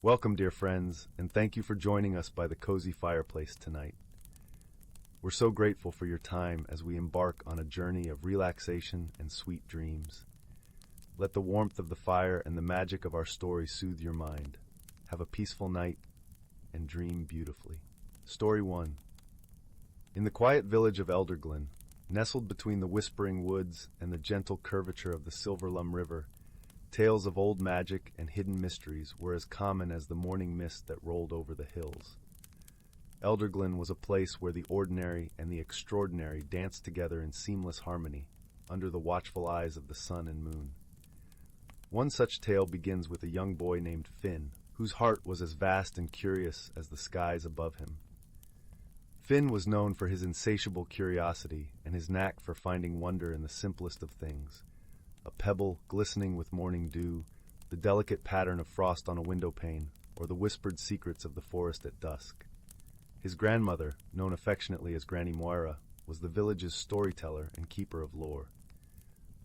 Welcome, dear friends, and thank you for joining us by the cozy fireplace tonight. We're so grateful for your time as we embark on a journey of relaxation and sweet dreams. Let the warmth of the fire and the magic of our story soothe your mind. Have a peaceful night and dream beautifully. Story 1. In the quiet village of Elderglen, nestled between the whispering woods and the gentle curvature of the Silverlum River, tales of old magic and hidden mysteries were as common as the morning mist that rolled over the hills. Elderglen was a place where the ordinary and the extraordinary danced together in seamless harmony, under the watchful eyes of the sun and moon. One such tale begins with a young boy named Finn, whose heart was as vast and curious as the skies above him. Finn was known for his insatiable curiosity and his knack for finding wonder in the simplest of things. A pebble glistening with morning dew, the delicate pattern of frost on a window pane, or the whispered secrets of the forest at dusk. His grandmother, known affectionately as Granny Moira, was the village's storyteller and keeper of lore.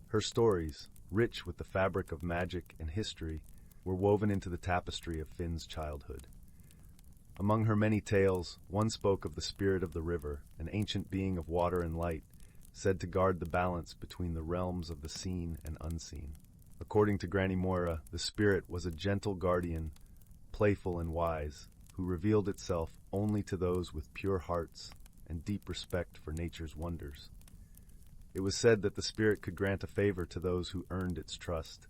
Her stories, rich with the fabric of magic and history, were woven into the tapestry of Finn's childhood. Among her many tales, one spoke of the spirit of the river, an ancient being of water and light, said to guard the balance between the realms of the seen and unseen. According to Granny Moira, the spirit was a gentle guardian, playful and wise, who revealed itself only to those with pure hearts and deep respect for nature's wonders. It was said that the spirit could grant a favor to those who earned its trust,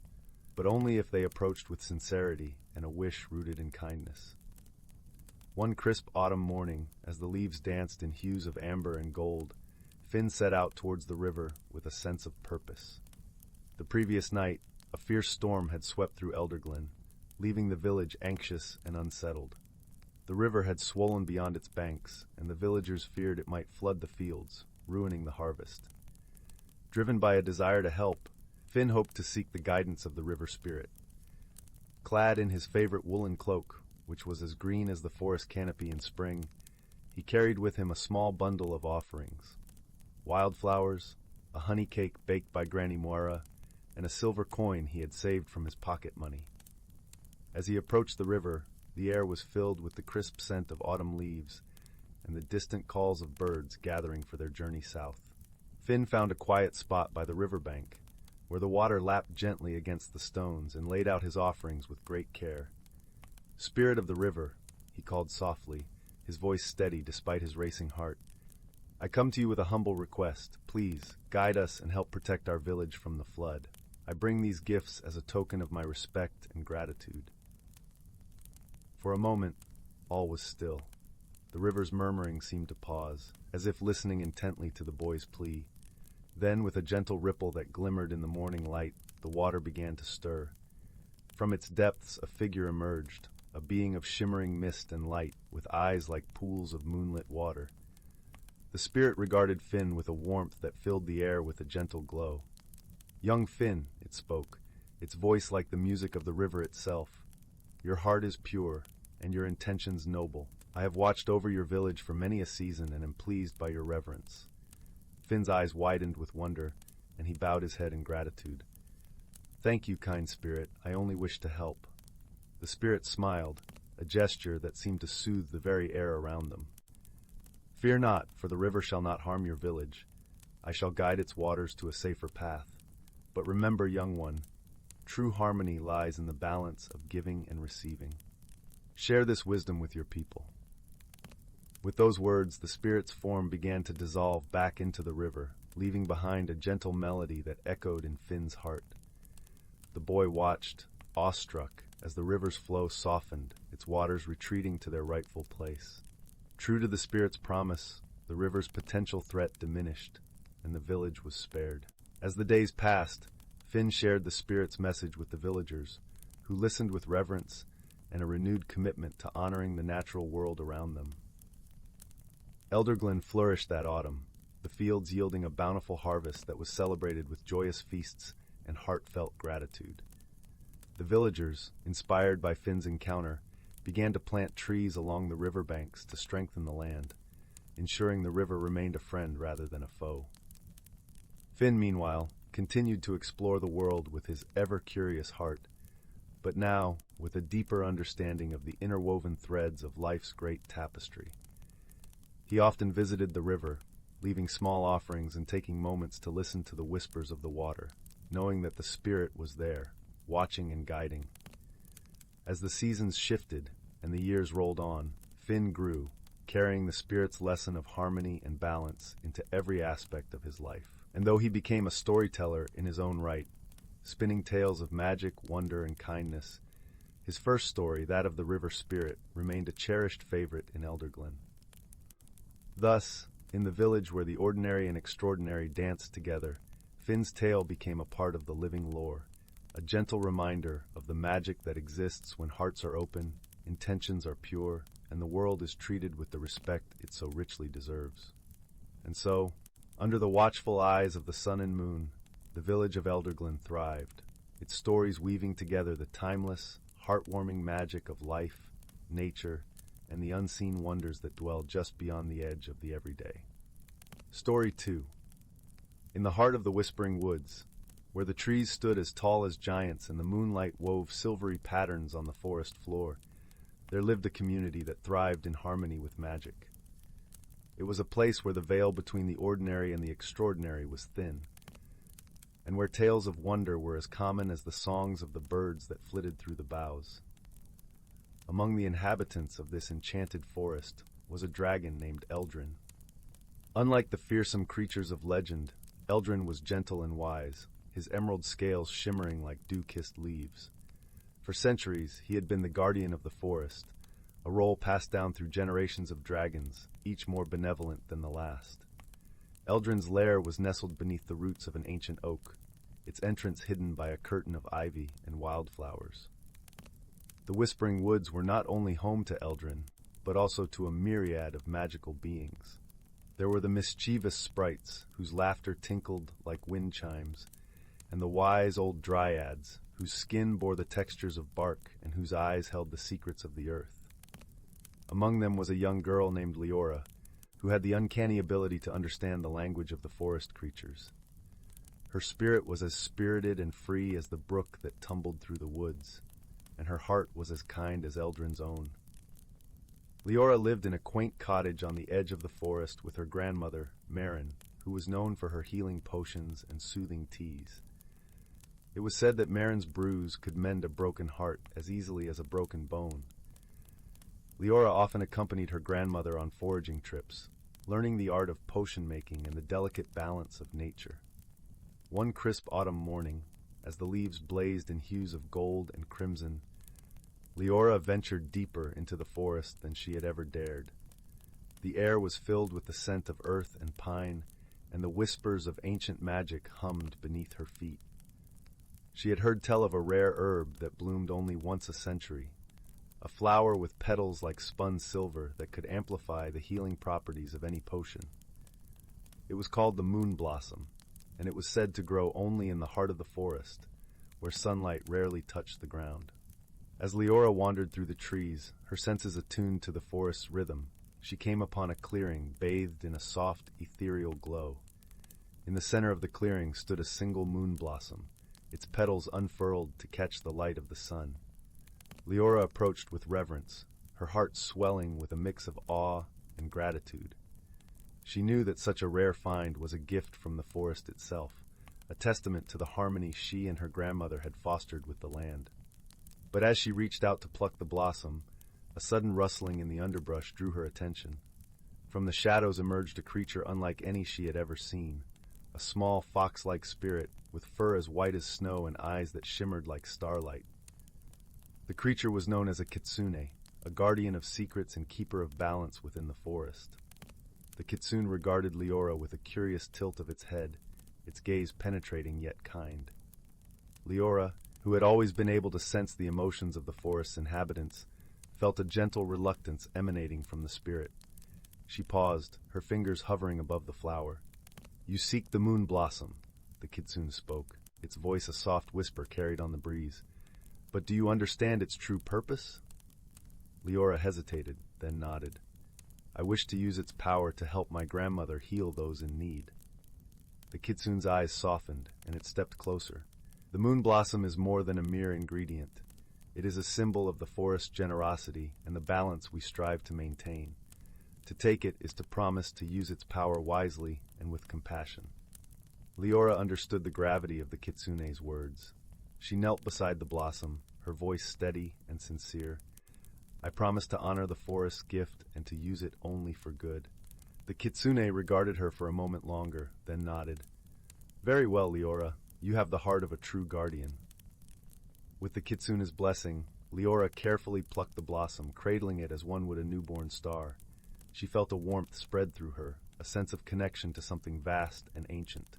but only if they approached with sincerity and a wish rooted in kindness. One crisp autumn morning, as the leaves danced in hues of amber and gold, Finn set out towards the river with a sense of purpose. The previous night, a fierce storm had swept through Elderglen, leaving the village anxious and unsettled. The river had swollen beyond its banks, and the villagers feared it might flood the fields, ruining the harvest. Driven by a desire to help, Finn hoped to seek the guidance of the river spirit. Clad in his favorite woolen cloak, which was as green as the forest canopy in spring, he carried with him a small bundle of offerings. Wildflowers, a honey cake baked by Granny Moira, and a silver coin he had saved from his pocket money. As he approached the river, the air was filled with the crisp scent of autumn leaves and the distant calls of birds gathering for their journey south. Finn found a quiet spot by the riverbank, where the water lapped gently against the stones, and laid out his offerings with great care. "Spirit of the river," he called softly, his voice steady despite his racing heart, "I come to you with a humble request. Please, guide us and help protect our village from the flood. I bring these gifts as a token of my respect and gratitude." For a moment, all was still. The river's murmuring seemed to pause, as if listening intently to the boy's plea. Then, with a gentle ripple that glimmered in the morning light, the water began to stir. From its depths a figure emerged, a being of shimmering mist and light, with eyes like pools of moonlit water. The spirit regarded Finn with a warmth that filled the air with a gentle glow. "Young Finn," it spoke, its voice like the music of the river itself. "Your heart is pure, and your intentions noble. I have watched over your village for many a season and am pleased by your reverence." Finn's eyes widened with wonder, and he bowed his head in gratitude. "Thank you, kind spirit. I only wish to help." The spirit smiled, a gesture that seemed to soothe the very air around them. "Fear not, for the river shall not harm your village. I shall guide its waters to a safer path. But remember, young one, true harmony lies in the balance of giving and receiving. Share this wisdom with your people." With those words, the spirit's form began to dissolve back into the river, leaving behind a gentle melody that echoed in Finn's heart. The boy watched, awestruck, as the river's flow softened, its waters retreating to their rightful place. True to the spirit's promise, the river's potential threat diminished, and the village was spared. As the days passed, Finn shared the spirit's message with the villagers, who listened with reverence and a renewed commitment to honoring the natural world around them. Elderglen flourished that autumn, the fields yielding a bountiful harvest that was celebrated with joyous feasts and heartfelt gratitude. The villagers, inspired by Finn's encounter, began to plant trees along the riverbanks to strengthen the land, ensuring the river remained a friend rather than a foe. Finn, meanwhile, continued to explore the world with his ever-curious heart. but now with a deeper understanding of the interwoven threads of life's great tapestry. He often visited the river, leaving small offerings and taking moments to listen to the whispers of the water, knowing that the spirit was there, watching and guiding. As the seasons shifted and the years rolled on, Finn grew, carrying the spirit's lesson of harmony and balance into every aspect of his life. And though he became a storyteller in his own right, spinning tales of magic, wonder, and kindness, his first story, that of the river spirit, remained a cherished favorite in Elderglen. Thus, in the village where the ordinary and extraordinary danced together, Finn's tale became a part of the living lore, a gentle reminder of the magic that exists when hearts are open, intentions are pure, and the world is treated with the respect it so richly deserves. And so, under the watchful eyes of the sun and moon, the village of Elderglen thrived, its stories weaving together the timeless, heartwarming magic of life, nature, and the unseen wonders that dwell just beyond the edge of the everyday. Story 2. In the heart of the Whispering Woods, where the trees stood as tall as giants and the moonlight wove silvery patterns on the forest floor, there lived a community that thrived in harmony with magic. It was a place where the veil between the ordinary and the extraordinary was thin, and where tales of wonder were as common as the songs of the birds that flitted through the boughs. Among the inhabitants of this enchanted forest was a dragon named Eldrin. Unlike the fearsome creatures of legend, Eldrin was gentle and wise, his emerald scales shimmering like dew-kissed leaves. For centuries, he had been the guardian of the forest, a role passed down through generations of dragons, each more benevolent than the last. Eldrin's lair was nestled beneath the roots of an ancient oak, its entrance hidden by a curtain of ivy and wildflowers. The Whispering Woods were not only home to Eldrin, but also to a myriad of magical beings. There were the mischievous sprites, whose laughter tinkled like wind chimes, and the wise old dryads, whose skin bore the textures of bark and whose eyes held the secrets of the earth. Among them was a young girl named Leora, who had the uncanny ability to understand the language of the forest creatures. Her spirit was as spirited and free as the brook that tumbled through the woods, and her heart was as kind as Eldrin's own. Leora lived in a quaint cottage on the edge of the forest with her grandmother, Marin, who was known for her healing potions and soothing teas. It was said that Marin's brews could mend a broken heart as easily as a broken bone. Leora often accompanied her grandmother on foraging trips, learning the art of potion making and the delicate balance of nature. One crisp autumn morning, as the leaves blazed in hues of gold and crimson, Leora ventured deeper into the forest than she had ever dared. The air was filled with the scent of earth and pine, and the whispers of ancient magic hummed beneath her feet. She had heard tell of a rare herb that bloomed only once a century, a flower with petals like spun silver that could amplify the healing properties of any potion. It was called the moon blossom, and it was said to grow only in the heart of the forest, where sunlight rarely touched the ground. As Leora wandered through the trees, her senses attuned to the forest's rhythm, she came upon a clearing bathed in a soft, ethereal glow. In the center of the clearing stood a single moon blossom, its petals unfurled to catch the light of the sun. Leora approached with reverence, her heart swelling with a mix of awe and gratitude. She knew that such a rare find was a gift from the forest itself, a testament to the harmony she and her grandmother had fostered with the land. But as she reached out to pluck the blossom, a sudden rustling in the underbrush drew her attention. From the shadows emerged a creature unlike any she had ever seen, a small fox-like spirit with fur as white as snow and eyes that shimmered like starlight. The creature was known as a kitsune, a guardian of secrets and keeper of balance within the forest. The kitsune regarded Leora with a curious tilt of its head, its gaze penetrating yet kind. Leora, who had always been able to sense the emotions of the forest's inhabitants, felt a gentle reluctance emanating from the spirit. She paused, her fingers hovering above the flower. "You seek the moon blossom," the kitsune spoke, its voice a soft whisper carried on the breeze. "But do you understand its true purpose?" Leora hesitated, then nodded. "I wish to use its power to help my grandmother heal those in need." The kitsune's eyes softened, and it stepped closer. "The moon blossom is more than a mere ingredient. It is a symbol of the forest's generosity and the balance we strive to maintain. To take it is to promise to use its power wisely and with compassion. Leora understood the gravity of the kitsune's words. She knelt beside the blossom, her voice steady and sincere. I promise to honor the forest's gift and to use it only for good. The kitsune regarded her for a moment longer, then nodded. Very well, Leora. You have the heart of a true guardian. With the kitsune's blessing, Leora carefully plucked the blossom, cradling it as one would a newborn star. She felt a warmth spread through her, a sense of connection to something vast and ancient.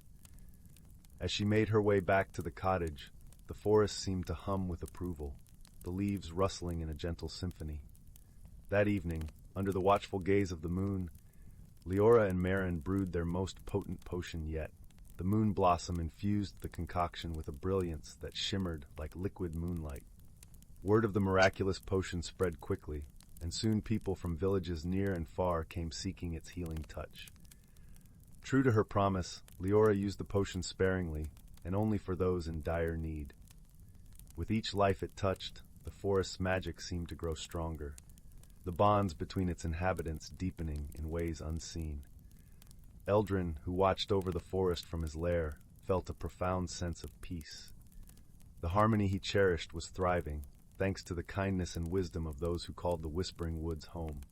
As she made her way back to the cottage, the forest seemed to hum with approval, the leaves rustling in a gentle symphony. That evening, under the watchful gaze of the moon, Leora and Marin brewed their most potent potion yet. The moon blossom infused the concoction with a brilliance that shimmered like liquid moonlight. Word of the miraculous potion spread quickly, and soon people from villages near and far came seeking its healing touch. True to her promise, Leora used the potion sparingly, and only for those in dire need. With each life it touched, the forest's magic seemed to grow stronger, the bonds between its inhabitants deepening in ways unseen. Elderglen, who watched over the forest from his lair, felt a profound sense of peace. The harmony he cherished was thriving, thanks to the kindness and wisdom of those who called the Whispering Woods home.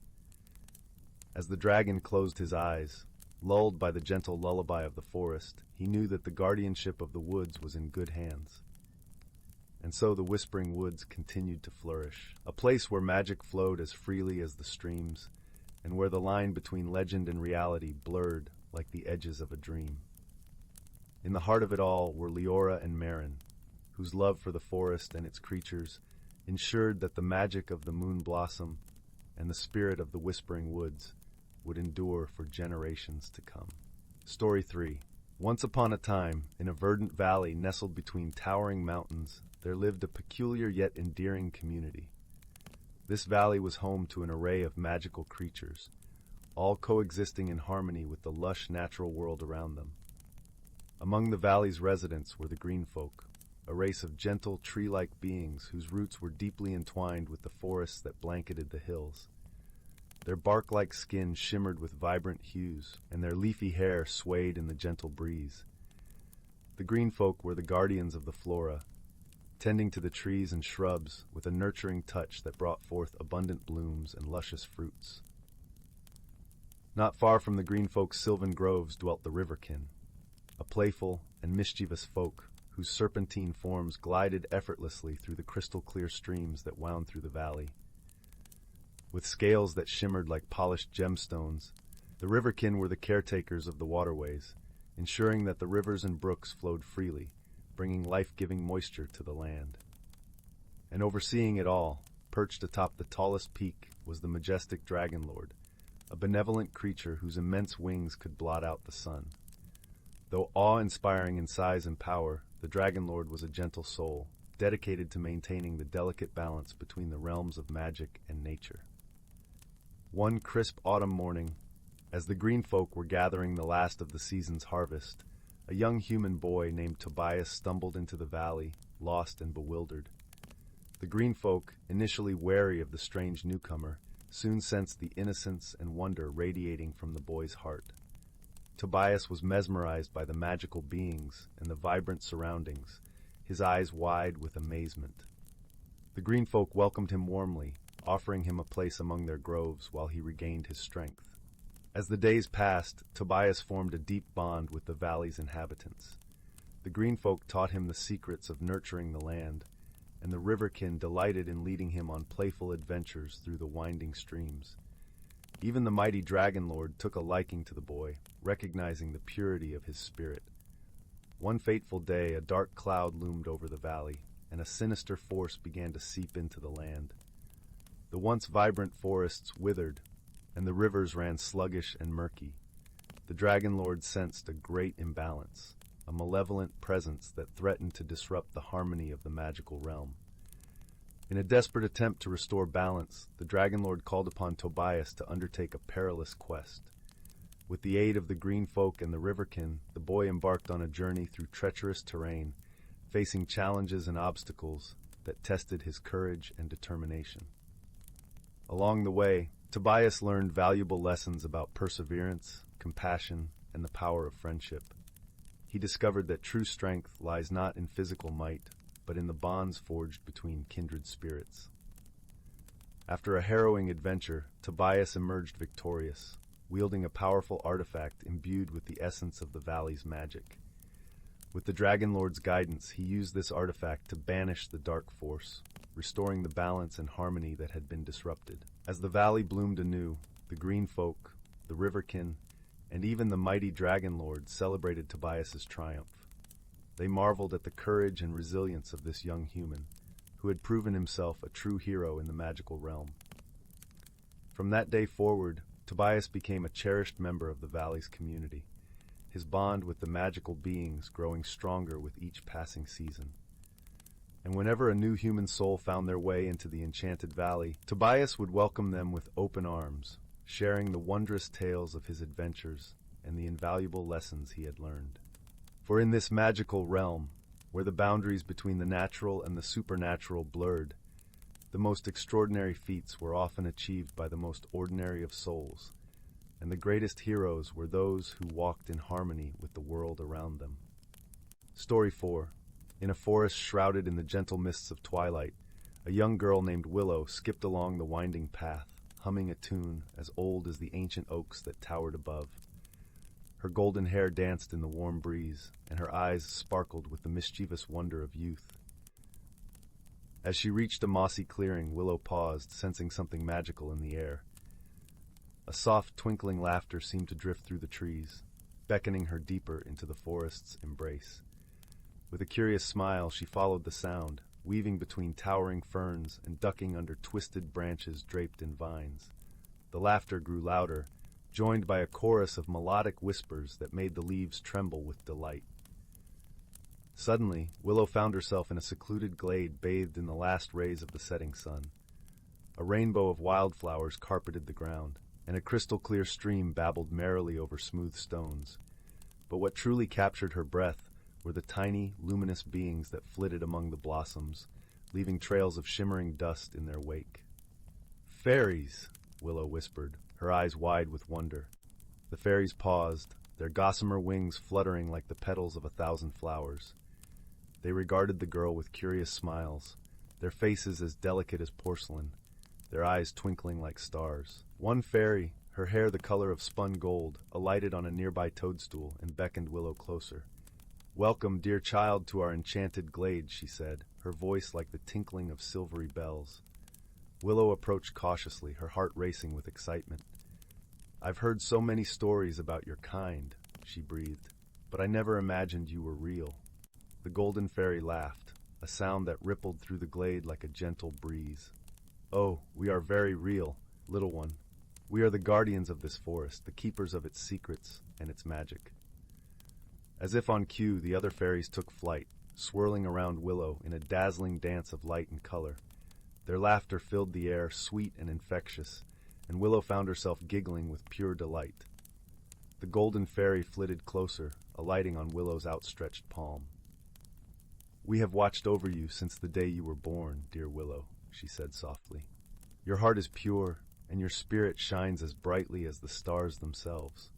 As the dragon closed his eyes, lulled by the gentle lullaby of the forest, he knew that the guardianship of the woods was in good hands. And so the Whispering Woods continued to flourish, a place where magic flowed as freely as the streams, and where the line between legend and reality blurred like the edges of a dream. In the heart of it all were Leora and Marin, whose love for the forest and its creatures ensured that the magic of the moon blossom and the spirit of the Whispering Woods would endure for generations to come. Story 3. Once upon a time, in a verdant valley nestled between towering mountains, there lived a peculiar yet endearing community. This valley was home to an array of magical creatures, all coexisting in harmony with the lush natural world around them. Among the valley's residents were the green folk, a race of gentle, tree-like beings whose roots were deeply entwined with the forests that blanketed the hills. Their bark-like skin shimmered with vibrant hues, and their leafy hair swayed in the gentle breeze. The green folk were the guardians of the flora, tending to the trees and shrubs with a nurturing touch that brought forth abundant blooms and luscious fruits. Not far from the green folk's sylvan groves dwelt the riverkin, a playful and mischievous folk whose serpentine forms glided effortlessly through the crystal-clear streams that wound through the valley. With scales that shimmered like polished gemstones, the riverkin were the caretakers of the waterways, ensuring that the rivers and brooks flowed freely, bringing life-giving moisture to the land. And overseeing it all, perched atop the tallest peak, was the majestic Dragon Lord, a benevolent creature whose immense wings could blot out the sun. Though awe-inspiring in size and power, the Dragon Lord was a gentle soul, dedicated to maintaining the delicate balance between the realms of magic and nature. One crisp autumn morning, as the green folk were gathering the last of the season's harvest, a young human boy named Tobias stumbled into the valley, lost and bewildered. The green folk, initially wary of the strange newcomer, soon sensed the innocence and wonder radiating from the boy's heart. Tobias was mesmerized by the magical beings and the vibrant surroundings, his eyes wide with amazement. The green folk welcomed him warmly, offering him a place among their groves while he regained his strength. As the days passed, Tobias formed a deep bond with the valley's inhabitants. The green folk taught him the secrets of nurturing the land, and the riverkin delighted in leading him on playful adventures through the winding streams. Even the mighty Dragon Lord took a liking to the boy, recognizing the purity of his spirit. One fateful day, a dark cloud loomed over the valley, and a sinister force began to seep into the land. The once vibrant forests withered, and the rivers ran sluggish and murky. The Dragon Lord sensed a great imbalance, a malevolent presence that threatened to disrupt the harmony of the magical realm. In a desperate attempt to restore balance, the Dragon Lord called upon Tobias to undertake a perilous quest. With the aid of the green folk and the riverkin, the boy embarked on a journey through treacherous terrain, facing challenges and obstacles that tested his courage and determination. Along the way, Tobias learned valuable lessons about perseverance, compassion, and the power of friendship. He discovered that true strength lies not in physical might, but in the bonds forged between kindred spirits. After a harrowing adventure, Tobias emerged victorious, wielding a powerful artifact imbued with the essence of the valley's magic. With the Dragon Lord's guidance, he used this artifact to banish the dark force, restoring the balance and harmony that had been disrupted. As the valley bloomed anew, the green folk, the riverkin, and even the mighty Dragon Lord celebrated Tobias's triumph. They marveled at the courage and resilience of this young human, who had proven himself a true hero in the magical realm. From that day forward, Tobias became a cherished member of the valley's community, his bond with the magical beings growing stronger with each passing season. And whenever a new human soul found their way into the enchanted valley, Tobias would welcome them with open arms, sharing the wondrous tales of his adventures and the invaluable lessons he had learned. For in this magical realm, where the boundaries between the natural and the supernatural blurred, the most extraordinary feats were often achieved by the most ordinary of souls, and the greatest heroes were those who walked in harmony with the world around them. Story 4. In a forest shrouded in the gentle mists of twilight, a young girl named Willow skipped along the winding path, humming a tune as old as the ancient oaks that towered above. Her golden hair danced in the warm breeze, and her eyes sparkled with the mischievous wonder of youth. As she reached a mossy clearing, Willow paused, sensing something magical in the air. A soft, twinkling laughter seemed to drift through the trees, beckoning her deeper into the forest's embrace. With a curious smile, she followed the sound, weaving between towering ferns and ducking under twisted branches draped in vines. The laughter grew louder, joined by a chorus of melodic whispers that made the leaves tremble with delight. Suddenly, Willow found herself in a secluded glade bathed in the last rays of the setting sun. A rainbow of wildflowers carpeted the ground, and a crystal-clear stream babbled merrily over smooth stones. But what truly captured her breath were the tiny, luminous beings that flitted among the blossoms, leaving trails of shimmering dust in their wake. "Fairies!" Willow whispered, her eyes wide with wonder. The fairies paused, their gossamer wings fluttering like the petals of 1,000 flowers. They regarded the girl with curious smiles, their faces as delicate as porcelain, their eyes twinkling like stars. One fairy, her hair the color of spun gold, alighted on a nearby toadstool and beckoned Willow closer. "Welcome, dear child, to our enchanted glade," she said, her voice like the tinkling of silvery bells. Willow approached cautiously, her heart racing with excitement. "I've heard so many stories about your kind," she breathed, "but I never imagined you were real." The golden fairy laughed, a sound that rippled through the glade like a gentle breeze. "Oh, we are very real, little one. We are the guardians of this forest, the keepers of its secrets and its magic." As if on cue, the other fairies took flight, swirling around Willow in a dazzling dance of light and color. Their laughter filled the air, sweet and infectious, and Willow found herself giggling with pure delight. The golden fairy flitted closer, alighting on Willow's outstretched palm. "We have watched over you since the day you were born, dear Willow," she said softly. "Your heart is pure, and your spirit shines as brightly as the stars themselves."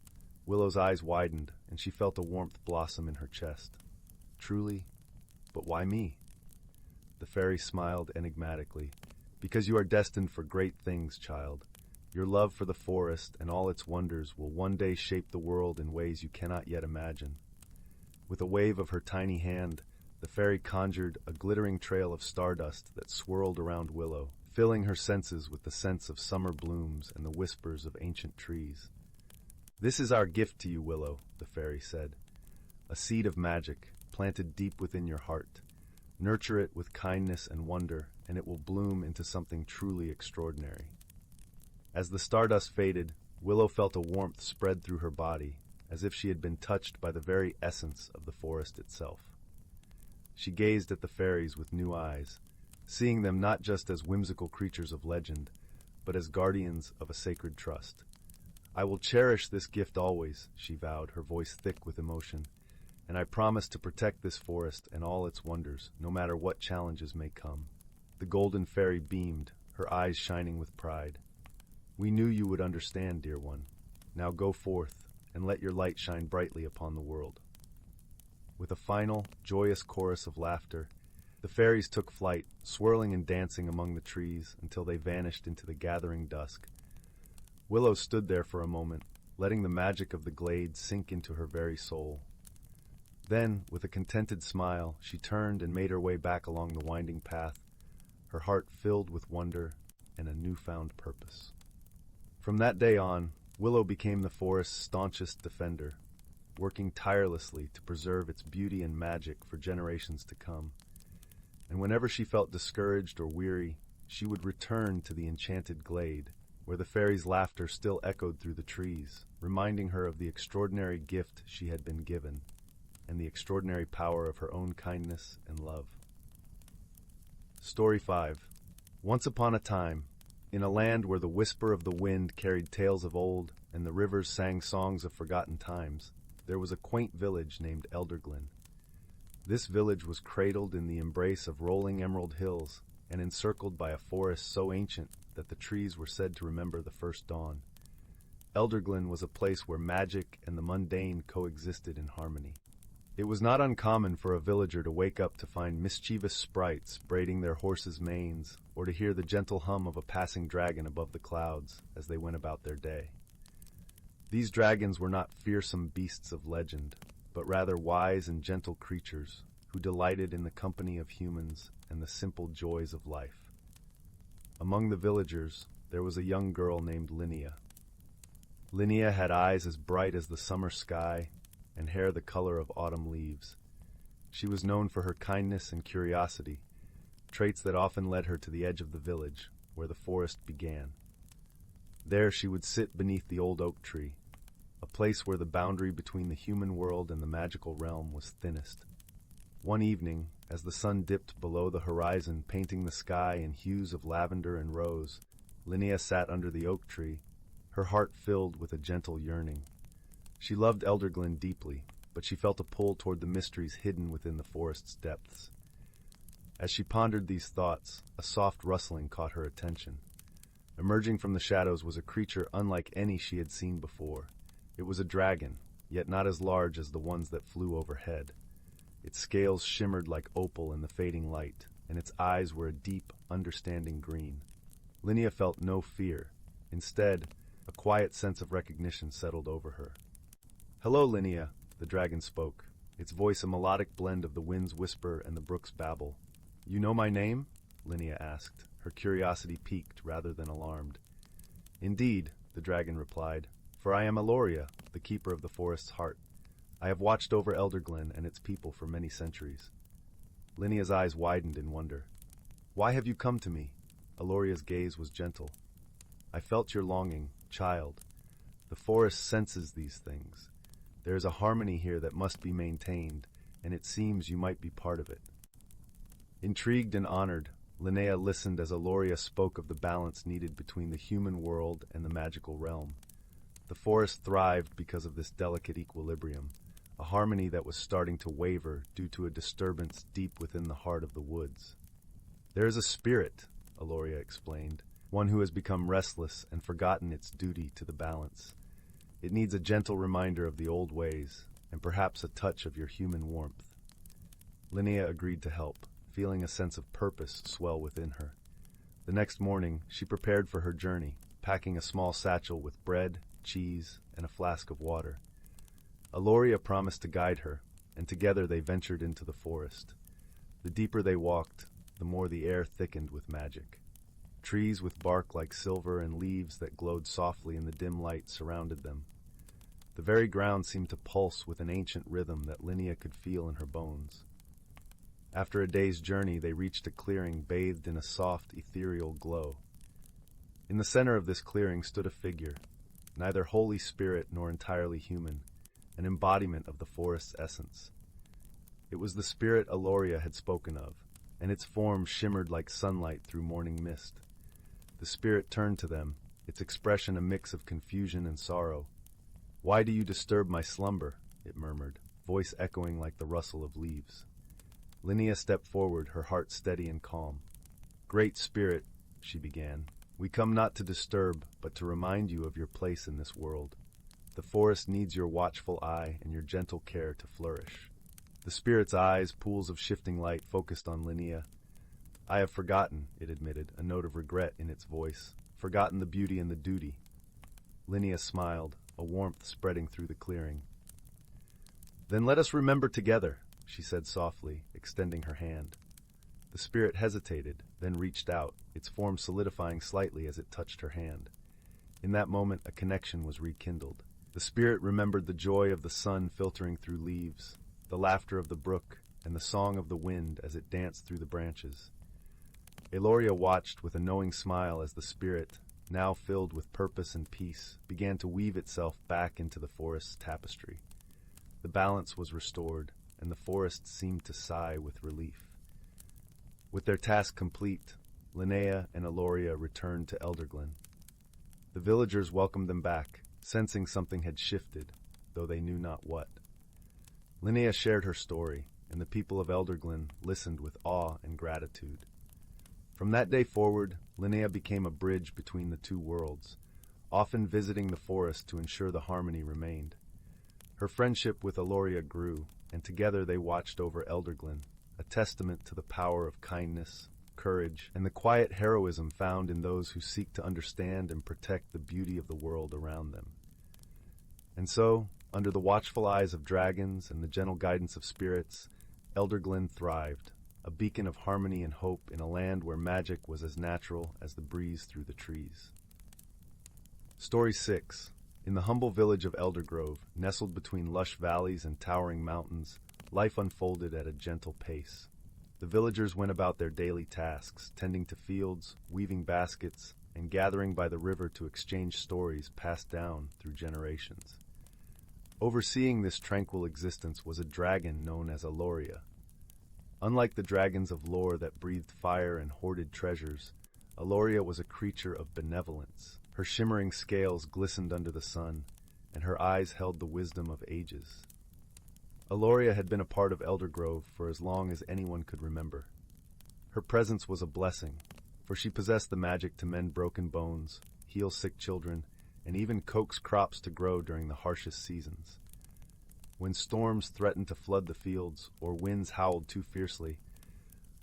Willow's eyes widened, and she felt a warmth blossom in her chest. "Truly? But why me?" The fairy smiled enigmatically. "Because you are destined for great things, child. Your love for the forest and all its wonders will one day shape the world in ways you cannot yet imagine." With a wave of her tiny hand, the fairy conjured a glittering trail of stardust that swirled around Willow, filling her senses with the scents of summer blooms and the whispers of ancient trees. "This is our gift to you, Willow," the fairy said. "A seed of magic, planted deep within your heart. Nurture it with kindness and wonder, and it will bloom into something truly extraordinary." As the stardust faded, Willow felt a warmth spread through her body, as if she had been touched by the very essence of the forest itself. She gazed at the fairies with new eyes, seeing them not just as whimsical creatures of legend, but as guardians of a sacred trust. "I will cherish this gift always," she vowed, her voice thick with emotion, "and I promise to protect this forest and all its wonders, no matter what challenges may come." The golden fairy beamed, her eyes shining with pride. "We knew you would understand, dear one. Now go forth, and let your light shine brightly upon the world." With a final, joyous chorus of laughter, the fairies took flight, swirling and dancing among the trees until they vanished into the gathering dusk. Willow stood there for a moment, letting the magic of the glade sink into her very soul. Then, with a contented smile, she turned and made her way back along the winding path, her heart filled with wonder and a newfound purpose. From that day on, Willow became the forest's staunchest defender, working tirelessly to preserve its beauty and magic for generations to come. And whenever she felt discouraged or weary, she would return to the enchanted glade, where the fairies' laughter still echoed through the trees, reminding her of the extraordinary gift she had been given, and the extraordinary power of her own kindness and love. Story 5. Once upon a time, in a land where the whisper of the wind carried tales of old and the rivers sang songs of forgotten times, there was a quaint village named Elderglen. This village was cradled in the embrace of rolling emerald hills and encircled by a forest so ancient that the trees were said to remember the first dawn. Elderglen was a place where magic and the mundane coexisted in harmony. It was not uncommon for a villager to wake up to find mischievous sprites braiding their horses' manes, or to hear the gentle hum of a passing dragon above the clouds as they went about their day. These dragons were not fearsome beasts of legend, but rather wise and gentle creatures who delighted in the company of humans and the simple joys of life. Among the villagers, there was a young girl named Linnea. Linnea had eyes as bright as the summer sky and hair the color of autumn leaves. She was known for her kindness and curiosity, traits that often led her to the edge of the village, where the forest began. There she would sit beneath the old oak tree, a place where the boundary between the human world and the magical realm was thinnest. One evening, as the sun dipped below the horizon, painting the sky in hues of lavender and rose, Linnea sat under the oak tree, her heart filled with a gentle yearning. She loved Elderglen deeply, but she felt a pull toward the mysteries hidden within the forest's depths. As she pondered these thoughts, a soft rustling caught her attention. Emerging from the shadows was a creature unlike any she had seen before. It was a dragon, yet not as large as the ones that flew overhead. Its scales shimmered like opal in the fading light, and its eyes were a deep, understanding green. Linnea felt no fear. Instead, a quiet sense of recognition settled over her. "Hello, Linnea," the dragon spoke, its voice a melodic blend of the wind's whisper and the brook's babble. "You know my name?" Linnea asked, her curiosity piqued rather than alarmed. "Indeed," the dragon replied, "for I am Eloria, the keeper of the forest's heart. I have watched over Elderglen and its people for many centuries." Linnea's eyes widened in wonder. "Why have you come to me?" Eloria's gaze was gentle. "I felt your longing, child. The forest senses these things. There is a harmony here that must be maintained, and it seems you might be part of it." Intrigued and honored, Linnea listened as Eloria spoke of the balance needed between the human world and the magical realm. The forest thrived because of this delicate equilibrium, a harmony that was starting to waver due to a disturbance deep within the heart of the woods. "There is a spirit," Eloria explained, "one who has become restless and forgotten its duty to the balance. It needs a gentle reminder of the old ways, and perhaps a touch of your human warmth." Linnea agreed to help, feeling a sense of purpose swell within her. The next morning, she prepared for her journey, packing a small satchel with bread, cheese, and a flask of water. Eloria promised to guide her, and together they ventured into the forest. The deeper they walked, the more the air thickened with magic. Trees with bark like silver and leaves that glowed softly in the dim light surrounded them. The very ground seemed to pulse with an ancient rhythm that Linnea could feel in her bones. After a day's journey, they reached a clearing bathed in a soft, ethereal glow. In the center of this clearing stood a figure, neither Holy Spirit nor entirely human, an embodiment of the forest's essence. It was the spirit Eloria had spoken of, and its form shimmered like sunlight through morning mist. The spirit turned to them, its expression a mix of confusion and sorrow. "Why do you disturb my slumber?" it murmured, voice echoing like the rustle of leaves. Linnea stepped forward, her heart steady and calm. Great Spirit, she began, we come not to disturb, but to remind you of your place in this world. The forest needs your watchful eye and your gentle care to flourish. The spirit's eyes, pools of shifting light, focused on Linnea. I have forgotten, it admitted, a note of regret in its voice. Forgotten the beauty and the duty. Linnea smiled, a warmth spreading through the clearing. Then let us remember together, she said softly, extending her hand. The spirit hesitated, then reached out, its form solidifying slightly as it touched her hand. In that moment, a connection was rekindled. The spirit remembered the joy of the sun filtering through leaves, the laughter of the brook, and the song of the wind as it danced through the branches. Eloria watched with a knowing smile as the spirit, now filled with purpose and peace, began to weave itself back into the forest's tapestry. The balance was restored, and the forest seemed to sigh with relief. With their task complete, Linnea and Eloria returned to Elderglen. The villagers welcomed them back, sensing something had shifted, though they knew not what. Linnea shared her story, and the people of Elderglen listened with awe and gratitude. From that day forward, Linnea became a bridge between the two worlds, often visiting the forest to ensure the harmony remained. Her friendship with Eloria grew, and together they watched over Elderglen, a testament to the power of kindness, courage, and the quiet heroism found in those who seek to understand and protect the beauty of the world around them. And so, under the watchful eyes of dragons and the gentle guidance of spirits, Elderglen thrived, a beacon of harmony and hope in a land where magic was as natural as the breeze through the trees. Story 6. In the humble village of Eldergrove, nestled between lush valleys and towering mountains, life unfolded at a gentle pace. The villagers went about their daily tasks, tending to fields, weaving baskets, and gathering by the river to exchange stories passed down through generations. Overseeing this tranquil existence was a dragon known as Eloria. Unlike the dragons of lore that breathed fire and hoarded treasures, Eloria was a creature of benevolence. Her shimmering scales glistened under the sun, and her eyes held the wisdom of ages. Eloria had been a part of Eldergrove for as long as anyone could remember. Her presence was a blessing, for she possessed the magic to mend broken bones, heal sick children, and even coax crops to grow during the harshest seasons. When storms threatened to flood the fields or winds howled too fiercely,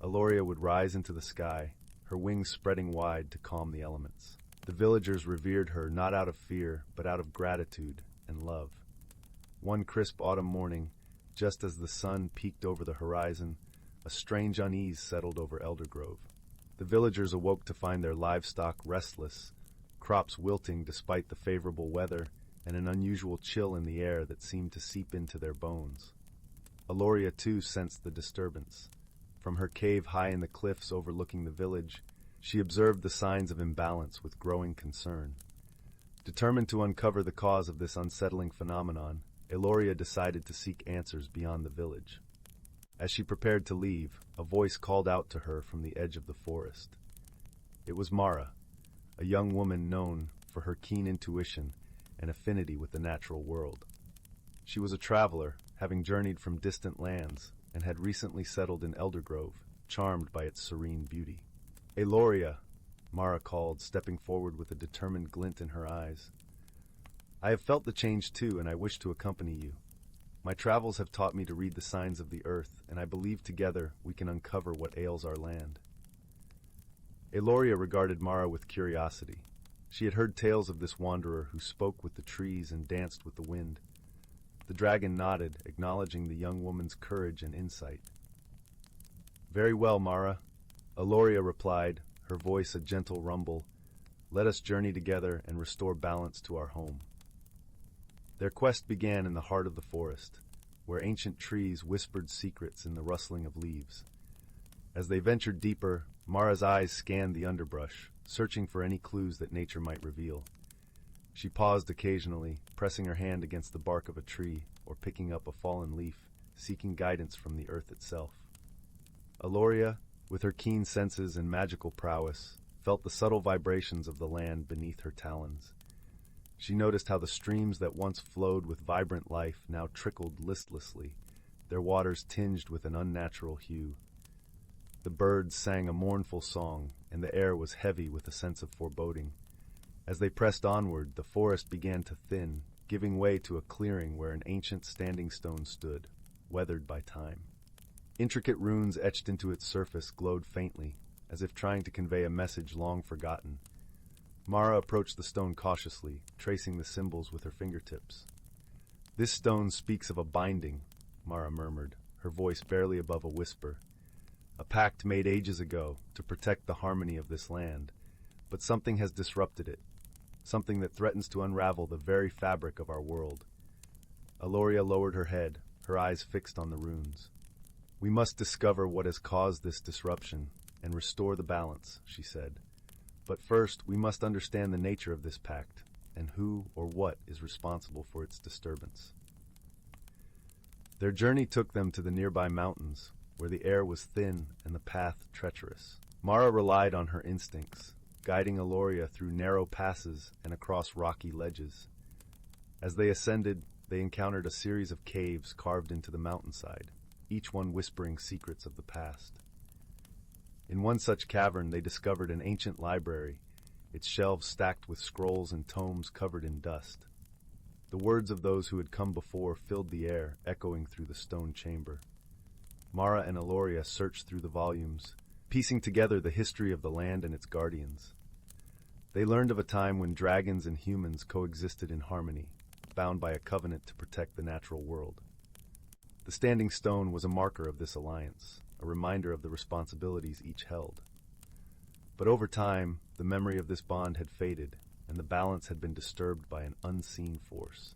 Eloria would rise into the sky, her wings spreading wide to calm the elements. The villagers revered her not out of fear, but out of gratitude and love. One crisp autumn morning, just as the sun peeked over the horizon, a strange unease settled over Eldergrove. The villagers awoke to find their livestock restless, crops wilting despite the favorable weather, and an unusual chill in the air that seemed to seep into their bones. Eloria, too, sensed the disturbance. From her cave high in the cliffs overlooking the village, she observed the signs of imbalance with growing concern. Determined to uncover the cause of this unsettling phenomenon, Eloria decided to seek answers beyond the village. As she prepared to leave, a voice called out to her from the edge of the forest. It was Mara, a young woman known for her keen intuition and affinity with the natural world. She was a traveler, having journeyed from distant lands, and had recently settled in Eldergrove, charmed by its serene beauty. Eloria, Mara called, stepping forward with a determined glint in her eyes. I have felt the change too, and I wish to accompany you. My travels have taught me to read the signs of the earth, and I believe together we can uncover what ails our land. Eloria regarded Mara with curiosity. She had heard tales of this wanderer who spoke with the trees and danced with the wind. The dragon nodded, acknowledging the young woman's courage and insight. Very well, Mara, Eloria replied, her voice a gentle rumble. Let us journey together and restore balance to our home. Their quest began in the heart of the forest, where ancient trees whispered secrets in the rustling of leaves. As they ventured deeper, Mara's eyes scanned the underbrush, searching for any clues that nature might reveal. She paused occasionally, pressing her hand against the bark of a tree or picking up a fallen leaf, seeking guidance from the earth itself. Eloria, with her keen senses and magical prowess, felt the subtle vibrations of the land beneath her talons. She noticed how the streams that once flowed with vibrant life now trickled listlessly, their waters tinged with an unnatural hue. The birds sang a mournful song, and the air was heavy with a sense of foreboding. As they pressed onward, the forest began to thin, giving way to a clearing where an ancient standing stone stood, weathered by time. Intricate runes etched into its surface glowed faintly, as if trying to convey a message long forgotten. Mara approached the stone cautiously, tracing the symbols with her fingertips. "This stone speaks of a binding," Mara murmured, her voice barely above a whisper. "A pact made ages ago to protect the harmony of this land, but something has disrupted it, something that threatens to unravel the very fabric of our world." Eloria lowered her head, her eyes fixed on the runes. "We must discover what has caused this disruption and restore the balance," she said. "But first, we must understand the nature of this pact and who or what is responsible for its disturbance." Their journey took them to the nearby mountains, where the air was thin and the path treacherous. Mara relied on her instincts, guiding Eloria through narrow passes and across rocky ledges. As they ascended, they encountered a series of caves carved into the mountainside, each one whispering secrets of the past. In one such cavern, they discovered an ancient library, its shelves stacked with scrolls and tomes covered in dust. The words of those who had come before filled the air, echoing through the stone chamber. Mara and Eloria searched through the volumes, piecing together the history of the land and its guardians. They learned of a time when dragons and humans coexisted in harmony, bound by a covenant to protect the natural world. The standing stone was a marker of this alliance, a reminder of the responsibilities each held. But over time, the memory of this bond had faded, and the balance had been disturbed by an unseen force.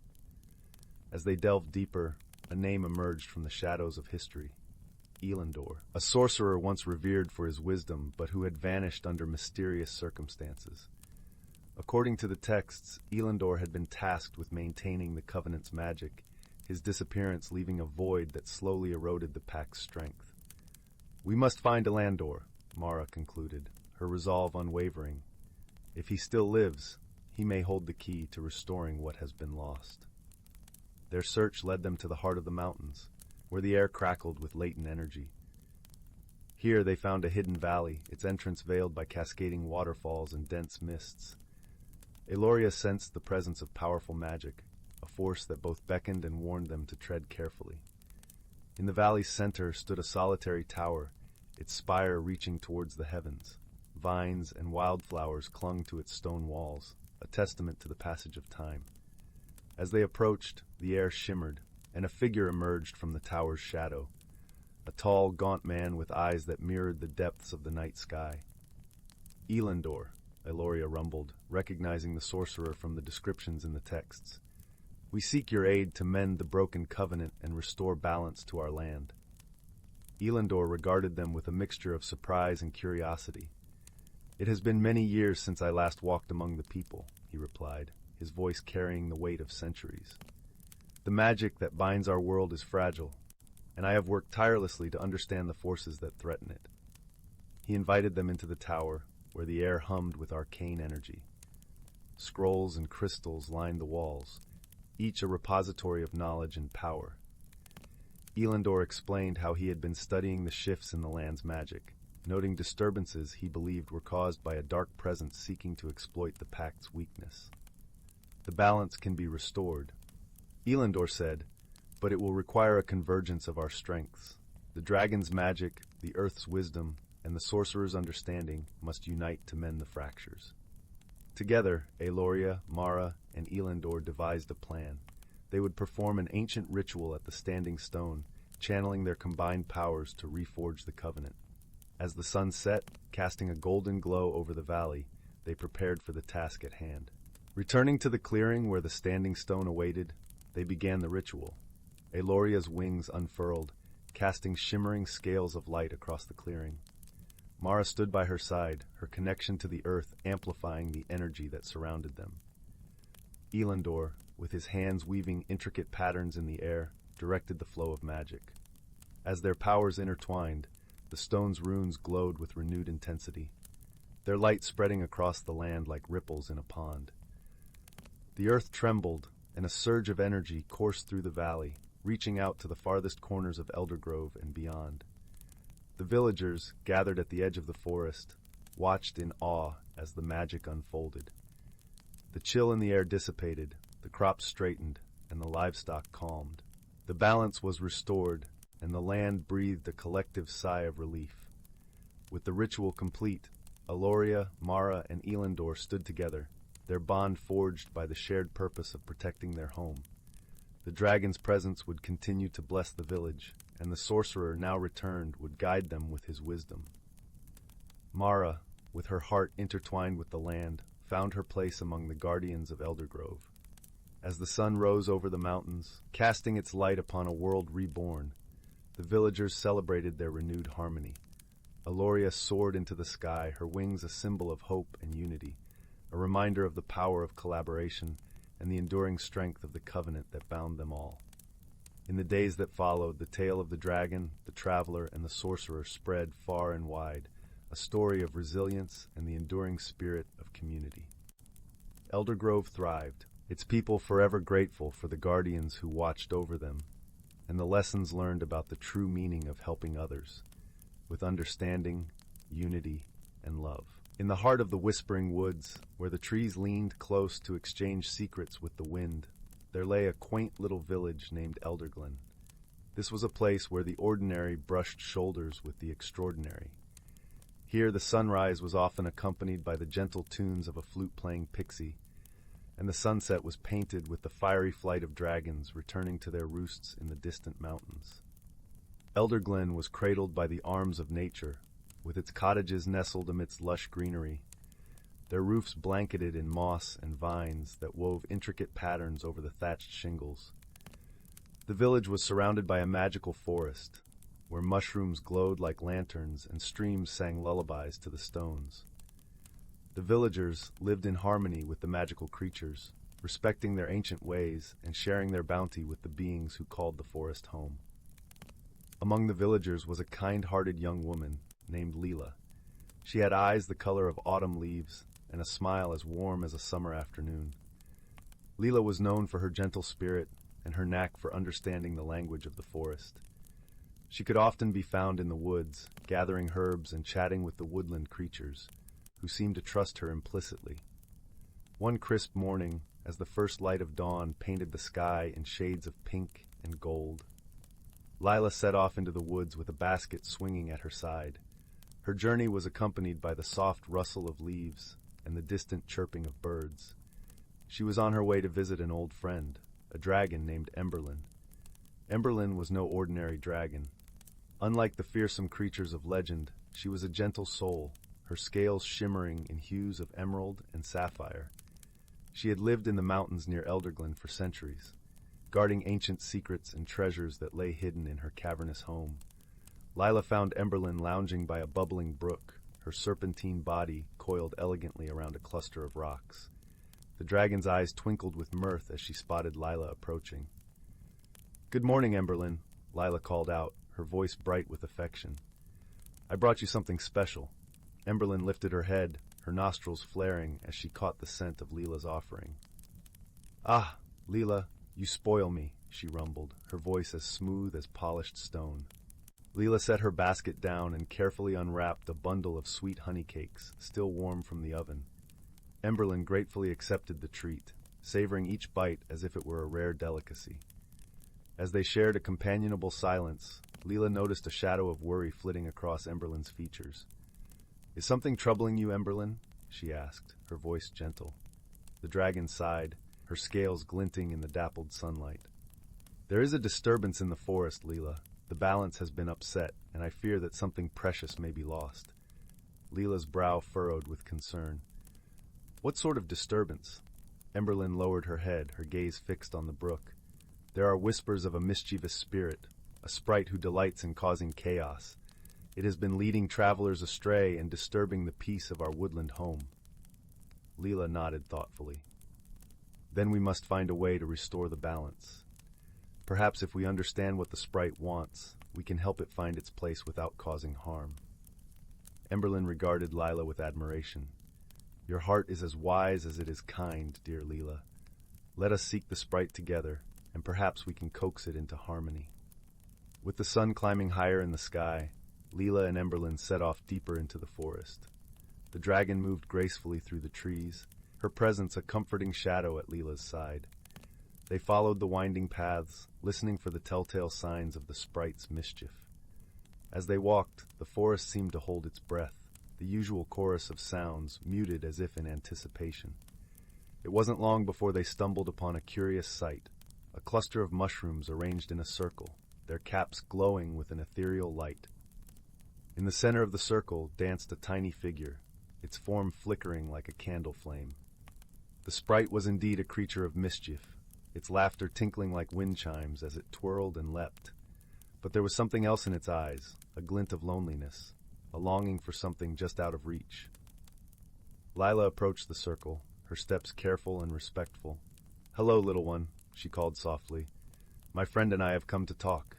As they delved deeper, a name emerged from the shadows of history: Elendor, a sorcerer once revered for his wisdom, but who had vanished under mysterious circumstances. According to the texts, Elendor had been tasked with maintaining the Covenant's magic, his disappearance leaving a void that slowly eroded the Pact's strength. "We must find Elendor," Mara concluded, her resolve unwavering. "If he still lives, he may hold the key to restoring what has been lost." Their search led them to the heart of the mountains, where the air crackled with latent energy. Here they found a hidden valley, its entrance veiled by cascading waterfalls and dense mists. Eloria sensed the presence of powerful magic, a force that both beckoned and warned them to tread carefully. In the valley's center stood a solitary tower, its spire reaching towards the heavens. Vines and wildflowers clung to its stone walls, a testament to the passage of time. As they approached, the air shimmered, and a figure emerged from the tower's shadow, a tall, gaunt man with eyes that mirrored the depths of the night sky. "Elendor," Eloria rumbled, recognizing the sorcerer from the descriptions in the texts. "We seek your aid to mend the broken covenant and restore balance to our land." Elendor regarded them with a mixture of surprise and curiosity. "It has been many years since I last walked among the people," he replied, his voice carrying the weight of centuries. "The magic that binds our world is fragile, and I have worked tirelessly to understand the forces that threaten it." He invited them into the tower, where the air hummed with arcane energy. Scrolls and crystals lined the walls, each a repository of knowledge and power. Elendor explained how he had been studying the shifts in the land's magic, noting disturbances he believed were caused by a dark presence seeking to exploit the Pact's weakness. "The balance can be restored," Elendor said, "but it will require a convergence of our strengths. The dragon's magic, the earth's wisdom, and the sorcerer's understanding must unite to mend the fractures." Together, Eloria, Mara, and Elendor devised a plan. They would perform an ancient ritual at the Standing Stone, channeling their combined powers to reforge the covenant. As the sun set, casting a golden glow over the valley, they prepared for the task at hand. Returning to the clearing where the Standing Stone awaited, they began the ritual. Eloria's wings unfurled, casting shimmering scales of light across the clearing. Mara stood by her side, her connection to the earth amplifying the energy that surrounded them. Elendor, with his hands weaving intricate patterns in the air, directed the flow of magic. As their powers intertwined, the stone's runes glowed with renewed intensity, their light spreading across the land like ripples in a pond. The earth trembled, and a surge of energy coursed through the valley, reaching out to the farthest corners of Eldergrove and beyond. The villagers, gathered at the edge of the forest, watched in awe as the magic unfolded. The chill in the air dissipated, the crops straightened, and the livestock calmed. The balance was restored, and the land breathed a collective sigh of relief. With the ritual complete, Aloria, Mara, and Elendor stood together, their bond forged by the shared purpose of protecting their home. The dragon's presence would continue to bless the village, and the sorcerer, now returned, would guide them with his wisdom. Mara, with her heart intertwined with the land, found her place among the guardians of Eldergrove. As the sun rose over the mountains, casting its light upon a world reborn, the villagers celebrated their renewed harmony. Aloria soared into the sky, her wings a symbol of hope and unity, a reminder of the power of collaboration and the enduring strength of the covenant that bound them all. In the days that followed, the tale of the dragon, the traveler, and the sorcerer spread far and wide, a story of resilience and the enduring spirit of community. Eldergrove thrived, its people forever grateful for the guardians who watched over them, and the lessons learned about the true meaning of helping others, with understanding, unity, and love. In the heart of the whispering woods, where the trees leaned close to exchange secrets with the wind, there lay a quaint little village named Elderglen. This was a place where the ordinary brushed shoulders with the extraordinary. Here the sunrise was often accompanied by the gentle tunes of a flute-playing pixie, and the sunset was painted with the fiery flight of dragons returning to their roosts in the distant mountains. Elderglen was cradled by the arms of nature, with its cottages nestled amidst lush greenery, their roofs blanketed in moss and vines that wove intricate patterns over the thatched shingles. The village was surrounded by a magical forest, where mushrooms glowed like lanterns and streams sang lullabies to the stones. The villagers lived in harmony with the magical creatures, respecting their ancient ways and sharing their bounty with the beings who called the forest home. Among the villagers was a kind-hearted young woman named Leela. She had eyes the color of autumn leaves and a smile as warm as a summer afternoon. Leela was known for her gentle spirit and her knack for understanding the language of the forest. She could often be found in the woods, gathering herbs and chatting with the woodland creatures, who seemed to trust her implicitly. One crisp morning, as the first light of dawn painted the sky in shades of pink and gold, Lila set off into the woods with a basket swinging at her side. Her journey was accompanied by the soft rustle of leaves and the distant chirping of birds. She was on her way to visit an old friend, a dragon named Emberlin. Emberlin was no ordinary dragon. Unlike the fearsome creatures of legend, she was a gentle soul, her scales shimmering in hues of emerald and sapphire. She had lived in the mountains near Elderglen for centuries, guarding ancient secrets and treasures that lay hidden in her cavernous home. Lila found Emberlin lounging by a bubbling brook, her serpentine body coiled elegantly around a cluster of rocks. The dragon's eyes twinkled with mirth as she spotted Lila approaching. "Good morning, Emberlin," Lila called out, her voice bright with affection. "I brought you something special." Emberlin lifted her head, her nostrils flaring as she caught the scent of Leela's offering. "Ah, Leela, you spoil me," she rumbled, her voice as smooth as polished stone. Leela set her basket down and carefully unwrapped a bundle of sweet honey cakes, still warm from the oven. Emberlin gratefully accepted the treat, savoring each bite as if it were a rare delicacy. As they shared a companionable silence, Leela noticed a shadow of worry flitting across Emberlin's features. "Is something troubling you, Emberlin?" she asked, her voice gentle. The dragon sighed, her scales glinting in the dappled sunlight. "There is a disturbance in the forest, Leela. The balance has been upset, and I fear that something precious may be lost." Leela's brow furrowed with concern. "What sort of disturbance?" Emberlin lowered her head, her gaze fixed on the brook. "There are whispers of a mischievous spirit, a sprite who delights in causing chaos. It has been leading travelers astray and disturbing the peace of our woodland home." Leela nodded thoughtfully. "Then we must find a way to restore the balance. Perhaps if we understand what the sprite wants, we can help it find its place without causing harm." Emberlin regarded Lila with admiration. "Your heart is as wise as it is kind, dear Leela. Let us seek the sprite together, and perhaps we can coax it into harmony." With the sun climbing higher in the sky, Leela and Emberlyn set off deeper into the forest. The dragon moved gracefully through the trees, her presence a comforting shadow at Leela's side. They followed the winding paths, listening for the telltale signs of the sprite's mischief. As they walked, the forest seemed to hold its breath, the usual chorus of sounds muted as if in anticipation. It wasn't long before they stumbled upon a curious sight, a cluster of mushrooms arranged in a circle, their caps glowing with an ethereal light. In the center of the circle danced a tiny figure, its form flickering like a candle flame. The sprite was indeed a creature of mischief, its laughter tinkling like wind chimes as it twirled and leapt. But there was something else in its eyes, a glint of loneliness, a longing for something just out of reach. Lila approached the circle, her steps careful and respectful. "Hello, little one," she called softly. "My friend and I have come to talk."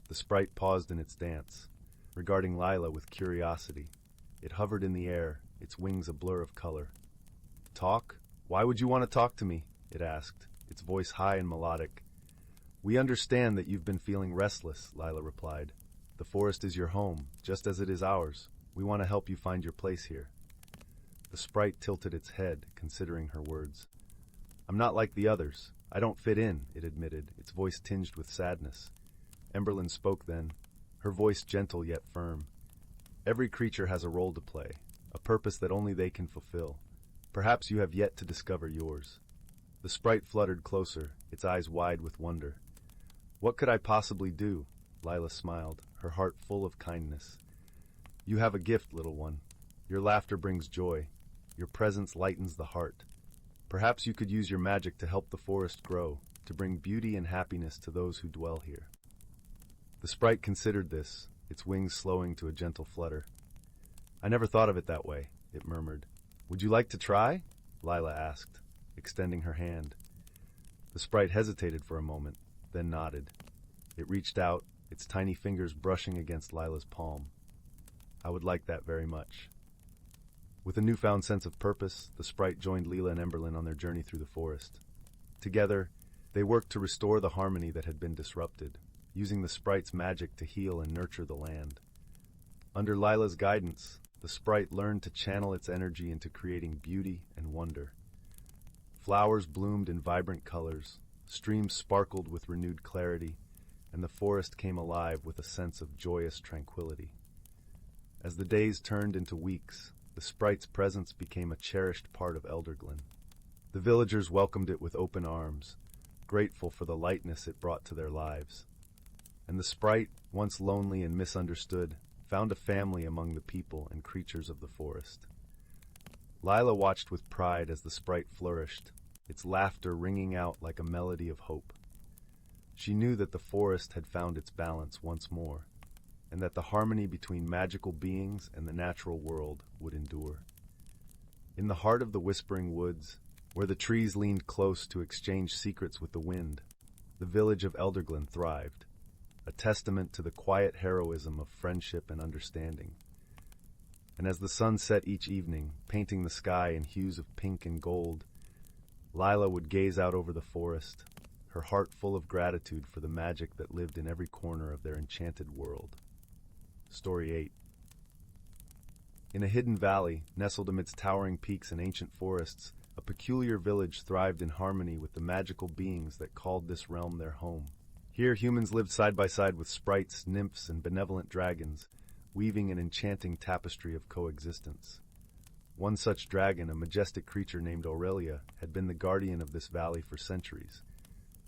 The sprite paused in its dance, regarding Lila with curiosity. It hovered in the air, its wings a blur of color. "Talk? Why would you want to talk to me?" it asked, its voice high and melodic. "We understand that you've been feeling restless," Lila replied. "The forest is your home, just as it is ours. We want to help you find your place here." The sprite tilted its head, considering her words. "I'm not like the others. I don't fit in," it admitted, its voice tinged with sadness. Emberlyn spoke then, her voice gentle yet firm. "Every creature has a role to play, a purpose that only they can fulfill. Perhaps you have yet to discover yours." The sprite fluttered closer, its eyes wide with wonder. "What could I possibly do?" Lila smiled, her heart full of kindness. "You have a gift, little one. Your laughter brings joy. Your presence lightens the heart. Perhaps you could use your magic to help the forest grow, to bring beauty and happiness to those who dwell here." The sprite considered this, its wings slowing to a gentle flutter. "I never thought of it that way," it murmured. "Would you like to try?" Lila asked, extending her hand. The sprite hesitated for a moment, then nodded. It reached out, its tiny fingers brushing against Lila's palm. "I would like that very much." With a newfound sense of purpose, the sprite joined Leela and Emberlyn on their journey through the forest. Together, they worked to restore the harmony that had been disrupted, using the sprite's magic to heal and nurture the land. Under Lila's guidance, the sprite learned to channel its energy into creating beauty and wonder. Flowers bloomed in vibrant colors, streams sparkled with renewed clarity, and the forest came alive with a sense of joyous tranquility. As the days turned into weeks, the sprite's presence became a cherished part of Elderglen. The villagers welcomed it with open arms, grateful for the lightness it brought to their lives. And the sprite, once lonely and misunderstood, found a family among the people and creatures of the forest. Lila watched with pride as the sprite flourished, its laughter ringing out like a melody of hope. She knew that the forest had found its balance once more, and that the harmony between magical beings and the natural world would endure. In the heart of the whispering woods, where the trees leaned close to exchange secrets with the wind, the village of Elderglen thrived, a testament to the quiet heroism of friendship and understanding. And as the sun set each evening, painting the sky in hues of pink and gold, Lila would gaze out over the forest, her heart full of gratitude for the magic that lived in every corner of their enchanted world. Story 8. In a hidden valley, nestled amidst towering peaks and ancient forests, a peculiar village thrived in harmony with the magical beings that called this realm their home. Here humans lived side by side with sprites, nymphs, and benevolent dragons, weaving an enchanting tapestry of coexistence. One such dragon, a majestic creature named Aurelia, had been the guardian of this valley for centuries.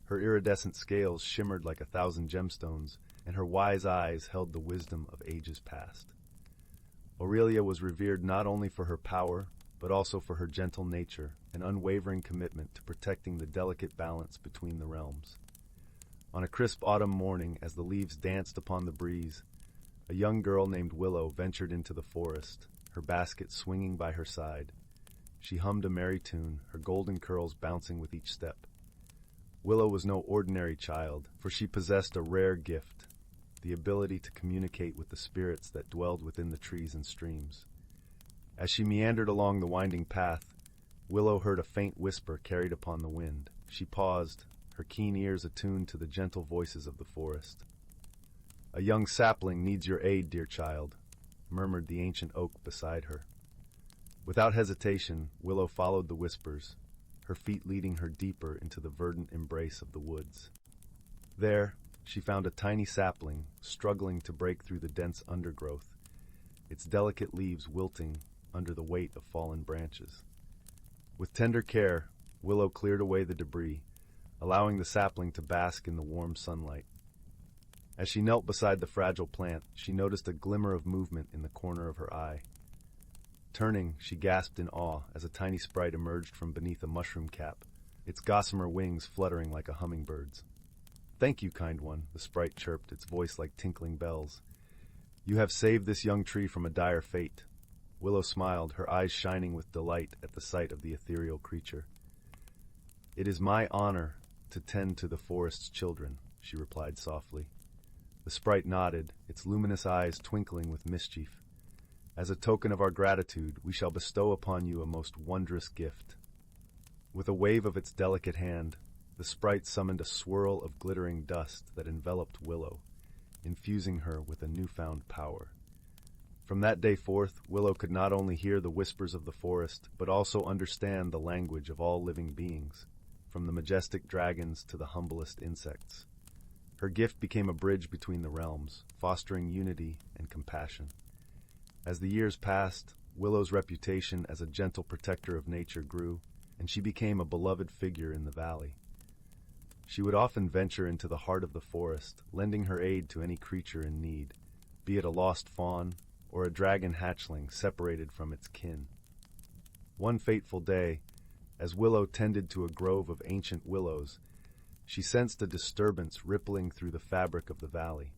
Her iridescent scales shimmered like 1,000 gemstones, and her wise eyes held the wisdom of ages past. Aurelia was revered not only for her power, but also for her gentle nature and unwavering commitment to protecting the delicate balance between the realms. On a crisp autumn morning, as the leaves danced upon the breeze, a young girl named Willow ventured into the forest, her basket swinging by her side. She hummed a merry tune, her golden curls bouncing with each step. Willow was no ordinary child, for she possessed a rare gift, the ability to communicate with the spirits that dwelled within the trees and streams. As she meandered along the winding path, Willow heard a faint whisper carried upon the wind. She paused, her keen ears attuned to the gentle voices of the forest. "A young sapling needs your aid, dear child," murmured the ancient oak beside her. Without hesitation, Willow followed the whispers, her feet leading her deeper into the verdant embrace of the woods. There, she found a tiny sapling, struggling to break through the dense undergrowth, its delicate leaves wilting under the weight of fallen branches. With tender care, Willow cleared away the debris, allowing the sapling to bask in the warm sunlight. As she knelt beside the fragile plant, she noticed a glimmer of movement in the corner of her eye. Turning, she gasped in awe as a tiny sprite emerged from beneath a mushroom cap, its gossamer wings fluttering like a hummingbird's. "Thank you, kind one," the sprite chirped, its voice like tinkling bells. "You have saved this young tree from a dire fate." Willow smiled, her eyes shining with delight at the sight of the ethereal creature. "It is my honor to tend to the forest's children," she replied softly. The sprite nodded, its luminous eyes twinkling with mischief. "As a token of our gratitude, we shall bestow upon you a most wondrous gift." With a wave of its delicate hand, the sprite summoned a swirl of glittering dust that enveloped Willow, infusing her with a newfound power. From that day forth, Willow could not only hear the whispers of the forest, but also understand the language of all living beings, from the majestic dragons to the humblest insects. Her gift became a bridge between the realms, fostering unity and compassion. As the years passed, Willow's reputation as a gentle protector of nature grew, and she became a beloved figure in the valley. She would often venture into the heart of the forest, lending her aid to any creature in need, be it a lost fawn or a dragon hatchling separated from its kin. One fateful day, as Willow tended to a grove of ancient willows, she sensed a disturbance rippling through the fabric of the valley.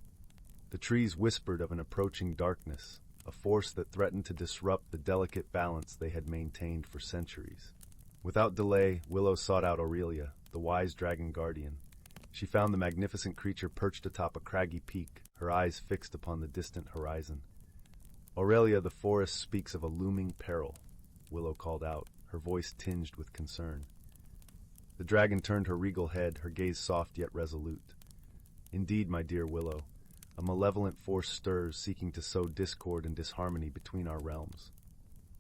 The trees whispered of an approaching darkness, a force that threatened to disrupt the delicate balance they had maintained for centuries. Without delay, Willow sought out Aurelia, the wise dragon guardian. She found the magnificent creature perched atop a craggy peak, her eyes fixed upon the distant horizon. "Aurelia, the forest speaks of a looming peril," Willow called out, her voice tinged with concern. The dragon turned her regal head, her gaze soft yet resolute. "Indeed, my dear Willow, a malevolent force stirs, seeking to sow discord and disharmony between our realms."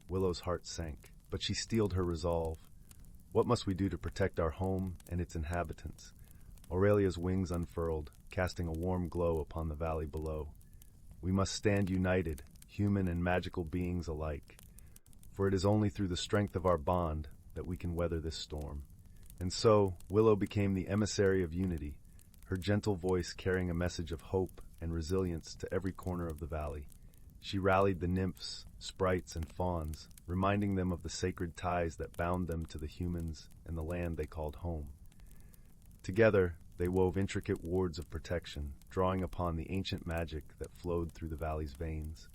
Willow's heart sank, but she steeled her resolve. "What must we do to protect our home and its inhabitants?" Aurelia's wings unfurled, casting a warm glow upon the valley below. "We must stand united, human and magical beings alike, for it is only through the strength of our bond that we can weather this storm." And so, Willow became the emissary of unity, her gentle voice carrying a message of hope and resilience to every corner of the valley. She rallied the nymphs, sprites, and fauns, reminding them of the sacred ties that bound them to the humans and the land they called home. Together, they wove intricate wards of protection, drawing upon the ancient magic that flowed through the valley's veins.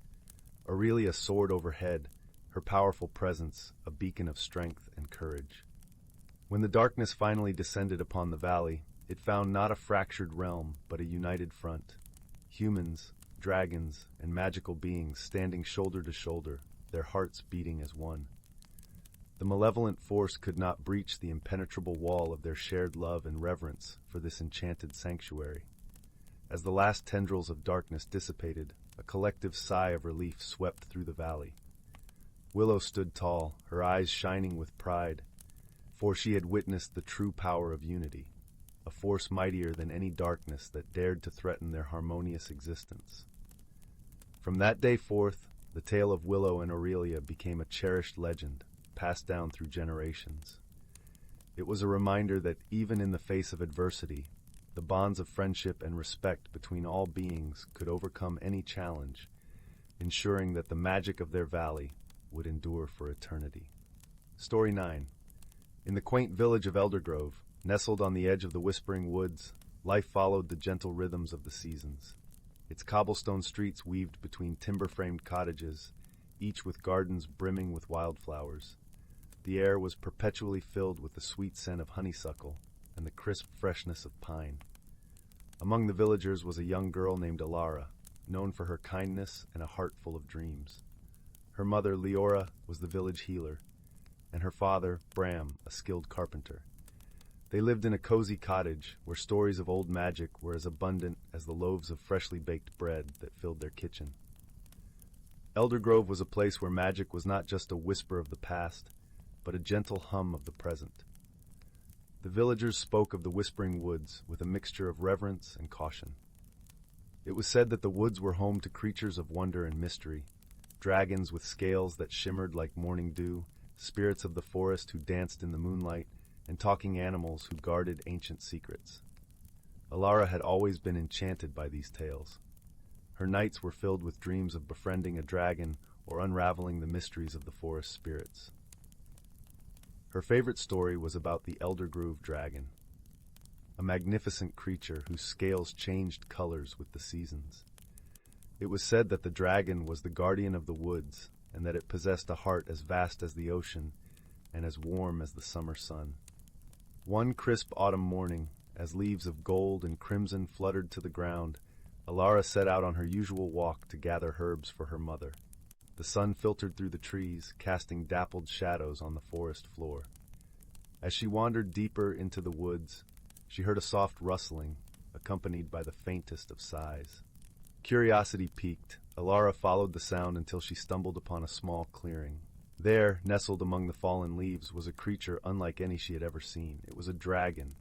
Aurelia soared overhead, her powerful presence a beacon of strength and courage. When the darkness finally descended upon the valley, it found not a fractured realm, but a united front. Humans, dragons, and magical beings standing shoulder to shoulder, their hearts beating as one. The malevolent force could not breach the impenetrable wall of their shared love and reverence for this enchanted sanctuary. As the last tendrils of darkness dissipated, a collective sigh of relief swept through the valley. Willow stood tall, her eyes shining with pride, for she had witnessed the true power of unity, a force mightier than any darkness that dared to threaten their harmonious existence. From that day forth, the tale of Willow and Aurelia became a cherished legend, passed down through generations. It was a reminder that even in the face of adversity, the bonds of friendship and respect between all beings could overcome any challenge, ensuring that the magic of their valley would endure for eternity. Story 9. In the quaint village of Eldergrove, nestled on the edge of the whispering woods, life followed the gentle rhythms of the seasons. Its cobblestone streets weaved between timber-framed cottages, each with gardens brimming with wildflowers. The air was perpetually filled with the sweet scent of honeysuckle and the crisp freshness of pine. Among the villagers was a young girl named Alara, known for her kindness and a heart full of dreams. Her mother, Leora, was the village healer, and her father, Bram, a skilled carpenter. They lived in a cozy cottage where stories of old magic were as abundant as the loaves of freshly baked bread that filled their kitchen. Eldergrove was a place where magic was not just a whisper of the past, but a gentle hum of the present. The villagers spoke of the whispering woods with a mixture of reverence and caution. It was said that the woods were home to creatures of wonder and mystery, dragons with scales that shimmered like morning dew, spirits of the forest who danced in the moonlight, and talking animals who guarded ancient secrets. Alara had always been enchanted by these tales. Her nights were filled with dreams of befriending a dragon or unraveling the mysteries of the forest spirits. Her favorite story was about the Eldergrove dragon, a magnificent creature whose scales changed colors with the seasons. It was said that the dragon was the guardian of the woods and that it possessed a heart as vast as the ocean and as warm as the summer sun. One crisp autumn morning, as leaves of gold and crimson fluttered to the ground, Alara set out on her usual walk to gather herbs for her mother. The sun filtered through the trees, casting dappled shadows on the forest floor. As she wandered deeper into the woods, she heard a soft rustling, accompanied by the faintest of sighs. Curiosity piqued, Alara followed the sound until she stumbled upon a small clearing. There, nestled among the fallen leaves, was a creature unlike any she had ever seen. It was a dragon,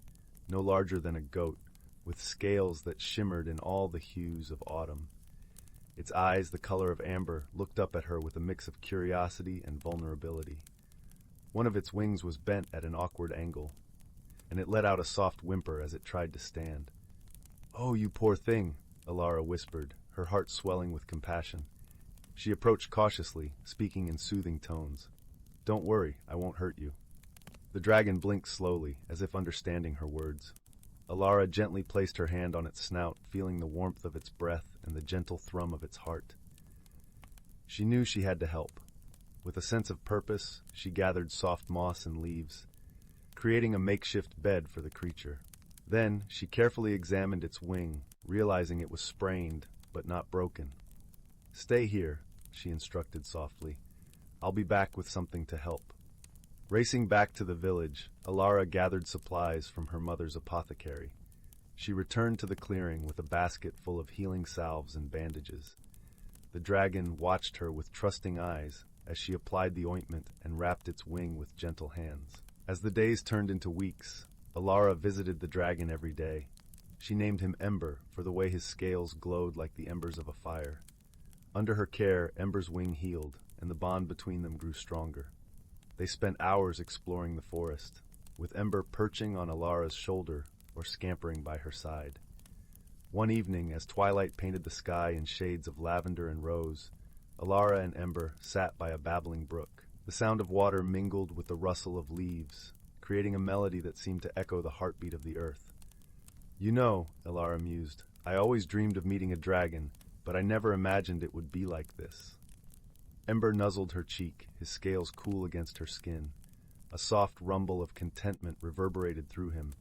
no larger than a goat, with scales that shimmered in all the hues of autumn. Its eyes, the color of amber, looked up at her with a mix of curiosity and vulnerability. One of its wings was bent at an awkward angle, and it let out a soft whimper as it tried to stand. "Oh, you poor thing," Alara whispered, her heart swelling with compassion. She approached cautiously, speaking in soothing tones. "Don't worry, I won't hurt you." The dragon blinked slowly, as if understanding her words. Alara gently placed her hand on its snout, feeling the warmth of its breath and the gentle thrum of its heart. She knew she had to help. With a sense of purpose, she gathered soft moss and leaves, creating a makeshift bed for the creature. Then she carefully examined its wing, realizing it was sprained, but not broken. "Stay here," she instructed softly. "I'll be back with something to help." Racing back to the village, Alara gathered supplies from her mother's apothecary. She returned to the clearing with a basket full of healing salves and bandages. The dragon watched her with trusting eyes as she applied the ointment and wrapped its wing with gentle hands. As the days turned into weeks, Alara visited the dragon every day. She named him Ember for the way his scales glowed like the embers of a fire. Under her care, Ember's wing healed, and the bond between them grew stronger. They spent hours exploring the forest, with Ember perching on Alara's shoulder or scampering by her side. One evening, as twilight painted the sky in shades of lavender and rose, Alara and Ember sat by a babbling brook. The sound of water mingled with the rustle of leaves, creating a melody that seemed to echo the heartbeat of the earth. "You know," Alara mused, "I always dreamed of meeting a dragon, but I never imagined it would be like this." Ember nuzzled her cheek, his scales cool against her skin. A soft rumble of contentment reverberated through him,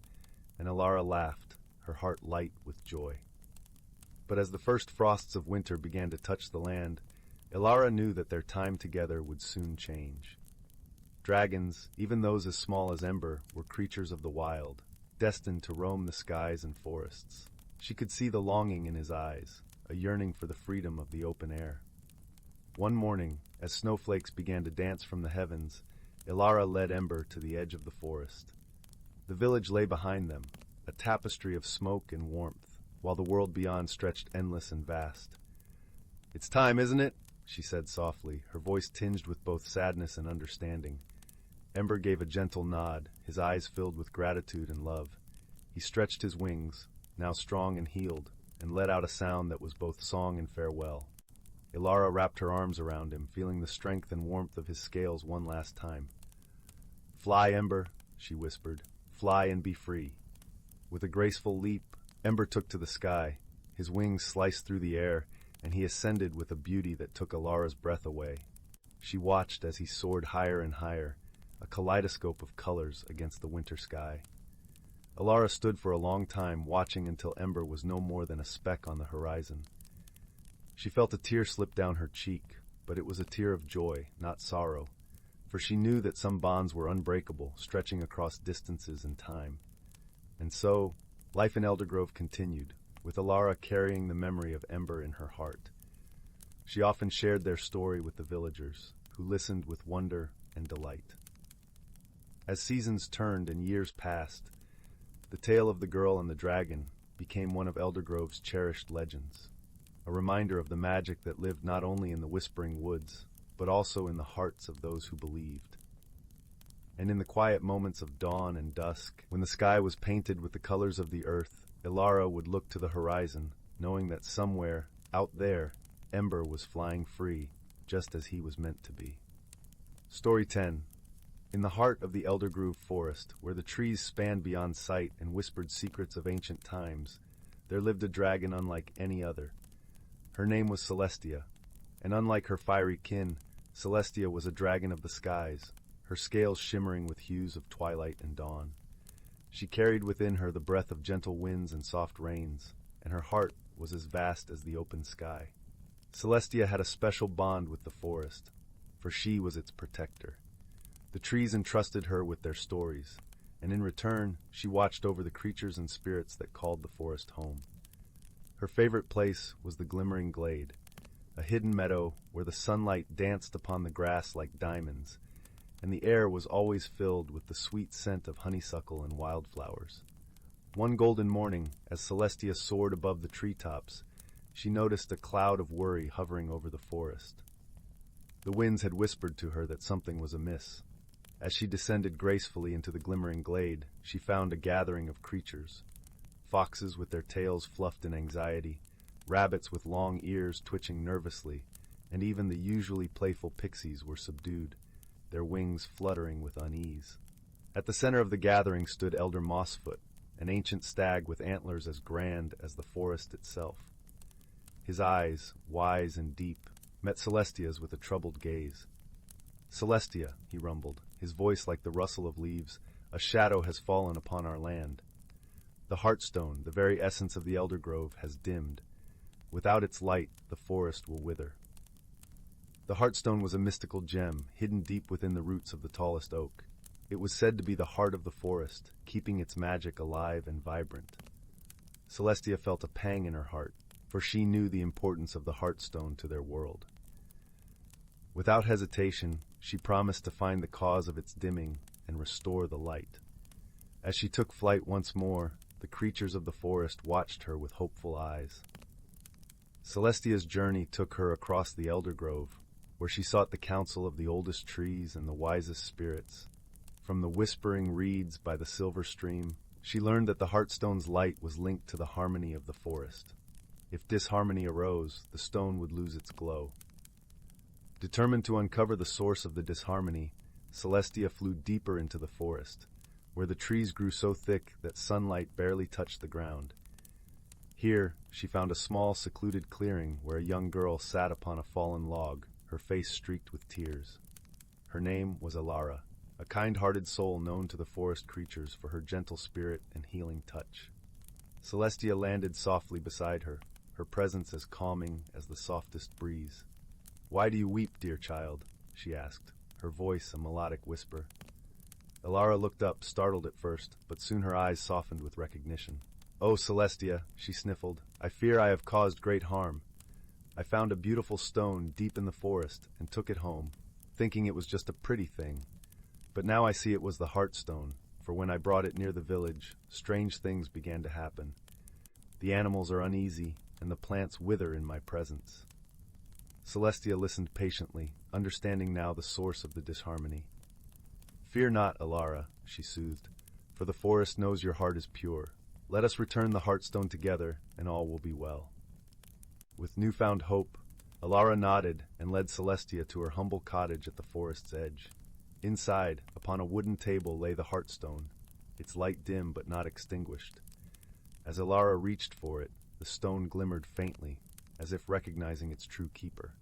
and Alara laughed, her heart light with joy. But as the first frosts of winter began to touch the land, Alara knew that their time together would soon change. Dragons, even those as small as Ember, were creatures of the wild, destined to roam the skies and forests. She could see the longing in his eyes, a yearning for the freedom of the open air. One morning, as snowflakes began to dance from the heavens, Alara led Ember to the edge of the forest. The village lay behind them, a tapestry of smoke and warmth, while the world beyond stretched endless and vast. "It's time, isn't it?" she said softly, her voice tinged with both sadness and understanding. Ember gave a gentle nod, his eyes filled with gratitude and love. He stretched his wings, now strong and healed, and let out a sound that was both song and farewell. Alara wrapped her arms around him, feeling the strength and warmth of his scales one last time. "Fly, Ember," she whispered. "Fly and be free." With a graceful leap, Ember took to the sky. His wings sliced through the air, and he ascended with a beauty that took Alara's breath away. She watched as he soared higher and higher, a kaleidoscope of colors against the winter sky. Alara stood for a long time, watching until Ember was no more than a speck on the horizon. She felt a tear slip down her cheek, but it was a tear of joy, not sorrow, for she knew that some bonds were unbreakable, stretching across distances and time. And so, life in Eldergrove continued, with Alara carrying the memory of Ember in her heart. She often shared their story with the villagers, who listened with wonder and delight. As seasons turned and years passed, the tale of the girl and the dragon became one of Eldergrove's cherished legends, a reminder of the magic that lived not only in the whispering woods, but also in the hearts of those who believed. And in the quiet moments of dawn and dusk, when the sky was painted with the colors of the earth, Alara would look to the horizon, knowing that somewhere, out there, Ember was flying free, just as he was meant to be. Story 10. In the heart of the Eldergrove forest, where the trees spanned beyond sight and whispered secrets of ancient times, there lived a dragon unlike any other. Her name was Celestia, and unlike her fiery kin, Celestia was a dragon of the skies, her scales shimmering with hues of twilight and dawn. She carried within her the breath of gentle winds and soft rains, and her heart was as vast as the open sky. Celestia had a special bond with the forest, for she was its protector. The trees entrusted her with their stories, and in return, she watched over the creatures and spirits that called the forest home. Her favorite place was the Glimmering Glade, a hidden meadow where the sunlight danced upon the grass like diamonds, and the air was always filled with the sweet scent of honeysuckle and wildflowers. One golden morning, as Celestia soared above the treetops, she noticed a cloud of worry hovering over the forest. The winds had whispered to her that something was amiss. As she descended gracefully into the Glimmering Glade, she found a gathering of creatures. Foxes with their tails fluffed in anxiety, rabbits with long ears twitching nervously, and even the usually playful pixies were subdued, their wings fluttering with unease. At the center of the gathering stood Elder Mossfoot, an ancient stag with antlers as grand as the forest itself. His eyes, wise and deep, met Celestia's with a troubled gaze. "Celestia," he rumbled, his voice like the rustle of leaves, "a shadow has fallen upon our land. The Heartstone, the very essence of the Eldergrove, has dimmed. Without its light, the forest will wither." The Heartstone was a mystical gem, hidden deep within the roots of the tallest oak. It was said to be the heart of the forest, keeping its magic alive and vibrant. Celestia felt a pang in her heart, for she knew the importance of the Heartstone to their world. Without hesitation, she promised to find the cause of its dimming and restore the light. As she took flight once more, the creatures of the forest watched her with hopeful eyes. Celestia's journey took her across the Eldergrove, where she sought the counsel of the oldest trees and the wisest spirits. From the whispering reeds by the silver stream, she learned that the Heartstone's light was linked to the harmony of the forest. If disharmony arose, the stone would lose its glow. Determined to uncover the source of the disharmony, Celestia flew deeper into the forest, where the trees grew so thick that sunlight barely touched the ground. Here, she found a small, secluded clearing where a young girl sat upon a fallen log, her face streaked with tears. Her name was Alara, a kind-hearted soul known to the forest creatures for her gentle spirit and healing touch. Celestia landed softly beside her, her presence as calming as the softest breeze. "Why do you weep, dear child?" she asked, her voice a melodic whisper. Alara looked up, startled at first, but soon her eyes softened with recognition. "Oh, Celestia," she sniffled, "I fear I have caused great harm. I found a beautiful stone deep in the forest and took it home, thinking it was just a pretty thing. But now I see it was the Heartstone, for when I brought it near the village, strange things began to happen. The animals are uneasy, and the plants wither in my presence." Celestia listened patiently, understanding now the source of the disharmony. "Fear not, Alara," she soothed, "for the forest knows your heart is pure. Let us return the Heartstone together, and all will be well." With newfound hope, Alara nodded and led Celestia to her humble cottage at the forest's edge. Inside, upon a wooden table, lay the Heartstone, its light dim but not extinguished. As Alara reached for it, the stone glimmered faintly, as if recognizing its true keeper.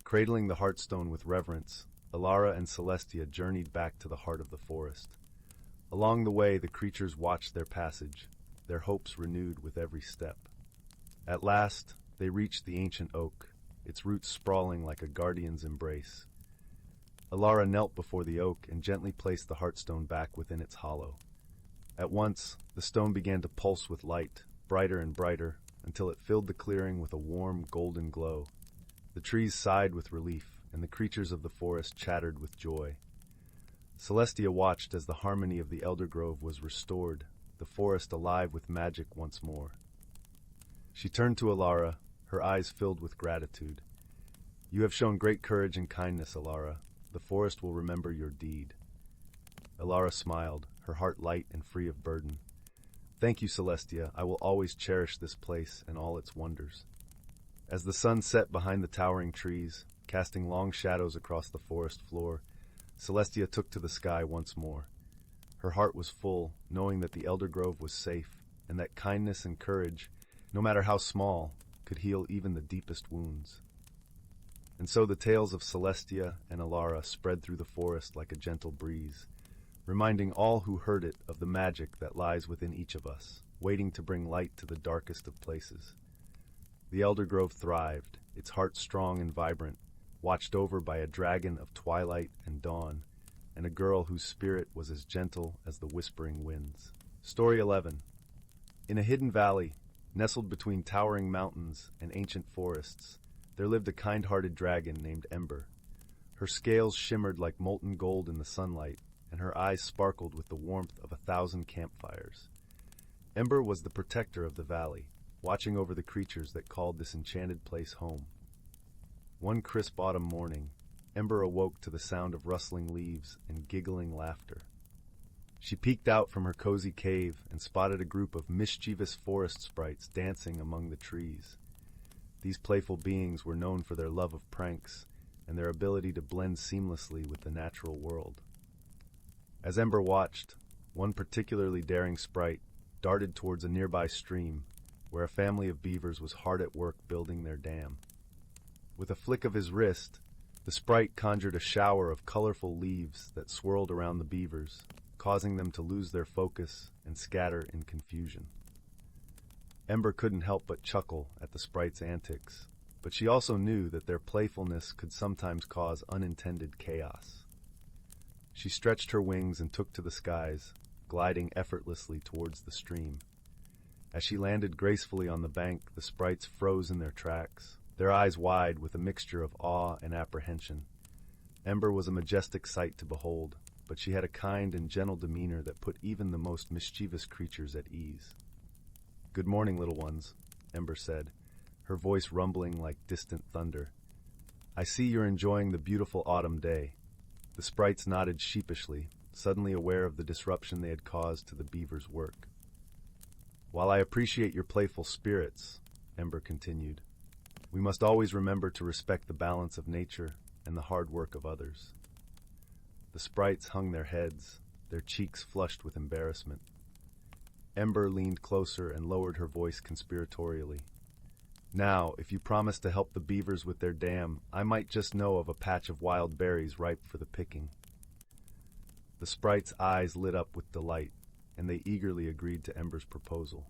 Cradling the Heartstone with reverence, Alara and Celestia journeyed back to the heart of the forest. Along the way, the creatures watched their passage, their hopes renewed with every step. At last, they reached the ancient oak, its roots sprawling like a guardian's embrace. Alara knelt before the oak and gently placed the Heartstone back within its hollow. At once, the stone began to pulse with light, brighter and brighter, until it filled the clearing with a warm, golden glow. The trees sighed with relief, and the creatures of the forest chattered with joy. Celestia watched as the harmony of the elder grove was restored, the forest alive with magic once more. She turned to Alara, her eyes filled with gratitude. "You have shown great courage and kindness, Alara. The forest will remember your deed." Alara smiled, her heart light and free of burden. "Thank you, Celestia. I will always cherish this place and all its wonders." As the sun set behind the towering trees, casting long shadows across the forest floor, Celestia took to the sky once more. Her heart was full, knowing that the Elder Grove was safe, and that kindness and courage, no matter how small, could heal even the deepest wounds. And so the tales of Celestia and Alara spread through the forest like a gentle breeze, reminding all who heard it of the magic that lies within each of us, waiting to bring light to the darkest of places. The Elder Grove thrived, its heart strong and vibrant, watched over by a dragon of twilight and dawn, and a girl whose spirit was as gentle as the whispering winds. Story 11. In a hidden valley, nestled between towering mountains and ancient forests, there lived a kind-hearted dragon named Ember. Her scales shimmered like molten gold in the sunlight, and her eyes sparkled with the warmth of 1,000 campfires. Ember was the protector of the valley, watching over the creatures that called this enchanted place home. One crisp autumn morning, Ember awoke to the sound of rustling leaves and giggling laughter. She peeked out from her cozy cave and spotted a group of mischievous forest sprites dancing among the trees. These playful beings were known for their love of pranks and their ability to blend seamlessly with the natural world. As Ember watched, one particularly daring sprite darted towards a nearby stream where a family of beavers was hard at work building their dam. With a flick of his wrist, the sprite conjured a shower of colorful leaves that swirled around the beavers, causing them to lose their focus and scatter in confusion. Ember couldn't help but chuckle at the sprite's antics, but she also knew that their playfulness could sometimes cause unintended chaos. She stretched her wings and took to the skies, gliding effortlessly towards the stream. As she landed gracefully on the bank, the sprites froze in their tracks, their eyes wide with a mixture of awe and apprehension. Ember was a majestic sight to behold, but she had a kind and gentle demeanor that put even the most mischievous creatures at ease. "Good morning, little ones," Ember said, her voice rumbling like distant thunder. "I see you're enjoying the beautiful autumn day." The sprites nodded sheepishly, suddenly aware of the disruption they had caused to the beavers' work. "While I appreciate your playful spirits," Ember continued, "we must always remember to respect the balance of nature and the hard work of others." The sprites hung their heads, their cheeks flushed with embarrassment. Ember leaned closer and lowered her voice conspiratorially. "Now, if you promise to help the beavers with their dam, I might just know of a patch of wild berries ripe for the picking." The sprite's eyes lit up with delight, and they eagerly agreed to Ember's proposal.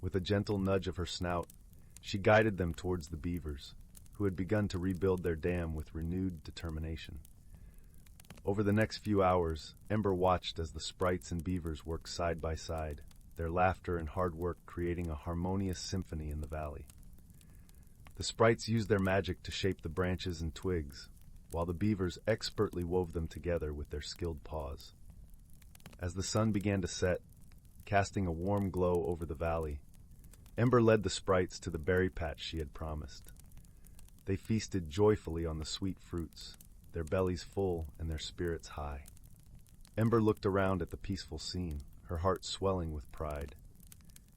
With a gentle nudge of her snout, she guided them towards the beavers, who had begun to rebuild their dam with renewed determination. Over the next few hours, Ember watched as the sprites and beavers worked side by side, their laughter and hard work creating a harmonious symphony in the valley. The sprites used their magic to shape the branches and twigs, while the beavers expertly wove them together with their skilled paws. As the sun began to set, casting a warm glow over the valley, Ember led the sprites to the berry patch she had promised. They feasted joyfully on the sweet fruits, their bellies full and their spirits high. Ember looked around at the peaceful scene, her heart swelling with pride.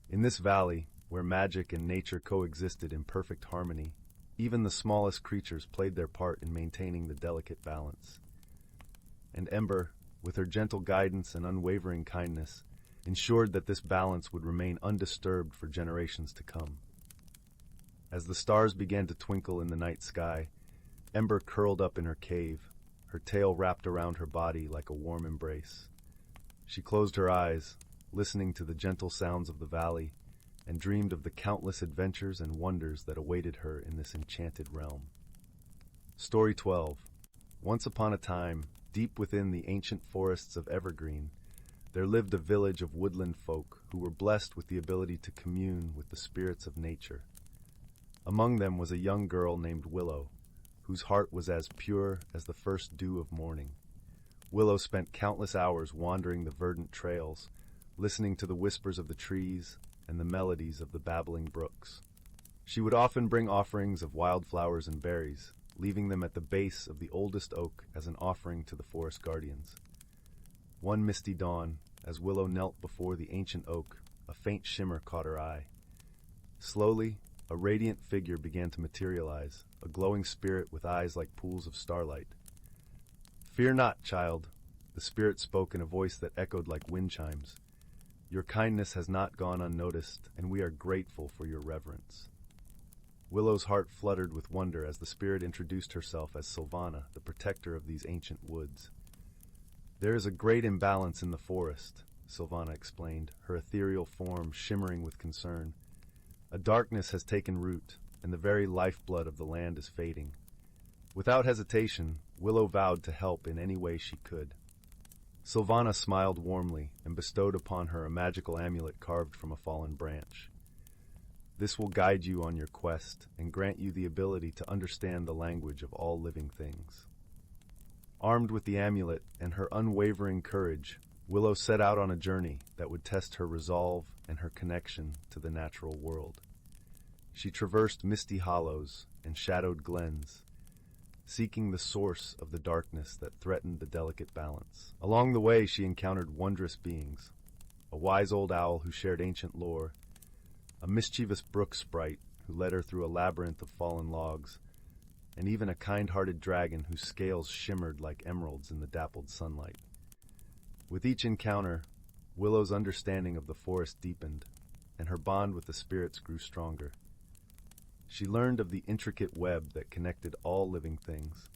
In this valley, where magic and nature coexisted in perfect harmony, even the smallest creatures played their part in maintaining the delicate balance. And Ember, with her gentle guidance and unwavering kindness, ensured that this balance would remain undisturbed for generations to come. As the stars began to twinkle in the night sky, Ember curled up in her cave, her tail wrapped around her body like a warm embrace. She closed her eyes, listening to the gentle sounds of the valley, and dreamed of the countless adventures and wonders that awaited her in this enchanted realm. Story 12. Once upon a time, deep within the ancient forests of Evergreen, there lived a village of woodland folk who were blessed with the ability to commune with the spirits of nature. Among them was a young girl named Willow, whose heart was as pure as the first dew of morning. Willow spent countless hours wandering the verdant trails, listening to the whispers of the trees and the melodies of the babbling brooks. She would often bring offerings of wildflowers and berries, leaving them at the base of the oldest oak as an offering to the forest guardians. One misty dawn, as Willow knelt before the ancient oak, a faint shimmer caught her eye. Slowly, a radiant figure began to materialize, a glowing spirit with eyes like pools of starlight. "Fear not, child," the spirit spoke in a voice that echoed like wind chimes. "Your kindness has not gone unnoticed, and we are grateful for your reverence." Willow's heart fluttered with wonder as the spirit introduced herself as Sylvana, the protector of these ancient woods. "There is a great imbalance in the forest," Sylvana explained, her ethereal form shimmering with concern. "A darkness has taken root, and the very lifeblood of the land is fading." Without hesitation, Willow vowed to help in any way she could. Sylvana smiled warmly and bestowed upon her a magical amulet carved from a fallen branch. "This will guide you on your quest and grant you the ability to understand the language of all living things." Armed with the amulet and her unwavering courage, Willow set out on a journey that would test her resolve and her connection to the natural world. She traversed misty hollows and shadowed glens, seeking the source of the darkness that threatened the delicate balance. Along the way, she encountered wondrous beings: a wise old owl who shared ancient lore, a mischievous brook sprite who led her through a labyrinth of fallen logs, and even a kind-hearted dragon whose scales shimmered like emeralds in the dappled sunlight. With each encounter, Willow's understanding of the forest deepened, and her bond with the spirits grew stronger. She learned of the intricate web that connected all living things,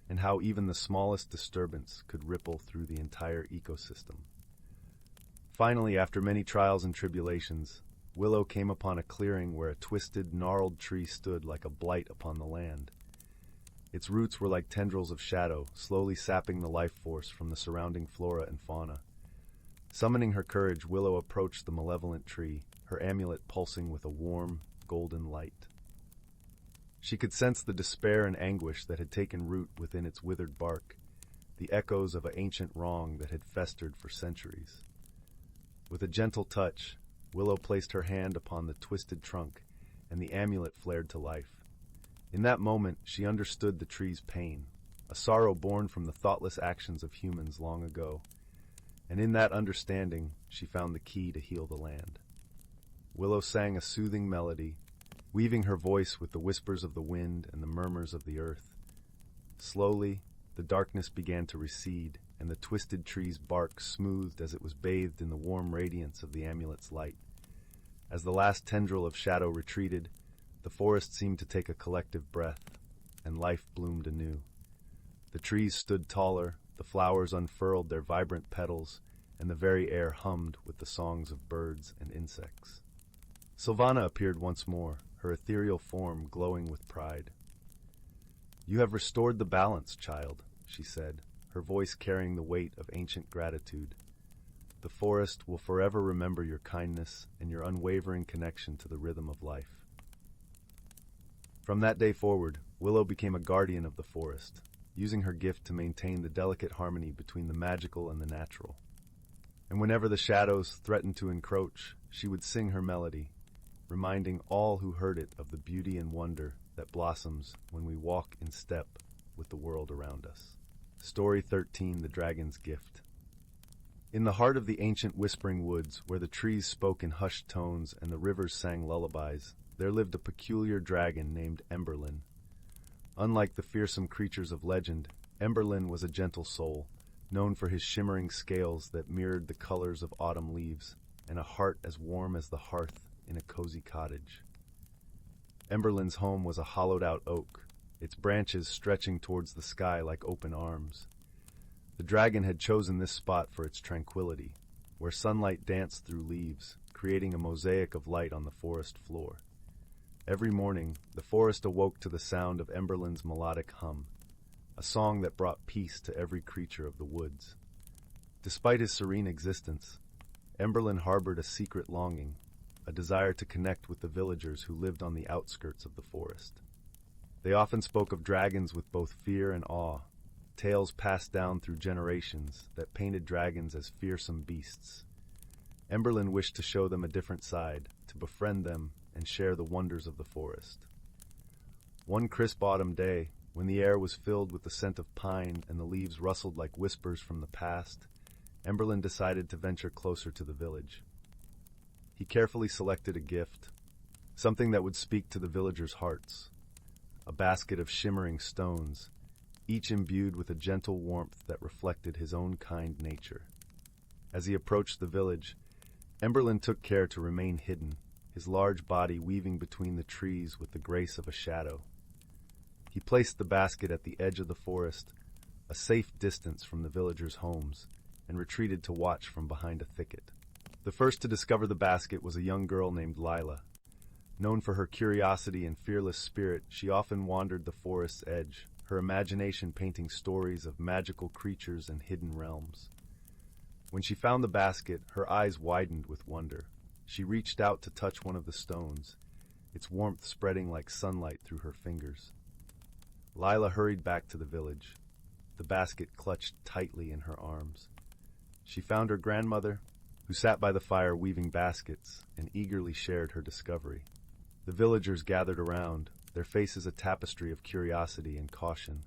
and how even the smallest disturbance could ripple through the entire ecosystem. Finally, after many trials and tribulations, Willow came upon a clearing where a twisted, gnarled tree stood like a blight upon the land. Its roots were like tendrils of shadow, slowly sapping the life force from the surrounding flora and fauna. Summoning her courage, Willow approached the malevolent tree, her amulet pulsing with a warm, golden light. She could sense the despair and anguish that had taken root within its withered bark, the echoes of an ancient wrong that had festered for centuries. With a gentle touch, Willow placed her hand upon the twisted trunk, and the amulet flared to life. In that moment, she understood the tree's pain, a sorrow born from the thoughtless actions of humans long ago. And in that understanding, she found the key to heal the land. Willow sang a soothing melody, weaving her voice with the whispers of the wind and the murmurs of the earth. Slowly, the darkness began to recede, and the twisted tree's bark smoothed as it was bathed in the warm radiance of the amulet's light. As the last tendril of shadow retreated, the forest seemed to take a collective breath, and life bloomed anew. The trees stood taller, the flowers unfurled their vibrant petals, and the very air hummed with the songs of birds and insects. Sylvana appeared once more, her ethereal form glowing with pride. "You have restored the balance, child," she said, her voice carrying the weight of ancient gratitude. "The forest will forever remember your kindness and your unwavering connection to the rhythm of life." From that day forward, Willow became a guardian of the forest, using her gift to maintain the delicate harmony between the magical and the natural. And whenever the shadows threatened to encroach, she would sing her melody, reminding all who heard it of the beauty and wonder that blossoms when we walk in step with the world around us. Story 13: The Dragon's Gift. In the heart of the ancient whispering woods, where the trees spoke in hushed tones and the rivers sang lullabies, there lived a peculiar dragon named Elderglen. Unlike the fearsome creatures of legend, Elderglen was a gentle soul, known for his shimmering scales that mirrored the colors of autumn leaves, and a heart as warm as the hearth in a cozy cottage. Elderglen's home was a hollowed-out oak, its branches stretching towards the sky like open arms. The dragon had chosen this spot for its tranquility, where sunlight danced through leaves, creating a mosaic of light on the forest floor. Every morning, the forest awoke to the sound of Elderglen's melodic hum, a song that brought peace to every creature of the woods. Despite his serene existence, Emberlin harbored a secret longing, a desire to connect with the villagers who lived on the outskirts of the forest. They often spoke of dragons with both fear and awe, tales passed down through generations that painted dragons as fearsome beasts. Emberlin wished to show them a different side, to befriend them and share the wonders of the forest. One crisp autumn day, when the air was filled with the scent of pine and the leaves rustled like whispers from the past, Emberlin decided to venture closer to the village. He carefully selected a gift, something that would speak to the villagers' hearts, a basket of shimmering stones, each imbued with a gentle warmth that reflected his own kind nature. As he approached the village, Emberlin took care to remain hidden, his large body weaving between the trees with the grace of a shadow. He placed the basket at the edge of the forest, a safe distance from the villagers' homes, and retreated to watch from behind a thicket. The first to discover the basket was a young girl named Lila. Known for her curiosity and fearless spirit, she often wandered the forest's edge, her imagination painting stories of magical creatures and hidden realms. When she found the basket, her eyes widened with wonder. She reached out to touch one of the stones, its warmth spreading like sunlight through her fingers. Lila hurried back to the village, the basket clutched tightly in her arms. She found her grandmother, who sat by the fire weaving baskets, and eagerly shared her discovery. The villagers gathered around, their faces a tapestry of curiosity and caution.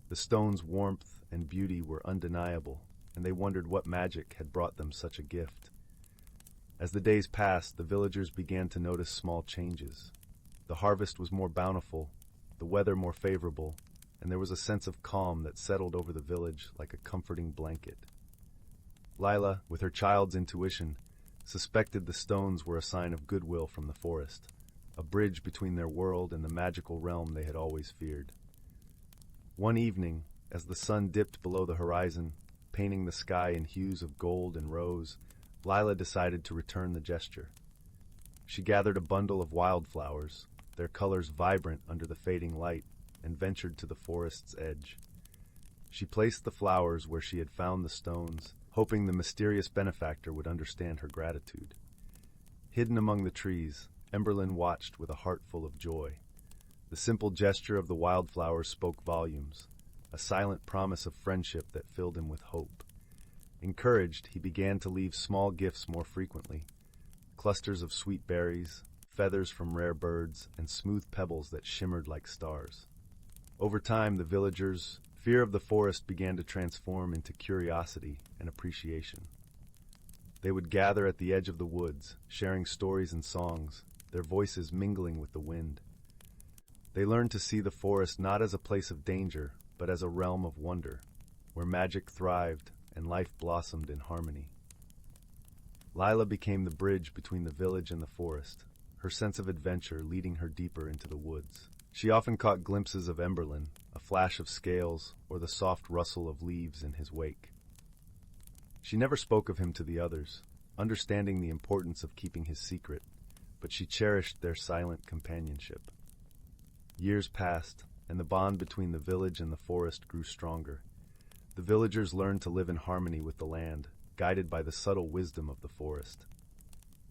The stone's warmth and beauty were undeniable, and they wondered what magic had brought them such a gift. As the days passed, the villagers began to notice small changes. The harvest was more bountiful, the weather more favorable, and there was a sense of calm that settled over the village like a comforting blanket. Lila, with her child's intuition, suspected the stones were a sign of goodwill from the forest, a bridge between their world and the magical realm they had always feared. One evening, as the sun dipped below the horizon, painting the sky in hues of gold and rose, Lila decided to return the gesture. She gathered a bundle of wildflowers, their colors vibrant under the fading light, and ventured to the forest's edge. She placed the flowers where she had found the stones, hoping the mysterious benefactor would understand her gratitude. Hidden among the trees, Emberlin watched with a heart full of joy. The simple gesture of the wildflowers spoke volumes, a silent promise of friendship that filled him with hope. Encouraged, he began to leave small gifts more frequently, clusters of sweet berries, feathers from rare birds, and smooth pebbles that shimmered like stars. Over time, the villagers' fear of the forest began to transform into curiosity and appreciation. They would gather at the edge of the woods, sharing stories and songs, their voices mingling with the wind. They learned to see the forest not as a place of danger, but as a realm of wonder, where magic thrived and life blossomed in harmony. Lila became the bridge between the village and the forest, her sense of adventure leading her deeper into the woods. She often caught glimpses of Emberlin, a flash of scales, or the soft rustle of leaves in his wake. She never spoke of him to the others, understanding the importance of keeping his secret, but she cherished their silent companionship. Years passed, and the bond between the village and the forest grew stronger. The villagers learned to live in harmony with the land, guided by the subtle wisdom of the forest.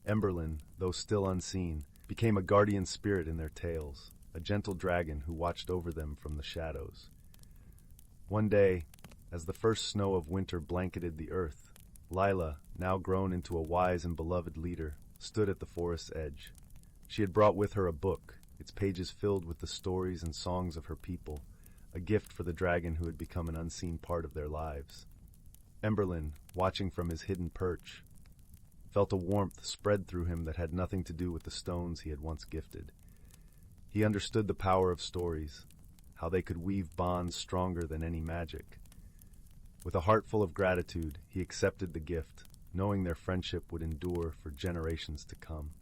Emberlin, though still unseen, became a guardian spirit in their tales, a gentle dragon who watched over them from the shadows. One day, as the first snow of winter blanketed the earth, Lila, now grown into a wise and beloved leader, stood at the forest's edge. She had brought with her a book, its pages filled with the stories and songs of her people, a gift for the dragon who had become an unseen part of their lives. Emberlin, watching from his hidden perch, felt a warmth spread through him that had nothing to do with the stones he had once gifted. He understood the power of stories, how they could weave bonds stronger than any magic. With a heart full of gratitude, he accepted the gift, knowing their friendship would endure for generations to come.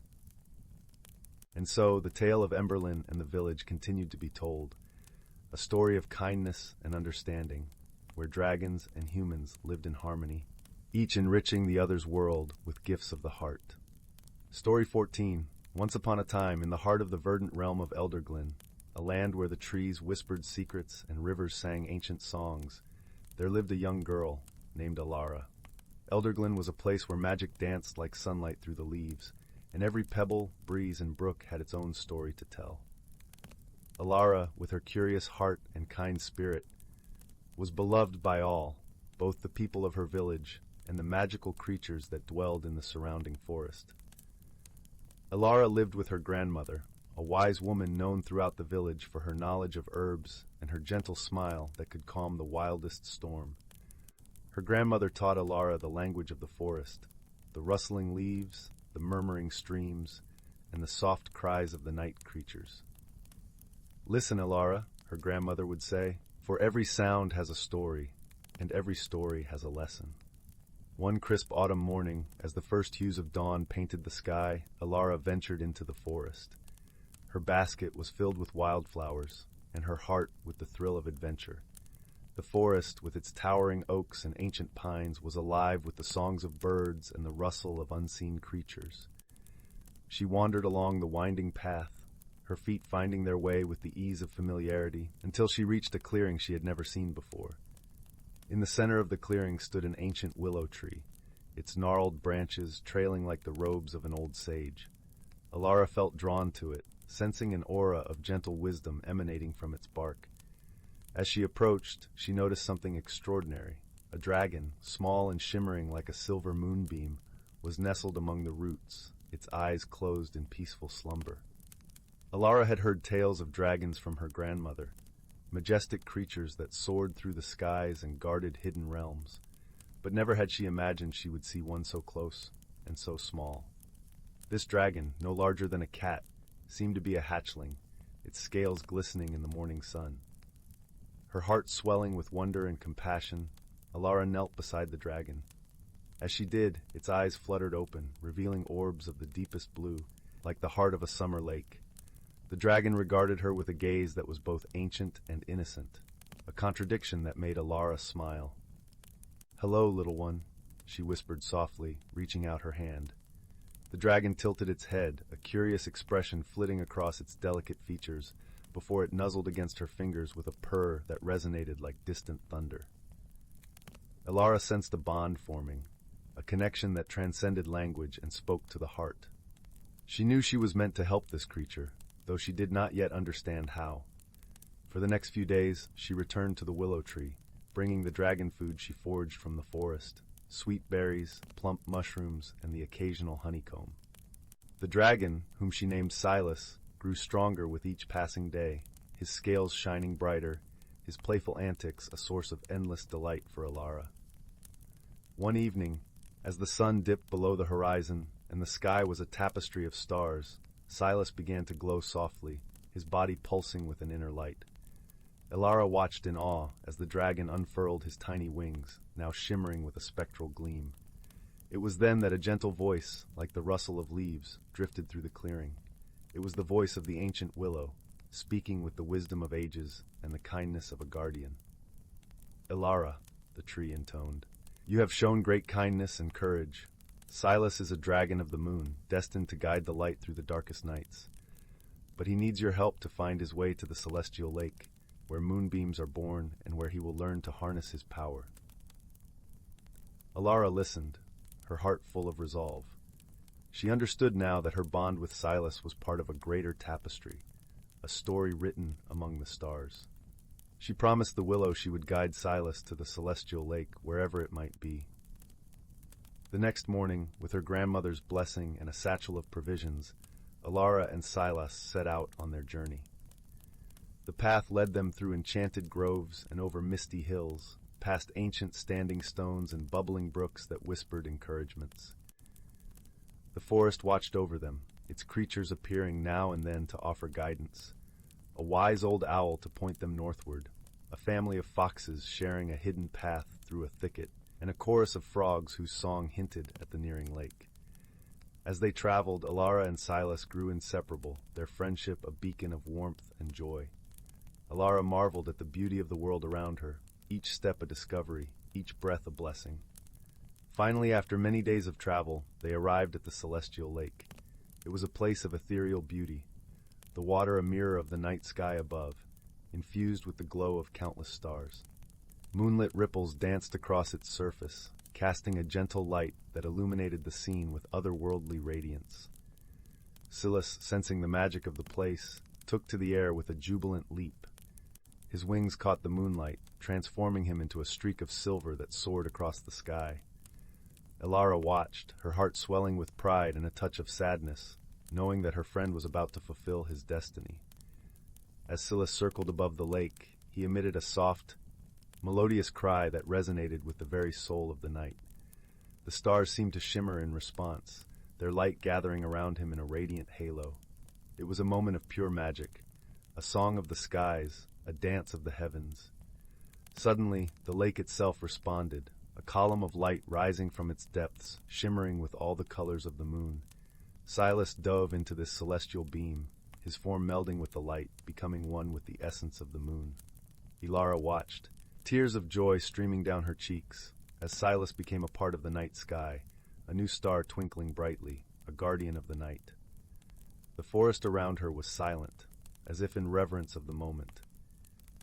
And so, the tale of Emberlin and the village continued to be told, a story of kindness and understanding, where dragons and humans lived in harmony, each enriching the other's world with gifts of the heart. Story 14. Once upon a time, in the heart of the verdant realm of Elderglen, a land where the trees whispered secrets and rivers sang ancient songs, there lived a young girl named Alara. Elderglen was a place where magic danced like sunlight through the leaves, and every pebble, breeze, and brook had its own story to tell. Alara, with her curious heart and kind spirit, was beloved by all, both the people of her village and the magical creatures that dwelled in the surrounding forest. Alara lived with her grandmother, a wise woman known throughout the village for her knowledge of herbs and her gentle smile that could calm the wildest storm. Her grandmother taught Alara the language of the forest, the rustling leaves, the murmuring streams, and the soft cries of the night creatures. "Listen, Alara," her grandmother would say, "for every sound has a story, and every story has a lesson." One crisp autumn morning, as the first hues of dawn painted the sky, Alara ventured into the forest. Her basket was filled with wildflowers, and her heart with the thrill of adventure. The forest, with its towering oaks and ancient pines, was alive with the songs of birds and the rustle of unseen creatures. She wandered along the winding path, her feet finding their way with the ease of familiarity, until she reached a clearing she had never seen before. In the center of the clearing stood an ancient willow tree, its gnarled branches trailing like the robes of an old sage. Alara felt drawn to it, sensing an aura of gentle wisdom emanating from its bark. As she approached, she noticed something extraordinary. A dragon, small and shimmering like a silver moonbeam, was nestled among the roots, its eyes closed in peaceful slumber. Alara had heard tales of dragons from her grandmother, majestic creatures that soared through the skies and guarded hidden realms, but never had she imagined she would see one so close and so small. This dragon, no larger than a cat, seemed to be a hatchling, its scales glistening in the morning sun. Her heart swelling with wonder and compassion, Alara knelt beside the dragon. As she did, its eyes fluttered open, revealing orbs of the deepest blue, like the heart of a summer lake. The dragon regarded her with a gaze that was both ancient and innocent, a contradiction that made Alara smile. "Hello, little one," she whispered softly, reaching out her hand. The dragon tilted its head, a curious expression flitting across its delicate features, before it nuzzled against her fingers with a purr that resonated like distant thunder. Alara sensed a bond forming, a connection that transcended language and spoke to the heart. She knew she was meant to help this creature, though she did not yet understand how. For the next few days, she returned to the willow tree, bringing the dragon food she foraged from the forest, sweet berries, plump mushrooms, and the occasional honeycomb. The dragon, whom she named Silas, grew stronger with each passing day, his scales shining brighter, his playful antics a source of endless delight for Alara. One evening, as the sun dipped below the horizon and the sky was a tapestry of stars, Silas began to glow softly, his body pulsing with an inner light. Alara watched in awe as the dragon unfurled his tiny wings, now shimmering with a spectral gleam. It was then that a gentle voice, like the rustle of leaves, drifted through the clearing. It was the voice of the ancient willow, speaking with the wisdom of ages and the kindness of a guardian. "Alara," the tree intoned, "you have shown great kindness and courage. Silas is a dragon of the moon, destined to guide the light through the darkest nights. But he needs your help to find his way to the celestial lake, where moonbeams are born and where he will learn to harness his power." Alara listened, her heart full of resolve. She understood now that her bond with Silas was part of a greater tapestry, a story written among the stars. She promised the willow she would guide Silas to the celestial lake, wherever it might be. The next morning, with her grandmother's blessing and a satchel of provisions, Alara and Silas set out on their journey. The path led them through enchanted groves and over misty hills, past ancient standing stones and bubbling brooks that whispered encouragements. The forest watched over them, its creatures appearing now and then to offer guidance. A wise old owl to point them northward, a family of foxes sharing a hidden path through a thicket, and a chorus of frogs whose song hinted at the nearing lake. As they traveled, Alara and Silas grew inseparable, their friendship a beacon of warmth and joy. Alara marveled at the beauty of the world around her, each step a discovery, each breath a blessing. Finally, after many days of travel, they arrived at the celestial lake. It was a place of ethereal beauty, the water a mirror of the night sky above, infused with the glow of countless stars. Moonlit ripples danced across its surface, casting a gentle light that illuminated the scene with otherworldly radiance. Silas, sensing the magic of the place, took to the air with a jubilant leap. His wings caught the moonlight, transforming him into a streak of silver that soared across the sky. Elara watched, her heart swelling with pride and a touch of sadness, knowing that her friend was about to fulfill his destiny. As Silas circled above the lake, he emitted a soft, melodious cry that resonated with the very soul of the night. The stars seemed to shimmer in response, their light gathering around him in a radiant halo. It was a moment of pure magic, a song of the skies, a dance of the heavens. Suddenly, the lake itself responded, a column of light rising from its depths, shimmering with all the colors of the moon. Silas dove into this celestial beam, his form melding with the light, becoming one with the essence of the moon. Elara watched, tears of joy streaming down her cheeks, as Silas became a part of the night sky, a new star twinkling brightly, a guardian of the night. The forest around her was silent, as if in reverence of the moment.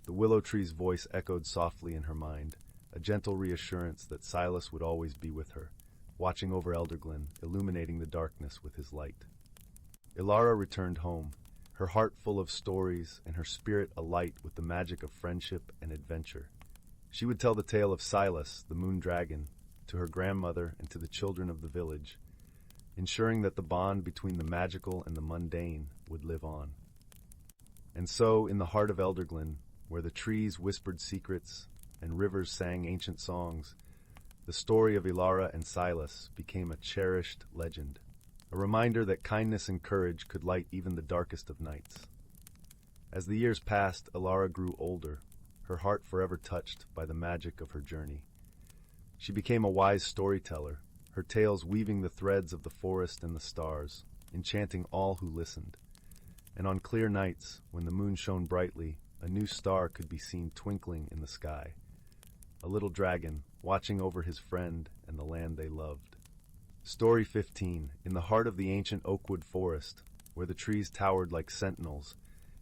The willow tree's voice echoed softly in her mind, a gentle reassurance that Silas would always be with her, watching over Elderglen, illuminating the darkness with his light. Elara returned home, her heart full of stories and her spirit alight with the magic of friendship and adventure. She would tell the tale of Silas, the moon dragon, to her grandmother and to the children of the village, ensuring that the bond between the magical and the mundane would live on. And so, in the heart of Elderglen, where the trees whispered secrets and rivers sang ancient songs, the story of Elara and Silas became a cherished legend, a reminder that kindness and courage could light even the darkest of nights. As the years passed, Elara grew older, her heart forever touched by the magic of her journey. She became a wise storyteller, her tales weaving the threads of the forest and the stars, enchanting all who listened. And on clear nights, when the moon shone brightly, a new star could be seen twinkling in the sky. A little dragon, watching over his friend and the land they loved. Story 15. In the heart of the ancient oakwood forest, where the trees towered like sentinels,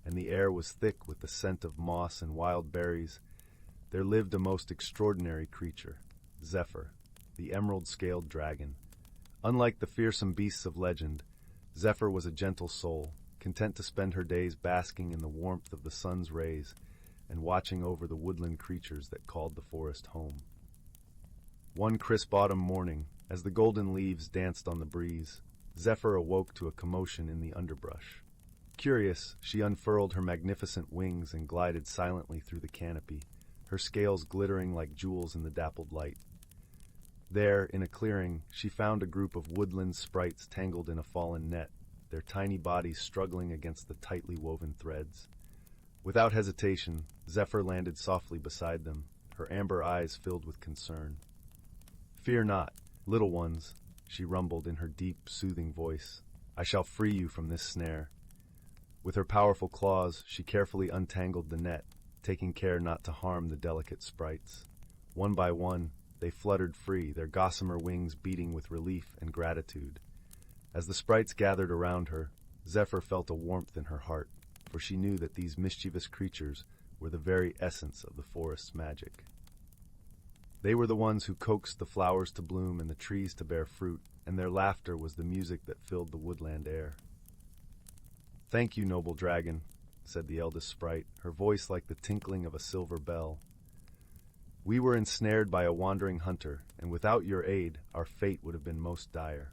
and the air was thick with the scent of moss and wild berries, there lived a most extraordinary creature, Zephyr, the emerald-scaled dragon. Unlike the fearsome beasts of legend, Zephyr was a gentle soul, content to spend her days basking in the warmth of the sun's rays and watching over the woodland creatures that called the forest home. One crisp autumn morning, as the golden leaves danced on the breeze, Zephyr awoke to a commotion in the underbrush. Curious, she unfurled her magnificent wings and glided silently through the canopy, her scales glittering like jewels in the dappled light. There, in a clearing, she found a group of woodland sprites tangled in a fallen net, their tiny bodies struggling against the tightly woven threads. Without hesitation, Zephyr landed softly beside them, her amber eyes filled with concern. "Fear not, little ones," she rumbled in her deep, soothing voice. "I shall free you from this snare." With her powerful claws, she carefully untangled the net, taking care not to harm the delicate sprites. One by one, they fluttered free, their gossamer wings beating with relief and gratitude. As the sprites gathered around her, Zephyr felt a warmth in her heart, for she knew that these mischievous creatures were the very essence of the forest's magic. They were the ones who coaxed the flowers to bloom and the trees to bear fruit, and their laughter was the music that filled the woodland air. "Thank you, noble dragon," said the eldest sprite, her voice like the tinkling of a silver bell. "We were ensnared by a wandering hunter, and without your aid, our fate would have been most dire."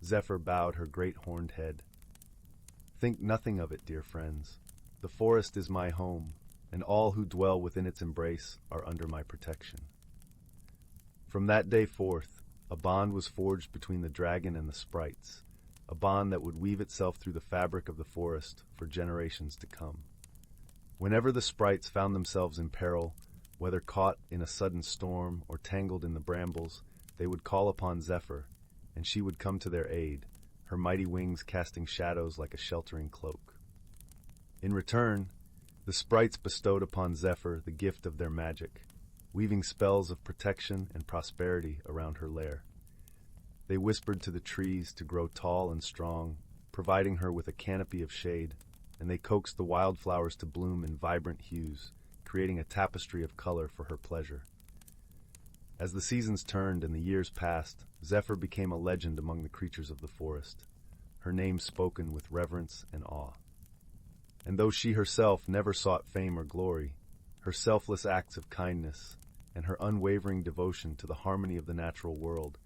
Zephyr bowed her great horned head. "Think nothing of it, dear friends. The forest is my home, and all who dwell within its embrace are under my protection." From that day forth, a bond was forged between the dragon and the sprites, a bond that would weave itself through the fabric of the forest for generations to come. Whenever the sprites found themselves in peril, whether caught in a sudden storm or tangled in the brambles, they would call upon Zephyr, and she would come to their aid, her mighty wings casting shadows like a sheltering cloak. In return, the sprites bestowed upon Zephyr the gift of their magic, weaving spells of protection and prosperity around her lair. They whispered to the trees to grow tall and strong, providing her with a canopy of shade, and they coaxed the wildflowers to bloom in vibrant hues, creating a tapestry of color for her pleasure. As the seasons turned and the years passed, Zephyr became a legend among the creatures of the forest, her name spoken with reverence and awe. And though she herself never sought fame or glory, her selfless acts of kindness and her unwavering devotion to the harmony of the natural world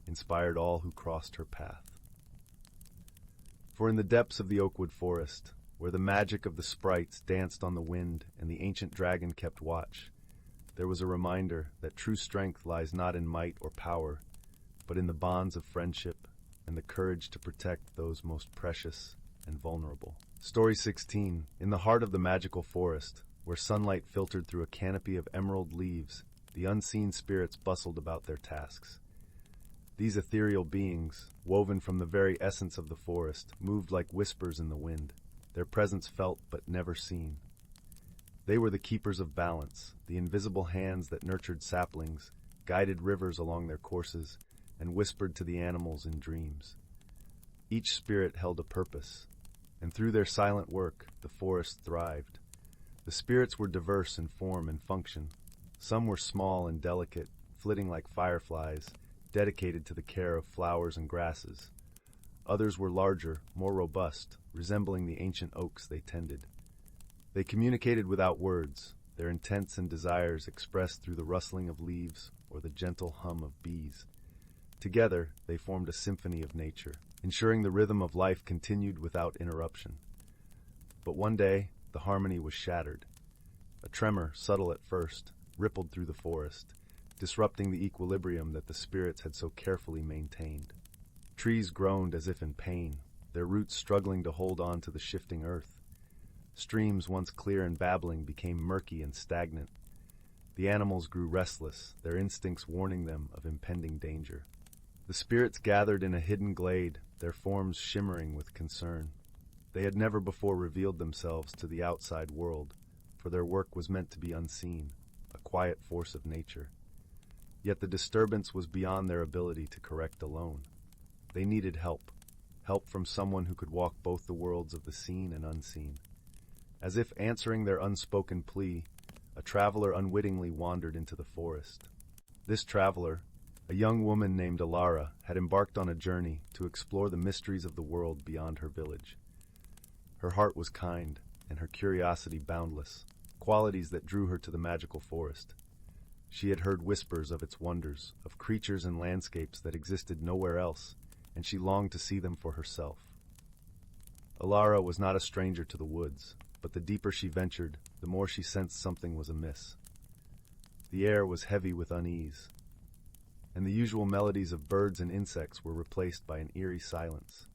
inspired all who crossed her path. For in the depths of the oakwood forest, where the magic of the sprites danced on the wind and the ancient dragon kept watch, there was a reminder that true strength lies not in might or power, but in the bonds of friendship and the courage to protect those most precious and vulnerable. Story 16. In the heart of the magical forest, where sunlight filtered through a canopy of emerald leaves, the unseen spirits bustled about their tasks. These ethereal beings, woven from the very essence of the forest, moved like whispers in the wind, their presence felt but never seen. They were the keepers of balance, the invisible hands that nurtured saplings, guided rivers along their courses, and whispered to the animals in dreams. Each spirit held a purpose, and through their silent work, the forest thrived. The spirits were diverse in form and function. Some were small and delicate, flitting like fireflies, dedicated to the care of flowers and grasses. Others were larger, more robust, resembling the ancient oaks they tended. They communicated without words, their intents and desires expressed through the rustling of leaves or the gentle hum of bees. Together, they formed a symphony of nature, ensuring the rhythm of life continued without interruption. But one day, the harmony was shattered. A tremor, subtle at first, rippled through the forest, disrupting the equilibrium that the spirits had so carefully maintained. Trees groaned as if in pain, their roots struggling to hold on to the shifting earth. Streams once clear and babbling became murky and stagnant. The animals grew restless, their instincts warning them of impending danger. The spirits gathered in a hidden glade, their forms shimmering with concern. They had never before revealed themselves to the outside world, for their work was meant to be unseen, a quiet force of nature. Yet the disturbance was beyond their ability to correct alone. They needed help from someone who could walk both the worlds of the seen and unseen. As if answering their unspoken plea, a traveler unwittingly wandered into the forest. This traveler, a young woman named Alara, had embarked on a journey to explore the mysteries of the world beyond her village. Her heart was kind, and her curiosity boundless, qualities that drew her to the magical forest. She had heard whispers of its wonders, of creatures and landscapes that existed nowhere else, and she longed to see them for herself. Alara was not a stranger to the woods, but the deeper she ventured, the more she sensed something was amiss. The air was heavy with unease, and the usual melodies of birds and insects were replaced by an eerie silence.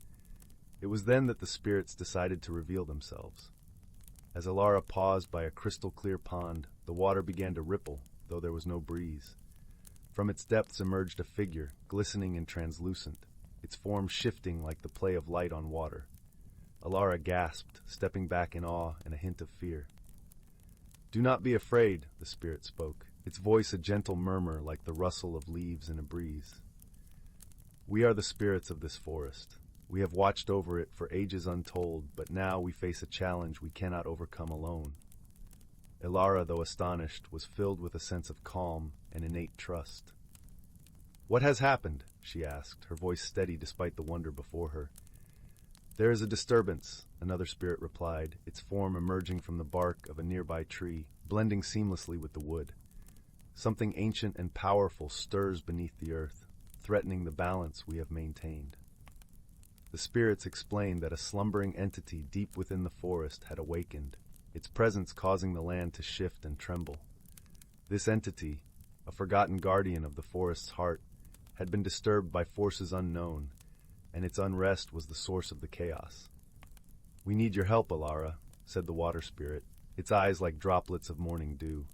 It was then that the spirits decided to reveal themselves. As Alara paused by a crystal-clear pond, the water began to ripple, though there was no breeze. From its depths emerged a figure, glistening and translucent, its form shifting like the play of light on water. Alara gasped, stepping back in awe and a hint of fear. "Do not be afraid," the spirit spoke, its voice a gentle murmur like the rustle of leaves in a breeze. "We are the spirits of this forest. We have watched over it for ages untold, but now we face a challenge we cannot overcome alone." Alara, though astonished, was filled with a sense of calm and innate trust. "What has happened?" she asked, her voice steady despite the wonder before her. "There is a disturbance," another spirit replied, its form emerging from the bark of a nearby tree, blending seamlessly with the wood. "Something ancient and powerful stirs beneath the earth, threatening the balance we have maintained." The spirits explained that a slumbering entity deep within the forest had awakened, its presence causing the land to shift and tremble. This entity, a forgotten guardian of the forest's heart, had been disturbed by forces unknown, and its unrest was the source of the chaos. "We need your help, Alara," said the water spirit, its eyes like droplets of morning dew.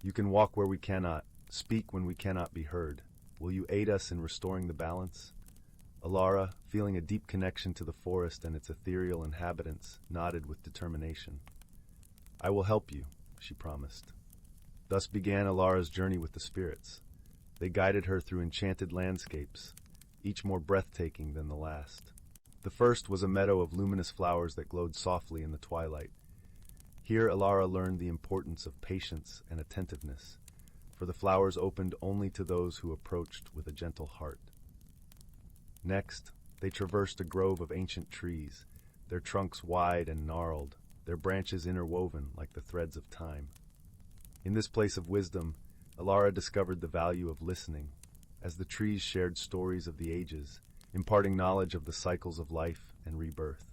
"You can walk where we cannot, speak when we cannot be heard. Will you aid us in restoring the balance?" Alara, feeling a deep connection to the forest and its ethereal inhabitants, nodded with determination. "I will help you," she promised. Thus began Alara's journey with the spirits. They guided her through enchanted landscapes, each more breathtaking than the last. The first was a meadow of luminous flowers that glowed softly in the twilight. Here Alara learned the importance of patience and attentiveness, for the flowers opened only to those who approached with a gentle heart. Next, they traversed a grove of ancient trees, their trunks wide and gnarled, their branches interwoven like the threads of time. In this place of wisdom, Alara discovered the value of listening, as the trees shared stories of the ages, imparting knowledge of the cycles of life and rebirth.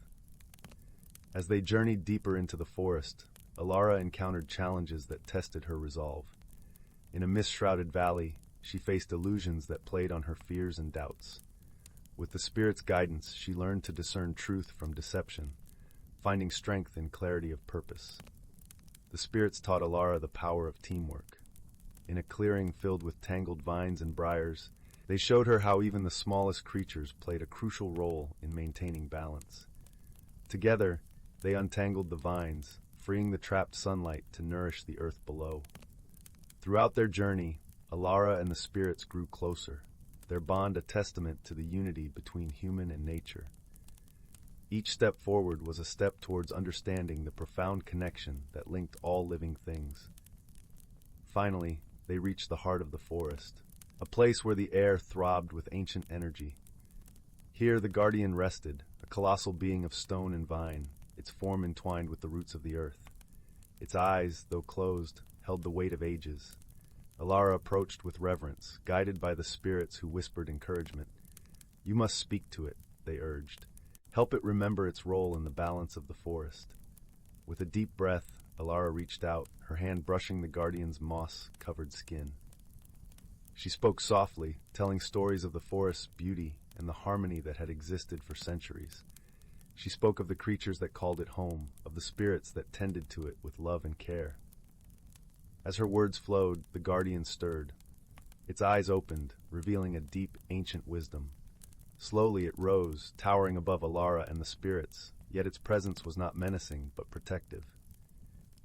As they journeyed deeper into the forest, Alara encountered challenges that tested her resolve. In a mist-shrouded valley, she faced illusions that played on her fears and doubts. With the spirit's guidance, she learned to discern truth from deception, finding strength in clarity of purpose. The spirits taught Alara the power of teamwork. In a clearing filled with tangled vines and briars, they showed her how even the smallest creatures played a crucial role in maintaining balance. Together, they untangled the vines, freeing the trapped sunlight to nourish the earth below. Throughout their journey, Alara and the spirits grew closer, their bond a testament to the unity between human and nature. Each step forward was a step towards understanding the profound connection that linked all living things. Finally, they reached the heart of the forest, a place where the air throbbed with ancient energy. Here the guardian rested, a colossal being of stone and vine, its form entwined with the roots of the earth. Its eyes, though closed, held the weight of ages. Alara approached with reverence, guided by the spirits who whispered encouragement. "You must speak to it," they urged. "Help it remember its role in the balance of the forest." With a deep breath, Alara reached out, her hand brushing the guardian's moss-covered skin. She spoke softly, telling stories of the forest's beauty and the harmony that had existed for centuries. She spoke of the creatures that called it home, of the spirits that tended to it with love and care. As her words flowed, the guardian stirred. Its eyes opened, revealing a deep, ancient wisdom. Slowly it rose, towering above Alara and the spirits, yet its presence was not menacing, but protective.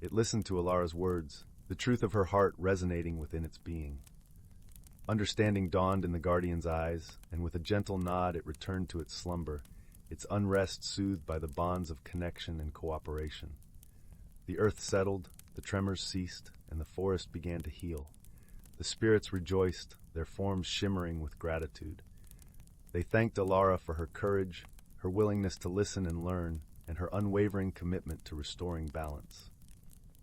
It listened to Alara's words, the truth of her heart resonating within its being. Understanding dawned in the guardian's eyes, and with a gentle nod it returned to its slumber, its unrest soothed by the bonds of connection and cooperation. The earth settled, the tremors ceased, and the forest began to heal. The spirits rejoiced, their forms shimmering with gratitude. They thanked Alara for her courage, her willingness to listen and learn, and her unwavering commitment to restoring balance.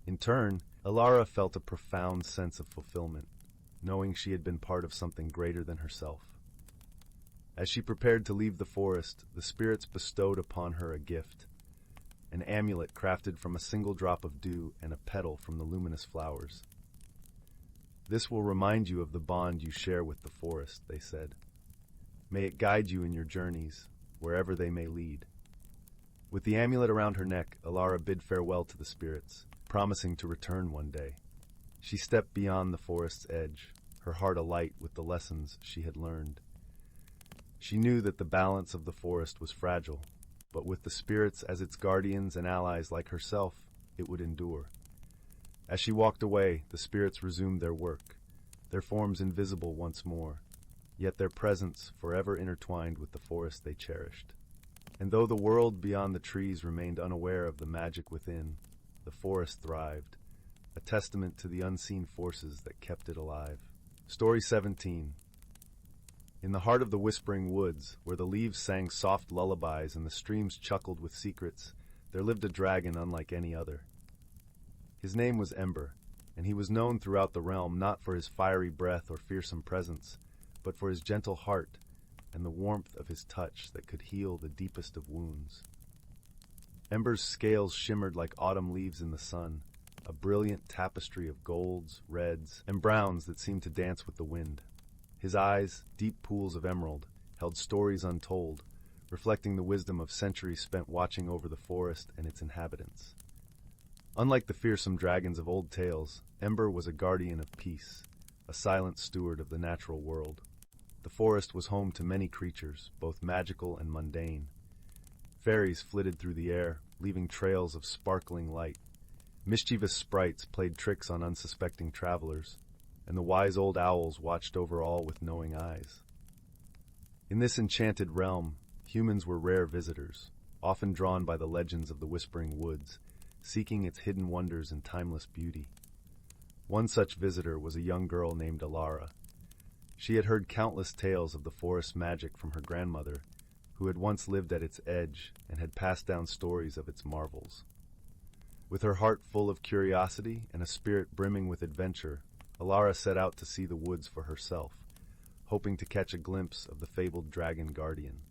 In turn, Alara felt a profound sense of fulfillment, knowing she had been part of something greater than herself. As she prepared to leave the forest, the spirits bestowed upon her a gift, an amulet crafted from a single drop of dew and a petal from the luminous flowers. "This will remind you of the bond you share with the forest," they said. "May it guide you in your journeys, wherever they may lead." With the amulet around her neck, Alara bid farewell to the spirits, promising to return one day. She stepped beyond the forest's edge, her heart alight with the lessons she had learned. She knew that the balance of the forest was fragile, but with the spirits as its guardians and allies like herself, it would endure. As she walked away, the spirits resumed their work, their forms invisible once more, yet their presence forever intertwined with the forest they cherished. And though the world beyond the trees remained unaware of the magic within, the forest thrived, a testament to the unseen forces that kept it alive. Story 17. In the heart of the whispering woods, where the leaves sang soft lullabies and the streams chuckled with secrets, there lived a dragon unlike any other. His name was Ember, and he was known throughout the realm not for his fiery breath or fearsome presence, but for his gentle heart and the warmth of his touch that could heal the deepest of wounds. Ember's scales shimmered like autumn leaves in the sun, a brilliant tapestry of golds, reds, and browns that seemed to dance with the wind. His eyes, deep pools of emerald, held stories untold, reflecting the wisdom of centuries spent watching over the forest and its inhabitants. Unlike the fearsome dragons of old tales, Ember was a guardian of peace, a silent steward of the natural world. The forest was home to many creatures, both magical and mundane. Fairies flitted through the air, leaving trails of sparkling light. Mischievous sprites played tricks on unsuspecting travelers, and the wise old owls watched over all with knowing eyes. In this enchanted realm, humans were rare visitors, often drawn by the legends of the whispering woods, seeking its hidden wonders and timeless beauty. One such visitor was a young girl named Alara. She had heard countless tales of the forest's magic from her grandmother, who had once lived at its edge and had passed down stories of its marvels. With her heart full of curiosity and a spirit brimming with adventure, Alara set out to see the woods for herself, hoping to catch a glimpse of the fabled dragon guardian.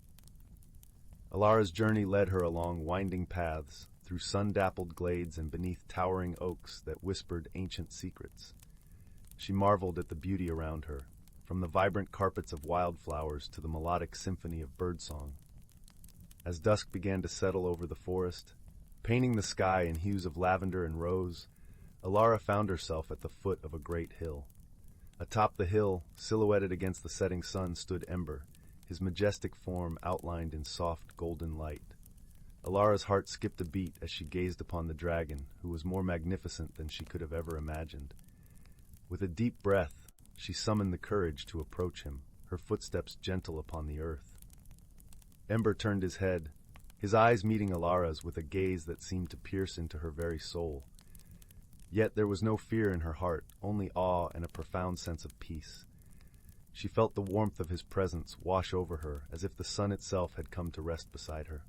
Alara's journey led her along winding paths, through sun-dappled glades and beneath towering oaks that whispered ancient secrets. She marveled at the beauty around her, from the vibrant carpets of wildflowers to the melodic symphony of birdsong. As dusk began to settle over the forest, painting the sky in hues of lavender and rose, Alara found herself at the foot of a great hill. Atop the hill, silhouetted against the setting sun, stood Ember, his majestic form outlined in soft golden light. Alara's heart skipped a beat as she gazed upon the dragon, who was more magnificent than she could have ever imagined. With a deep breath, she summoned the courage to approach him, her footsteps gentle upon the earth. Ember turned his head, his eyes meeting Alara's with a gaze that seemed to pierce into her very soul. Yet there was no fear in her heart, only awe and a profound sense of peace. She felt the warmth of his presence wash over her, as if the sun itself had come to rest beside her.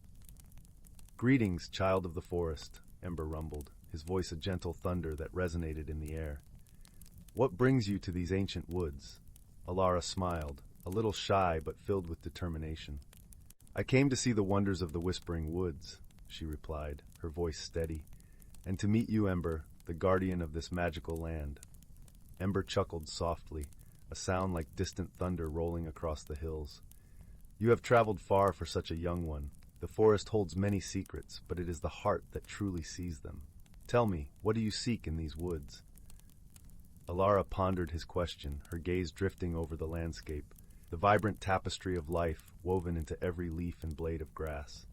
"Greetings, child of the forest," Ember rumbled, his voice a gentle thunder that resonated in the air. "What brings you to these ancient woods?" Alara smiled, a little shy but filled with determination. "I came to see the wonders of the Whispering Woods," she replied, her voice steady, "and to meet you, Ember, the guardian of this magical land." Ember chuckled softly, a sound like distant thunder rolling across the hills. "You have traveled far for such a young one. The forest holds many secrets, but it is the heart that truly sees them. Tell me, what do you seek in these woods?" Alara pondered his question, her gaze drifting over the landscape, the vibrant tapestry of life woven into every leaf and blade of grass.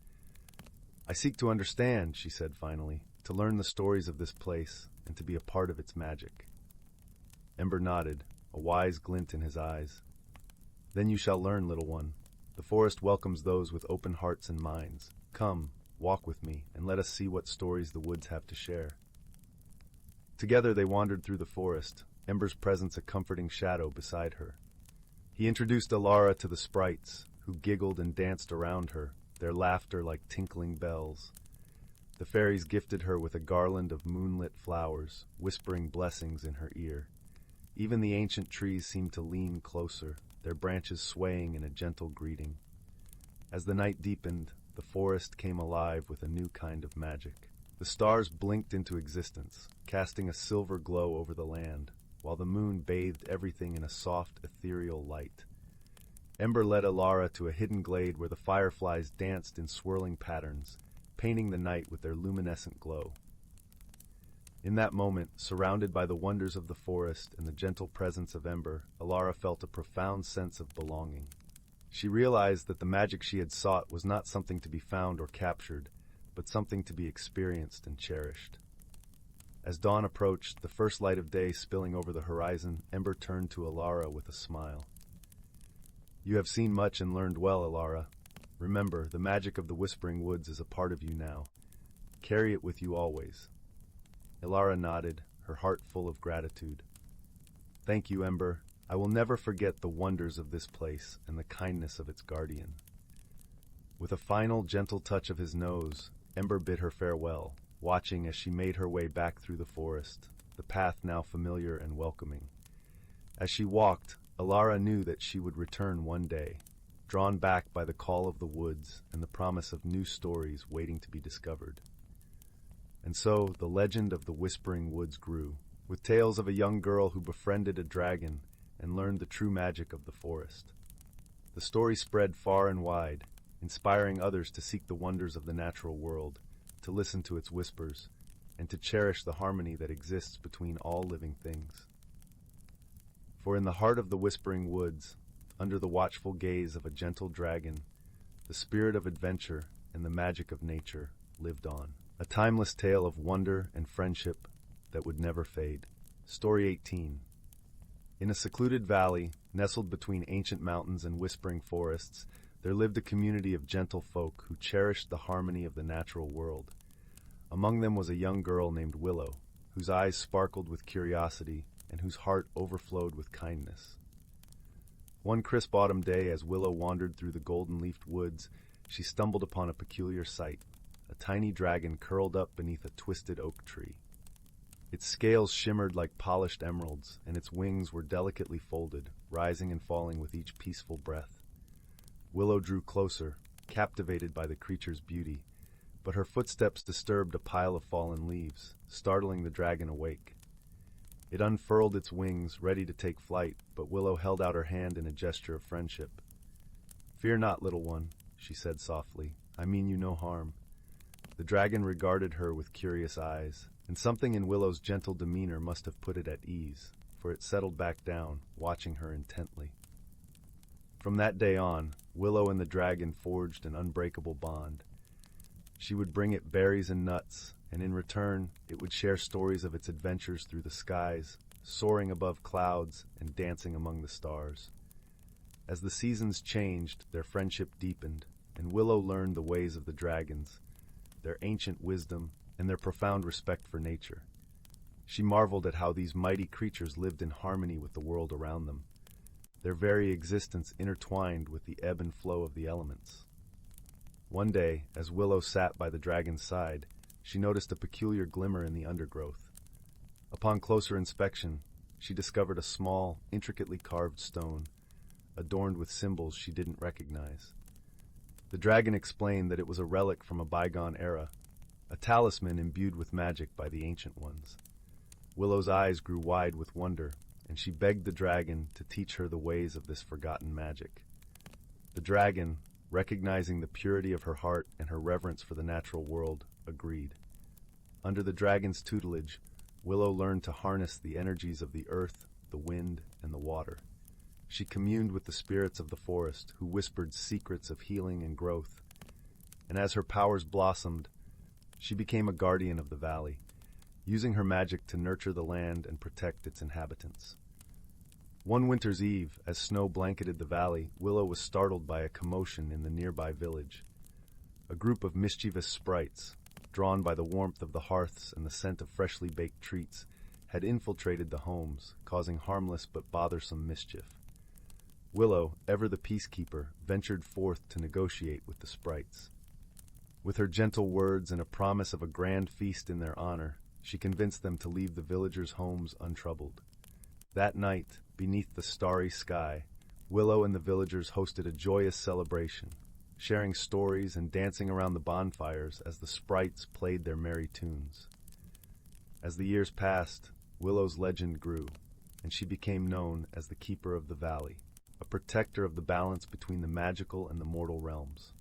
"I seek to understand," she said finally, "to learn the stories of this place and to be a part of its magic." Ember nodded, a wise glint in his eyes. "Then you shall learn, little one. The forest welcomes those with open hearts and minds. Come, walk with me, and let us see what stories the woods have to share." Together they wandered through the forest, Ember's presence a comforting shadow beside her. He introduced Alara to the sprites, who giggled and danced around her, their laughter like tinkling bells. The fairies gifted her with a garland of moonlit flowers, whispering blessings in her ear. Even the ancient trees seemed to lean closer, their branches swaying in a gentle greeting. As the night deepened, the forest came alive with a new kind of magic. The stars blinked into existence, casting a silver glow over the land, while the moon bathed everything in a soft, ethereal light. Ember led Alara to a hidden glade where the fireflies danced in swirling patterns, painting the night with their luminescent glow. In that moment, surrounded by the wonders of the forest and the gentle presence of Ember, Alara felt a profound sense of belonging. She realized that the magic she had sought was not something to be found or captured, but something to be experienced and cherished. As dawn approached, the first light of day spilling over the horizon, Ember turned to Alara with a smile. "You have seen much and learned well, Alara. Remember, the magic of the Whispering Woods is a part of you now. Carry it with you always." Alara nodded, her heart full of gratitude. "Thank you, Ember. I will never forget the wonders of this place and the kindness of its guardian." With a final, gentle touch of his nose, Ember bid her farewell, watching as she made her way back through the forest, the path now familiar and welcoming. As she walked, Alara knew that she would return one day, drawn back by the call of the woods and the promise of new stories waiting to be discovered. And so the legend of the Whispering Woods grew, with tales of a young girl who befriended a dragon and learned the true magic of the forest. The story spread far and wide, inspiring others to seek the wonders of the natural world, to listen to its whispers, and to cherish the harmony that exists between all living things. For in the heart of the Whispering Woods, under the watchful gaze of a gentle dragon, the spirit of adventure and the magic of nature lived on. A timeless tale of wonder and friendship that would never fade. Story 18. In a secluded valley, nestled between ancient mountains and whispering forests, there lived a community of gentle folk who cherished the harmony of the natural world. Among them was a young girl named Willow, whose eyes sparkled with curiosity and whose heart overflowed with kindness. One crisp autumn day, as Willow wandered through the golden-leafed woods, she stumbled upon a peculiar sight, a tiny dragon curled up beneath a twisted oak tree. Its scales shimmered like polished emeralds, and its wings were delicately folded, rising and falling with each peaceful breath. Willow drew closer, captivated by the creature's beauty, but her footsteps disturbed a pile of fallen leaves, startling the dragon awake. It unfurled its wings, ready to take flight, but Willow held out her hand in a gesture of friendship. "Fear not, little one," she said softly. "I mean you no harm." The dragon regarded her with curious eyes, and something in Willow's gentle demeanor must have put it at ease, for it settled back down, watching her intently. From that day on, Willow and the dragon forged an unbreakable bond. She would bring it berries and nuts, and in return, it would share stories of its adventures through the skies, soaring above clouds and dancing among the stars. As the seasons changed, their friendship deepened, and Willow learned the ways of the dragons, their ancient wisdom, and their profound respect for nature. She marveled at how these mighty creatures lived in harmony with the world around them, their very existence intertwined with the ebb and flow of the elements. One day, as Willow sat by the dragon's side, she noticed a peculiar glimmer in the undergrowth. Upon closer inspection, she discovered a small, intricately carved stone, adorned with symbols she didn't recognize. The dragon explained that it was a relic from a bygone era, a talisman imbued with magic by the ancient ones. Willow's eyes grew wide with wonder, and she begged the dragon to teach her the ways of this forgotten magic. The dragon, recognizing the purity of her heart and her reverence for the natural world, agreed. Under the dragon's tutelage, Willow learned to harness the energies of the earth, the wind, and the water. She communed with the spirits of the forest, who whispered secrets of healing and growth. And as her powers blossomed, she became a guardian of the valley, using her magic to nurture the land and protect its inhabitants. One winter's eve, as snow blanketed the valley, Willow was startled by a commotion in the nearby village. A group of mischievous sprites, drawn by the warmth of the hearths and the scent of freshly baked treats, had infiltrated the homes, causing harmless but bothersome mischief. Willow, ever the peacekeeper, ventured forth to negotiate with the sprites. With her gentle words and a promise of a grand feast in their honor, she convinced them to leave the villagers' homes untroubled. That night, beneath the starry sky, Willow and the villagers hosted a joyous celebration, sharing stories and dancing around the bonfires as the sprites played their merry tunes. As the years passed, Willow's legend grew, and she became known as the Keeper of the Valley, a protector of the balance between the magical and the mortal realms.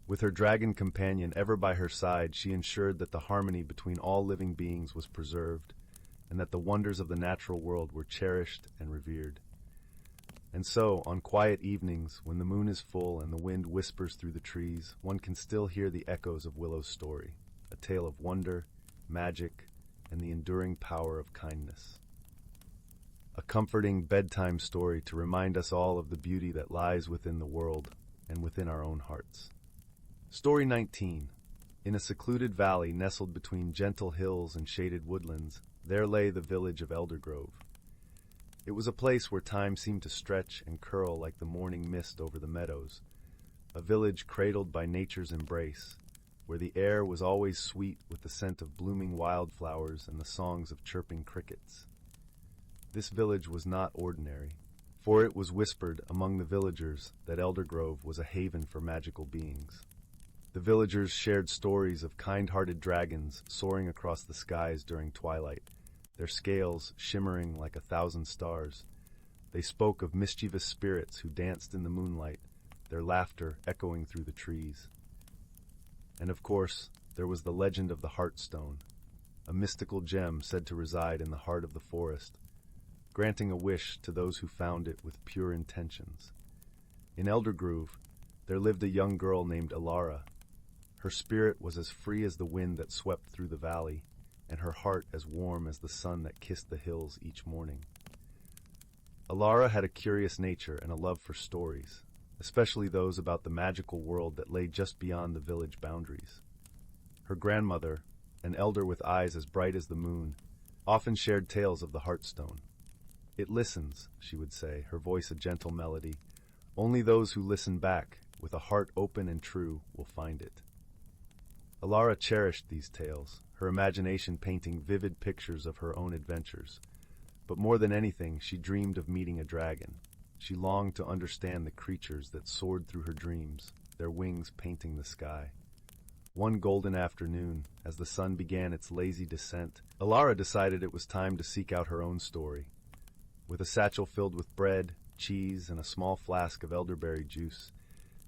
With her dragon companion ever by her side, she ensured that the harmony between all living beings was preserved, and that the wonders of the natural world were cherished and revered. And so, on quiet evenings, when the moon is full and the wind whispers through the trees, one can still hear the echoes of Willow's story, a tale of wonder, magic, and the enduring power of kindness. A comforting bedtime story to remind us all of the beauty that lies within the world and within our own hearts. Story 19. In a secluded valley nestled between gentle hills and shaded woodlands, there lay the village of Eldergrove. It was a place where time seemed to stretch and curl like the morning mist over the meadows, a village cradled by nature's embrace, where the air was always sweet with the scent of blooming wildflowers and the songs of chirping crickets. This village was not ordinary, for it was whispered among the villagers that Eldergrove was a haven for magical beings. The villagers shared stories of kind-hearted dragons soaring across the skies during twilight, their scales shimmering like 1,000 stars. They spoke of mischievous spirits who danced in the moonlight, their laughter echoing through the trees. And of course, there was the legend of the Heartstone, a mystical gem said to reside in the heart of the forest, granting a wish to those who found it with pure intentions. In Eldergrove, there lived a young girl named Alara. Her spirit was as free as the wind that swept through the valley, and her heart as warm as the sun that kissed the hills each morning. Alara had a curious nature and a love for stories, especially those about the magical world that lay just beyond the village boundaries. Her grandmother, an elder with eyes as bright as the moon, often shared tales of the Heartstone. "It listens," she would say, her voice a gentle melody. "Only those who listen back, with a heart open and true, will find it." Alara cherished these tales, her imagination painting vivid pictures of her own adventures. But more than anything, she dreamed of meeting a dragon. She longed to understand the creatures that soared through her dreams, their wings painting the sky. One golden afternoon, as the sun began its lazy descent, Alara decided it was time to seek out her own story. With a satchel filled with bread, cheese, and a small flask of elderberry juice,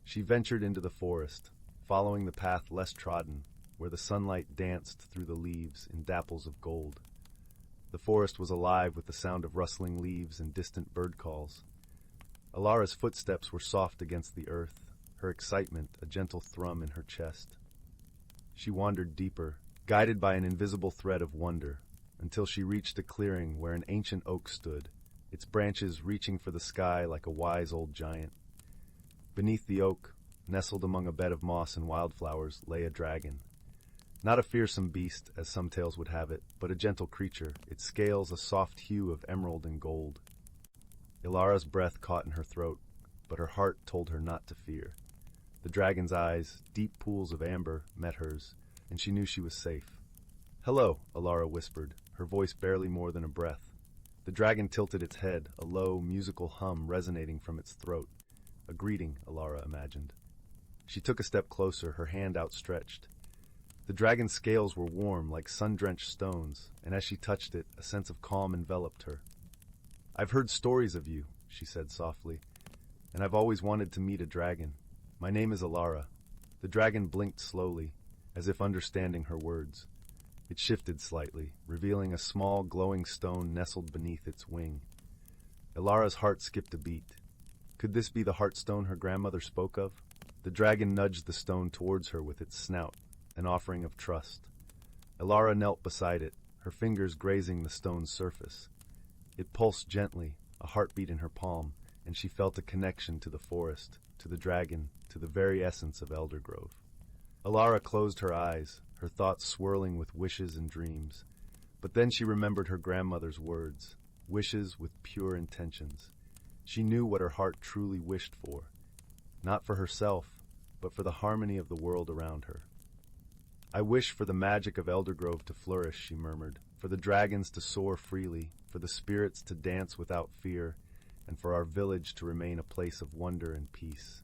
she ventured into the forest, following the path less trodden, where the sunlight danced through the leaves in dapples of gold. The forest was alive with the sound of rustling leaves and distant bird calls. Alara's footsteps were soft against the earth, her excitement a gentle thrum in her chest. She wandered deeper, guided by an invisible thread of wonder, until she reached a clearing where an ancient oak stood, its branches reaching for the sky like a wise old giant. Beneath the oak, nestled among a bed of moss and wildflowers, lay a dragon. Not a fearsome beast, as some tales would have it, but a gentle creature, its scales a soft hue of emerald and gold. Ilara's breath caught in her throat, but her heart told her not to fear. The dragon's eyes, deep pools of amber, met hers, and she knew she was safe. "Hello," Alara whispered, her voice barely more than a breath. The dragon tilted its head, a low, musical hum resonating from its throat. A greeting, Alara imagined. She took a step closer, her hand outstretched. The dragon's scales were warm, like sun-drenched stones, and as she touched it, a sense of calm enveloped her. "I've heard stories of you," she said softly, "and I've always wanted to meet a dragon. My name is Alara." The dragon blinked slowly, as if understanding her words. It shifted slightly, revealing a small, glowing stone nestled beneath its wing. Ilara's heart skipped a beat. Could this be the Heartstone her grandmother spoke of? The dragon nudged the stone towards her with its snout, an offering of trust. Alara knelt beside it, her fingers grazing the stone's surface. It pulsed gently, a heartbeat in her palm, and she felt a connection to the forest, to the dragon, to the very essence of Eldergrove. Alara closed her eyes, her thoughts swirling with wishes and dreams. But then she remembered her grandmother's words, wishes with pure intentions. She knew what her heart truly wished for, not for herself, but for the harmony of the world around her. "I wish for the magic of Eldergrove to flourish," she murmured, "for the dragons to soar freely, for the spirits to dance without fear, and for our village to remain a place of wonder and peace."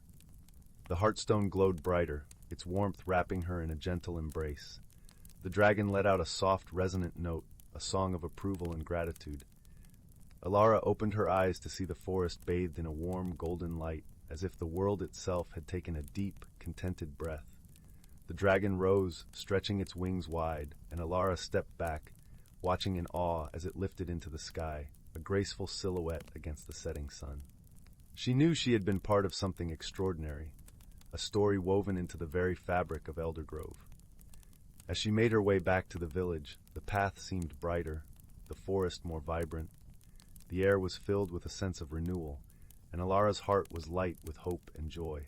The Heartstone glowed brighter, its warmth wrapping her in a gentle embrace. The dragon let out a soft, resonant note, a song of approval and gratitude. Alara opened her eyes to see the forest bathed in a warm, golden light, as if the world itself had taken a deep, contented breath. The dragon rose, stretching its wings wide, and Alara stepped back, watching in awe as it lifted into the sky, a graceful silhouette against the setting sun. She knew she had been part of something extraordinary, a story woven into the very fabric of Eldergrove. As she made her way back to the village, the path seemed brighter, the forest more vibrant. The air was filled with a sense of renewal, and Alara's heart was light with hope and joy.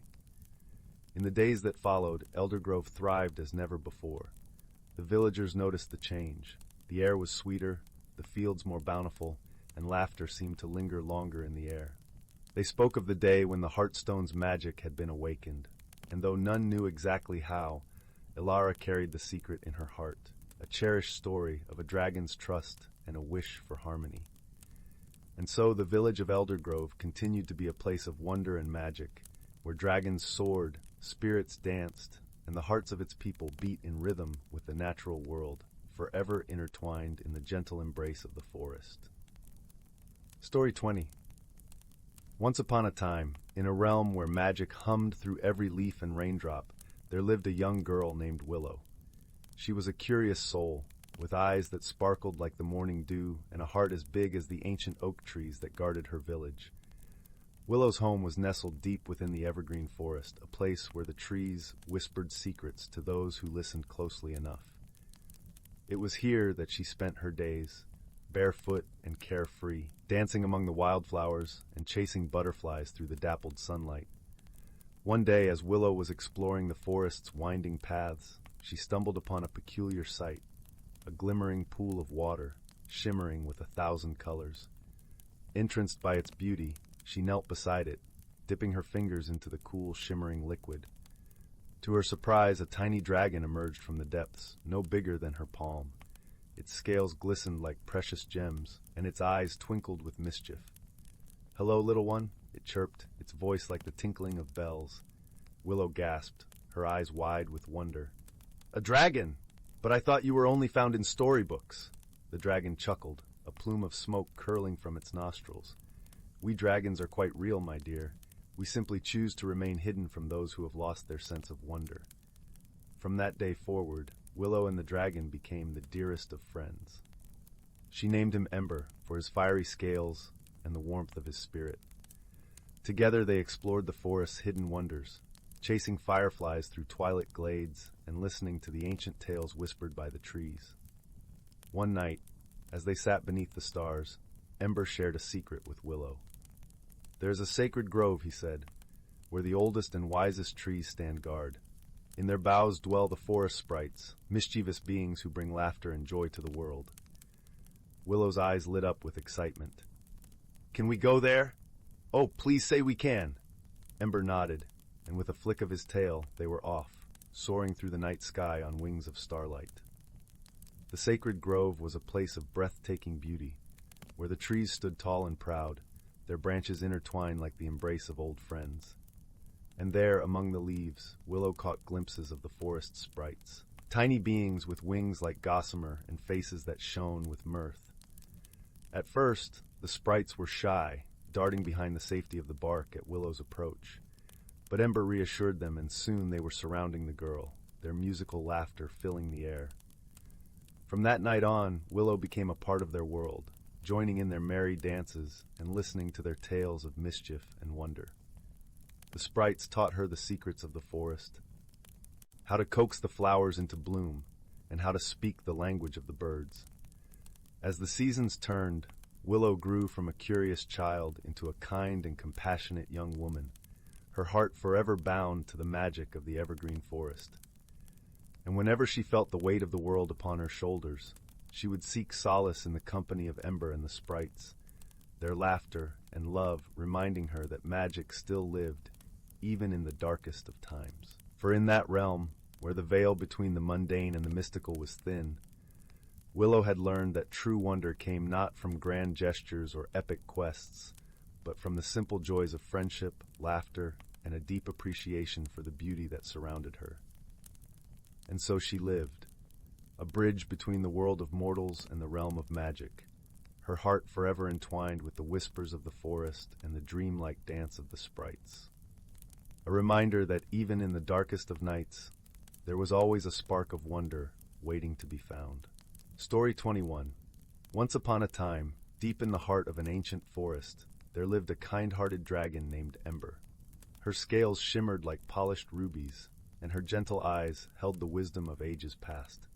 In the days that followed, Eldergrove thrived as never before. The villagers noticed the change. The air was sweeter, the fields more bountiful, and laughter seemed to linger longer in the air. They spoke of the day when the Heartstone's magic had been awakened, and though none knew exactly how, Alara carried the secret in her heart, a cherished story of a dragon's trust and a wish for harmony. And so the village of Eldergrove continued to be a place of wonder and magic, where dragons soared, spirits danced, and the hearts of its people beat in rhythm with the natural world, forever intertwined in the gentle embrace of the forest. Story 20. Once upon a time, in a realm where magic hummed through every leaf and raindrop, there lived a young girl named Willow. She was a curious soul, with eyes that sparkled like the morning dew and a heart as big as the ancient oak trees that guarded her village. Willow's home was nestled deep within the evergreen forest, a place where the trees whispered secrets to those who listened closely enough. It was here that she spent her days, barefoot and carefree, dancing among the wildflowers and chasing butterflies through the dappled sunlight. One day, as Willow was exploring the forest's winding paths, she stumbled upon a peculiar sight, a glimmering pool of water, shimmering with 1,000 colors. Entranced by its beauty, she knelt beside it, dipping her fingers into the cool, shimmering liquid. To her surprise, a tiny dragon emerged from the depths, no bigger than her palm. Its scales glistened like precious gems, and its eyes twinkled with mischief. "Hello, little one," it chirped, its voice like the tinkling of bells. Willow gasped, her eyes wide with wonder. "A dragon! But I thought you were only found in storybooks." The dragon chuckled, a plume of smoke curling from its nostrils. "We dragons are quite real, my dear. We simply choose to remain hidden from those who have lost their sense of wonder." From that day forward, Willow and the dragon became the dearest of friends. She named him Ember for his fiery scales and the warmth of his spirit. Together they explored the forest's hidden wonders, chasing fireflies through twilit glades and listening to the ancient tales whispered by the trees. One night, as they sat beneath the stars, Ember shared a secret with Willow. "There is a sacred grove," he said, "where the oldest and wisest trees stand guard. In their boughs dwell the forest sprites, mischievous beings who bring laughter and joy to the world." Willow's eyes lit up with excitement. "Can we go there? Oh, please say we can." Ember nodded, and with a flick of his tail, they were off, soaring through the night sky on wings of starlight. The sacred grove was a place of breathtaking beauty, where the trees stood tall and proud, their branches intertwined like the embrace of old friends. And there, among the leaves, Willow caught glimpses of the forest sprites, tiny beings with wings like gossamer and faces that shone with mirth. At first, the sprites were shy, darting behind the safety of the bark at Willow's approach. But Ember reassured them, and soon they were surrounding the girl, their musical laughter filling the air. From that night on, Willow became a part of their world, joining in their merry dances and listening to their tales of mischief and wonder. The sprites taught her the secrets of the forest, how to coax the flowers into bloom, and how to speak the language of the birds. As the seasons turned, Willow grew from a curious child into a kind and compassionate young woman, her heart forever bound to the magic of the evergreen forest. And whenever she felt the weight of the world upon her shoulders, she would seek solace in the company of Ember and the sprites, their laughter and love reminding her that magic still lived, even in the darkest of times. For in that realm, where the veil between the mundane and the mystical was thin, Willow had learned that true wonder came not from grand gestures or epic quests, but from the simple joys of friendship, laughter, and a deep appreciation for the beauty that surrounded her. And so she lived, a bridge between the world of mortals and the realm of magic, her heart forever entwined with the whispers of the forest and the dreamlike dance of the sprites. A reminder that even in the darkest of nights, there was always a spark of wonder waiting to be found. Story 21. Once upon a time, deep in the heart of an ancient forest, there lived a kind-hearted dragon named Ember. Her scales shimmered like polished rubies, and her gentle eyes held the wisdom of ages past.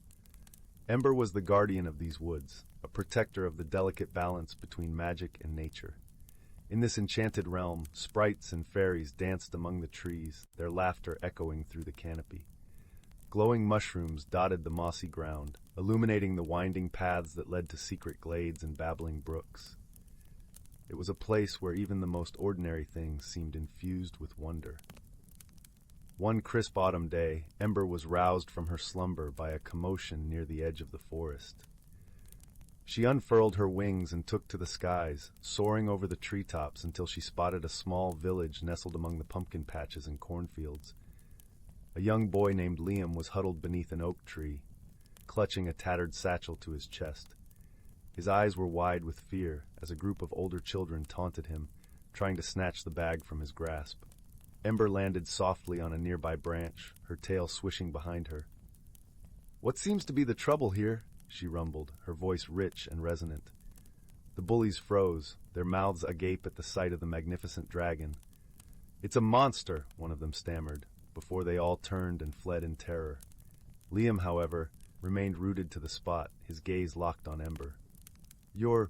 Ember was the guardian of these woods, a protector of the delicate balance between magic and nature. In this enchanted realm, sprites and fairies danced among the trees, their laughter echoing through the canopy. Glowing mushrooms dotted the mossy ground, illuminating the winding paths that led to secret glades and babbling brooks. It was a place where even the most ordinary things seemed infused with wonder. One crisp autumn day, Ember was roused from her slumber by a commotion near the edge of the forest. She unfurled her wings and took to the skies, soaring over the treetops until she spotted a small village nestled among the pumpkin patches and cornfields. A young boy named Liam was huddled beneath an oak tree, clutching a tattered satchel to his chest. His eyes were wide with fear as a group of older children taunted him, trying to snatch the bag from his grasp. Ember landed softly on a nearby branch, her tail swishing behind her. "What seems to be the trouble here?" she rumbled, her voice rich and resonant. The bullies froze, their mouths agape at the sight of the magnificent dragon. "It's a monster," one of them stammered, before they all turned and fled in terror. Liam, however, remained rooted to the spot, his gaze locked on Ember. You're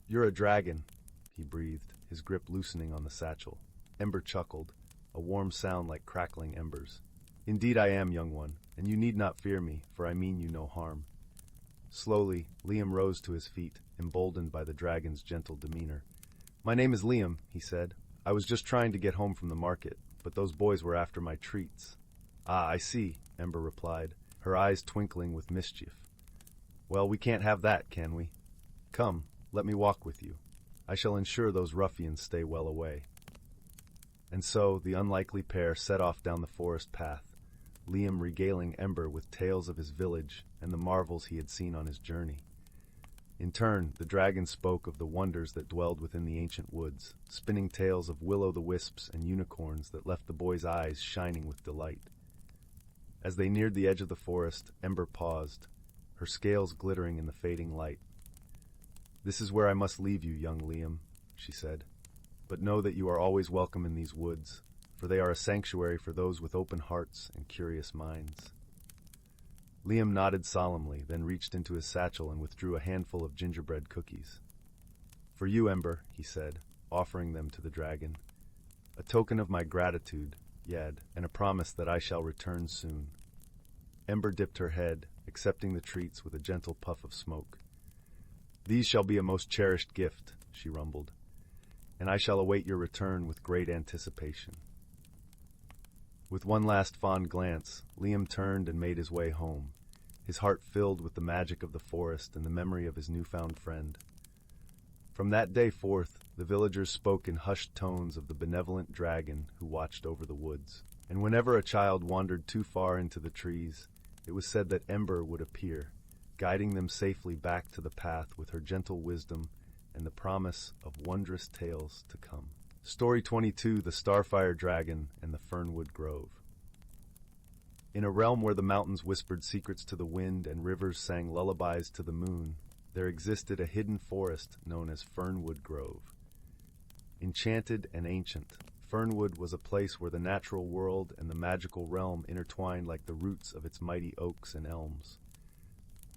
a dragon," he breathed, his grip loosening on the satchel. Ember chuckled, a warm sound like crackling embers. "Indeed I am, young one, and you need not fear me, for I mean you no harm." Slowly, Liam rose to his feet, emboldened by the dragon's gentle demeanor. "My name is Liam," he said. "I was just trying to get home from the market, but those boys were after my treats." "Ah, I see," Ember replied, her eyes twinkling with mischief. "Well, we can't have that, can we? Come, let me walk with you. I shall ensure those ruffians stay well away." And so the unlikely pair set off down the forest path, Liam regaling Ember with tales of his village and the marvels he had seen on his journey. In turn, the dragon spoke of the wonders that dwelled within the ancient woods, spinning tales of will-o'-the-wisps and unicorns that left the boy's eyes shining with delight. As they neared the edge of the forest, Ember paused, her scales glittering in the fading light. "This is where I must leave you, young Liam," she said. "But know that you are always welcome in these woods, for they are a sanctuary for those with open hearts and curious minds." Liam nodded solemnly, then reached into his satchel and withdrew a handful of gingerbread cookies. "For you, Ember," he said, offering them to the dragon. "A token of my gratitude, Yad, and a promise that I shall return soon." Ember dipped her head, accepting the treats with a gentle puff of smoke. "These shall be a most cherished gift," she rumbled, "and I shall await your return with great anticipation." With one last fond glance, Liam turned and made his way home, his heart filled with the magic of the forest and the memory of his newfound friend. From that day forth, the villagers spoke in hushed tones of the benevolent dragon who watched over the woods, and whenever a child wandered too far into the trees, it was said that Ember would appear, guiding them safely back to the path with her gentle wisdom and the promise of wondrous tales to come. Story 22, The Starfire Dragon and the Fernwood Grove. In a realm where the mountains whispered secrets to the wind and rivers sang lullabies to the moon, there existed a hidden forest known as Fernwood Grove. Enchanted and ancient, Fernwood was a place where the natural world and the magical realm intertwined like the roots of its mighty oaks and elms.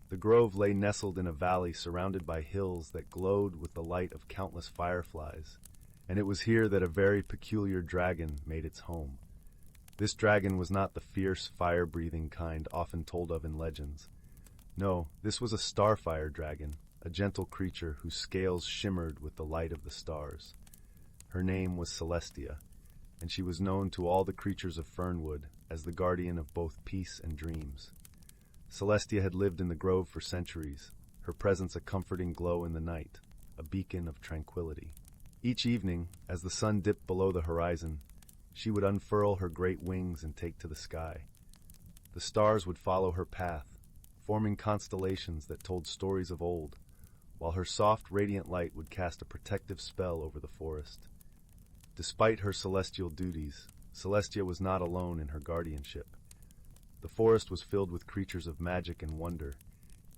The grove lay nestled in a valley surrounded by hills that glowed with the light of countless fireflies, and it was here that a very peculiar dragon made its home. This dragon was not the fierce, fire-breathing kind often told of in legends. No, this was a starfire dragon, a gentle creature whose scales shimmered with the light of the stars. Her name was Celestia, and she was known to all the creatures of Fernwood as the guardian of both peace and dreams. Celestia had lived in the grove for centuries, her presence a comforting glow in the night, a beacon of tranquility. Each evening, as the sun dipped below the horizon, she would unfurl her great wings and take to the sky. The stars would follow her path, forming constellations that told stories of old, while her soft, radiant light would cast a protective spell over the forest. Despite her celestial duties, Celestia was not alone in her guardianship. The forest was filled with creatures of magic and wonder,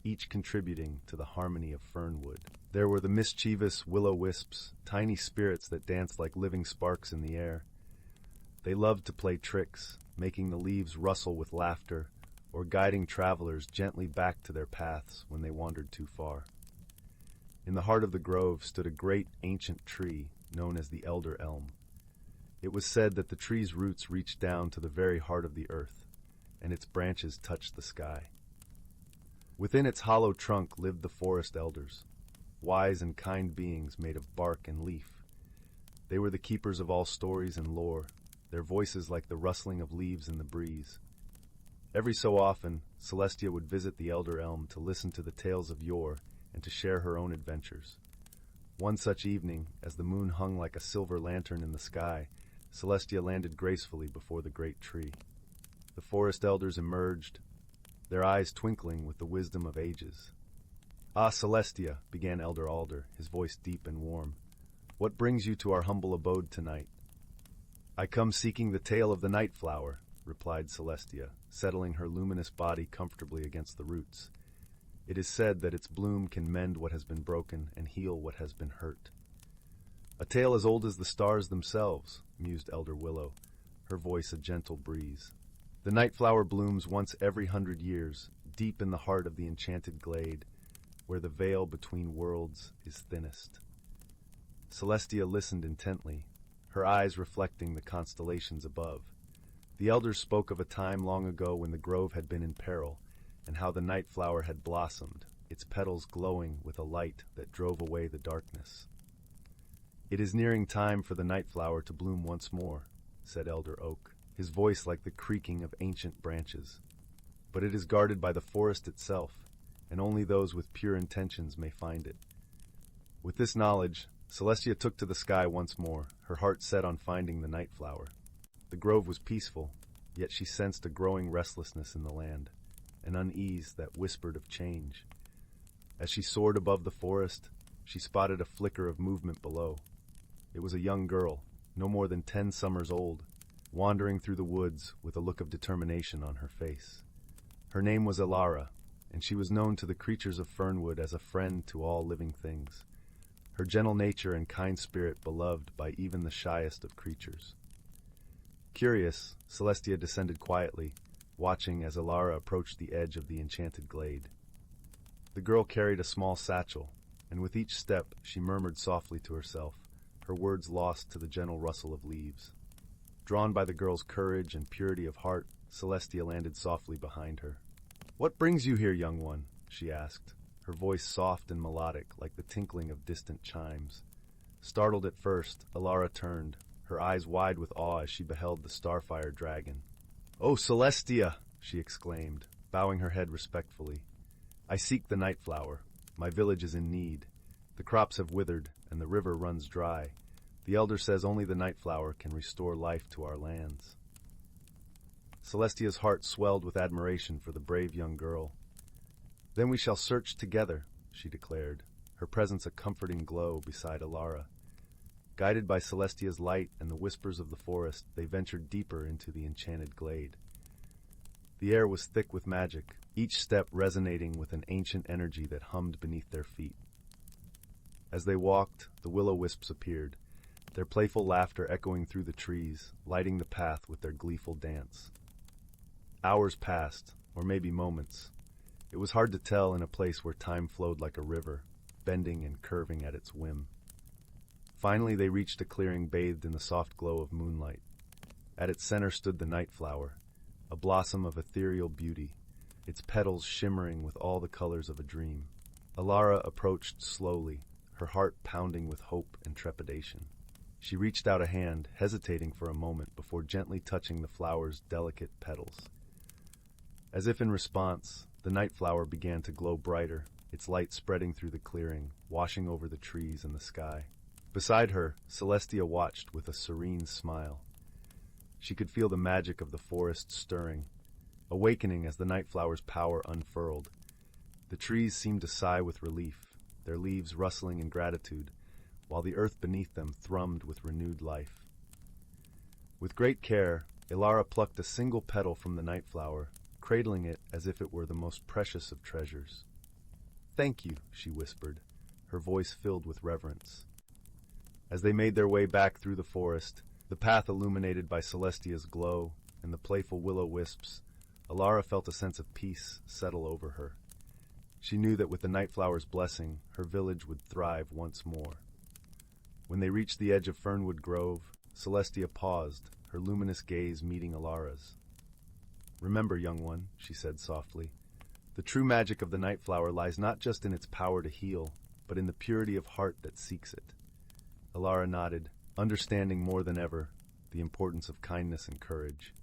each contributing to the harmony of Fernwood. There were the mischievous will-o'-wisps, tiny spirits that danced like living sparks in the air. They loved to play tricks, making the leaves rustle with laughter, or guiding travelers gently back to their paths when they wandered too far. In the heart of the grove stood a great ancient tree known as the Elder Elm. It was said that the tree's roots reached down to the very heart of the earth, and its branches touched the sky. Within its hollow trunk lived the forest elders, wise and kind beings made of bark and leaf. They were the keepers of all stories and lore, their voices like the rustling of leaves in the breeze. Every so often, Celestia would visit the Elder Elm to listen to the tales of yore and to share her own adventures. One such evening, as the moon hung like a silver lantern in the sky, Celestia landed gracefully before the great tree. The forest elders emerged, their eyes twinkling with the wisdom of ages. "Ah, Celestia," began Elder Alder, his voice deep and warm, "what brings you to our humble abode tonight?" "I come seeking the tale of the night flower," replied Celestia, settling her luminous body comfortably against the roots. "It is said that its bloom can mend what has been broken and heal what has been hurt." "A tale as old as the stars themselves," mused Elder Willow, her voice a gentle breeze. "The night flower blooms once every 100 years, deep in the heart of the enchanted glade, where the veil between worlds is thinnest." Celestia listened intently, her eyes reflecting the constellations above. The elders spoke of a time long ago when the grove had been in peril, and how the night flower had blossomed, its petals glowing with a light that drove away the darkness. "It is nearing time for the night flower to bloom once more," said Elder Oak, his voice like the creaking of ancient branches. "But it is guarded by the forest itself, and only those with pure intentions may find it." With this knowledge, Celestia took to the sky once more, her heart set on finding the night flower. The grove was peaceful, yet she sensed a growing restlessness in the land, an unease that whispered of change. As she soared above the forest, she spotted a flicker of movement below. It was a young girl, no more than 10 summers old, wandering through the woods with a look of determination on her face. Her name was Elara, and she was known to the creatures of Fernwood as a friend to all living things. Her gentle nature and kind spirit beloved by even the shyest of creatures. Curious, Celestia descended quietly, watching as Elara approached the edge of the enchanted glade. The girl carried a small satchel, and with each step she murmured softly to herself, her words lost to the gentle rustle of leaves. Drawn by the girl's courage and purity of heart, Celestia landed softly behind her. "What brings you here, young one?" she asked, her voice soft and melodic like the tinkling of distant chimes. Startled at first, Elara turned, her eyes wide with awe as she beheld the starfire dragon. "Oh, Celestia!" she exclaimed, bowing her head respectfully. "I seek the night flower. My village is in need. The crops have withered, and the river runs dry. The elder says only the night flower can restore life to our lands." Celestia's heart swelled with admiration for the brave young girl. "Then we shall search together," she declared, her presence a comforting glow beside Elara. Guided by Celestia's light and the whispers of the forest, they ventured deeper into the enchanted glade. The air was thick with magic, each step resonating with an ancient energy that hummed beneath their feet. As they walked, the will-o-wisps appeared, their playful laughter echoing through the trees, lighting the path with their gleeful dance. Hours passed, or maybe moments. It was hard to tell in a place where time flowed like a river, bending and curving at its whim. Finally, they reached a clearing bathed in the soft glow of moonlight. At its center stood the night flower, a blossom of ethereal beauty, its petals shimmering with all the colors of a dream. Elara approached slowly, her heart pounding with hope and trepidation. She reached out a hand, hesitating for a moment before gently touching the flower's delicate petals. As if in response, the night flower began to glow brighter, its light spreading through the clearing, washing over the trees and the sky. Beside her, Celestia watched with a serene smile. She could feel the magic of the forest stirring, awakening as the night flower's power unfurled. The trees seemed to sigh with relief, their leaves rustling in gratitude, while the earth beneath them thrummed with renewed life. With great care, Elara plucked a single petal from the night flower, cradling it as if it were the most precious of treasures. "Thank you," she whispered, her voice filled with reverence. As they made their way back through the forest, the path illuminated by Celestia's glow and the playful will-o-wisps, Elara felt a sense of peace settle over her. She knew that with the night flower's blessing, her village would thrive once more. When they reached the edge of Fernwood Grove, Celestia paused, her luminous gaze meeting Elara's. "Remember, young one," she said softly, "the true magic of the night flower lies not just in its power to heal, but in the purity of heart that seeks it." Elara nodded, understanding more than ever the importance of kindness and courage.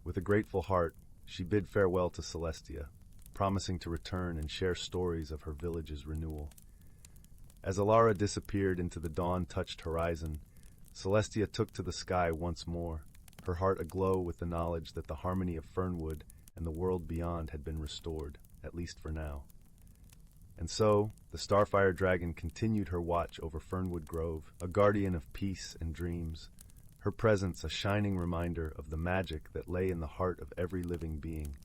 With a grateful heart, she bid farewell to Celestia, promising to return and share stories of her village's renewal. As Elara disappeared into the dawn-touched horizon, Celestia took to the sky once more, her heart aglow with the knowledge that the harmony of Fernwood and the world beyond had been restored, at least for now. And so, the Starfire Dragon continued her watch over Fernwood Grove, a guardian of peace and dreams, her presence a shining reminder of the magic that lay in the heart of every living being,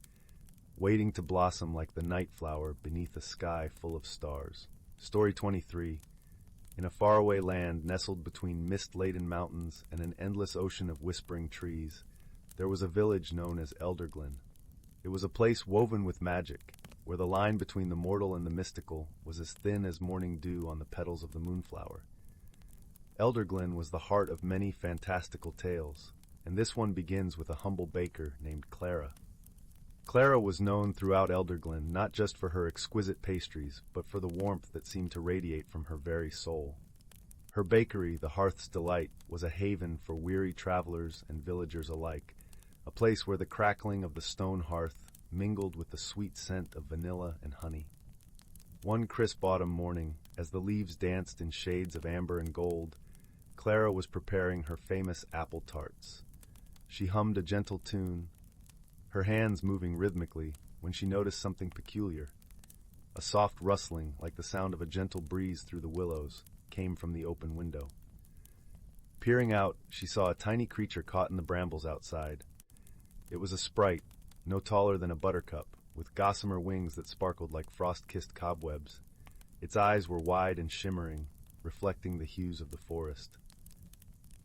waiting to blossom like the night flower beneath a sky full of stars. Story 23. In a faraway land nestled between mist-laden mountains and an endless ocean of whispering trees, there was a village known as Elderglen. It was a place woven with magic, where the line between the mortal and the mystical was as thin as morning dew on the petals of the moonflower. Elderglen was the heart of many fantastical tales, and this one begins with a humble baker named Clara. Clara was known throughout Elderglen not just for her exquisite pastries, but for the warmth that seemed to radiate from her very soul. Her bakery, the Hearth's Delight, was a haven for weary travelers and villagers alike, a place where the crackling of the stone hearth mingled with the sweet scent of vanilla and honey. One crisp autumn morning, as the leaves danced in shades of amber and gold, Clara was preparing her famous apple tarts. She hummed a gentle tune, her hands moving rhythmically, when she noticed something peculiar. A soft rustling, like the sound of a gentle breeze through the willows, came from the open window. Peering out, she saw a tiny creature caught in the brambles outside. It was a sprite, no taller than a buttercup, with gossamer wings that sparkled like frost-kissed cobwebs. Its eyes were wide and shimmering, reflecting the hues of the forest.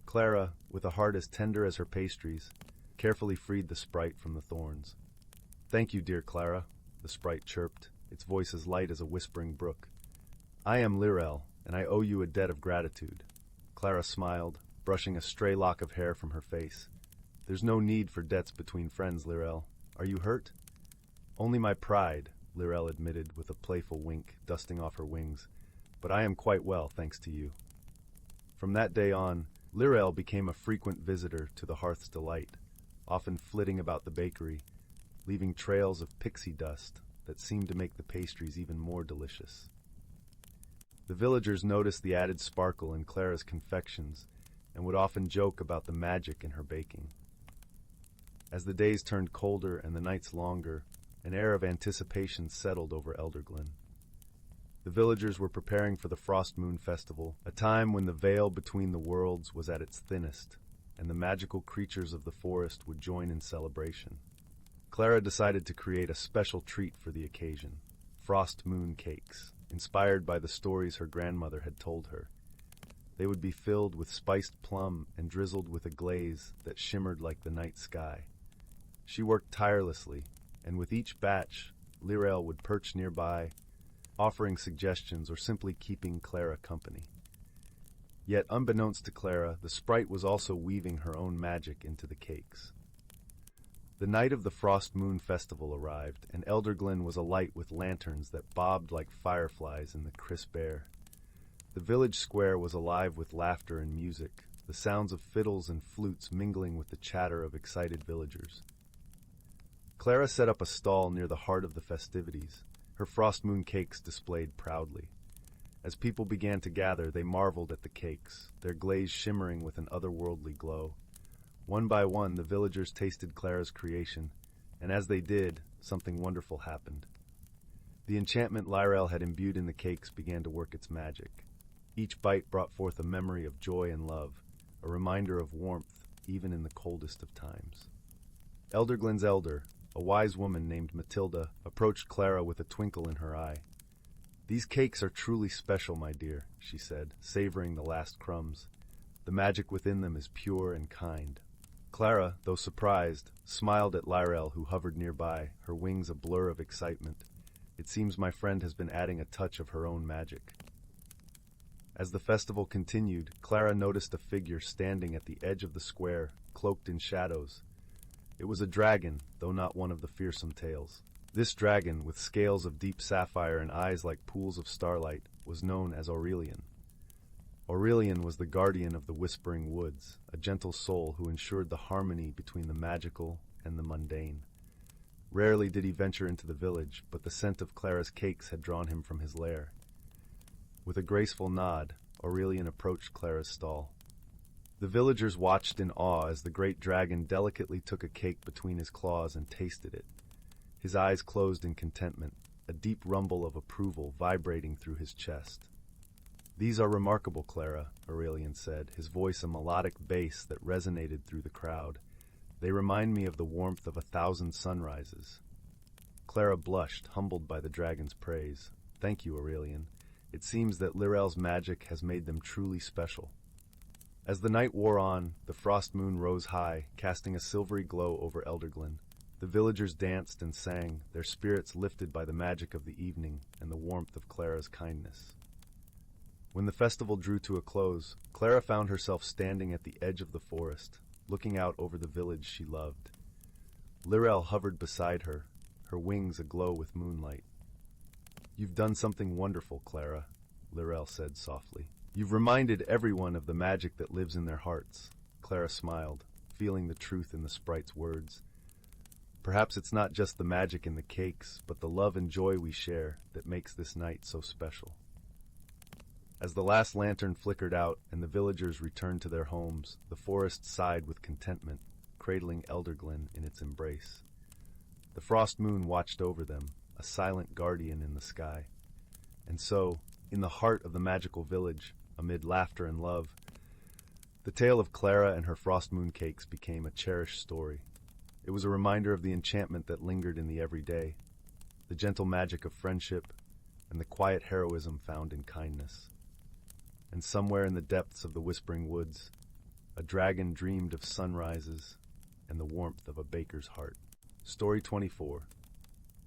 Clara, with a heart as tender as her pastries, carefully freed the sprite from the thorns. "Thank you, dear Clara," the sprite chirped, its voice as light as a whispering brook. "I am Lirel, and I owe you a debt of gratitude." Clara smiled, brushing a stray lock of hair from her face. "There's no need for debts between friends, Lirel. Are you hurt?" "Only my pride," Lirel admitted with a playful wink, dusting off her wings. "But I am quite well, thanks to you." From that day on, Lirel became a frequent visitor to the Hearth's Delight, often flitting about the bakery, leaving trails of pixie dust that seemed to make the pastries even more delicious. The villagers noticed the added sparkle in Clara's confections and would often joke about the magic in her baking. As the days turned colder and the nights longer, an air of anticipation settled over Elderglen. The villagers were preparing for the Frost Moon Festival, a time when the veil between the worlds was at its thinnest, and the magical creatures of the forest would join in celebration. Clara decided to create a special treat for the occasion, frost moon cakes, inspired by the stories her grandmother had told her. They would be filled with spiced plum and drizzled with a glaze that shimmered like the night sky. She worked tirelessly, and with each batch, Lirel would perch nearby, offering suggestions or simply keeping Clara company. Yet, unbeknownst to Clara, the sprite was also weaving her own magic into the cakes. The night of the Frost Moon Festival arrived, and Elderglen was alight with lanterns that bobbed like fireflies in the crisp air. The village square was alive with laughter and music, the sounds of fiddles and flutes mingling with the chatter of excited villagers. Clara set up a stall near the heart of the festivities, her frost moon cakes displayed proudly. As people began to gather, they marveled at the cakes, their glaze shimmering with an otherworldly glow. One by one, the villagers tasted Clara's creation, and as they did, something wonderful happened. The enchantment Lirel had imbued in the cakes began to work its magic. Each bite brought forth a memory of joy and love, a reminder of warmth, even in the coldest of times. Elderglen's elder, a wise woman named Matilda, approached Clara with a twinkle in her eye. "These cakes are truly special, my dear," she said, savoring the last crumbs. "The magic within them is pure and kind." Clara, though surprised, smiled at Lirel, who hovered nearby, her wings a blur of excitement. "It seems my friend has been adding a touch of her own magic." As the festival continued, Clara noticed a figure standing at the edge of the square, cloaked in shadows. It was a dragon, though not one of the fearsome tales. This dragon, with scales of deep sapphire and eyes like pools of starlight, was known as Aurelian. Aurelian was the guardian of the Whispering Woods, a gentle soul who ensured the harmony between the magical and the mundane. Rarely did he venture into the village, but the scent of Clara's cakes had drawn him from his lair. With a graceful nod, Aurelian approached Clara's stall. The villagers watched in awe as the great dragon delicately took a cake between his claws and tasted it. His eyes closed in contentment, a deep rumble of approval vibrating through his chest. "These are remarkable, Clara," Aurelian said, his voice a melodic bass that resonated through the crowd. "They remind me of the warmth of 1,000 sunrises." Clara blushed, humbled by the dragon's praise. "Thank you, Aurelian. It seems that Lirel's magic has made them truly special." As the night wore on, the frost moon rose high, casting a silvery glow over Elderglen. The villagers danced and sang, their spirits lifted by the magic of the evening and the warmth of Clara's kindness. When the festival drew to a close, Clara found herself standing at the edge of the forest, looking out over the village she loved. Lirel hovered beside her, her wings aglow with moonlight. "You've done something wonderful, Clara," Lirel said softly. "You've reminded everyone of the magic that lives in their hearts." Clara smiled, feeling the truth in the sprite's words. "Perhaps it's not just the magic in the cakes, but the love and joy we share that makes this night so special." As the last lantern flickered out and the villagers returned to their homes, the forest sighed with contentment, cradling Elderglen in its embrace. The frost moon watched over them, a silent guardian in the sky. And so, in the heart of the magical village, amid laughter and love, the tale of Clara and her frost moon cakes became a cherished story. It was a reminder of the enchantment that lingered in the everyday, the gentle magic of friendship, and the quiet heroism found in kindness. And somewhere in the depths of the whispering woods, a dragon dreamed of sunrises and the warmth of a baker's heart. Story 24.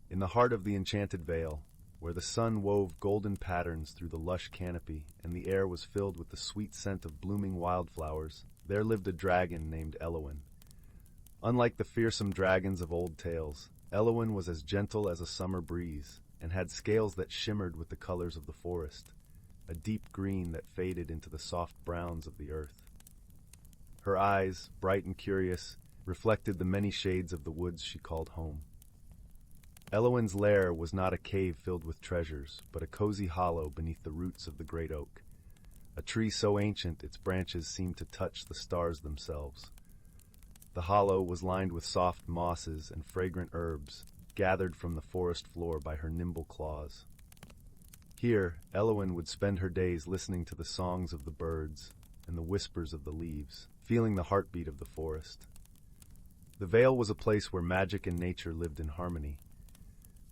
In the heart of the enchanted vale, where the sun wove golden patterns through the lush canopy and the air was filled with the sweet scent of blooming wildflowers, there lived a dragon named Elowin. Unlike the fearsome dragons of old tales, Elowin was as gentle as a summer breeze and had scales that shimmered with the colors of the forest, a deep green that faded into the soft browns of the earth. Her eyes, bright and curious, reflected the many shades of the woods she called home. Elowin's lair was not a cave filled with treasures, but a cozy hollow beneath the roots of the great oak, a tree so ancient its branches seemed to touch the stars themselves. The hollow was lined with soft mosses and fragrant herbs, gathered from the forest floor by her nimble claws. Here, Elowin would spend her days listening to the songs of the birds and the whispers of the leaves, feeling the heartbeat of the forest. The vale was a place where magic and nature lived in harmony,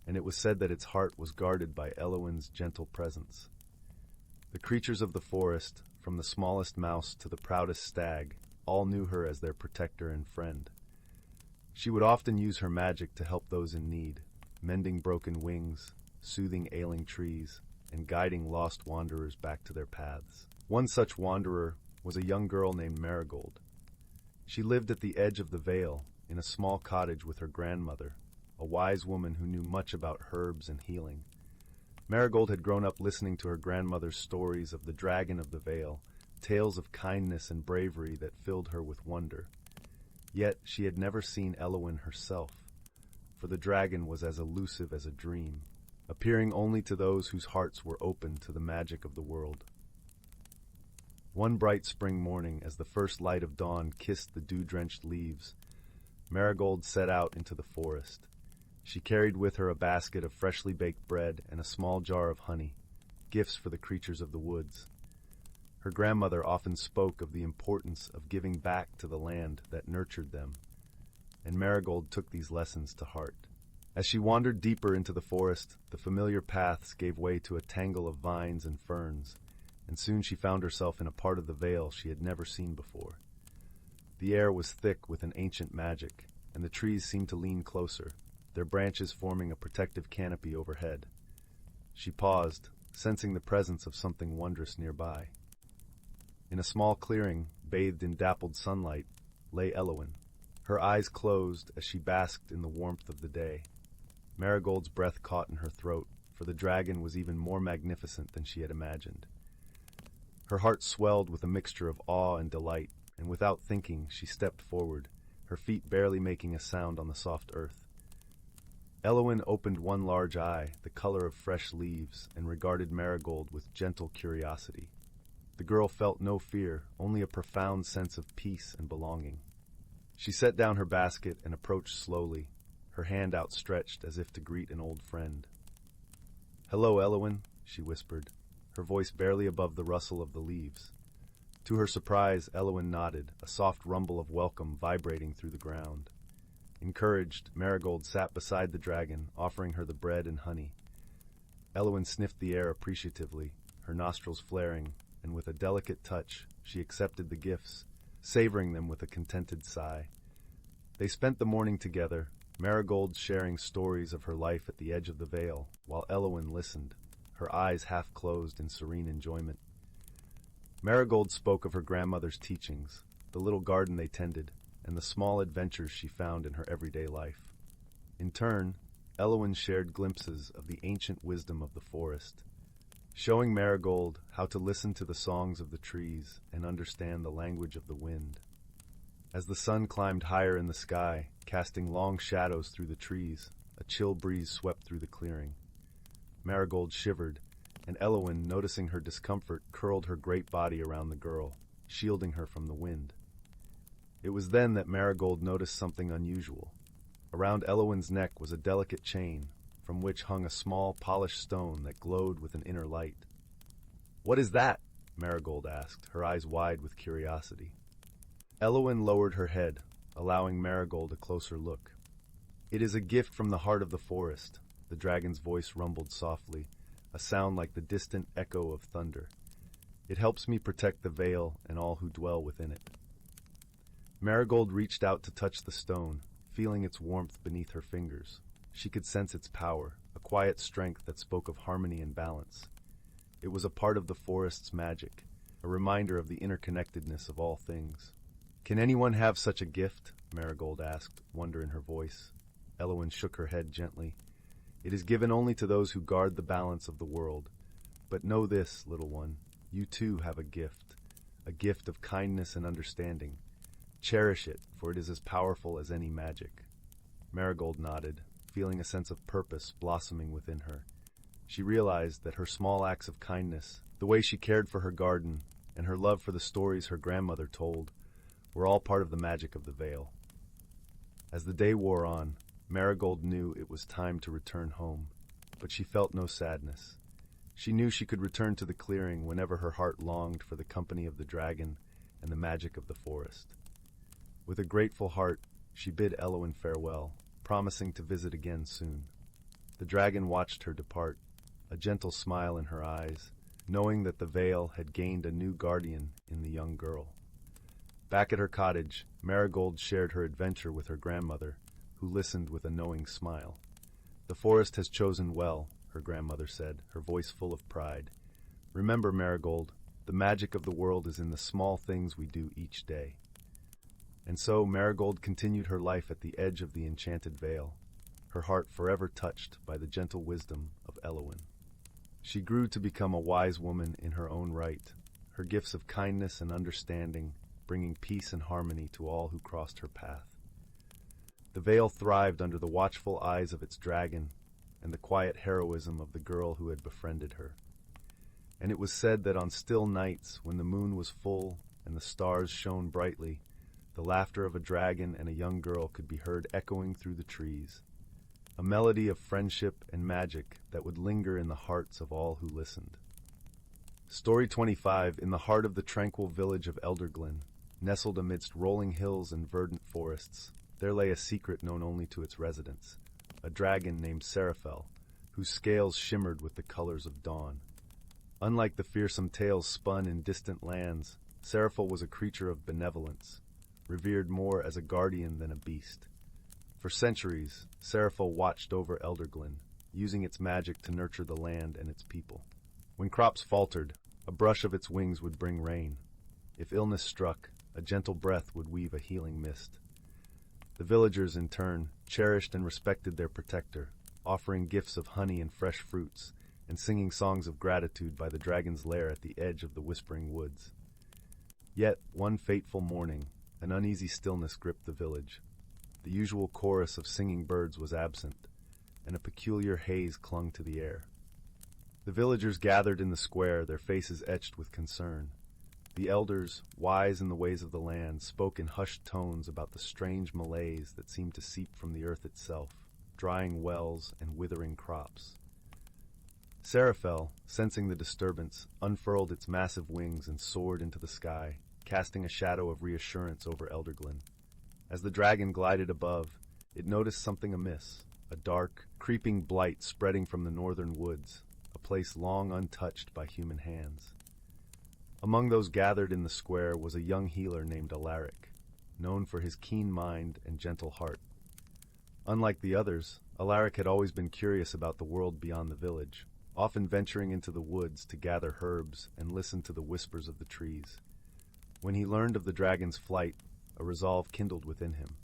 and it was said that its heart was guarded by Elowin's gentle presence. The creatures of the forest, from the smallest mouse to the proudest stag, all knew her as their protector and friend. She would often use her magic to help those in need, mending broken wings, soothing ailing trees, and guiding lost wanderers back to their paths. One such wanderer was a young girl named Marigold. She lived at the edge of the vale, in a small cottage with her grandmother, a wise woman who knew much about herbs and healing. Marigold had grown up listening to her grandmother's stories of the dragon of the vale, tales of kindness and bravery that filled her with wonder. Yet she had never seen Elowin herself, for the dragon was as elusive as a dream, appearing only to those whose hearts were open to the magic of the world. One bright spring morning, as the first light of dawn kissed the dew-drenched leaves, Marigold set out into the forest. She carried with her a basket of freshly baked bread and a small jar of honey, gifts for the creatures of the woods. Her grandmother often spoke of the importance of giving back to the land that nurtured them, and Marigold took these lessons to heart. As she wandered deeper into the forest, the familiar paths gave way to a tangle of vines and ferns, and soon she found herself in a part of the vale she had never seen before. The air was thick with an ancient magic, and the trees seemed to lean closer, their branches forming a protective canopy overhead. She paused, sensing the presence of something wondrous nearby. In a small clearing, bathed in dappled sunlight, lay Elowin. Her eyes closed as she basked in the warmth of the day. Marigold's breath caught in her throat, for the dragon was even more magnificent than she had imagined. Her heart swelled with a mixture of awe and delight, and without thinking, she stepped forward, her feet barely making a sound on the soft earth. Elowin opened one large eye, the color of fresh leaves, and regarded Marigold with gentle curiosity. The girl felt no fear, only a profound sense of peace and belonging. She set down her basket and approached slowly, her hand outstretched as if to greet an old friend. "Hello, Elowin," she whispered, her voice barely above the rustle of the leaves. To her surprise, Elowin nodded, a soft rumble of welcome vibrating through the ground. Encouraged, Marigold sat beside the dragon, offering her the bread and honey. Elowin sniffed the air appreciatively, her nostrils flaring, and with a delicate touch, she accepted the gifts, savoring them with a contented sigh. They spent the morning together, Marigold sharing stories of her life at the edge of the vale, while Elowin listened, her eyes half closed in serene enjoyment. Marigold spoke of her grandmother's teachings, the little garden they tended, and the small adventures she found in her everyday life. In turn, Elowyn shared glimpses of the ancient wisdom of the forest, showing Marigold how to listen to the songs of the trees and understand the language of the wind. As the sun climbed higher in the sky, casting long shadows through the trees, a chill breeze swept through the clearing. Marigold shivered, and Elowyn, noticing her discomfort, curled her great body around the girl, shielding her from the wind. It was then that Marigold noticed something unusual. Around Elowyn's neck was a delicate chain, from which hung a small, polished stone that glowed with an inner light. "What is that?" Marigold asked, her eyes wide with curiosity. Elowyn lowered her head, allowing Marigold a closer look. "It is a gift from the heart of the forest," the dragon's voice rumbled softly, a sound like the distant echo of thunder. "It helps me protect the vale and all who dwell within it." Marigold reached out to touch the stone, feeling its warmth beneath her fingers. She could sense its power, a quiet strength that spoke of harmony and balance. It was a part of the forest's magic, a reminder of the interconnectedness of all things. "Can anyone have such a gift?" Marigold asked, wonder in her voice. Elowyn shook her head gently. "It is given only to those who guard the balance of the world. But know this, little one, you too have a gift of kindness and understanding. Cherish it, for it is as powerful as any magic." Marigold nodded, feeling a sense of purpose blossoming within her. She realized that her small acts of kindness, the way she cared for her garden, and her love for the stories her grandmother told, were all part of the magic of the Vale. As the day wore on, Marigold knew it was time to return home, but she felt no sadness. She knew she could return to the clearing whenever her heart longed for the company of the dragon and the magic of the forest. With a grateful heart, she bid Elowyn farewell, promising to visit again soon. The dragon watched her depart, a gentle smile in her eyes, knowing that the Vale had gained a new guardian in the young girl. Back at her cottage, Marigold shared her adventure with her grandmother, who listened with a knowing smile. "The forest has chosen well," her grandmother said, her voice full of pride. "Remember, Marigold, the magic of the world is in the small things we do each day." And so Marigold continued her life at the edge of the enchanted vale, her heart forever touched by the gentle wisdom of Elowyn. She grew to become a wise woman in her own right, her gifts of kindness and understanding bringing peace and harmony to all who crossed her path. The vale thrived under the watchful eyes of its dragon and the quiet heroism of the girl who had befriended her. And it was said that on still nights, when the moon was full and the stars shone brightly, the laughter of a dragon and a young girl could be heard echoing through the trees, a melody of friendship and magic that would linger in the hearts of all who listened. Story 25. In the heart of the tranquil village of Elderglen, nestled amidst rolling hills and verdant forests, there lay a secret known only to its residents, a dragon named Seraphel, whose scales shimmered with the colors of dawn. Unlike the fearsome tales spun in distant lands, Seraphel was a creature of benevolence, revered more as a guardian than a beast. For centuries, Seraphel watched over Elderglen, using its magic to nurture the land and its people. When crops faltered, a brush of its wings would bring rain. If illness struck, a gentle breath would weave a healing mist. The villagers, in turn, cherished and respected their protector, offering gifts of honey and fresh fruits, and singing songs of gratitude by the dragon's lair at the edge of the whispering woods. Yet, one fateful morning, an uneasy stillness gripped the village. The usual chorus of singing birds was absent, and a peculiar haze clung to the air. The villagers gathered in the square, their faces etched with concern. The elders, wise in the ways of the land, spoke in hushed tones about the strange malaise that seemed to seep from the earth itself, drying wells and withering crops. Seraphel, sensing the disturbance, unfurled its massive wings and soared into the sky, casting a shadow of reassurance over Elderglen. As the dragon glided above, it noticed something amiss, a dark, creeping blight spreading from the northern woods, a place long untouched by human hands. Among those gathered in the square was a young healer named Alaric, known for his keen mind and gentle heart. Unlike the others, Alaric had always been curious about the world beyond the village, often venturing into the woods to gather herbs and listen to the whispers of the trees. When he learned of the dragon's flight, a resolve kindled within him.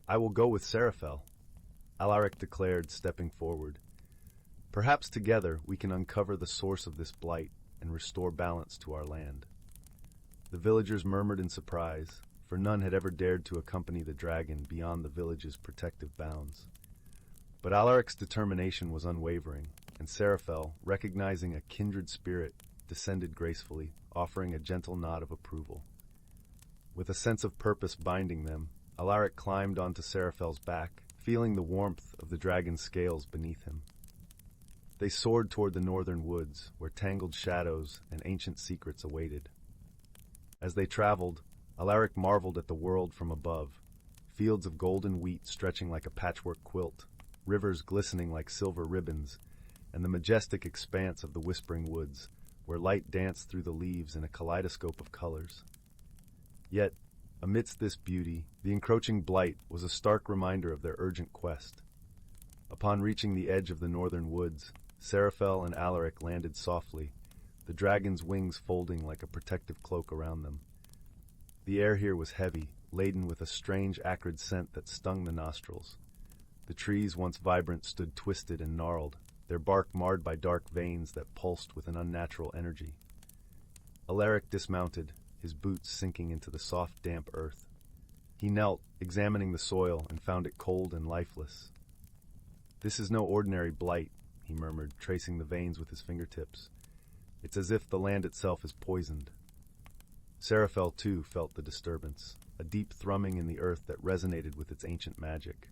"I will go with Seraphel," Alaric declared, stepping forward. "Perhaps together we can uncover the source of this blight and restore balance to our land." The villagers murmured in surprise, for none had ever dared to accompany the dragon beyond the village's protective bounds. But Alaric's determination was unwavering, and Seraphel, recognizing a kindred spirit, descended gracefully, offering a gentle nod of approval. With a sense of purpose binding them, Alaric climbed onto Seraphel's back, feeling the warmth of the dragon's scales beneath him. They soared toward the northern woods, where tangled shadows and ancient secrets awaited. As they traveled, Alaric marveled at the world from above, fields of golden wheat stretching like a patchwork quilt, rivers glistening like silver ribbons, and the majestic expanse of the whispering woods, where light danced through the leaves in a kaleidoscope of colors. Yet, amidst this beauty, the encroaching blight was a stark reminder of their urgent quest. Upon reaching the edge of the northern woods, Seraphel and Alaric landed softly, the dragon's wings folding like a protective cloak around them. The air here was heavy, laden with a strange acrid scent that stung the nostrils. The trees, once vibrant, stood twisted and gnarled, their bark marred by dark veins that pulsed with an unnatural energy. Alaric dismounted, his boots sinking into the soft, damp earth. He knelt, examining the soil, and found it cold and lifeless. "This is no ordinary blight," he murmured, tracing the veins with his fingertips. "It's as if the land itself is poisoned." Seraphel, too, felt the disturbance, a deep thrumming in the earth that resonated with its ancient magic.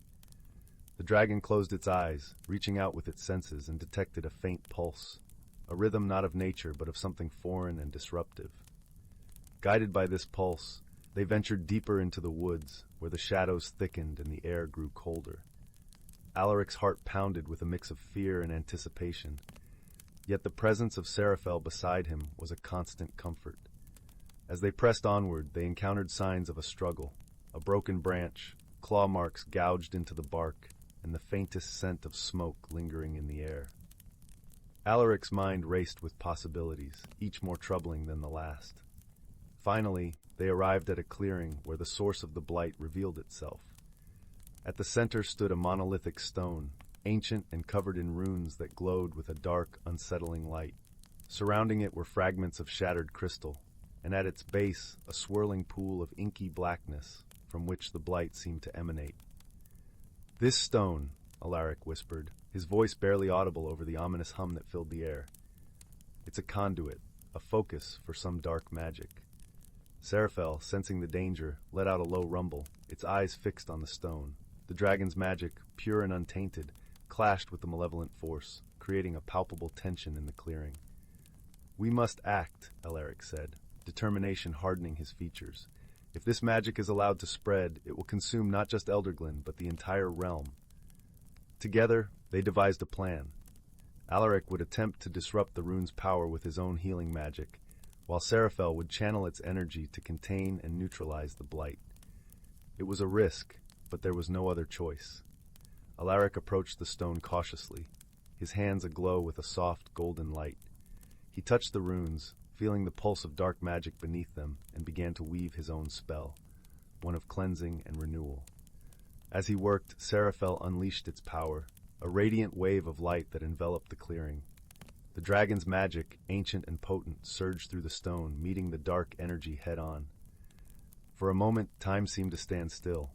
The dragon closed its eyes, reaching out with its senses, and detected a faint pulse, a rhythm not of nature but of something foreign and disruptive. Guided by this pulse, they ventured deeper into the woods, where the shadows thickened and the air grew colder. Alaric's heart pounded with a mix of fear and anticipation, yet the presence of Seraphel beside him was a constant comfort. As they pressed onward, they encountered signs of a struggle, a broken branch, claw marks gouged into the bark, and the faintest scent of smoke lingering in the air. Alaric's mind raced with possibilities, each more troubling than the last. Finally, they arrived at a clearing where the source of the blight revealed itself. At the center stood a monolithic stone, ancient and covered in runes that glowed with a dark, unsettling light. Surrounding it were fragments of shattered crystal, and at its base a swirling pool of inky blackness from which the blight seemed to emanate. "This stone," Alaric whispered, his voice barely audible over the ominous hum that filled the air. "It's a conduit, a focus for some dark magic." Seraphel, sensing the danger, let out a low rumble, its eyes fixed on the stone. The dragon's magic, pure and untainted, clashed with the malevolent force, creating a palpable tension in the clearing. "We must act," Alaric said, determination hardening his features. "If this magic is allowed to spread, it will consume not just Elderglen, but the entire realm." Together, they devised a plan. Alaric would attempt to disrupt the rune's power with his own healing magic, while Seraphel would channel its energy to contain and neutralize the blight. It was a risk, but there was no other choice. Alaric approached the stone cautiously, his hands aglow with a soft, golden light. He touched the runes, feeling the pulse of dark magic beneath them, and began to weave his own spell, one of cleansing and renewal. As he worked, Seraphel unleashed its power, a radiant wave of light that enveloped the clearing. The dragon's magic, ancient and potent, surged through the stone, meeting the dark energy head-on. For a moment, time seemed to stand still.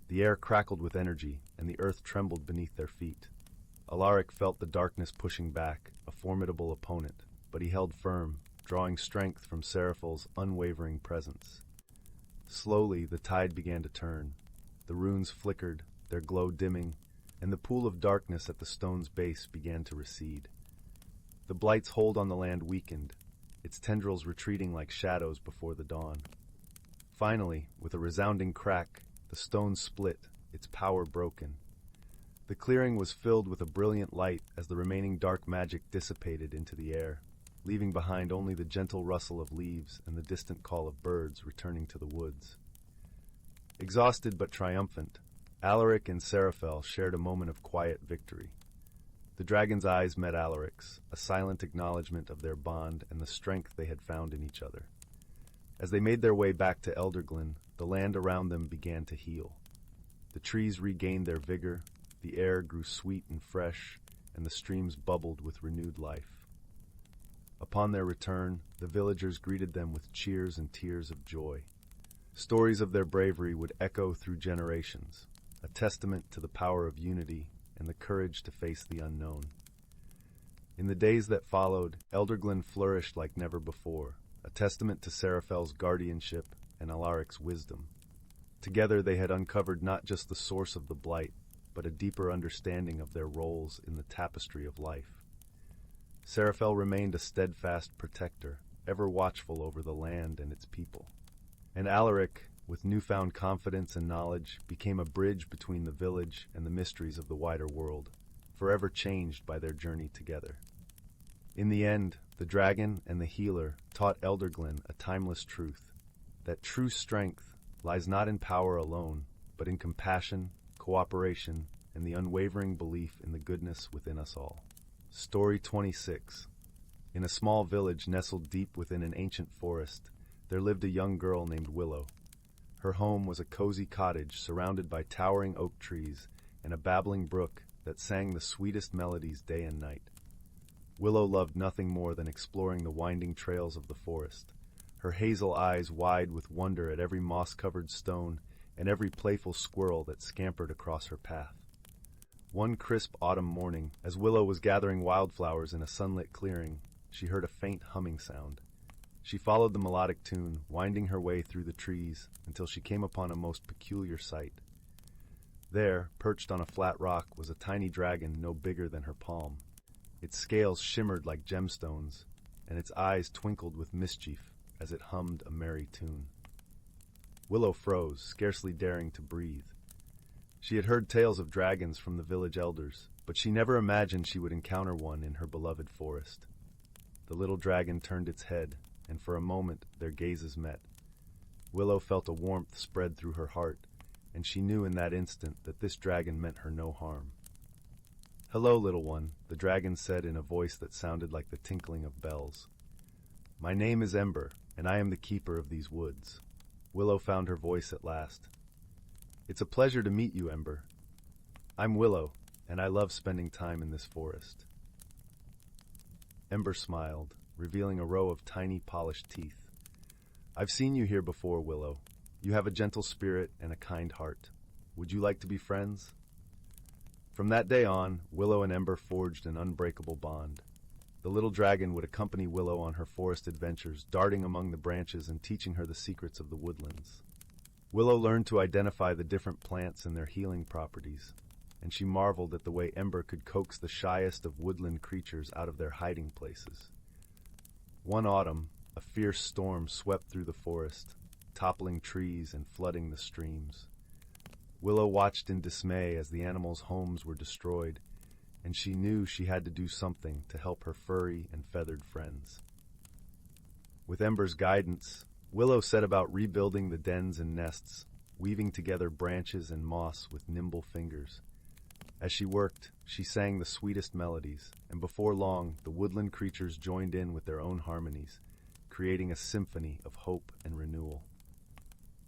The air crackled with energy, and the earth trembled beneath their feet. Alaric felt the darkness pushing back, a formidable opponent, but he held firm, drawing strength from Seraphel's unwavering presence. Slowly, the tide began to turn. The runes flickered, their glow dimming, and the pool of darkness at the stone's base began to recede. The blight's hold on the land weakened, its tendrils retreating like shadows before the dawn. Finally, with a resounding crack, the stone split, its power broken. The clearing was filled with a brilliant light as the remaining dark magic dissipated into the air, leaving behind only the gentle rustle of leaves and the distant call of birds returning to the woods. Exhausted but triumphant, Alaric and Seraphel shared a moment of quiet victory. The dragon's eyes met Alaric's, a silent acknowledgement of their bond and the strength they had found in each other. As they made their way back to Elderglen, the land around them began to heal. The trees regained their vigor, the air grew sweet and fresh, and the streams bubbled with renewed life. Upon their return, the villagers greeted them with cheers and tears of joy. Stories of their bravery would echo through generations, a testament to the power of unity and the courage to face the unknown. In the days that followed, Elderglen flourished like never before, a testament to Seraphel's guardianship and Alaric's wisdom. Together they had uncovered not just the source of the blight, but a deeper understanding of their roles in the tapestry of life. Seraphel remained a steadfast protector, ever watchful over the land and its people. And Alaric, with newfound confidence and knowledge, became a bridge between the village and the mysteries of the wider world, forever changed by their journey together. In the end, the dragon and the healer taught Elderglen a timeless truth, that true strength lies not in power alone, but in compassion, cooperation, and the unwavering belief in the goodness within us all. Story 26. In a small village nestled deep within an ancient forest, there lived a young girl named Willow. Her home was a cozy cottage surrounded by towering oak trees and a babbling brook that sang the sweetest melodies day and night. Willow loved nothing more than exploring the winding trails of the forest, her hazel eyes wide with wonder at every moss-covered stone and every playful squirrel that scampered across her path. One crisp autumn morning, as Willow was gathering wildflowers in a sunlit clearing, she heard a faint humming sound. She followed the melodic tune, winding her way through the trees until she came upon a most peculiar sight. There, perched on a flat rock, was a tiny dragon no bigger than her palm. Its scales shimmered like gemstones, and its eyes twinkled with mischief as it hummed a merry tune. Willow froze, scarcely daring to breathe. She had heard tales of dragons from the village elders, but she never imagined she would encounter one in her beloved forest. The little dragon turned its head, and for a moment their gazes met. Willow felt a warmth spread through her heart, and she knew in that instant that this dragon meant her no harm. "Hello, little one," the dragon said in a voice that sounded like the tinkling of bells. "My name is Ember, and I am the keeper of these woods." Willow found her voice at last. "It's a pleasure to meet you, Ember. I'm Willow, and I love spending time in this forest." Ember smiled, revealing a row of tiny polished teeth. "I've seen you here before, Willow. You have a gentle spirit and a kind heart. Would you like to be friends?" From that day on, Willow and Ember forged an unbreakable bond. The little dragon would accompany Willow on her forest adventures, darting among the branches and teaching her the secrets of the woodlands. Willow learned to identify the different plants and their healing properties, and she marveled at the way Ember could coax the shyest of woodland creatures out of their hiding places. One autumn, a fierce storm swept through the forest, toppling trees and flooding the streams. Willow watched in dismay as the animals' homes were destroyed, and she knew she had to do something to help her furry and feathered friends. With Ember's guidance, Willow set about rebuilding the dens and nests, weaving together branches and moss with nimble fingers. As she worked, she sang the sweetest melodies, and before long, the woodland creatures joined in with their own harmonies, creating a symphony of hope and renewal.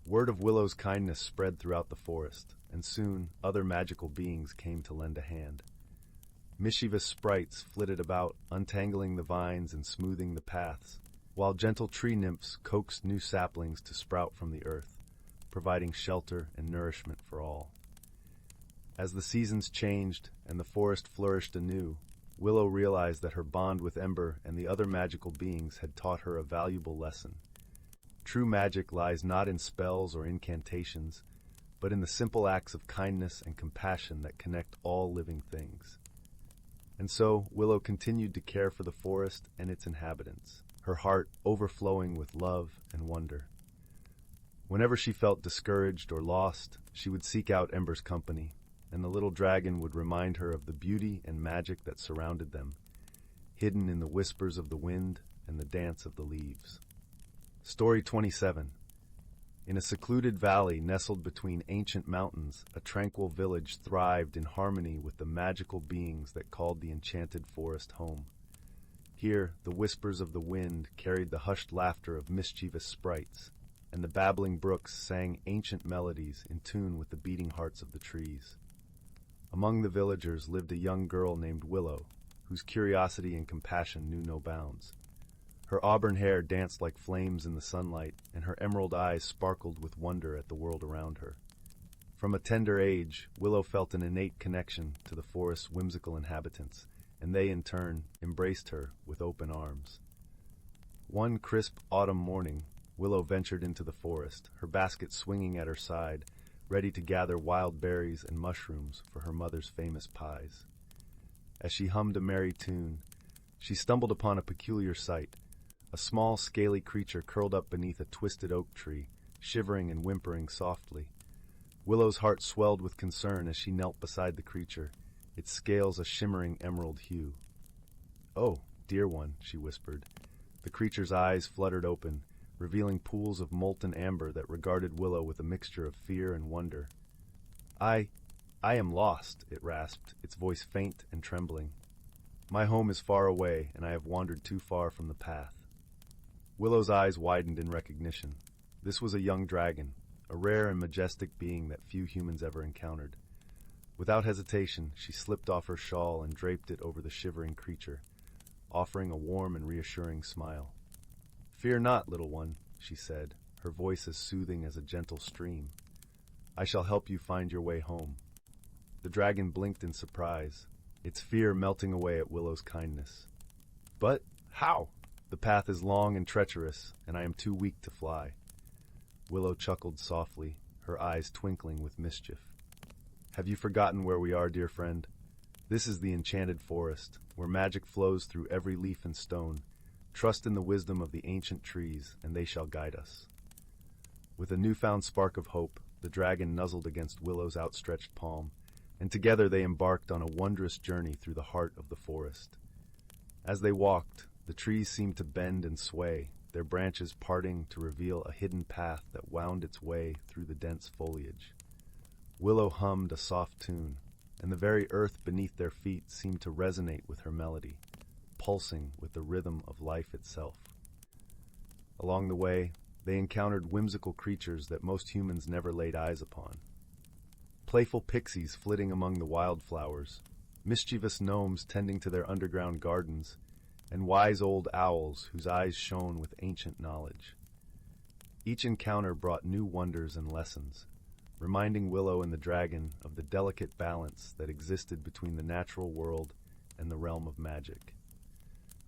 Word of Willow's kindness spread throughout the forest, and soon other magical beings came to lend a hand. Mischievous sprites flitted about, untangling the vines and smoothing the paths, while gentle tree nymphs coaxed new saplings to sprout from the earth, providing shelter and nourishment for all. As the seasons changed and the forest flourished anew, Willow realized that her bond with Ember and the other magical beings had taught her a valuable lesson. True magic lies not in spells or incantations, but in the simple acts of kindness and compassion that connect all living things. And so, Willow continued to care for the forest and its inhabitants, her heart overflowing with love and wonder. Whenever she felt discouraged or lost, she would seek out Ember's company, and the little dragon would remind her of the beauty and magic that surrounded them, hidden in the whispers of the wind and the dance of the leaves. Story 27. In a secluded valley nestled between ancient mountains, a tranquil village thrived in harmony with the magical beings that called the enchanted forest home. Here, the whispers of the wind carried the hushed laughter of mischievous sprites, and the babbling brooks sang ancient melodies in tune with the beating hearts of the trees. Among the villagers lived a young girl named Willow, whose curiosity and compassion knew no bounds. Her auburn hair danced like flames in the sunlight, and her emerald eyes sparkled with wonder at the world around her. From a tender age, Willow felt an innate connection to the forest's whimsical inhabitants, and they, in turn, embraced her with open arms. One crisp autumn morning, Willow ventured into the forest, her basket swinging at her side, ready to gather wild berries and mushrooms for her mother's famous pies. As she hummed a merry tune, she stumbled upon a peculiar sight: a small, scaly creature curled up beneath a twisted oak tree, shivering and whimpering softly. Willow's heart swelled with concern as she knelt beside the creature, its scales a shimmering emerald hue. "Oh, dear one," she whispered. The creature's eyes fluttered open, revealing pools of molten amber that regarded Willow with a mixture of fear and wonder. I am lost," it rasped, its voice faint and trembling. "My home is far away, and I have wandered too far from the path." Willow's eyes widened in recognition. This was a young dragon, a rare and majestic being that few humans ever encountered. Without hesitation, she slipped off her shawl and draped it over the shivering creature, offering a warm and reassuring smile. "Fear not, little one," she said, her voice as soothing as a gentle stream. "I shall help you find your way home." The dragon blinked in surprise, its fear melting away at Willow's kindness. "But how? The path is long and treacherous, and I am too weak to fly." Willow chuckled softly, her eyes twinkling with mischief. "Have you forgotten where we are, dear friend? This is the enchanted forest, where magic flows through every leaf and stone. Trust in the wisdom of the ancient trees, and they shall guide us." With a newfound spark of hope, the dragon nuzzled against Willow's outstretched palm, and together they embarked on a wondrous journey through the heart of the forest. As they walked, the trees seemed to bend and sway, their branches parting to reveal a hidden path that wound its way through the dense foliage. Willow hummed a soft tune, and the very earth beneath their feet seemed to resonate with her melody, pulsing with the rhythm of life itself. Along the way, they encountered whimsical creatures that most humans never laid eyes upon. Playful pixies flitting among the wildflowers, mischievous gnomes tending to their underground gardens, and wise old owls whose eyes shone with ancient knowledge. Each encounter brought new wonders and lessons, reminding Willow and the dragon of the delicate balance that existed between the natural world and the realm of magic.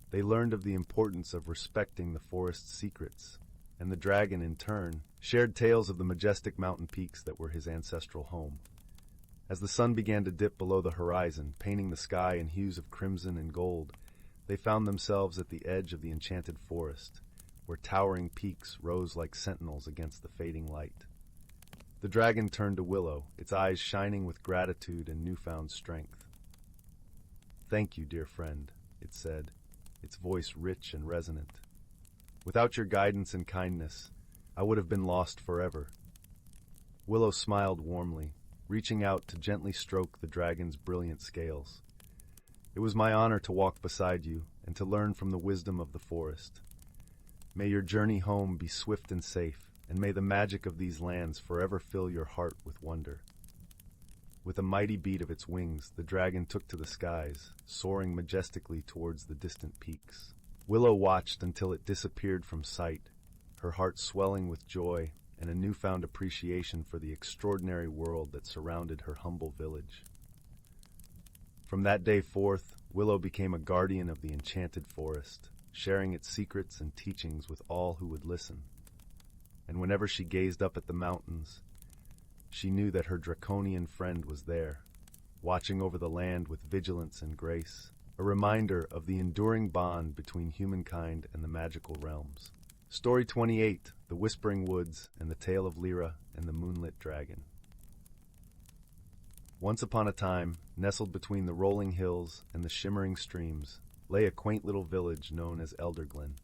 They learned of the importance of respecting the forest's secrets, and the dragon, in turn, shared tales of the majestic mountain peaks that were his ancestral home. As the sun began to dip below the horizon, painting the sky in hues of crimson and gold, they found themselves at the edge of the enchanted forest, where towering peaks rose like sentinels against the fading light. The dragon turned to Willow, its eyes shining with gratitude and newfound strength. "Thank you, dear friend," it said, its voice rich and resonant. "Without your guidance and kindness, I would have been lost forever." Willow smiled warmly, reaching out to gently stroke the dragon's brilliant scales. "It was my honor to walk beside you and to learn from the wisdom of the forest. May your journey home be swift and safe, and may the magic of these lands forever fill your heart with wonder." With a mighty beat of its wings, the dragon took to the skies, soaring majestically towards the distant peaks. Willow watched until it disappeared from sight, her heart swelling with joy and a newfound appreciation for the extraordinary world that surrounded her humble village. From that day forth, Willow became a guardian of the enchanted forest, sharing its secrets and teachings with all who would listen. And whenever she gazed up at the mountains, she knew that her draconian friend was there, watching over the land with vigilance and grace, a reminder of the enduring bond between humankind and the magical realms. Story 28, The Whispering Woods and the Tale of Lyra and the Moonlit Dragon. Once upon a time, nestled between the rolling hills and the shimmering streams, lay a quaint little village known as Elderglen.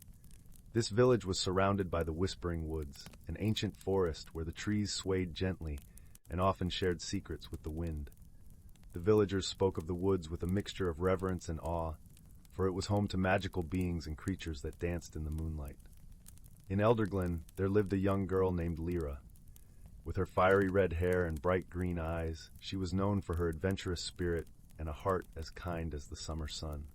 This village was surrounded by the Whispering Woods, an ancient forest where the trees swayed gently and often shared secrets with the wind. The villagers spoke of the woods with a mixture of reverence and awe, for it was home to magical beings and creatures that danced in the moonlight. In Elderglen, there lived a young girl named Lyra. With her fiery red hair and bright green eyes, she was known for her adventurous spirit and a heart as kind as the summer sun.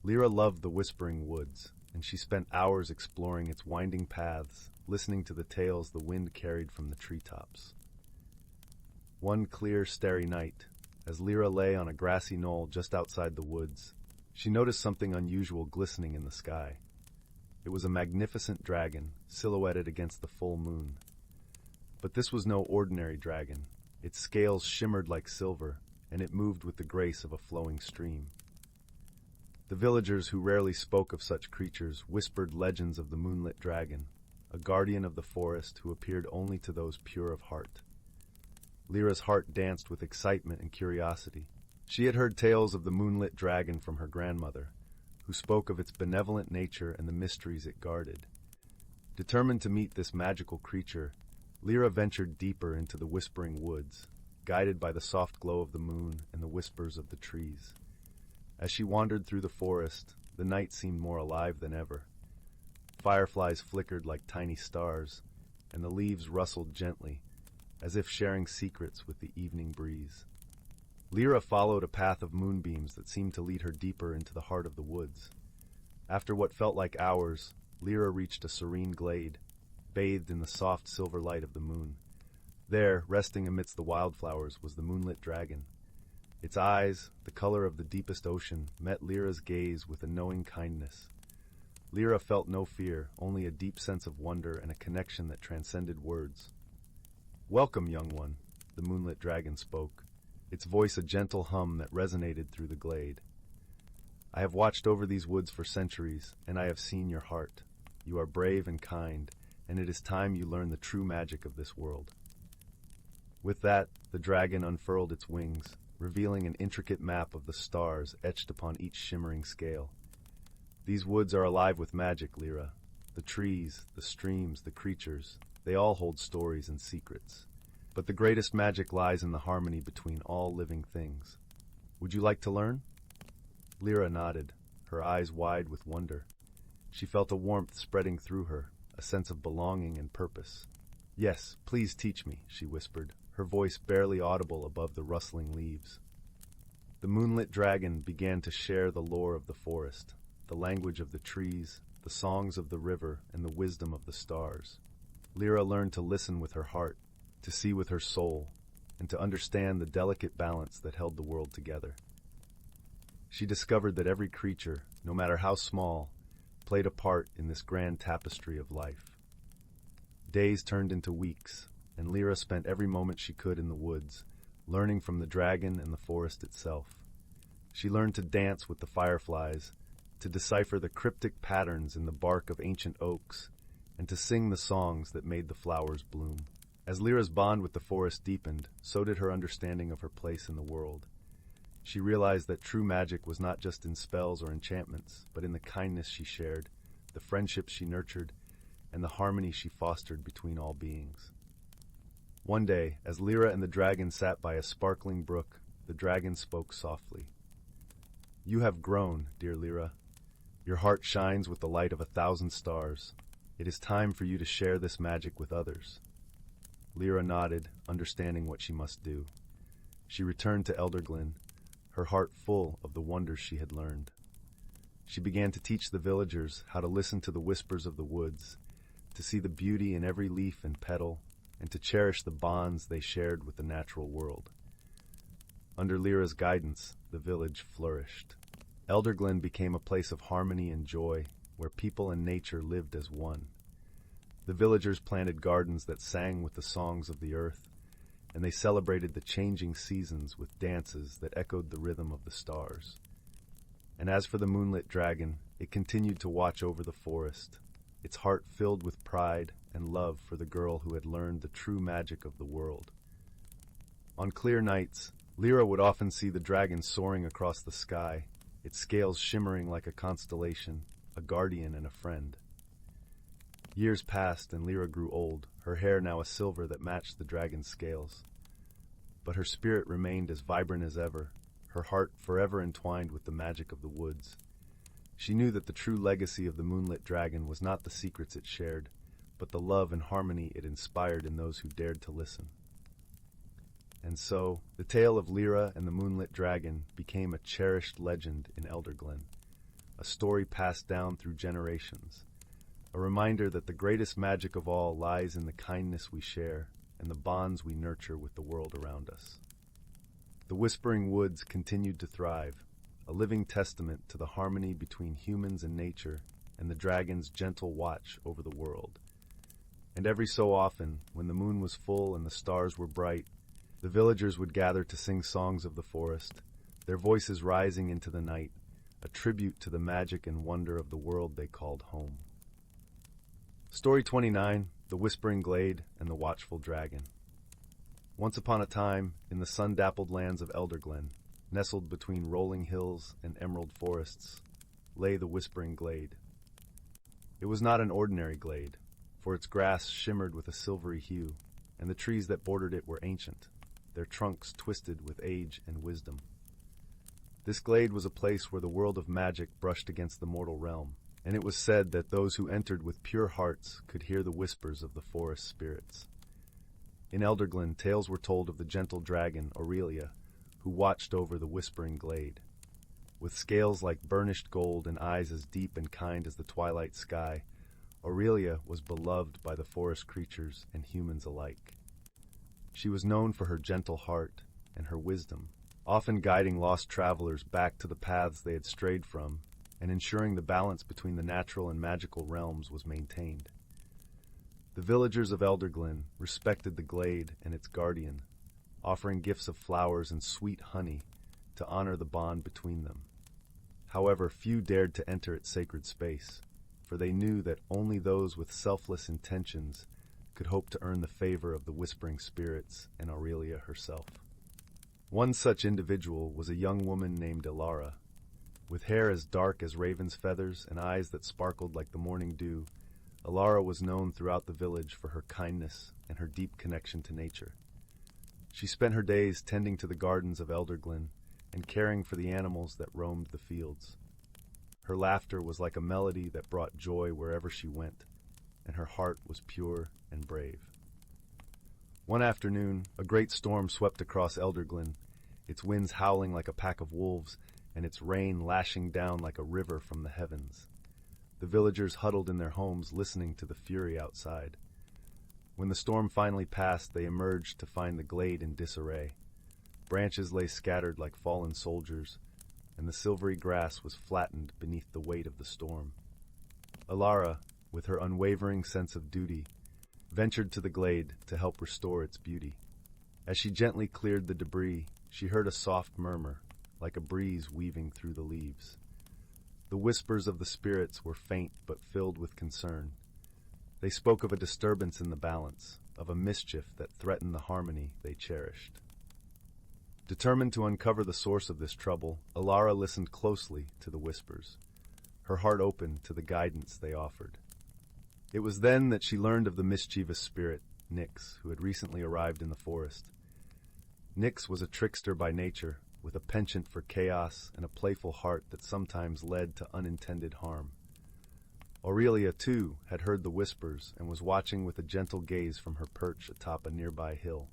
Lyra loved the Whispering Woods, and she spent hours exploring its winding paths, listening to the tales the wind carried from the treetops. One clear, starry night, as Lyra lay on a grassy knoll just outside the woods, she noticed something unusual glistening in the sky. It was a magnificent dragon, silhouetted against the full moon. But this was no ordinary dragon. Its scales shimmered like silver, and it moved with the grace of a flowing stream. The villagers who rarely spoke of such creatures whispered legends of the moonlit dragon, a guardian of the forest who appeared only to those pure of heart. Lyra's heart danced with excitement and curiosity. She had heard tales of the moonlit dragon from her grandmother, who spoke of its benevolent nature and the mysteries it guarded. Determined to meet this magical creature, Lyra ventured deeper into the Whispering Woods, guided by the soft glow of the moon and the whispers of the trees. As she wandered through the forest, the night seemed more alive than ever. Fireflies flickered like tiny stars, and the leaves rustled gently, as if sharing secrets with the evening breeze. Lyra followed a path of moonbeams that seemed to lead her deeper into the heart of the woods. After what felt like hours, Lyra reached a serene glade, bathed in the soft silver light of the moon. There, resting amidst the wildflowers, was the moonlit dragon. Its eyes, the color of the deepest ocean, met Lyra's gaze with a knowing kindness. Lyra felt no fear, only a deep sense of wonder and a connection that transcended words. "Welcome, young one," the moonlit dragon spoke, its voice a gentle hum that resonated through the glade. "I have watched over these woods for centuries, and I have seen your heart. You are brave and kind, and it is time you learn the true magic of this world." With that, the dragon unfurled its wings, revealing an intricate map of the stars etched upon each shimmering scale. "These woods are alive with magic, Lyra. The trees, the streams, the creatures, they all hold stories and secrets. But the greatest magic lies in the harmony between all living things. Would you like to learn?" Lyra nodded, her eyes wide with wonder. She felt a warmth spreading through her, a sense of belonging and purpose. "Yes, please teach me," she whispered, her voice barely audible above the rustling leaves. The moonlit dragon began to share the lore of the forest, the language of the trees, the songs of the river, and the wisdom of the stars. Lyra learned to listen with her heart, to see with her soul, and to understand the delicate balance that held the world together. She discovered that every creature, no matter how small, played a part in this grand tapestry of life. Days turned into weeks, and Lyra spent every moment she could in the woods, learning from the dragon and the forest itself. She learned to dance with the fireflies, to decipher the cryptic patterns in the bark of ancient oaks, and to sing the songs that made the flowers bloom. As Lyra's bond with the forest deepened, so did her understanding of her place in the world. She realized that true magic was not just in spells or enchantments, but in the kindness she shared, the friendships she nurtured, and the harmony she fostered between all beings. One day, as Lyra and the dragon sat by a sparkling brook, the dragon spoke softly. "You have grown, dear Lyra. Your heart shines with the light of 1,000 stars. It is time for you to share this magic with others." Lyra nodded, understanding what she must do. She returned to Elderglen, her heart full of the wonders she had learned. She began to teach the villagers how to listen to the whispers of the woods, to see the beauty in every leaf and petal, and to cherish the bonds they shared with the natural world. Under Lyra's guidance, the village flourished. Elderglen became a place of harmony and joy, where people and nature lived as one. The villagers planted gardens that sang with the songs of the earth, and they celebrated the changing seasons with dances that echoed the rhythm of the stars. And as for the moonlit dragon, it continued to watch over the forest, its heart filled with pride and love for the girl who had learned the true magic of the world. On clear nights, Lyra would often see the dragon soaring across the sky, its scales shimmering like a constellation, a guardian and a friend. Years passed and Lyra grew old, her hair now a silver that matched the dragon's scales. But her spirit remained as vibrant as ever, her heart forever entwined with the magic of the woods. She knew that the true legacy of the moonlit dragon was not the secrets it shared, but the love and harmony it inspired in those who dared to listen. And so, the tale of Lyra and the moonlit dragon became a cherished legend in Elderglen, a story passed down through generations, a reminder that the greatest magic of all lies in the kindness we share and the bonds we nurture with the world around us. The Whispering Woods continued to thrive, a living testament to the harmony between humans and nature and the dragon's gentle watch over the world. And every so often, when the moon was full and the stars were bright, the villagers would gather to sing songs of the forest, their voices rising into the night, a tribute to the magic and wonder of the world they called home. Story 29, The Whispering Glade and the Watchful Dragon. Once upon a time, in the sun-dappled lands of Elderglen, nestled between rolling hills and emerald forests, lay the Whispering Glade. It was not an ordinary glade, for its grass shimmered with a silvery hue, and the trees that bordered it were ancient, their trunks twisted with age and wisdom. This glade was a place where the world of magic brushed against the mortal realm, and it was said that those who entered with pure hearts could hear the whispers of the forest spirits. In Elderglen, tales were told of the gentle dragon, Aurelia, who watched over the Whispering Glade. With scales like burnished gold and eyes as deep and kind as the twilight sky, Aurelia was beloved by the forest creatures and humans alike. She was known for her gentle heart and her wisdom, often guiding lost travelers back to the paths they had strayed from and ensuring the balance between the natural and magical realms was maintained. The villagers of Elderglen respected the glade and its guardian, offering gifts of flowers and sweet honey to honor the bond between them. However, few dared to enter its sacred space, for they knew that only those with selfless intentions could hope to earn the favor of the whispering spirits and Aurelia herself. One such individual was a young woman named Elara. With hair as dark as raven's feathers and eyes that sparkled like the morning dew, Elara was known throughout the village for her kindness and her deep connection to nature. She spent her days tending to the gardens of Elderglen and caring for the animals that roamed the fields. Her laughter was like a melody that brought joy wherever she went, and her heart was pure and brave. One afternoon, a great storm swept across Elderglen, its winds howling like a pack of wolves, and its rain lashing down like a river from the heavens. The villagers huddled in their homes listening to the fury outside. When the storm finally passed, they emerged to find the glade in disarray. Branches lay scattered like fallen soldiers, and the silvery grass was flattened beneath the weight of the storm. Elara, with her unwavering sense of duty, ventured to the glade to help restore its beauty. As she gently cleared the debris, she heard a soft murmur, like a breeze weaving through the leaves. The whispers of the spirits were faint but filled with concern. They spoke of a disturbance in the balance, of a mischief that threatened the harmony they cherished. Determined to uncover the source of this trouble, Elara listened closely to the whispers, her heart open to the guidance they offered. It was then that she learned of the mischievous spirit, Nyx, who had recently arrived in the forest. Nyx was a trickster by nature, with a penchant for chaos and a playful heart that sometimes led to unintended harm. Aurelia, too, had heard the whispers and was watching with a gentle gaze from her perch atop a nearby hill.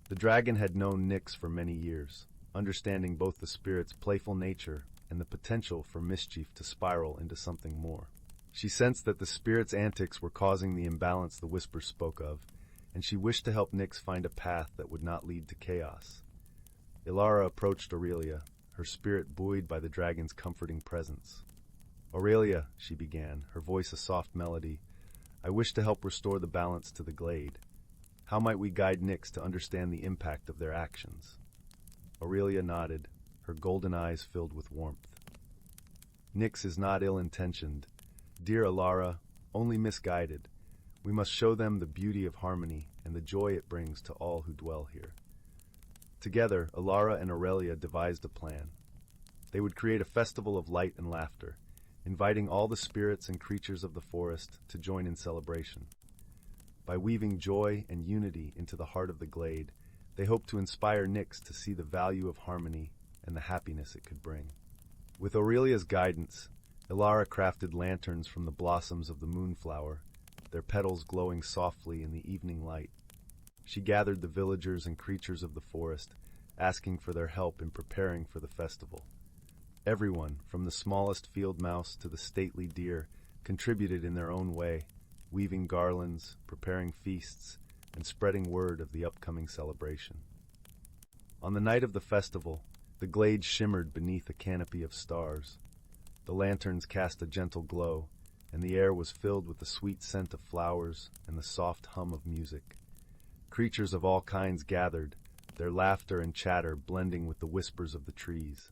The dragon had known Nyx for many years, understanding both the spirit's playful nature and the potential for mischief to spiral into something more. She sensed that the spirit's antics were causing the imbalance the whispers spoke of, and she wished to help Nyx find a path that would not lead to chaos. Elara approached Aurelia, her spirit buoyed by the dragon's comforting presence. "Aurelia," she began, her voice a soft melody, "I wish to help restore the balance to the glade. How might we guide Nyx to understand the impact of their actions?" Aurelia nodded, her golden eyes filled with warmth. "Nyx is not ill-intentioned. Dear Elara, only misguided. We must show them the beauty of harmony and the joy it brings to all who dwell here." Together, Elara and Aurelia devised a plan. They would create a festival of light and laughter, inviting all the spirits and creatures of the forest to join in celebration. By weaving joy and unity into the heart of the glade, they hoped to inspire Nyx to see the value of harmony and the happiness it could bring. With Aurelia's guidance, Ilara crafted lanterns from the blossoms of the moonflower, their petals glowing softly in the evening light. She gathered the villagers and creatures of the forest, asking for their help in preparing for the festival. Everyone, from the smallest field mouse to the stately deer, contributed in their own way, weaving garlands, preparing feasts, and spreading word of the upcoming celebration. On the night of the festival, the glade shimmered beneath a canopy of stars. The lanterns cast a gentle glow, and the air was filled with the sweet scent of flowers and the soft hum of music. Creatures of all kinds gathered, their laughter and chatter blending with the whispers of the trees.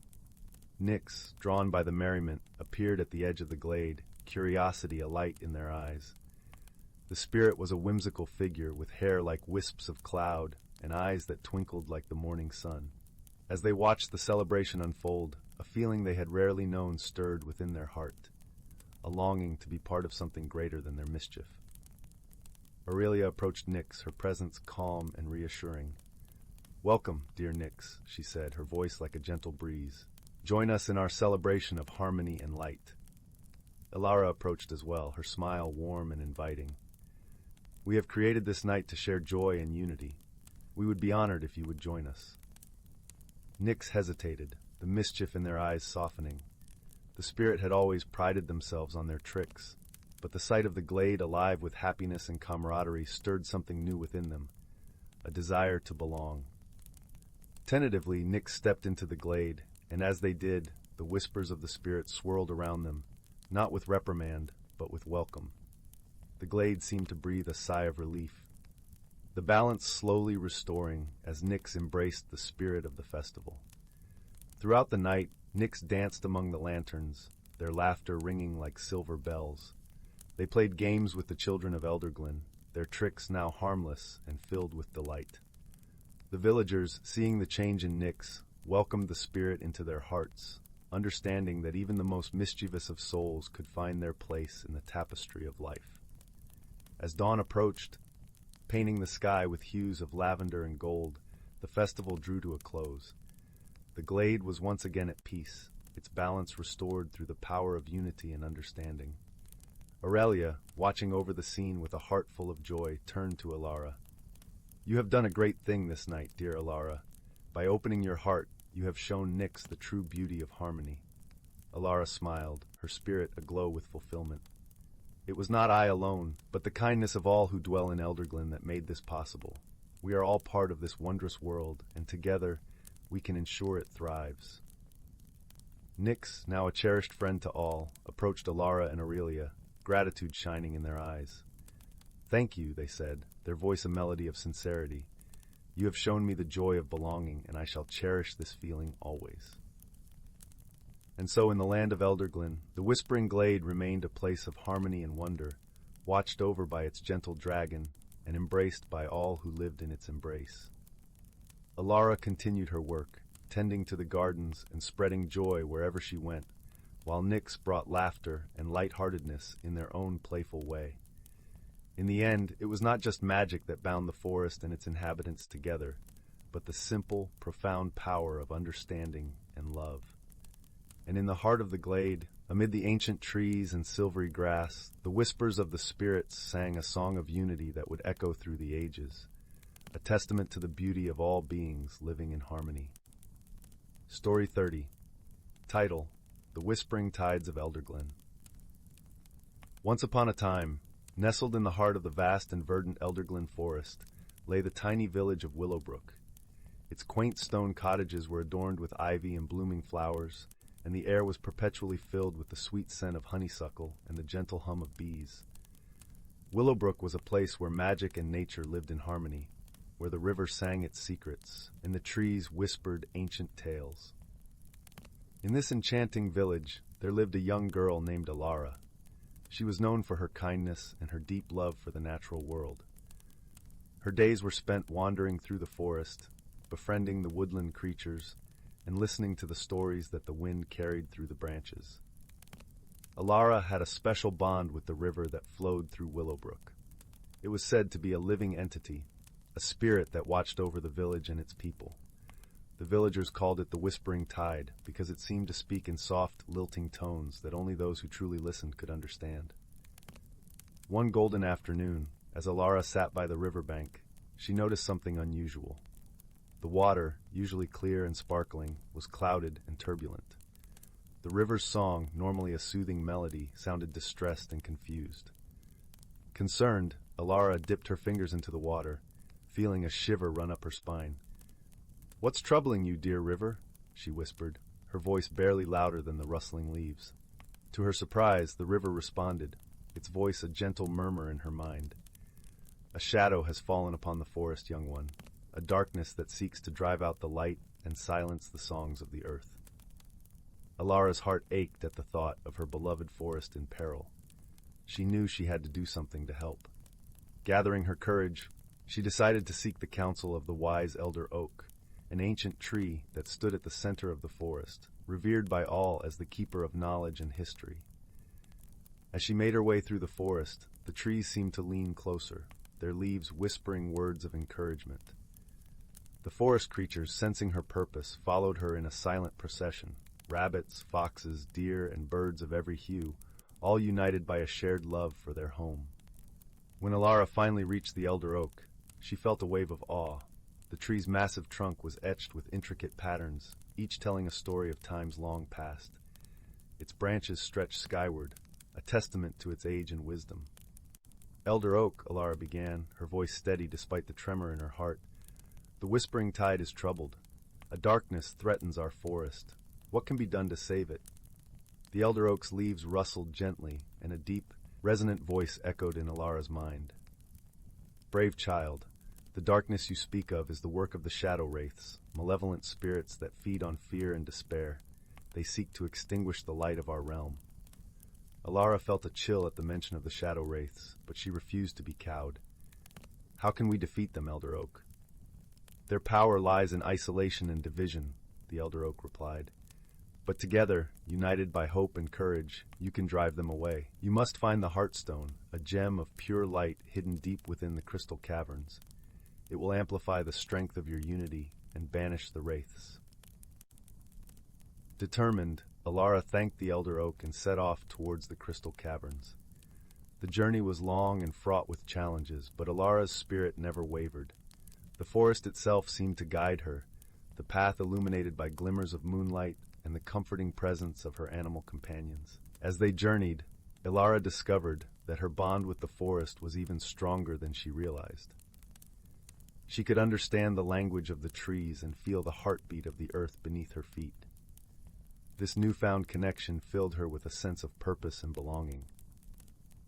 Nyx, drawn by the merriment, appeared at the edge of the glade, curiosity alight in their eyes. The spirit was a whimsical figure with hair like wisps of cloud and eyes that twinkled like the morning sun. As they watched the celebration unfold, a feeling they had rarely known stirred within their heart, a longing to be part of something greater than their mischief. Aurelia approached Nyx, her presence calm and reassuring. "Welcome, dear Nyx," she said, her voice like a gentle breeze. "Join us in our celebration of harmony and light." Ilara approached as well, her smile warm and inviting. "We have created this night to share joy and unity. We would be honored if you would join us." Nyx hesitated, the mischief in their eyes softening. The spirit had always prided themselves on their tricks, but the sight of the glade alive with happiness and camaraderie stirred something new within them, a desire to belong. Tentatively, Nyx stepped into the glade, and as they did, the whispers of the spirit swirled around them, not with reprimand, but with welcome. The glade seemed to breathe a sigh of relief, the balance slowly restoring as Nyx embraced the spirit of the festival. Throughout the night, Nyx danced among the lanterns, their laughter ringing like silver bells. They played games with the children of Elderglen, their tricks now harmless and filled with delight. The villagers, seeing the change in Nyx, welcomed the spirit into their hearts, understanding that even the most mischievous of souls could find their place in the tapestry of life. As dawn approached, painting the sky with hues of lavender and gold, the festival drew to a close. The glade was once again at peace, its balance restored through the power of unity and understanding. Aurelia, watching over the scene with a heart full of joy, turned to Ilara. "You have done a great thing this night, dear Ilara. By opening your heart, you have shown Nyx the true beauty of harmony." Ilara smiled, her spirit aglow with fulfillment. "It was not I alone, but the kindness of all who dwell in Elderglen that made this possible. We are all part of this wondrous world, and together we can ensure it thrives." Nyx, now a cherished friend to all, approached Ilara and Aurelia, gratitude shining in their eyes. "Thank you," they said, their voice a melody of sincerity. "You have shown me the joy of belonging, and I shall cherish this feeling always." And so in the land of Elderglen, the Whispering Glade remained a place of harmony and wonder, watched over by its gentle dragon, and embraced by all who lived in its embrace. Ilara continued her work, tending to the gardens and spreading joy wherever she went, while Nyx brought laughter and lightheartedness in their own playful way. In the end, it was not just magic that bound the forest and its inhabitants together, but the simple, profound power of understanding and love. And in the heart of the glade, amid the ancient trees and silvery grass, the whispers of the spirits sang a song of unity that would echo through the ages, a testament to the beauty of all beings living in harmony. Story 30. Title: The Whispering Tides of Elderglen. Once upon a time, nestled in the heart of the vast and verdant Elderglen forest, lay the tiny village of Willowbrook. Its quaint stone cottages were adorned with ivy and blooming flowers, and the air was perpetually filled with the sweet scent of honeysuckle and the gentle hum of bees. Willowbrook was a place where magic and nature lived in harmony, where the river sang its secrets, and the trees whispered ancient tales. In this enchanting village, there lived a young girl named Ilara. She was known for her kindness and her deep love for the natural world. Her days were spent wandering through the forest, befriending the woodland creatures, and listening to the stories that the wind carried through the branches. Ilara had a special bond with the river that flowed through Willowbrook. It was said to be a living entity, a spirit that watched over the village and its people. The villagers called it the Whispering Tide because it seemed to speak in soft, lilting tones that only those who truly listened could understand. One golden afternoon, as Alara sat by the riverbank, she noticed something unusual. The water, usually clear and sparkling, was clouded and turbulent. The river's song, normally a soothing melody, sounded distressed and confused. Concerned, Alara dipped her fingers into the water, feeling a shiver run up her spine. "What's troubling you, dear river?" she whispered, her voice barely louder than the rustling leaves. To her surprise, the river responded, its voice a gentle murmur in her mind. "A shadow has fallen upon the forest, young one, a darkness that seeks to drive out the light and silence the songs of the earth." Alara's heart ached at the thought of her beloved forest in peril. She knew she had to do something to help. Gathering her courage, she decided to seek the counsel of the wise elder oak, an ancient tree that stood at the center of the forest, revered by all as the keeper of knowledge and history. As she made her way through the forest, the trees seemed to lean closer, their leaves whispering words of encouragement. The forest creatures, sensing her purpose, followed her in a silent procession. Rabbits, foxes, deer, and birds of every hue, all united by a shared love for their home. When Alara finally reached the elder oak, she felt a wave of awe. The tree's massive trunk was etched with intricate patterns, each telling a story of times long past. Its branches stretched skyward, a testament to its age and wisdom. "Elder oak," Alara began, her voice steady despite the tremor in her heart, "the Whispering Tide is troubled. A darkness threatens our forest. What can be done to save it?" The elder oak's leaves rustled gently, and a deep, resonant voice echoed in Alara's mind. "Brave child, the darkness you speak of is the work of the shadow wraiths, malevolent spirits that feed on fear and despair. They seek to extinguish the light of our realm." Alara felt a chill at the mention of the shadow wraiths, but she refused to be cowed. "How can we defeat them, elder oak?" "Their power lies in isolation and division," the elder oak replied. "But together, united by hope and courage, you can drive them away. You must find the Heartstone, a gem of pure light hidden deep within the crystal caverns. It will amplify the strength of your unity and banish the wraiths." Determined, Alara thanked the elder oak and set off towards the crystal caverns. The journey was long and fraught with challenges, but Alara's spirit never wavered. The forest itself seemed to guide her, the path illuminated by glimmers of moonlight and the comforting presence of her animal companions. As they journeyed, Alara discovered that her bond with the forest was even stronger than she realized. She could understand the language of the trees and feel the heartbeat of the earth beneath her feet. This newfound connection filled her with a sense of purpose and belonging.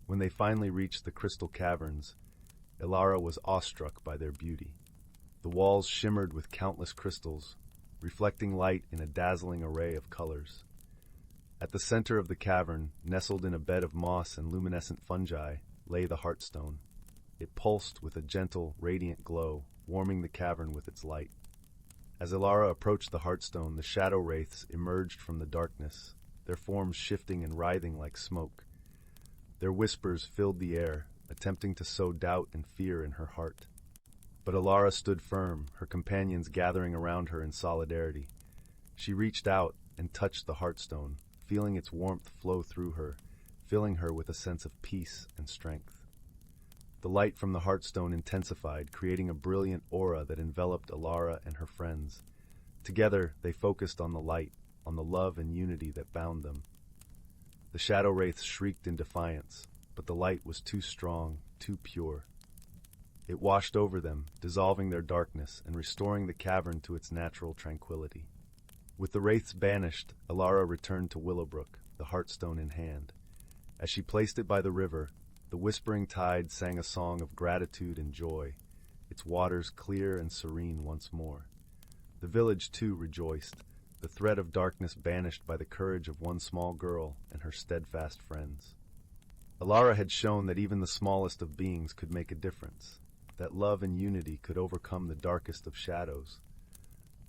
When they finally reached the crystal caverns, Alara was awestruck by their beauty. The walls shimmered with countless crystals, reflecting light in a dazzling array of colors. At the center of the cavern, nestled in a bed of moss and luminescent fungi, lay the Heartstone. It pulsed with a gentle, radiant glow, warming the cavern with its light. As Alara approached the Heartstone, the shadow wraiths emerged from the darkness, their forms shifting and writhing like smoke. Their whispers filled the air, attempting to sow doubt and fear in her heart. But Alara stood firm, her companions gathering around her in solidarity. She reached out and touched the Heartstone, feeling its warmth flow through her, filling her with a sense of peace and strength. The light from the Heartstone intensified, creating a brilliant aura that enveloped Alara and her friends. Together, they focused on the light, on the love and unity that bound them. The shadow wraiths shrieked in defiance, but the light was too strong, too pure. It washed over them, dissolving their darkness and restoring the cavern to its natural tranquility. With the wraiths banished, Alara returned to Willowbrook, the Heartstone in hand. As she placed it by the river, the Whispering Tide sang a song of gratitude and joy, its waters clear and serene once more. The village, too, rejoiced, the threat of darkness banished by the courage of one small girl and her steadfast friends. Alara had shown that even the smallest of beings could make a difference, that love and unity could overcome the darkest of shadows.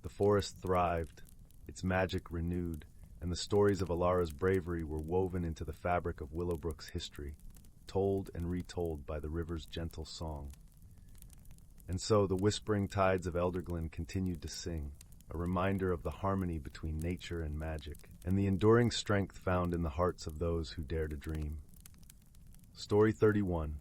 The forest thrived, its magic renewed, and the stories of Alara's bravery were woven into the fabric of Willowbrook's history, told and retold by the river's gentle song. And so the whispering tides of Elderglen continued to sing, a reminder of the harmony between nature and magic, and the enduring strength found in the hearts of those who dare to dream. Story 31.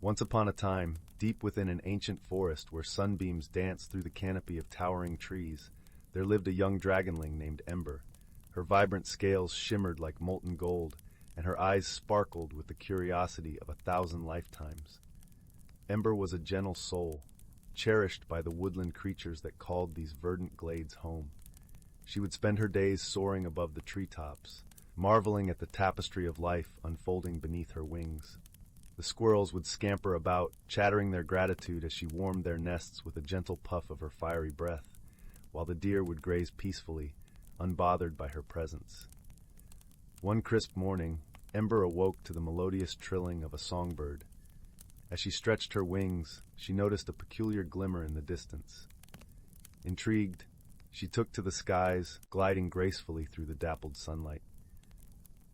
Once upon a time, deep within an ancient forest where sunbeams danced through the canopy of towering trees, there lived a young dragonling named Ember. Her vibrant scales shimmered like molten gold, and her eyes sparkled with the curiosity of 1,000 lifetimes. Ember was a gentle soul, cherished by the woodland creatures that called these verdant glades home. She would spend her days soaring above the treetops, marveling at the tapestry of life unfolding beneath her wings. The squirrels would scamper about, chattering their gratitude as she warmed their nests with a gentle puff of her fiery breath, while the deer would graze peacefully, unbothered by her presence. One crisp morning, Ember awoke to the melodious trilling of a songbird. As she stretched her wings, she noticed a peculiar glimmer in the distance. Intrigued, she took to the skies, gliding gracefully through the dappled sunlight.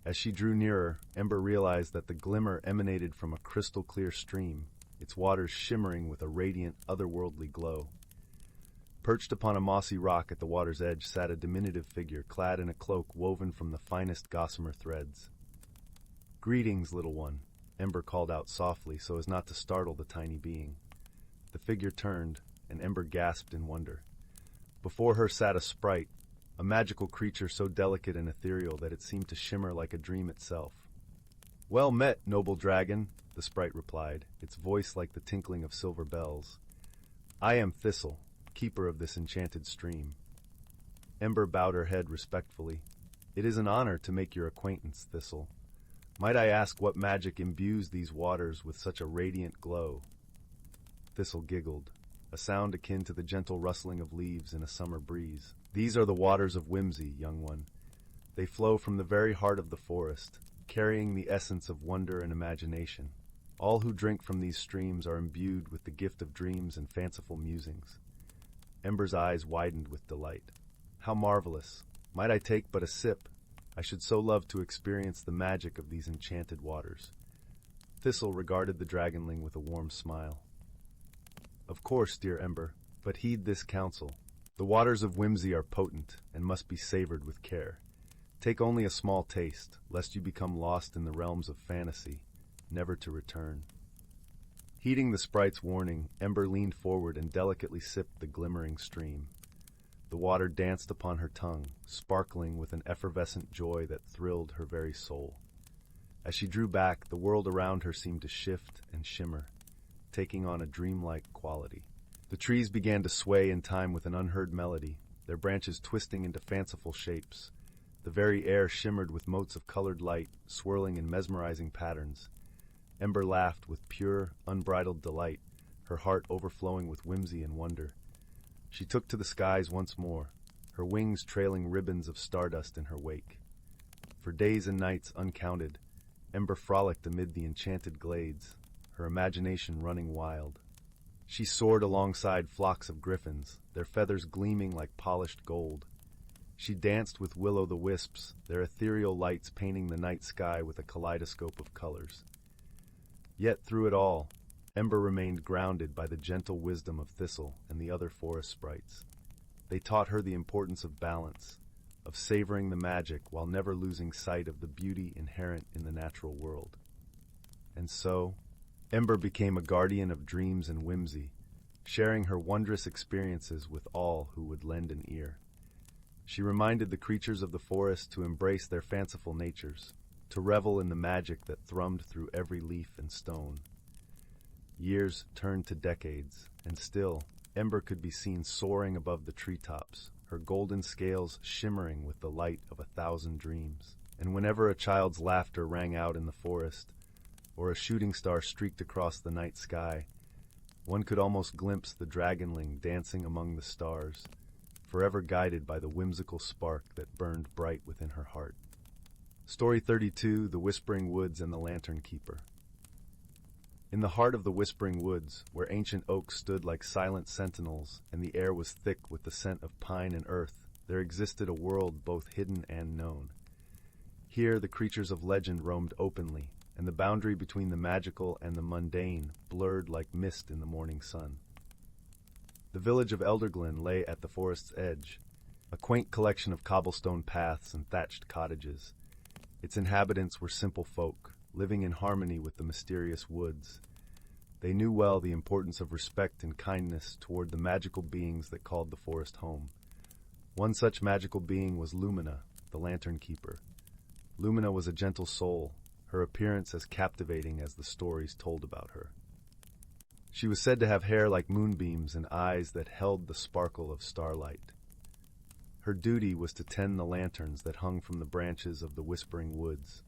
As she drew nearer, Ember realized that the glimmer emanated from a crystal-clear stream, its waters shimmering with a radiant, otherworldly glow. Perched upon a mossy rock at the water's edge sat a diminutive figure clad in a cloak woven from the finest gossamer threads. "Greetings, little one," Ember called out softly so as not to startle the tiny being. The figure turned, and Ember gasped in wonder. Before her sat a sprite, a magical creature so delicate and ethereal that it seemed to shimmer like a dream itself. "Well met, noble dragon," the sprite replied, its voice like the tinkling of silver bells. "I am Thistle, keeper of this enchanted stream." Ember bowed her head respectfully. "It is an honor to make your acquaintance, Thistle. Might I ask what magic imbues these waters with such a radiant glow?" Thistle giggled, a sound akin to the gentle rustling of leaves in a summer breeze. "These are the waters of whimsy, young one. They flow from the very heart of the forest, carrying the essence of wonder and imagination. All who drink from these streams are imbued with the gift of dreams and fanciful musings." Ember's eyes widened with delight. "How marvelous! Might I take but a sip? I should so love to experience the magic of these enchanted waters." Thistle regarded the dragonling with a warm smile. "Of course, dear Ember, but heed this counsel. The waters of whimsy are potent and must be savored with care. Take only a small taste, lest you become lost in the realms of fantasy, never to return." Heeding the sprite's warning, Ember leaned forward and delicately sipped the glimmering stream. The water danced upon her tongue, sparkling with an effervescent joy that thrilled her very soul. As she drew back, the world around her seemed to shift and shimmer, taking on a dreamlike quality. The trees began to sway in time with an unheard melody, their branches twisting into fanciful shapes. The very air shimmered with motes of colored light, swirling in mesmerizing patterns. Ember laughed with pure, unbridled delight, her heart overflowing with whimsy and wonder. She took to the skies once more, her wings trailing ribbons of stardust in her wake. For days and nights uncounted, Ember frolicked amid the enchanted glades, her imagination running wild. She soared alongside flocks of griffins, their feathers gleaming like polished gold. She danced with will-o'-the-wisps, their ethereal lights painting the night sky with a kaleidoscope of colors. Yet through it all, Ember remained grounded by the gentle wisdom of Thistle and the other forest sprites. They taught her the importance of balance, of savoring the magic while never losing sight of the beauty inherent in the natural world. And so, Ember became a guardian of dreams and whimsy, sharing her wondrous experiences with all who would lend an ear. She reminded the creatures of the forest to embrace their fanciful natures, to revel in the magic that thrummed through every leaf and stone. Years turned to decades, and still, Ember could be seen soaring above the treetops, her golden scales shimmering with the light of 1,000 dreams. And whenever a child's laughter rang out in the forest, or a shooting star streaked across the night sky, one could almost glimpse the dragonling dancing among the stars, forever guided by the whimsical spark that burned bright within her heart. Story 32, The Whispering Woods and the Lantern Keeper. In the heart of the Whispering Woods, where ancient oaks stood like silent sentinels and the air was thick with the scent of pine and earth, there existed a world both hidden and known. Here the creatures of legend roamed openly, and the boundary between the magical and the mundane blurred like mist in the morning sun. The village of Elderglen lay at the forest's edge, a quaint collection of cobblestone paths and thatched cottages. Its inhabitants were simple folk, living in harmony with the mysterious woods. They knew well the importance of respect and kindness toward the magical beings that called the forest home. One such magical being was Lumina, the lantern keeper. Lumina was a gentle soul, her appearance as captivating as the stories told about her. She was said to have hair like moonbeams and eyes that held the sparkle of starlight. Her duty was to tend the lanterns that hung from the branches of the whispering woods.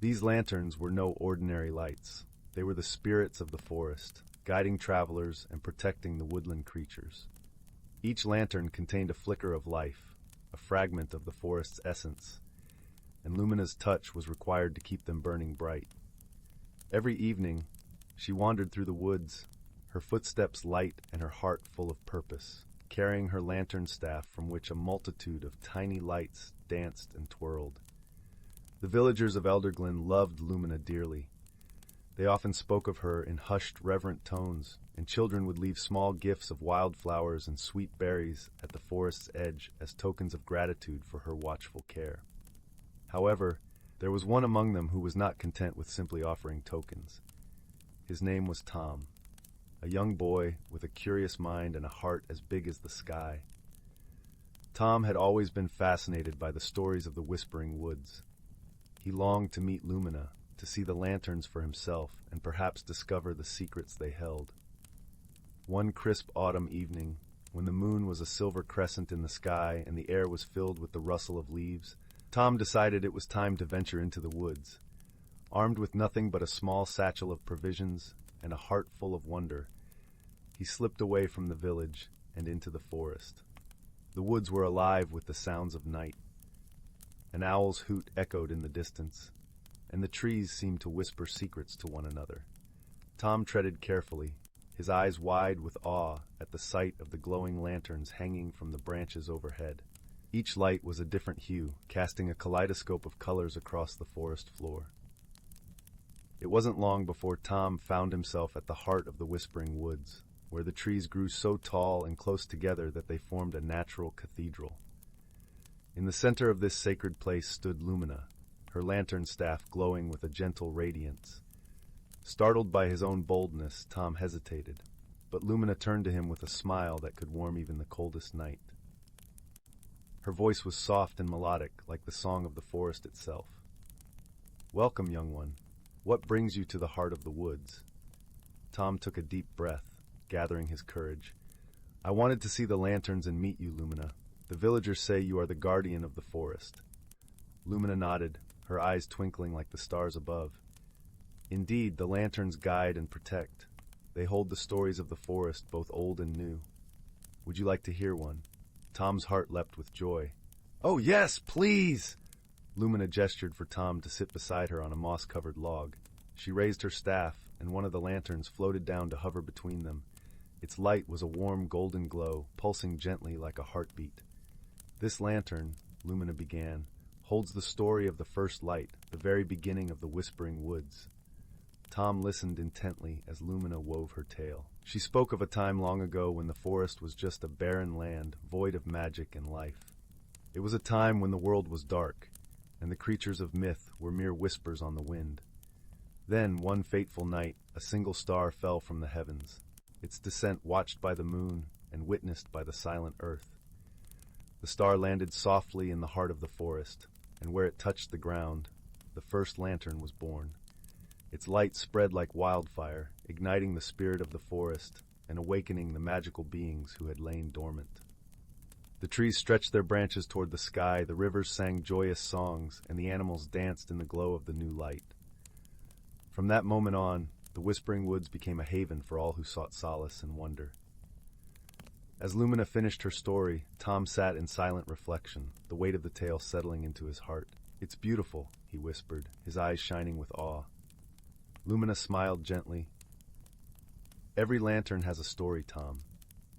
These lanterns were no ordinary lights. They were the spirits of the forest, guiding travelers and protecting the woodland creatures. Each lantern contained a flicker of life, a fragment of the forest's essence, and Lumina's touch was required to keep them burning bright. Every evening, she wandered through the woods, her footsteps light and her heart full of purpose, carrying her lantern staff from which a multitude of tiny lights danced and twirled. The villagers of Elderglen loved Lumina dearly. They often spoke of her in hushed, reverent tones, and children would leave small gifts of wildflowers and sweet berries at the forest's edge as tokens of gratitude for her watchful care. However, there was one among them who was not content with simply offering tokens. His name was Tom, a young boy with a curious mind and a heart as big as the sky. Tom had always been fascinated by the stories of the whispering woods. He longed to meet Lumina, to see the lanterns for himself, and perhaps discover the secrets they held. One crisp autumn evening, when the moon was a silver crescent in the sky and the air was filled with the rustle of leaves, Tom decided it was time to venture into the woods. Armed with nothing but a small satchel of provisions and a heart full of wonder, he slipped away from the village and into the forest. The woods were alive with the sounds of night. An owl's hoot echoed in the distance, and the trees seemed to whisper secrets to one another. Tom treaded carefully, his eyes wide with awe at the sight of the glowing lanterns hanging from the branches overhead. Each light was a different hue, casting a kaleidoscope of colors across the forest floor. It wasn't long before Tom found himself at the heart of the whispering woods, where the trees grew so tall and close together that they formed a natural cathedral. In the center of this sacred place stood Lumina, her lantern staff glowing with a gentle radiance. Startled by his own boldness, Tom hesitated, but Lumina turned to him with a smile that could warm even the coldest night. Her voice was soft and melodic, like the song of the forest itself. "Welcome, young one. What brings you to the heart of the woods?" Tom took a deep breath, gathering his courage. "I wanted to see the lanterns and meet you, Lumina. The villagers say you are the guardian of the forest." Lumina nodded, her eyes twinkling like the stars above. "Indeed, the lanterns guide and protect. They hold the stories of the forest, both old and new. Would you like to hear one?" Tom's heart leapt with joy. "Oh yes, please!" Lumina gestured for Tom to sit beside her on a moss-covered log. She raised her staff, and one of the lanterns floated down to hover between them. Its light was a warm golden glow, pulsing gently like a heartbeat. "This lantern," Lumina began, "holds the story of the first light, the very beginning of the whispering woods." Tom listened intently as Lumina wove her tale. She spoke of a time long ago when the forest was just a barren land, void of magic and life. It was a time when the world was dark, and the creatures of myth were mere whispers on the wind. Then, one fateful night, a single star fell from the heavens, its descent watched by the moon and witnessed by the silent earth. The star landed softly in the heart of the forest, and where it touched the ground, the first lantern was born. Its light spread like wildfire, igniting the spirit of the forest and awakening the magical beings who had lain dormant. The trees stretched their branches toward the sky, the rivers sang joyous songs, and the animals danced in the glow of the new light. From that moment on, the Whispering Woods became a haven for all who sought solace and wonder. As Lumina finished her story, Tom sat in silent reflection, the weight of the tale settling into his heart. "It's beautiful," he whispered, his eyes shining with awe. Lumina smiled gently. "Every lantern has a story, Tom.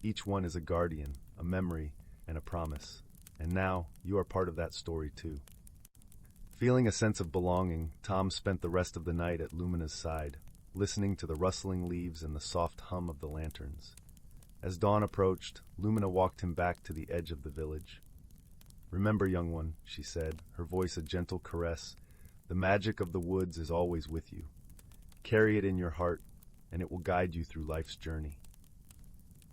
Each one is a guardian, a memory, and a promise. And now, you are part of that story too." Feeling a sense of belonging, Tom spent the rest of the night at Lumina's side, listening to the rustling leaves and the soft hum of the lanterns. As dawn approached, Lumina walked him back to the edge of the village. "Remember, young one," she said, her voice a gentle caress, "the magic of the woods is always with you. Carry it in your heart, and it will guide you through life's journey."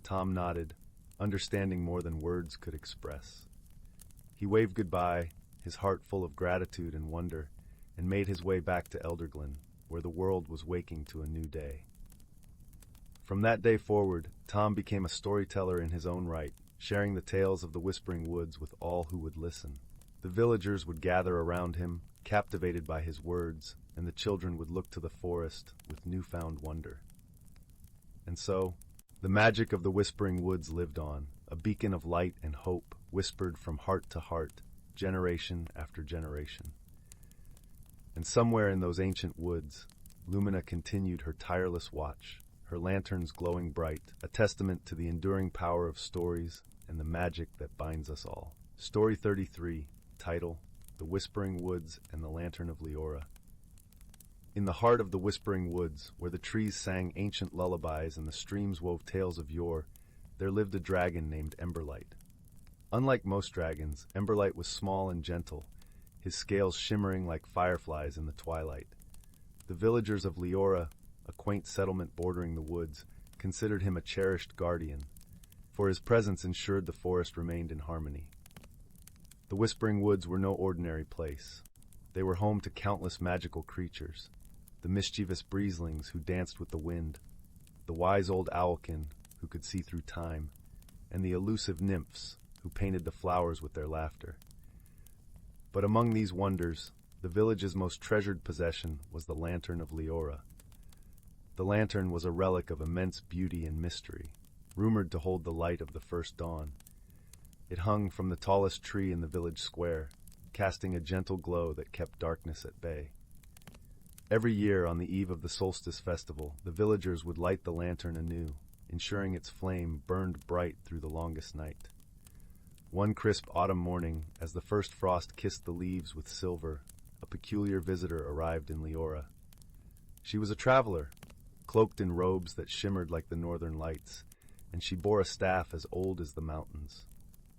Tom nodded, understanding more than words could express. He waved goodbye, his heart full of gratitude and wonder, and made his way back to Elderglen, where the world was waking to a new day. From that day forward, Tom became a storyteller in his own right, sharing the tales of the Whispering Woods with all who would listen. The villagers would gather around him, captivated by his words, and the children would look to the forest with newfound wonder. And so, the magic of the Whispering Woods lived on, a beacon of light and hope whispered from heart to heart, generation after generation. And somewhere in those ancient woods, Lumina continued her tireless watch, her lanterns glowing bright, a testament to the enduring power of stories and the magic that binds us all. Story 33, title, The Whispering Woods and the Lantern of Leora. In the heart of the Whispering Woods, where the trees sang ancient lullabies and the streams wove tales of yore, there lived a dragon named Emberlight. Unlike most dragons, Emberlight was small and gentle, his scales shimmering like fireflies in the twilight. The villagers of Leora, a quaint settlement bordering the woods, considered him a cherished guardian, for his presence ensured the forest remained in harmony. The Whispering Woods were no ordinary place. They were home to countless magical creatures, the mischievous breezlings who danced with the wind, the wise old owlkin who could see through time, and the elusive nymphs who painted the flowers with their laughter. But among these wonders, the village's most treasured possession was the Lantern of Leora. The lantern was a relic of immense beauty and mystery, rumored to hold the light of the first dawn. It hung from the tallest tree in the village square, casting a gentle glow that kept darkness at bay. Every year on the eve of the solstice festival, the villagers would light the lantern anew, ensuring its flame burned bright through the longest night. One crisp autumn morning, as the first frost kissed the leaves with silver, a peculiar visitor arrived in Leora. She was a traveler, cloaked in robes that shimmered like the northern lights, and she bore a staff as old as the mountains.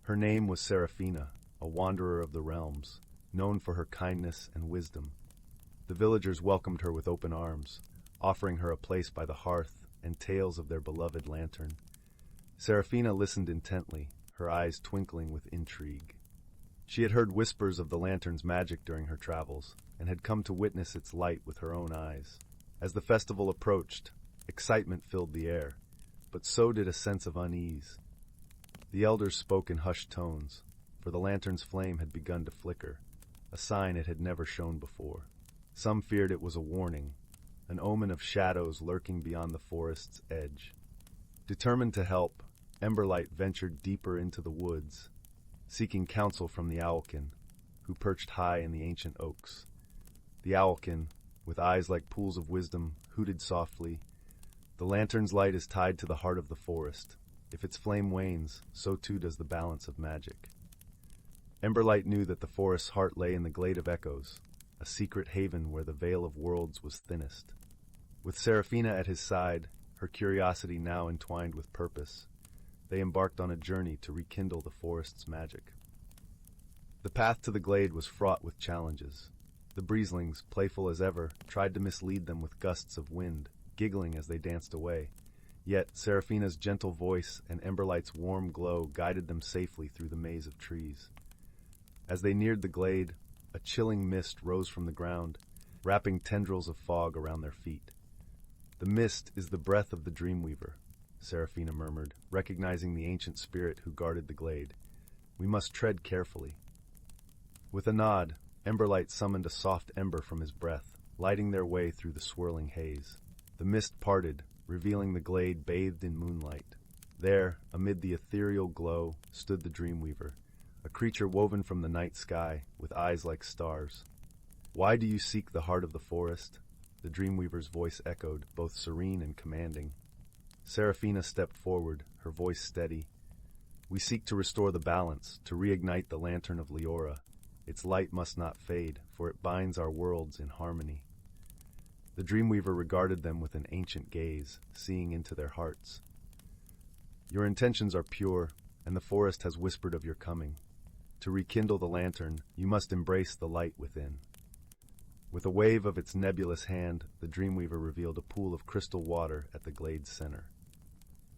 Her name was Seraphina, a wanderer of the realms, known for her kindness and wisdom. The villagers welcomed her with open arms, offering her a place by the hearth and tales of their beloved lantern. Seraphina listened intently, her eyes twinkling with intrigue. She had heard whispers of the lantern's magic during her travels, and had come to witness its light with her own eyes. As the festival approached, excitement filled the air, but so did a sense of unease. The elders spoke in hushed tones, for the lantern's flame had begun to flicker, a sign it had never shown before. Some feared it was a warning, an omen of shadows lurking beyond the forest's edge. Determined to help, Emberlight ventured deeper into the woods, seeking counsel from the owlkin, who perched high in the ancient oaks. The owlkin, with eyes like pools of wisdom, hooted softly, "The lantern's light is tied to the heart of the forest. If its flame wanes, so too does the balance of magic." Emberlight knew that the forest's heart lay in the Glade of Echoes, a secret haven where the veil of worlds was thinnest. With Seraphina at his side, her curiosity now entwined with purpose, they embarked on a journey to rekindle the forest's magic. The path to the glade was fraught with challenges. The breezlings, playful as ever, tried to mislead them with gusts of wind, giggling as they danced away. Yet Seraphina's gentle voice and Emberlight's warm glow guided them safely through the maze of trees. As they neared the glade, a chilling mist rose from the ground, wrapping tendrils of fog around their feet. "The mist is the breath of the Dreamweaver," Seraphina murmured, recognizing the ancient spirit who guarded the glade. "We must tread carefully." With a nod, Emberlight summoned a soft ember from his breath, lighting their way through the swirling haze. The mist parted, revealing the glade bathed in moonlight. There, amid the ethereal glow, stood the Dreamweaver, a creature woven from the night sky, with eyes like stars. "Why do you seek the heart of the forest?" The Dreamweaver's voice echoed, both serene and commanding. Seraphina stepped forward, her voice steady. "We seek to restore the balance, to reignite the lantern of Leora. Its light must not fade, for it binds our worlds in harmony." The Dreamweaver regarded them with an ancient gaze, seeing into their hearts. Your intentions are pure, and the forest has whispered of your coming. To rekindle the lantern, you must embrace the light within. With a wave of its nebulous hand, the Dreamweaver revealed a pool of crystal water at the glade's center.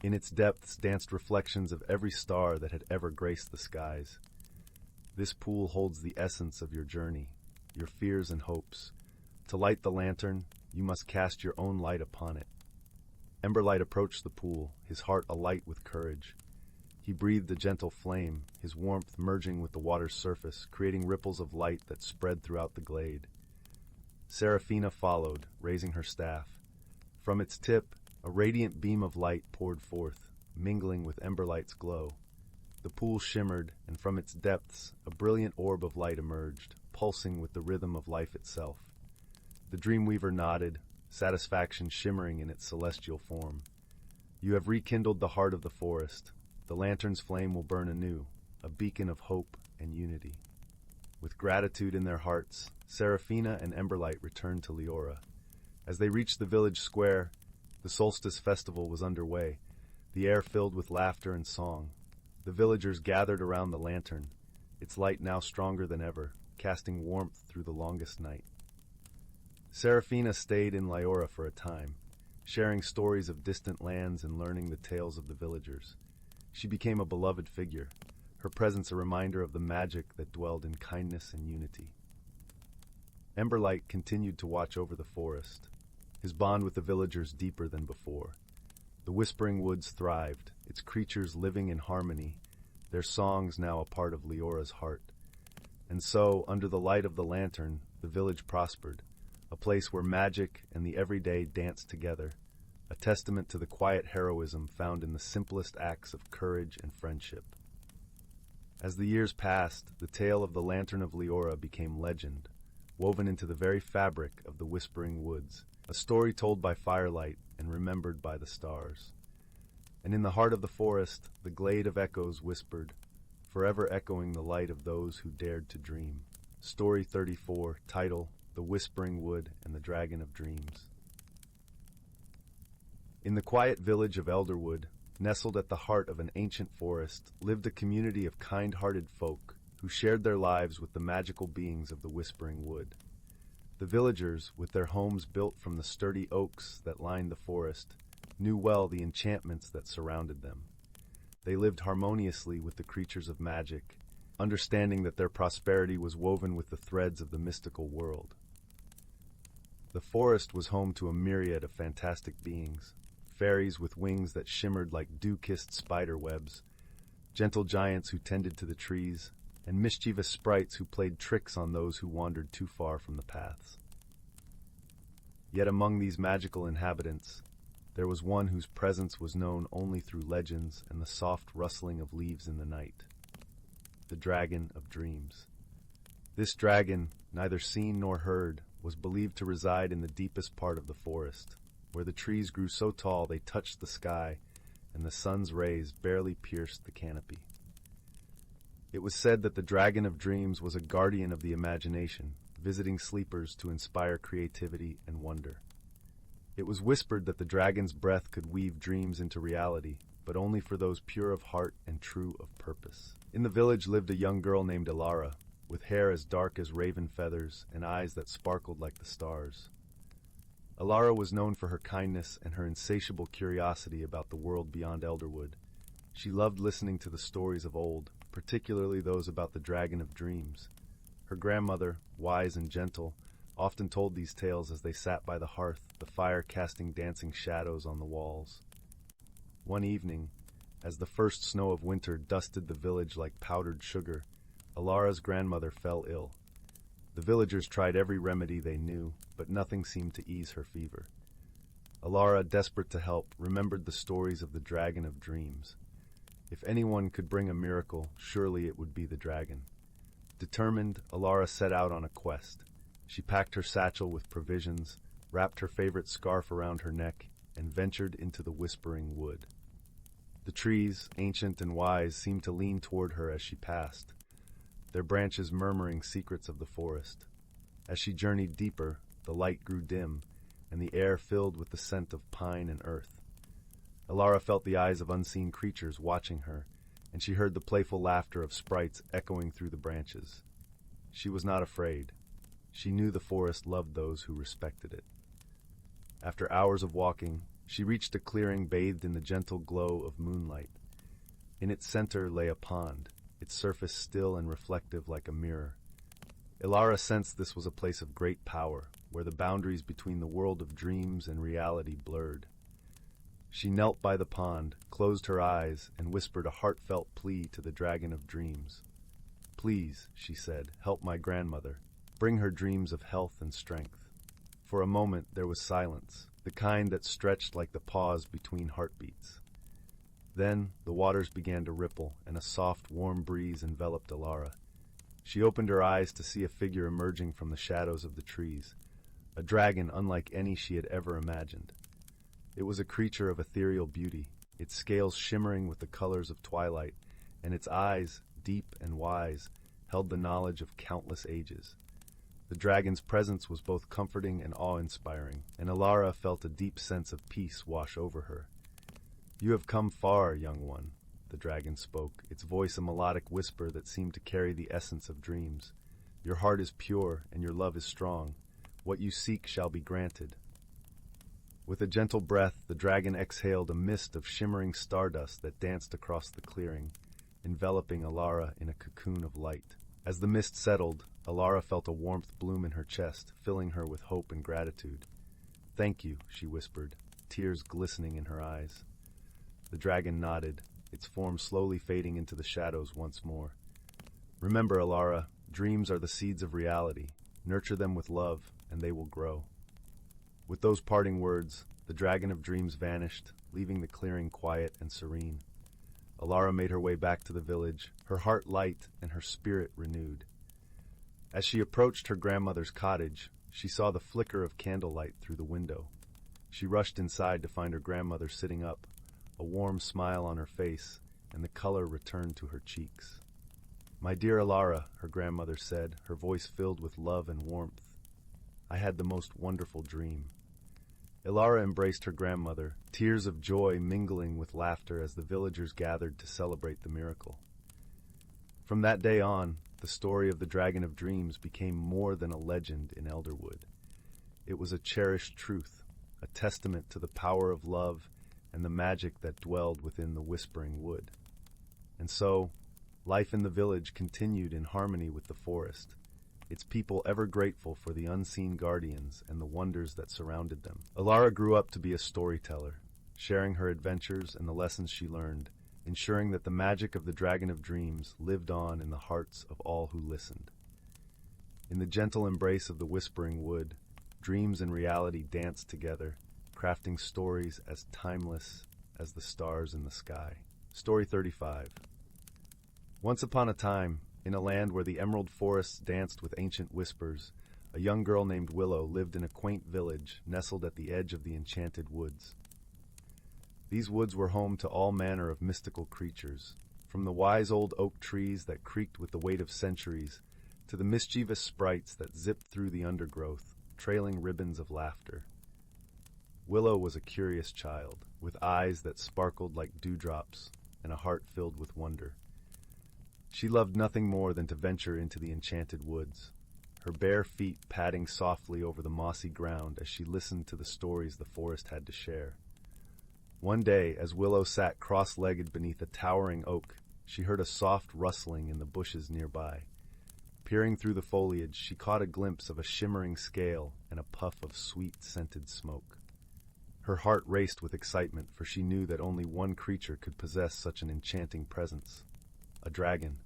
In its depths danced reflections of every star that had ever graced the skies. This pool holds the essence of your journey, your fears and hopes. To light the lantern, you must cast your own light upon it. Emberlight approached the pool, his heart alight with courage. He breathed a gentle flame, his warmth merging with the water's surface, creating ripples of light that spread throughout the glade. Seraphina followed, raising her staff. From its tip, a radiant beam of light poured forth, mingling with Emberlight's glow. The pool shimmered, and from its depths, a brilliant orb of light emerged, pulsing with the rhythm of life itself. The Dreamweaver nodded, satisfaction shimmering in its celestial form. You have rekindled the heart of the forest. The lantern's flame will burn anew, a beacon of hope and unity. With gratitude in their hearts, Seraphina and Emberlight returned to Leora. As they reached the village square, the solstice festival was underway, the air filled with laughter and song. The villagers gathered around the lantern, its light now stronger than ever, casting warmth through the longest night. Seraphina stayed in Leora for a time, sharing stories of distant lands and learning the tales of the villagers. She became a beloved figure, her presence a reminder of the magic that dwelled in kindness and unity. Emberlight continued to watch over the forest, his bond with the villagers deeper than before. The Whispering Woods thrived, its creatures living in harmony, their songs now a part of Leora's heart. And so, under the light of the lantern, the village prospered, a place where magic and the everyday danced together, a testament to the quiet heroism found in the simplest acts of courage and friendship. As the years passed, the tale of the Lantern of Leora became legend, woven into the very fabric of the Whispering Woods, a story told by firelight and remembered by the stars. And in the heart of the forest, the glade of echoes whispered, forever echoing the light of those who dared to dream. Story 34, title, The Whispering Wood and the Dragon of Dreams. In the quiet village of Elderwood, nestled at the heart of an ancient forest, lived a community of kind-hearted folk who shared their lives with the magical beings of the Whispering Wood. The villagers, with their homes built from the sturdy oaks that lined the forest, knew well the enchantments that surrounded them. They lived harmoniously with the creatures of magic, understanding that their prosperity was woven with the threads of the mystical world. The forest was home to a myriad of fantastic beings, fairies with wings that shimmered like dew-kissed spider webs, gentle giants who tended to the trees, and mischievous sprites who played tricks on those who wandered too far from the paths. Yet among these magical inhabitants, there was one whose presence was known only through legends and the soft rustling of leaves in the night. The Dragon of Dreams. This dragon, neither seen nor heard, was believed to reside in the deepest part of the forest, where the trees grew so tall they touched the sky, and the sun's rays barely pierced the canopy. It was said that the Dragon of Dreams was a guardian of the imagination, visiting sleepers to inspire creativity and wonder. It was whispered that the dragon's breath could weave dreams into reality, but only for those pure of heart and true of purpose. In the village lived a young girl named Elara, with hair as dark as raven feathers and eyes that sparkled like the stars. Elara was known for her kindness and her insatiable curiosity about the world beyond Elderwood. She loved listening to the stories of old, particularly those about the Dragon of Dreams. Her grandmother, wise and gentle, often told these tales as they sat by the hearth, the fire casting dancing shadows on the walls. One evening, as the first snow of winter dusted the village like powdered sugar, Elara's grandmother fell ill. The villagers tried every remedy they knew, but nothing seemed to ease her fever. Elara, desperate to help, remembered the stories of the Dragon of Dreams. If anyone could bring a miracle, surely it would be the dragon. Determined, Elara set out on a quest. She packed her satchel with provisions, wrapped her favorite scarf around her neck, and ventured into the Whispering Wood. The trees, ancient and wise, seemed to lean toward her as she passed, their branches murmuring secrets of the forest. As she journeyed deeper, the light grew dim, and the air filled with the scent of pine and earth. Elara felt the eyes of unseen creatures watching her, and she heard the playful laughter of sprites echoing through the branches. She was not afraid. She knew the forest loved those who respected it. After hours of walking, she reached a clearing bathed in the gentle glow of moonlight. In its center lay a pond, its surface still and reflective like a mirror. Elara sensed this was a place of great power, where the boundaries between the world of dreams and reality blurred. She knelt by the pond, closed her eyes, and whispered a heartfelt plea to the dragon of dreams. "Please," she said, "help my grandmother. Bring her dreams of health and strength." For a moment there was silence, the kind that stretched like the pause between heartbeats. Then the waters began to ripple, and a soft, warm breeze enveloped Elara. She opened her eyes to see a figure emerging from the shadows of the trees, a dragon unlike any she had ever imagined. It was a creature of ethereal beauty, its scales shimmering with the colors of twilight, and its eyes, deep and wise, held the knowledge of countless ages. The dragon's presence was both comforting and awe-inspiring, and Elara felt a deep sense of peace wash over her. "You have come far, young one," the dragon spoke, its voice a melodic whisper that seemed to carry the essence of dreams. "Your heart is pure, and your love is strong. What you seek shall be granted." With a gentle breath, the dragon exhaled a mist of shimmering stardust that danced across the clearing, enveloping Elara in a cocoon of light. As the mist settled, Elara felt a warmth bloom in her chest, filling her with hope and gratitude. "Thank you," she whispered, tears glistening in her eyes. The dragon nodded, its form slowly fading into the shadows once more. "Remember, Elara, dreams are the seeds of reality. Nurture them with love, and they will grow." With those parting words, the dragon of dreams vanished, leaving the clearing quiet and serene. Elara made her way back to the village, her heart light and her spirit renewed. As she approached her grandmother's cottage, she saw the flicker of candlelight through the window. She rushed inside to find her grandmother sitting up, a warm smile on her face, and the color returned to her cheeks. "My dear Elara," her grandmother said, her voice filled with love and warmth, "I had the most wonderful dream." Elara embraced her grandmother, tears of joy mingling with laughter as the villagers gathered to celebrate the miracle. From that day on, the story of the Dragon of Dreams became more than a legend in Elderwood. It was a cherished truth, a testament to the power of love and the magic that dwelled within the Whispering Wood. And so, life in the village continued in harmony with the forest, its people ever grateful for the unseen guardians and the wonders that surrounded them. Elara grew up to be a storyteller, sharing her adventures and the lessons she learned, ensuring that the magic of the Dragon of Dreams lived on in the hearts of all who listened. In the gentle embrace of the Whispering Wood, dreams and reality danced together, crafting stories as timeless as the stars in the sky. Story 35. Once upon a time, in a land where the emerald forests danced with ancient whispers, a young girl named Willow lived in a quaint village nestled at the edge of the enchanted woods. These woods were home to all manner of mystical creatures, from the wise old oak trees that creaked with the weight of centuries to the mischievous sprites that zipped through the undergrowth, trailing ribbons of laughter. Willow was a curious child, with eyes that sparkled like dewdrops and a heart filled with wonder. She loved nothing more than to venture into the enchanted woods, her bare feet padding softly over the mossy ground as she listened to the stories the forest had to share. One day, as Willow sat cross-legged beneath a towering oak, she heard a soft rustling in the bushes nearby. Peering through the foliage, she caught a glimpse of a shimmering scale and a puff of sweet, scented smoke. Her heart raced with excitement, for she knew that only one creature could possess such an enchanting presence. A dragon.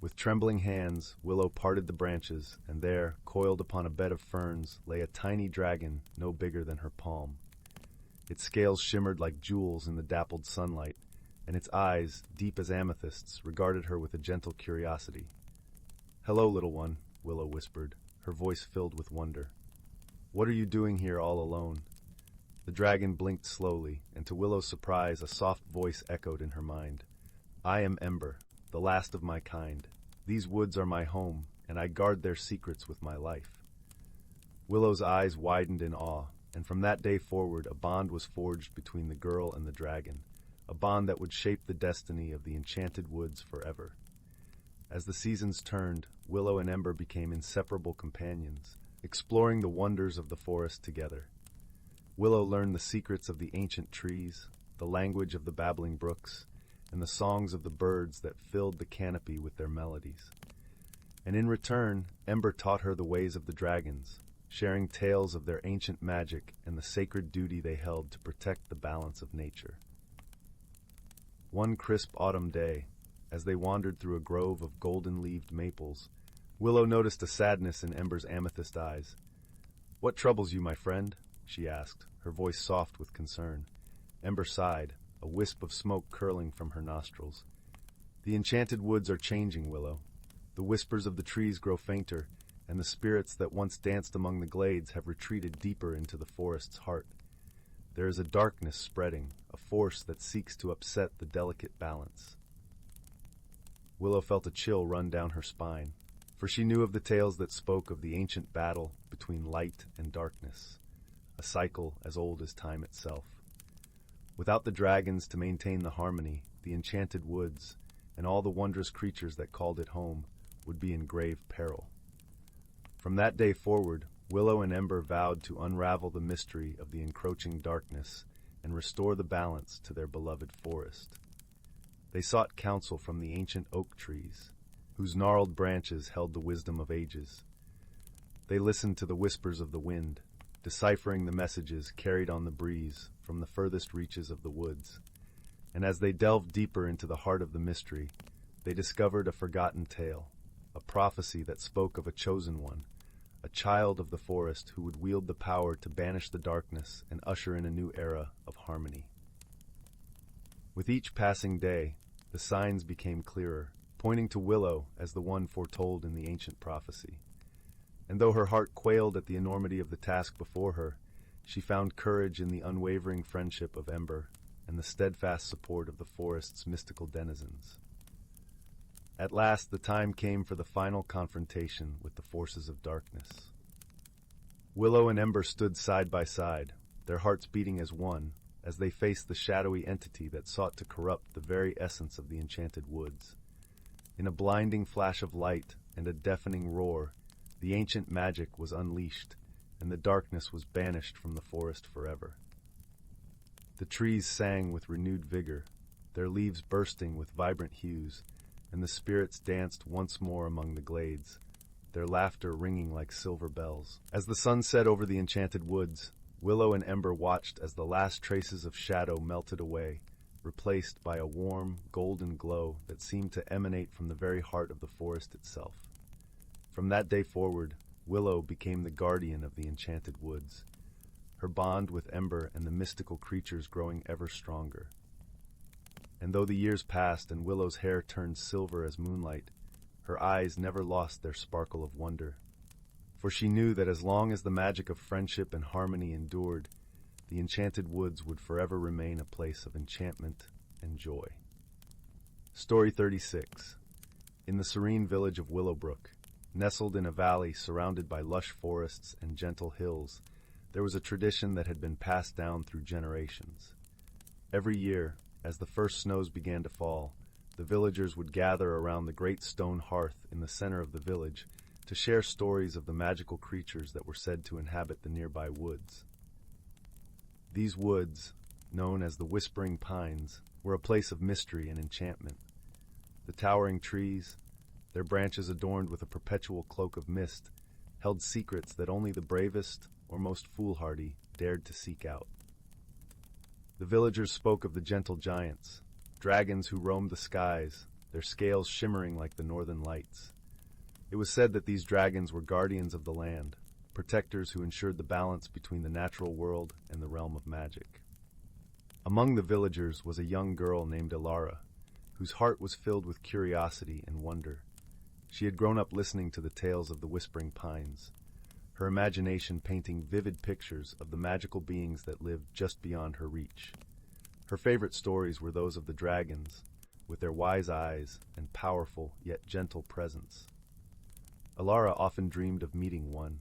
With trembling hands, Willow parted the branches, and there, coiled upon a bed of ferns, lay a tiny dragon no bigger than her palm. Its scales shimmered like jewels in the dappled sunlight, and its eyes, deep as amethysts, regarded her with a gentle curiosity. "Hello, little one," Willow whispered, her voice filled with wonder. "What are you doing here all alone?" The dragon blinked slowly, and to Willow's surprise, a soft voice echoed in her mind. "I am Ember, the last of my kind. These woods are my home, and I guard their secrets with my life." Willow's eyes widened in awe, and from that day forward a bond was forged between the girl and the dragon, a bond that would shape the destiny of the enchanted woods forever. As the seasons turned, Willow and Ember became inseparable companions, exploring the wonders of the forest together. Willow learned the secrets of the ancient trees, the language of the babbling brooks, and the songs of the birds that filled the canopy with their melodies. And in return, Ember taught her the ways of the dragons, sharing tales of their ancient magic and the sacred duty they held to protect the balance of nature. One crisp autumn day, as they wandered through a grove of golden-leaved maples, Willow noticed a sadness in Ember's amethyst eyes. "What troubles you, my friend?" she asked, her voice soft with concern. Ember sighed, a wisp of smoke curling from her nostrils. "The enchanted woods are changing, Willow. The whispers of the trees grow fainter, and the spirits that once danced among the glades have retreated deeper into the forest's heart. There is a darkness spreading, a force that seeks to upset the delicate balance." Willow felt a chill run down her spine, for she knew of the tales that spoke of the ancient battle between light and darkness, a cycle as old as time itself. Without the dragons to maintain the harmony, the enchanted woods, and all the wondrous creatures that called it home, would be in grave peril. From that day forward, Willow and Ember vowed to unravel the mystery of the encroaching darkness and restore the balance to their beloved forest. They sought counsel from the ancient oak trees, whose gnarled branches held the wisdom of ages. They listened to the whispers of the wind, deciphering the messages carried on the breeze from the furthest reaches of the woods. And as they delved deeper into the heart of the mystery, they discovered a forgotten tale, a prophecy that spoke of a chosen one, a child of the forest who would wield the power to banish the darkness and usher in a new era of harmony. With each passing day, the signs became clearer, pointing to Willow as the one foretold in the ancient prophecy. And though her heart quailed at the enormity of the task before her, she found courage in the unwavering friendship of Ember and the steadfast support of the forest's mystical denizens. At last, the time came for the final confrontation with the forces of darkness. Willow and Ember stood side by side, their hearts beating as one, as they faced the shadowy entity that sought to corrupt the very essence of the enchanted woods. In a blinding flash of light and a deafening roar, the ancient magic was unleashed, and the darkness was banished from the forest forever. The trees sang with renewed vigor, their leaves bursting with vibrant hues, and the spirits danced once more among the glades, their laughter ringing like silver bells. As the sun set over the enchanted woods, Willow and Ember watched as the last traces of shadow melted away, replaced by a warm, golden glow that seemed to emanate from the very heart of the forest itself. From that day forward, Willow became the guardian of the enchanted woods, her bond with Ember and the mystical creatures growing ever stronger. And though the years passed and Willow's hair turned silver as moonlight, her eyes never lost their sparkle of wonder. For she knew that as long as the magic of friendship and harmony endured, the enchanted woods would forever remain a place of enchantment and joy. Story 36. In the serene village of Willowbrook, nestled in a valley surrounded by lush forests and gentle hills, there was a tradition that had been passed down through generations. Every year, as the first snows began to fall, the villagers would gather around the great stone hearth in the center of the village to share stories of the magical creatures that were said to inhabit the nearby woods. These woods, known as the Whispering Pines, were a place of mystery and enchantment. The towering trees, their branches adorned with a perpetual cloak of mist, held secrets that only the bravest or most foolhardy dared to seek out. The villagers spoke of the gentle giants, dragons who roamed the skies, their scales shimmering like the northern lights. It was said that these dragons were guardians of the land, protectors who ensured the balance between the natural world and the realm of magic. Among the villagers was a young girl named Elara, whose heart was filled with curiosity and wonder. She had grown up listening to the tales of the Whispering Pines, her imagination painting vivid pictures of the magical beings that lived just beyond her reach. Her favorite stories were those of the dragons, with their wise eyes and powerful yet gentle presence. Elara often dreamed of meeting one,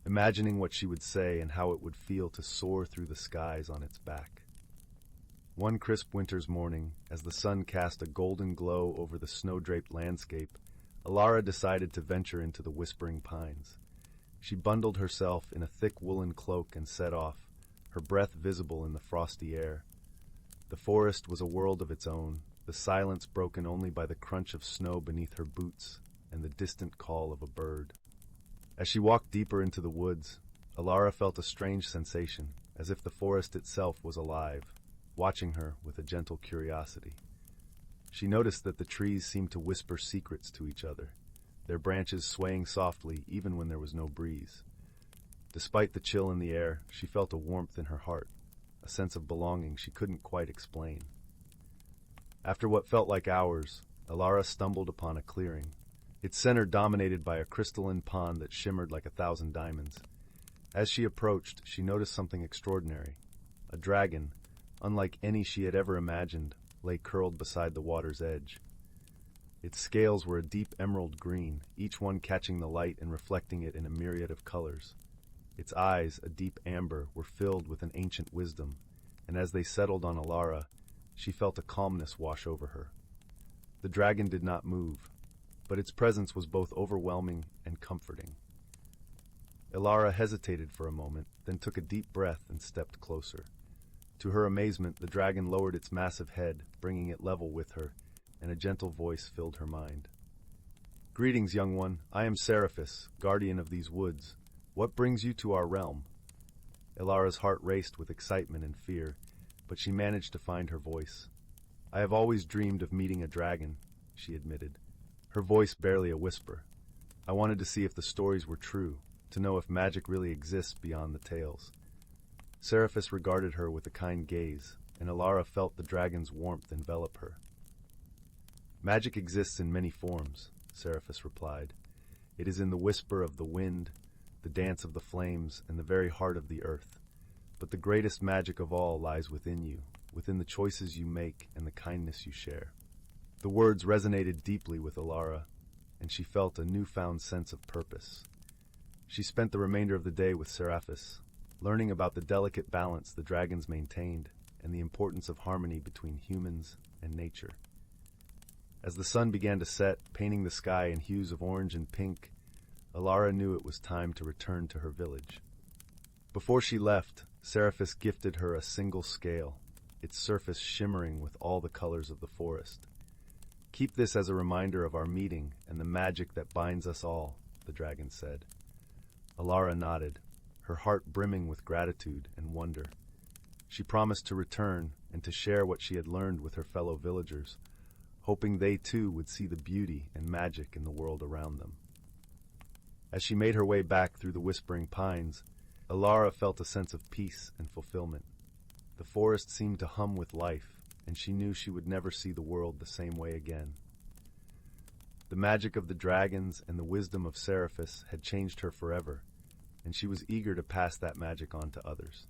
imagining what she would say and how it would feel to soar through the skies on its back. One crisp winter's morning, as the sun cast a golden glow over the snow-draped landscape, Alara decided to venture into the whispering pines. She bundled herself in a thick woolen cloak and set off, her breath visible in the frosty air. The forest was a world of its own, the silence broken only by the crunch of snow beneath her boots and the distant call of a bird. As she walked deeper into the woods, Alara felt a strange sensation, as if the forest itself was alive, watching her with a gentle curiosity. She noticed that the trees seemed to whisper secrets to each other, their branches swaying softly even when there was no breeze. Despite the chill in the air, she felt a warmth in her heart, a sense of belonging she couldn't quite explain. After what felt like hours, Alara stumbled upon a clearing, its center dominated by a crystalline pond that shimmered like 1,000 diamonds. As she approached, she noticed something extraordinary. A dragon, unlike any she had ever imagined, lay curled beside the water's edge. Its scales were a deep emerald green, each one catching the light and reflecting it in a myriad of colors. Its eyes, a deep amber, were filled with an ancient wisdom, and as they settled on Alara, she felt a calmness wash over her. The dragon did not move, but its presence was both overwhelming and comforting. Alara hesitated for a moment, then took a deep breath and stepped closer. To her amazement, the dragon lowered its massive head, bringing it level with her, and a gentle voice filled her mind. "Greetings, young one. I am Seraphis, guardian of these woods. What brings you to our realm?" Alara's heart raced with excitement and fear, but she managed to find her voice. "I have always dreamed of meeting a dragon," she admitted, her voice barely a whisper. "I wanted to see if the stories were true, to know if magic really exists beyond the tales." Seraphis regarded her with a kind gaze, and Alara felt the dragon's warmth envelop her. "Magic exists in many forms," Seraphis replied. "It is in the whisper of the wind, the dance of the flames, and the very heart of the earth. But the greatest magic of all lies within you, within the choices you make and the kindness you share." The words resonated deeply with Alara, and she felt a newfound sense of purpose. She spent the remainder of the day with Seraphis, learning about the delicate balance the dragons maintained and the importance of harmony between humans and nature. As the sun began to set, painting the sky in hues of orange and pink, Alara knew it was time to return to her village. Before she left, Seraphis gifted her a single scale, its surface shimmering with all the colors of the forest. "Keep this as a reminder of our meeting and the magic that binds us all," the dragon said. Alara nodded, her heart brimming with gratitude and wonder. She promised to return and to share what she had learned with her fellow villagers, hoping they too would see the beauty and magic in the world around them. As she made her way back through the whispering pines, Alara felt a sense of peace and fulfillment. The forest seemed to hum with life, and she knew she would never see the world the same way again. The magic of the dragons and the wisdom of Seraphis had changed her forever, and she was eager to pass that magic on to others.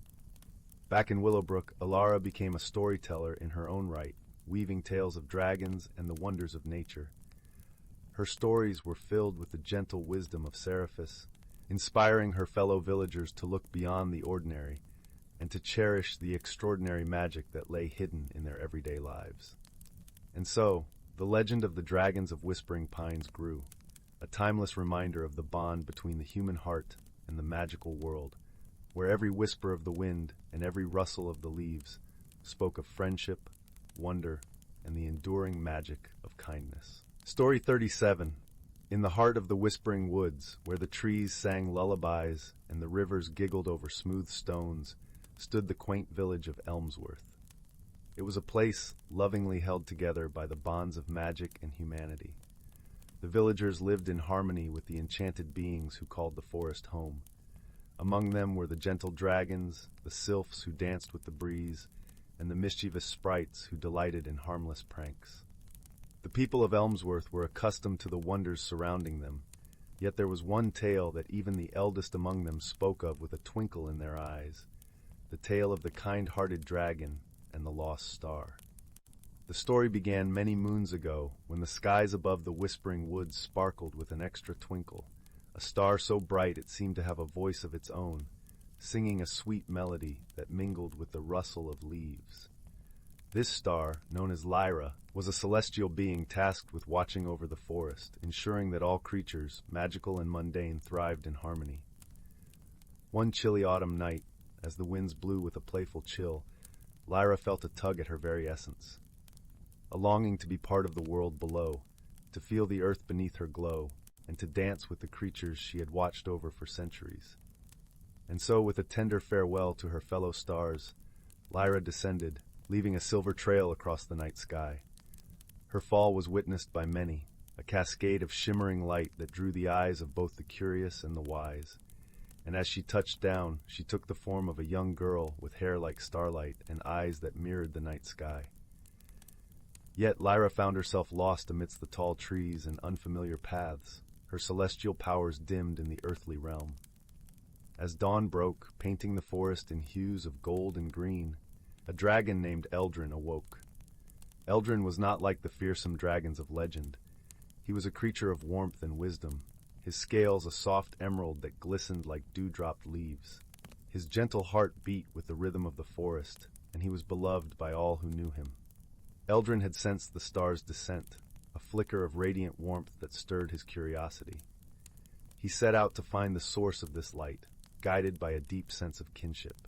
Back in Willowbrook, Alara became a storyteller in her own right, weaving tales of dragons and the wonders of nature. Her stories were filled with the gentle wisdom of Seraphis, inspiring her fellow villagers to look beyond the ordinary and to cherish the extraordinary magic that lay hidden in their everyday lives. And so, the legend of the Dragons of Whispering Pines grew, a timeless reminder of the bond between the human heart and the magical world, where every whisper of the wind and every rustle of the leaves spoke of friendship, wonder, and the enduring magic of kindness. Story 37. In the heart of the whispering woods, where the trees sang lullabies and the rivers giggled over smooth stones, stood the quaint village of Elmsworth. It was a place lovingly held together by the bonds of magic and humanity. The villagers lived in harmony with the enchanted beings who called the forest home. Among them were the gentle dragons, the sylphs who danced with the breeze, and the mischievous sprites who delighted in harmless pranks. The people of Elmsworth were accustomed to the wonders surrounding them, yet there was one tale that even the eldest among them spoke of with a twinkle in their eyes, the tale of the kind-hearted dragon and the lost star. The story began many moons ago when the skies above the whispering woods sparkled with an extra twinkle, a star so bright it seemed to have a voice of its own, singing a sweet melody that mingled with the rustle of leaves. This star, known as Lyra, was a celestial being tasked with watching over the forest, ensuring that all creatures, magical and mundane, thrived in harmony. One chilly autumn night, as the winds blew with a playful chill, Lyra felt a tug at her very essence. A longing to be part of the world below, to feel the earth beneath her glow, and to dance with the creatures she had watched over for centuries. And so, with a tender farewell to her fellow stars, Lyra descended, leaving a silver trail across the night sky. Her fall was witnessed by many, a cascade of shimmering light that drew the eyes of both the curious and the wise. And as she touched down, she took the form of a young girl with hair like starlight and eyes that mirrored the night sky. Yet Lyra found herself lost amidst the tall trees and unfamiliar paths, her celestial powers dimmed in the earthly realm. As dawn broke, painting the forest in hues of gold and green, a dragon named Elderglen awoke. Elderglen was not like the fearsome dragons of legend. He was a creature of warmth and wisdom, his scales a soft emerald that glistened like dew-dropped leaves. His gentle heart beat with the rhythm of the forest, and he was beloved by all who knew him. Elderglen had sensed the star's descent, a flicker of radiant warmth that stirred his curiosity. He set out to find the source of this light, guided by a deep sense of kinship.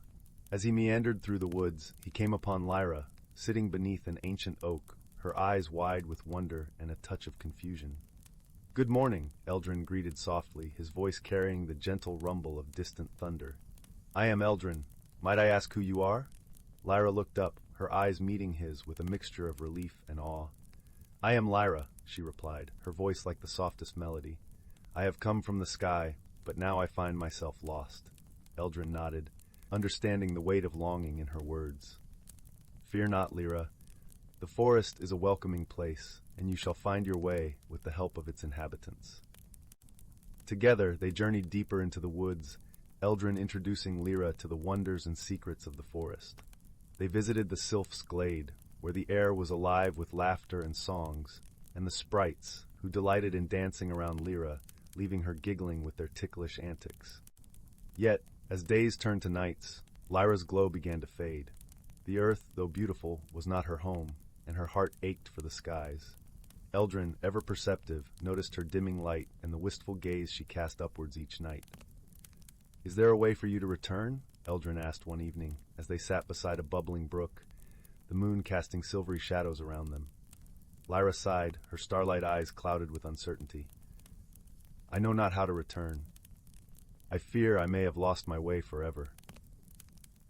As he meandered through the woods, he came upon Lyra, sitting beneath an ancient oak, her eyes wide with wonder and a touch of confusion. "Good morning," Elderglen greeted softly, his voice carrying the gentle rumble of distant thunder. "I am Elderglen. Might I ask who you are?" Lyra looked up, her eyes meeting his with a mixture of relief and awe. "I am Lyra," she replied, her voice like the softest melody. "I have come from the sky, but now I find myself lost." Elderglen nodded, understanding the weight of longing in her words. "Fear not, Lyra. The forest is a welcoming place, and you shall find your way with the help of its inhabitants." Together, they journeyed deeper into the woods, Elderglen introducing Lyra to the wonders and secrets of the forest. They visited the sylph's glade, where the air was alive with laughter and songs, and the sprites, who delighted in dancing around Lyra, leaving her giggling with their ticklish antics. Yet, as days turned to nights, Lyra's glow began to fade. The earth, though beautiful, was not her home, and her heart ached for the skies. Elderglen, ever perceptive, noticed her dimming light and the wistful gaze she cast upwards each night. "Is there a way for you to return?" Elderglen asked one evening, as they sat beside a bubbling brook, the moon casting silvery shadows around them. Lyra sighed, her starlight eyes clouded with uncertainty. "I know not how to return. I fear I may have lost my way forever."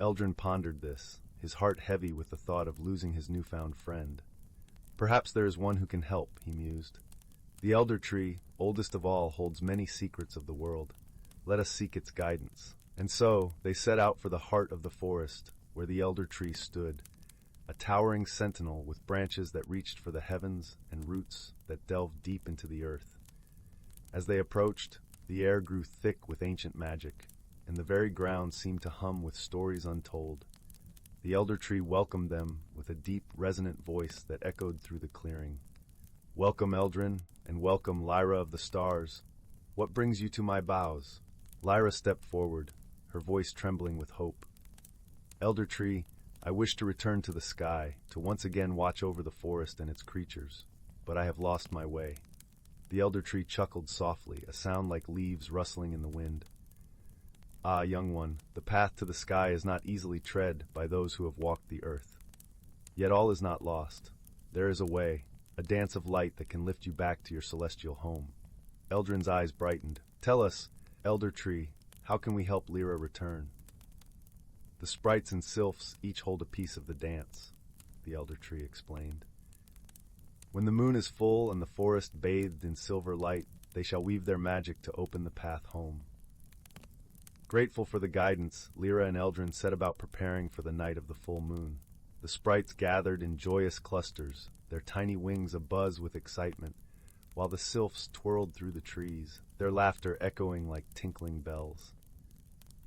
Elderglen pondered this, his heart heavy with the thought of losing his newfound friend. "Perhaps there is one who can help," he mused. "The elder tree, oldest of all, holds many secrets of the world. Let us seek its guidance." And so they set out for the heart of the forest, where the elder tree stood, a towering sentinel with branches that reached for the heavens and roots that delved deep into the earth. As they approached, the air grew thick with ancient magic, and the very ground seemed to hum with stories untold. The elder tree welcomed them with a deep, resonant voice that echoed through the clearing. "Welcome, Elderglen, and welcome, Lyra of the stars. What brings you to my boughs?" Lyra stepped forward, her voice trembling with hope. "Elder tree, I wish to return to the sky, to once again watch over the forest and its creatures, but I have lost my way." The elder tree chuckled softly, a sound like leaves rustling in the wind. "Ah, young one, the path to the sky is not easily tread by those who have walked the earth. Yet all is not lost. There is a way, a dance of light that can lift you back to your celestial home." Elderglen's eyes brightened. "Tell us, elder tree, how can we help Lyra return?" "The sprites and sylphs each hold a piece of the dance," the elder tree explained. "When the moon is full and the forest bathed in silver light, they shall weave their magic to open the path home." Grateful for the guidance, Lyra and Elderglen set about preparing for the night of the full moon. The sprites gathered in joyous clusters, their tiny wings abuzz with excitement, while the sylphs twirled through the trees, their laughter echoing like tinkling bells.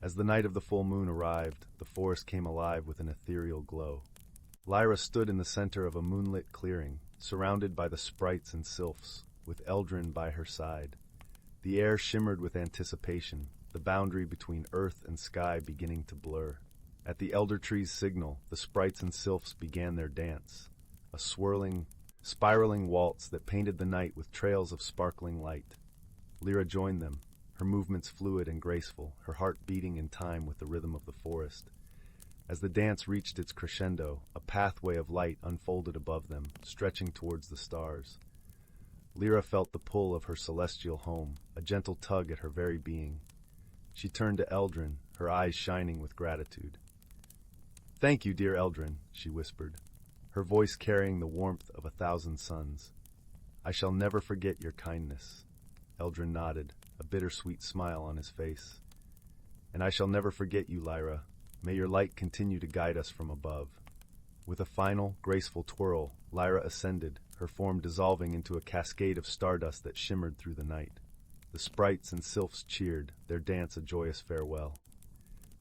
As the night of the full moon arrived, the forest came alive with an ethereal glow. Lyra stood in the center of a moonlit clearing, surrounded by the sprites and sylphs, with Elderglen by her side. The air shimmered with anticipation, the boundary between earth and sky beginning to blur. At the elder tree's signal, the sprites and sylphs began their dance, a swirling, spiraling waltz that painted the night with trails of sparkling light. Lyra joined them, her movements fluid and graceful, her heart beating in time with the rhythm of the forest. As the dance reached its crescendo, a pathway of light unfolded above them, stretching towards the stars. Lyra felt the pull of her celestial home, a gentle tug at her very being. She turned to Elderglen, her eyes shining with gratitude. "Thank you, dear Elderglen," she whispered, her voice carrying the warmth of 1,000 suns. "I shall never forget your kindness." Elderglen nodded, a bittersweet smile on his face. "And I shall never forget you, Lyra. May your light continue to guide us from above." With a final, graceful twirl, Lyra ascended, her form dissolving into a cascade of stardust that shimmered through the night. The sprites and sylphs cheered, their dance a joyous farewell.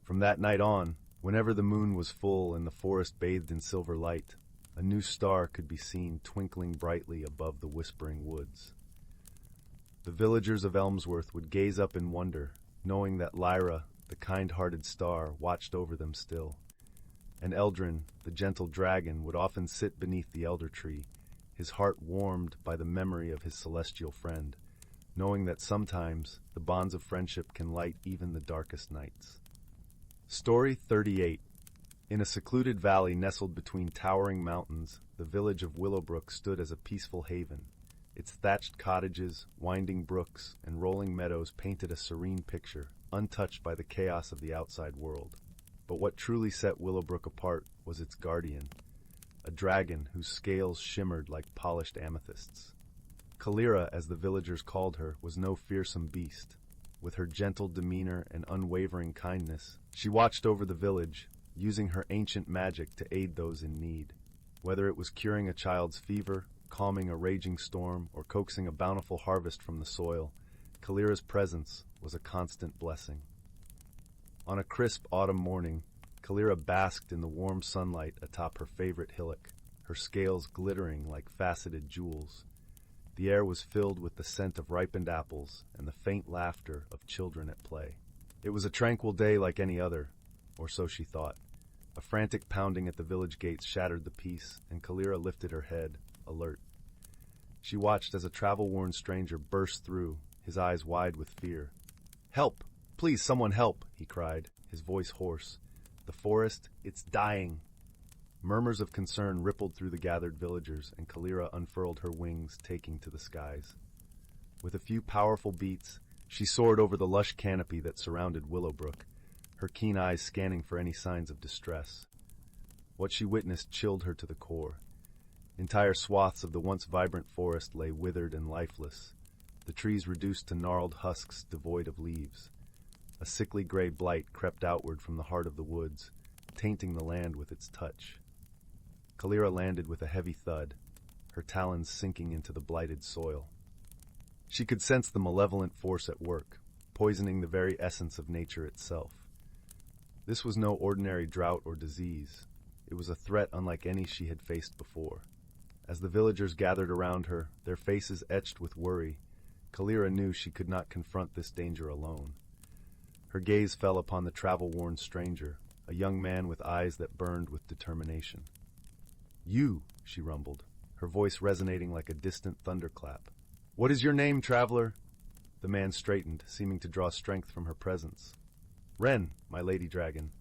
From that night on, whenever the moon was full and the forest bathed in silver light, a new star could be seen twinkling brightly above the whispering woods. The villagers of Elmsworth would gaze up in wonder, knowing that Lyra, the kind-hearted star, watched over them still. And Elderglen, the gentle dragon, would often sit beneath the elder tree, his heart warmed by the memory of his celestial friend, knowing that sometimes the bonds of friendship can light even the darkest nights. Story 38. In a secluded valley nestled between towering mountains, the village of Willowbrook stood as a peaceful haven. Its thatched cottages, winding brooks, and rolling meadows painted a serene picture, untouched by the chaos of the outside world. But what truly set Willowbrook apart was its guardian, a dragon whose scales shimmered like polished amethysts. Kalira, as the villagers called her, was no fearsome beast. With her gentle demeanor and unwavering kindness, she watched over the village, using her ancient magic to aid those in need. Whether it was curing a child's fever, calming a raging storm, or coaxing a bountiful harvest from the soil, Kalira's presence was a constant blessing. On a crisp autumn morning, Kalira basked in the warm sunlight atop her favorite hillock, her scales glittering like faceted jewels. The air was filled with the scent of ripened apples and the faint laughter of children at play. It was a tranquil day like any other, or so she thought. A frantic pounding at the village gates shattered the peace, and Kalira lifted her head, alert. She watched as a travel-worn stranger burst through, his eyes wide with fear. "Help! Please, someone help!" he cried, his voice hoarse. "The forest, it's dying!" Murmurs of concern rippled through the gathered villagers, and Kalira unfurled her wings, taking to the skies. With a few powerful beats, she soared over the lush canopy that surrounded Willowbrook, her keen eyes scanning for any signs of distress. What she witnessed chilled her to the core. Entire swaths of the once vibrant forest lay withered and lifeless, the trees reduced to gnarled husks devoid of leaves. A sickly gray blight crept outward from the heart of the woods, tainting the land with its touch. Kalira landed with a heavy thud, her talons sinking into the blighted soil. She could sense the malevolent force at work, poisoning the very essence of nature itself. This was no ordinary drought or disease. It was a threat unlike any she had faced before. As the villagers gathered around her, their faces etched with worry, Kalira knew she could not confront this danger alone. Her gaze fell upon the travel-worn stranger, a young man with eyes that burned with determination. "You," she rumbled, her voice resonating like a distant thunderclap. "What is your name, traveler?" The man straightened, seeming to draw strength from her presence. "Wren, my lady dragon."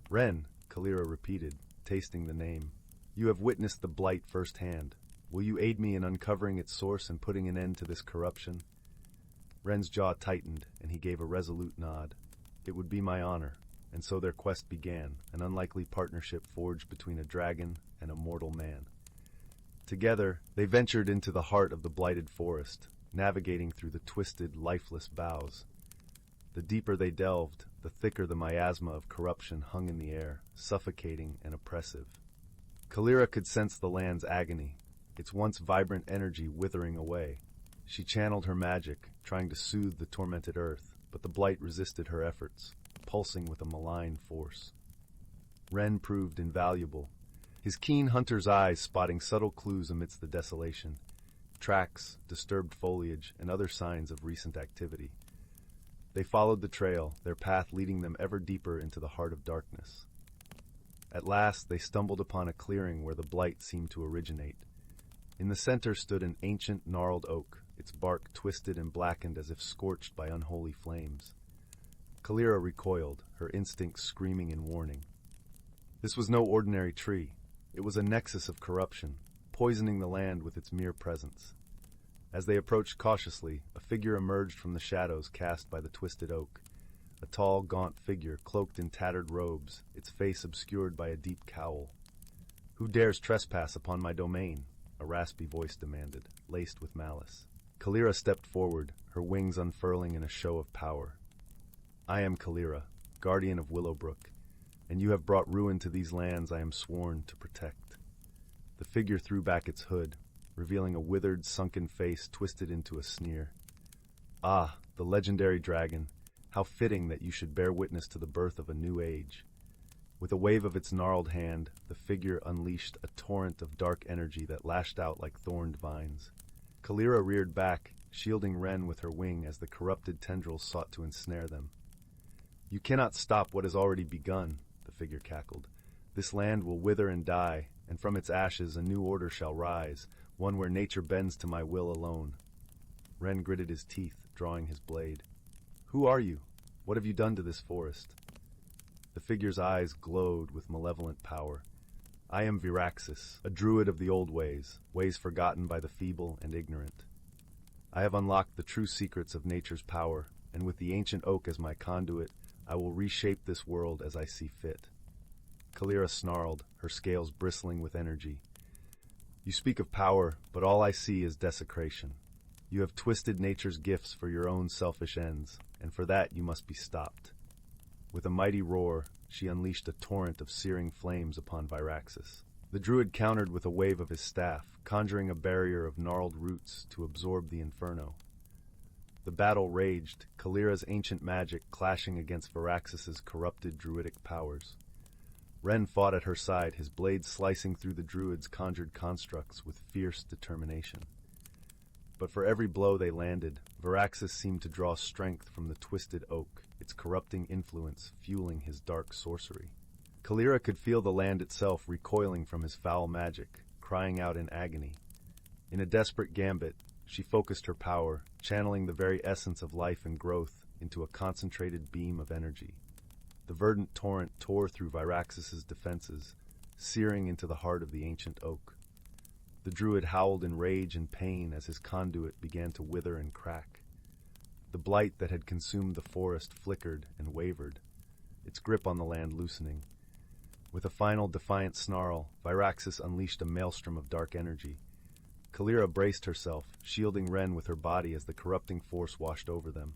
"Wren," Kalira repeated, tasting the name. "You have witnessed the blight firsthand. Will you aid me in uncovering its source and putting an end to this corruption?" Wren's jaw tightened, and he gave a resolute nod. It would be my honor, and so their quest began, an unlikely partnership forged between a dragon and a mortal man. Together, they ventured into the heart of the blighted forest, navigating through the twisted, lifeless boughs. The deeper they delved, the thicker the miasma of corruption hung in the air, suffocating and oppressive. Kalira could sense the land's agony, its once vibrant energy withering away. She channeled her magic, trying to soothe the tormented earth, but the blight resisted her efforts, pulsing with a malign force. Wren proved invaluable, his keen hunter's eyes spotting subtle clues amidst the desolation. tracks, disturbed foliage, and other signs of recent activity. They followed the trail, their path leading them ever deeper into the heart of darkness. At last, they stumbled upon a clearing where the blight seemed to originate. In the center stood an ancient, gnarled oak, its bark twisted and blackened as if scorched by unholy flames. Kalira recoiled, her instincts screaming in warning. This was no ordinary tree. It was a nexus of corruption, poisoning the land with its mere presence. As they approached cautiously, a figure emerged from the shadows cast by the twisted oak. A tall, gaunt figure, cloaked in tattered robes, its face obscured by a deep cowl. "Who dares trespass upon my domain?" a raspy voice demanded, laced with malice. Kalira stepped forward, her wings unfurling in a show of power. "I am Kalira, guardian of Willowbrook, and you have brought ruin to these lands I am sworn to protect." The figure threw back its hood, revealing a withered, sunken face twisted into a sneer. "Ah, the legendary dragon, how fitting that you should bear witness to the birth of a new age." With a wave of its gnarled hand, the figure unleashed a torrent of dark energy that lashed out like thorned vines. Kalira reared back, shielding Ren with her wing as the corrupted tendrils sought to ensnare them. "You cannot stop what has already begun," the figure cackled. "This land will wither and die, and from its ashes a new order shall rise, one where nature bends to my will alone." Ren gritted his teeth, drawing his blade. "Who are you? What have you done to this forest?" The figure's eyes glowed with malevolent power. "I am Viraxis, a druid of the old ways, ways forgotten by the feeble and ignorant. I have unlocked the true secrets of nature's power, and with the ancient oak as my conduit, I will reshape this world as I see fit." Kalira snarled, her scales bristling with energy. "You speak of power, but all I see is desecration. You have twisted nature's gifts for your own selfish ends, and for that you must be stopped." With a mighty roar, she unleashed a torrent of searing flames upon Viraxis. The druid countered with a wave of his staff, conjuring a barrier of gnarled roots to absorb the inferno. The battle raged, Kalira's ancient magic clashing against Viraxis's corrupted druidic powers. Ren fought at her side, his blade slicing through the druid's conjured constructs with fierce determination. But for every blow they landed, Viraxis seemed to draw strength from the twisted oak, its corrupting influence fueling his dark sorcery. Kalira could feel the land itself recoiling from his foul magic, crying out in agony. In a desperate gambit, she focused her power, channeling the very essence of life and growth into a concentrated beam of energy. The verdant torrent tore through Viraxis's defenses, searing into the heart of the ancient oak. The druid howled in rage and pain as his conduit began to wither and crack. The blight that had consumed the forest flickered and wavered, its grip on the land loosening. With a final defiant snarl, Viraxis unleashed a maelstrom of dark energy. Kalira braced herself, shielding Ren with her body as the corrupting force washed over them.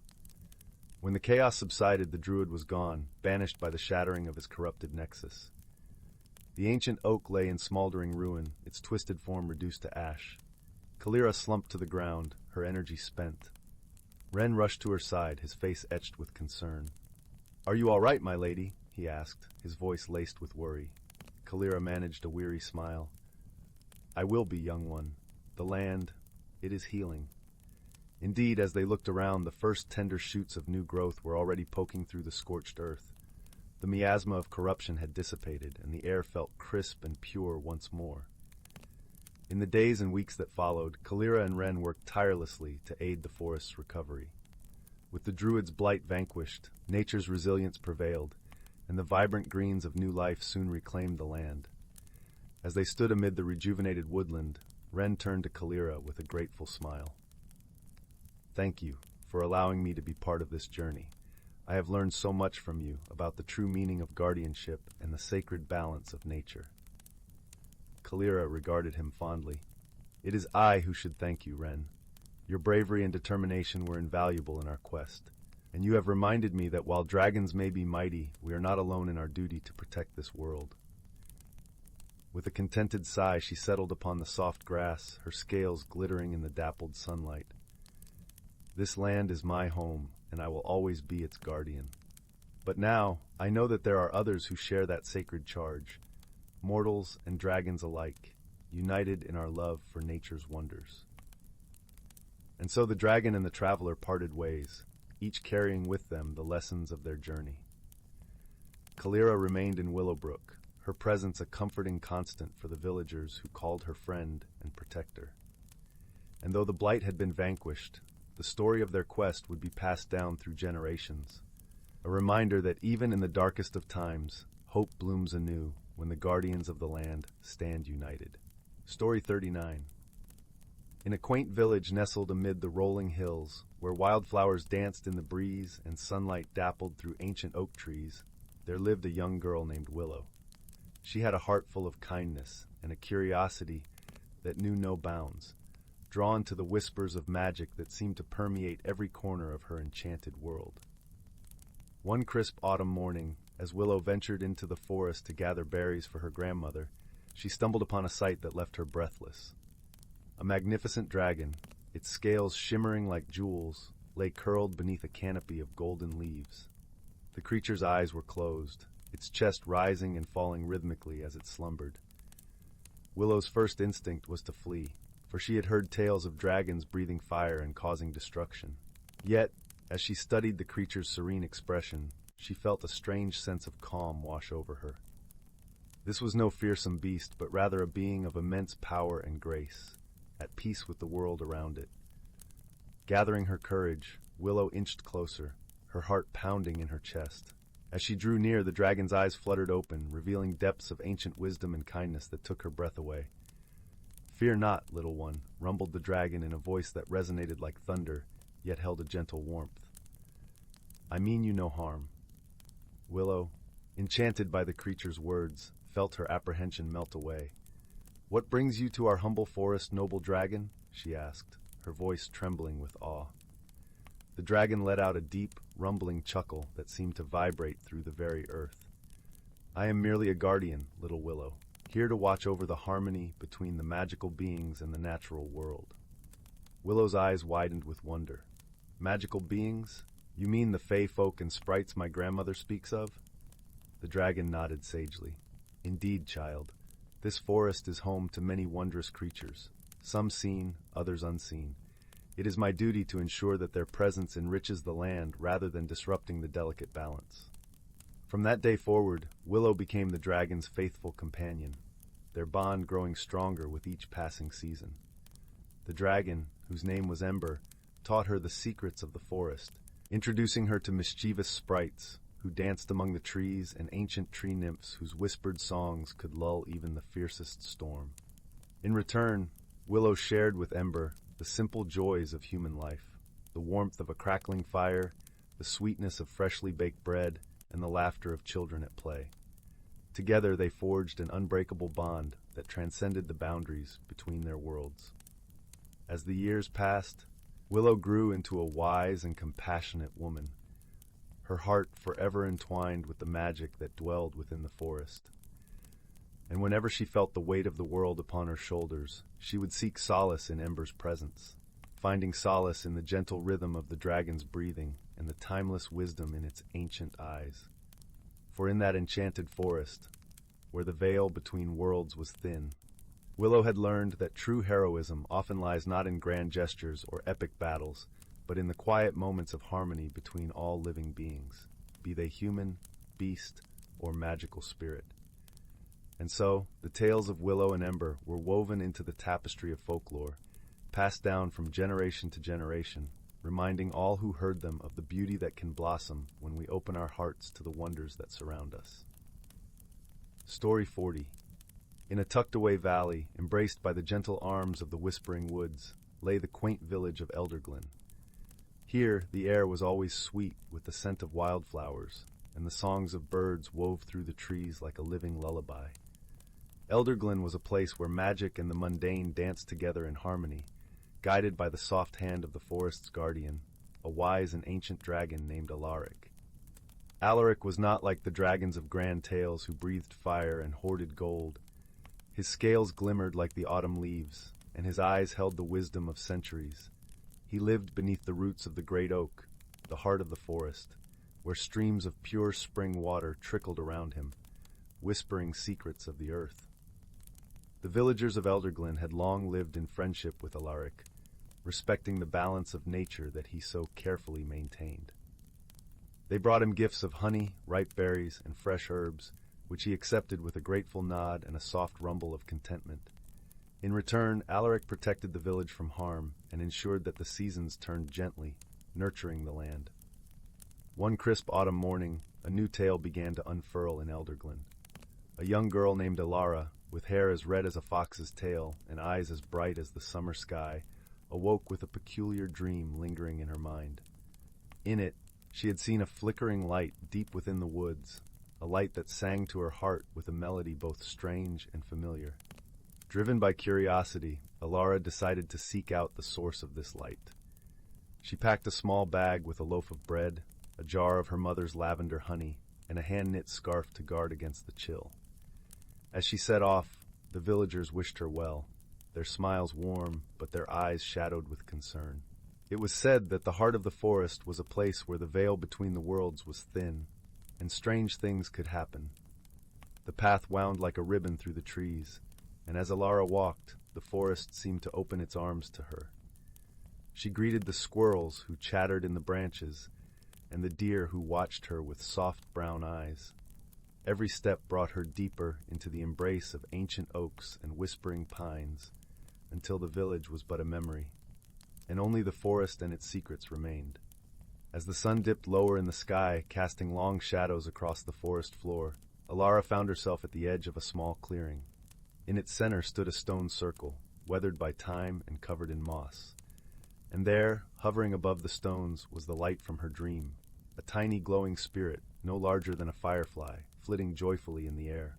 When the chaos subsided, the druid was gone, banished by the shattering of his corrupted nexus. The ancient oak lay in smoldering ruin, its twisted form reduced to ash. Kalira slumped to the ground, her energy spent. Ren rushed to her side, his face etched with concern. "Are you all right, my lady?" he asked, his voice laced with worry. Kalira managed a weary smile. "I will be, young one. The land, it is healing." Indeed, as they looked around, the first tender shoots of new growth were already poking through the scorched earth. The miasma of corruption had dissipated, and the air felt crisp and pure once more. In the days and weeks that followed, Kalira and Ren worked tirelessly to aid the forest's recovery. With the druid's blight vanquished, nature's resilience prevailed, and the vibrant greens of new life soon reclaimed the land. As they stood amid the rejuvenated woodland, Ren turned to Kalira with a grateful smile. "Thank you for allowing me to be part of this journey. I have learned so much from you about the true meaning of guardianship and the sacred balance of nature." Kalira regarded him fondly. "It is I who should thank you, Ren. Your bravery and determination were invaluable in our quest, and you have reminded me that while dragons may be mighty, we are not alone in our duty to protect this world." With a contented sigh, she settled upon the soft grass, her scales glittering in the dappled sunlight. "This land is my home, and I will always be its guardian. But now, I know that there are others who share that sacred charge, mortals and dragons alike, united in our love for nature's wonders." And so the dragon and the traveler parted ways, each carrying with them the lessons of their journey. Kalira remained in Willowbrook, her presence a comforting constant for the villagers who called her friend and protector. And though the blight had been vanquished, the story of their quest would be passed down through generations, a reminder that even in the darkest of times, hope blooms anew when the guardians of the land stand united. Story 39. In a quaint village nestled amid the rolling hills, where wildflowers danced in the breeze and sunlight dappled through ancient oak trees, there lived a young girl named Willow. She had a heart full of kindness and a curiosity that knew no bounds, drawn to the whispers of magic that seemed to permeate every corner of her enchanted world. One crisp autumn morning, as Willow ventured into the forest to gather berries for her grandmother, she stumbled upon a sight that left her breathless. A magnificent dragon, its scales shimmering like jewels, lay curled beneath a canopy of golden leaves. The creature's eyes were closed, its chest rising and falling rhythmically as it slumbered. Willow's first instinct was to flee, for she had heard tales of dragons breathing fire and causing destruction. Yet, as she studied the creature's serene expression, she felt a strange sense of calm wash over her. This was no fearsome beast, but rather a being of immense power and grace, at peace with the world around it. Gathering her courage, Willow inched closer, her heart pounding in her chest. As she drew near, the dragon's eyes fluttered open, revealing depths of ancient wisdom and kindness that took her breath away. "Fear not, little one," rumbled the dragon in a voice that resonated like thunder, yet held a gentle warmth. "I mean you no harm." Willow, enchanted by the creature's words, felt her apprehension melt away. "What brings you to our humble forest, noble dragon?" she asked, her voice trembling with awe. The dragon let out a deep, rumbling chuckle that seemed to vibrate through the very earth. "I am merely a guardian, little Willow, here to watch over the harmony between the magical beings and the natural world." Willow's eyes widened with wonder. "Magical beings? You mean the fey folk and sprites my grandmother speaks of?" The dragon nodded sagely. "Indeed, child. This forest is home to many wondrous creatures, some seen, others unseen. It is my duty to ensure that their presence enriches the land rather than disrupting the delicate balance." From that day forward, Willow became the dragon's faithful companion, their bond growing stronger with each passing season. The dragon, whose name was Ember, taught her the secrets of the forest, introducing her to mischievous sprites who danced among the trees and ancient tree nymphs whose whispered songs could lull even the fiercest storm. In return, Willow shared with Ember the simple joys of human life, the warmth of a crackling fire, the sweetness of freshly baked bread, and the laughter of children at play. Together they forged an unbreakable bond that transcended the boundaries between their worlds. As the years passed, Willow grew into a wise and compassionate woman, her heart forever entwined with the magic that dwelled within the forest. And whenever she felt the weight of the world upon her shoulders, she would seek solace in Ember's presence, finding solace in the gentle rhythm of the dragon's breathing and the timeless wisdom in its ancient eyes. For in that enchanted forest, where the veil between worlds was thin, Willow had learned that true heroism often lies not in grand gestures or epic battles, but in the quiet moments of harmony between all living beings, be they human, beast, or magical spirit. And so, the tales of Willow and Ember were woven into the tapestry of folklore, passed down from generation to generation, reminding all who heard them of the beauty that can blossom when we open our hearts to the wonders that surround us. Story 40. In a tucked-away valley, embraced by the gentle arms of the whispering woods, lay the quaint village of Elderglen. Here, the air was always sweet with the scent of wildflowers, and the songs of birds wove through the trees like a living lullaby. Elderglen was a place where magic and the mundane danced together in harmony, guided by the soft hand of the forest's guardian, a wise and ancient dragon named Alaric. Alaric was not like the dragons of grand tales who breathed fire and hoarded gold. His scales glimmered like the autumn leaves, and his eyes held the wisdom of centuries. He lived beneath the roots of the great oak, the heart of the forest, where streams of pure spring water trickled around him, whispering secrets of the earth. The villagers of Elderglen had long lived in friendship with Alaric, respecting the balance of nature that he so carefully maintained. They brought him gifts of honey, ripe berries, and fresh herbs, which he accepted with a grateful nod and a soft rumble of contentment. In return, Alaric protected the village from harm and ensured that the seasons turned gently, nurturing the land. One crisp autumn morning, a new tale began to unfurl in Elderglen. A young girl named Alara, with hair as red as a fox's tail and eyes as bright as the summer sky, awoke with a peculiar dream lingering in her mind. In it, she had seen a flickering light deep within the woods, a light that sang to her heart with a melody both strange and familiar. Driven by curiosity, Alara decided to seek out the source of this light. She packed a small bag with a loaf of bread, a jar of her mother's lavender honey, and a hand-knit scarf to guard against the chill. As she set off, the villagers wished her well, their smiles warm, but their eyes shadowed with concern. It was said that the heart of the forest was a place where the veil between the worlds was thin, and strange things could happen. The path wound like a ribbon through the trees, and as Alara walked, the forest seemed to open its arms to her. She greeted the squirrels who chattered in the branches, and the deer who watched her with soft brown eyes. Every step brought her deeper into the embrace of ancient oaks and whispering pines, until the village was but a memory, and only the forest and its secrets remained. As the sun dipped lower in the sky, casting long shadows across the forest floor, Alara found herself at the edge of a small clearing. In its center stood a stone circle, weathered by time and covered in moss. And there, hovering above the stones, was the light from her dream, a tiny glowing spirit, no larger than a firefly, flitting joyfully in the air.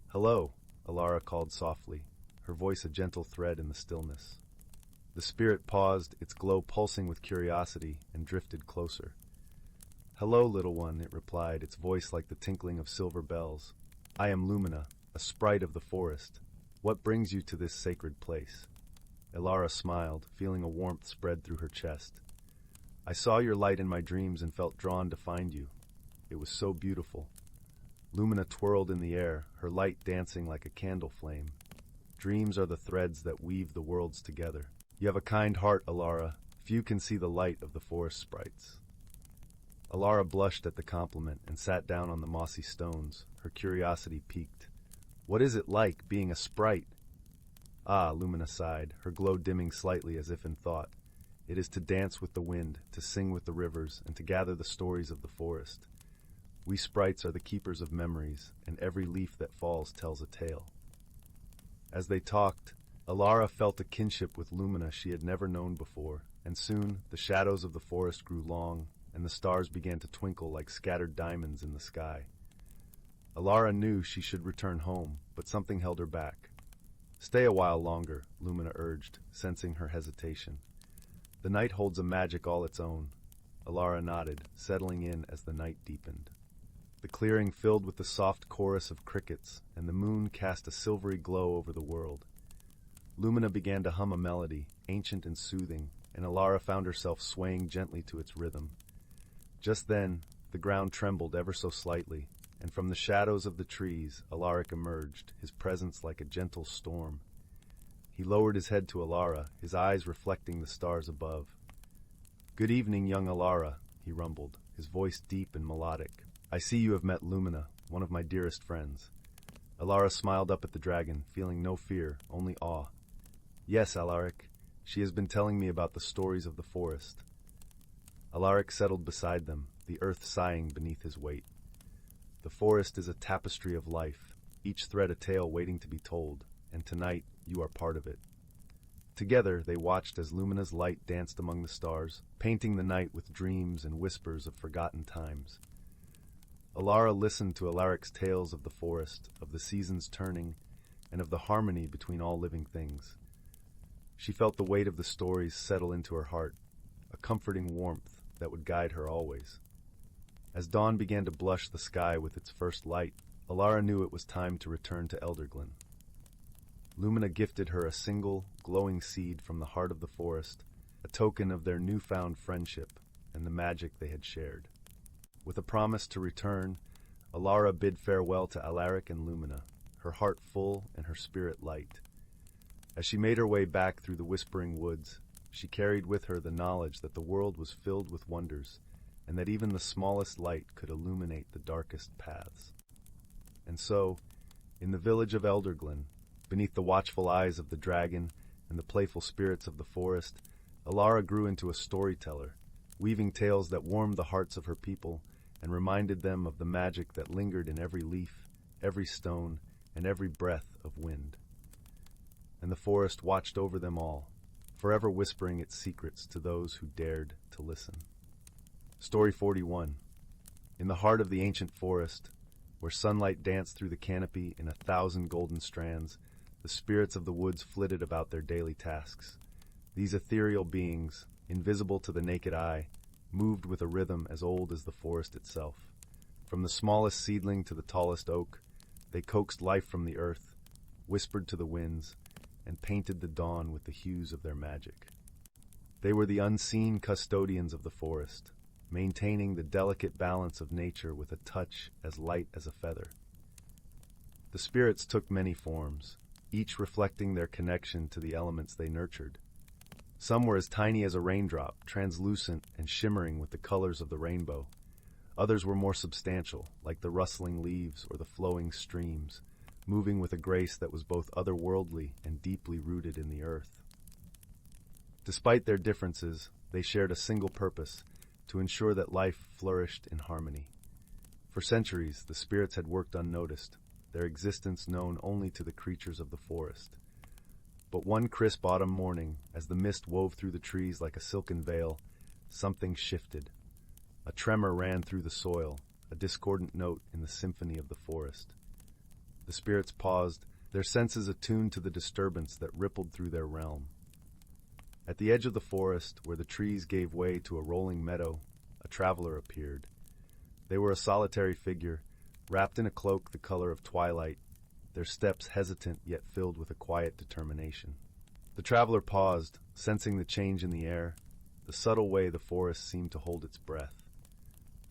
"Hello," Alara called softly, her voice a gentle thread in the stillness. The spirit paused, its glow pulsing with curiosity, and drifted closer. "Hello, little one," it replied, its voice like the tinkling of silver bells. "I am Lumina, a sprite of the forest. What brings you to this sacred place?" Alara smiled, feeling a warmth spread through her chest. "I saw your light in my dreams and felt drawn to find you. It was so beautiful." Lumina twirled in the air, her light dancing like a candle flame. "Dreams are the threads that weave the worlds together. You have a kind heart, Alara. Few can see the light of the forest sprites." Alara blushed at the compliment and sat down on the mossy stones, her curiosity piqued. "What is it like, being a sprite?" "Ah," Lumina sighed, her glow dimming slightly as if in thought. "It is to dance with the wind, to sing with the rivers, and to gather the stories of the forest. We sprites are the keepers of memories, and every leaf that falls tells a tale." As they talked, Alara felt a kinship with Lumina she had never known before, and soon the shadows of the forest grew long, and the stars began to twinkle like scattered diamonds in the sky. Alara knew she should return home, but something held her back. "Stay a while longer," Lumina urged, sensing her hesitation. "The night holds a magic all its own." Alara nodded, settling in as the night deepened. The clearing filled with the soft chorus of crickets, and the moon cast a silvery glow over the world. Lumina began to hum a melody, ancient and soothing, and Alara found herself swaying gently to its rhythm. Just then, the ground trembled ever so slightly, and from the shadows of the trees, Alaric emerged, his presence like a gentle storm. He lowered his head to Alara, his eyes reflecting the stars above. "Good evening, young Alara," he rumbled, his voice deep and melodic. "I see you have met Lumina, one of my dearest friends." Alara smiled up at the dragon, feeling no fear, only awe. "Yes, Alaric, she has been telling me about the stories of the forest." Alaric settled beside them, the earth sighing beneath his weight. "The forest is a tapestry of life, each thread a tale waiting to be told, and tonight you are part of it." Together they watched as Lumina's light danced among the stars, painting the night with dreams and whispers of forgotten times. Alara listened to Alaric's tales of the forest, of the seasons turning, and of the harmony between all living things. She felt the weight of the stories settle into her heart, a comforting warmth that would guide her always. As dawn began to blush the sky with its first light, Alara knew it was time to return to Elderglen. Lumina gifted her a single, glowing seed from the heart of the forest, a token of their newfound friendship and the magic they had shared. With a promise to return, Alara bid farewell to Alaric and Lumina, her heart full and her spirit light. As she made her way back through the whispering woods, she carried with her the knowledge that the world was filled with wonders, and that even the smallest light could illuminate the darkest paths. And so, in the village of Elderglen, beneath the watchful eyes of the dragon and the playful spirits of the forest, Alara grew into a storyteller, weaving tales that warmed the hearts of her people and reminded them of the magic that lingered in every leaf, every stone, and every breath of wind. And the forest watched over them all, forever whispering its secrets to those who dared to listen. Story 41. In the heart of the ancient forest, where sunlight danced through the canopy in 1,000 golden strands, the spirits of the woods flitted about their daily tasks. These ethereal beings, invisible to the naked eye, moved with a rhythm as old as the forest itself. From the smallest seedling to the tallest oak, they coaxed life from the earth, whispered to the winds, and painted the dawn with the hues of their magic. They were the unseen custodians of the forest, maintaining the delicate balance of nature with a touch as light as a feather. The spirits took many forms, each reflecting their connection to the elements they nurtured. Some were as tiny as a raindrop, translucent and shimmering with the colors of the rainbow. Others were more substantial, like the rustling leaves or the flowing streams, moving with a grace that was both otherworldly and deeply rooted in the earth. Despite their differences, they shared a single purpose: to ensure that life flourished in harmony. For centuries, the spirits had worked unnoticed, their existence known only to the creatures of the forest. But one crisp autumn morning, as the mist wove through the trees like a silken veil, something shifted. A tremor ran through the soil, a discordant note in the symphony of the forest. The spirits paused, their senses attuned to the disturbance that rippled through their realm. At the edge of the forest, where the trees gave way to a rolling meadow, a traveler appeared. They were a solitary figure, wrapped in a cloak the color of twilight, their steps hesitant yet filled with a quiet determination. The traveler paused, sensing the change in the air, the subtle way the forest seemed to hold its breath.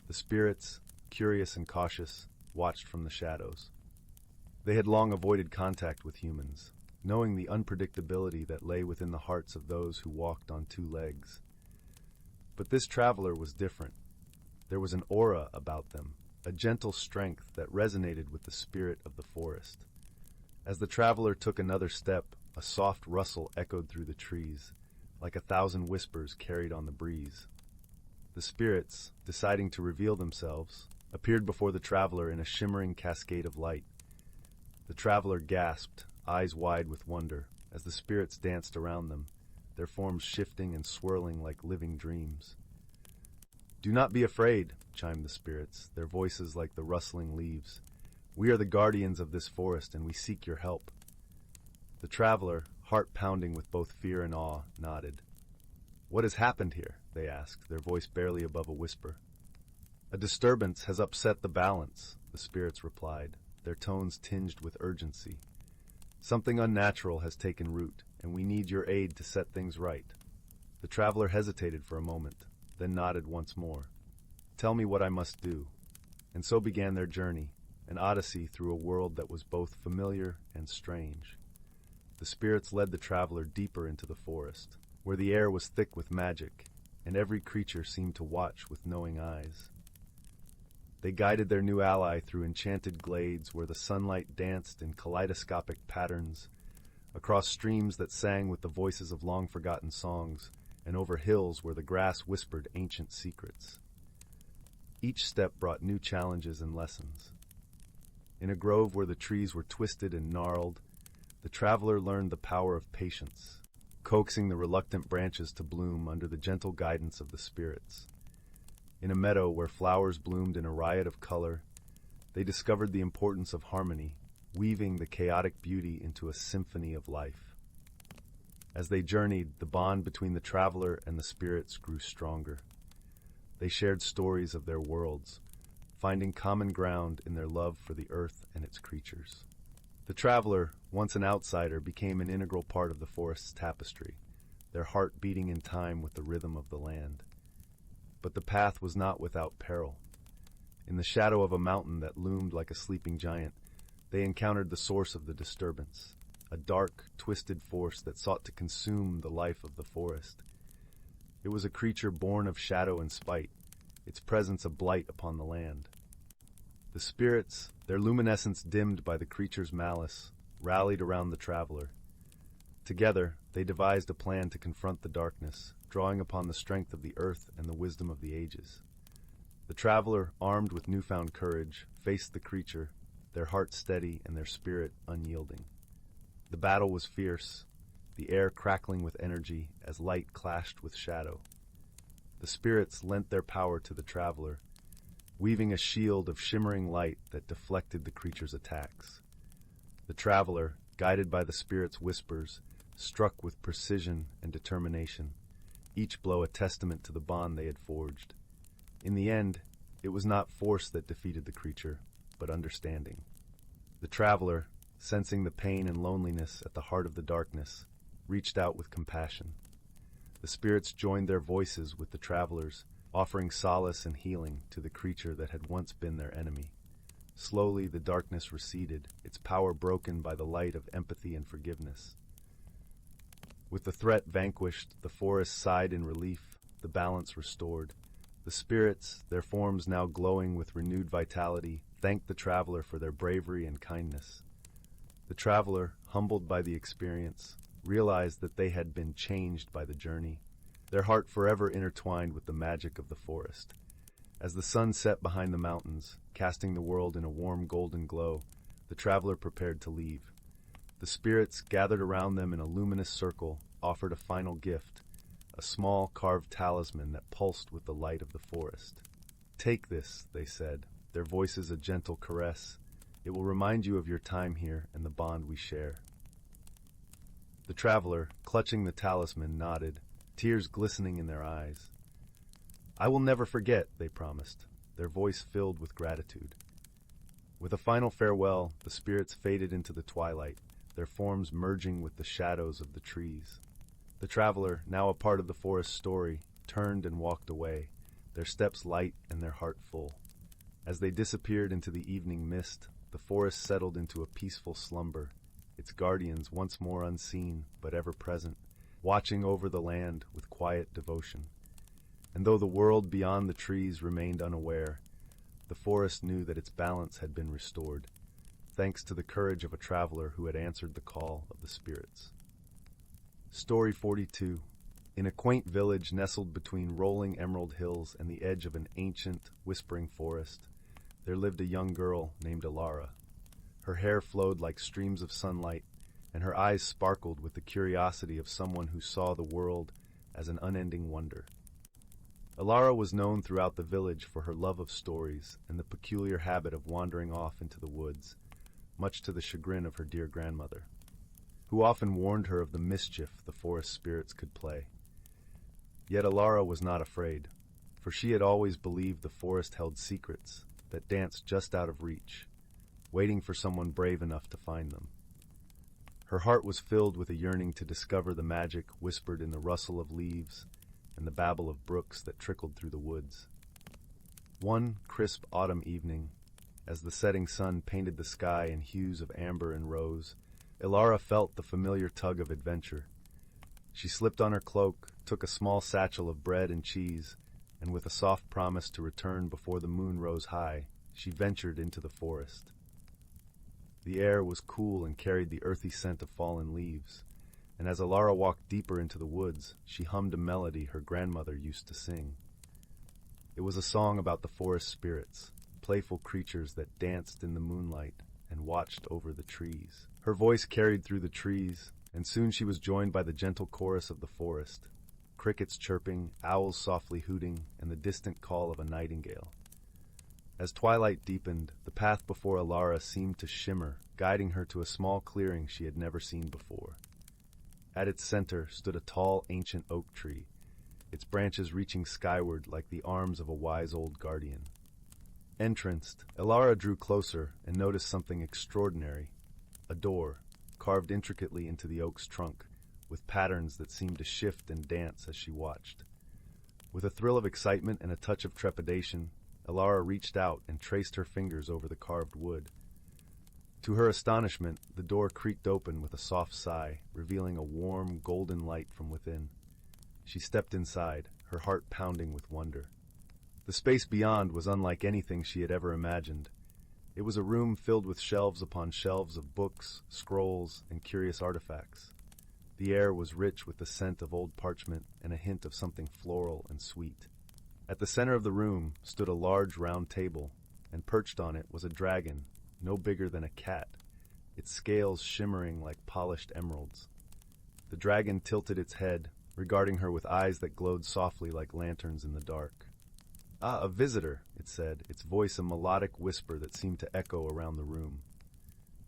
The spirits, curious and cautious, watched from the shadows. They had long avoided contact with humans, knowing the unpredictability that lay within the hearts of those who walked on two legs. But this traveler was different. There was an aura about them, a gentle strength that resonated with the spirit of the forest. As the traveler took another step, a soft rustle echoed through the trees, like 1,000 whispers carried on the breeze. The spirits, deciding to reveal themselves, appeared before the traveler in a shimmering cascade of light. The traveler gasped, eyes wide with wonder, as the spirits danced around them, their forms shifting and swirling like living dreams. "Do not be afraid," chimed the spirits, their voices like the rustling leaves. "We are the guardians of this forest, and we seek your help." The traveler, heart pounding with both fear and awe, nodded. "What has happened here?" they asked, their voice barely above a whisper. "A disturbance has upset the balance," the spirits replied, their tones tinged with urgency. "Something unnatural has taken root, and we need your aid to set things right." The traveler hesitated for a moment, then nodded once more. "Tell me what I must do." And so began their journey, an odyssey through a world that was both familiar and strange. The spirits led the traveler deeper into the forest, where the air was thick with magic, and every creature seemed to watch with knowing eyes. They guided their new ally through enchanted glades where the sunlight danced in kaleidoscopic patterns, across streams that sang with the voices of long-forgotten songs, and over hills where the grass whispered ancient secrets. Each step brought new challenges and lessons. In a grove where the trees were twisted and gnarled, the traveler learned the power of patience, coaxing the reluctant branches to bloom under the gentle guidance of the spirits. In a meadow where flowers bloomed in a riot of color, they discovered the importance of harmony, weaving the chaotic beauty into a symphony of life. As they journeyed, the bond between the traveler and the spirits grew stronger. They shared stories of their worlds, finding common ground in their love for the earth and its creatures. The traveler, once an outsider, became an integral part of the forest's tapestry, their heart beating in time with the rhythm of the land. But the path was not without peril. In the shadow of a mountain that loomed like a sleeping giant, they encountered the source of the disturbance, a dark, twisted force that sought to consume the life of the forest. It was a creature born of shadow and spite, its presence a blight upon the land. The spirits, their luminescence dimmed by the creature's malice, rallied around the traveler. Together, they devised a plan to confront the darkness, drawing upon the strength of the earth and the wisdom of the ages. The traveler, armed with newfound courage, faced the creature, their hearts steady and their spirit unyielding. The battle was fierce, the air crackling with energy as light clashed with shadow. The spirits lent their power to the traveler, weaving a shield of shimmering light that deflected the creature's attacks. The traveler, guided by the spirit's whispers, struck with precision and determination, each blow a testament to the bond they had forged. In the end, it was not force that defeated the creature, but understanding. The traveler, sensing the pain and loneliness at the heart of the darkness, reached out with compassion. The spirits joined their voices with the travelers, offering solace and healing to the creature that had once been their enemy. Slowly, the darkness receded, its power broken by the light of empathy and forgiveness. With the threat vanquished, the forest sighed in relief, the balance restored. The spirits, their forms now glowing with renewed vitality, thanked the traveler for their bravery and kindness. The traveler, humbled by the experience, realized that they had been changed by the journey, their heart forever intertwined with the magic of the forest. As the sun set behind the mountains, casting the world in a warm golden glow, the traveler prepared to leave. The spirits, gathered around them in a luminous circle, offered a final gift, a small carved talisman that pulsed with the light of the forest. "Take this," they said, their voices a gentle caress. "It will remind you of your time here and the bond we share." The traveler, clutching the talisman, nodded, tears glistening in their eyes. "I will never forget," they promised, their voice filled with gratitude. With a final farewell, the spirits faded into the twilight, their forms merging with the shadows of the trees. The traveler, now a part of the forest story, turned and walked away, their steps light and their heart full. As they disappeared into the evening mist, the forest settled into a peaceful slumber, its guardians once more unseen but ever present, watching over the land with quiet devotion. And though the world beyond the trees remained unaware, the forest knew that its balance had been restored, thanks to the courage of a traveler who had answered the call of the spirits. Story 42. In a quaint village nestled between rolling emerald hills and the edge of an ancient, whispering forest, there lived a young girl named Alara. Her hair flowed like streams of sunlight, and her eyes sparkled with the curiosity of someone who saw the world as an unending wonder. Alara was known throughout the village for her love of stories and the peculiar habit of wandering off into the woods, much to the chagrin of her dear grandmother, who often warned her of the mischief the forest spirits could play. Yet Alara was not afraid, for she had always believed the forest held secrets that danced just out of reach, waiting for someone brave enough to find them. Her heart was filled with a yearning to discover the magic whispered in the rustle of leaves and the babble of brooks that trickled through the woods. One crisp autumn evening, as the setting sun painted the sky in hues of amber and rose, Alara felt the familiar tug of adventure. She slipped on her cloak, took a small satchel of bread and cheese, and with a soft promise to return before the moon rose high, she ventured into the forest. The air was cool and carried the earthy scent of fallen leaves, and as Alara walked deeper into the woods, she hummed a melody her grandmother used to sing. It was a song about the forest spirits, playful creatures that danced in the moonlight and watched over the trees. Her voice carried through the trees, and soon she was joined by the gentle chorus of the forest, crickets chirping, owls softly hooting, and the distant call of a nightingale. As twilight deepened, the path before Alara seemed to shimmer, guiding her to a small clearing she had never seen before. At its center stood a tall, ancient oak tree, its branches reaching skyward like the arms of a wise old guardian. Entranced, Alara drew closer and noticed something extraordinary. A door, carved intricately into the oak's trunk, with patterns that seemed to shift and dance as she watched. With a thrill of excitement and a touch of trepidation, Alara reached out and traced her fingers over the carved wood. To her astonishment, the door creaked open with a soft sigh, revealing a warm, golden light from within. She stepped inside, her heart pounding with wonder. The space beyond was unlike anything she had ever imagined. It was a room filled with shelves upon shelves of books, scrolls, and curious artifacts. The air was rich with the scent of old parchment and a hint of something floral and sweet. At the center of the room stood a large round table, and perched on it was a dragon, no bigger than a cat, its scales shimmering like polished emeralds. The dragon tilted its head, regarding her with eyes that glowed softly like lanterns in the dark. "Ah, a visitor," it said, its voice a melodic whisper that seemed to echo around the room.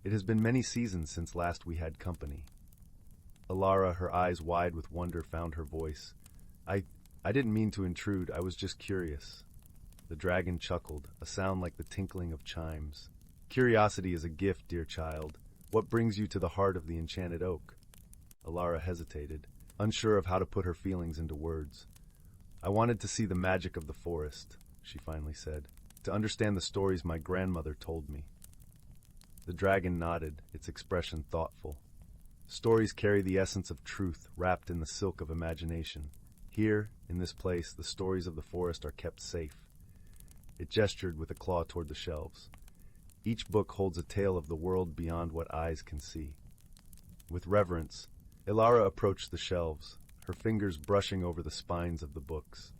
"It has been many seasons since last we had company." Alara, her eyes wide with wonder, found her voice. I didn't mean to intrude, I was just curious." The dragon chuckled, a sound like the tinkling of chimes. "Curiosity is a gift, dear child. What brings you to the heart of the enchanted oak?" Alara hesitated, unsure of how to put her feelings into words. "I wanted to see the magic of the forest," she finally said, "to understand the stories my grandmother told me." The dragon nodded, its expression thoughtful. "Stories carry the essence of truth wrapped in the silk of imagination. Here, in this place, the stories of the forest are kept safe." It gestured with a claw toward the shelves. "Each book holds a tale of the world beyond what eyes can see." With reverence, Ilara approached the shelves, her fingers brushing over the spines of the books.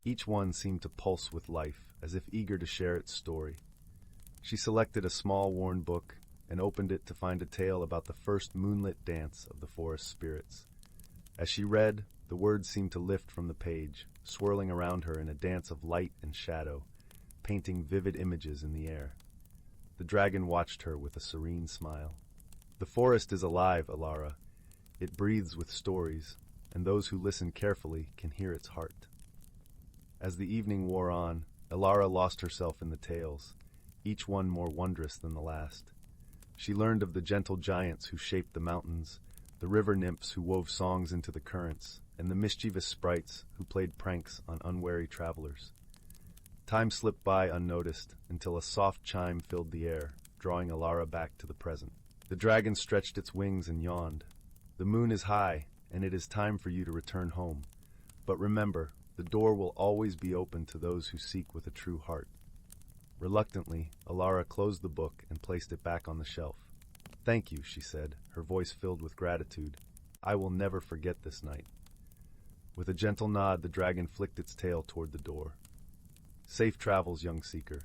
Each one seemed to pulse with life, as if eager to share its story. She selected a small, worn book and opened it to find a tale about the first moonlit dance of the forest spirits. As she read, the words seemed to lift from the page, swirling around her in a dance of light and shadow, painting vivid images in the air. The dragon watched her with a serene smile. "The forest is alive, Alara. It breathes with stories, and those who listen carefully can hear its heart." As the evening wore on, Alara lost herself in the tales, each one more wondrous than the last. She learned of the gentle giants who shaped the mountains, the river nymphs who wove songs into the currents, and the mischievous sprites who played pranks on unwary travelers. Time slipped by unnoticed until a soft chime filled the air, drawing Alara back to the present. The dragon stretched its wings and yawned. "The moon is high, and it is time for you to return home. But remember, the door will always be open to those who seek with a true heart." Reluctantly, Alara closed the book and placed it back on the shelf. "Thank you," she said, her voice filled with gratitude. "I will never forget this night." With a gentle nod, the dragon flicked its tail toward the door. "Safe travels, young seeker."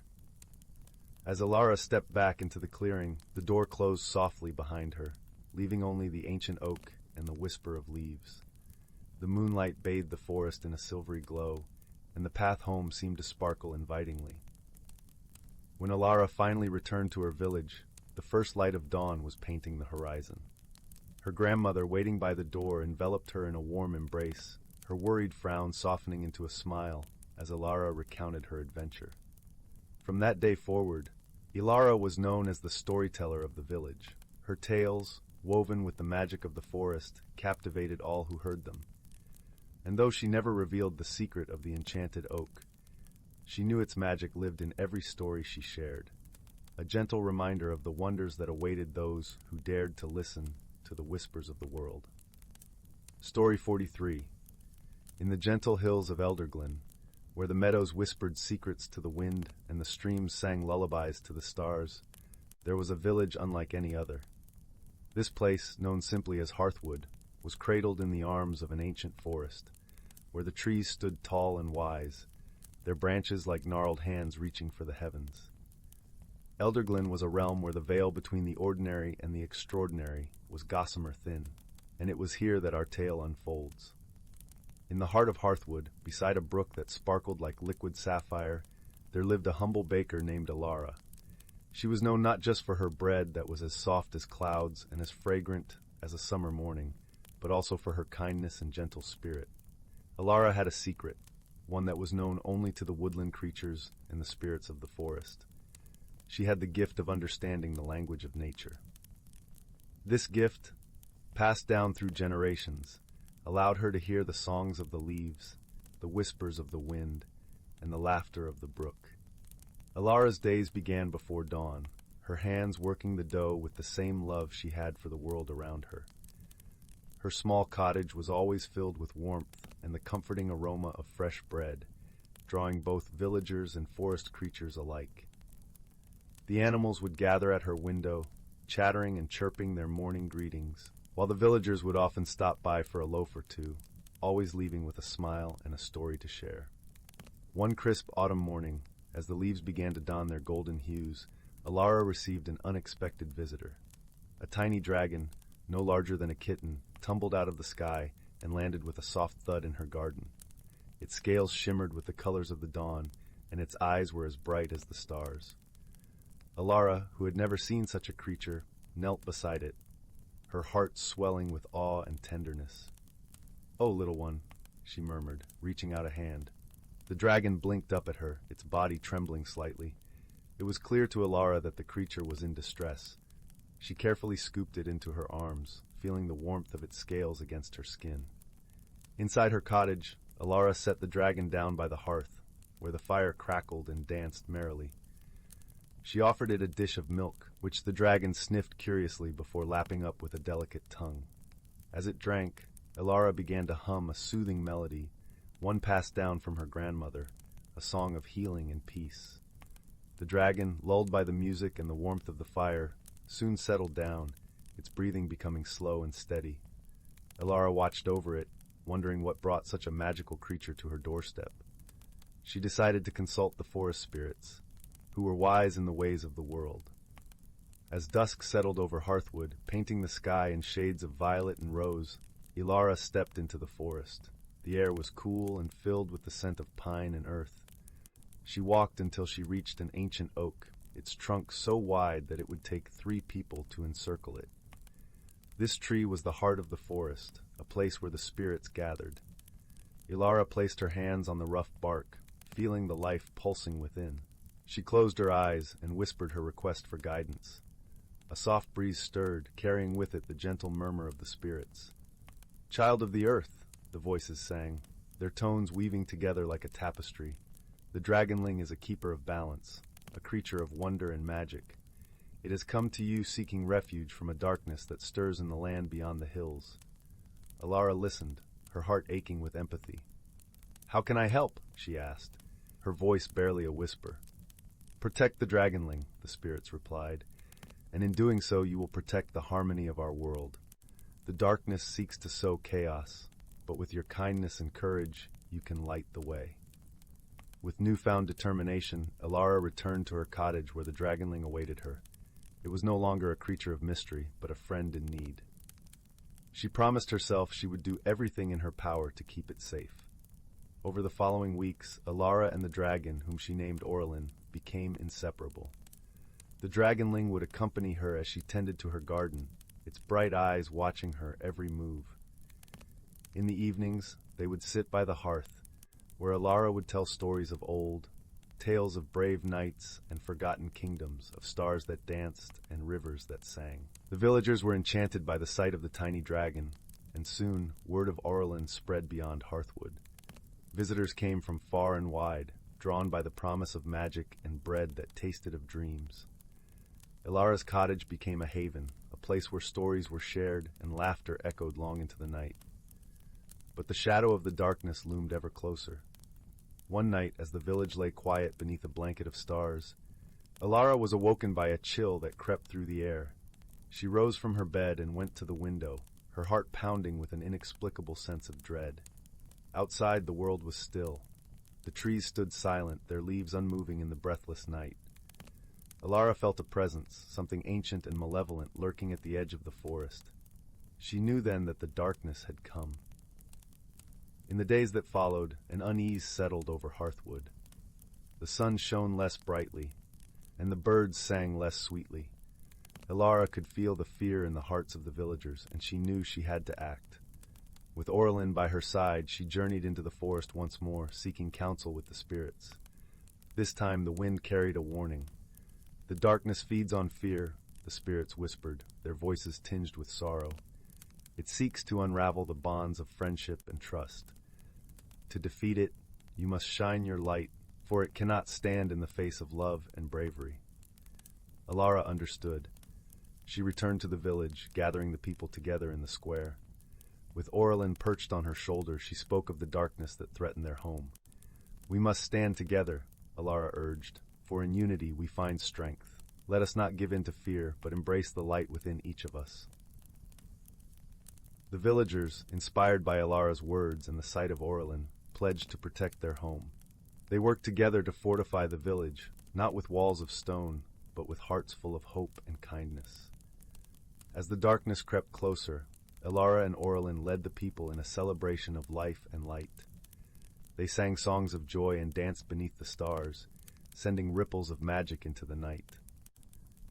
As Alara stepped back into the clearing, the door closed softly behind her, leaving only the ancient oak and the whisper of leaves. The moonlight bathed the forest in a silvery glow, and the path home seemed to sparkle invitingly. When Alara finally returned to her village, the first light of dawn was painting the horizon. Her grandmother, waiting by the door, enveloped her in a warm embrace, her worried frown softening into a smile as Alara recounted her adventure. From that day forward, Ilara was known as the storyteller of the village. Her tales, woven with the magic of the forest, captivated all who heard them. And though she never revealed the secret of the enchanted oak, she knew its magic lived in every story she shared, a gentle reminder of the wonders that awaited those who dared to listen to the whispers of the world. Story 43. In the gentle hills of Elderglen, where the meadows whispered secrets to the wind and the streams sang lullabies to the stars, there was a village unlike any other. This place, known simply as Hearthwood, was cradled in the arms of an ancient forest, where the trees stood tall and wise, their branches like gnarled hands reaching for the heavens. Elderglen was a realm where the veil between the ordinary and the extraordinary was gossamer thin, and it was here that our tale unfolds. In the heart of Hearthwood, beside a brook that sparkled like liquid sapphire, there lived a humble baker named Alara. She was known not just for her bread that was as soft as clouds and as fragrant as a summer morning, but also for her kindness and gentle spirit. Alara had a secret, one that was known only to the woodland creatures and the spirits of the forest. She had the gift of understanding the language of nature. This gift, passed down through generations, allowed her to hear the songs of the leaves, the whispers of the wind, and the laughter of the brook. Alara's days began before dawn, her hands working the dough with the same love she had for the world around her. Her small cottage was always filled with warmth, and the comforting aroma of fresh bread, drawing both villagers and forest creatures alike. The animals would gather at her window, chattering and chirping their morning greetings, while the villagers would often stop by for a loaf or two, always leaving with a smile and a story to share. One crisp autumn morning, as the leaves began to don their golden hues, Alara received an unexpected visitor. A tiny dragon, no larger than a kitten, tumbled out of the sky and landed with a soft thud in her garden. Its scales shimmered with the colors of the dawn, and its eyes were as bright as the stars. Alara, who had never seen such a creature, knelt beside it, her heart swelling with awe and tenderness. "Oh, little one," she murmured, reaching out a hand. The dragon blinked up at her, its body trembling slightly. It was clear to Alara that the creature was in distress. She carefully scooped it into her arms, feeling the warmth of its scales against her skin. Inside her cottage, Alara set the dragon down by the hearth, where the fire crackled and danced merrily. She offered it a dish of milk, which the dragon sniffed curiously before lapping up with a delicate tongue. As it drank, Alara began to hum a soothing melody, one passed down from her grandmother, a song of healing and peace. The dragon, lulled by the music and the warmth of the fire, soon settled down, its breathing becoming slow and steady. Alara watched over it, wondering what brought such a magical creature to her doorstep. She decided to consult the forest spirits, who were wise in the ways of the world. As dusk settled over Hearthwood, painting the sky in shades of violet and rose, Alara stepped into the forest. The air was cool and filled with the scent of pine and earth. She walked until she reached an ancient oak, its trunk so wide that it would take 3 people to encircle it. This tree was the heart of the forest, a place where the spirits gathered. Alara placed her hands on the rough bark, feeling the life pulsing within. She closed her eyes and whispered her request for guidance. A soft breeze stirred, carrying with it the gentle murmur of the spirits. "Child of the earth," the voices sang, their tones weaving together like a tapestry. "The dragonling is a keeper of balance, a creature of wonder and magic. It has come to you seeking refuge from a darkness that stirs in the land beyond the hills." Alara listened, her heart aching with empathy. "How can I help?" she asked, her voice barely a whisper. "Protect the dragonling," the spirits replied, "and in doing so you will protect the harmony of our world. The darkness seeks to sow chaos, but with your kindness and courage, you can light the way." With newfound determination, Alara returned to her cottage where the dragonling awaited her. It was no longer a creature of mystery, but a friend in need. She promised herself she would do everything in her power to keep it safe. Over the following weeks, Alara and the dragon, whom she named Orlin, became inseparable. The dragonling would accompany her as she tended to her garden, its bright eyes watching her every move. In the evenings, they would sit by the hearth, where Alara would tell stories of old, tales of brave knights and forgotten kingdoms, of stars that danced and rivers that sang. The villagers were enchanted by the sight of the tiny dragon, and soon word of Orlin spread beyond Hearthwood. Visitors came from far and wide, drawn by the promise of magic and bread that tasted of dreams. Ilara's cottage became a haven, a place where stories were shared and laughter echoed long into the night. But the shadow of the darkness loomed ever closer. One night, as the village lay quiet beneath a blanket of stars, Alara was awoken by a chill that crept through the air. She rose from her bed and went to the window, her heart pounding with an inexplicable sense of dread. Outside, the world was still. The trees stood silent, their leaves unmoving in the breathless night. Alara felt a presence, something ancient and malevolent, lurking at the edge of the forest. She knew then that the darkness had come. In the days that followed, an unease settled over Hearthwood. The sun shone less brightly, and the birds sang less sweetly. Alara could feel the fear in the hearts of the villagers, and she knew she had to act. With Orlin by her side, she journeyed into the forest once more, seeking counsel with the spirits. This time the wind carried a warning. "The darkness feeds on fear," the spirits whispered, their voices tinged with sorrow. "It seeks to unravel the bonds of friendship and trust. To defeat it, you must shine your light, for it cannot stand in the face of love and bravery." Alara understood. She returned to the village, gathering the people together in the square. With Orlin perched on her shoulder, she spoke of the darkness that threatened their home. "We must stand together," Alara urged, "for in unity we find strength. Let us not give in to fear, but embrace the light within each of us." The villagers, inspired by Alara's words and the sight of Orlin, pledged to protect their home. They worked together to fortify the village, not with walls of stone, but with hearts full of hope and kindness. As the darkness crept closer, Alara and Orlin led the people in a celebration of life and light. They sang songs of joy and danced beneath the stars, sending ripples of magic into the night.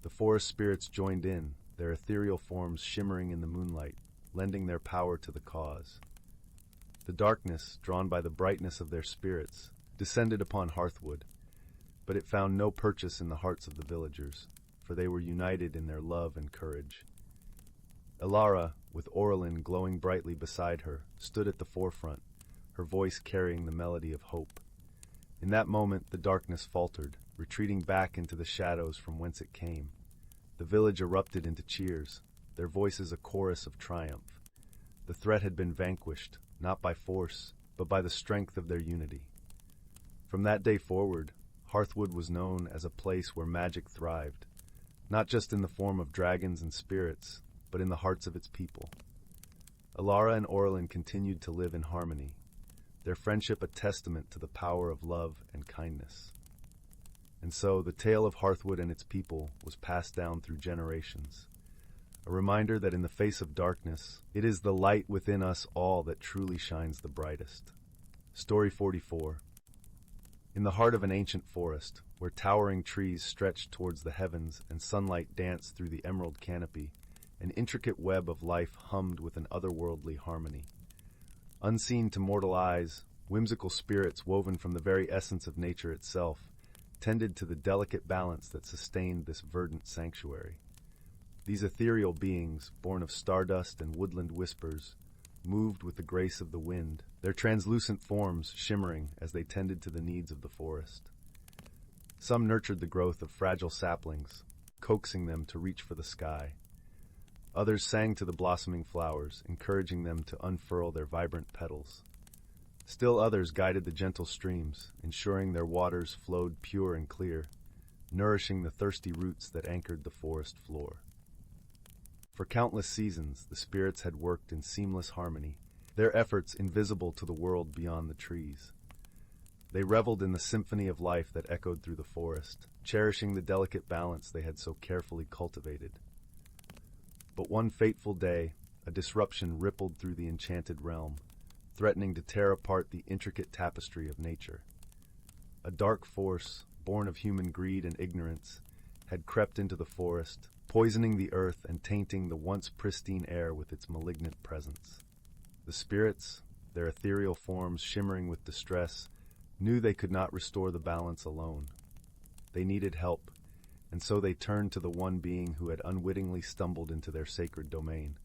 The forest spirits joined in, their ethereal forms shimmering in the moonlight, lending their power to the cause. The darkness, drawn by the brightness of their spirits, descended upon Hearthwood, but it found no purchase in the hearts of the villagers, for they were united in their love and courage. Alara, with Orlin glowing brightly beside her, stood at the forefront, her voice carrying the melody of hope. In that moment, the darkness faltered, retreating back into the shadows from whence it came. The village erupted into cheers, their voices a chorus of triumph. The threat had been vanquished, not by force, but by the strength of their unity. From that day forward, Hearthwood was known as a place where magic thrived, not just in the form of dragons and spirits, but in the hearts of its people. Alara and Orlin continued to live in harmony, their friendship a testament to the power of love and kindness. And so the tale of Hearthwood and its people was passed down through generations, a reminder that in the face of darkness, it is the light within us all that truly shines the brightest. Story 44. In the heart of an ancient forest, where towering trees stretched towards the heavens and sunlight danced through the emerald canopy, an intricate web of life hummed with an otherworldly harmony. Unseen to mortal eyes, whimsical spirits woven from the very essence of nature itself tended to the delicate balance that sustained this verdant sanctuary. These ethereal beings, born of stardust and woodland whispers, moved with the grace of the wind, their translucent forms shimmering as they tended to the needs of the forest. Some nurtured the growth of fragile saplings, coaxing them to reach for the sky. Others sang to the blossoming flowers, encouraging them to unfurl their vibrant petals. Still others guided the gentle streams, ensuring their waters flowed pure and clear, nourishing the thirsty roots that anchored the forest floor. For countless seasons, the spirits had worked in seamless harmony, their efforts invisible to the world beyond the trees. They reveled in the symphony of life that echoed through the forest, cherishing the delicate balance they had so carefully cultivated. But one fateful day, a disruption rippled through the enchanted realm, threatening to tear apart the intricate tapestry of nature. A dark force, born of human greed and ignorance, had crept into the forest, poisoning the earth and tainting the once pristine air with its malignant presence. The spirits, their ethereal forms shimmering with distress, knew they could not restore the balance alone. They needed help, and so they turned to the one being who had unwittingly stumbled into their sacred domain,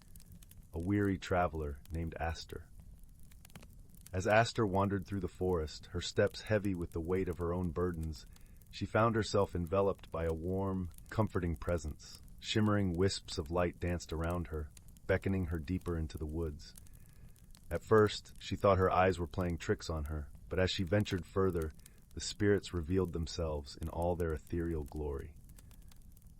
a weary traveler named Aster. As Aster wandered through the forest, her steps heavy with the weight of her own burdens, she found herself enveloped by a warm, comforting presence. Shimmering wisps of light danced around her, beckoning her deeper into the woods. At first, she thought her eyes were playing tricks on her, but as she ventured further, the spirits revealed themselves in all their ethereal glory.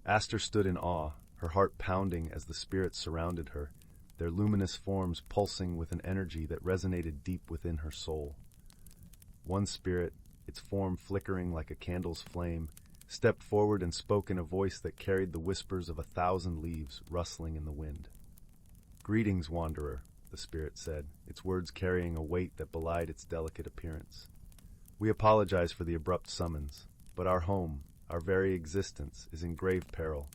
Aster stood in awe, her heart pounding as the spirits surrounded her, their luminous forms pulsing with an energy that resonated deep within her soul. One spirit, its form flickering like a candle's flame, stepped forward and spoke in a voice that carried the whispers of 1,000 leaves rustling in the wind. "Greetings, wanderer," the spirit said, its words carrying a weight that belied its delicate appearance. "We apologize for the abrupt summons, but our home, our very existence, is in grave peril.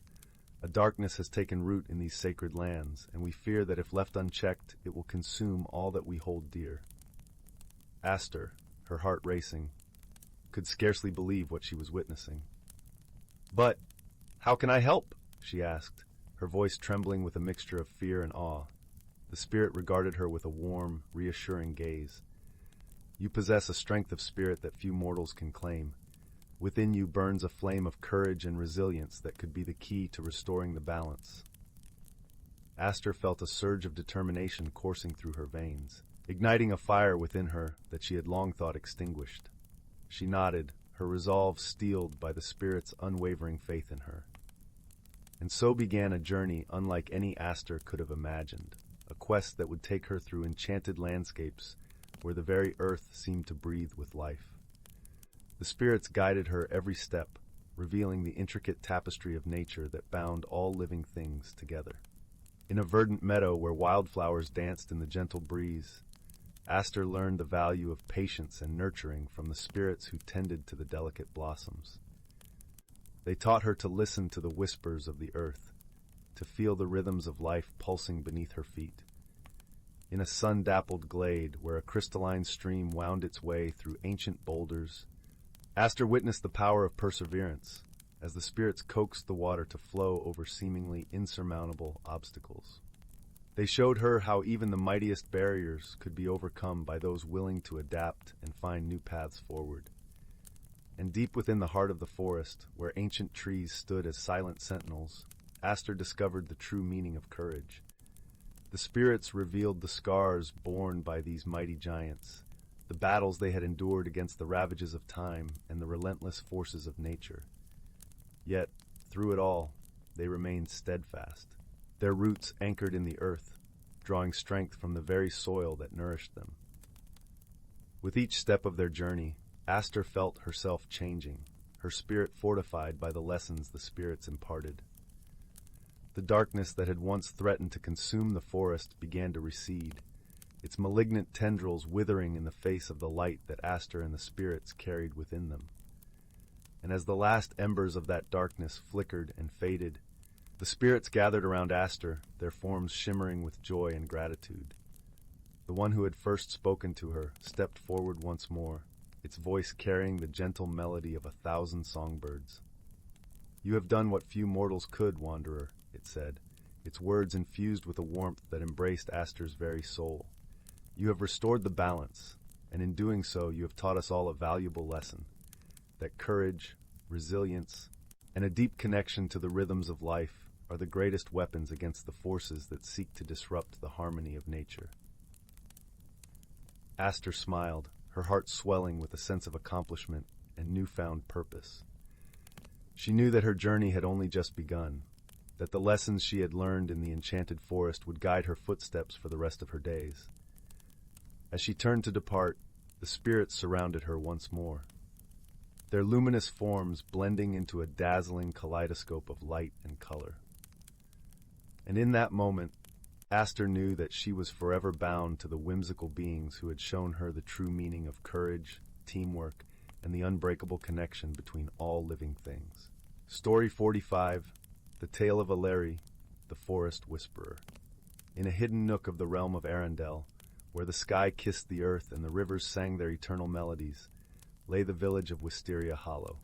A darkness has taken root in these sacred lands, and we fear that if left unchecked, it will consume all that we hold dear." Aster, her heart racing, could scarcely believe what she was witnessing. "But how can I help?" she asked, her voice trembling with a mixture of fear and awe. The spirit regarded her with a warm, reassuring gaze. "You possess a strength of spirit that few mortals can claim. Within you burns a flame of courage and resilience that could be the key to restoring the balance." Aster felt a surge of determination coursing through her veins, igniting a fire within her that she had long thought extinguished. She nodded, her resolve steeled by the spirit's unwavering faith in her. And so began a journey unlike any Aster could have imagined, a quest that would take her through enchanted landscapes where the very earth seemed to breathe with life. The spirits guided her every step, revealing the intricate tapestry of nature that bound all living things together. In a verdant meadow where wildflowers danced in the gentle breeze, Aster learned the value of patience and nurturing from the spirits who tended to the delicate blossoms. They taught her to listen to the whispers of the earth, to feel the rhythms of life pulsing beneath her feet. In a sun-dappled glade where a crystalline stream wound its way through ancient boulders, Aster witnessed the power of perseverance as the spirits coaxed the water to flow over seemingly insurmountable obstacles. They showed her how even the mightiest barriers could be overcome by those willing to adapt and find new paths forward. And deep within the heart of the forest, where ancient trees stood as silent sentinels, Aster discovered the true meaning of courage. The spirits revealed the scars borne by these mighty giants, the battles they had endured against the ravages of time and the relentless forces of nature. Yet, through it all, they remained steadfast, their roots anchored in the earth, drawing strength from the very soil that nourished them. With each step of their journey, Aster felt herself changing, her spirit fortified by the lessons the spirits imparted. The darkness that had once threatened to consume the forest began to recede, its malignant tendrils withering in the face of the light that Aster and the spirits carried within them. And as the last embers of that darkness flickered and faded, the spirits gathered around Aster, their forms shimmering with joy and gratitude. The one who had first spoken to her stepped forward once more, its voice carrying the gentle melody of 1,000 songbirds. "You have done what few mortals could, wanderer," it said, its words infused with a warmth that embraced Aster's very soul. "You have restored the balance, and in doing so you have taught us all a valuable lesson, that courage, resilience, and a deep connection to the rhythms of life are the greatest weapons against the forces that seek to disrupt the harmony of nature." Aster smiled, her heart swelling with a sense of accomplishment and newfound purpose. She knew that her journey had only just begun, that the lessons she had learned in the enchanted forest would guide her footsteps for the rest of her days. As she turned to depart, the spirits surrounded her once more, their luminous forms blending into a dazzling kaleidoscope of light and color. And in that moment, Aster knew that she was forever bound to the whimsical beings who had shown her the true meaning of courage, teamwork, and the unbreakable connection between all living things. Story 45, The Tale of Elleri, the Forest Whisperer. In a hidden nook of the realm of Arendelle, where the sky kissed the earth and the rivers sang their eternal melodies, lay the village of Wisteria Hollow.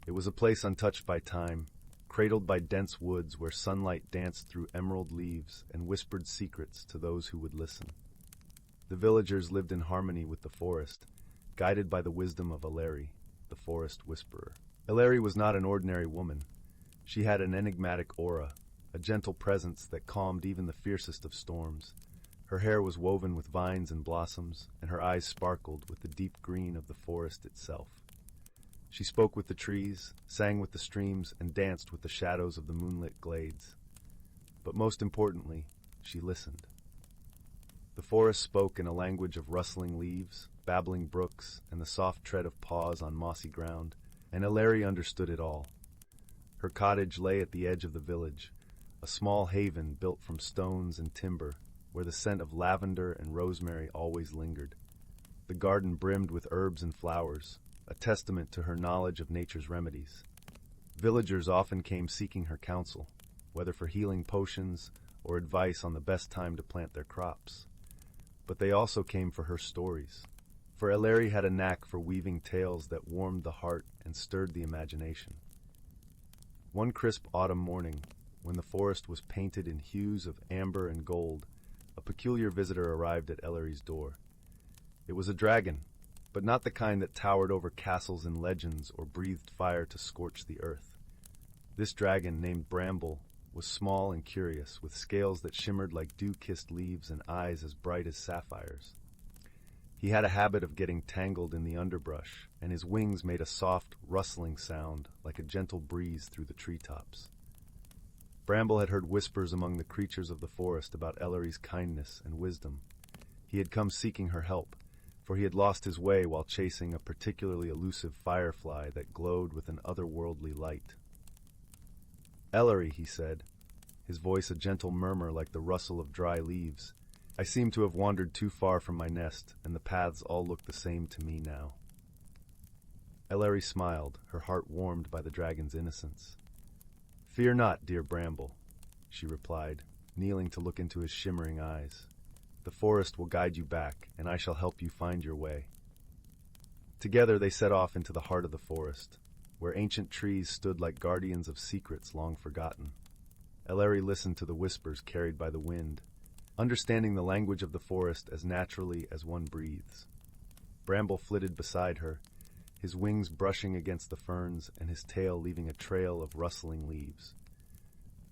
It was a place untouched by time, cradled by dense woods where sunlight danced through emerald leaves and whispered secrets to those who would listen. The villagers lived in harmony with the forest, guided by the wisdom of Elleri, the Forest Whisperer. Elleri was not an ordinary woman. She had an enigmatic aura, a gentle presence that calmed even the fiercest of storms. Her hair was woven with vines and blossoms, and her eyes sparkled with the deep green of the forest itself. She spoke with the trees, sang with the streams, and danced with the shadows of the moonlit glades. But most importantly, she listened. The forest spoke in a language of rustling leaves, babbling brooks, and the soft tread of paws on mossy ground, and Elleri understood it all. Her cottage lay at the edge of the village, a small haven built from stones and timber, where the scent of lavender and rosemary always lingered. The garden brimmed with herbs and flowers, a testament to her knowledge of nature's remedies. Villagers often came seeking her counsel, whether for healing potions or advice on the best time to plant their crops. But they also came for her stories, for Elleri had a knack for weaving tales that warmed the heart and stirred the imagination. One crisp autumn morning, when the forest was painted in hues of amber and gold, a peculiar visitor arrived at Elleri's door. It was a dragon, but not the kind that towered over castles and legends or breathed fire to scorch the earth. This dragon, named Bramble, was small and curious, with scales that shimmered like dew-kissed leaves and eyes as bright as sapphires. He had a habit of getting tangled in the underbrush, and his wings made a soft, rustling sound like a gentle breeze through the treetops. Bramble had heard whispers among the creatures of the forest about Ellery's kindness and wisdom. He had come seeking her help, for he had lost his way while chasing a particularly elusive firefly that glowed with an otherworldly light. "Ellery," he said, his voice a gentle murmur like the rustle of dry leaves, "I seem to have wandered too far from my nest, and the paths all look the same to me now." Ellery smiled, her heart warmed by the dragon's innocence. "Fear not, dear Bramble," she replied, kneeling to look into his shimmering eyes. "The forest will guide you back, and I shall help you find your way." Together they set off into the heart of the forest, where ancient trees stood like guardians of secrets long forgotten. Ellery listened to the whispers carried by the wind, understanding the language of the forest as naturally as one breathes. Bramble flitted beside her, his wings brushing against the ferns and his tail leaving a trail of rustling leaves.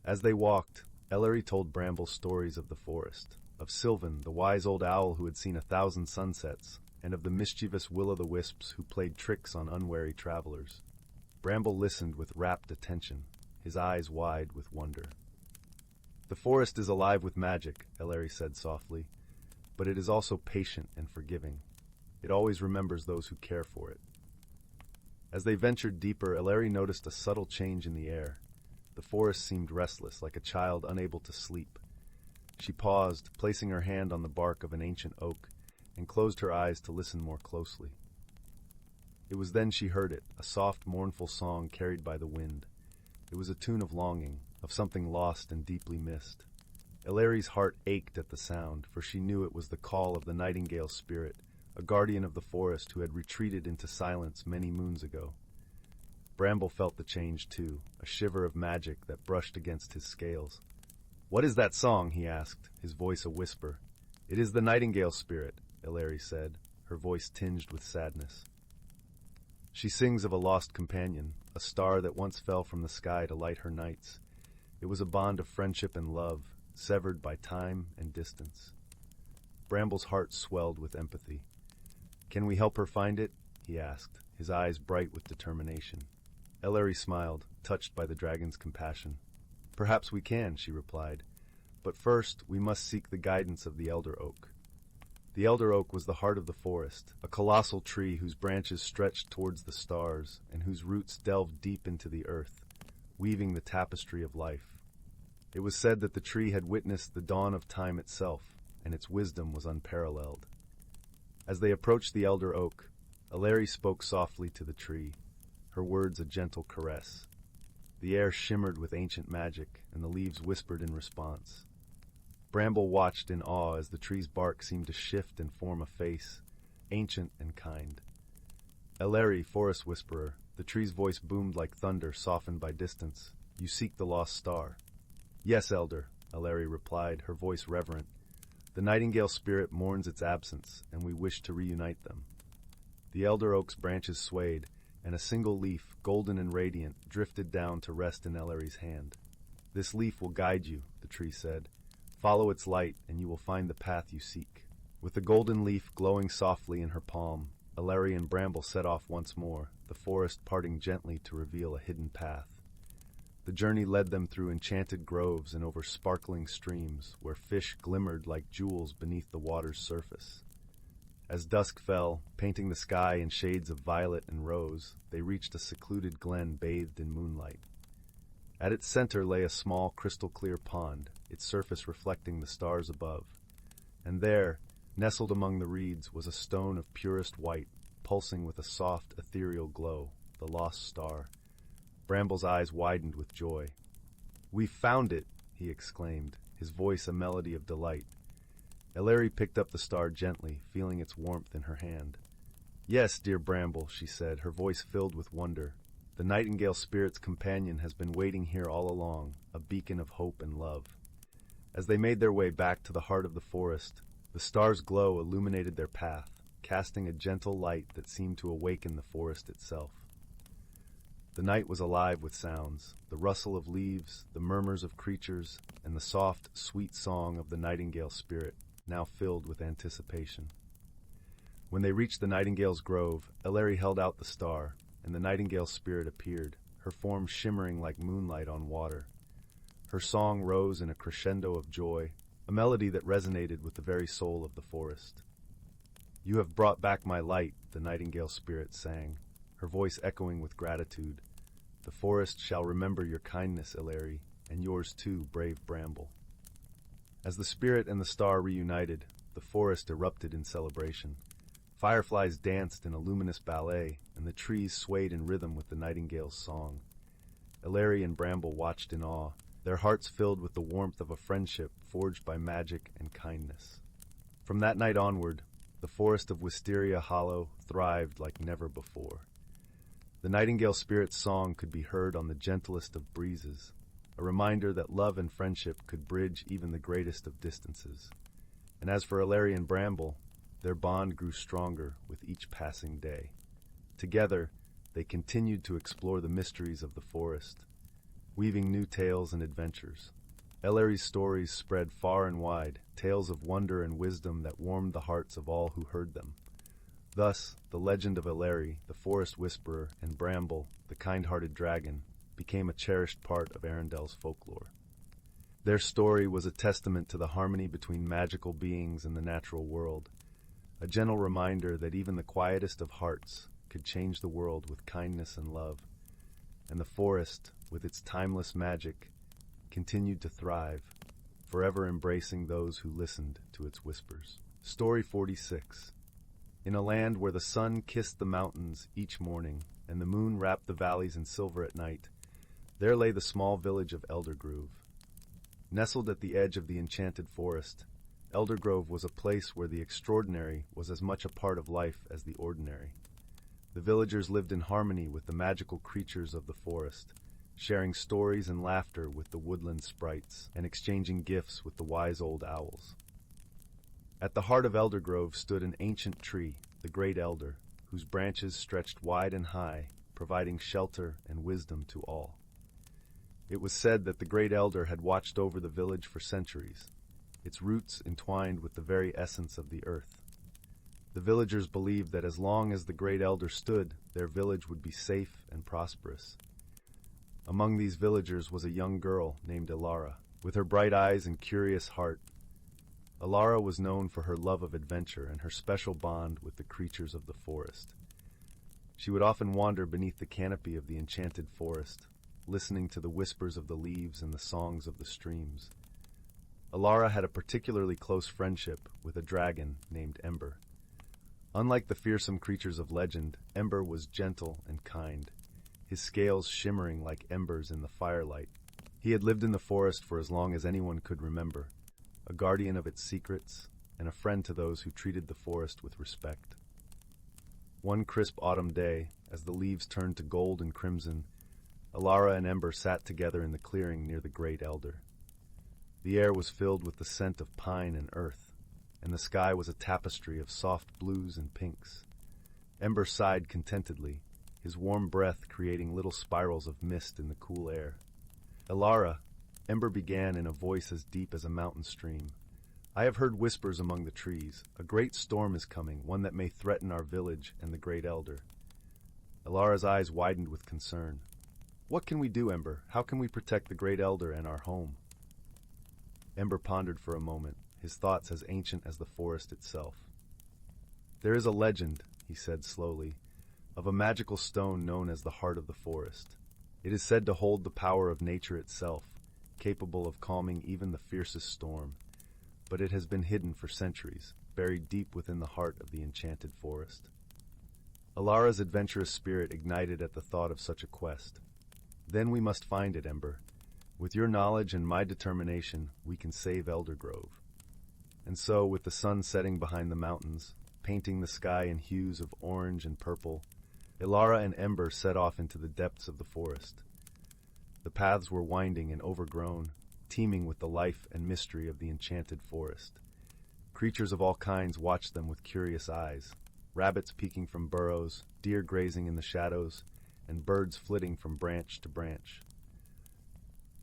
As they walked, Ellery told Bramble stories of the forest, of Sylvan, the wise old owl who had seen 1,000 sunsets, and of the mischievous will-o'-the-wisps who played tricks on unwary travelers. Bramble listened with rapt attention, his eyes wide with wonder. "The forest is alive with magic," Ellery said softly, "but it is also patient and forgiving. It always remembers those who care for it." As they ventured deeper, Ellery noticed a subtle change in the air. The forest seemed restless, like a child unable to sleep. She paused, placing her hand on the bark of an ancient oak, and closed her eyes to listen more closely. It was then she heard it, a soft, mournful song carried by the wind. It was a tune of longing, of something lost and deeply missed. Ellery's heart ached at the sound, for she knew it was the call of the nightingale spirit, a guardian of the forest who had retreated into silence many moons ago. Bramble felt the change too, a shiver of magic that brushed against his scales. "What is that song?" he asked, his voice a whisper. "It is the nightingale spirit," Ellery said, her voice tinged with sadness. "She sings of a lost companion, a star that once fell from the sky to light her nights. It was a bond of friendship and love, severed by time and distance." Bramble's heart swelled with empathy. "Can we help her find it?" he asked, his eyes bright with determination. Ellery smiled, touched by the dragon's compassion. "Perhaps we can," she replied, "but first we must seek the guidance of the elder oak." The elder oak was the heart of the forest, a colossal tree whose branches stretched towards the stars and whose roots delved deep into the earth, weaving the tapestry of life. It was said that the tree had witnessed the dawn of time itself, and its wisdom was unparalleled. As they approached the elder oak, Ellery spoke softly to the tree, her words a gentle caress. The air shimmered with ancient magic, and the leaves whispered in response. Bramble watched in awe as the tree's bark seemed to shift and form a face, ancient and kind. "Ellery, forest whisperer," the tree's voice boomed like thunder softened by distance. "You seek the lost star." "Yes, elder," Ellery replied, her voice reverent. "The nightingale spirit mourns its absence, and we wish to reunite them." The elder oak's branches swayed, and a single leaf, golden and radiant, drifted down to rest in Ellery's hand. "This leaf will guide you," the tree said. "Follow its light, and you will find the path you seek." With the golden leaf glowing softly in her palm, Ellery and Bramble set off once more, the forest parting gently to reveal a hidden path. The journey led them through enchanted groves and over sparkling streams, where fish glimmered like jewels beneath the water's surface. As dusk fell, painting the sky in shades of violet and rose, they reached a secluded glen bathed in moonlight. At its center lay a small, crystal-clear pond, its surface reflecting the stars above. And there, nestled among the reeds, was a stone of purest white, pulsing with a soft, ethereal glow, the lost star. Bramble's eyes widened with joy. "We've found it!" he exclaimed, his voice a melody of delight. Ellery picked up the star gently, feeling its warmth in her hand. "Yes, dear Bramble," she said, her voice filled with wonder. "The nightingale spirit's companion has been waiting here all along, a beacon of hope and love." As they made their way back to the heart of the forest, the star's glow illuminated their path, casting a gentle light that seemed to awaken the forest itself. The night was alive with sounds, the rustle of leaves, the murmurs of creatures, and the soft, sweet song of the nightingale spirit, now filled with anticipation. When they reached the nightingale's grove, Ellery held out the star, and the nightingale spirit appeared, her form shimmering like moonlight on water. Her song rose in a crescendo of joy, a melody that resonated with the very soul of the forest. "You have brought back my light," the nightingale spirit sang, her voice echoing with gratitude. "The forest shall remember your kindness, Ellery, and yours too, brave Bramble." As the spirit and the star reunited, the forest erupted in celebration. Fireflies danced in a luminous ballet, and the trees swayed in rhythm with the nightingale's song. Ellery and Bramble watched in awe, their hearts filled with the warmth of a friendship forged by magic and kindness. From that night onward, the forest of Wisteria Hollow thrived like never before. The nightingale spirit's song could be heard on the gentlest of breezes, a reminder that love and friendship could bridge even the greatest of distances. And as for Ellery and Bramble, their bond grew stronger with each passing day. Together, they continued to explore the mysteries of the forest, weaving new tales and adventures. Ellery's stories spread far and wide, tales of wonder and wisdom that warmed the hearts of all who heard them. Thus, the legend of Ellery, the forest whisperer, and Bramble, the kind-hearted dragon, became a cherished part of Arendelle's folklore. Their story was a testament to the harmony between magical beings and the natural world, a gentle reminder that even the quietest of hearts could change the world with kindness and love. And the forest, with its timeless magic, continued to thrive, forever embracing those who listened to its whispers. Story 46. In a land where the sun kissed the mountains each morning and the moon wrapped the valleys in silver at night, there lay the small village of Eldergrove. Nestled at the edge of the enchanted forest, Eldergrove was a place where the extraordinary was as much a part of life as the ordinary. The villagers lived in harmony with the magical creatures of the forest, sharing stories and laughter with the woodland sprites and exchanging gifts with the wise old owls. At the heart of Eldergrove stood an ancient tree, the Great Elder, whose branches stretched wide and high, providing shelter and wisdom to all. It was said that the Great Elder had watched over the village for centuries, its roots entwined with the very essence of the earth. The villagers believed that as long as the Great Elder stood, their village would be safe and prosperous. Among these villagers was a young girl named Elara, with her bright eyes and curious heart. Elara was known for her love of adventure and her special bond with the creatures of the forest. She would often wander beneath the canopy of the enchanted forest, listening to the whispers of the leaves and the songs of the streams. Elara had a particularly close friendship with a dragon named Ember. Unlike the fearsome creatures of legend, Ember was gentle and kind, his scales shimmering like embers in the firelight. He had lived in the forest for as long as anyone could remember, a guardian of its secrets, and a friend to those who treated the forest with respect. One crisp autumn day, as the leaves turned to gold and crimson, Elara and Ember sat together in the clearing near the Great Elder. The air was filled with the scent of pine and earth, and the sky was a tapestry of soft blues and pinks. Ember sighed contentedly, his warm breath creating little spirals of mist in the cool air. "Elara," Ember began in a voice as deep as a mountain stream, "I have heard whispers among the trees. A great storm is coming, one that may threaten our village and the Great Elder." Elara's eyes widened with concern. "What can we do, Ember? How can we protect the Great Elder and our home?" Ember pondered for a moment, his thoughts as ancient as the forest itself. "There is a legend," he said slowly, "of a magical stone known as the Heart of the Forest. It is said to hold the power of nature itself, capable of calming even the fiercest storm. But it has been hidden for centuries, buried deep within the heart of the enchanted forest." Elara's adventurous spirit ignited at the thought of such a quest. "Then we must find it, Ember. With your knowledge and my determination, we can save Eldergrove." And so, with the sun setting behind the mountains, painting the sky in hues of orange and purple, Elara and Ember set off into the depths of the forest. The paths were winding and overgrown, teeming with the life and mystery of the enchanted forest. Creatures of all kinds watched them with curious eyes, rabbits peeking from burrows, deer grazing in the shadows, and birds flitting from branch to branch.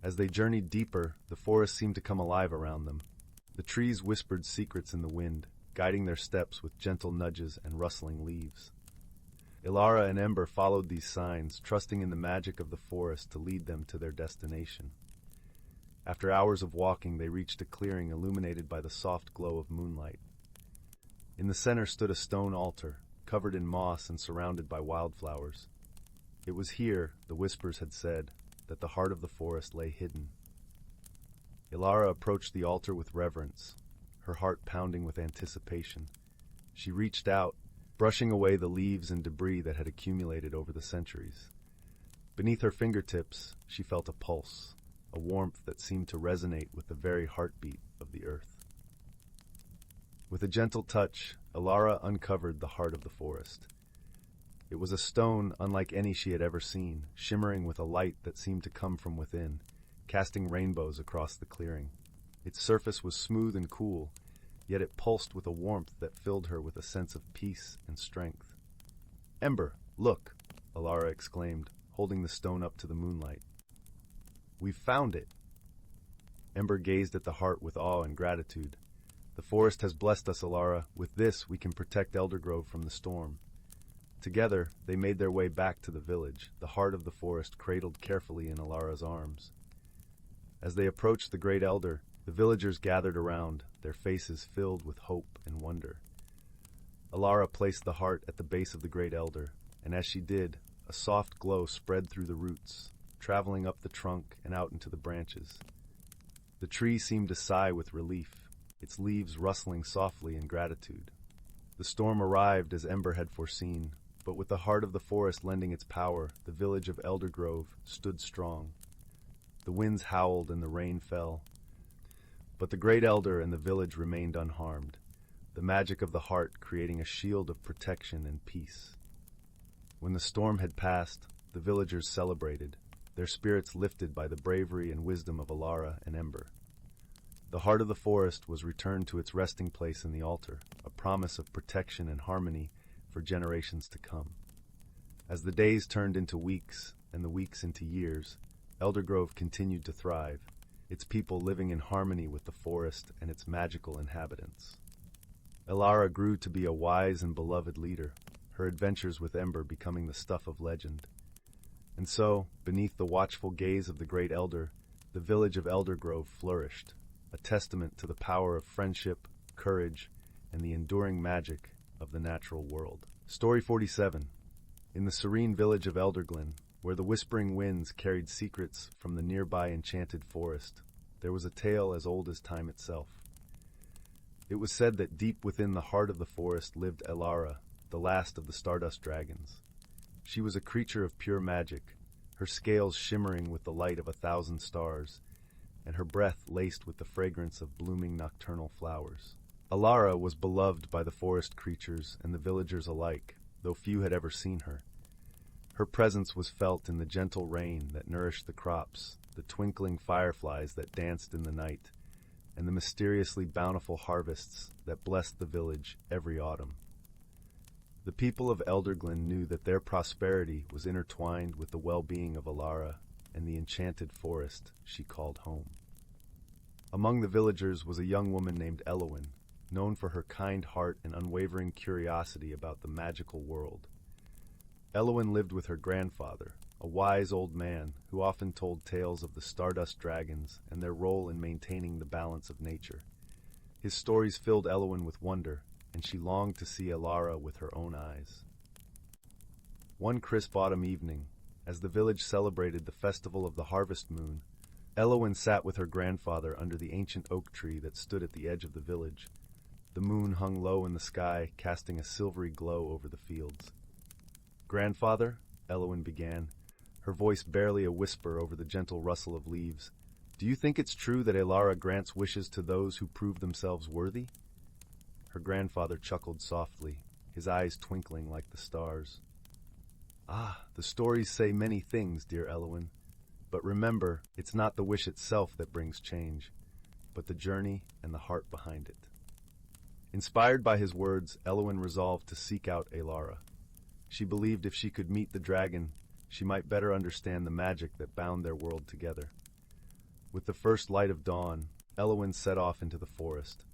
As they journeyed deeper, the forest seemed to come alive around them. The trees whispered secrets in the wind, guiding their steps with gentle nudges and rustling leaves. Ilara and Ember followed these signs, trusting in the magic of the forest to lead them to their destination. After hours of walking, they reached a clearing illuminated by the soft glow of moonlight. In the center stood a stone altar, covered in moss and surrounded by wildflowers. It was here, the whispers had said, that the heart of the forest lay hidden. Ilara approached the altar with reverence, her heart pounding with anticipation. She reached out, brushing away the leaves and debris that had accumulated over the centuries. Beneath her fingertips, she felt a pulse, a warmth that seemed to resonate with the very heartbeat of the earth. With a gentle touch, Ilara uncovered the heart of the forest. It was a stone unlike any she had ever seen, shimmering with a light that seemed to come from within, casting rainbows across the clearing. Its surface was smooth and cool, yet it pulsed with a warmth that filled her with a sense of peace and strength. "Ember, look!" Ilara exclaimed, holding the stone up to the moonlight. "We've found it!" Ember gazed at the heart with awe and gratitude. "The forest has blessed us, Ilara. With this, we can protect Eldergrove from the storm." Together, they made their way back to the village, the heart of the forest cradled carefully in Ilara's arms. As they approached the great elder, the villagers gathered around, their faces filled with hope and wonder. Ilara placed the heart at the base of the great elder, and as she did, a soft glow spread through the roots, traveling up the trunk and out into the branches. The tree seemed to sigh with relief, its leaves rustling softly in gratitude. The storm arrived as Ember had foreseen, but with the heart of the forest lending its power, the village of Eldergrove stood strong. The winds howled and the rain fell, but the great elder and the village remained unharmed, the magic of the heart creating a shield of protection and peace. When the storm had passed, the villagers celebrated, their spirits lifted by the bravery and wisdom of Ilara and Ember. The heart of the forest was returned to its resting place in the altar, a promise of protection and harmony for generations to come. As the days turned into weeks and the weeks into years, Eldergrove continued to thrive, its people living in harmony with the forest and its magical inhabitants. Ilara grew to be a wise and beloved leader, her adventures with Ember becoming the stuff of legend. And so, beneath the watchful gaze of the great elder, the village of Eldergrove flourished, a testament to the power of friendship, courage, and the enduring magic of the natural world. Story 47. In the serene village of Elderglen, where the whispering winds carried secrets from the nearby enchanted forest, there was a tale as old as time itself. It was said that deep within the heart of the forest lived Ilara, the last of the Stardust Dragons. She was a creature of pure magic, her scales shimmering with the light of 1,000 stars, and her breath laced with the fragrance of blooming nocturnal flowers. Ilara was beloved by the forest creatures and the villagers alike, though few had ever seen her. Her presence was felt in the gentle rain that nourished the crops, the twinkling fireflies that danced in the night, and the mysteriously bountiful harvests that blessed the village every autumn. The people of Elderglen knew that their prosperity was intertwined with the well-being of Ilara and the enchanted forest she called home. Among the villagers was a young woman named Elowyn, known for her kind heart and unwavering curiosity about the magical world. Elowyn lived with her grandfather, a wise old man who often told tales of the Stardust Dragons and their role in maintaining the balance of nature. His stories filled Elowyn with wonder, and she longed to see Ilara with her own eyes. One crisp autumn evening, as the village celebrated the festival of the harvest moon, Elowyn sat with her grandfather under the ancient oak tree that stood at the edge of the village. The moon hung low in the sky, casting a silvery glow over the fields. "Grandfather," Elowyn began, her voice barely a whisper over the gentle rustle of leaves, "do you think it's true that Ilara grants wishes to those who prove themselves worthy?" Her grandfather chuckled softly, his eyes twinkling like the stars. "Ah, the stories say many things, dear Elowyn, but remember, it's not the wish itself that brings change, but the journey and the heart behind it." Inspired by his words, Elowyn resolved to seek out Ilara. She believed if she could meet the dragon, she might better understand the magic that bound their world together. With the first light of dawn, Elowyn set off into the forest,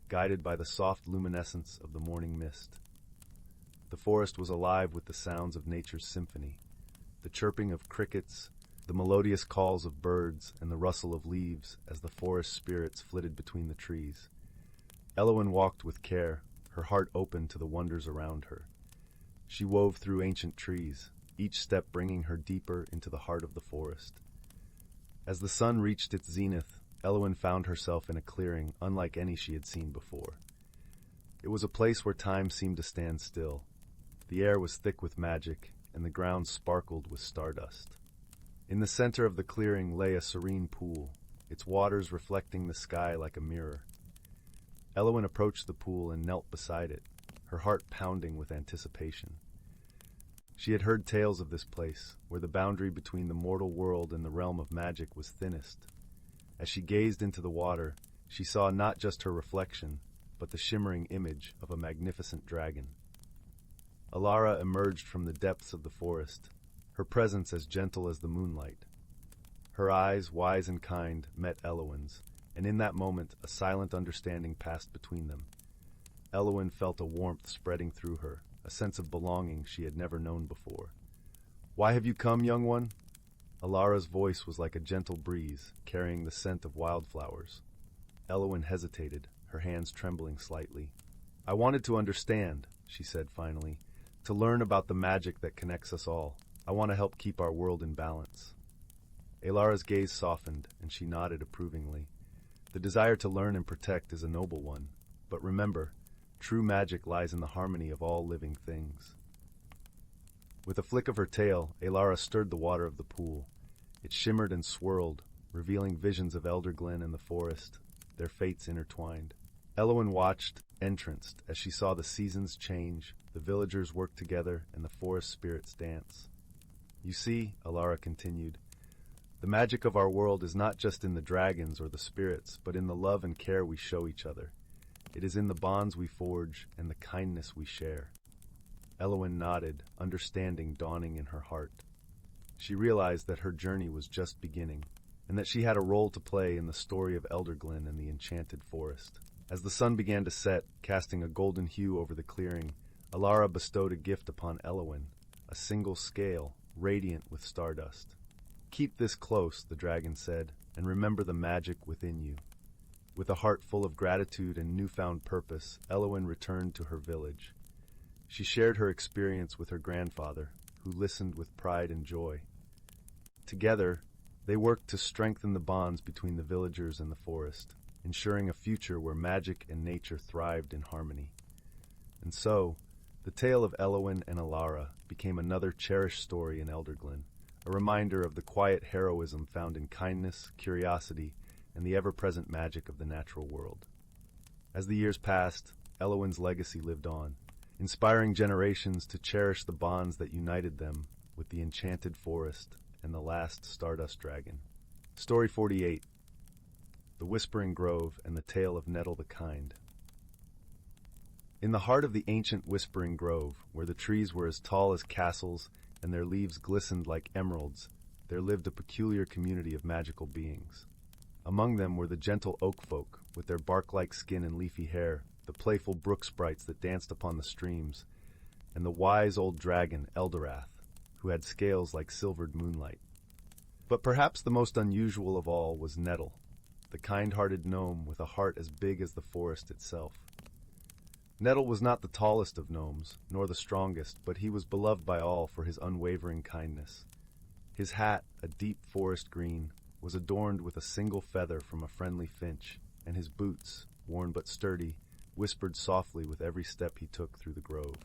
guided by the soft luminescence of the morning mist. The forest was alive with the sounds of nature's symphony, the chirping of crickets, the melodious calls of birds, and the rustle of leaves as the forest spirits flitted between the trees. Elowyn walked with care, her heart open to the wonders around her. She wove through ancient trees, each step bringing her deeper into the heart of the forest. As the sun reached its zenith, Elowyn found herself in a clearing unlike any she had seen before. It was a place where time seemed to stand still. The air was thick with magic, and the ground sparkled with stardust. In the center of the clearing lay a serene pool, its waters reflecting the sky like a mirror. Elowyn approached the pool and knelt beside it, her heart pounding with anticipation. She had heard tales of this place, where the boundary between the mortal world and the realm of magic was thinnest. As she gazed into the water, she saw not just her reflection, but the shimmering image of a magnificent dragon. Alara emerged from the depths of the forest, her presence as gentle as the moonlight. Her eyes, wise and kind, met Elowyn's, and in that moment a silent understanding passed between them. Elowyn felt a warmth spreading through her, a sense of belonging she had never known before. "Why have you come, young one?" Alara's voice was like a gentle breeze, carrying the scent of wildflowers. Elowyn hesitated, her hands trembling slightly. "I wanted to understand," she said finally, "to learn about the magic that connects us all. I want to help keep our world in balance." Alara's gaze softened, and she nodded approvingly. "The desire to learn and protect is a noble one, but remember, true magic lies in the harmony of all living things." With a flick of her tail, Alara stirred the water of the pool. It shimmered and swirled, revealing visions of Elderglen and the forest, their fates intertwined. Elowyn watched, entranced, as she saw the seasons change, the villagers work together, and the forest spirits dance. "You see," Alara continued, "the magic of our world is not just in the dragons or the spirits, but in the love and care we show each other. It is in the bonds we forge and the kindness we share." Elowyn nodded, understanding dawning in her heart. She realized that her journey was just beginning, and that she had a role to play in the story of Elderglen and the enchanted forest. As the sun began to set, casting a golden hue over the clearing, Alara bestowed a gift upon Elowyn, a single scale, radiant with stardust. "Keep this close," the dragon said, "and remember the magic within you." With a heart full of gratitude and newfound purpose, Elowyn returned to her village. She shared her experience with her grandfather, who listened with pride and joy. Together, they worked to strengthen the bonds between the villagers and the forest, ensuring a future where magic and nature thrived in harmony. And so, the tale of Elowyn and Alara became another cherished story in Elderglen, a reminder of the quiet heroism found in kindness, curiosity, and the ever-present magic of the natural world. As the years passed, Elowyn's legacy lived on, inspiring generations to cherish the bonds that united them with the enchanted forest and the last Stardust Dragon. Story 48. The Whispering Grove and the Tale of Nettle the Kind. In the heart of the ancient Whispering Grove, where the trees were as tall as castles and their leaves glistened like emeralds, there lived a peculiar community of magical beings. Among them were the gentle oak folk, with their bark-like skin and leafy hair, the playful brook sprites that danced upon the streams, and the wise old dragon, Eldorath, who had scales like silvered moonlight. But perhaps the most unusual of all was Nettle, the kind-hearted gnome with a heart as big as the forest itself. Nettle was not the tallest of gnomes, nor the strongest, but he was beloved by all for his unwavering kindness. His hat, a deep forest green, was adorned with a single feather from a friendly finch, and his boots, worn but sturdy, whispered softly with every step he took through the grove.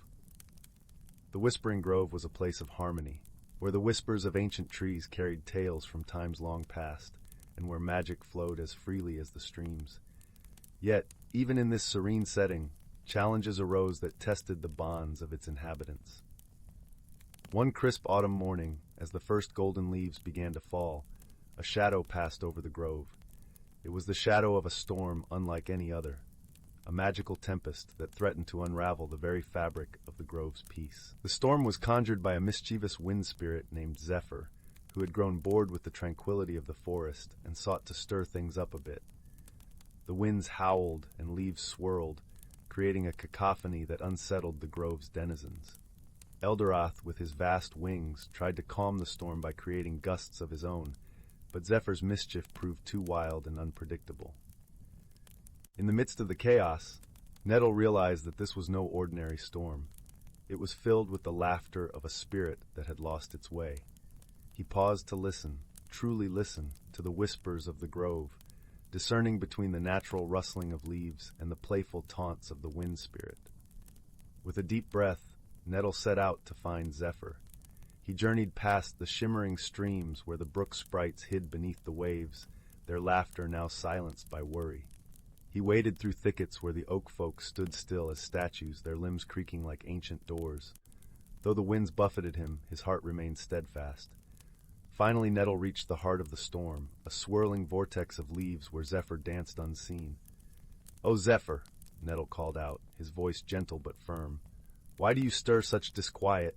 The Whispering Grove was a place of harmony, where the whispers of ancient trees carried tales from times long past, and where magic flowed as freely as the streams. Yet, even in this serene setting, challenges arose that tested the bonds of its inhabitants. One crisp autumn morning, as the first golden leaves began to fall, a shadow passed over the grove. It was the shadow of a storm unlike any other. a magical tempest that threatened to unravel the very fabric of the grove's peace. The storm was conjured by a mischievous wind spirit named Zephyr, who had grown bored with the tranquility of the forest and sought to stir things up a bit. The winds howled and leaves swirled, creating a cacophony that unsettled the grove's denizens. Elderoth, with his vast wings, tried to calm the storm by creating gusts of his own, but Zephyr's mischief proved too wild and unpredictable. In the midst of the chaos, Nettle realized that this was no ordinary storm. It was filled with the laughter of a spirit that had lost its way. He paused to listen, truly listen, to the whispers of the grove, discerning between the natural rustling of leaves and the playful taunts of the wind spirit. With a deep breath, Nettle set out to find Zephyr. He journeyed past the shimmering streams where the brook sprites hid beneath the waves, their laughter now silenced by worry. He waded through thickets where the oak folk stood still as statues, their limbs creaking like ancient doors. Though the winds buffeted him, his heart remained steadfast. Finally, Nettle reached the heart of the storm, a swirling vortex of leaves where Zephyr danced unseen. "Oh, Zephyr," Nettle called out, his voice gentle but firm. "Why do you stir such disquiet?"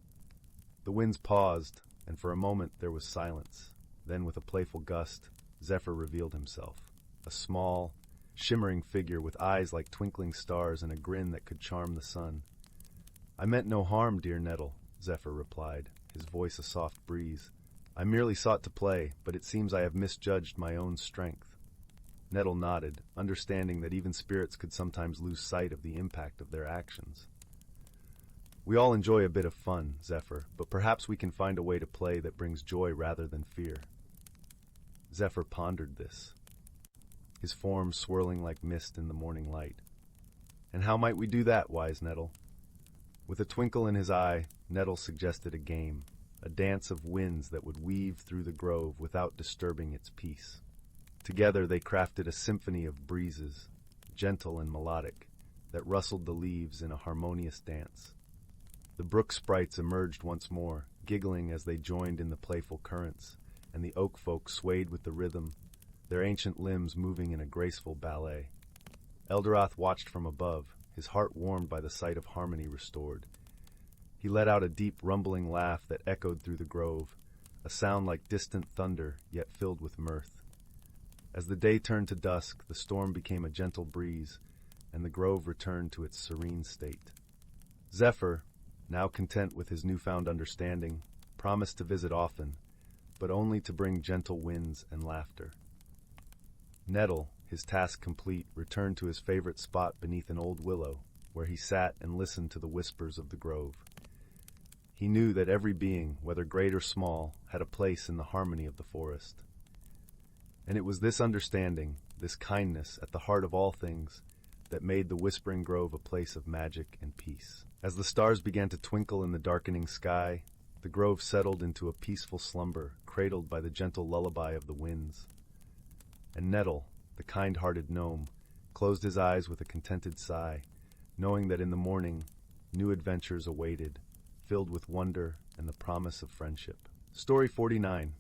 The winds paused, and for a moment there was silence. Then, with a playful gust, Zephyr revealed himself, a small, shimmering figure with eyes like twinkling stars and a grin that could charm the sun. "I meant no harm, dear Nettle," Zephyr replied, his voice a soft breeze. "I merely sought to play, but it seems I have misjudged my own strength." Nettle nodded, understanding that even spirits could sometimes lose sight of the impact of their actions. "We all enjoy a bit of fun, Zephyr, but perhaps we can find a way to play that brings joy rather than fear." Zephyr pondered this, his form swirling like mist in the morning light. "And how might we do that, wise Nettle?" With a twinkle in his eye, Nettle suggested a game, a dance of winds that would weave through the grove without disturbing its peace. Together they crafted a symphony of breezes, gentle and melodic, that rustled the leaves in a harmonious dance. The brook sprites emerged once more, giggling as they joined in the playful currents, and the oak folk swayed with the rhythm, their ancient limbs moving in a graceful ballet. Elderoth watched from above, his heart warmed by the sight of harmony restored. He let out a deep, rumbling laugh that echoed through the grove, a sound like distant thunder, yet filled with mirth. As the day turned to dusk, the storm became a gentle breeze, and the grove returned to its serene state. Zephyr, now content with his newfound understanding, promised to visit often, but only to bring gentle winds and laughter. Nettle, his task complete, returned to his favorite spot beneath an old willow, where he sat and listened to the whispers of the grove. He knew that every being, whether great or small, had a place in the harmony of the forest. And it was this understanding, this kindness at the heart of all things, that made the Whispering Grove a place of magic and peace. As the stars began to twinkle in the darkening sky, the grove settled into a peaceful slumber, cradled by the gentle lullaby of the winds. And Nettle, the kind-hearted gnome, closed his eyes with a contented sigh, knowing that in the morning, new adventures awaited, filled with wonder and the promise of friendship. Story 49.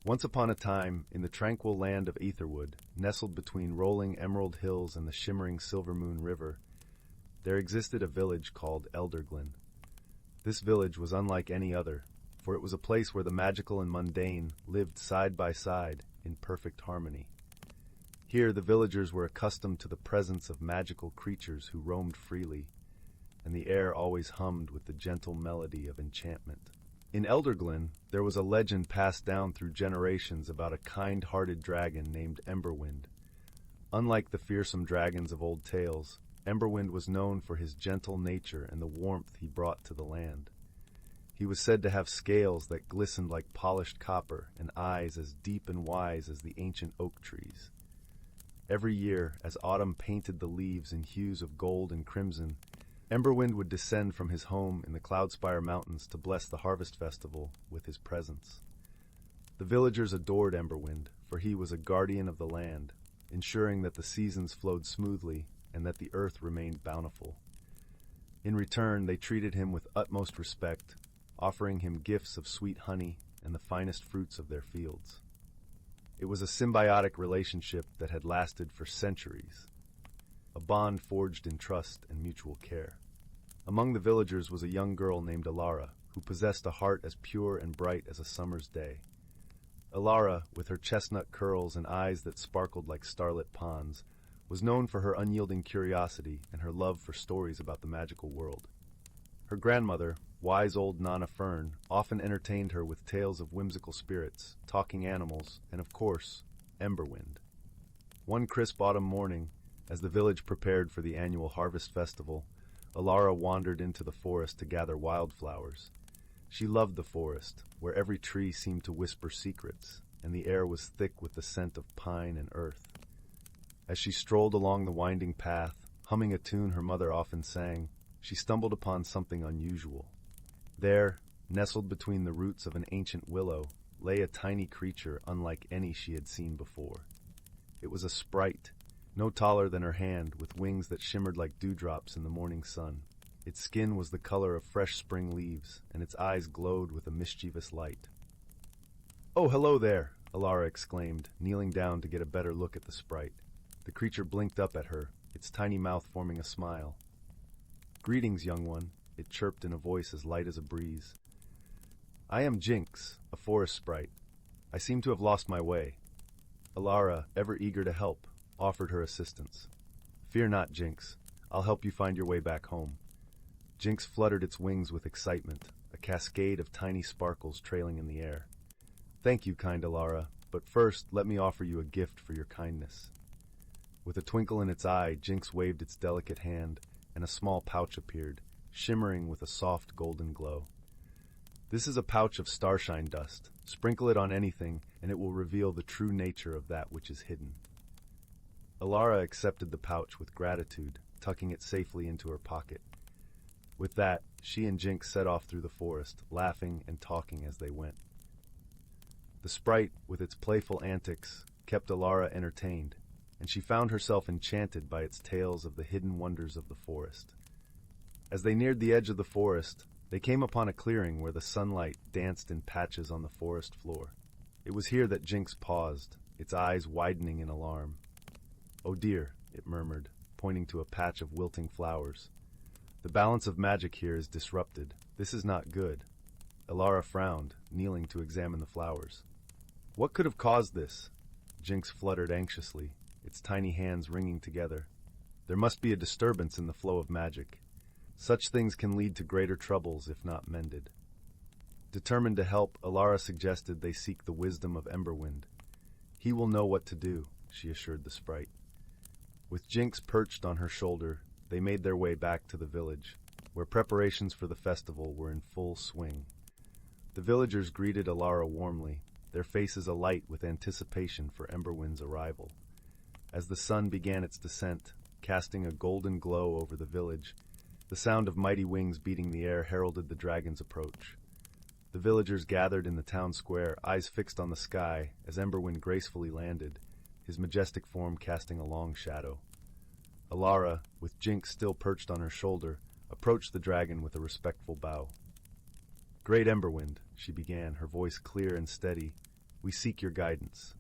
Once upon a time, in the tranquil land of Etherwood, nestled between rolling emerald hills and the shimmering Silvermoon River, there existed a village called Elderglen. This village was unlike any other, for it was a place where the magical and mundane lived side by side in perfect harmony. Here the villagers were accustomed to the presence of magical creatures who roamed freely, and the air always hummed with the gentle melody of enchantment. In Elderglen, there was a legend passed down through generations about a kind-hearted dragon named Emberwind. Unlike the fearsome dragons of old tales, Emberwind was known for his gentle nature and the warmth he brought to the land. He was said to have scales that glistened like polished copper and eyes as deep and wise as the ancient oak trees. Every year, as autumn painted the leaves in hues of gold and crimson, Emberwind would descend from his home in the Cloudspire Mountains to bless the harvest festival with his presence. The villagers adored Emberwind, for he was a guardian of the land, ensuring that the seasons flowed smoothly and that the earth remained bountiful. In return, they treated him with utmost respect, offering him gifts of sweet honey and the finest fruits of their fields. It was a symbiotic relationship that had lasted for centuries. a bond forged in trust and mutual care. Among the villagers was a young girl named Alara, who possessed a heart as pure and bright as a summer's day. Alara, with her chestnut curls and eyes that sparkled like starlit ponds, was known for her unyielding curiosity and her love for stories about the magical world. Her grandmother, wise old Nana Fern, often entertained her with tales of whimsical spirits, talking animals, and of course, Emberwind. One crisp autumn morning, as the village prepared for the annual harvest festival, Alara wandered into the forest to gather wildflowers. She loved the forest, where every tree seemed to whisper secrets, and the air was thick with the scent of pine and earth. As she strolled along the winding path, humming a tune her mother often sang, she stumbled upon something unusual. There, nestled between the roots of an ancient willow, lay a tiny creature unlike any she had seen before. It was a sprite, no taller than her hand, with wings that shimmered like dewdrops in the morning sun. Its skin was the color of fresh spring leaves, and its eyes glowed with a mischievous light. "Oh, hello there!" Alara exclaimed, kneeling down to get a better look at the sprite. The creature blinked up at her, its tiny mouth forming a smile. "Greetings, young one," it chirped in a voice as light as a breeze. "I am Jinx, a forest sprite. I seem to have lost my way." Alara, ever eager to help, offered her assistance. "Fear not, Jinx. I'll help you find your way back home." Jinx fluttered its wings with excitement, a cascade of tiny sparkles trailing in the air. "Thank you, kind Alara, but first let me offer you a gift for your kindness." With a twinkle in its eye, Jinx waved its delicate hand, and a small pouch appeared, shimmering with a soft golden glow. "This is a pouch of starshine dust. Sprinkle it on anything, and it will reveal the true nature of that which is hidden." Alara accepted the pouch with gratitude, tucking it safely into her pocket. With that, she and Jinx set off through the forest, laughing and talking as they went. The sprite, with its playful antics, kept Alara entertained, and she found herself enchanted by its tales of the hidden wonders of the forest. As they neared the edge of the forest, they came upon a clearing where the sunlight danced in patches on the forest floor. It was here that Jinx paused, its eyes widening in alarm. "Oh dear," it murmured, pointing to a patch of wilting flowers. "The balance of magic here is disrupted. This is not good." Alara frowned, kneeling to examine the flowers. "What could have caused this?" Jinx fluttered anxiously, its tiny hands wringing together. "There must be a disturbance in the flow of magic. Such things can lead to greater troubles if not mended." Determined to help, Alara suggested they seek the wisdom of Emberwind. "He will know what to do," she assured the sprite. With Jinx perched on her shoulder, they made their way back to the village, where preparations for the festival were in full swing. The villagers greeted Alara warmly, their faces alight with anticipation for Emberwind's arrival. As the sun began its descent, casting a golden glow over the village, the sound of mighty wings beating the air heralded the dragon's approach. The villagers gathered in the town square, eyes fixed on the sky, as Emberwind gracefully landed, his majestic form casting a long shadow. Alara, with Jinx still perched on her shoulder, approached the dragon with a respectful bow. "Great Emberwind," she began, her voice clear and steady, "we seek your guidance.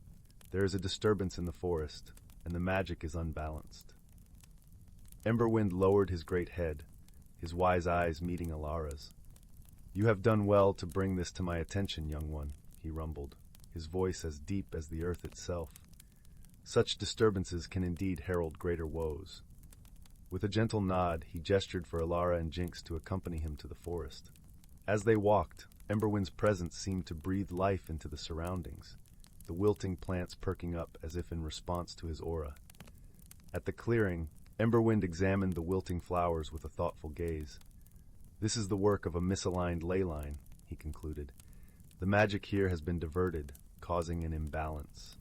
There is a disturbance in the forest, and the magic is unbalanced." Emberwind lowered his great head, his wise eyes meeting Alara's. "You have done well to bring this to my attention, young one," he rumbled, his voice as deep as the earth itself. "Such disturbances can indeed herald greater woes." With a gentle nod, he gestured for Alara and Jinx to accompany him to the forest. As they walked, Emberwind's presence seemed to breathe life into the surroundings, the wilting plants perking up as if in response to his aura. At the clearing, Emberwind examined the wilting flowers with a thoughtful gaze. "This is the work of a misaligned ley line," he concluded. "The magic here has been diverted, causing an imbalance."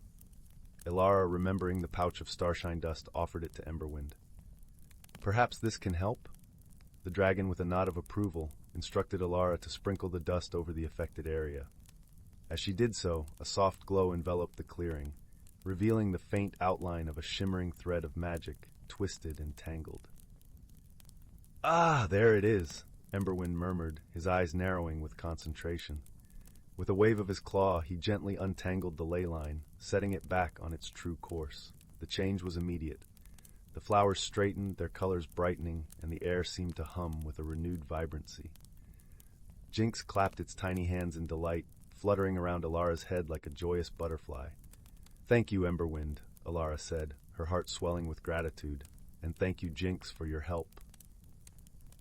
Alara, remembering the pouch of starshine dust, offered it to Emberwind. "Perhaps this can help?" The dragon, with a nod of approval, instructed Alara to sprinkle the dust over the affected area. As she did so, a soft glow enveloped the clearing, revealing the faint outline of a shimmering thread of magic, twisted and tangled. "Ah, there it is," Emberwind murmured, his eyes narrowing with concentration. With a wave of his claw, he gently untangled the ley line, setting it back on its true course. The change was immediate. The flowers straightened, their colors brightening, and the air seemed to hum with a renewed vibrancy. Jinx clapped its tiny hands in delight, fluttering around Alara's head like a joyous butterfly. "Thank you, Emberwind," Alara said, her heart swelling with gratitude, "and thank you, Jinx, for your help."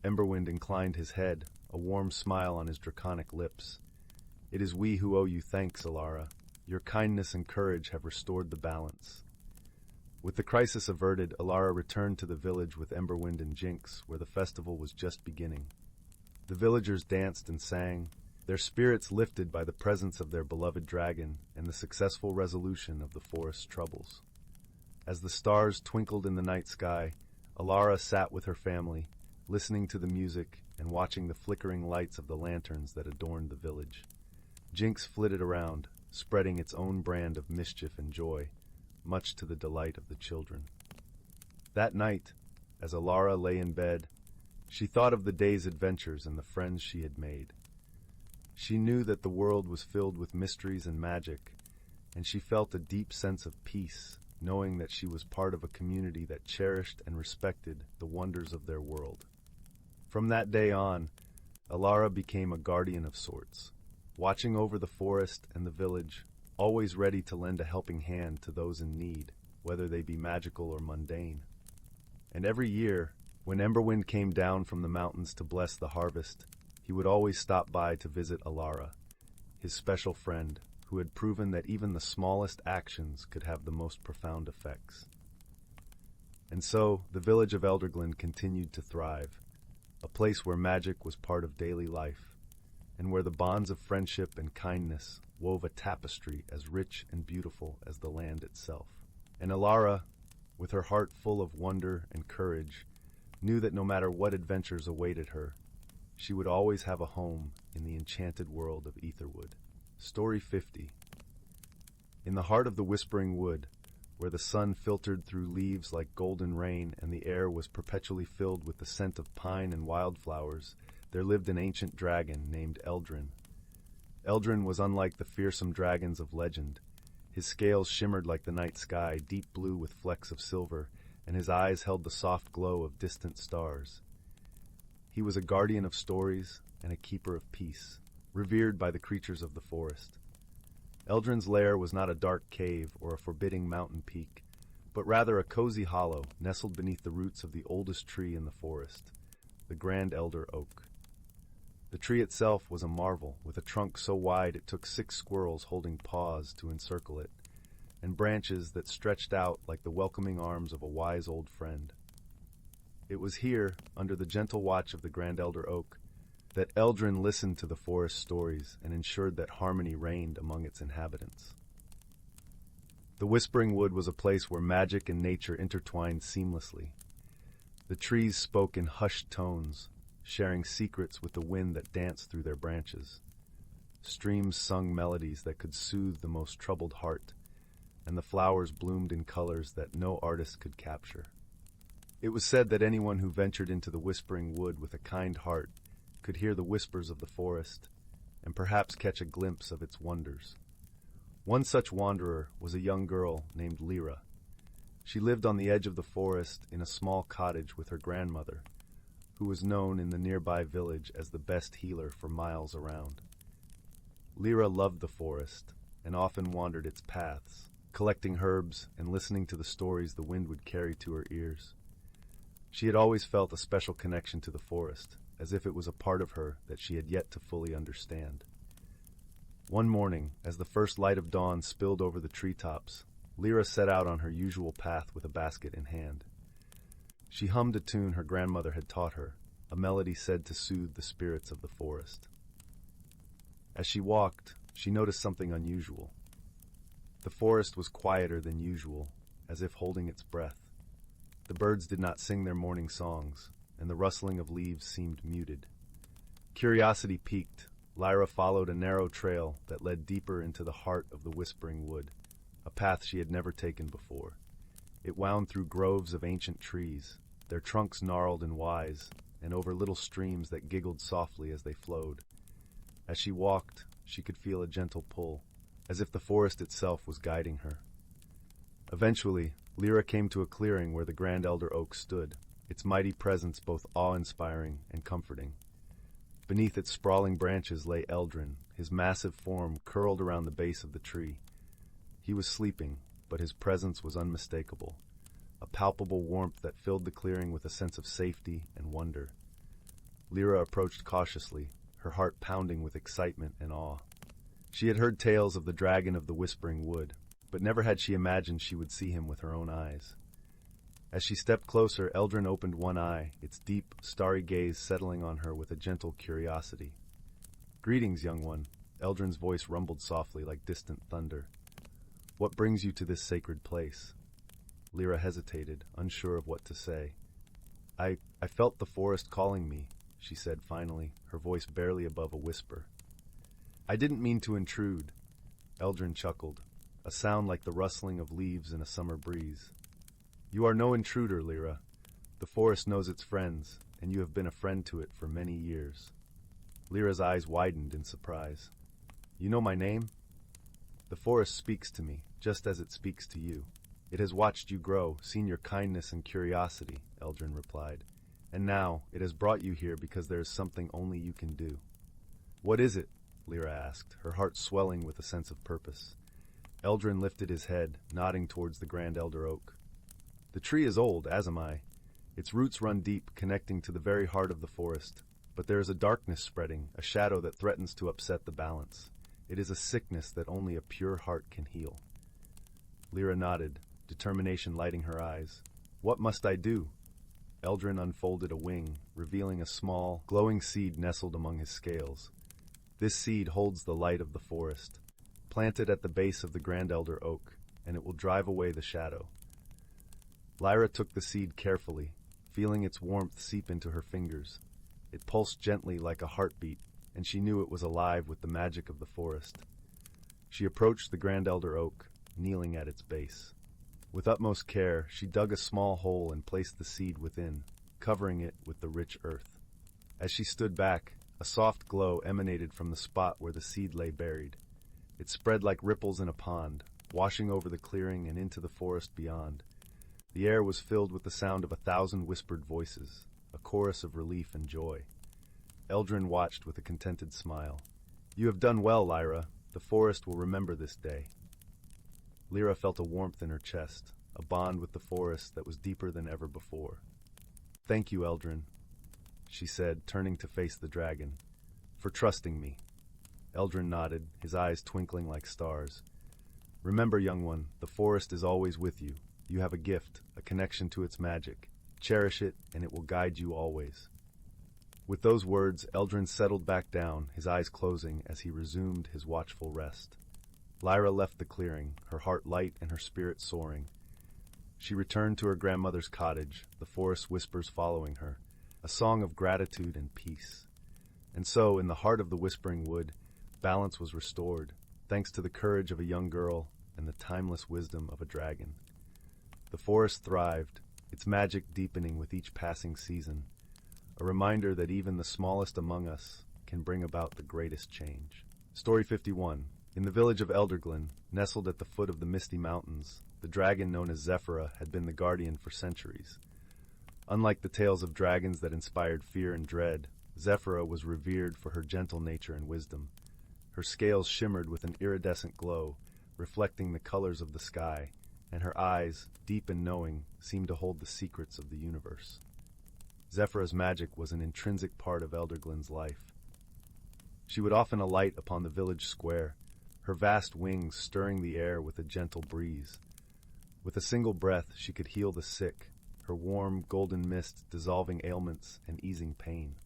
Emberwind inclined his head, a warm smile on his draconic lips. "It is we who owe you thanks, Alara. Your kindness and courage have restored the balance." With the crisis averted, Alara returned to the village with Emberwind and Jinx, where the festival was just beginning. The villagers danced and sang, their spirits lifted by the presence of their beloved dragon and the successful resolution of the forest's troubles. As the stars twinkled in the night sky, Alara sat with her family, listening to the music and watching the flickering lights of the lanterns that adorned the village. Jinx flitted around, spreading its own brand of mischief and joy, much to the delight of the children. That night, as Alara lay in bed, she thought of the day's adventures and the friends she had made. She knew that the world was filled with mysteries and magic, and she felt a deep sense of peace, knowing that she was part of a community that cherished and respected the wonders of their world. From that day on, Alara became a guardian of sorts, watching over the forest and the village, always ready to lend a helping hand to those in need, whether they be magical or mundane. And every year, when Emberwind came down from the mountains to bless the harvest, he would always stop by to visit Alara, his special friend, who had proven that even the smallest actions could have the most profound effects. And so, the village of Elderglen continued to thrive, a place where magic was part of daily life, and where the bonds of friendship and kindness wove a tapestry as rich and beautiful as the land itself. And Alara, with her heart full of wonder and courage, knew that no matter what adventures awaited her, she would always have a home in the enchanted world of Etherwood. Story 50. In the heart of the Whispering Wood, where the sun filtered through leaves like golden rain and the air was perpetually filled with the scent of pine and wildflowers, there lived an ancient dragon named Eldrin. Eldrin was unlike the fearsome dragons of legend. His scales shimmered like the night sky, deep blue with flecks of silver, and his eyes held the soft glow of distant stars. He was a guardian of stories and a keeper of peace, revered by the creatures of the forest. Eldrin's lair was not a dark cave or a forbidding mountain peak, but rather a cozy hollow nestled beneath the roots of the oldest tree in the forest, the grand elder oak. The tree itself was a marvel, with a trunk so wide it took 6 squirrels holding paws to encircle it, and branches that stretched out like the welcoming arms of a wise old friend. It was here, under the gentle watch of the grand elder oak, that Eldrin listened to the forest stories and ensured that harmony reigned among its inhabitants. The Whispering Wood was a place where magic and nature intertwined seamlessly. The trees spoke in hushed tones, sharing secrets with the wind that danced through their branches. Streams sung melodies that could soothe the most troubled heart, and the flowers bloomed in colors that no artist could capture. It was said that anyone who ventured into the Whispering Wood with a kind heart could hear the whispers of the forest and perhaps catch a glimpse of its wonders. One such wanderer was a young girl named Lyra. She lived on the edge of the forest in a small cottage with her grandmother, who was known in the nearby village as the best healer for miles around. Lyra loved the forest and often wandered its paths, collecting herbs and listening to the stories the wind would carry to her ears. She had always felt a special connection to the forest, as if it was a part of her that she had yet to fully understand. One morning, as the first light of dawn spilled over the treetops, Lyra set out on her usual path with a basket in hand. She hummed a tune her grandmother had taught her, a melody said to soothe the spirits of the forest. As she walked, she noticed something unusual. The forest was quieter than usual, as if holding its breath. The birds did not sing their morning songs, and the rustling of leaves seemed muted. Curiosity piqued, Lyra followed a narrow trail that led deeper into the heart of the Whispering Wood, a path she had never taken before. It wound through groves of ancient trees, their trunks gnarled and wise, and over little streams that giggled softly as they flowed. As she walked, she could feel a gentle pull, as if the forest itself was guiding her. Eventually, Lyra came to a clearing where the grand elder oak stood, its mighty presence both awe-inspiring and comforting. Beneath its sprawling branches lay Elderglen, his massive form curled around the base of the tree. He was sleeping, but his presence was unmistakable, a palpable warmth that filled the clearing with a sense of safety and wonder. Lyra approached cautiously, her heart pounding with excitement and awe. She had heard tales of the dragon of the Whispering Wood, but never had she imagined she would see him with her own eyes. As she stepped closer, Elderglen opened one eye, its deep, starry gaze settling on her with a gentle curiosity. "Greetings, young one," Elderglen's voice rumbled softly like distant thunder. "What brings you to this sacred place?" Lyra hesitated, unsure of what to say. I felt the forest calling me," she said finally, her voice barely above a whisper. "I didn't mean to intrude." Elderglen chuckled, a sound like the rustling of leaves in a summer breeze. "You are no intruder, Lyra. The forest knows its friends, and you have been a friend to it for many years." Lyra's eyes widened in surprise. "You know my name?" "The forest speaks to me, just as it speaks to you. It has watched you grow, seen your kindness and curiosity," Elderglen replied. "And now, it has brought you here because there is something only you can do." "What is it?" Lyra asked, her heart swelling with a sense of purpose. Elderglen lifted his head, nodding towards the grand elder oak. "The tree is old, as am I. Its roots run deep, connecting to the very heart of the forest. But there is a darkness spreading, a shadow that threatens to upset the balance. It is a sickness that only a pure heart can heal." Lyra nodded, determination lighting her eyes. "What must I do?" Elderglen unfolded a wing, revealing a small, glowing seed nestled among his scales. "This seed holds the light of the forest. Plant it at the base of the grand elder oak, and it will drive away the shadow." Lyra took the seed carefully, feeling its warmth seep into her fingers. It pulsed gently like a heartbeat, and she knew it was alive with the magic of the forest. She approached the grand elder oak, kneeling at its base. With utmost care, she dug a small hole and placed the seed within, covering it with the rich earth. As she stood back, a soft glow emanated from the spot where the seed lay buried. It spread like ripples in a pond, washing over the clearing and into the forest beyond. The air was filled with the sound of 1,000 whispered voices, a chorus of relief and joy. Elderglen watched with a contented smile. "You have done well, Lyra. The forest will remember this day." Lyra felt a warmth in her chest, a bond with the forest that was deeper than ever before. "Thank you, Elderglen," she said, turning to face the dragon, "for trusting me." Elderglen nodded, his eyes twinkling like stars. "Remember, young one, the forest is always with you. You have a gift, a connection to its magic. Cherish it, and it will guide you always." With those words, Elderglen settled back down, his eyes closing as he resumed his watchful rest. Lyra left the clearing, her heart light and her spirit soaring. She returned to her grandmother's cottage, the forest whispers following her, a song of gratitude and peace. And so, in the heart of the Whispering Wood, balance was restored, thanks to the courage of a young girl and the timeless wisdom of a dragon. The forest thrived, its magic deepening with each passing season, a reminder that even the smallest among us can bring about the greatest change. Story 51. In the village of Elderglen, nestled at the foot of the Misty Mountains, the dragon known as Zephyra had been the guardian for centuries. Unlike the tales of dragons that inspired fear and dread, Zephyra was revered for her gentle nature and wisdom. Her scales shimmered with an iridescent glow, reflecting the colors of the sky, and her eyes, deep and knowing, seemed to hold the secrets of the universe. Zephyra's magic was an intrinsic part of Elderglen's life. She would often alight upon the village square, her vast wings stirring the air with a gentle breeze. With a single breath, she could heal the sick, her warm, golden mist dissolving ailments and easing pain.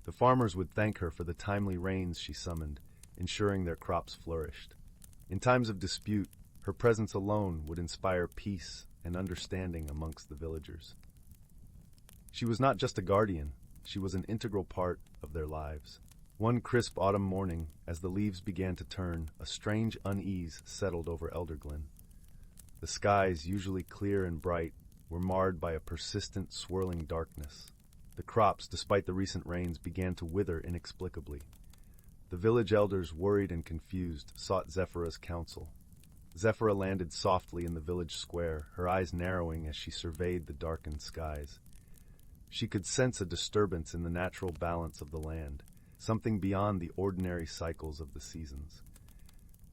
The farmers would thank her for the timely rains she summoned, ensuring their crops flourished. In times of dispute, her presence alone would inspire peace and understanding amongst the villagers. She was not just a guardian, she was an integral part of their lives. One crisp autumn morning, as the leaves began to turn, a strange unease settled over Elderglen. The skies, usually clear and bright, were marred by a persistent, swirling darkness. The crops, despite the recent rains, began to wither inexplicably. The village elders, worried and confused, sought Zephyra's counsel. Zephyra landed softly in the village square, her eyes narrowing as she surveyed the darkened skies. She could sense a disturbance in the natural balance of the land, something beyond the ordinary cycles of the seasons.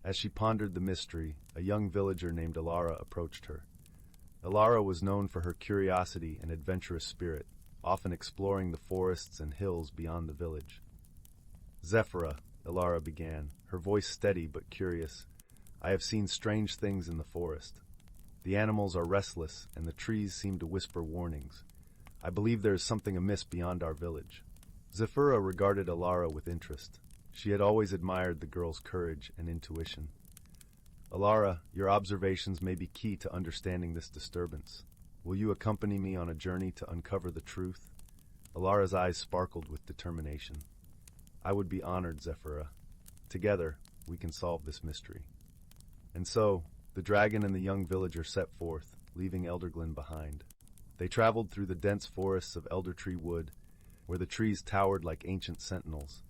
As she pondered the mystery, a young villager named Alara approached her. Alara was known for her curiosity and adventurous spirit, often exploring the forests and hills beyond the village. "Zephyra," Alara began, her voice steady but curious, "I have seen strange things in the forest. The animals are restless, and the trees seem to whisper warnings. I believe there is something amiss beyond our village." Zephyra regarded Alara with interest. She had always admired the girl's courage and intuition. "Alara, your observations may be key to understanding this disturbance. Will you accompany me on a journey to uncover the truth?" Alara's eyes sparkled with determination. "I would be honored, Zephyra. Together, we can solve this mystery." And so, the dragon and the young villager set forth, leaving Elderglen behind. They traveled through the dense forests of elder tree wood, where the trees towered like ancient sentinels.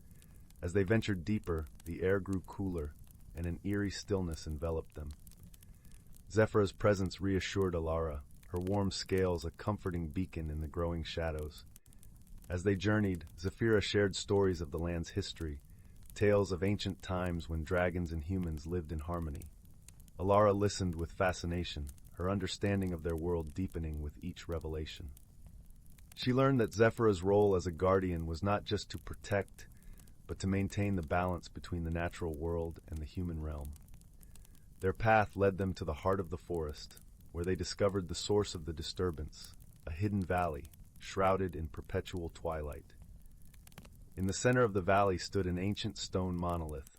As they ventured deeper, the air grew cooler, and an eerie stillness enveloped them. Zephyra's presence reassured Alara, her warm scales a comforting beacon in the growing shadows. As they journeyed, Zephyra shared stories of the land's history, tales of ancient times when dragons and humans lived in harmony. Alara listened with fascination, her understanding of their world deepening with each revelation. She learned that Zephyra's role as a guardian was not just to protect, but to maintain the balance between the natural world and the human realm. Their path led them to the heart of the forest, where they discovered the source of the disturbance, a hidden valley, shrouded in perpetual twilight. In the center of the valley stood an ancient stone monolith,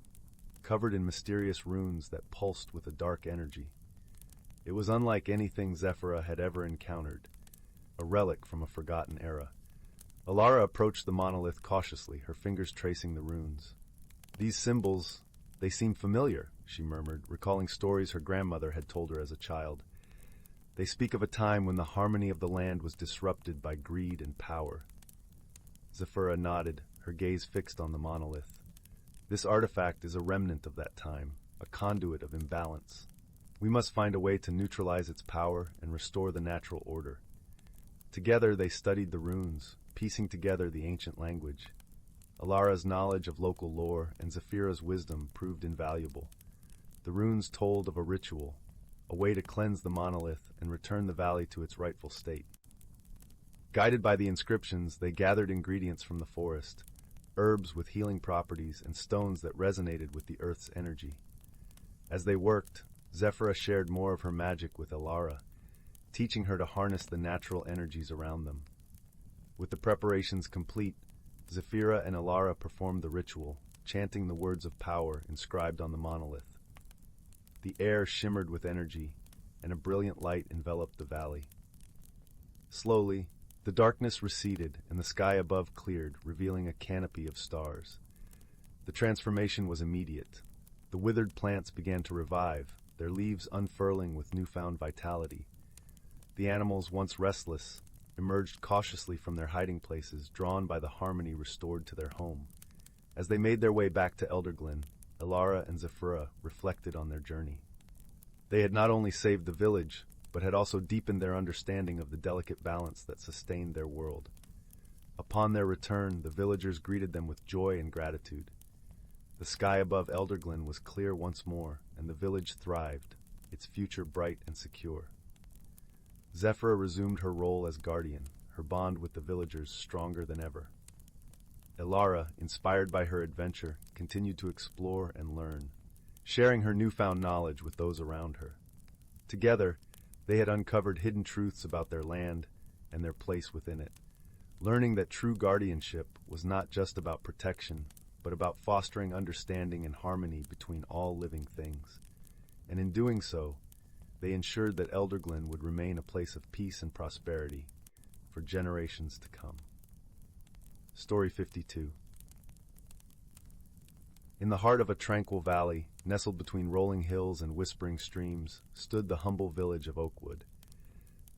covered in mysterious runes that pulsed with a dark energy. It was unlike anything Zephyra had ever encountered, a relic from a forgotten era. Alara approached the monolith cautiously, her fingers tracing the runes. "These symbols, they seem familiar," she murmured, recalling stories her grandmother had told her as a child. "They speak of a time when the harmony of the land was disrupted by greed and power." Zephyra nodded, her gaze fixed on the monolith. "This artifact is a remnant of that time, a conduit of imbalance. We must find a way to neutralize its power and restore the natural order." Together they studied the runes, piecing together the ancient language. Alara's knowledge of local lore and Zephyra's wisdom proved invaluable. The runes told of a ritual, a way to cleanse the monolith and return the valley to its rightful state. Guided by the inscriptions, they gathered ingredients from the forest, herbs with healing properties and stones that resonated with the earth's energy. As they worked, Zephyra shared more of her magic with Alara, teaching her to harness the natural energies around them. With the preparations complete, Zephyra and Alara performed the ritual, chanting the words of power inscribed on the monolith. The air shimmered with energy, and a brilliant light enveloped the valley. Slowly, the darkness receded and the sky above cleared, revealing a canopy of stars. The transformation was immediate. The withered plants began to revive, their leaves unfurling with newfound vitality. The animals, once restless, emerged cautiously from their hiding places, drawn by the harmony restored to their home. As they made their way back to Elderglen, Alara and Zephyra reflected on their journey. They had not only saved the village, but had also deepened their understanding of the delicate balance that sustained their world. Upon their return, the villagers greeted them with joy and gratitude. The sky above Elderglen was clear once more, and the village thrived, its future bright and secure. Zephyra resumed her role as guardian, her bond with the villagers stronger than ever. Alara, inspired by her adventure, continued to explore and learn, sharing her newfound knowledge with those around her. Together, they had uncovered hidden truths about their land and their place within it, learning that true guardianship was not just about protection, but about fostering understanding and harmony between all living things. And in doing so, they ensured that Elderglen would remain a place of peace and prosperity for generations to come. Story 52. In the heart of a tranquil valley, nestled between rolling hills and whispering streams, stood the humble village of Oakwood.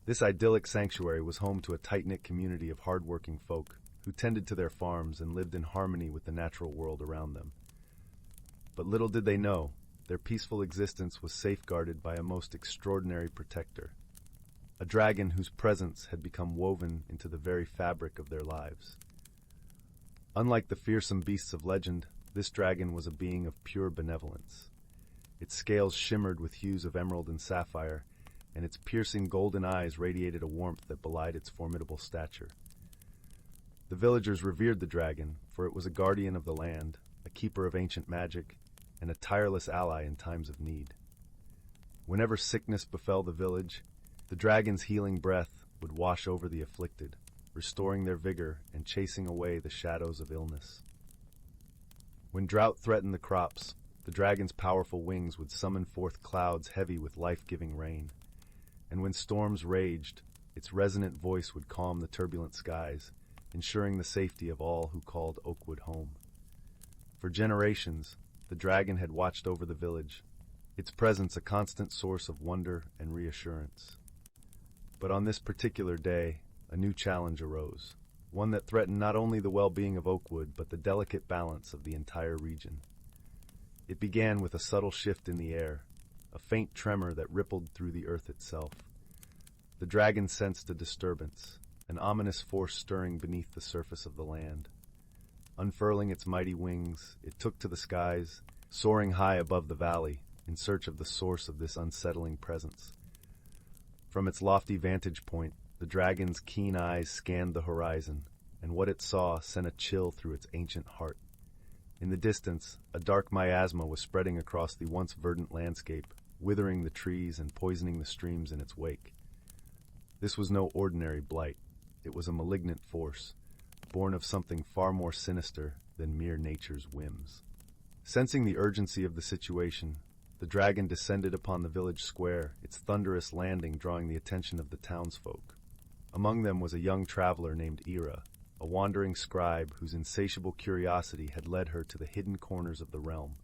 This idyllic sanctuary was home to a tight-knit community of hard-working folk who tended to their farms and lived in harmony with the natural world around them. But little did they know, their peaceful existence was safeguarded by a most extraordinary protector, a dragon whose presence had become woven into the very fabric of their lives. Unlike the fearsome beasts of legend, this dragon was a being of pure benevolence. Its scales shimmered with hues of emerald and sapphire, and its piercing golden eyes radiated a warmth that belied its formidable stature. The villagers revered the dragon, for it was a guardian of the land, a keeper of ancient magic, and a tireless ally in times of need. Whenever sickness befell the village, the dragon's healing breath would wash over the afflicted, restoring their vigor and chasing away the shadows of illness. When drought threatened the crops, the dragon's powerful wings would summon forth clouds heavy with life-giving rain. And when storms raged, its resonant voice would calm the turbulent skies, ensuring the safety of all who called Oakwood home. For generations, the dragon had watched over the village, its presence a constant source of wonder and reassurance. But on this particular day, a new challenge arose, one that threatened not only the well-being of Oakwood, but the delicate balance of the entire region. It began with a subtle shift in the air, a faint tremor that rippled through the earth itself. The dragon sensed a disturbance, an ominous force stirring beneath the surface of the land. Unfurling its mighty wings, it took to the skies, soaring high above the valley, in search of the source of this unsettling presence. From its lofty vantage point, the dragon's keen eyes scanned the horizon, and what it saw sent a chill through its ancient heart. In the distance, a dark miasma was spreading across the once verdant landscape, withering the trees and poisoning the streams in its wake. This was no ordinary blight. It was a malignant force, born of something far more sinister than mere nature's whims. Sensing the urgency of the situation, the dragon descended upon the village square, its thunderous landing drawing the attention of the townsfolk. Among them was a young traveler named Ira, a wandering scribe whose insatiable curiosity had led her to the hidden corners of the realm.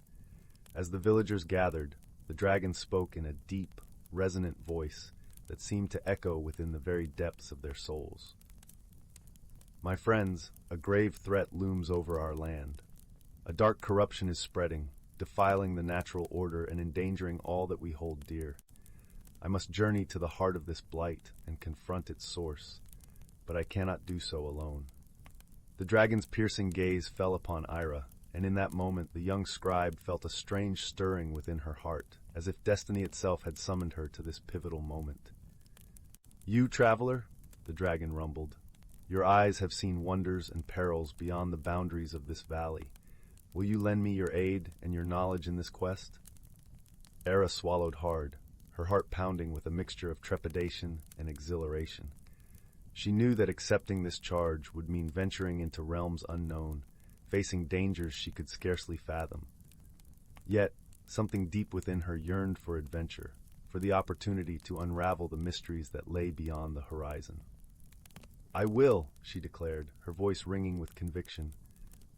As the villagers gathered, the dragon spoke in a deep, resonant voice that seemed to echo within the very depths of their souls. My friends, a grave threat looms over our land. A dark corruption is spreading, defiling the natural order and endangering all that we hold dear. I must journey to the heart of this blight and confront its source, but I cannot do so alone. The dragon's piercing gaze fell upon Ira, and in that moment the young scribe felt a strange stirring within her heart, as if destiny itself had summoned her to this pivotal moment. You, traveler, the dragon rumbled, your eyes have seen wonders and perils beyond the boundaries of this valley. Will you lend me your aid and your knowledge in this quest? Ira swallowed hard, her heart pounding with a mixture of trepidation and exhilaration. She knew that accepting this charge would mean venturing into realms unknown, facing dangers she could scarcely fathom. Yet, something deep within her yearned for adventure, for the opportunity to unravel the mysteries that lay beyond the horizon. I will, she declared, her voice ringing with conviction.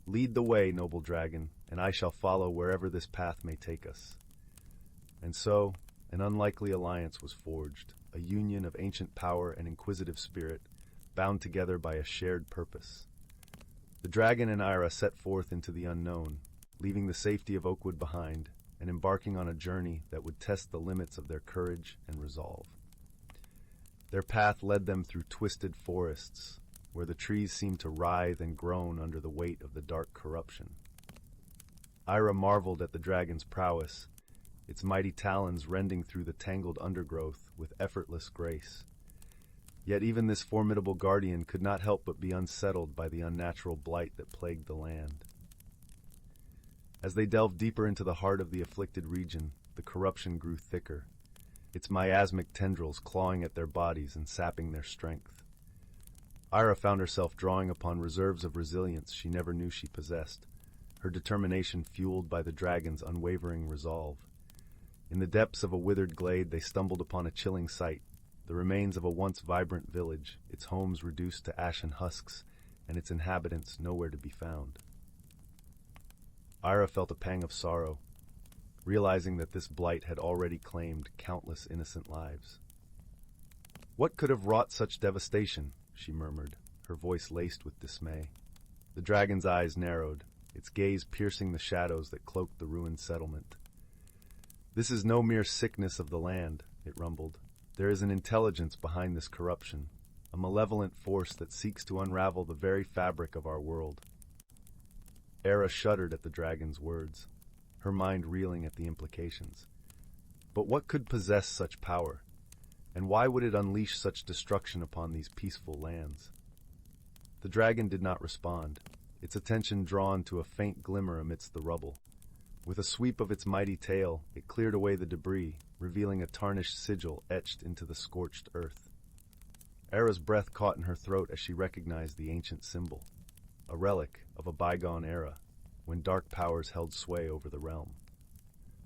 Lead the way, noble dragon, and I shall follow wherever this path may take us. And so, an unlikely alliance was forged, a union of ancient power and inquisitive spirit, bound together by a shared purpose. The dragon and Ira set forth into the unknown, leaving the safety of Oakwood behind, and embarking on a journey that would test the limits of their courage and resolve. Their path led them through twisted forests, where the trees seemed to writhe and groan under the weight of the dark corruption. Ira marveled at the dragon's prowess, its mighty talons rending through the tangled undergrowth with effortless grace. Yet even this formidable guardian could not help but be unsettled by the unnatural blight that plagued the land. As they delved deeper into the heart of the afflicted region, the corruption grew thicker, its miasmic tendrils clawing at their bodies and sapping their strength. Ira found herself drawing upon reserves of resilience she never knew she possessed, her determination fueled by the dragon's unwavering resolve. In the depths of a withered glade they stumbled upon a chilling sight, the remains of a once vibrant village, its homes reduced to ashen husks, and its inhabitants nowhere to be found. Ira felt a pang of sorrow, realizing that this blight had already claimed countless innocent lives. What could have wrought such devastation? She murmured, her voice laced with dismay. The dragon's eyes narrowed, its gaze piercing the shadows that cloaked the ruined settlement. "This is no mere sickness of the land," it rumbled. "There is an intelligence behind this corruption, a malevolent force that seeks to unravel the very fabric of our world." Era shuddered at the dragon's words, her mind reeling at the implications. But what could possess such power? And why would it unleash such destruction upon these peaceful lands? The dragon did not respond, its attention drawn to a faint glimmer amidst the rubble. With a sweep of its mighty tail, it cleared away the debris, revealing a tarnished sigil etched into the scorched earth. Era's breath caught in her throat as she recognized the ancient symbol, a relic of a bygone era, when dark powers held sway over the realm.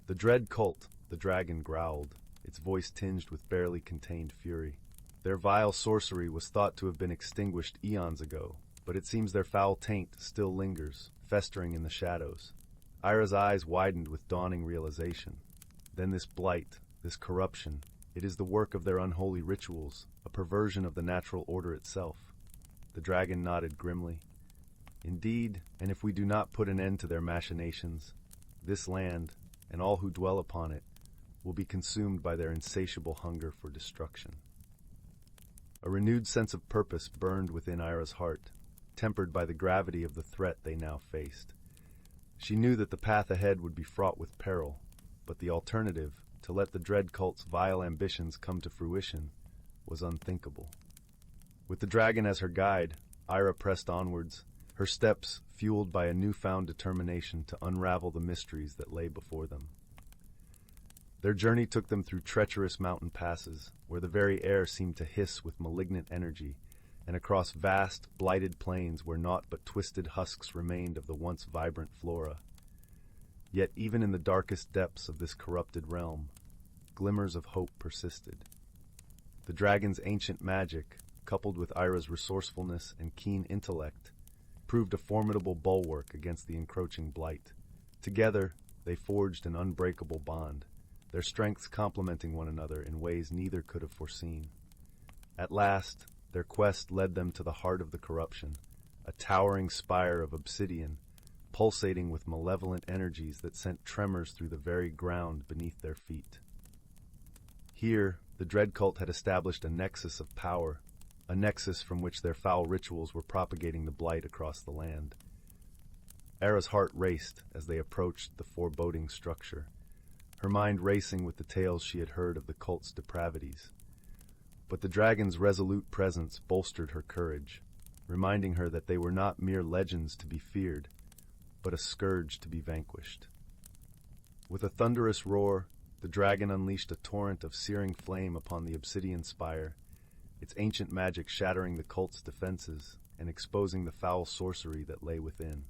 "The dread cult," the dragon growled, its voice tinged with barely contained fury. "Their vile sorcery was thought to have been extinguished eons ago, but it seems their foul taint still lingers, festering in the shadows." Ira's eyes widened with dawning realization. Then this blight, this corruption, it is the work of their unholy rituals, a perversion of the natural order itself. The dragon nodded grimly. "Indeed, and if we do not put an end to their machinations, this land, and all who dwell upon it, will be consumed by their insatiable hunger for destruction." A renewed sense of purpose burned within Ira's heart, tempered by the gravity of the threat they now faced. She knew that the path ahead would be fraught with peril, but the alternative, to let the dread cult's vile ambitions come to fruition, was unthinkable. With the dragon as her guide, Ira pressed onwards, her steps fueled by a newfound determination to unravel the mysteries that lay before them. Their journey took them through treacherous mountain passes, where the very air seemed to hiss with malignant energy, and across vast, blighted plains where naught but twisted husks remained of the once vibrant flora. Yet even in the darkest depths of this corrupted realm, glimmers of hope persisted. The dragon's ancient magic, coupled with Ira's resourcefulness and keen intellect, proved a formidable bulwark against the encroaching blight. Together, they forged an unbreakable bond, their strengths complementing one another in ways neither could have foreseen. At last, their quest led them to the heart of the corruption, a towering spire of obsidian, pulsating with malevolent energies that sent tremors through the very ground beneath their feet. Here, the dread cult had established a nexus of power, a nexus from which their foul rituals were propagating the blight across the land. Era's heart raced as they approached the foreboding structure, her mind racing with the tales she had heard of the cult's depravities. But the dragon's resolute presence bolstered her courage, reminding her that they were not mere legends to be feared, but a scourge to be vanquished. With a thunderous roar, the dragon unleashed a torrent of searing flame upon the obsidian spire, its ancient magic shattering the cult's defenses and exposing the foul sorcery that lay within.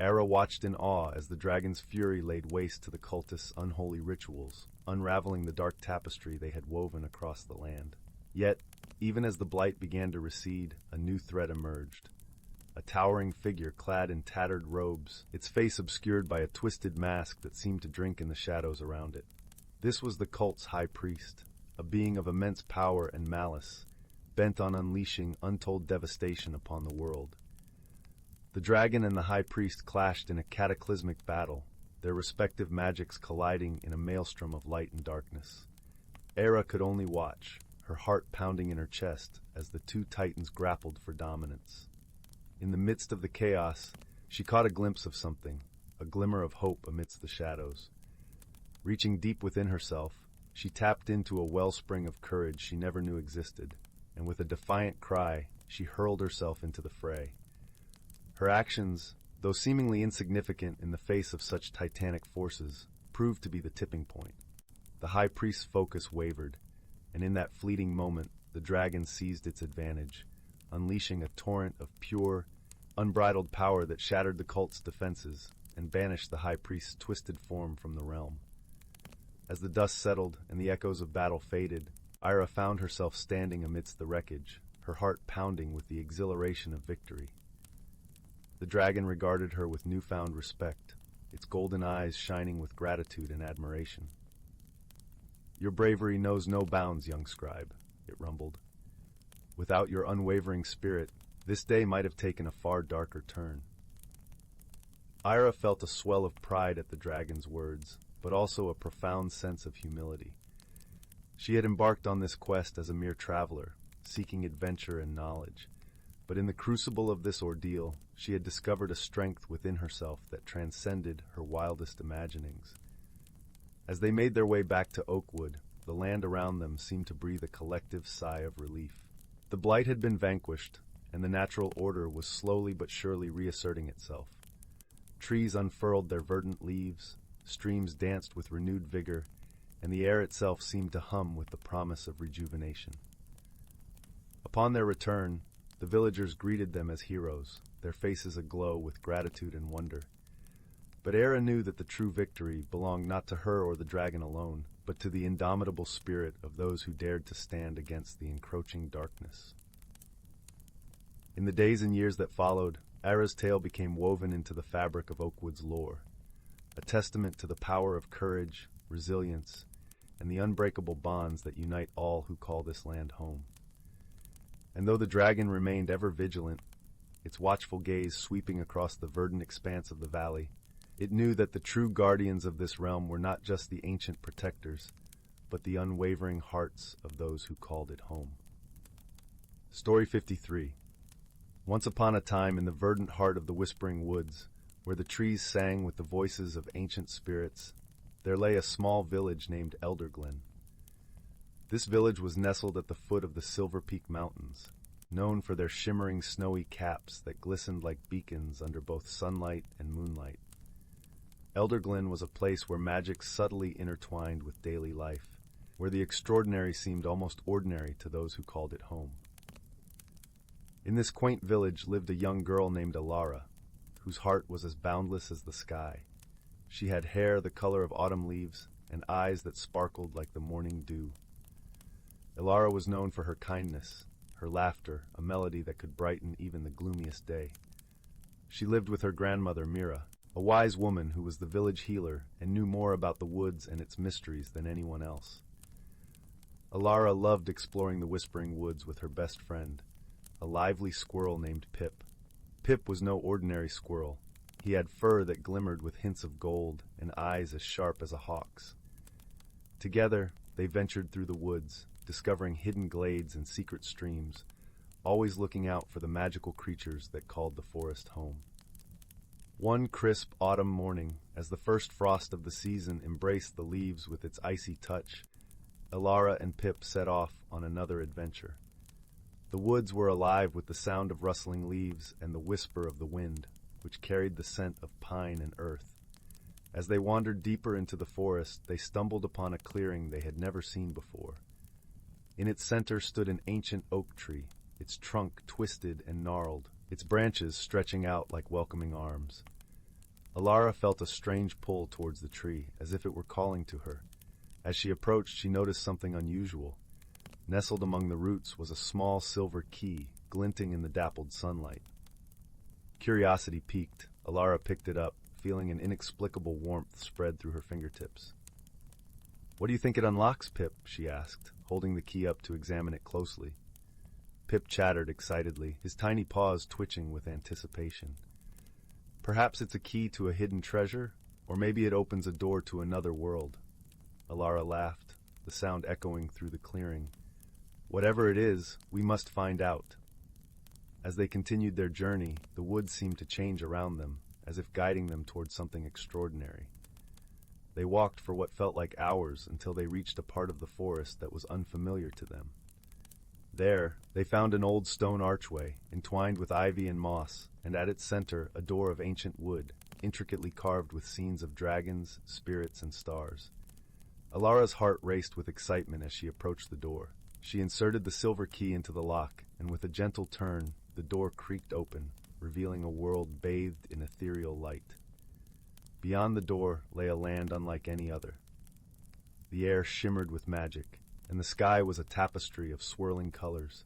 Era watched in awe as the dragon's fury laid waste to the cultists' unholy rituals, unraveling the dark tapestry they had woven across the land. Yet, even as the blight began to recede, a new threat emerged. A towering figure clad in tattered robes, its face obscured by a twisted mask that seemed to drink in the shadows around it. This was the cult's high priest, a being of immense power and malice, bent on unleashing untold devastation upon the world. The dragon and the high priest clashed in a cataclysmic battle, their respective magics colliding in a maelstrom of light and darkness. Era could only watch, her heart pounding in her chest as the two titans grappled for dominance. In the midst of the chaos, she caught a glimpse of something, a glimmer of hope amidst the shadows. Reaching deep within herself, she tapped into a wellspring of courage she never knew existed, and with a defiant cry, she hurled herself into the fray. Her actions, though seemingly insignificant in the face of such titanic forces, proved to be the tipping point. The high priest's focus wavered, and in that fleeting moment, the dragon seized its advantage, unleashing a torrent of pure, unbridled power that shattered the cult's defenses and banished the high priest's twisted form from the realm. As the dust settled and the echoes of battle faded, Ira found herself standing amidst the wreckage, her heart pounding with the exhilaration of victory. The dragon regarded her with newfound respect, its golden eyes shining with gratitude and admiration. "Your bravery knows no bounds, young scribe," it rumbled. "Without your unwavering spirit, this day might have taken a far darker turn." Ira felt a swell of pride at the dragon's words, but also a profound sense of humility. She had embarked on this quest as a mere traveler, seeking adventure and knowledge. But in the crucible of this ordeal, she had discovered a strength within herself that transcended her wildest imaginings. As they made their way back to Oakwood, the land around them seemed to breathe a collective sigh of relief. The blight had been vanquished, and the natural order was slowly but surely reasserting itself. Trees unfurled their verdant leaves, streams danced with renewed vigor, and the air itself seemed to hum with the promise of rejuvenation. Upon their return, the villagers greeted them as heroes, their faces aglow with gratitude and wonder. But Era knew that the true victory belonged not to her or the dragon alone, but to the indomitable spirit of those who dared to stand against the encroaching darkness. In the days and years that followed, Era's tale became woven into the fabric of Oakwood's lore, a testament to the power of courage, resilience, and the unbreakable bonds that unite all who call this land home. And though the dragon remained ever vigilant, its watchful gaze sweeping across the verdant expanse of the valley, it knew that the true guardians of this realm were not just the ancient protectors, but the unwavering hearts of those who called it home. Story 53. Once upon a time in the verdant heart of the Whispering Woods, where the trees sang with the voices of ancient spirits, there lay a small village named Elderglen. This village was nestled at the foot of the Silver Peak Mountains, known for their shimmering snowy caps that glistened like beacons under both sunlight and moonlight. Elderglen was a place where magic subtly intertwined with daily life, where the extraordinary seemed almost ordinary to those who called it home. In this quaint village lived a young girl named Alara, whose heart was as boundless as the sky. She had hair the color of autumn leaves and eyes that sparkled like the morning dew. Alara was known for her kindness, her laughter, a melody that could brighten even the gloomiest day. She lived with her grandmother, Mira, a wise woman who was the village healer and knew more about the woods and its mysteries than anyone else. Alara loved exploring the Whispering Woods with her best friend, a lively squirrel named Pip. Pip was no ordinary squirrel. He had fur that glimmered with hints of gold and eyes as sharp as a hawk's. Together, they ventured through the woods, discovering hidden glades and secret streams, always looking out for the magical creatures that called the forest home. One crisp autumn morning, as the first frost of the season embraced the leaves with its icy touch, Alara and Pip set off on another adventure. The woods were alive with the sound of rustling leaves and the whisper of the wind, which carried the scent of pine and earth. As they wandered deeper into the forest, they stumbled upon a clearing they had never seen before. In its center stood an ancient oak tree, its trunk twisted and gnarled, its branches stretching out like welcoming arms. Alara felt a strange pull towards the tree, as if it were calling to her. As she approached, she noticed something unusual. Nestled among the roots was a small silver key, glinting in the dappled sunlight. Curiosity piqued, Alara picked it up, feeling an inexplicable warmth spread through her fingertips. "What do you think it unlocks, Pip?" she asked, holding the key up to examine it closely. Pip chattered excitedly, his tiny paws twitching with anticipation. "Perhaps it's a key to a hidden treasure, or maybe it opens a door to another world." Alara laughed, the sound echoing through the clearing. "Whatever it is, we must find out." As they continued their journey, the woods seemed to change around them, as if guiding them towards something extraordinary. They walked for what felt like hours until they reached a part of the forest that was unfamiliar to them. There, they found an old stone archway, entwined with ivy and moss, and at its center a door of ancient wood, intricately carved with scenes of dragons, spirits, and stars. Alara's heart raced with excitement as she approached the door. She inserted the silver key into the lock, and with a gentle turn, the door creaked open, revealing a world bathed in ethereal light. Beyond the door lay a land unlike any other. The air shimmered with magic, and the sky was a tapestry of swirling colors.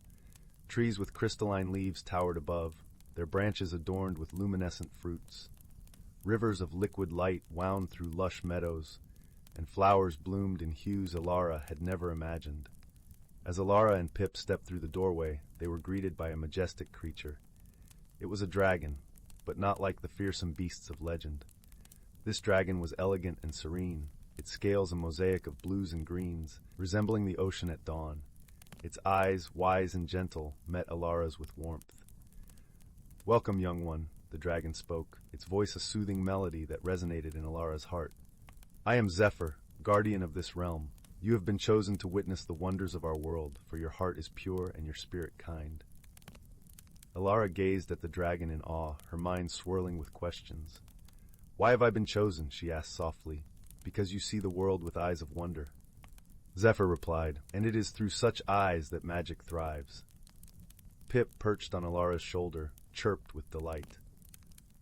Trees with crystalline leaves towered above, their branches adorned with luminescent fruits. Rivers of liquid light wound through lush meadows, and flowers bloomed in hues Alara had never imagined. As Alara and Pip stepped through the doorway, they were greeted by a majestic creature. It was a dragon, but not like the fearsome beasts of legend. This dragon was elegant and serene, its scales a mosaic of blues and greens, resembling the ocean at dawn. Its eyes, wise and gentle, met Alara's with warmth. "Welcome, young one," the dragon spoke, its voice a soothing melody that resonated in Alara's heart. "I am Zephyr, guardian of this realm. You have been chosen to witness the wonders of our world, for your heart is pure and your spirit kind." Alara gazed at the dragon in awe, her mind swirling with questions. "Why have I been chosen?" she asked softly. "Because you see the world with eyes of wonder." Zephyr replied, "And it is through such eyes that magic thrives." Pip, perched on Alara's shoulder, chirped with delight.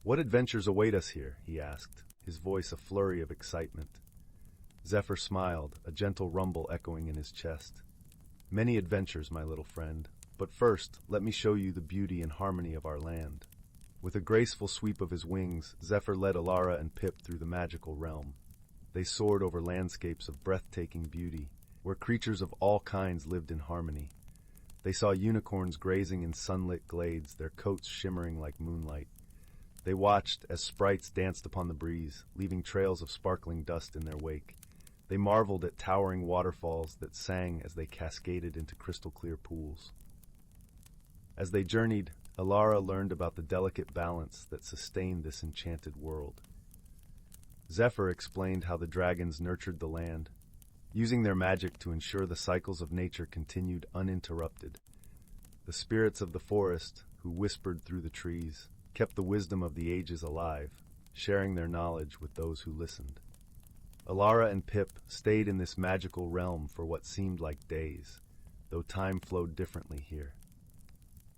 "What adventures await us here?" he asked, his voice a flurry of excitement. Zephyr smiled, a gentle rumble echoing in his chest. "Many adventures, my little friend. But first, let me show you the beauty and harmony of our land." With a graceful sweep of his wings, Zephyr led Alara and Pip through the magical realm. They soared over landscapes of breathtaking beauty, where creatures of all kinds lived in harmony. They saw unicorns grazing in sunlit glades, their coats shimmering like moonlight. They watched as sprites danced upon the breeze, leaving trails of sparkling dust in their wake. They marveled at towering waterfalls that sang as they cascaded into crystal-clear pools. As they journeyed, Alara learned about the delicate balance that sustained this enchanted world. Zephyr explained how the dragons nurtured the land, using their magic to ensure the cycles of nature continued uninterrupted. The spirits of the forest, who whispered through the trees, kept the wisdom of the ages alive, sharing their knowledge with those who listened. Alara and Pip stayed in this magical realm for what seemed like days, though time flowed differently here.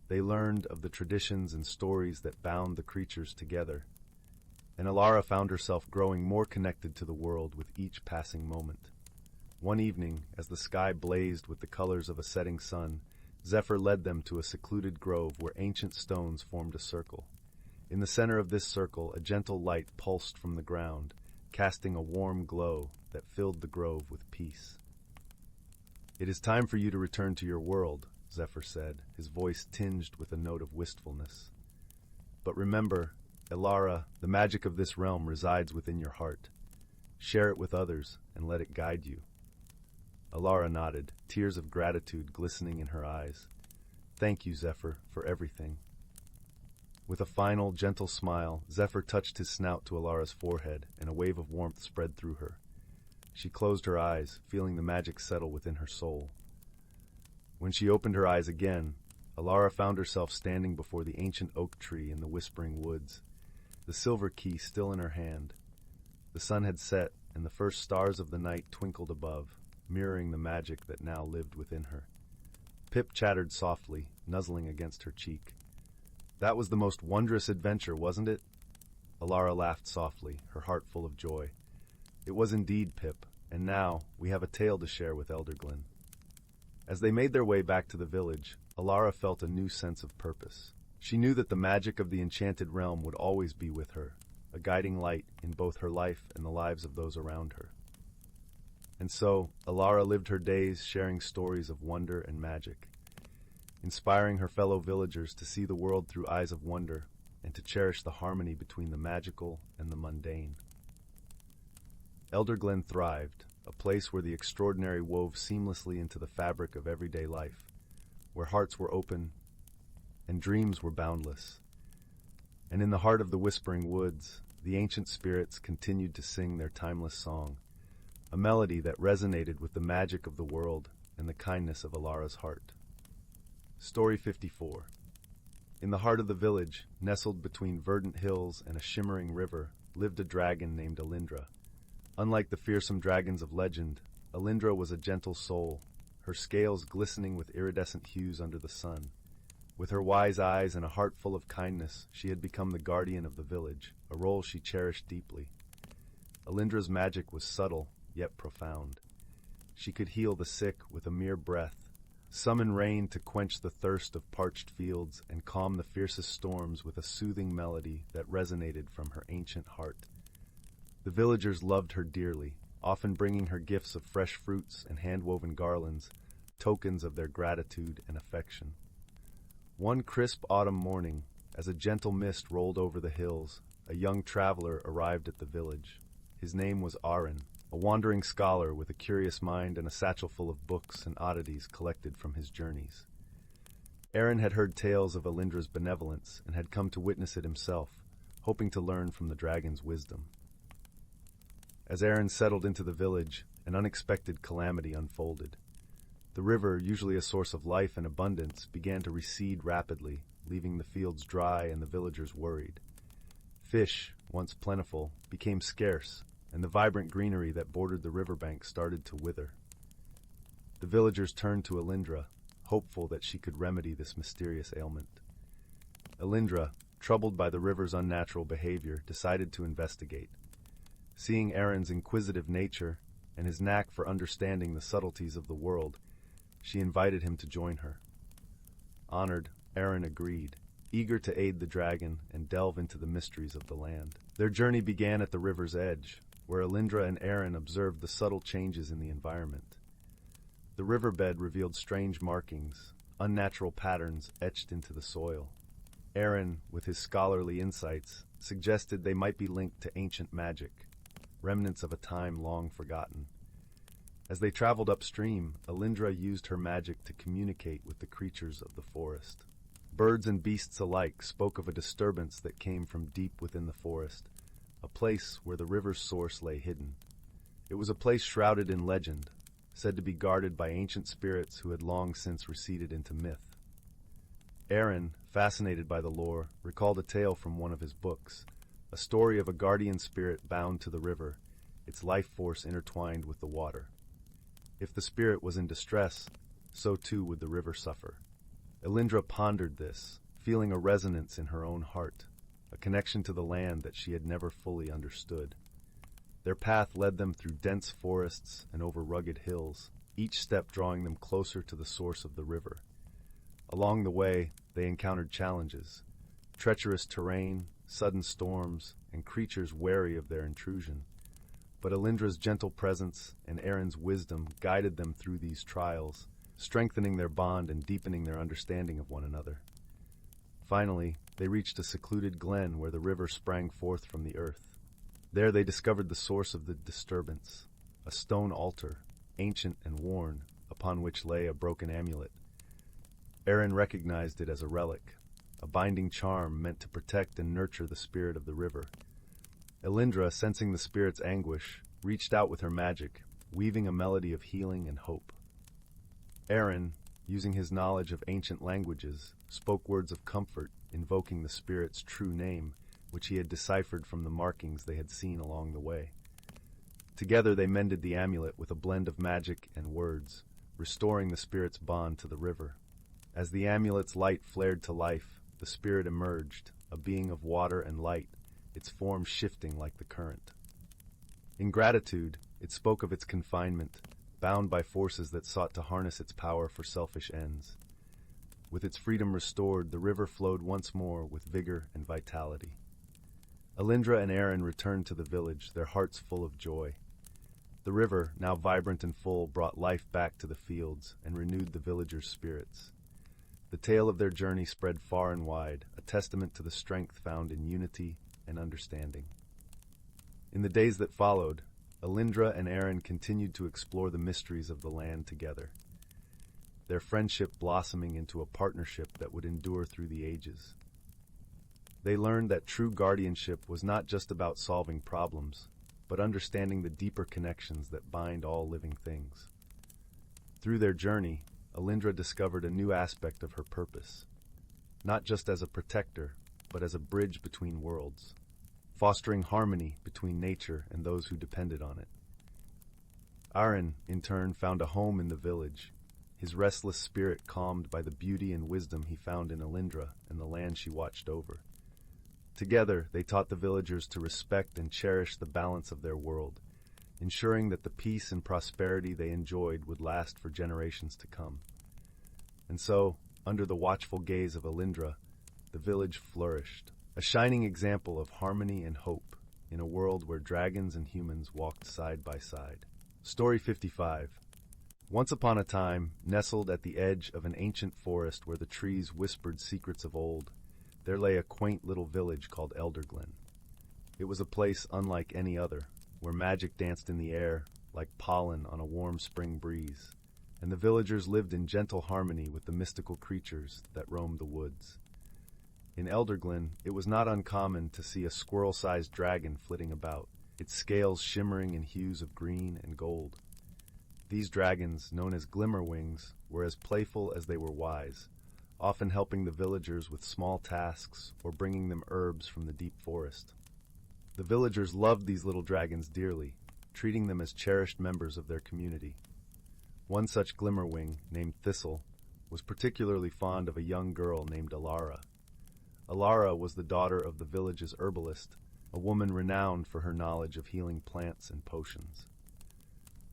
They learned of the traditions and stories that bound the creatures together, and Alara found herself growing more connected to the world with each passing moment. One evening, as the sky blazed with the colors of a setting sun, Zephyr led them to a secluded grove where ancient stones formed a circle. In the center of this circle, a gentle light pulsed from the ground, casting a warm glow that filled the grove with peace. "It is time for you to return to your world," Zephyr said, his voice tinged with a note of wistfulness. "But remember, Alara, the magic of this realm resides within your heart. Share it with others and let it guide you." Alara nodded, tears of gratitude glistening in her eyes. "Thank you, Zephyr, for everything." With a final, gentle smile, Zephyr touched his snout to Alara's forehead, and a wave of warmth spread through her. She closed her eyes, feeling the magic settle within her soul. When she opened her eyes again, Alara found herself standing before the ancient oak tree in the whispering woods, the silver key still in her hand. The sun had set, and the first stars of the night twinkled above, mirroring the magic that now lived within her. Pip chattered softly, nuzzling against her cheek. "That was the most wondrous adventure, wasn't it?" Alara laughed softly, her heart full of joy. "It was indeed, Pip, and now we have a tale to share with Elderglen." As they made their way back to the village, Alara felt a new sense of purpose. She knew that the magic of the enchanted realm would always be with her, a guiding light in both her life and the lives of those around her. And so, Alara lived her days sharing stories of wonder and magic, inspiring her fellow villagers to see the world through eyes of wonder and to cherish the harmony between the magical and the mundane. Elderglen thrived, a place where the extraordinary wove seamlessly into the fabric of everyday life, where hearts were open and dreams were boundless. And in the heart of the whispering woods, the ancient spirits continued to sing their timeless song, a melody that resonated with the magic of the world and the kindness of Alara's heart. Story 54. In the heart of the village, nestled between verdant hills and a shimmering river, lived a dragon named Alindra. Unlike the fearsome dragons of legend, Alindra was a gentle soul, her scales glistening with iridescent hues under the sun. With her wise eyes and a heart full of kindness, she had become the guardian of the village, a role she cherished deeply. Alindra's magic was subtle, yet profound. She could heal the sick with a mere breath, summon rain to quench the thirst of parched fields, and calm the fiercest storms with a soothing melody that resonated from her ancient heart. The villagers loved her dearly, often bringing her gifts of fresh fruits and hand-woven garlands, tokens of their gratitude and affection. One crisp autumn morning, as a gentle mist rolled over the hills, a young traveler arrived at the village. His name was Arin, a wandering scholar with a curious mind and a satchel full of books and oddities collected from his journeys. Aaron had heard tales of Elindra's benevolence and had come to witness it himself, hoping to learn from the dragon's wisdom. As Aaron settled into the village, an unexpected calamity unfolded. The river, usually a source of life and abundance, began to recede rapidly, leaving the fields dry and the villagers worried. Fish, once plentiful, became scarce, and the vibrant greenery that bordered the riverbank started to wither. The villagers turned to Elindra, hopeful that she could remedy this mysterious ailment. Elindra, troubled by the river's unnatural behavior, decided to investigate. Seeing Aaron's inquisitive nature and his knack for understanding the subtleties of the world, she invited him to join her. Honored, Aaron agreed, eager to aid the dragon and delve into the mysteries of the land. Their journey began at the river's edge, where Elindra and Aaron observed the subtle changes in the environment. The riverbed revealed strange markings, unnatural patterns etched into the soil. Aaron, with his scholarly insights, suggested they might be linked to ancient magic, remnants of a time long forgotten. As they traveled upstream, Elindra used her magic to communicate with the creatures of the forest. Birds and beasts alike spoke of a disturbance that came from deep within the forest, a place where the river's source lay hidden. It was a place shrouded in legend, said to be guarded by ancient spirits who had long since receded into myth. Aaron, fascinated by the lore, recalled a tale from one of his books, a story of a guardian spirit bound to the river, its life force intertwined with the water. If the spirit was in distress, so too would the river suffer. Elindra pondered this, feeling a resonance in her own heart, a connection to the land that she had never fully understood. Their path led them through dense forests and over rugged hills, each step drawing them closer to the source of the river. Along the way, they encountered challenges: treacherous terrain, sudden storms, and creatures wary of their intrusion. But Elindra's gentle presence and Aaron's wisdom guided them through these trials, strengthening their bond and deepening their understanding of one another. Finally, they reached a secluded glen where the river sprang forth from the earth. There they discovered the source of the disturbance, a stone altar, ancient and worn, upon which lay a broken amulet. Aaron recognized it as a relic, a binding charm meant to protect and nurture the spirit of the river. Elindra, sensing the spirit's anguish, reached out with her magic, weaving a melody of healing and hope. Aaron, using his knowledge of ancient languages, spoke words of comfort, invoking the spirit's true name, which he had deciphered from the markings they had seen along the way. Together they mended the amulet with a blend of magic and words, restoring the spirit's bond to the river. As the amulet's light flared to life, the spirit emerged, a being of water and light, its form shifting like the current. In gratitude, it spoke of its confinement, bound by forces that sought to harness its power for selfish ends. With its freedom restored, the river flowed once more with vigor and vitality. Elindra and Aaron returned to the village, their hearts full of joy. The river, now vibrant and full, brought life back to the fields and renewed the villagers' spirits. The tale of their journey spread far and wide, a testament to the strength found in unity and understanding. In the days that followed, Elindra and Aaron continued to explore the mysteries of the land together, their friendship blossoming into a partnership that would endure through the ages. They learned that true guardianship was not just about solving problems, but understanding the deeper connections that bind all living things. Through their journey, Elindra discovered a new aspect of her purpose, not just as a protector, but as a bridge between worlds, fostering harmony between nature and those who depended on it. Aaron, in turn, found a home in the village, his restless spirit calmed by the beauty and wisdom he found in Elindra and the land she watched over. Together, they taught the villagers to respect and cherish the balance of their world, ensuring that the peace and prosperity they enjoyed would last for generations to come. And so, under the watchful gaze of Elindra, the village flourished, a shining example of harmony and hope in a world where dragons and humans walked side by side. Story 55. Once upon a time, nestled at the edge of an ancient forest where the trees whispered secrets of old, there lay a quaint little village called Elderglen. It was a place unlike any other, where magic danced in the air like pollen on a warm spring breeze, and the villagers lived in gentle harmony with the mystical creatures that roamed the woods. In Elderglen, it was not uncommon to see a squirrel-sized dragon flitting about, its scales shimmering in hues of green and gold. These dragons, known as glimmerwings, were as playful as they were wise, often helping the villagers with small tasks or bringing them herbs from the deep forest. The villagers loved these little dragons dearly, treating them as cherished members of their community. One such glimmerwing, named Thistle, was particularly fond of a young girl named Alara. Alara was the daughter of the village's herbalist, a woman renowned for her knowledge of healing plants and potions.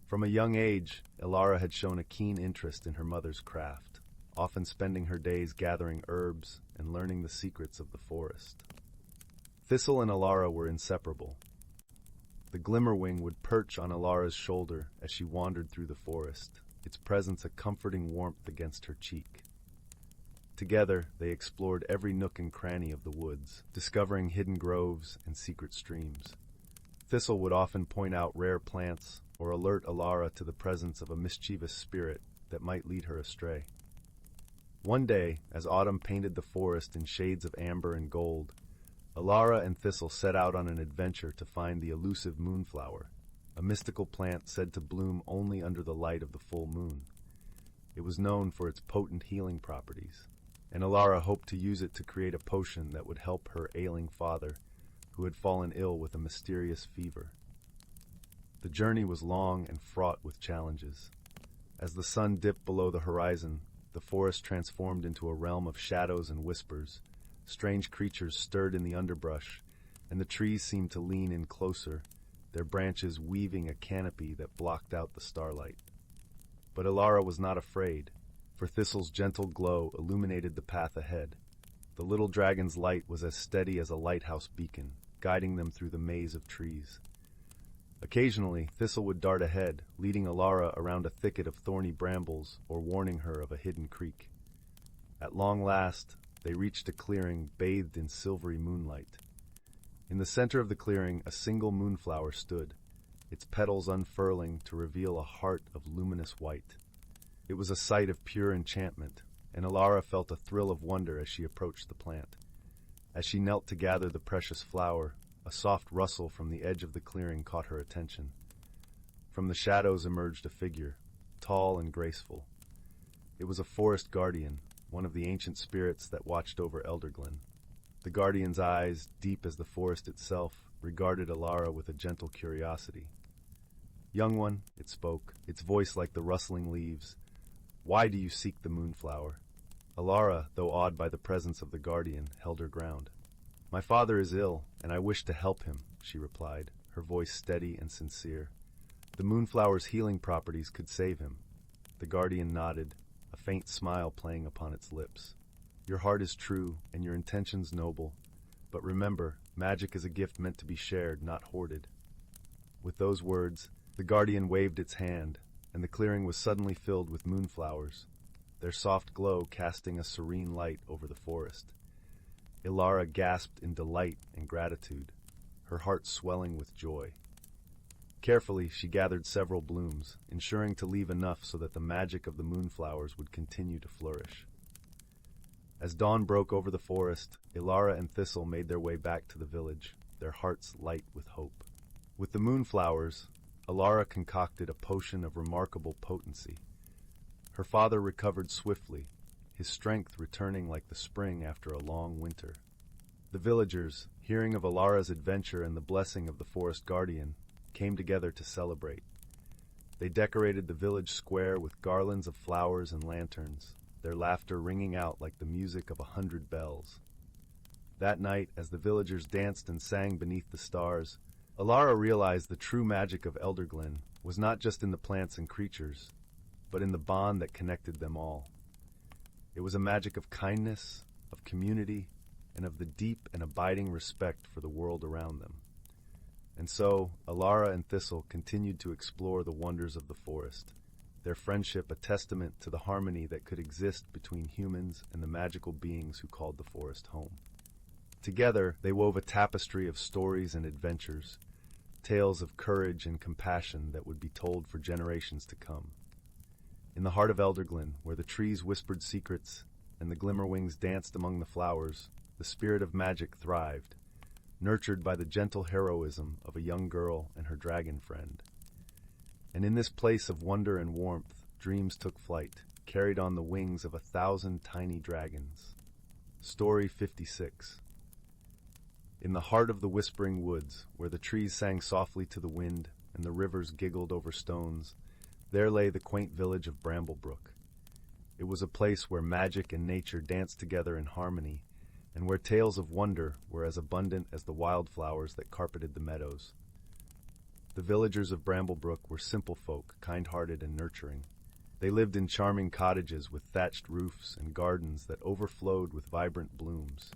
From a young age, Alara had shown a keen interest in her mother's craft, often spending her days gathering herbs and learning the secrets of the forest. Thistle and Alara were inseparable. The glimmerwing would perch on Alara's shoulder as she wandered through the forest, its presence a comforting warmth against her cheek. Together, they explored every nook and cranny of the woods, discovering hidden groves and secret streams. Thistle would often point out rare plants or alert Alara to the presence of a mischievous spirit that might lead her astray. One day, as autumn painted the forest in shades of amber and gold, Alara and Thistle set out on an adventure to find the elusive moonflower, a mystical plant said to bloom only under the light of the full moon. It was known for its potent healing properties, and Alara hoped to use it to create a potion that would help her ailing father, who had fallen ill with a mysterious fever. The journey was long and fraught with challenges. As the sun dipped below the horizon, the forest transformed into a realm of shadows and whispers. Strange creatures stirred in the underbrush, and the trees seemed to lean in closer, their branches weaving a canopy that blocked out the starlight. But Alara was not afraid, for Thistle's gentle glow illuminated the path ahead. The little dragon's light was as steady as a lighthouse beacon, guiding them through the maze of trees. Occasionally, Thistle would dart ahead, leading Alara around a thicket of thorny brambles or warning her of a hidden creek. At long last, they reached a clearing bathed in silvery moonlight. In the center of the clearing, a single moonflower stood, its petals unfurling to reveal a heart of luminous white. It was a sight of pure enchantment, and Alara felt a thrill of wonder as she approached the plant. As she knelt to gather the precious flower, a soft rustle from the edge of the clearing caught her attention. From the shadows emerged a figure, tall and graceful. It was a forest guardian, one of the ancient spirits that watched over Elderglen. The guardian's eyes, deep as the forest itself, regarded Alara with a gentle curiosity. "Young one," it spoke, its voice like the rustling leaves, "why do you seek the moonflower?" Alara, though awed by the presence of the guardian, held her ground. "My father is ill, and I wish to help him," she replied, her voice steady and sincere. "The moonflower's healing properties could save him." The guardian nodded, a faint smile playing upon its lips. "Your heart is true, and your intentions noble. But remember, magic is a gift meant to be shared, not hoarded." With those words, the guardian waved its hand, and the clearing was suddenly filled with moonflowers, their soft glow casting a serene light over the forest. Alara gasped in delight and gratitude, her heart swelling with joy. Carefully, she gathered several blooms, ensuring to leave enough so that the magic of the moonflowers would continue to flourish. As dawn broke over the forest, Alara and Thistle made their way back to the village, their hearts light with hope. With the moonflowers, Alara concocted a potion of remarkable potency. Her father recovered swiftly, his strength returning like the spring after a long winter. The villagers, hearing of Alara's adventure and the blessing of the forest guardian, came together to celebrate. They decorated the village square with garlands of flowers and lanterns, their laughter ringing out like the music of 100 bells. That night, as the villagers danced and sang beneath the stars, Alara realized the true magic of Elderglen was not just in the plants and creatures, but in the bond that connected them all. It was a magic of kindness, of community, and of the deep and abiding respect for the world around them. And so, Alara and Thistle continued to explore the wonders of the forest, their friendship a testament to the harmony that could exist between humans and the magical beings who called the forest home. Together, they wove a tapestry of stories and adventures, tales of courage and compassion that would be told for generations to come. In the heart of Elderglen, where the trees whispered secrets and the glimmerwings danced among the flowers, the spirit of magic thrived, nurtured by the gentle heroism of a young girl and her dragon friend. And in this place of wonder and warmth, dreams took flight, carried on the wings of 1,000 tiny dragons. Story 56. In the heart of the whispering woods, where the trees sang softly to the wind and the rivers giggled over stones, there lay the quaint village of Bramblebrook. It was a place where magic and nature danced together in harmony, and where tales of wonder were as abundant as the wildflowers that carpeted the meadows. The villagers of Bramblebrook were simple folk, kind-hearted and nurturing. They lived in charming cottages with thatched roofs and gardens that overflowed with vibrant blooms.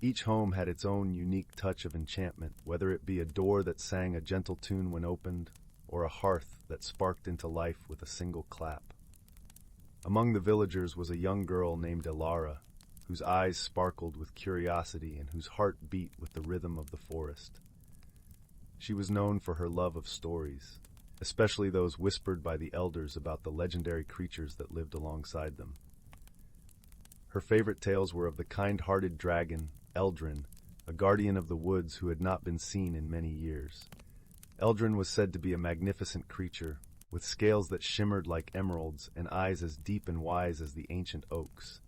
Each home had its own unique touch of enchantment, whether it be a door that sang a gentle tune when opened, or a hearth that sparked into life with a single clap. Among the villagers was a young girl named Elara, whose eyes sparkled with curiosity and whose heart beat with the rhythm of the forest. She was known for her love of stories, especially those whispered by the elders about the legendary creatures that lived alongside them. Her favorite tales were of the kind-hearted dragon, Elderglen, a guardian of the woods who had not been seen in many years. Elderglen was said to be a magnificent creature, with scales that shimmered like emeralds and eyes as deep and wise as the ancient oaks.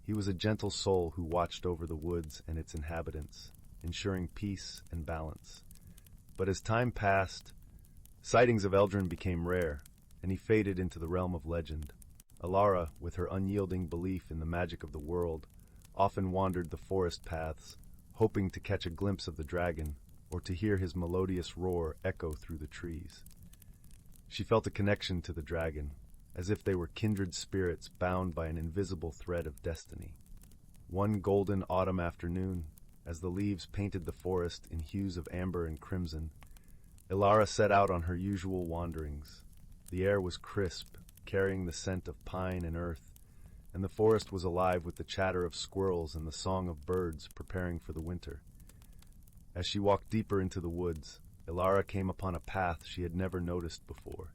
He was a gentle soul who watched over the woods and its inhabitants, ensuring peace and balance. But as time passed, sightings of Elderglen became rare, and he faded into the realm of legend. Elara, with her unyielding belief in the magic of the world, often wandered the forest paths, hoping to catch a glimpse of the dragon or to hear his melodious roar echo through the trees. She felt a connection to the dragon, as if they were kindred spirits bound by an invisible thread of destiny. One golden autumn afternoon, as the leaves painted the forest in hues of amber and crimson, Elara set out on her usual wanderings. The air was crisp, carrying the scent of pine and earth, and the forest was alive with the chatter of squirrels and the song of birds preparing for the winter. As she walked deeper into the woods, Elara came upon a path she had never noticed before.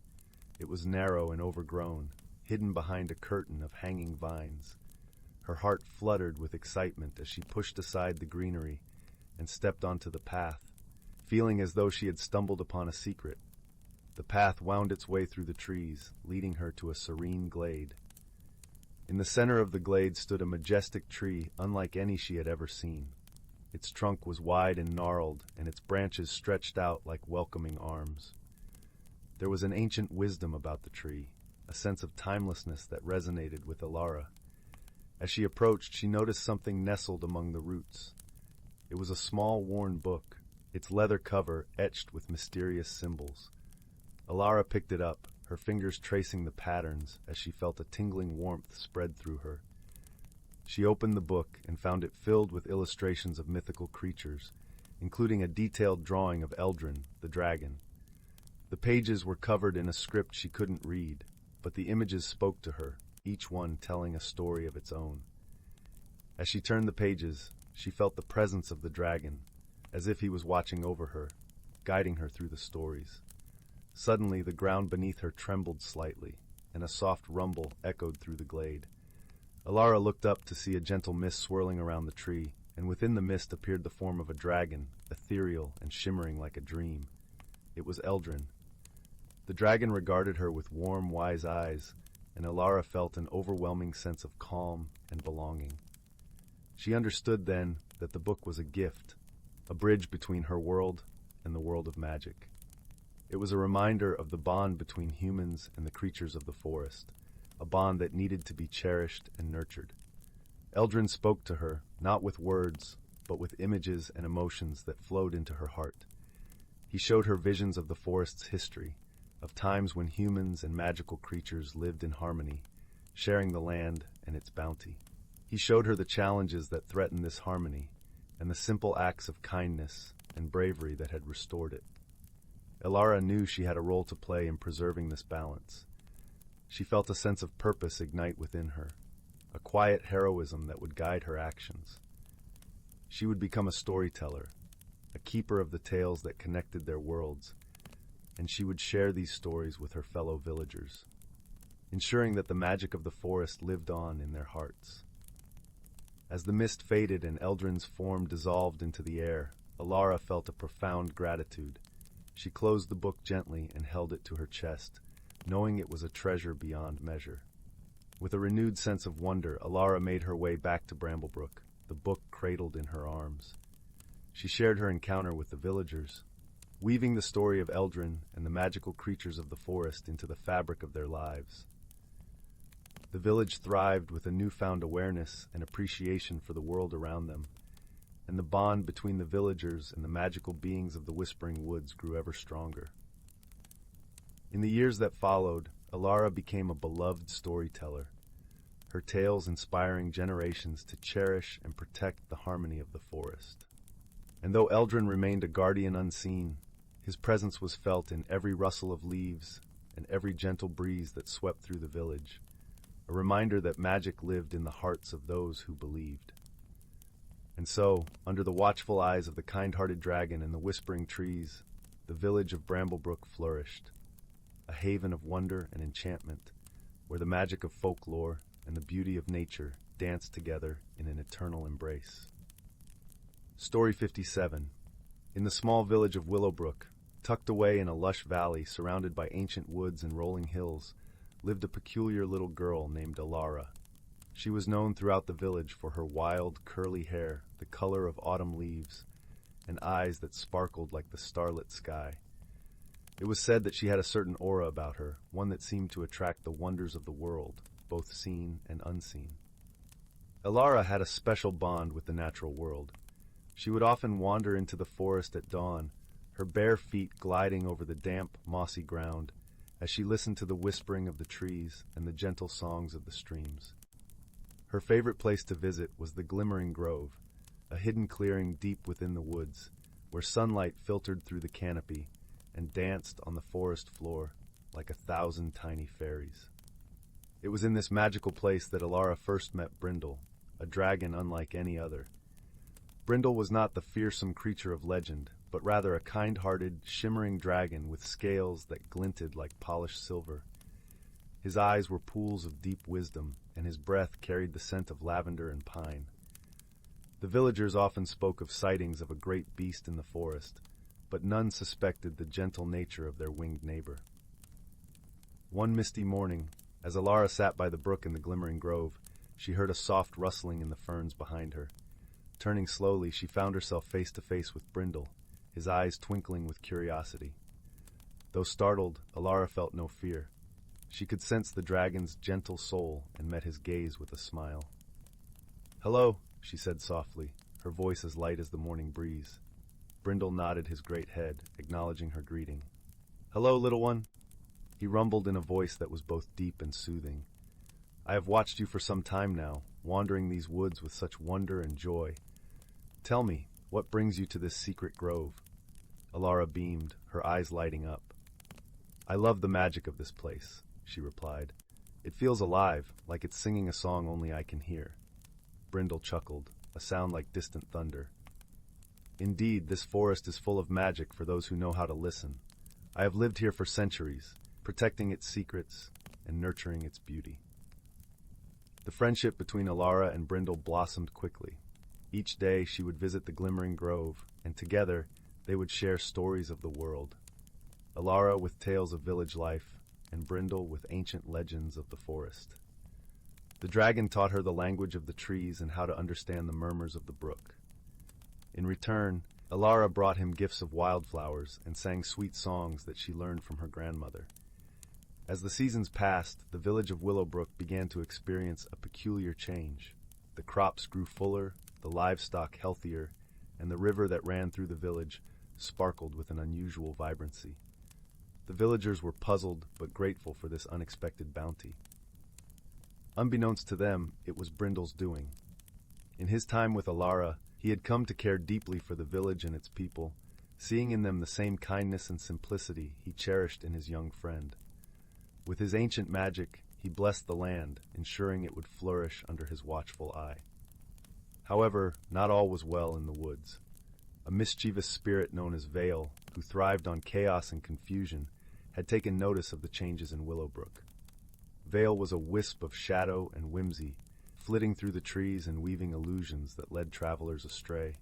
It was narrow and overgrown, hidden behind a curtain of hanging vines. Her heart fluttered with excitement as she pushed aside the greenery and stepped onto the path, feeling as though she had stumbled upon a secret. The path wound its way through the trees, leading her to a serene glade. In the center of the glade stood a majestic tree unlike any she had ever seen. Its trunk was wide and gnarled, and its branches stretched out like welcoming arms. There was an ancient wisdom about the tree, a sense of timelessness that resonated with Elara. As she approached, she noticed something nestled among the roots. It was a small, worn book, its leather cover etched with mysterious symbols. Elara picked it up, her fingers tracing the patterns as she felt a tingling warmth spread through her. She opened the book and found it filled with illustrations of mythical creatures, including a detailed drawing of Elderglen, the dragon. The pages were covered in a script she couldn't read, but the images spoke to her, each one telling a story of its own. As she turned the pages, she felt the presence of the dragon, as if he was watching over her, guiding her through the stories. Suddenly, the ground beneath her trembled slightly, and a soft rumble echoed through the glade. Elara looked up to see a gentle mist swirling around the tree, and within the mist appeared the form of a dragon, ethereal and shimmering like a dream. It was Elderglen. The dragon regarded her with warm, wise eyes, and Elara felt an overwhelming sense of calm and belonging. She understood then that the book was a gift, a bridge between her world and the world of magic. It was a reminder of the bond between humans and the creatures of the forest, a bond that needed to be cherished and nurtured. Elderglen spoke to her, not with words, but with images and emotions that flowed into her heart. He showed her visions of the forest's history, of times when humans and magical creatures lived in harmony, sharing the land and its bounty. He showed her the challenges that threatened this harmony, and the simple acts of kindness and bravery that had restored it. Elara knew she had a role to play in preserving this balance. She felt a sense of purpose ignite within her, a quiet heroism that would guide her actions. She would become a storyteller, a keeper of the tales that connected their worlds, and she would share these stories with her fellow villagers, ensuring that the magic of the forest lived on in their hearts. As the mist faded and Eldrin's form dissolved into the air, Alara felt a profound gratitude. She closed the book gently and held it to her chest, knowing it was a treasure beyond measure. With a renewed sense of wonder, Alara made her way back to Bramblebrook, the book cradled in her arms. She shared her encounter with the villagers, weaving the story of Eldrin and the magical creatures of the forest into the fabric of their lives. The village thrived with a newfound awareness and appreciation for the world around them, and the bond between the villagers and the magical beings of the Whispering Woods grew ever stronger. In the years that followed, Alara became a beloved storyteller, her tales inspiring generations to cherish and protect the harmony of the forest. And though Eldrin remained a guardian unseen, his presence was felt in every rustle of leaves and every gentle breeze that swept through the village, a reminder that magic lived in the hearts of those who believed. And so, under the watchful eyes of the kind-hearted dragon and the whispering trees, the village of Bramblebrook flourished, a haven of wonder and enchantment, where the magic of folklore and the beauty of nature danced together in an eternal embrace. Story 57. In the small village of Willowbrook, tucked away in a lush valley surrounded by ancient woods and rolling hills, lived a peculiar little girl named Alara. She was known throughout the village for her wild, curly hair, the color of autumn leaves, and eyes that sparkled like the starlit sky. It was said that she had a certain aura about her, one that seemed to attract the wonders of the world, both seen and unseen. Alara had a special bond with the natural world. She would often wander into the forest at dawn, her bare feet gliding over the damp, mossy ground, as she listened to the whispering of the trees and the gentle songs of the streams. Her favorite place to visit was the Glimmering Grove, a hidden clearing deep within the woods, where sunlight filtered through the canopy and danced on the forest floor like 1,000 tiny fairies. It was in this magical place that Alara first met Brindle, a dragon unlike any other. Brindle was not the fearsome creature of legend, but rather a kind-hearted, shimmering dragon with scales that glinted like polished silver. His eyes were pools of deep wisdom, and his breath carried the scent of lavender and pine. The villagers often spoke of sightings of a great beast in the forest, but none suspected the gentle nature of their winged neighbor. One misty morning, as Alara sat by the brook in the Glimmering Grove, she heard a soft rustling in the ferns behind her. Turning slowly, she found herself face to face with Brindle, his eyes twinkling with curiosity. Though startled, Alara felt no fear. She could sense the dragon's gentle soul and met his gaze with a smile. "Hello," she said softly, her voice as light as the morning breeze. Brindle nodded his great head, acknowledging her greeting. "Hello, little one," he rumbled in a voice that was both deep and soothing. "I have watched you for some time now, wandering these woods with such wonder and joy. Tell me, what brings you to this secret grove?" Alara beamed, her eyes lighting up. "I love the magic of this place," she replied. "It feels alive, like it's singing a song only I can hear." Brindle chuckled, a sound like distant thunder. "Indeed, this forest is full of magic for those who know how to listen. I have lived here for centuries, protecting its secrets and nurturing its beauty." The friendship between Alara and Brindle blossomed quickly. Each day she would visit the Glimmering Grove, and together they would share stories of the world. Alara with tales of village life, and Brindle with ancient legends of the forest. The dragon taught her the language of the trees and how to understand the murmurs of the brook. In return, Alara brought him gifts of wildflowers and sang sweet songs that she learned from her grandmother. As the seasons passed, the village of Willowbrook began to experience a peculiar change. The crops grew fuller, the livestock healthier, and the river that ran through the village sparkled with an unusual vibrancy. The villagers were puzzled but grateful for this unexpected bounty. Unbeknownst to them, it was Brindle's doing. In his time with Alara, he had come to care deeply for the village and its people, seeing in them the same kindness and simplicity he cherished in his young friend. With his ancient magic, he blessed the land, ensuring it would flourish under his watchful eye. However, not all was well in the woods. A mischievous spirit known as Vale, who thrived on chaos and confusion, had taken notice of the changes in Willowbrook. Vale was a wisp of shadow and whimsy, flitting through the trees and weaving illusions that led travelers astray.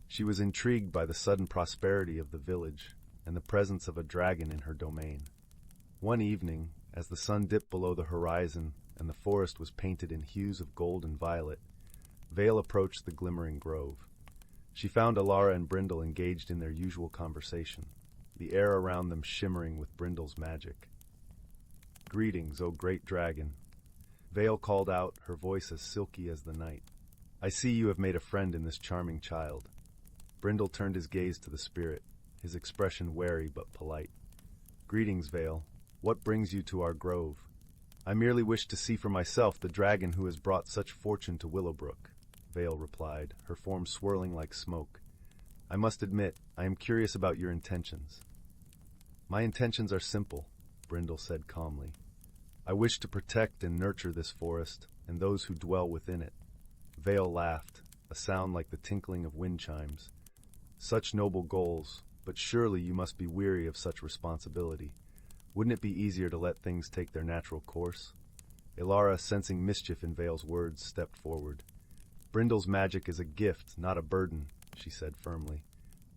She was intrigued by the sudden prosperity of the village and the presence of a dragon in her domain. One evening, as the sun dipped below the horizon and the forest was painted in hues of gold and violet, Vale approached the glimmering grove. She found Alara and Brindle engaged in their usual conversation, the air around them shimmering with Brindle's magic. "Greetings, O great dragon," Vale called out, her voice as silky as the night. "I see you have made a friend in this charming child." Brindle turned his gaze to the spirit, his expression wary but polite. "Greetings, Vale. What brings you to our grove?" "I merely wish to see for myself the dragon who has brought such fortune to Willowbrook," Vale replied, her form swirling like smoke. "I must admit, I am curious about your intentions." "My intentions are simple," Brindle said calmly. "I wish to protect and nurture this forest and those who dwell within it." Vale laughed, a sound like the tinkling of wind chimes. "Such noble goals, but surely you must be weary of such responsibility. Wouldn't it be easier to let things take their natural course?" Alara, sensing mischief in Vale's words, stepped forward. "Brindle's magic is a gift, not a burden," she said firmly.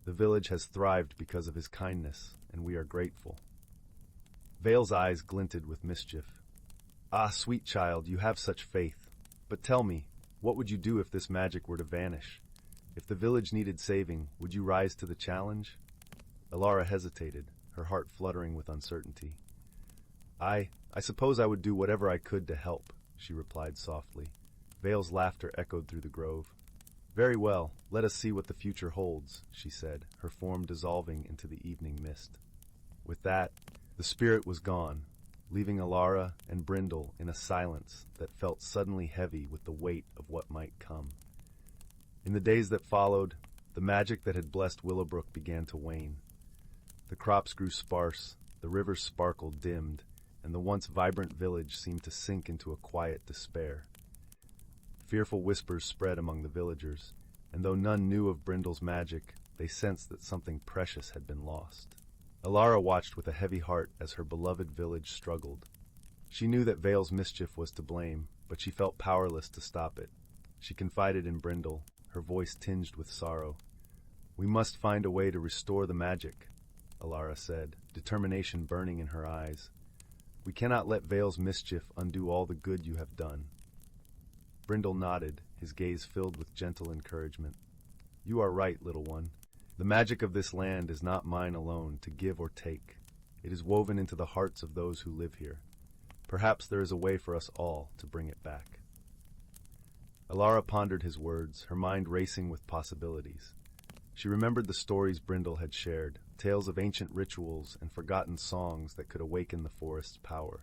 "The village has thrived because of his kindness, and we are grateful." Vale's eyes glinted with mischief. "Ah, sweet child, you have such faith. But tell me, what would you do if this magic were to vanish? If the village needed saving, would you rise to the challenge?" Alara hesitated, her heart fluttering with uncertainty. I suppose I would do whatever I could to help," she replied softly. Vale's laughter echoed through the grove. "Very well, let us see what the future holds," she said, her form dissolving into the evening mist. With that, the spirit was gone, leaving Alara and Brindle in a silence that felt suddenly heavy with the weight of what might come. In the days that followed, the magic that had blessed Willowbrook began to wane. The crops grew sparse, the river's sparkle dimmed, and the once vibrant village seemed to sink into a quiet despair. Fearful whispers spread among the villagers, and though none knew of Brindle's magic, they sensed that something precious had been lost. Alara watched with a heavy heart as her beloved village struggled. She knew that Vale's mischief was to blame, but she felt powerless to stop it. She confided in Brindle, her voice tinged with sorrow. "We must find a way to restore the magic," Alara said, determination burning in her eyes. "We cannot let Vale's mischief undo all the good you have done." Brindle nodded, his gaze filled with gentle encouragement. "You are right, little one. The magic of this land is not mine alone to give or take. It is woven into the hearts of those who live here. Perhaps there is a way for us all to bring it back." Alara pondered his words, her mind racing with possibilities. She remembered the stories Brindle had shared, tales of ancient rituals and forgotten songs that could awaken the forest's power.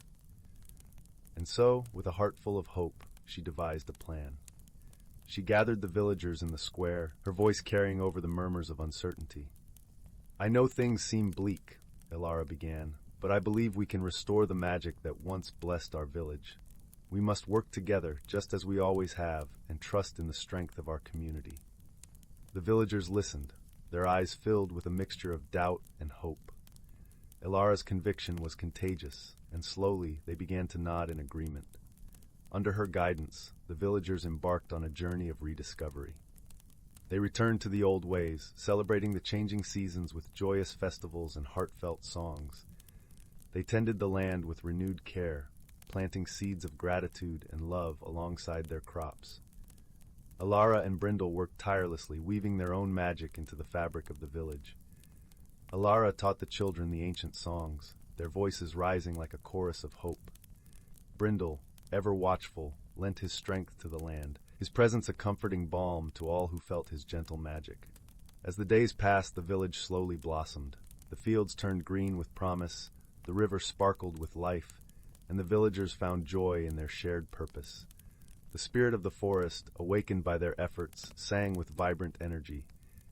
And so, with a heart full of hope, she devised a plan. She gathered the villagers in the square, her voice carrying over the murmurs of uncertainty. "I know things seem bleak," Alara began, "but I believe we can restore the magic that once blessed our village. We must work together, just as we always have, and trust in the strength of our community." The villagers listened, their eyes filled with a mixture of doubt and hope. Alara's conviction was contagious, and slowly they began to nod in agreement. Under her guidance, the villagers embarked on a journey of rediscovery. They returned to the old ways, celebrating the changing seasons with joyous festivals and heartfelt songs. They tended the land with renewed care, planting seeds of gratitude and love alongside their crops. Alara and Brindle worked tirelessly, weaving their own magic into the fabric of the village. Alara taught the children the ancient songs, their voices rising like a chorus of hope. Brindle, ever watchful, lent his strength to the land, his presence a comforting balm to all who felt his gentle magic. As the days passed, the village slowly blossomed. The fields turned green with promise, the river sparkled with life, and the villagers found joy in their shared purpose. The spirit of the forest, awakened by their efforts, sang with vibrant energy,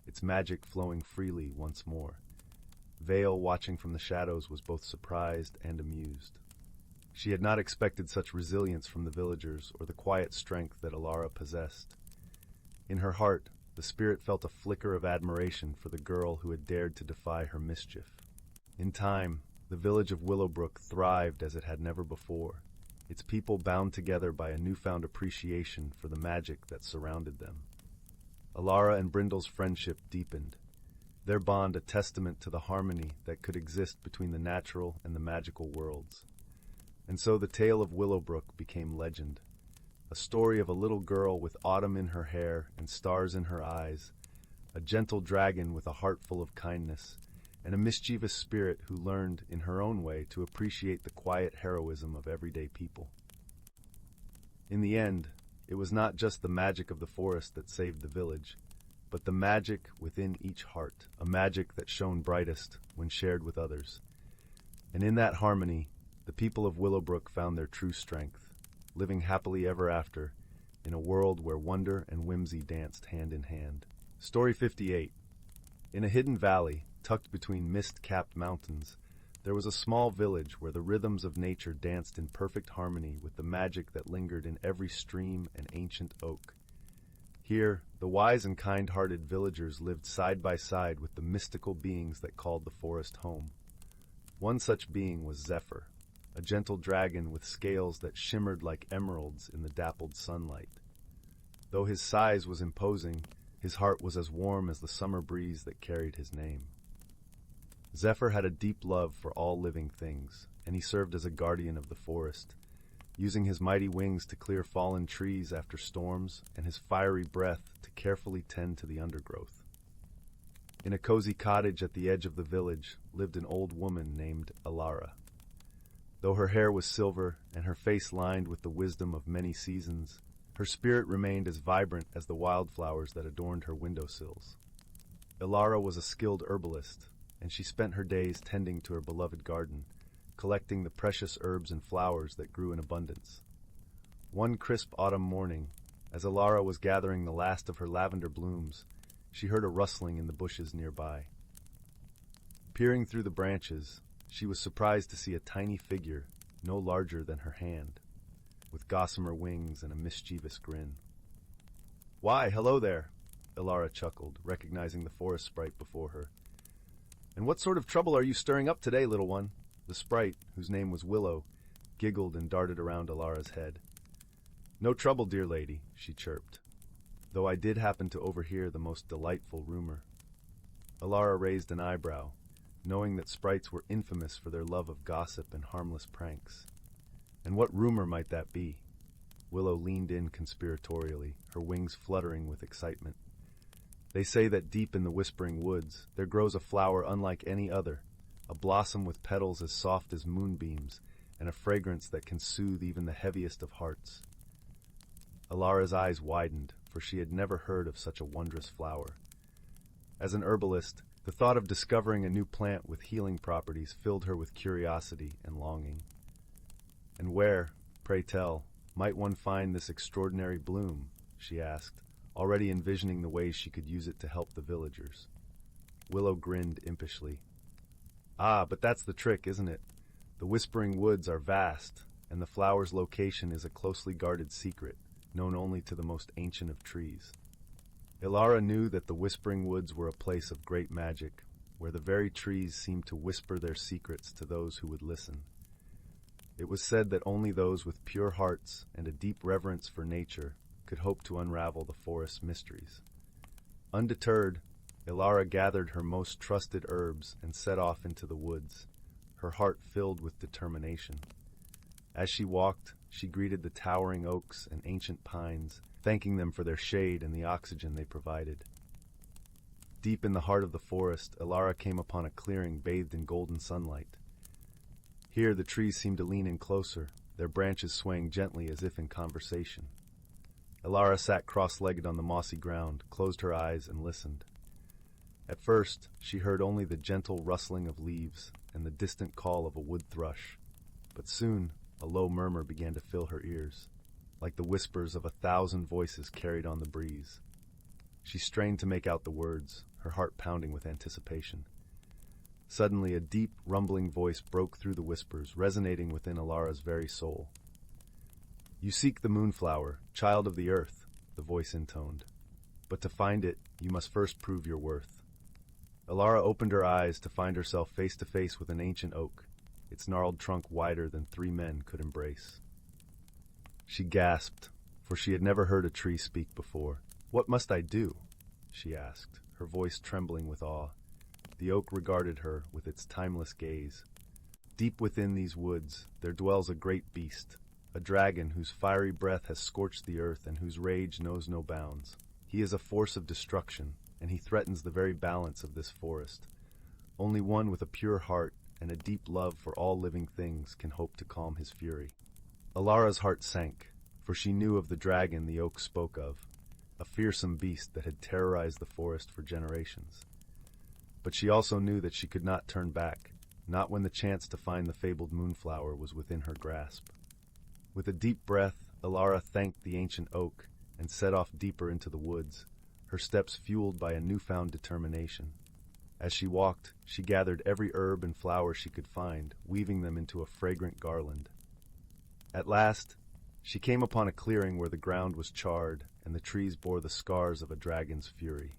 its magic flowing freely once more. Vale, watching from the shadows, was both surprised and amused. She had not expected such resilience from the villagers or the quiet strength that Alara possessed. In her heart, the spirit felt a flicker of admiration for the girl who had dared to defy her mischief. In time, the village of Willowbrook thrived as it had never before, its people bound together by a newfound appreciation for the magic that surrounded them. Alara and Brindle's friendship deepened, their bond a testament to the harmony that could exist between the natural and the magical worlds. And so the tale of Willowbrook became legend, a story of a little girl with autumn in her hair and stars in her eyes, a gentle dragon with a heart full of kindness, and a mischievous spirit who learned, in her own way, to appreciate the quiet heroism of everyday people. In the end, it was not just the magic of the forest that saved the village, but the magic within each heart, a magic that shone brightest when shared with others. And in that harmony, the people of Willowbrook found their true strength, living happily ever after, in a world where wonder and whimsy danced hand in hand. Story 58. In a hidden valley, tucked between mist-capped mountains, there was a small village where the rhythms of nature danced in perfect harmony with the magic that lingered in every stream and ancient oak. Here, the wise and kind-hearted villagers lived side by side with the mystical beings that called the forest home. One such being was Zephyr, a gentle dragon with scales that shimmered like emeralds in the dappled sunlight. Though his size was imposing, his heart was as warm as the summer breeze that carried his name. Zephyr had a deep love for all living things, and he served as a guardian of the forest, using his mighty wings to clear fallen trees after storms and his fiery breath to carefully tend to the undergrowth. In a cozy cottage at the edge of the village lived an old woman named Alara. Though her hair was silver and her face lined with the wisdom of many seasons, her spirit remained as vibrant as the wildflowers that adorned her windowsills. Alara was a skilled herbalist, and she spent her days tending to her beloved garden, collecting the precious herbs and flowers that grew in abundance. One crisp autumn morning, as Alara was gathering the last of her lavender blooms, she heard a rustling in the bushes nearby. Peering through the branches, she was surprised to see a tiny figure, no larger than her hand, with gossamer wings and a mischievous grin. "Why, hello there," Alara chuckled, recognizing the forest sprite before her. "And what sort of trouble are you stirring up today, little one?" The sprite, whose name was Willow, giggled and darted around Alara's head. "No trouble, dear lady," she chirped, though I did happen to overhear the most delightful rumor. Alara raised an eyebrow, knowing that sprites were infamous for their love of gossip and harmless pranks. And what rumor might that be? Willow leaned in conspiratorially, her wings fluttering with excitement. "They say that deep in the whispering woods there grows a flower unlike any other, a blossom with petals as soft as moonbeams, and a fragrance that can soothe even the heaviest of hearts." Alara's eyes widened, for she had never heard of such a wondrous flower. As an herbalist, the thought of discovering a new plant with healing properties filled her with curiosity and longing. "And where, pray tell, might one find this extraordinary bloom?" she asked, already envisioning the ways she could use it to help the villagers. Willow grinned impishly. "Ah, but that's the trick, isn't it? The Whispering Woods are vast, and the flower's location is a closely guarded secret, known only to the most ancient of trees." Alara knew that the Whispering Woods were a place of great magic, where the very trees seemed to whisper their secrets to those who would listen. It was said that only those with pure hearts and a deep reverence for nature could hope to unravel the forest's mysteries. Undeterred, Alara gathered her most trusted herbs and set off into the woods, her heart filled with determination. As she walked, she greeted the towering oaks and ancient pines, thanking them for their shade and the oxygen they provided. Deep in the heart of the forest, Alara came upon a clearing bathed in golden sunlight. Here the trees seemed to lean in closer, their branches swaying gently as if in conversation. Alara sat cross-legged on the mossy ground, closed her eyes, and listened. At first, she heard only the gentle rustling of leaves and the distant call of a wood thrush, but soon a low murmur began to fill her ears, like the whispers of 1,000 voices carried on the breeze. She strained to make out the words, her heart pounding with anticipation. Suddenly, a deep, rumbling voice broke through the whispers, resonating within Alara's very soul. "You seek the moonflower, child of the earth," the voice intoned. "But to find it, you must first prove your worth." Alara opened her eyes to find herself face to face with an ancient oak, its gnarled trunk wider than 3 men could embrace. She gasped, for she had never heard a tree speak before. "What must I do?" she asked, her voice trembling with awe. The oak regarded her with its timeless gaze. "Deep within these woods there dwells a great beast, a dragon whose fiery breath has scorched the earth and whose rage knows no bounds. He is a force of destruction, and he threatens the very balance of this forest. Only one with a pure heart and a deep love for all living things can hope to calm his fury." Alara's heart sank, for she knew of the dragon the oak spoke of, a fearsome beast that had terrorized the forest for generations. But she also knew that she could not turn back, not when the chance to find the fabled moonflower was within her grasp. With a deep breath, Alara thanked the ancient oak and set off deeper into the woods, her steps fueled by a newfound determination. As she walked, she gathered every herb and flower she could find, weaving them into a fragrant garland. At last, she came upon a clearing where the ground was charred and the trees bore the scars of a dragon's fury.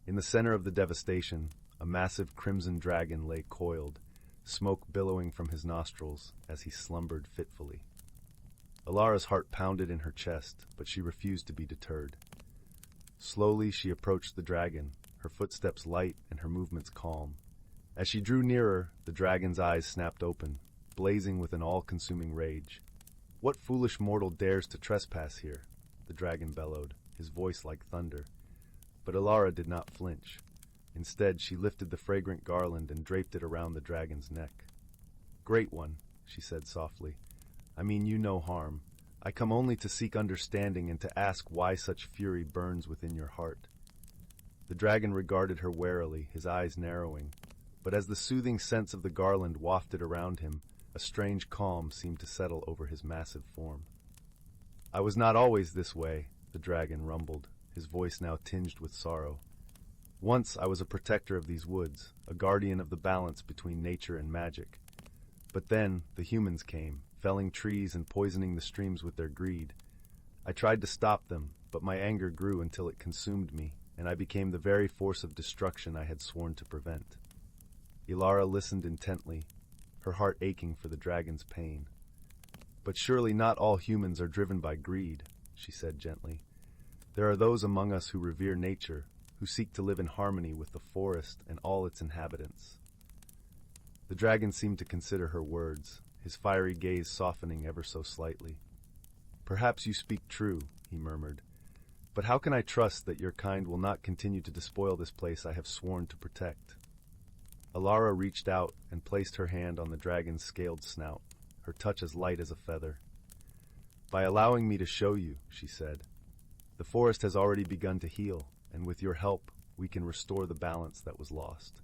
In the center of the devastation, a massive crimson dragon lay coiled, smoke billowing from his nostrils as he slumbered fitfully. Alara's heart pounded in her chest, but she refused to be deterred. Slowly she approached the dragon, her footsteps light and her movements calm. As she drew nearer, the dragon's eyes snapped open, blazing with an all-consuming rage. "What foolish mortal dares to trespass here?" the dragon bellowed, his voice like thunder. But Alara did not flinch. Instead, she lifted the fragrant garland and draped it around the dragon's neck. "Great one," she said softly, "I mean you no harm. I come only to seek understanding and to ask why such fury burns within your heart." The dragon regarded her warily, his eyes narrowing, but as the soothing scents of the garland wafted around him, a strange calm seemed to settle over his massive form. "I was not always this way," the dragon rumbled, his voice now tinged with sorrow. "Once I was a protector of these woods, a guardian of the balance between nature and magic. But then the humans came, felling trees and poisoning the streams with their greed. I tried to stop them, but my anger grew until it consumed me, and I became the very force of destruction I had sworn to prevent." Alara listened intently, her heart aching for the dragon's pain. "But surely not all humans are driven by greed," she said gently. "There are those among us who revere nature, who seek to live in harmony with the forest and all its inhabitants." The dragon seemed to consider her words, his fiery gaze softening ever so slightly. "Perhaps you speak true," he murmured. "But how can I trust that your kind will not continue to despoil this place I have sworn to protect?" Alara reached out and placed her hand on the dragon's scaled snout, her touch as light as a feather. "By allowing me to show you," she said, "the forest has already begun to heal, and with your help, we can restore the balance that was lost."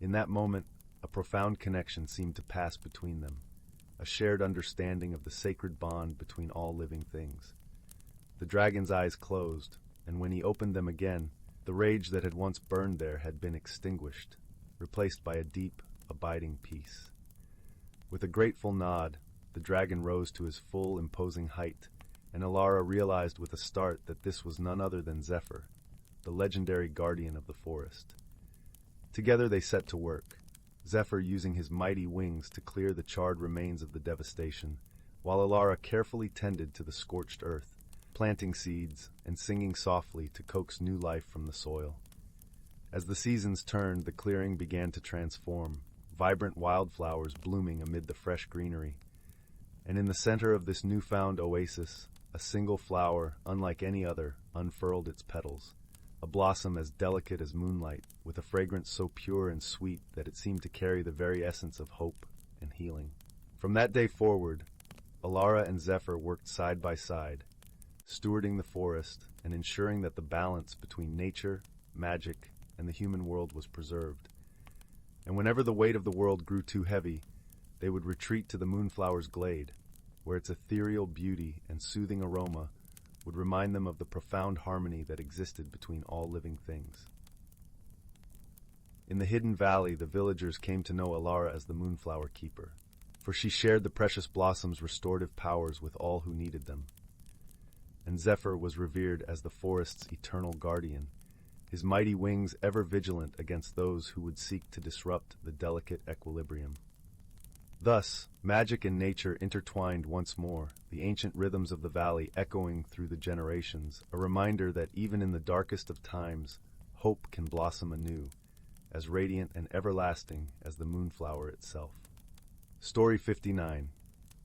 In that moment, a profound connection seemed to pass between them, a shared understanding of the sacred bond between all living things. The dragon's eyes closed, and when he opened them again, the rage that had once burned there had been extinguished, replaced by a deep, abiding peace. With a grateful nod, the dragon rose to his full, imposing height, and Alara realized with a start that this was none other than Zephyr, the legendary guardian of the forest. Together they set to work, Zephyr using his mighty wings to clear the charred remains of the devastation, while Alara carefully tended to the scorched earth, planting seeds and singing softly to coax new life from the soil. As the seasons turned, the clearing began to transform, vibrant wildflowers blooming amid the fresh greenery. And in the center of this newfound oasis, a single flower, unlike any other, unfurled its petals, a blossom as delicate as moonlight, with a fragrance so pure and sweet that it seemed to carry the very essence of hope and healing. From that day forward, Alara and Zephyr worked side by side, stewarding the forest and ensuring that the balance between nature, magic, and the human world was preserved. And whenever the weight of the world grew too heavy, they would retreat to the moonflower's glade, where its ethereal beauty and soothing aroma would remind them of the profound harmony that existed between all living things. In the hidden valley, the villagers came to know Alara as the Moonflower Keeper, for she shared the precious blossom's restorative powers with all who needed them. And Zephyr was revered as the forest's eternal guardian, his mighty wings ever vigilant against those who would seek to disrupt the delicate equilibrium. Thus, magic and nature intertwined once more, the ancient rhythms of the valley echoing through the generations, a reminder that even in the darkest of times, hope can blossom anew, as radiant and everlasting as the moonflower itself. Story 59.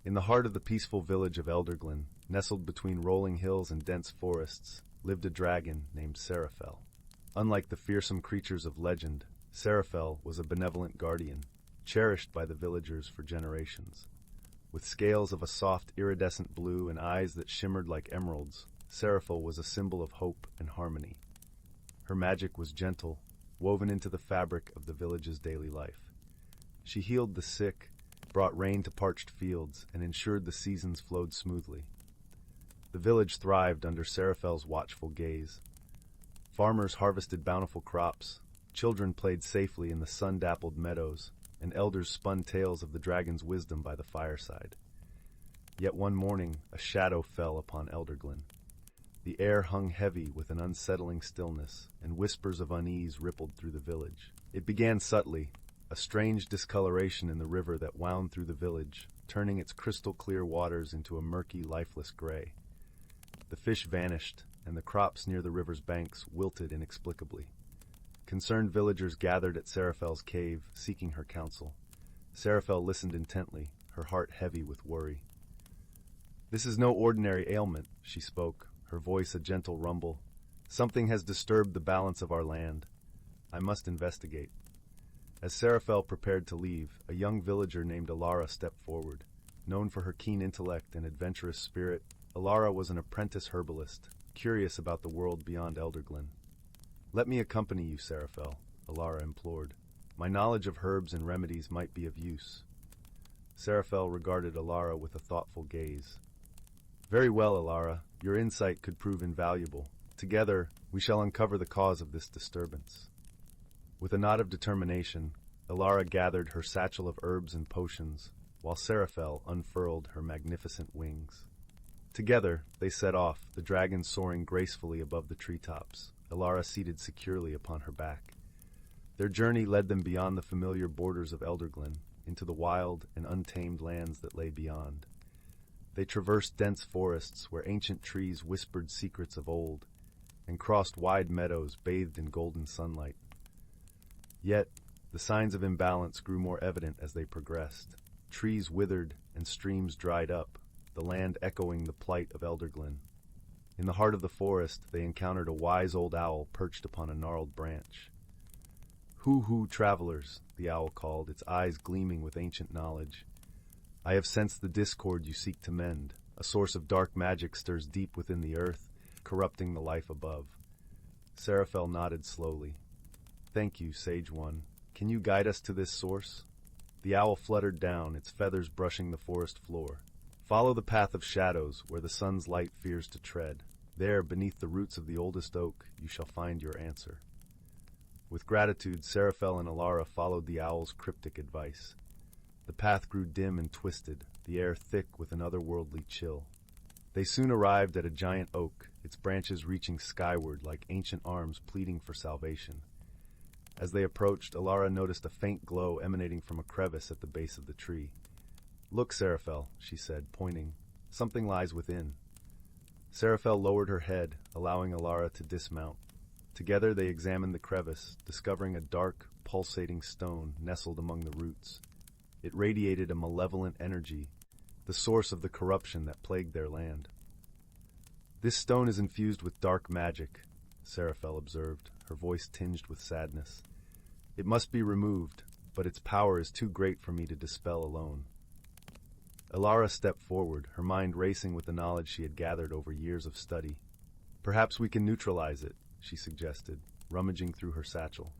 In the heart of the peaceful village of Elderglen, nestled between rolling hills and dense forests, lived a dragon named Seraphel. Unlike the fearsome creatures of legend, Seraphel was a benevolent guardian, cherished by the villagers for generations. With scales of a soft iridescent blue and eyes that shimmered like emeralds, Seraphel was a symbol of hope and harmony. Her magic was gentle, woven into the fabric of the village's daily life. She healed the sick, brought rain to parched fields, and ensured the seasons flowed smoothly. The village thrived under Seraphel's watchful gaze. Farmers harvested bountiful crops, children played safely in the sun-dappled meadows, and elders spun tales of the dragon's wisdom by the fireside. Yet one morning, a shadow fell upon Elderglen. The air hung heavy with an unsettling stillness, and whispers of unease rippled through the village. It began subtly, a strange discoloration in the river that wound through the village, turning its crystal-clear waters into a murky, lifeless gray. The fish vanished, and the crops near the river's banks wilted inexplicably. Concerned villagers gathered at Seraphel's cave, seeking her counsel. Seraphel listened intently, her heart heavy with worry. "This is no ordinary ailment," she spoke, her voice a gentle rumble. "Something has disturbed the balance of our land. I must investigate." As Seraphel prepared to leave, a young villager named Alara stepped forward. Known for her keen intellect and adventurous spirit, Alara was an apprentice herbalist, curious about the world beyond Elderglen. "Let me accompany you, Seraphel," Alara implored. "My knowledge of herbs and remedies might be of use." Seraphel regarded Alara with a thoughtful gaze. "Very well, Alara. Your insight could prove invaluable. Together, we shall uncover the cause of this disturbance." With a nod of determination, Alara gathered her satchel of herbs and potions, while Seraphel unfurled her magnificent wings. Together, they set off, the dragon soaring gracefully above the treetops, Alara seated securely upon her back. Their journey led them beyond the familiar borders of Elderglen, into the wild and untamed lands that lay beyond. They traversed dense forests where ancient trees whispered secrets of old, and crossed wide meadows bathed in golden sunlight. Yet, the signs of imbalance grew more evident as they progressed. Trees withered and streams dried up, the land echoing the plight of Elderglen. In the heart of the forest, they encountered a wise old owl perched upon a gnarled branch. "Hoo-hoo, travelers," the owl called, its eyes gleaming with ancient knowledge. "I have sensed the discord you seek to mend. A source of dark magic stirs deep within the earth, corrupting the life above." Seraphel nodded slowly. "Thank you, Sage One. Can you guide us to this source?" The owl fluttered down, its feathers brushing the forest floor. "Follow the path of shadows, where the sun's light fears to tread. There, beneath the roots of the oldest oak, you shall find your answer." With gratitude, Seraphel and Alara followed the owl's cryptic advice. The path grew dim and twisted, the air thick with an otherworldly chill. They soon arrived at a giant oak, its branches reaching skyward like ancient arms pleading for salvation. As they approached, Alara noticed a faint glow emanating from a crevice at the base of the tree. "Look, Seraphel," she said, pointing. "Something lies within." Seraphel lowered her head, allowing Alara to dismount. Together they examined the crevice, discovering a dark, pulsating stone nestled among the roots. It radiated a malevolent energy, the source of the corruption that plagued their land. "This stone is infused with dark magic," Seraphel observed, her voice tinged with sadness. "It must be removed, but its power is too great for me to dispel alone." Alara stepped forward, her mind racing with the knowledge she had gathered over years of study. "Perhaps we can neutralize it," she suggested, rummaging through her satchel.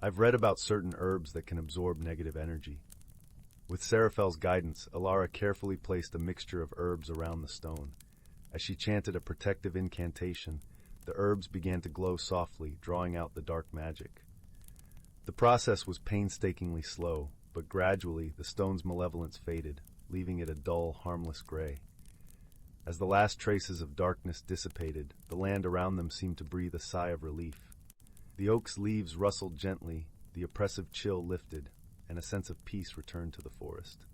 "I've read about certain herbs that can absorb negative energy." With Seraphel's guidance, Alara carefully placed a mixture of herbs around the stone. As she chanted a protective incantation, the herbs began to glow softly, drawing out the dark magic. The process was painstakingly slow, but gradually the stone's malevolence faded, leaving it a dull, harmless gray. As the last traces of darkness dissipated, the land around them seemed to breathe a sigh of relief. The oak's leaves rustled gently, the oppressive chill lifted, and a sense of peace returned to the forest.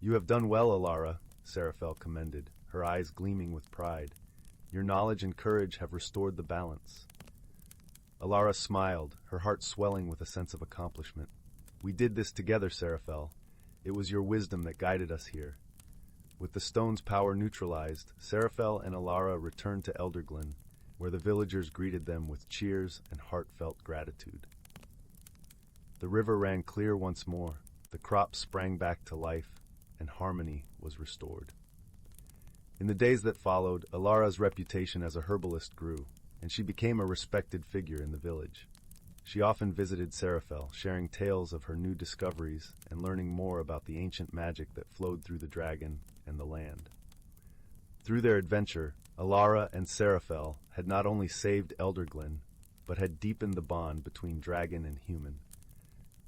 "You have done well, Alara," Seraphel commended, her eyes gleaming with pride. "Your knowledge and courage have restored the balance." Alara smiled, her heart swelling with a sense of accomplishment. "We did this together, Seraphel. It was your wisdom that guided us here." With the stone's power neutralized, Seraphel and Alara returned to Elderglen, where the villagers greeted them with cheers and heartfelt gratitude. The river ran clear once more, the crops sprang back to life, and harmony was restored. In the days that followed, Alara's reputation as a herbalist grew, and she became a respected figure in the village. She often visited Seraphel, sharing tales of her new discoveries and learning more about the ancient magic that flowed through the dragon and the land. Through their adventure, Alara and Seraphel had not only saved Elderglen, but had deepened the bond between dragon and human.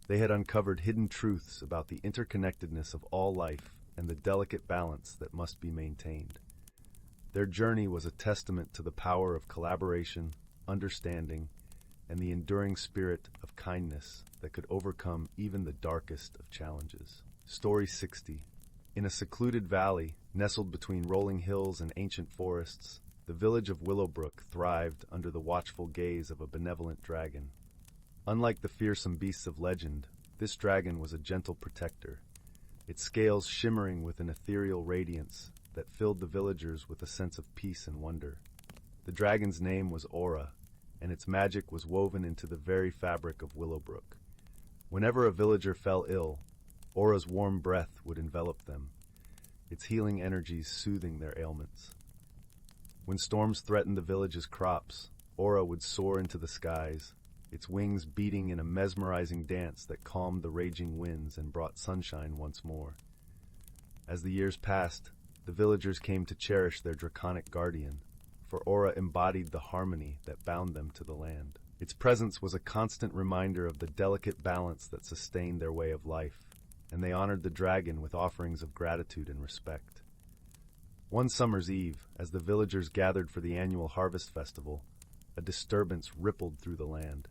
They had uncovered hidden truths about the interconnectedness of all life and the delicate balance that must be maintained. Their journey was a testament to the power of collaboration, understanding, and the enduring spirit of kindness that could overcome even the darkest of challenges. Story 60. In a secluded valley, nestled between rolling hills and ancient forests, the village of Willowbrook thrived under the watchful gaze of a benevolent dragon. Unlike the fearsome beasts of legend, this dragon was a gentle protector, its scales shimmering with an ethereal radiance that filled the villagers with a sense of peace and wonder. The dragon's name was Aura, and its magic was woven into the very fabric of Willowbrook. Whenever a villager fell ill, Aura's warm breath would envelop them, its healing energies soothing their ailments. When storms threatened the village's crops, Aura would soar into the skies, its wings beating in a mesmerizing dance that calmed the raging winds and brought sunshine once more. As the years passed, the villagers came to cherish their draconic guardian, for Aura embodied the harmony that bound them to the land. Its presence was a constant reminder of the delicate balance that sustained their way of life, and they honored the dragon with offerings of gratitude and respect. One summer's eve, as the villagers gathered for the annual harvest festival, a disturbance rippled through the land.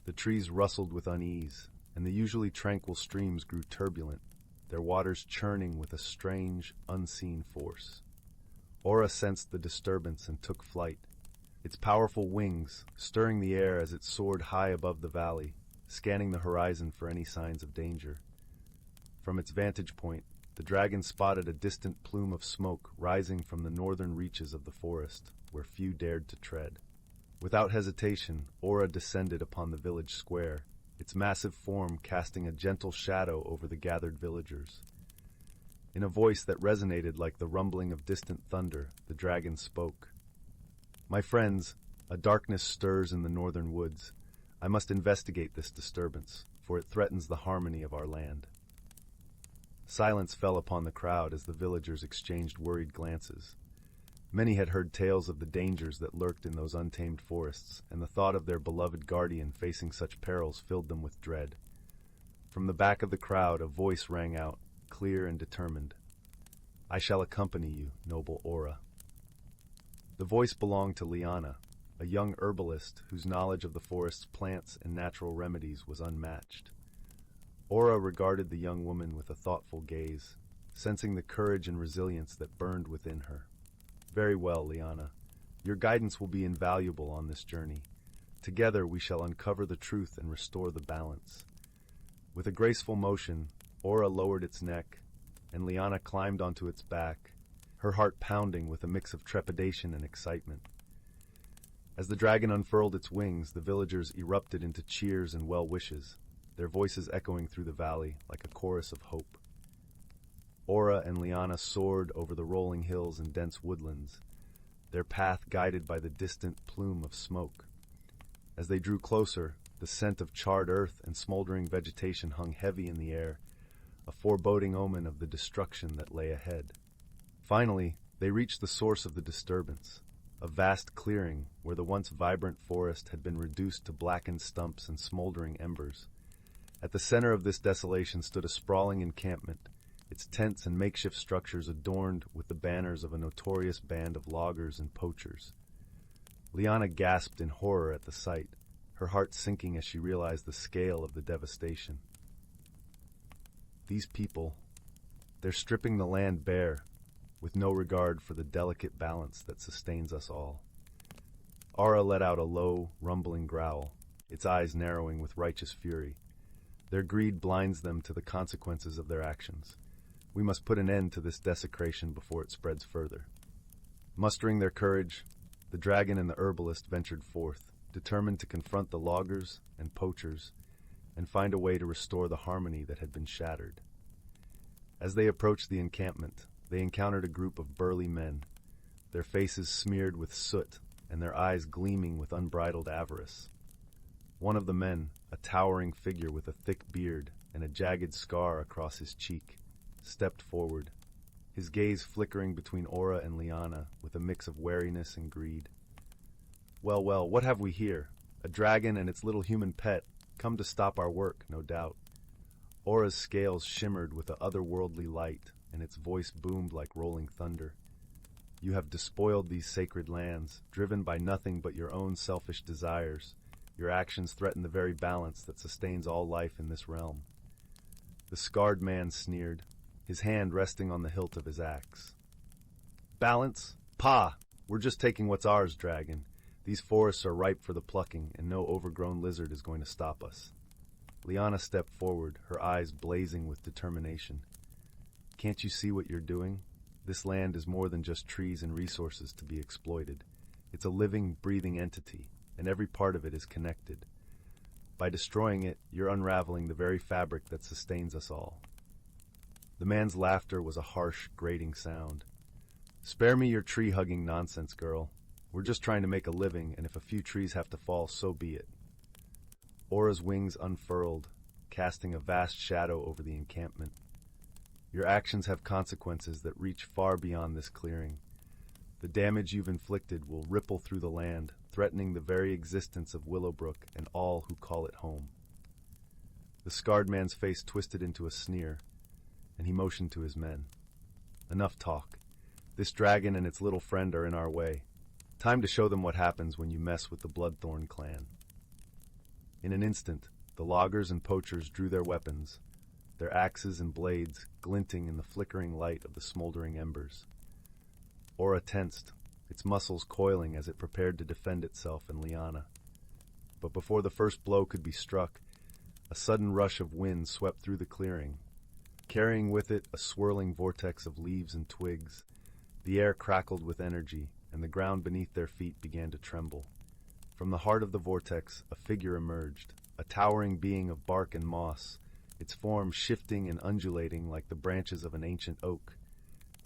The trees rustled with unease, and the usually tranquil streams grew turbulent, their waters churning with a strange, unseen force. Aura sensed the disturbance and took flight, its powerful wings stirring the air as it soared high above the valley, scanning the horizon for any signs of danger. From its vantage point, the dragon spotted a distant plume of smoke rising from the northern reaches of the forest, where few dared to tread. Without hesitation, Aura descended upon the village square, its massive form casting a gentle shadow over the gathered villagers. In a voice that resonated like the rumbling of distant thunder, the dragon spoke. "My friends, a darkness stirs in the northern woods. I must investigate this disturbance, for it threatens the harmony of our land." Silence fell upon the crowd as the villagers exchanged worried glances. Many had heard tales of the dangers that lurked in those untamed forests, and the thought of their beloved guardian facing such perils filled them with dread. From the back of the crowd, a voice rang out, clear and determined. "I shall accompany you, noble Aura." The voice belonged to Liana, a young herbalist whose knowledge of the forest's plants and natural remedies was unmatched. Aura regarded the young woman with a thoughtful gaze, sensing the courage and resilience that burned within her. "Very well, Liana. Your guidance will be invaluable on this journey. Together we shall uncover the truth and restore the balance." With a graceful motion, Aura lowered its neck, and Liana climbed onto its back, her heart pounding with a mix of trepidation and excitement. As the dragon unfurled its wings, the villagers erupted into cheers and well wishes, their voices echoing through the valley like a chorus of hope. Aura and Liana soared over the rolling hills and dense woodlands, their path guided by the distant plume of smoke. As they drew closer, the scent of charred earth and smoldering vegetation hung heavy in the air, a foreboding omen of the destruction that lay ahead. Finally, they reached the source of the disturbance, a vast clearing where the once vibrant forest had been reduced to blackened stumps and smoldering embers. At the center of this desolation stood a sprawling encampment, its tents and makeshift structures adorned with the banners of a notorious band of loggers and poachers. Liana gasped in horror at the sight, her heart sinking as she realized the scale of the devastation. These people, they're stripping the land bare, with no regard for the delicate balance that sustains us all. Aura let out a low, rumbling growl, its eyes narrowing with righteous fury. Their greed blinds them to the consequences of their actions. We must put an end to this desecration before it spreads further. Mustering their courage, the dragon and the herbalist ventured forth, determined to confront the loggers and poachers and find a way to restore the harmony that had been shattered. As they approached the encampment, they encountered a group of burly men, their faces smeared with soot and their eyes gleaming with unbridled avarice. One of the men, a towering figure with a thick beard and a jagged scar across his cheek, stepped forward, his gaze flickering between Aura and Liana with a mix of wariness and greed. Well, well, what have we here? A dragon and its little human pet, come to stop our work, no doubt. Aura's scales shimmered with an otherworldly light, and its voice boomed like rolling thunder. You have despoiled these sacred lands, driven by nothing but your own selfish desires. Your actions threaten the very balance that sustains all life in this realm. The scarred man sneered, his hand resting on the hilt of his axe. Balance? Pah! We're just taking what's ours, dragon. These forests are ripe for the plucking, and no overgrown lizard is going to stop us. Liana stepped forward, her eyes blazing with determination. Can't you see what you're doing? This land is more than just trees and resources to be exploited. It's a living, breathing entity, and every part of it is connected. By destroying it, you're unraveling the very fabric that sustains us all. The man's laughter was a harsh, grating sound. Spare me your tree-hugging nonsense, girl. We're just trying to make a living, and if a few trees have to fall, so be it. Aura's wings unfurled, casting a vast shadow over the encampment. Your actions have consequences that reach far beyond this clearing. The damage you've inflicted will ripple through the land, threatening the very existence of Willowbrook and all who call it home. The scarred man's face twisted into a sneer, and he motioned to his men. Enough talk. This dragon and its little friend are in our way. Time to show them what happens when you mess with the Bloodthorn clan. In an instant, the loggers and poachers drew their weapons, their axes and blades glinting in the flickering light of the smoldering embers. Aura tensed, its muscles coiling as it prepared to defend itself and Liana. But before the first blow could be struck, a sudden rush of wind swept through the clearing, carrying with it a swirling vortex of leaves and twigs. The air crackled with energy, and the ground beneath their feet began to tremble. From the heart of the vortex, a figure emerged, a towering being of bark and moss, its form shifting and undulating like the branches of an ancient oak.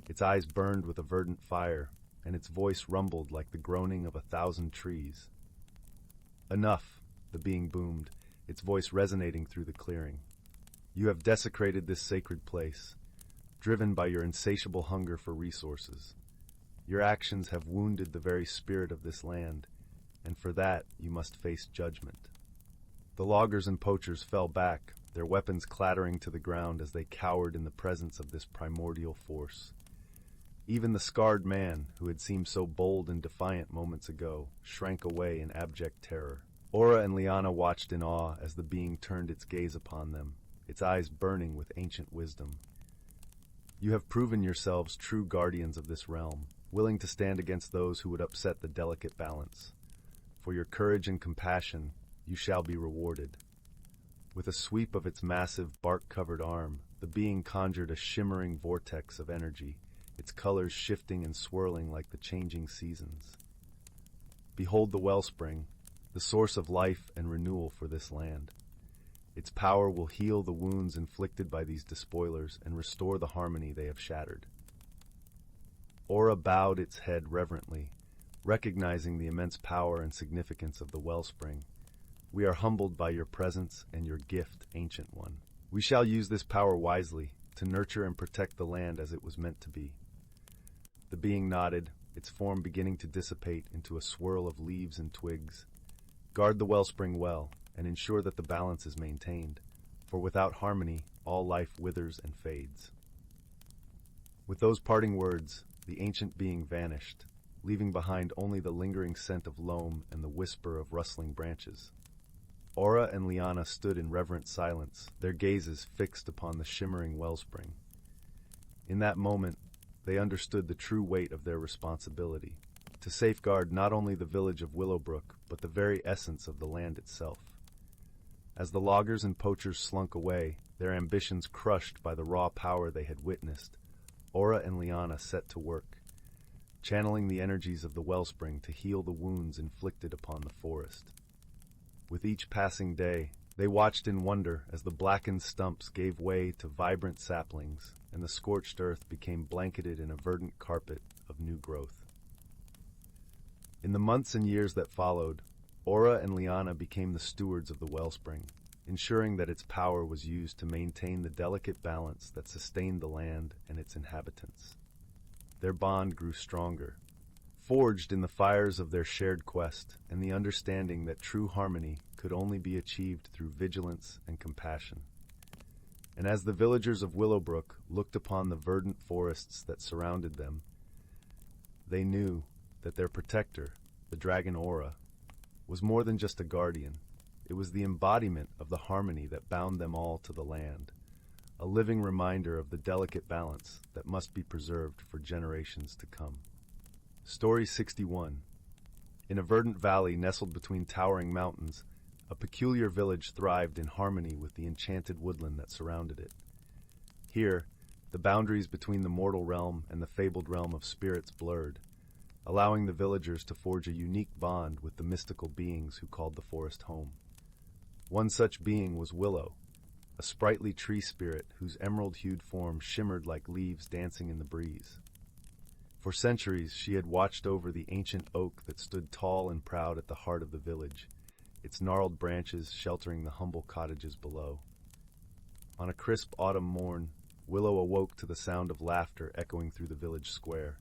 Its eyes burned with a verdant fire, and its voice rumbled like the groaning of 1,000 trees. Enough, the being boomed, its voice resonating through the clearing. You have desecrated this sacred place, driven by your insatiable hunger for resources. Your actions have wounded the very spirit of this land, and for that you must face judgment. The loggers and poachers fell back, their weapons clattering to the ground as they cowered in the presence of this primordial force. Even the scarred man, who had seemed so bold and defiant moments ago, shrank away in abject terror. Aura and Liana watched in awe as the being turned its gaze upon them, its eyes burning with ancient wisdom. You have proven yourselves true guardians of this realm, willing to stand against those who would upset the delicate balance. For your courage and compassion, you shall be rewarded. With a sweep of its massive, bark-covered arm, the being conjured a shimmering vortex of energy, its colors shifting and swirling like the changing seasons. Behold the wellspring, the source of life and renewal for this land. Its power will heal the wounds inflicted by these despoilers and restore the harmony they have shattered. Aura bowed its head reverently, recognizing the immense power and significance of the wellspring. We are humbled by your presence and your gift, Ancient One. We shall use this power wisely, to nurture and protect the land as it was meant to be. The being nodded, its form beginning to dissipate into a swirl of leaves and twigs. Guard the wellspring well, and ensure that the balance is maintained, for without harmony, all life withers and fades. With those parting words, the ancient being vanished, leaving behind only the lingering scent of loam and the whisper of rustling branches. Aura and Liana stood in reverent silence, their gazes fixed upon the shimmering wellspring. In that moment, they understood the true weight of their responsibility, to safeguard not only the village of Willowbrook, but the very essence of the land itself. As the loggers and poachers slunk away, their ambitions crushed by the raw power they had witnessed, Aura and Liana set to work, channeling the energies of the wellspring to heal the wounds inflicted upon the forest. With each passing day, they watched in wonder as the blackened stumps gave way to vibrant saplings, and the scorched earth became blanketed in a verdant carpet of new growth. In the months and years that followed, Aura and Liana became the stewards of the wellspring, ensuring that its power was used to maintain the delicate balance that sustained the land and its inhabitants. Their bond grew stronger, forged in the fires of their shared quest and the understanding that true harmony could only be achieved through vigilance and compassion. And as the villagers of Willowbrook looked upon the verdant forests that surrounded them, they knew that their protector, the dragon Aura, was more than just a guardian. It was the embodiment of the harmony that bound them all to the land, a living reminder of the delicate balance that must be preserved for generations to come. Story 61. In a verdant valley nestled between towering mountains, a peculiar village thrived in harmony with the enchanted woodland that surrounded it. Here, the boundaries between the mortal realm and the fabled realm of spirits blurred, allowing the villagers to forge a unique bond with the mystical beings who called the forest home. One such being was Willow, a sprightly tree spirit whose emerald-hued form shimmered like leaves dancing in the breeze. For centuries, she had watched over the ancient oak that stood tall and proud at the heart of the village, its gnarled branches sheltering the humble cottages below. On a crisp autumn morn, Willow awoke to the sound of laughter echoing through the village square.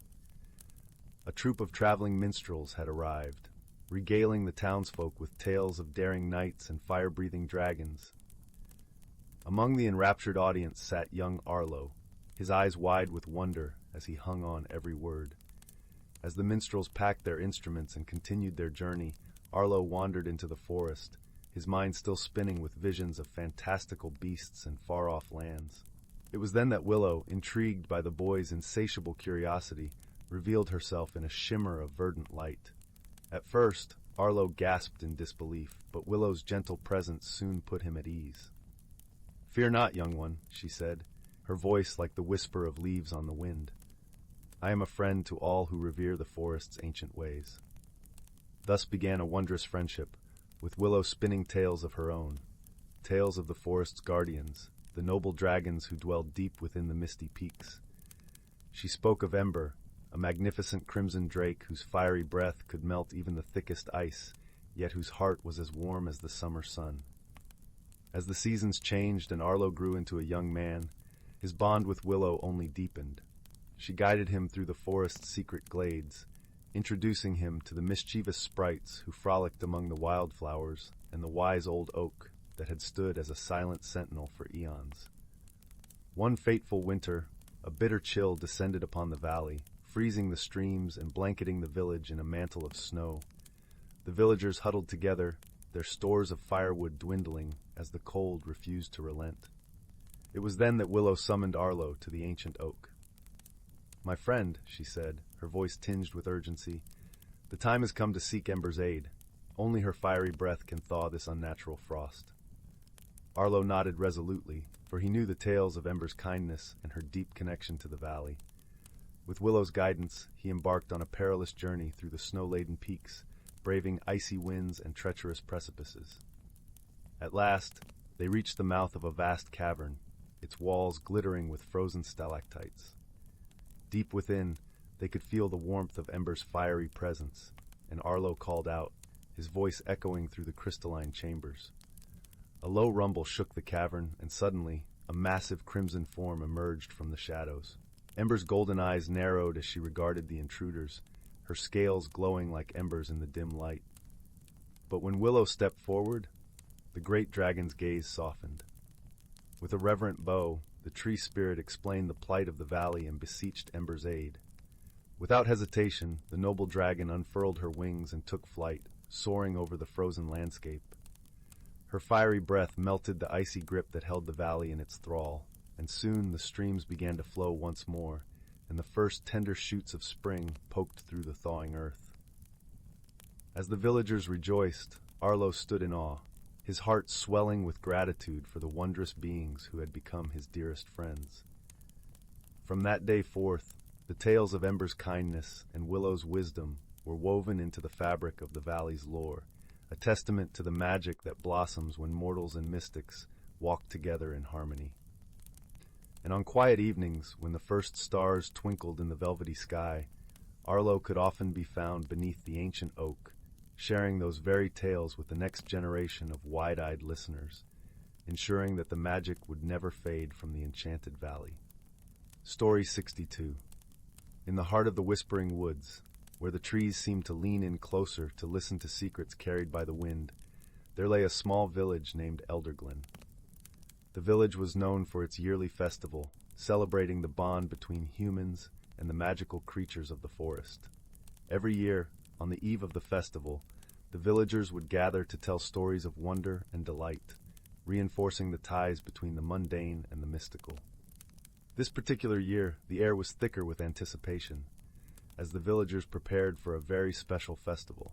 A troupe of traveling minstrels had arrived, regaling the townsfolk with tales of daring knights and fire-breathing dragons. Among the enraptured audience sat young Arlo, his eyes wide with wonder as he hung on every word. As the minstrels packed their instruments and continued their journey, Arlo wandered into the forest, his mind still spinning with visions of fantastical beasts and far-off lands. It was then that Willow, intrigued by the boy's insatiable curiosity, revealed herself in a shimmer of verdant light. At first, Arlo gasped in disbelief, but Willow's gentle presence soon put him at ease. "Fear not, young one," she said, her voice like the whisper of leaves on the wind. "I am a friend to all who revere the forest's ancient ways." Thus began a wondrous friendship, with Willow spinning tales of her own, tales of the forest's guardians, the noble dragons who dwelled deep within the misty peaks. She spoke of Ember, a magnificent crimson drake whose fiery breath could melt even the thickest ice, yet whose heart was as warm as the summer sun. As the seasons changed and Arlo grew into a young man, his bond with Willow only deepened. She guided him through the forest's secret glades, introducing him to the mischievous sprites who frolicked among the wildflowers and the wise old oak that had stood as a silent sentinel for eons. One fateful winter, a bitter chill descended upon the valley, freezing the streams and blanketing the village in a mantle of snow. The villagers huddled together, their stores of firewood dwindling as the cold refused to relent. It was then that Willow summoned Arlo to the ancient oak. "My friend," she said, her voice tinged with urgency, "the time has come to seek Ember's aid. Only her fiery breath can thaw this unnatural frost." Arlo nodded resolutely, for he knew the tales of Ember's kindness and her deep connection to the valley. With Willow's guidance, he embarked on a perilous journey through the snow-laden peaks, braving icy winds and treacherous precipices. At last, they reached the mouth of a vast cavern, its walls glittering with frozen stalactites. Deep within, they could feel the warmth of Ember's fiery presence, and Arlo called out, his voice echoing through the crystalline chambers. A low rumble shook the cavern, and suddenly, a massive crimson form emerged from the shadows. Ember's golden eyes narrowed as she regarded the intruders, her scales glowing like embers in the dim light. But when Willow stepped forward, the great dragon's gaze softened. With a reverent bow, the tree spirit explained the plight of the valley and beseeched Ember's aid. Without hesitation, the noble dragon unfurled her wings and took flight, soaring over the frozen landscape. Her fiery breath melted the icy grip that held the valley in its thrall, and soon the streams began to flow once more, and the first tender shoots of spring poked through the thawing earth. As the villagers rejoiced, Arlo stood in awe, his heart swelling with gratitude for the wondrous beings who had become his dearest friends. From that day forth, the tales of Ember's kindness and Willow's wisdom were woven into the fabric of the valley's lore, a testament to the magic that blossoms when mortals and mystics walk together in harmony. And on quiet evenings, when the first stars twinkled in the velvety sky, Arlo could often be found beneath the ancient oak, sharing those very tales with the next generation of wide-eyed listeners, ensuring that the magic would never fade from the enchanted valley. Story 62. In the heart of the whispering woods, where the trees seemed to lean in closer to listen to secrets carried by the wind, there lay a small village named Elderglen. The village was known for its yearly festival, celebrating the bond between humans and the magical creatures of the forest. Every year, on the eve of the festival, the villagers would gather to tell stories of wonder and delight, reinforcing the ties between the mundane and the mystical. This particular year, the air was thicker with anticipation, as the villagers prepared for a very special festival.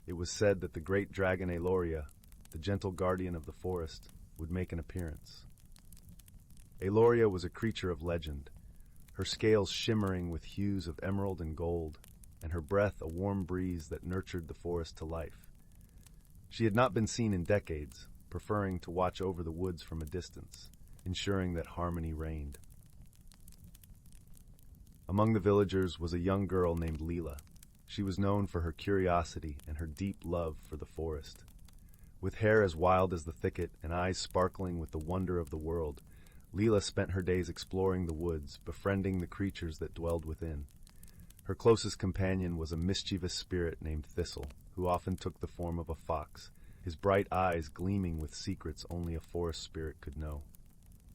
It was said that the great dragon Aloria, the gentle guardian of the forest, would make an appearance. Aloria was a creature of legend, her scales shimmering with hues of emerald and gold, and her breath a warm breeze that nurtured the forest to life. She had not been seen in decades, preferring to watch over the woods from a distance, ensuring that harmony reigned. Among the villagers was a young girl named Leela. She was known for her curiosity and her deep love for the forest. With hair as wild as the thicket and eyes sparkling with the wonder of the world, Leela spent her days exploring the woods, befriending the creatures that dwelled within. Her closest companion was a mischievous spirit named Thistle, who often took the form of a fox, his bright eyes gleaming with secrets only a forest spirit could know.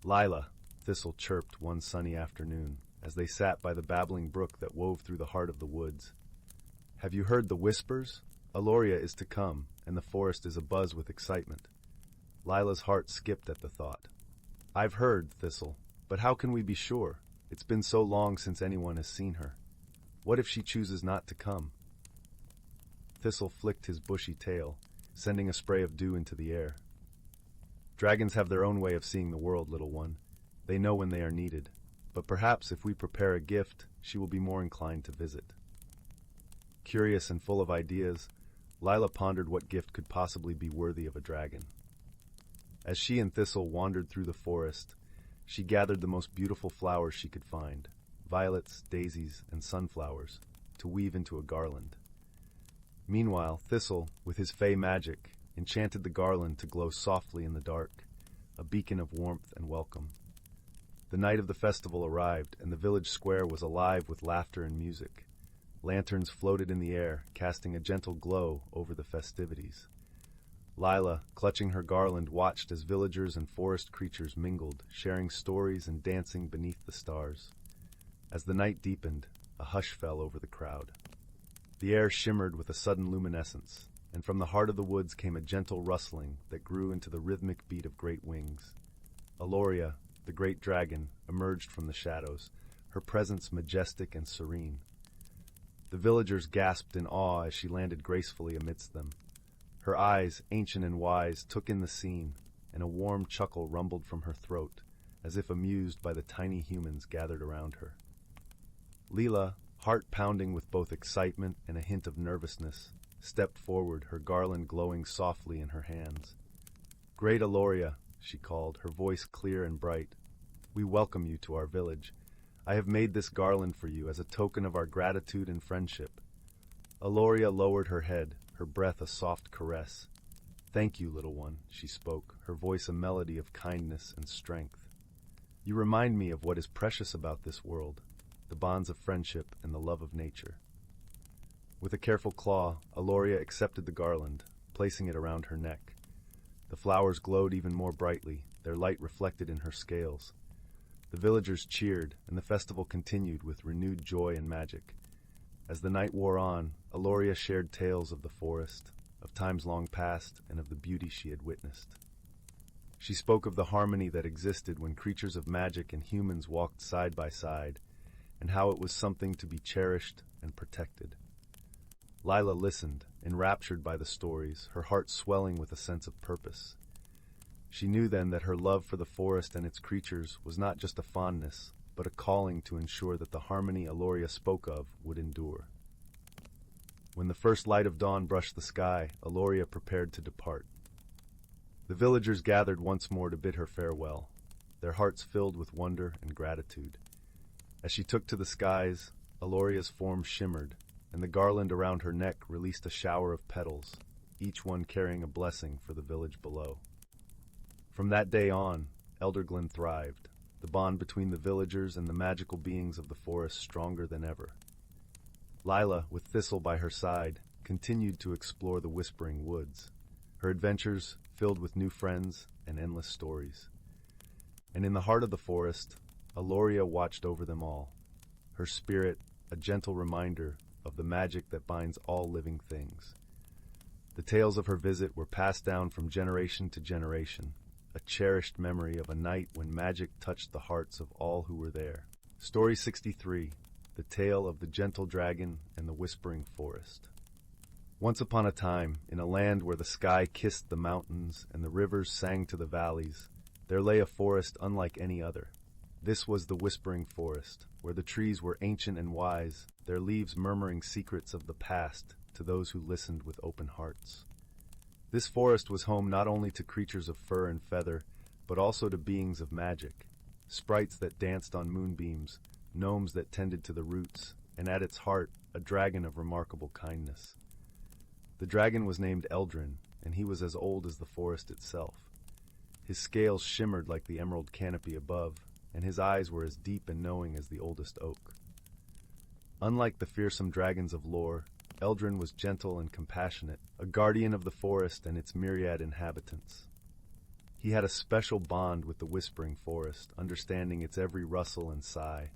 "Lila," Thistle chirped one sunny afternoon, as they sat by the babbling brook that wove through the heart of the woods. "Have you heard the whispers? Aloria is to come, and the forest is abuzz with excitement." Lila's heart skipped at the thought. "I've heard, Thistle, but how can we be sure? It's been so long since anyone has seen her. What if she chooses not to come?" Thistle flicked his bushy tail, sending a spray of dew into the air. "Dragons have their own way of seeing the world, little one. They know when they are needed. But perhaps if we prepare a gift, she will be more inclined to visit." Curious and full of ideas, Lila pondered what gift could possibly be worthy of a dragon. As she and Thistle wandered through the forest, she gathered the most beautiful flowers she could find, violets, daisies, and sunflowers, to weave into a garland. Meanwhile, Thistle, with his fey magic, enchanted the garland to glow softly in the dark, a beacon of warmth and welcome. The night of the festival arrived, and the village square was alive with laughter and music. Lanterns floated in the air, casting a gentle glow over the festivities. Lila, clutching her garland, watched as villagers and forest creatures mingled, sharing stories and dancing beneath the stars. As the night deepened, a hush fell over the crowd. The air shimmered with a sudden luminescence, and from the heart of the woods came a gentle rustling that grew into the rhythmic beat of great wings. Aloria, the great dragon, emerged from the shadows, her presence majestic and serene. The villagers gasped in awe as she landed gracefully amidst them. Her eyes, ancient and wise, took in the scene, and a warm chuckle rumbled from her throat, as if amused by the tiny humans gathered around her. Leela, heart pounding with both excitement and a hint of nervousness, stepped forward, her garland glowing softly in her hands. "Great Aloria," she called, her voice clear and bright, "we welcome you to our village. I have made this garland for you as a token of our gratitude and friendship." Aloria lowered her head, her breath a soft caress. "Thank you, little one," she spoke, her voice a melody of kindness and strength. "You remind me of what is precious about this world, the bonds of friendship and the love of nature." With a careful claw, Aloria accepted the garland, placing it around her neck. The flowers glowed even more brightly, their light reflected in her scales. The villagers cheered, and the festival continued with renewed joy and magic. As the night wore on, Aloria shared tales of the forest, of times long past, and of the beauty she had witnessed. She spoke of the harmony that existed when creatures of magic and humans walked side by side, and how it was something to be cherished and protected. Lila listened, enraptured by the stories, her heart swelling with a sense of purpose. She knew then that her love for the forest and its creatures was not just a fondness, but a calling to ensure that the harmony Aloria spoke of would endure. When the first light of dawn brushed the sky, Aloria prepared to depart. The villagers gathered once more to bid her farewell, their hearts filled with wonder and gratitude. As she took to the skies, Aloria's form shimmered, and the garland around her neck released a shower of petals, each one carrying a blessing for the village below. From that day on, Elderglen thrived, the bond between the villagers and the magical beings of the forest stronger than ever. Lila, with Thistle by her side, continued to explore the whispering woods, her adventures filled with new friends and endless stories. And in the heart of the forest, Aloria watched over them all, her spirit a gentle reminder of the magic that binds all living things. The tales of her visit were passed down from generation to generation, a cherished memory of a night when magic touched the hearts of all who were there. Story 63, The Tale of the Gentle Dragon and the Whispering Forest. Once upon a time, in a land where the sky kissed the mountains and the rivers sang to the valleys, there lay a forest unlike any other. This was the Whispering Forest, where the trees were ancient and wise, their leaves murmuring secrets of the past to those who listened with open hearts. This forest was home not only to creatures of fur and feather, but also to beings of magic, sprites that danced on moonbeams, gnomes that tended to the roots, and at its heart, a dragon of remarkable kindness. The dragon was named Eldrin, and he was as old as the forest itself. His scales shimmered like the emerald canopy above, and his eyes were as deep and knowing as the oldest oak. Unlike the fearsome dragons of lore, Eldrin was gentle and compassionate, a guardian of the forest and its myriad inhabitants. He had a special bond with the Whispering Forest, understanding its every rustle and sigh.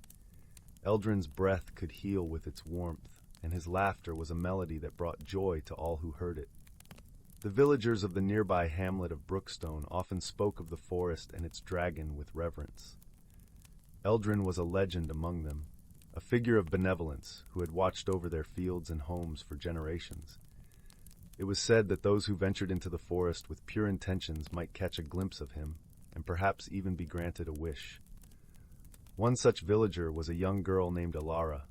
Eldrin's breath could heal with its warmth, and his laughter was a melody that brought joy to all who heard it. The villagers of the nearby hamlet of Brookstone often spoke of the forest and its dragon with reverence. Eldrin was a legend among them, a figure of benevolence who had watched over their fields and homes for generations. It was said that those who ventured into the forest with pure intentions might catch a glimpse of him, and perhaps even be granted a wish. One such villager was a young girl named Alara.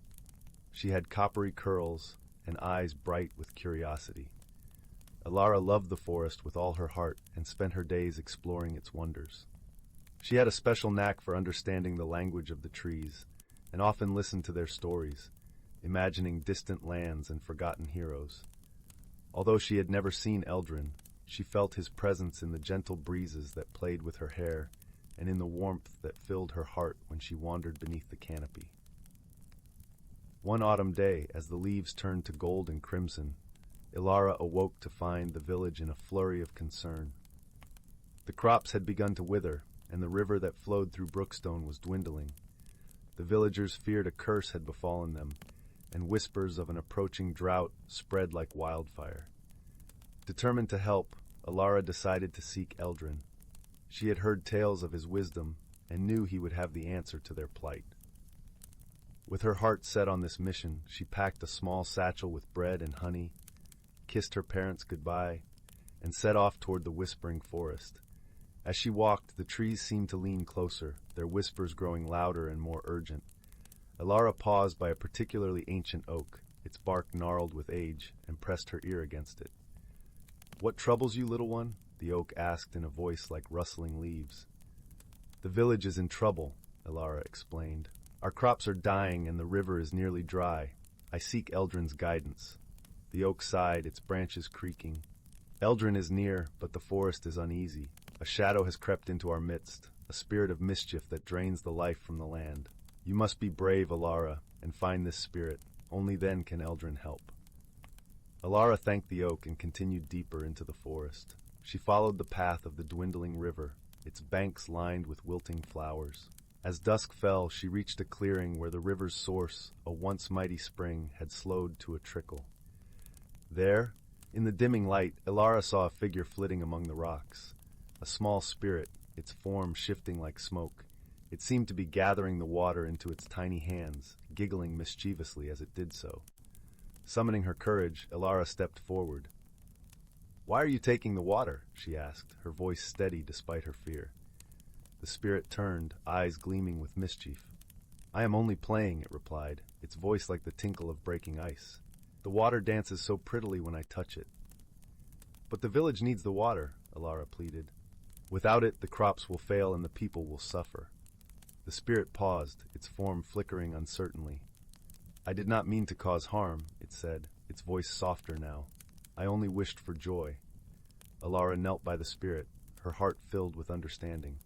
She had coppery curls and eyes bright with curiosity. Alara loved the forest with all her heart and spent her days exploring its wonders. She had a special knack for understanding the language of the trees, and often listened to their stories, imagining distant lands and forgotten heroes. Although she had never seen Eldrin, she felt his presence in the gentle breezes that played with her hair and in the warmth that filled her heart when she wandered beneath the canopy. One autumn day, as the leaves turned to gold and crimson, Ilara awoke to find the village in a flurry of concern. The crops had begun to wither, and the river that flowed through Brookstone was dwindling. The villagers feared a curse had befallen them, and whispers of an approaching drought spread like wildfire. Determined to help, Alara decided to seek Eldrin. She had heard tales of his wisdom and knew he would have the answer to their plight. With her heart set on this mission, she packed a small satchel with bread and honey, kissed her parents goodbye, and set off toward the Whispering Forest. As she walked, the trees seemed to lean closer, their whispers growing louder and more urgent. Alara paused by a particularly ancient oak, its bark gnarled with age, and pressed her ear against it. "What troubles you, little one?" the oak asked in a voice like rustling leaves. "The village is in trouble," Alara explained. "Our crops are dying and the river is nearly dry. I seek Eldrin's guidance." The oak sighed, its branches creaking. "Eldrin is near, but the forest is uneasy. A shadow has crept into our midst, a spirit of mischief that drains the life from the land. You must be brave, Alara, and find this spirit. Only then can Eldrin help." Alara thanked the oak and continued deeper into the forest. She followed the path of the dwindling river, its banks lined with wilting flowers. As dusk fell, she reached a clearing where the river's source, a once mighty spring, had slowed to a trickle. There, in the dimming light, Ilara saw a figure flitting among the rocks. A small spirit, its form shifting like smoke. It seemed to be gathering the water into its tiny hands, giggling mischievously as it did so. Summoning her courage, Ilara stepped forward. "Why are you taking the water?" she asked, her voice steady despite her fear. The spirit turned, eyes gleaming with mischief. "I am only playing," it replied, its voice like the tinkle of breaking ice. "The water dances so prettily when I touch it." "But the village needs the water," Ilara pleaded. "Without it, the crops will fail and the people will suffer." The spirit paused, its form flickering uncertainly. "I did not mean to cause harm," it said, its voice softer now. "I only wished for joy." Ilara knelt by the spirit, her heart filled with understanding.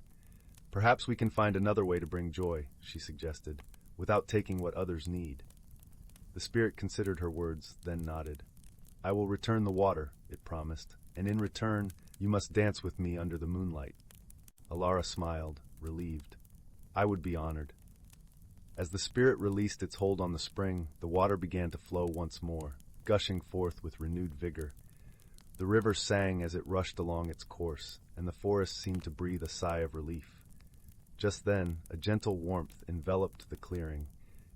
"Perhaps we can find another way to bring joy," she suggested, "without taking what others need." The spirit considered her words, then nodded. "I will return the water," it promised, "and in return, you must dance with me under the moonlight." Ilara smiled, relieved. "I would be honored." As the spirit released its hold on the spring, the water began to flow once more, gushing forth with renewed vigor. The river sang as it rushed along its course, and the forest seemed to breathe a sigh of relief. Just then, a gentle warmth enveloped the clearing,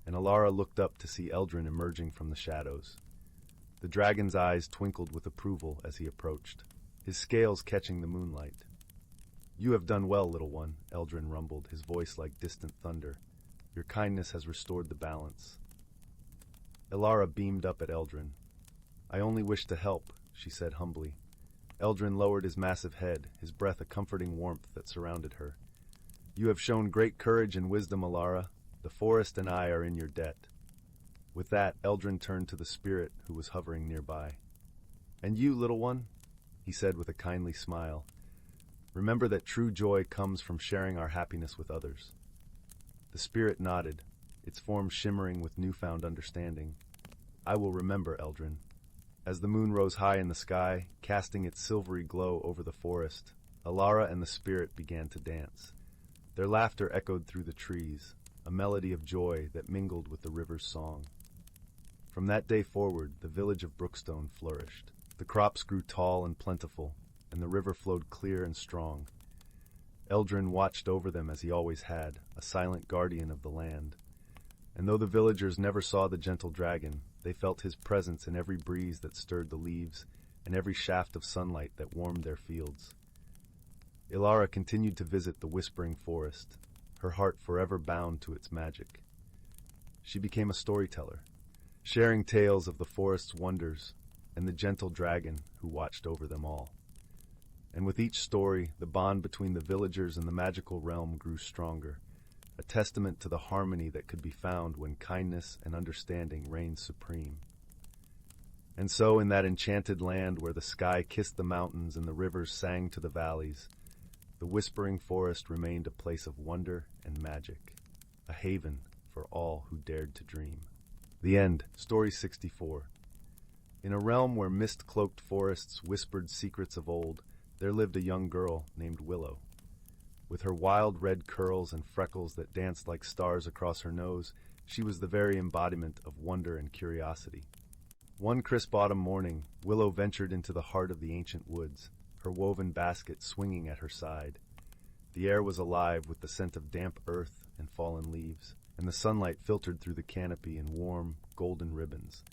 and Ilara looked up to see Elderglen emerging from the shadows. The dragon's eyes twinkled with approval as he approached, his scales catching the moonlight. "You have done well, little one," Elderglen rumbled, his voice like distant thunder. "Your kindness has restored the balance." Ilara beamed up at Elderglen. "I only wish to help," she said humbly. Elderglen lowered his massive head, his breath a comforting warmth that surrounded her. "You have shown great courage and wisdom, Ilara. The forest and I are in your debt." With that, Elderglen turned to the spirit who was hovering nearby. "And you, little one," he said with a kindly smile, "remember that true joy comes from sharing our happiness with others." The spirit nodded, its form shimmering with newfound understanding. "I will remember, Elderglen." As the moon rose high in the sky, casting its silvery glow over the forest, Ilara and the spirit began to dance. Their laughter echoed through the trees, a melody of joy that mingled with the river's song. From that day forward, the village of Brookstone flourished. The crops grew tall and plentiful, and the river flowed clear and strong. Elderglen watched over them as he always had, a silent guardian of the land. And though the villagers never saw the gentle dragon, they felt his presence in every breeze that stirred the leaves and every shaft of sunlight that warmed their fields. Ilara continued to visit the whispering forest, her heart forever bound to its magic. She became a storyteller, sharing tales of the forest's wonders and the gentle dragon who watched over them all. And with each story, the bond between the villagers and the magical realm grew stronger, a testament to the harmony that could be found when kindness and understanding reigned supreme. And so, in that enchanted land where the sky kissed the mountains and the rivers sang to the valleys, the whispering forest remained a place of wonder and magic, a haven for all who dared to dream. The end. Story 64. In a realm where mist-cloaked forests whispered secrets of old, there lived a young girl named Willow. With her wild red curls and freckles that danced like stars across her nose, she was the very embodiment of wonder and curiosity. One crisp autumn morning, Willow ventured into the heart of the ancient woods, her woven basket swinging at her side. The air was alive with the scent of damp earth and fallen leaves, and the sunlight filtered through the canopy in warm, golden ribbons.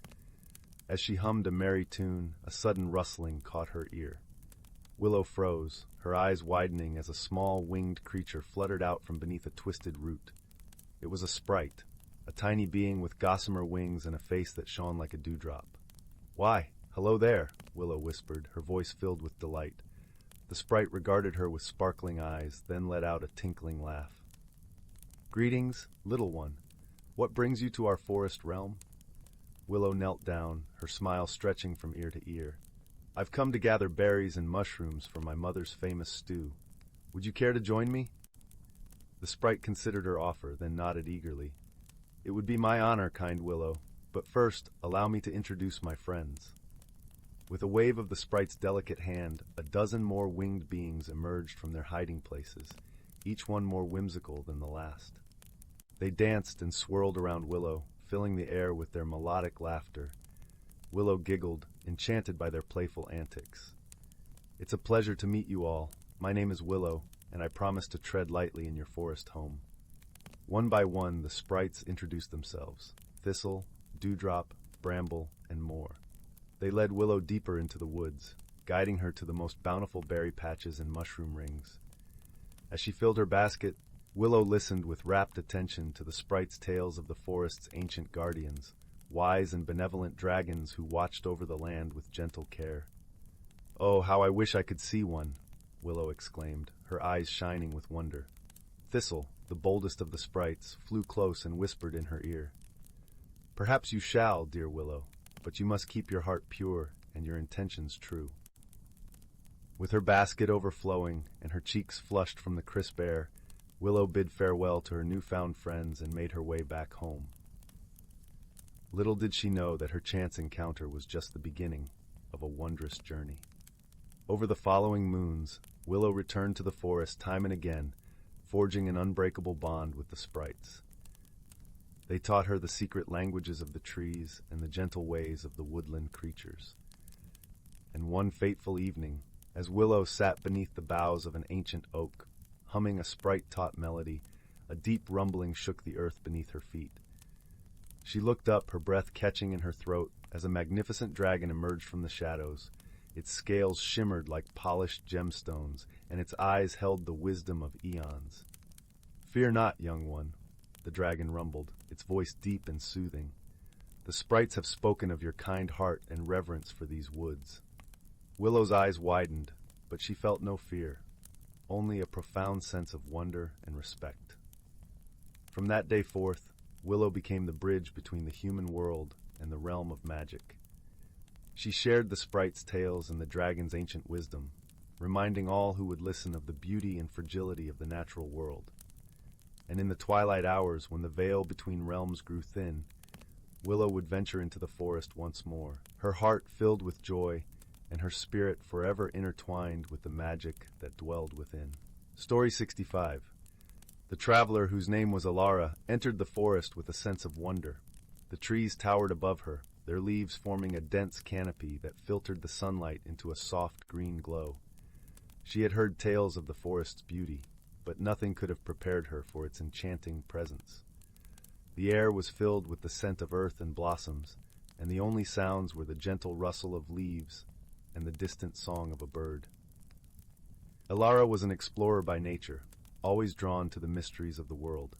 As she hummed a merry tune, a sudden rustling caught her ear. Willow froze, her eyes widening as a small, winged creature fluttered out from beneath a twisted root. It was a sprite, a tiny being with gossamer wings and a face that shone like a dewdrop. "Why, hello there," Willow whispered, her voice filled with delight. The sprite regarded her with sparkling eyes, then let out a tinkling laugh. "Greetings, little one. What brings you to our forest realm?" Willow knelt down, her smile stretching from ear to ear. "I've come to gather berries and mushrooms for my mother's famous stew. Would you care to join me?" The sprite considered her offer, then nodded eagerly. "It would be my honor, kind Willow, but first, allow me to introduce my friends." With a wave of the sprite's delicate hand, a dozen more winged beings emerged from their hiding places, each one more whimsical than the last. They danced and swirled around Willow, filling the air with their melodic laughter. Willow giggled, enchanted by their playful antics. "It's a pleasure to meet you all. My name is Willow, and I promise to tread lightly in your forest home." One by one, the sprites introduced themselves: Thistle, Dewdrop, Bramble, and more. They led Willow deeper into the woods, guiding her to the most bountiful berry patches and mushroom rings. As she filled her basket, Willow listened with rapt attention to the sprites' tales of the forest's ancient guardians, wise and benevolent dragons who watched over the land with gentle care. "Oh, how I wish I could see one," Willow exclaimed, her eyes shining with wonder. Thistle, the boldest of the sprites, flew close and whispered in her ear. "Perhaps you shall, dear Willow, but you must keep your heart pure and your intentions true." With her basket overflowing and her cheeks flushed from the crisp air, Willow bid farewell to her newfound friends and made her way back home. Little did she know that her chance encounter was just the beginning of a wondrous journey. Over the following moons, Willow returned to the forest time and again, forging an unbreakable bond with the sprites. They taught her the secret languages of the trees and the gentle ways of the woodland creatures. And one fateful evening, as Willow sat beneath the boughs of an ancient oak, humming a sprite-taught melody, a deep rumbling shook the earth beneath her feet. She looked up, her breath catching in her throat, as a magnificent dragon emerged from the shadows. Its scales shimmered like polished gemstones, and its eyes held the wisdom of eons. "Fear not, young one," the dragon rumbled, its voice deep and soothing. "The sprites have spoken of your kind heart and reverence for these woods." Willow's eyes widened, but she felt no fear, only a profound sense of wonder and respect. From that day forth, Willow became the bridge between the human world and the realm of magic. She shared the sprites' tales and the dragon's ancient wisdom, reminding all who would listen of the beauty and fragility of the natural world. And in the twilight hours, when the veil between realms grew thin, Willow would venture into the forest once more, her heart filled with joy and her spirit forever intertwined with the magic that dwelled within. Story 65. The traveler, whose name was Alara, entered the forest with a sense of wonder. The trees towered above her, their leaves forming a dense canopy that filtered the sunlight into a soft green glow. She had heard tales of the forest's beauty, but nothing could have prepared her for its enchanting presence. The air was filled with the scent of earth and blossoms, and the only sounds were the gentle rustle of leaves and the distant song of a bird. Alara was an explorer by nature, always drawn to the mysteries of the world.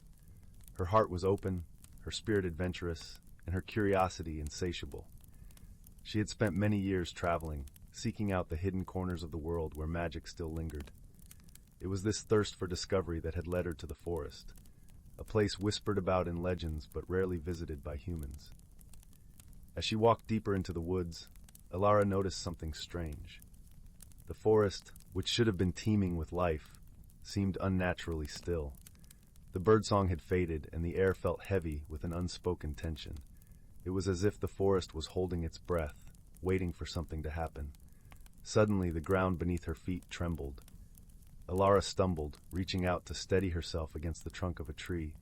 Her heart was open, her spirit adventurous, and her curiosity insatiable. She had spent many years traveling, seeking out the hidden corners of the world where magic still lingered. It was this thirst for discovery that had led her to the forest, a place whispered about in legends but rarely visited by humans. As she walked deeper into the woods, Alara noticed something strange. The forest, which should have been teeming with life, seemed unnaturally still. The birdsong had faded, and the air felt heavy with an unspoken tension. It was as if the forest was holding its breath, waiting for something to happen. Suddenly, the ground beneath her feet trembled. Alara stumbled, reaching out to steady herself against the trunk of a tree.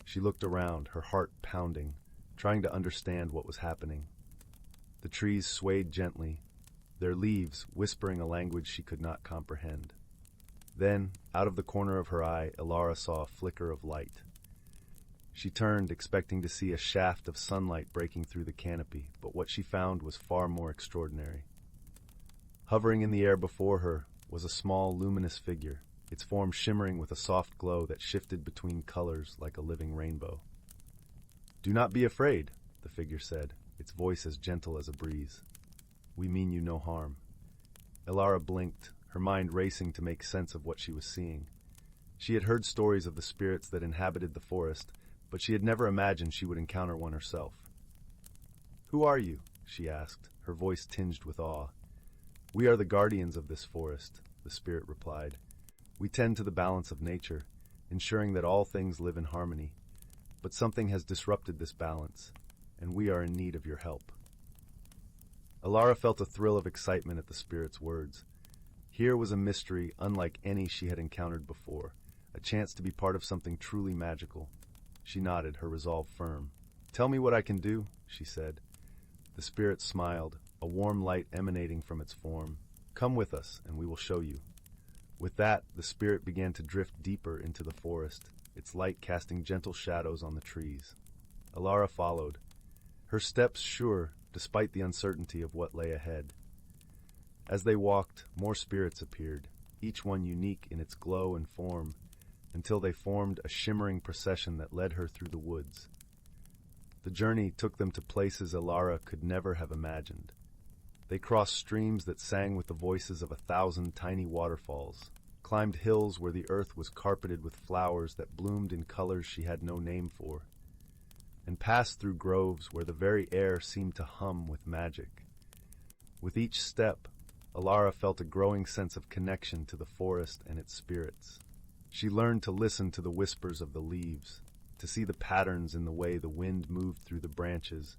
She looked around, her heart pounding, trying to understand what was happening. The trees swayed gently, their leaves whispering a language she could not comprehend. Then, out of the corner of her eye, Alara saw a flicker of light. She turned, expecting to see a shaft of sunlight breaking through the canopy, but what she found was far more extraordinary. Hovering in the air before her was a small, luminous figure, its form shimmering with a soft glow that shifted between colors like a living rainbow. "Do not be afraid," the figure said, its voice as gentle as a breeze. "We mean you no harm." Alara blinked, her mind racing to make sense of what she was seeing. She had heard stories of the spirits that inhabited the forest, but she had never imagined she would encounter one herself. "Who are you?" she asked, her voice tinged with awe. "We are the guardians of this forest," the spirit replied. "We tend to the balance of nature, ensuring that all things live in harmony. But something has disrupted this balance, and we are in need of your help." Alara felt a thrill of excitement at the spirit's words. Here was a mystery unlike any she had encountered before, a chance to be part of something truly magical. She nodded, her resolve firm. "Tell me what I can do," she said. The spirit smiled, a warm light emanating from its form. "Come with us, and we will show you." With that, the spirit began to drift deeper into the forest, its light casting gentle shadows on the trees. Alara followed, her steps sure despite the uncertainty of what lay ahead. As they walked, more spirits appeared, each one unique in its glow and form, until they formed a shimmering procession that led her through the woods. The journey took them to places Alara could never have imagined. They crossed streams that sang with the voices of 1,000 tiny waterfalls, climbed hills where the earth was carpeted with flowers that bloomed in colors she had no name for, and passed through groves where the very air seemed to hum with magic. With each step, Alara felt a growing sense of connection to the forest and its spirits. She learned to listen to the whispers of the leaves, to see the patterns in the way the wind moved through the branches,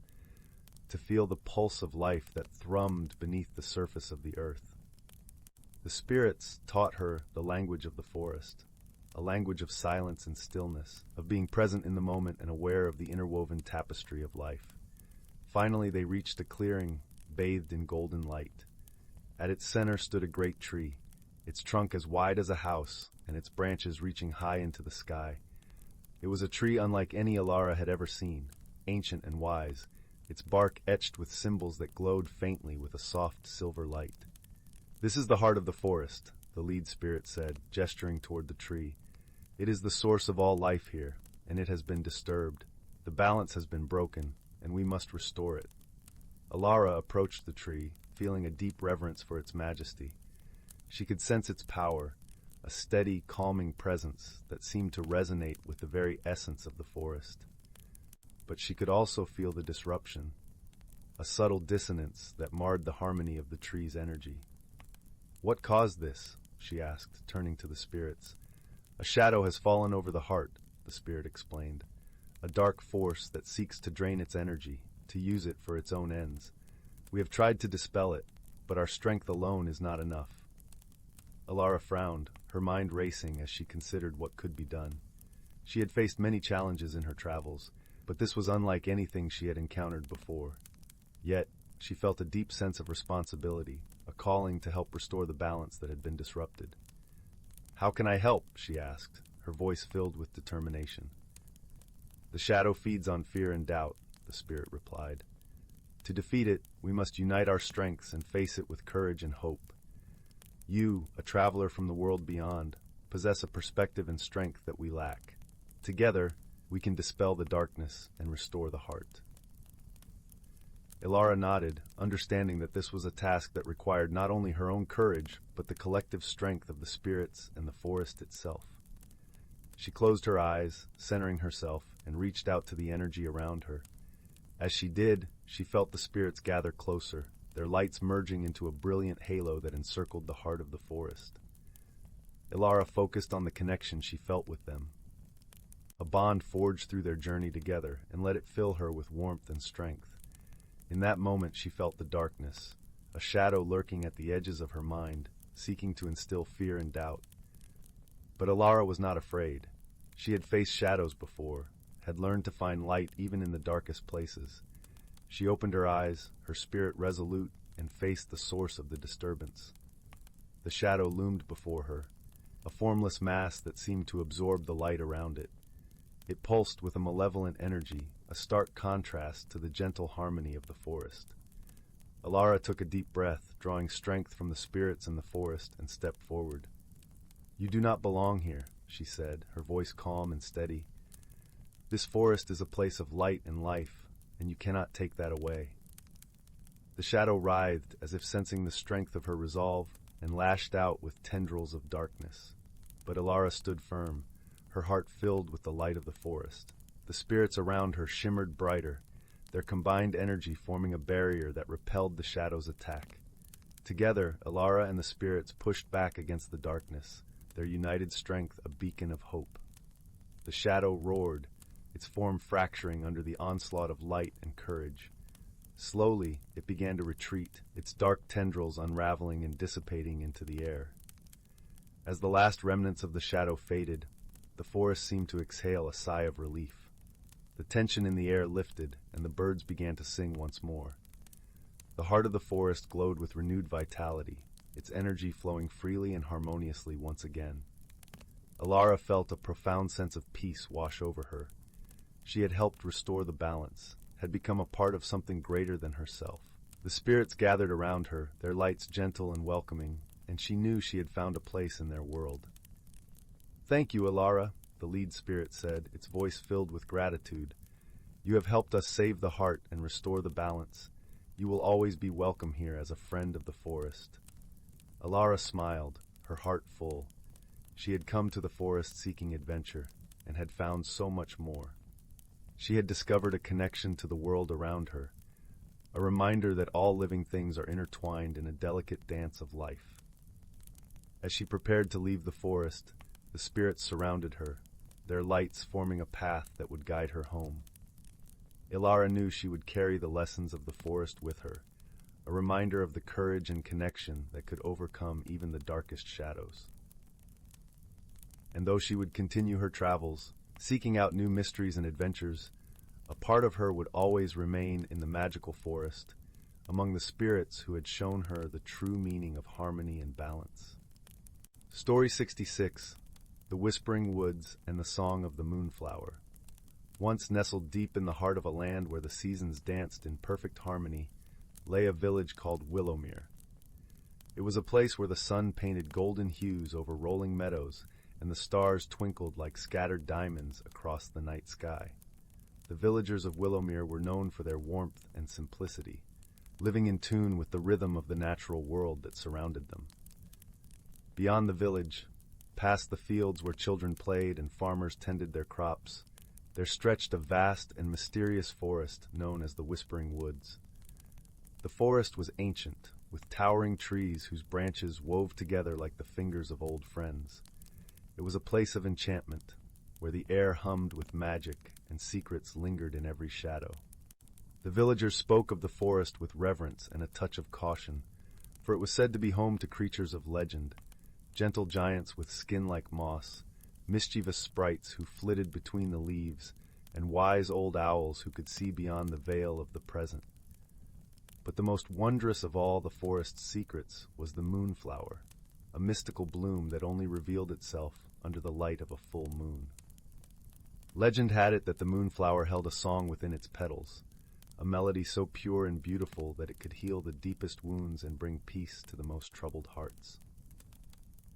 to feel the pulse of life that thrummed beneath the surface of the earth. The spirits taught her the language of the forest, a language of silence and stillness, of being present in the moment and aware of the interwoven tapestry of life. Finally, they reached a clearing bathed in golden light. At its center stood a great tree, its trunk as wide as a house and its branches reaching high into the sky. It was a tree unlike any Alara had ever seen, ancient and wise, its bark etched with symbols that glowed faintly with a soft silver light. "This is the heart of the forest," the lead spirit said, gesturing toward the tree. "It is the source of all life here, and it has been disturbed. The balance has been broken, and we must restore it." Alara approached the tree, feeling a deep reverence for its majesty. She could sense its power, a steady, calming presence that seemed to resonate with the very essence of the forest. But she could also feel the disruption, a subtle dissonance that marred the harmony of the tree's energy. "What caused this?" she asked, turning to the spirits. "A shadow has fallen over the heart," the spirit explained. "A dark force that seeks to drain its energy, to use it for its own ends. We have tried to dispel it, but our strength alone is not enough." Alara frowned, her mind racing as she considered what could be done. She had faced many challenges in her travels, but this was unlike anything she had encountered before. Yet, she felt a deep sense of responsibility, a calling to help restore the balance that had been disrupted. "How can I help?" she asked, her voice filled with determination. "The shadow feeds on fear and doubt," the spirit replied. "To defeat it, we must unite our strengths and face it with courage and hope. You, a traveler from the world beyond, possess a perspective and strength that we lack. Together, we can dispel the darkness and restore the heart." Alara nodded, understanding that this was a task that required not only her own courage, but the collective strength of the spirits and the forest itself. She closed her eyes, centering herself, and reached out to the energy around her. As she did, she felt the spirits gather closer, their lights merging into a brilliant halo that encircled the heart of the forest. Alara focused on the connection she felt with them. A bond forged through their journey together and let it fill her with warmth and strength. In that moment she felt the darkness, a shadow lurking at the edges of her mind, seeking to instill fear and doubt. But Alara was not afraid. She had faced shadows before, had learned to find light even in the darkest places. She opened her eyes, her spirit resolute, and faced the source of the disturbance. The shadow loomed before her, a formless mass that seemed to absorb the light around it. It pulsed with a malevolent energy, a stark contrast to the gentle harmony of the forest. Alara took a deep breath, drawing strength from the spirits in the forest, and stepped forward. "You do not belong here," she said, her voice calm and steady. "This forest is a place of light and life, and you cannot take that away." The shadow writhed as if sensing the strength of her resolve and lashed out with tendrils of darkness. But Alara stood firm, her heart filled with the light of the forest. The spirits around her shimmered brighter, their combined energy forming a barrier that repelled the shadow's attack. Together, Alara and the spirits pushed back against the darkness, their united strength a beacon of hope. The shadow roared, its form fracturing under the onslaught of light and courage. Slowly, it began to retreat, its dark tendrils unraveling and dissipating into the air. As the last remnants of the shadow faded, the forest seemed to exhale a sigh of relief. The tension in the air lifted, and the birds began to sing once more. The heart of the forest glowed with renewed vitality, its energy flowing freely and harmoniously once again. Alara felt a profound sense of peace wash over her. She had helped restore the balance, had become a part of something greater than herself. The spirits gathered around her, their lights gentle and welcoming, and she knew she had found a place in their world. "Thank you, Alara," the lead spirit said, its voice filled with gratitude. "You have helped us save the heart and restore the balance. You will always be welcome here as a friend of the forest." Alara smiled, her heart full. She had come to the forest seeking adventure, and had found so much more. She had discovered a connection to the world around her, a reminder that all living things are intertwined in a delicate dance of life. As she prepared to leave the forest, the spirits surrounded her, their lights forming a path that would guide her home. Alara knew she would carry the lessons of the forest with her, a reminder of the courage and connection that could overcome even the darkest shadows. And though she would continue her travels, seeking out new mysteries and adventures, a part of her would always remain in the magical forest, among the spirits who had shown her the true meaning of harmony and balance. Story 66, The Whispering Woods and the Song of the Moonflower. Once nestled deep in the heart of a land where the seasons danced in perfect harmony, lay a village called Willowmere. It was a place where the sun painted golden hues over rolling meadows and the stars twinkled like scattered diamonds across the night sky. The villagers of Willowmere were known for their warmth and simplicity, living in tune with the rhythm of the natural world that surrounded them. Beyond the village, past the fields where children played and farmers tended their crops, there stretched a vast and mysterious forest known as the Whispering Woods. The forest was ancient, with towering trees whose branches wove together like the fingers of old friends. It was a place of enchantment, where the air hummed with magic and secrets lingered in every shadow. The villagers spoke of the forest with reverence and a touch of caution, for it was said to be home to creatures of legend, gentle giants with skin like moss, mischievous sprites who flitted between the leaves, and wise old owls who could see beyond the veil of the present. But the most wondrous of all the forest's secrets was the moonflower, a mystical bloom that only revealed itself under the light of a full moon. Legend had it that the moonflower held a song within its petals, a melody so pure and beautiful that it could heal the deepest wounds and bring peace to the most troubled hearts.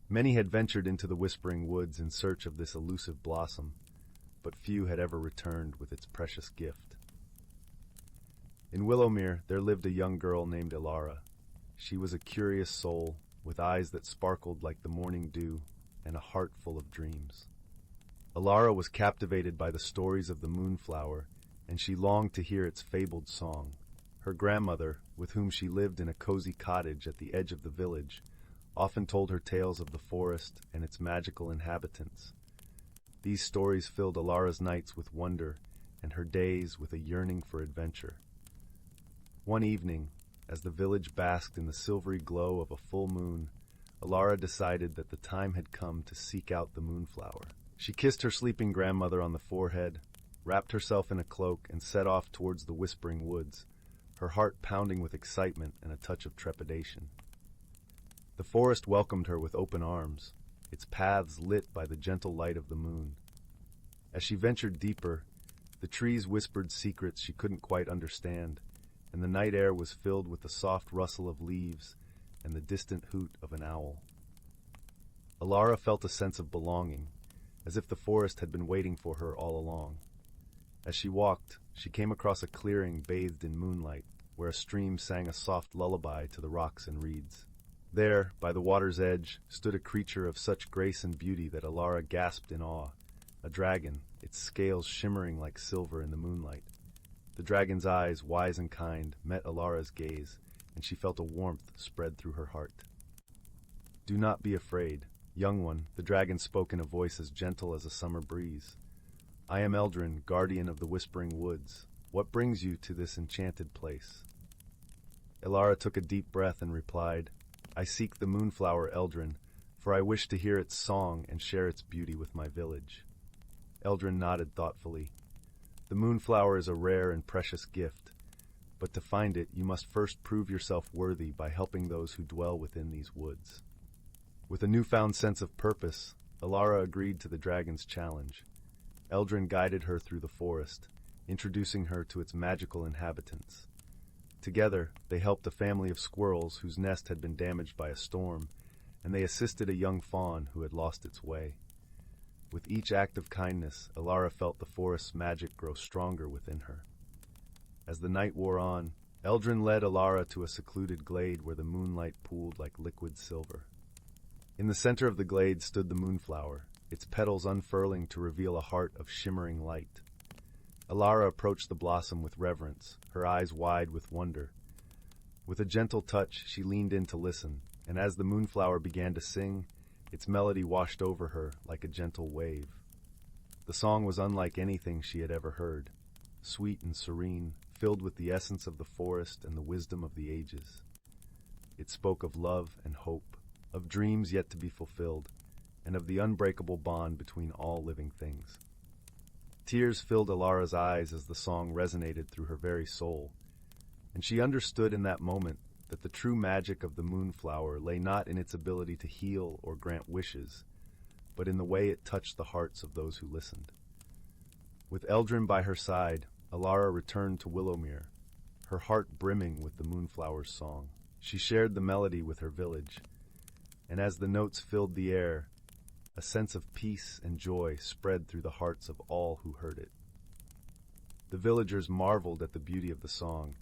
Many had ventured into the Whispering Woods in search of this elusive blossom, but few had ever returned with its precious gift. In Willowmere there lived a young girl named Alara. She was a curious soul, with eyes that sparkled like the morning dew and a heart full of dreams. Alara was captivated by the stories of the moonflower, and she longed to hear its fabled song. Her grandmother, with whom she lived in a cozy cottage at the edge of the village, often told her tales of the forest and its magical inhabitants. These stories filled Alara's nights with wonder and her days with a yearning for adventure. One evening, as the village basked in the silvery glow of a full moon, Alara decided that the time had come to seek out the moonflower. She kissed her sleeping grandmother on the forehead, wrapped herself in a cloak, and set off towards the Whispering Woods, her heart pounding with excitement and a touch of trepidation. The forest welcomed her with open arms, its paths lit by the gentle light of the moon. As she ventured deeper, the trees whispered secrets she couldn't quite understand, and the night air was filled with the soft rustle of leaves and the distant hoot of an owl. Alara felt a sense of belonging, as if the forest had been waiting for her all along. As she walked, she came across a clearing bathed in moonlight, where a stream sang a soft lullaby to the rocks and reeds. There, by the water's edge, stood a creature of such grace and beauty that Alara gasped in awe, a dragon, its scales shimmering like silver in the moonlight. The dragon's eyes, wise and kind, met Alara's gaze, and she felt a warmth spread through her heart. "Do not be afraid, young one," the dragon spoke in a voice as gentle as a summer breeze. "I am Elderglen, guardian of the Whispering Woods. What brings you to this enchanted place?" Alara took a deep breath and replied, "I seek the moonflower Elderglen, for I wish to hear its song and share its beauty with my village." Eldrin nodded thoughtfully. The moonflower is a rare and precious gift, but to find it, you must first prove yourself worthy by helping those who dwell within these woods. With a newfound sense of purpose, Alara agreed to the dragon's challenge. Eldrin guided her through the forest, introducing her to its magical inhabitants. Together, they helped a family of squirrels whose nest had been damaged by a storm, and they assisted a young fawn who had lost its way. With each act of kindness, Alara felt the forest's magic grow stronger within her. As the night wore on, Eldrin led Alara to a secluded glade where the moonlight pooled like liquid silver. In the center of the glade stood the moonflower, its petals unfurling to reveal a heart of shimmering light. Alara approached the blossom with reverence, her eyes wide with wonder. With a gentle touch, she leaned in to listen, and as the moonflower began to sing, its melody washed over her like a gentle wave. The song was unlike anything she had ever heard, sweet and serene, filled with the essence of the forest and the wisdom of the ages. It spoke of love and hope, of dreams yet to be fulfilled, and of the unbreakable bond between all living things. Tears filled Alara's eyes as the song resonated through her very soul, and she understood in that moment that the true magic of the moonflower lay not in its ability to heal or grant wishes, but in the way it touched the hearts of those who listened. With Eldrin by her side, Alara returned to Willowmere, her heart brimming with the moonflower's song. She shared the melody with her village, and as the notes filled the air, a sense of peace and joy spread through the hearts of all who heard it. The villagers marveled at the beauty of the song,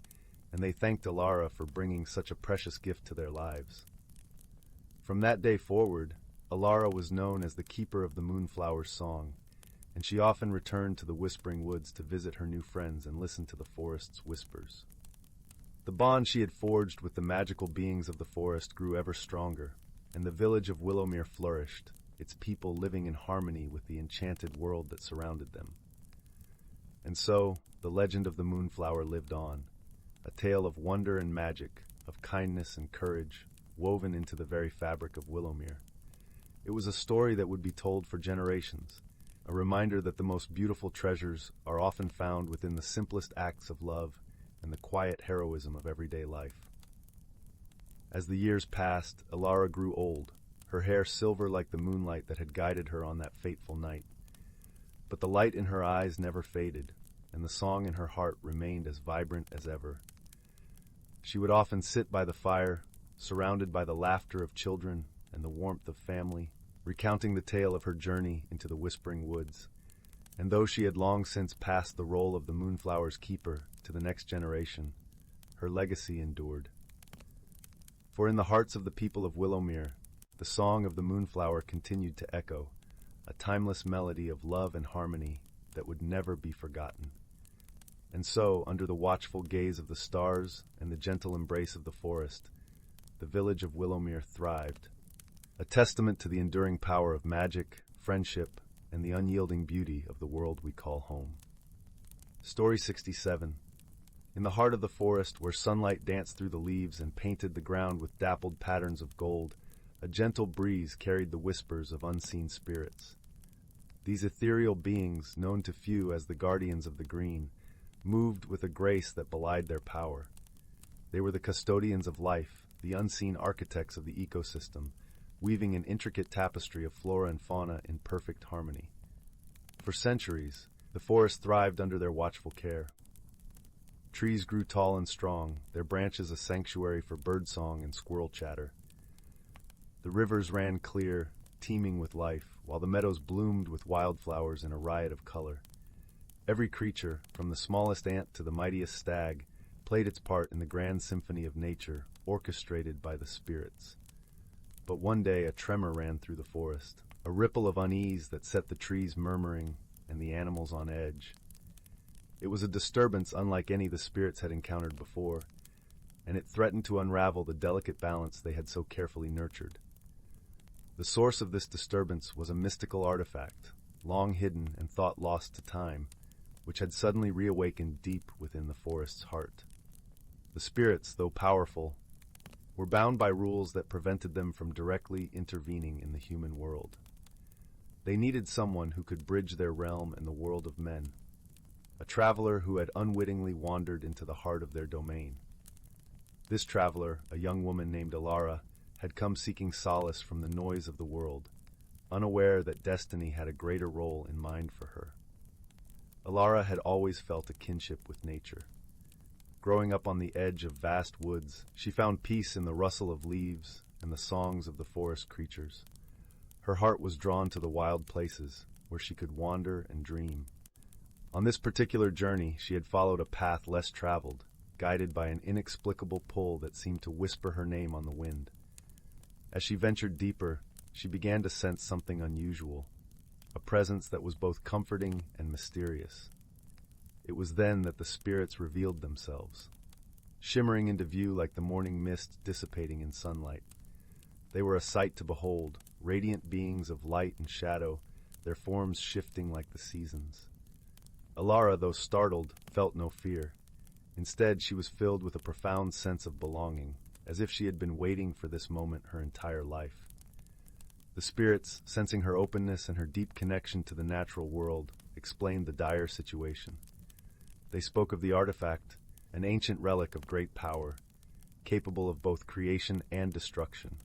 and they thanked Alara for bringing such a precious gift to their lives. From that day forward, Alara was known as the keeper of the moonflower's song, and she often returned to the Whispering Woods to visit her new friends and listen to the forest's whispers. The bond she had forged with the magical beings of the forest grew ever stronger, and the village of Willowmere flourished, its people living in harmony with the enchanted world that surrounded them. And so, the legend of the moonflower lived on, a tale of wonder and magic, of kindness and courage, woven into the very fabric of Willowmere. It was a story that would be told for generations, a reminder that the most beautiful treasures are often found within the simplest acts of love and the quiet heroism of everyday life. As the years passed, Alara grew old, her hair silver like the moonlight that had guided her on that fateful night. But the light in her eyes never faded, and the song in her heart remained as vibrant as ever. She would often sit by the fire, surrounded by the laughter of children and the warmth of family, recounting the tale of her journey into the Whispering Woods. And though she had long since passed the role of the moonflower's keeper to the next generation, her legacy endured. For in the hearts of the people of Willowmere, the song of the moonflower continued to echo, a timeless melody of love and harmony that would never be forgotten. And so, under the watchful gaze of the stars and the gentle embrace of the forest, the village of Willowmere thrived, a testament to the enduring power of magic, friendship, and the unyielding beauty of the world we call home. Story 67. In the heart of the forest, where sunlight danced through the leaves and painted the ground with dappled patterns of gold, a gentle breeze carried the whispers of unseen spirits. These ethereal beings, known to few as the guardians of the green, moved with a grace that belied their power. They were the custodians of life, the unseen architects of the ecosystem, weaving an intricate tapestry of flora and fauna in perfect harmony. For centuries, the forest thrived under their watchful care. Trees grew tall and strong, their branches a sanctuary for birdsong and squirrel chatter. The rivers ran clear, teeming with life, while the meadows bloomed with wildflowers in a riot of color. Every creature, from the smallest ant to the mightiest stag, played its part in the grand symphony of nature, orchestrated by the spirits. But one day a tremor ran through the forest, a ripple of unease that set the trees murmuring and the animals on edge. It was a disturbance unlike any the spirits had encountered before, and it threatened to unravel the delicate balance they had so carefully nurtured. The source of this disturbance was a mystical artifact, long hidden and thought lost to time, which had suddenly reawakened deep within the forest's heart. The spirits, though powerful, were bound by rules that prevented them from directly intervening in the human world. They needed someone who could bridge their realm and the world of men, a traveler who had unwittingly wandered into the heart of their domain. This traveler, a young woman named Alara, had come seeking solace from the noise of the world, unaware that destiny had a greater role in mind for her. Alara had always felt a kinship with nature. Growing up on the edge of vast woods, she found peace in the rustle of leaves and the songs of the forest creatures. Her heart was drawn to the wild places where she could wander and dream. On this particular journey, she had followed a path less traveled, guided by an inexplicable pull that seemed to whisper her name on the wind. As she ventured deeper, she began to sense something unusual, a presence that was both comforting and mysterious. It was then that the spirits revealed themselves, shimmering into view like the morning mist dissipating in sunlight. They were a sight to behold, radiant beings of light and shadow, their forms shifting like the seasons. Alara, though startled, felt no fear. Instead, she was filled with a profound sense of belonging, as if she had been waiting for this moment her entire life. The spirits, sensing her openness and her deep connection to the natural world, explained the dire situation. They spoke of the artifact, an ancient relic of great power, capable of both creation and destruction.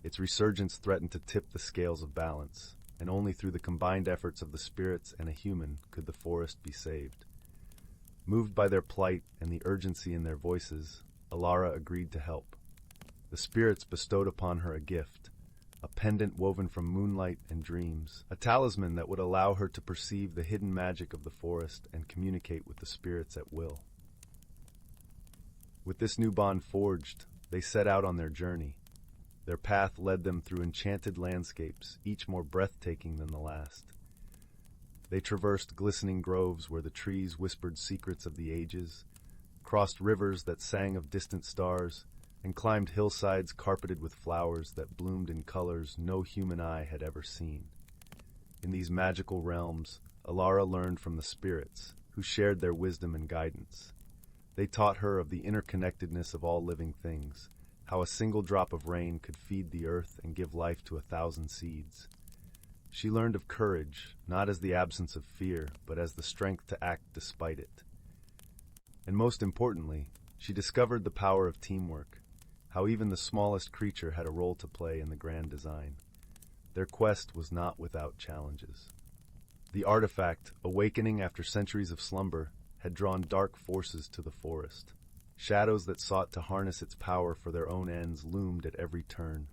Its resurgence threatened to tip the scales of balance, and only through the combined efforts of the spirits and a human could the forest be saved. Moved by their plight and the urgency in their voices, Alara agreed to help. The spirits bestowed upon her a gift, a pendant woven from moonlight and dreams, a talisman that would allow her to perceive the hidden magic of the forest and communicate with the spirits at will. With this new bond forged, they set out on their journey. Their path led them through enchanted landscapes, each more breathtaking than the last. They traversed glistening groves where the trees whispered secrets of the ages, crossed rivers that sang of distant stars, and climbed hillsides carpeted with flowers that bloomed in colors no human eye had ever seen. In these magical realms, Alara learned from the spirits, who shared their wisdom and guidance. They taught her of the interconnectedness of all living things, how a single drop of rain could feed the earth and give life to 1,000 seeds. She learned of courage, not as the absence of fear, but as the strength to act despite it. And most importantly, she discovered the power of teamwork, how even the smallest creature had a role to play in the grand design. Their quest was not without challenges. The artifact, awakening after centuries of slumber, had drawn dark forces to the forest. Shadows that sought to harness its power for their own ends loomed at every turn.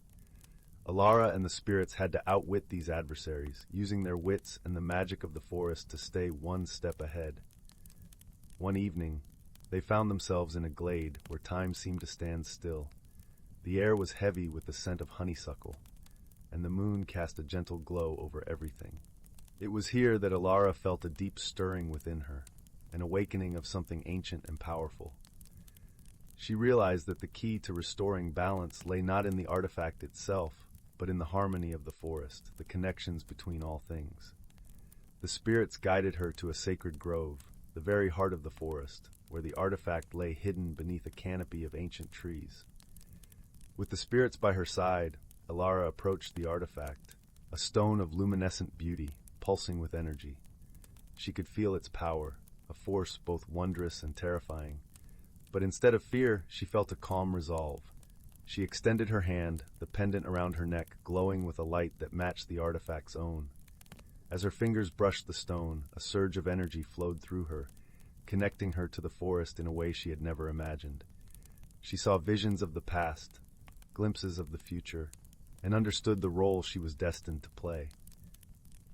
Alara and the spirits had to outwit these adversaries, using their wits and the magic of the forest to stay one step ahead. One evening, they found themselves in a glade where time seemed to stand still. The air was heavy with the scent of honeysuckle, and the moon cast a gentle glow over everything. It was here that Alara felt a deep stirring within her, an awakening of something ancient and powerful. She realized that the key to restoring balance lay not in the artifact itself, but in the harmony of the forest, the connections between all things. The spirits guided her to a sacred grove, the very heart of the forest, where the artifact lay hidden beneath a canopy of ancient trees. With the spirits by her side, Alara approached the artifact, a stone of luminescent beauty, pulsing with energy. She could feel its power, a force both wondrous and terrifying. But instead of fear, she felt a calm resolve. She extended her hand, the pendant around her neck glowing with a light that matched the artifact's own. As her fingers brushed the stone, a surge of energy flowed through her, connecting her to the forest in a way she had never imagined. She saw visions of the past, glimpses of the future, and understood the role she was destined to play.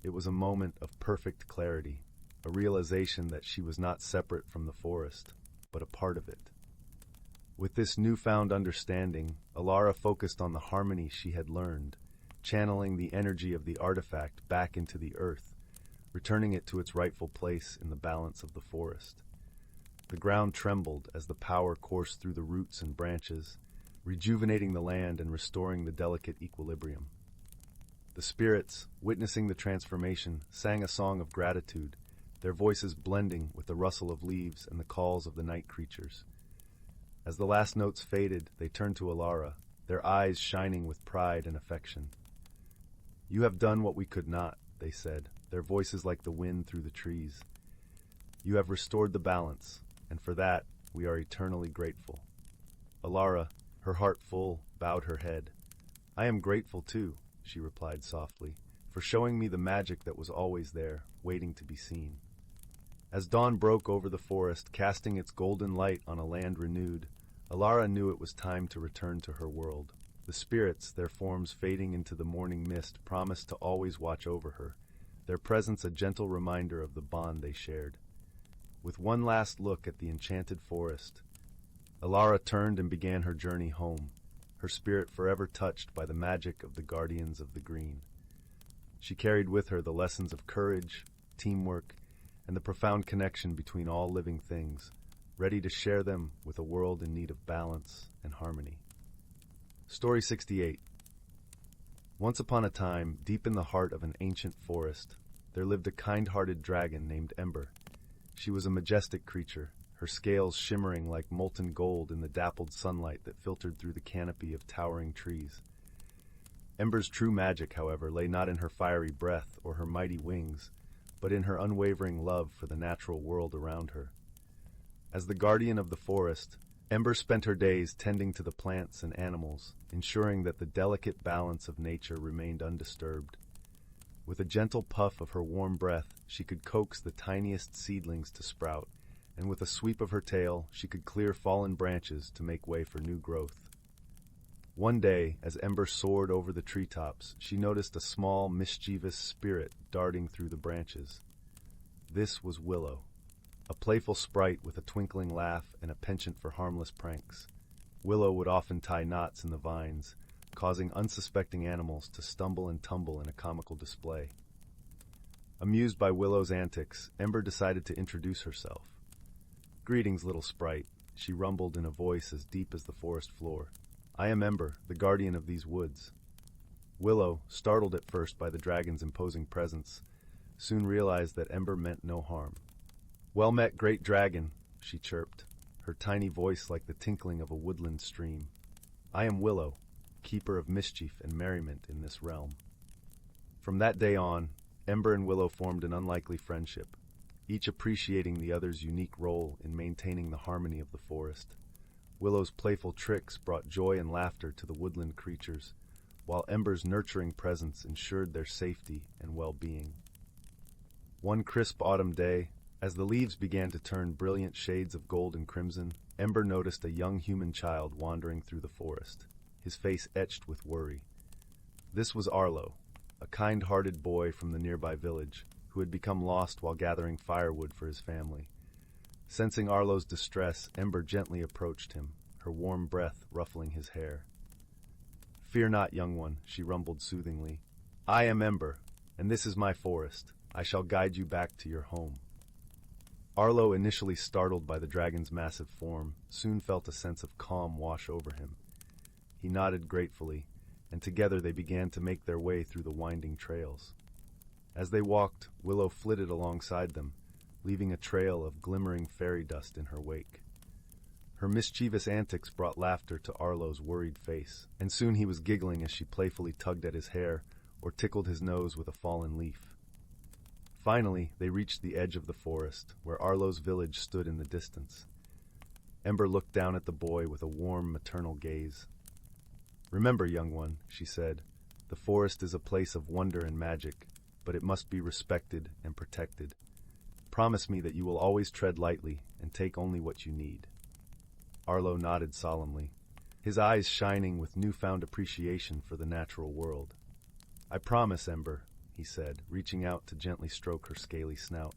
It was a moment of perfect clarity, a realization that she was not separate from the forest, but a part of it. With this newfound understanding, Alara focused on the harmony she had learned, channeling the energy of the artifact back into the earth, returning it to its rightful place in the balance of the forest. The ground trembled as the power coursed through the roots and branches, rejuvenating the land and restoring the delicate equilibrium. The spirits, witnessing the transformation, sang a song of gratitude, their voices blending with the rustle of leaves and the calls of the night creatures. As the last notes faded, they turned to Alara, their eyes shining with pride and affection. "You have done what we could not," they said, their voices like the wind through the trees. You have restored the balance, and for that we are eternally grateful. Alara, her heart full, bowed her head. I am grateful too, she replied softly, for showing me the magic that was always there, waiting to be seen. As dawn broke over the forest, casting its golden light on a land renewed, Alara knew it was time to return to her world. The spirits, their forms fading into the morning mist, promised to always watch over her, their presence a gentle reminder of the bond they shared. With one last look at the enchanted forest, Alara turned and began her journey home, her spirit forever touched by the magic of the Guardians of the Green. She carried with her the lessons of courage, teamwork, and the profound connection between all living things, ready to share them with a world in need of balance and harmony. Story 68. Once upon a time, deep in the heart of an ancient forest, there lived a kind-hearted dragon named Ember. She was a majestic creature, her scales shimmering like molten gold in the dappled sunlight that filtered through the canopy of towering trees. Ember's true magic, however, lay not in her fiery breath or her mighty wings, but in her unwavering love for the natural world around her. As the guardian of the forest, Ember spent her days tending to the plants and animals, ensuring that the delicate balance of nature remained undisturbed. With a gentle puff of her warm breath, she could coax the tiniest seedlings to sprout, and with a sweep of her tail, she could clear fallen branches to make way for new growth. One day, as Ember soared over the treetops, she noticed a small, mischievous spirit darting through the branches. This was Willow, a playful sprite with a twinkling laugh and a penchant for harmless pranks. Willow would often tie knots in the vines, causing unsuspecting animals to stumble and tumble in a comical display. Amused by Willow's antics, Ember decided to introduce herself. "Greetings, little sprite," she rumbled in a voice as deep as the forest floor. "I am Ember, the guardian of these woods." Willow, startled at first by the dragon's imposing presence, soon realized that Ember meant no harm. "Well met, great dragon," she chirped, her tiny voice like the tinkling of a woodland stream. "I am Willow, keeper of mischief and merriment in this realm." From that day on, Ember and Willow formed an unlikely friendship, each appreciating the other's unique role in maintaining the harmony of the forest. Willow's playful tricks brought joy and laughter to the woodland creatures, while Ember's nurturing presence ensured their safety and well-being. One crisp autumn day, as the leaves began to turn brilliant shades of gold and crimson, Ember noticed a young human child wandering through the forest, his face etched with worry. This was Arlo, a kind-hearted boy from the nearby village, who had become lost while gathering firewood for his family. Sensing Arlo's distress, Ember gently approached him, her warm breath ruffling his hair. "Fear not, young one," she rumbled soothingly. "I am Ember, and this is my forest. I shall guide you back to your home." Arlo, initially startled by the dragon's massive form, soon felt a sense of calm wash over him. He nodded gratefully, and together they began to make their way through the winding trails. As they walked, Willow flitted alongside them, leaving a trail of glimmering fairy dust in her wake. Her mischievous antics brought laughter to Arlo's worried face, and soon he was giggling as she playfully tugged at his hair or tickled his nose with a fallen leaf. Finally, they reached the edge of the forest, where Arlo's village stood in the distance. Ember looked down at the boy with a warm, maternal gaze. "Remember, young one," she said, "the forest is a place of wonder and magic, but it must be respected and protected. Promise me that you will always tread lightly and take only what you need." Arlo nodded solemnly, his eyes shining with newfound appreciation for the natural world. "I promise, Ember," he said, reaching out to gently stroke her scaly snout.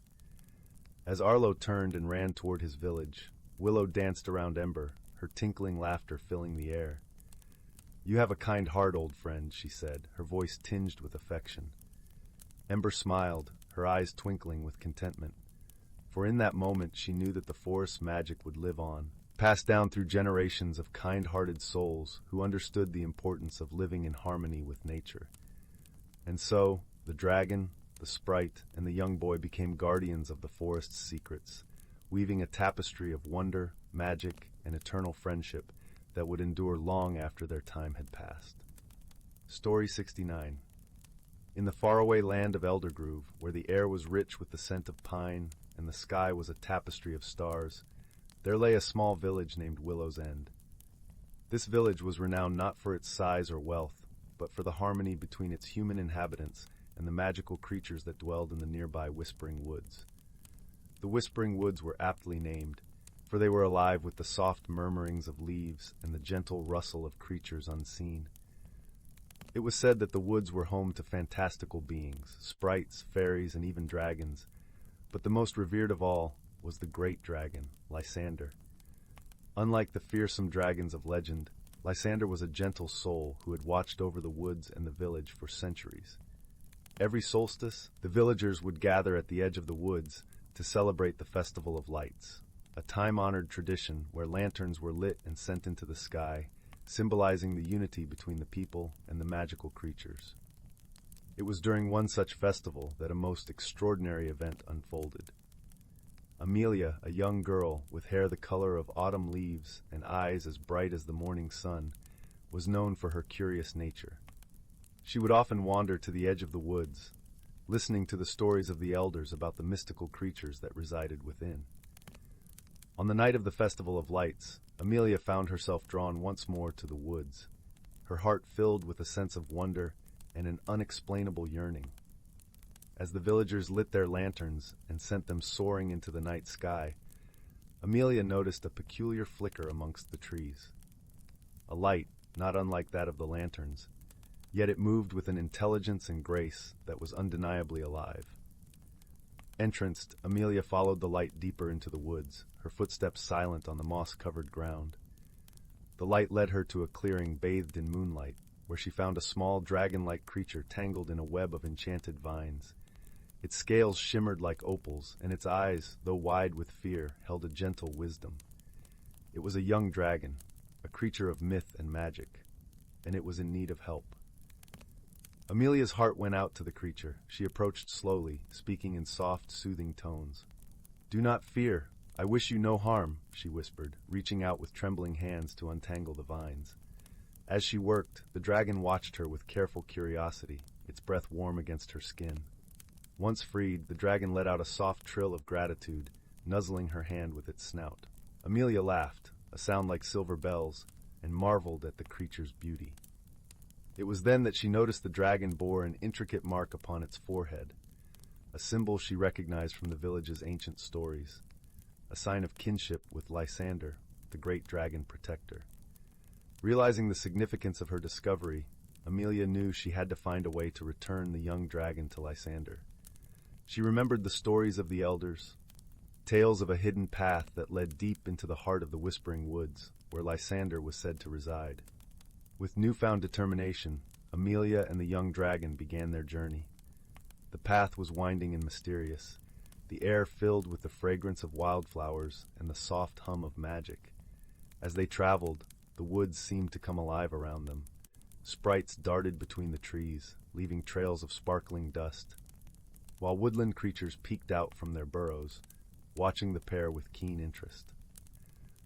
As Arlo turned and ran toward his village, Willow danced around Ember, her tinkling laughter filling the air. "You have a kind heart, old friend," she said, her voice tinged with affection. Ember smiled, her eyes twinkling with contentment, for in that moment she knew that the forest's magic would live on, passed down through generations of kind-hearted souls who understood the importance of living in harmony with nature. And so, the dragon, the sprite, and the young boy became guardians of the forest's secrets, weaving a tapestry of wonder, magic, and eternal friendship that would endure long after their time had passed. Story 69. In the faraway land of Eldergrove, where the air was rich with the scent of pine and the sky was a tapestry of stars, there lay a small village named Willow's End. This village was renowned not for its size or wealth, but for the harmony between its human inhabitants and the magical creatures that dwelled in the nearby Whispering Woods. The Whispering Woods were aptly named, for they were alive with the soft murmurings of leaves and the gentle rustle of creatures unseen. It was said that the woods were home to fantastical beings, sprites, fairies, and even dragons, but the most revered of all was the great dragon, Lysander. Unlike the fearsome dragons of legend, Lysander was a gentle soul who had watched over the woods and the village for centuries. Every solstice, the villagers would gather at the edge of the woods to celebrate the Festival of Lights, a time-honored tradition where lanterns were lit and sent into the sky, symbolizing the unity between the people and the magical creatures. It was during one such festival that a most extraordinary event unfolded. Amelia, a young girl with hair the color of autumn leaves and eyes as bright as the morning sun, was known for her curious nature. She would often wander to the edge of the woods, listening to the stories of the elders about the mystical creatures that resided within. On the night of the Festival of Lights, Amelia found herself drawn once more to the woods, her heart filled with a sense of wonder and an unexplainable yearning. As the villagers lit their lanterns and sent them soaring into the night sky, Amelia noticed a peculiar flicker amongst the trees. A light, not unlike that of the lanterns, yet it moved with an intelligence and grace that was undeniably alive. Entranced, Amelia followed the light deeper into the woods, her footsteps silent on the moss-covered ground. The light led her to a clearing bathed in moonlight, where she found a small dragon-like creature tangled in a web of enchanted vines. Its scales shimmered like opals, and its eyes, though wide with fear, held a gentle wisdom. It was a young dragon, a creature of myth and magic, and it was in need of help. Amelia's heart went out to the creature. She approached slowly, speaking in soft, soothing tones. "Do not fear. I wish you no harm," she whispered, reaching out with trembling hands to untangle the vines. As she worked, the dragon watched her with careful curiosity, its breath warm against her skin. Once freed, the dragon let out a soft trill of gratitude, nuzzling her hand with its snout. Amelia laughed, a sound like silver bells, and marveled at the creature's beauty. It was then that she noticed the dragon bore an intricate mark upon its forehead, a symbol she recognized from the village's ancient stories, a sign of kinship with Lysander, the great dragon protector. Realizing the significance of her discovery, Amelia knew she had to find a way to return the young dragon to Lysander. She remembered the stories of the elders, tales of a hidden path that led deep into the heart of the Whispering Woods, where Lysander was said to reside. With newfound determination, Amelia and the young dragon began their journey. The path was winding and mysterious, the air filled with the fragrance of wildflowers and the soft hum of magic. As they traveled, the woods seemed to come alive around them. Sprites darted between the trees, leaving trails of sparkling dust, while woodland creatures peeked out from their burrows, watching the pair with keen interest.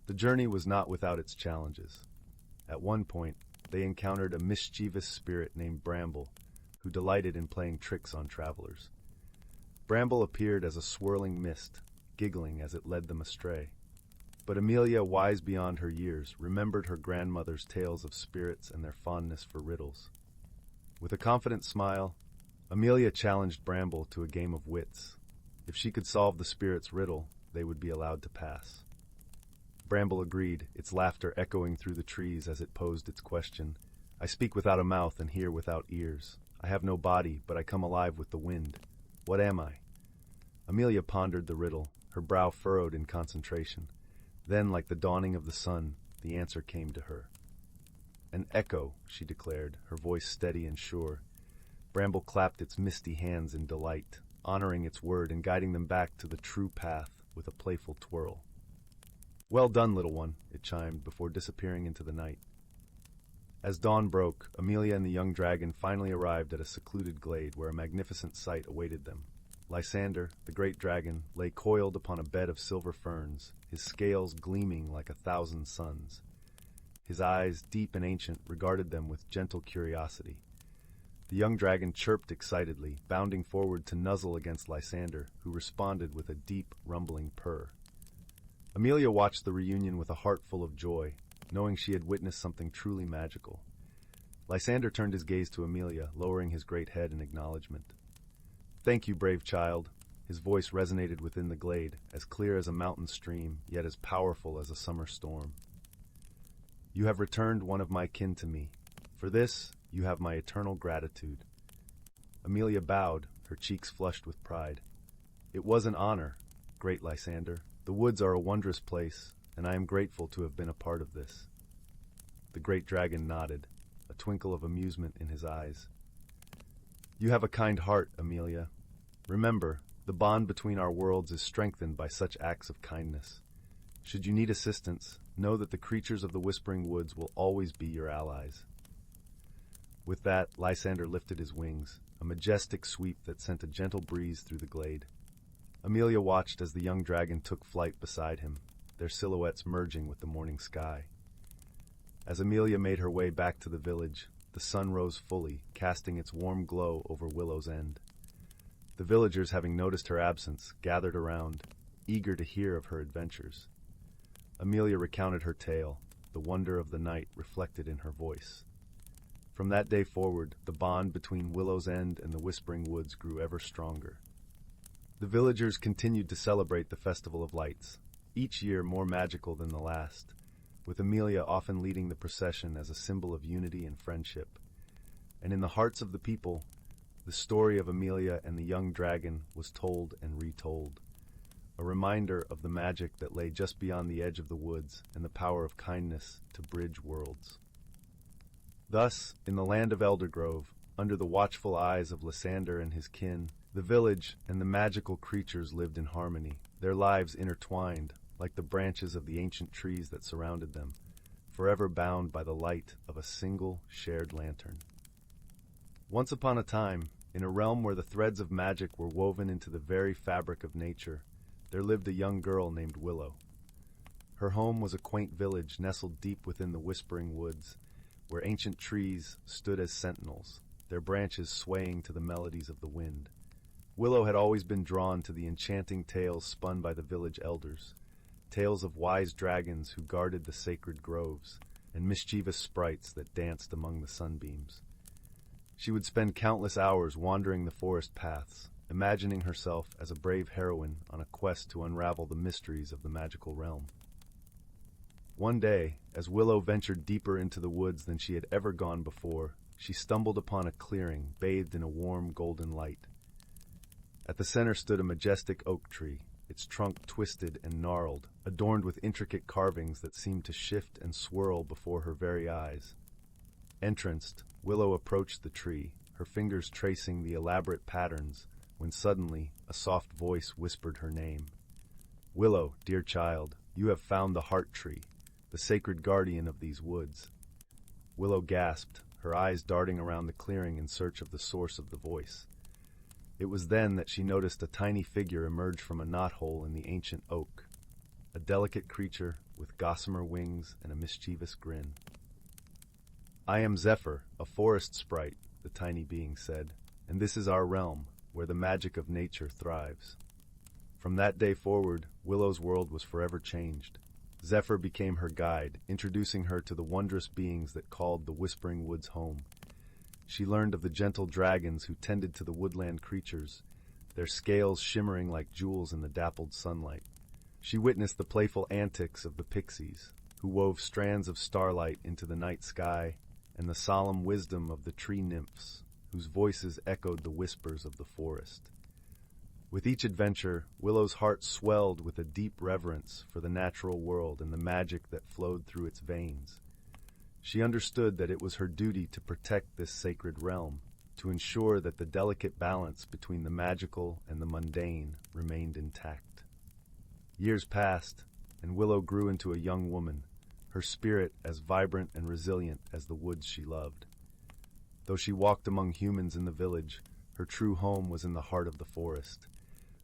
The journey was not without its challenges. At one point, they encountered a mischievous spirit named Bramble, who delighted in playing tricks on travelers. Bramble appeared as a swirling mist, giggling as it led them astray. But Amelia, wise beyond her years, remembered her grandmother's tales of spirits and their fondness for riddles. With a confident smile, Amelia challenged Bramble to a game of wits. If she could solve the spirit's riddle, they would be allowed to pass. Bramble agreed, its laughter echoing through the trees as it posed its question. "I speak without a mouth and hear without ears. I have no body, but I come alive with the wind. What am I?" Amelia pondered the riddle, her brow furrowed in concentration. Then, like the dawning of the sun, the answer came to her. "An echo," she declared, her voice steady and sure. Bramble clapped its misty hands in delight, honoring its word and guiding them back to the true path with a playful twirl. "Well done, little one," it chimed before disappearing into the night. As dawn broke, Amelia and the young dragon finally arrived at a secluded glade where a magnificent sight awaited them. Lysander, the great dragon, lay coiled upon a bed of silver ferns, his scales gleaming like 1,000 suns. His eyes, deep and ancient, regarded them with gentle curiosity. The young dragon chirped excitedly, bounding forward to nuzzle against Lysander, who responded with a deep, rumbling purr. Amelia watched the reunion with a heart full of joy, knowing she had witnessed something truly magical. Lysander turned his gaze to Amelia, lowering his great head in acknowledgement. "Thank you, brave child." His voice resonated within the glade, as clear as a mountain stream, yet as powerful as a summer storm. "You have returned one of my kin to me. For this, you have my eternal gratitude." Amelia bowed, her cheeks flushed with pride. "It was an honor, great Lysander. The woods are a wondrous place, and I am grateful to have been a part of this." The great dragon nodded, a twinkle of amusement in his eyes. "You have a kind heart, Amelia. Remember, the bond between our worlds is strengthened by such acts of kindness. Should you need assistance, know that the creatures of the Whispering Woods will always be your allies." With that, Lysander lifted his wings, a majestic sweep that sent a gentle breeze through the glade. Amelia watched as the young dragon took flight beside him, their silhouettes merging with the morning sky. As Amelia made her way back to the village, the sun rose fully, casting its warm glow over Willow's End. The villagers, having noticed her absence, gathered around, eager to hear of her adventures. Amelia recounted her tale, the wonder of the night reflected in her voice. From that day forward, the bond between Willow's End and the Whispering Woods grew ever stronger. The villagers continued to celebrate the Festival of Lights, each year more magical than the last, with Amelia often leading the procession as a symbol of unity and friendship. And in the hearts of the people, the story of Amelia and the young dragon was told and retold, a reminder of the magic that lay just beyond the edge of the woods and the power of kindness to bridge worlds. Thus, in the land of Eldergrove, under the watchful eyes of Lysander and his kin, the village and the magical creatures lived in harmony, their lives intertwined, like the branches of the ancient trees that surrounded them, forever bound by the light of a single shared lantern. Once upon a time, in a realm where the threads of magic were woven into the very fabric of nature, there lived a young girl named Willow. Her home was a quaint village nestled deep within the Whispering Woods, where ancient trees stood as sentinels, their branches swaying to the melodies of the wind. Willow had always been drawn to the enchanting tales spun by the village elders, tales of wise dragons who guarded the sacred groves, and mischievous sprites that danced among the sunbeams. She would spend countless hours wandering the forest paths, imagining herself as a brave heroine on a quest to unravel the mysteries of the magical realm. One day, as Willow ventured deeper into the woods than she had ever gone before, she stumbled upon a clearing bathed in a warm golden light. At the center stood a majestic oak tree, its trunk twisted and gnarled, adorned with intricate carvings that seemed to shift and swirl before her very eyes. Entranced, Willow approached the tree, her fingers tracing the elaborate patterns, when suddenly a soft voice whispered her name. "Willow, dear child, you have found the heart tree, the sacred guardian of these woods." Willow gasped, her eyes darting around the clearing in search of the source of the voice. It was then that she noticed a tiny figure emerge from a knothole in the ancient oak, a delicate creature with gossamer wings and a mischievous grin. "I am Zephyr, a forest sprite," the tiny being said, "and this is our realm, where the magic of nature thrives." From that day forward, Willow's world was forever changed. Zephyr became her guide, introducing her to the wondrous beings that called the Whispering Woods home. She learned of the gentle dragons who tended to the woodland creatures, their scales shimmering like jewels in the dappled sunlight. She witnessed the playful antics of the pixies, who wove strands of starlight into the night sky, and the solemn wisdom of the tree nymphs, whose voices echoed the whispers of the forest. With each adventure, Willow's heart swelled with a deep reverence for the natural world and the magic that flowed through its veins. She understood that it was her duty to protect this sacred realm, to ensure that the delicate balance between the magical and the mundane remained intact. Years passed, and Willow grew into a young woman, her spirit as vibrant and resilient as the woods she loved. Though she walked among humans in the village, her true home was in the heart of the forest,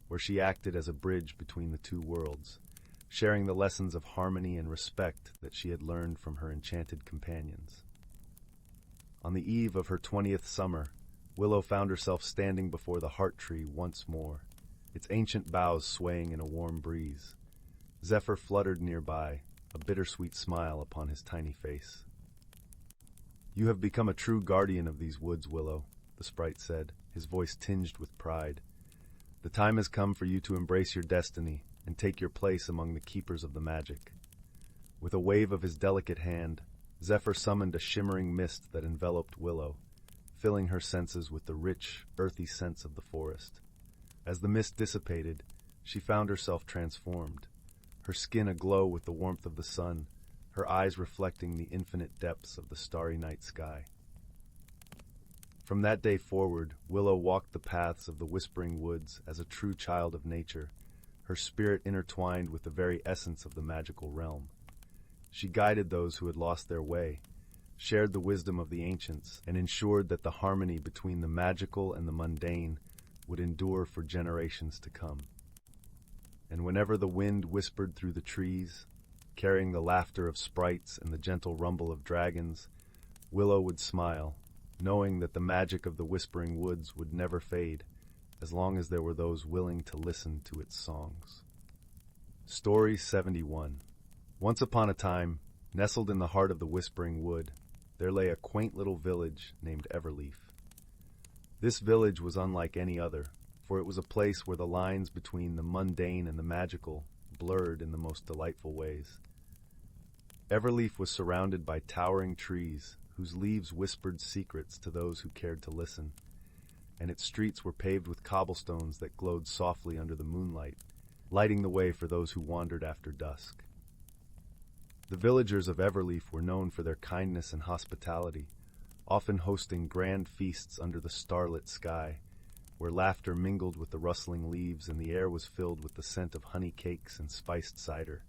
where she acted as a bridge between the two worlds, sharing the lessons of harmony and respect that she had learned from her enchanted companions. On the eve of her 20th summer, Willow found herself standing before the heart tree once more, its ancient boughs swaying in a warm breeze. Zephyr fluttered nearby, a bittersweet smile upon his tiny face. "You have become a true guardian of these woods, Willow," the sprite said, his voice tinged with pride. "The time has come for you to embrace your destiny and take your place among the keepers of the magic." With a wave of his delicate hand, Zephyr summoned a shimmering mist that enveloped Willow, filling her senses with the rich, earthy scents of the forest. As the mist dissipated, she found herself transformed, her skin aglow with the warmth of the sun, her eyes reflecting the infinite depths of the starry night sky. From that day forward, Willow walked the paths of the Whispering Woods as a true child of nature, her spirit intertwined with the very essence of the magical realm. She guided those who had lost their way, shared the wisdom of the ancients, and ensured that the harmony between the magical and the mundane would endure for generations to come. And whenever the wind whispered through the trees, carrying the laughter of sprites and the gentle rumble of dragons, Willow would smile, knowing that the magic of the Whispering Woods would never fade, as long as there were those willing to listen to its songs. Story 71. Once upon a time, nestled in the heart of the Whispering Wood, there lay a quaint little village named Everleaf. This village was unlike any other, for it was a place where the lines between the mundane and the magical blurred in the most delightful ways. Everleaf was surrounded by towering trees whose leaves whispered secrets to those who cared to listen, and its streets were paved with cobblestones that glowed softly under the moonlight, lighting the way for those who wandered after dusk. The villagers of Everleaf were known for their kindness and hospitality, often hosting grand feasts under the starlit sky, where laughter mingled with the rustling leaves and the air was filled with the scent of honey cakes and spiced cider.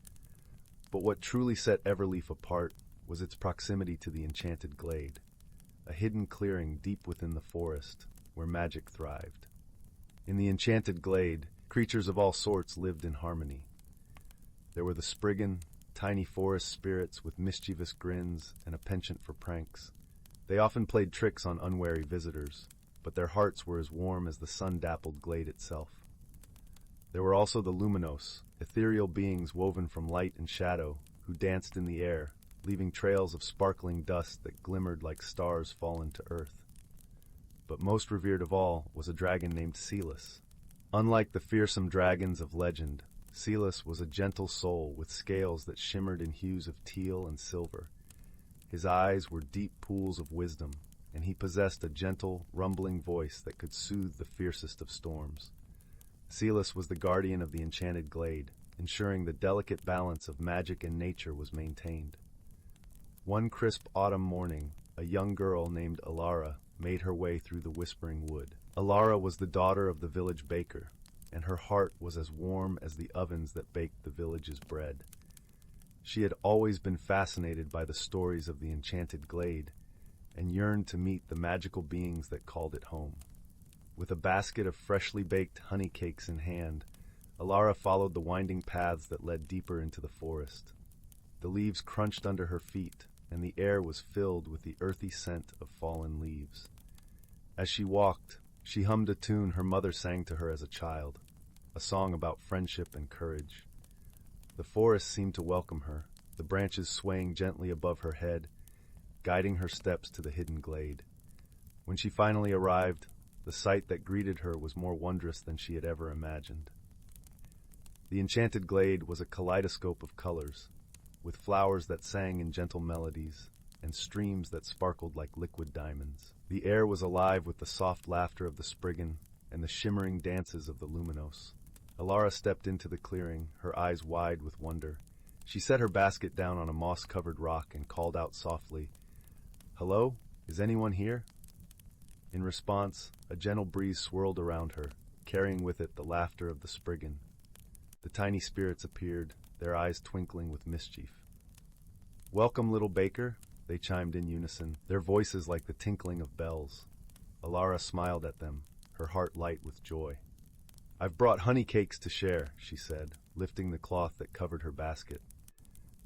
But what truly set Everleaf apart was its proximity to the enchanted glade, a hidden clearing deep within the forest where magic thrived. In the enchanted glade, creatures of all sorts lived in harmony. There were the Spriggan, tiny forest spirits with mischievous grins and a penchant for pranks. They often played tricks on unwary visitors, but their hearts were as warm as the sun-dappled glade itself. There were also the Luminos, ethereal beings woven from light and shadow, who danced in the air, leaving trails of sparkling dust that glimmered like stars fallen to earth. But most revered of all was a dragon named Celis. Unlike the fearsome dragons of legend, Celis was a gentle soul with scales that shimmered in hues of teal and silver. His eyes were deep pools of wisdom, and he possessed a gentle, rumbling voice that could soothe the fiercest of storms. Celis was the guardian of the enchanted glade, ensuring the delicate balance of magic and nature was maintained. One crisp autumn morning, a young girl named Alara made her way through the Whispering Wood. Alara was the daughter of the village baker, and her heart was as warm as the ovens that baked the village's bread. She had always been fascinated by the stories of the enchanted glade, and yearned to meet the magical beings that called it home. With a basket of freshly baked honey cakes in hand, Alara followed the winding paths that led deeper into the forest. The leaves crunched under her feet, and the air was filled with the earthy scent of fallen leaves. As she walked, she hummed a tune her mother sang to her as a child, a song about friendship and courage. The forest seemed to welcome her, the branches swaying gently above her head, guiding her steps to the hidden glade. When she finally arrived, the sight that greeted her was more wondrous than she had ever imagined. The enchanted glade was a kaleidoscope of colors, with flowers that sang in gentle melodies, and streams that sparkled like liquid diamonds. The air was alive with the soft laughter of the Spriggan and the shimmering dances of the Luminos. Alara stepped into the clearing, her eyes wide with wonder. She set her basket down on a moss-covered rock and called out softly, "Hello? Is anyone here?" In response, a gentle breeze swirled around her, carrying with it the laughter of the Spriggan. The tiny spirits appeared, their eyes twinkling with mischief. "Welcome, little baker," they chimed in unison, their voices like the tinkling of bells. Alara smiled at them, her heart light with joy. "I've brought honey cakes to share," she said, lifting the cloth that covered her basket.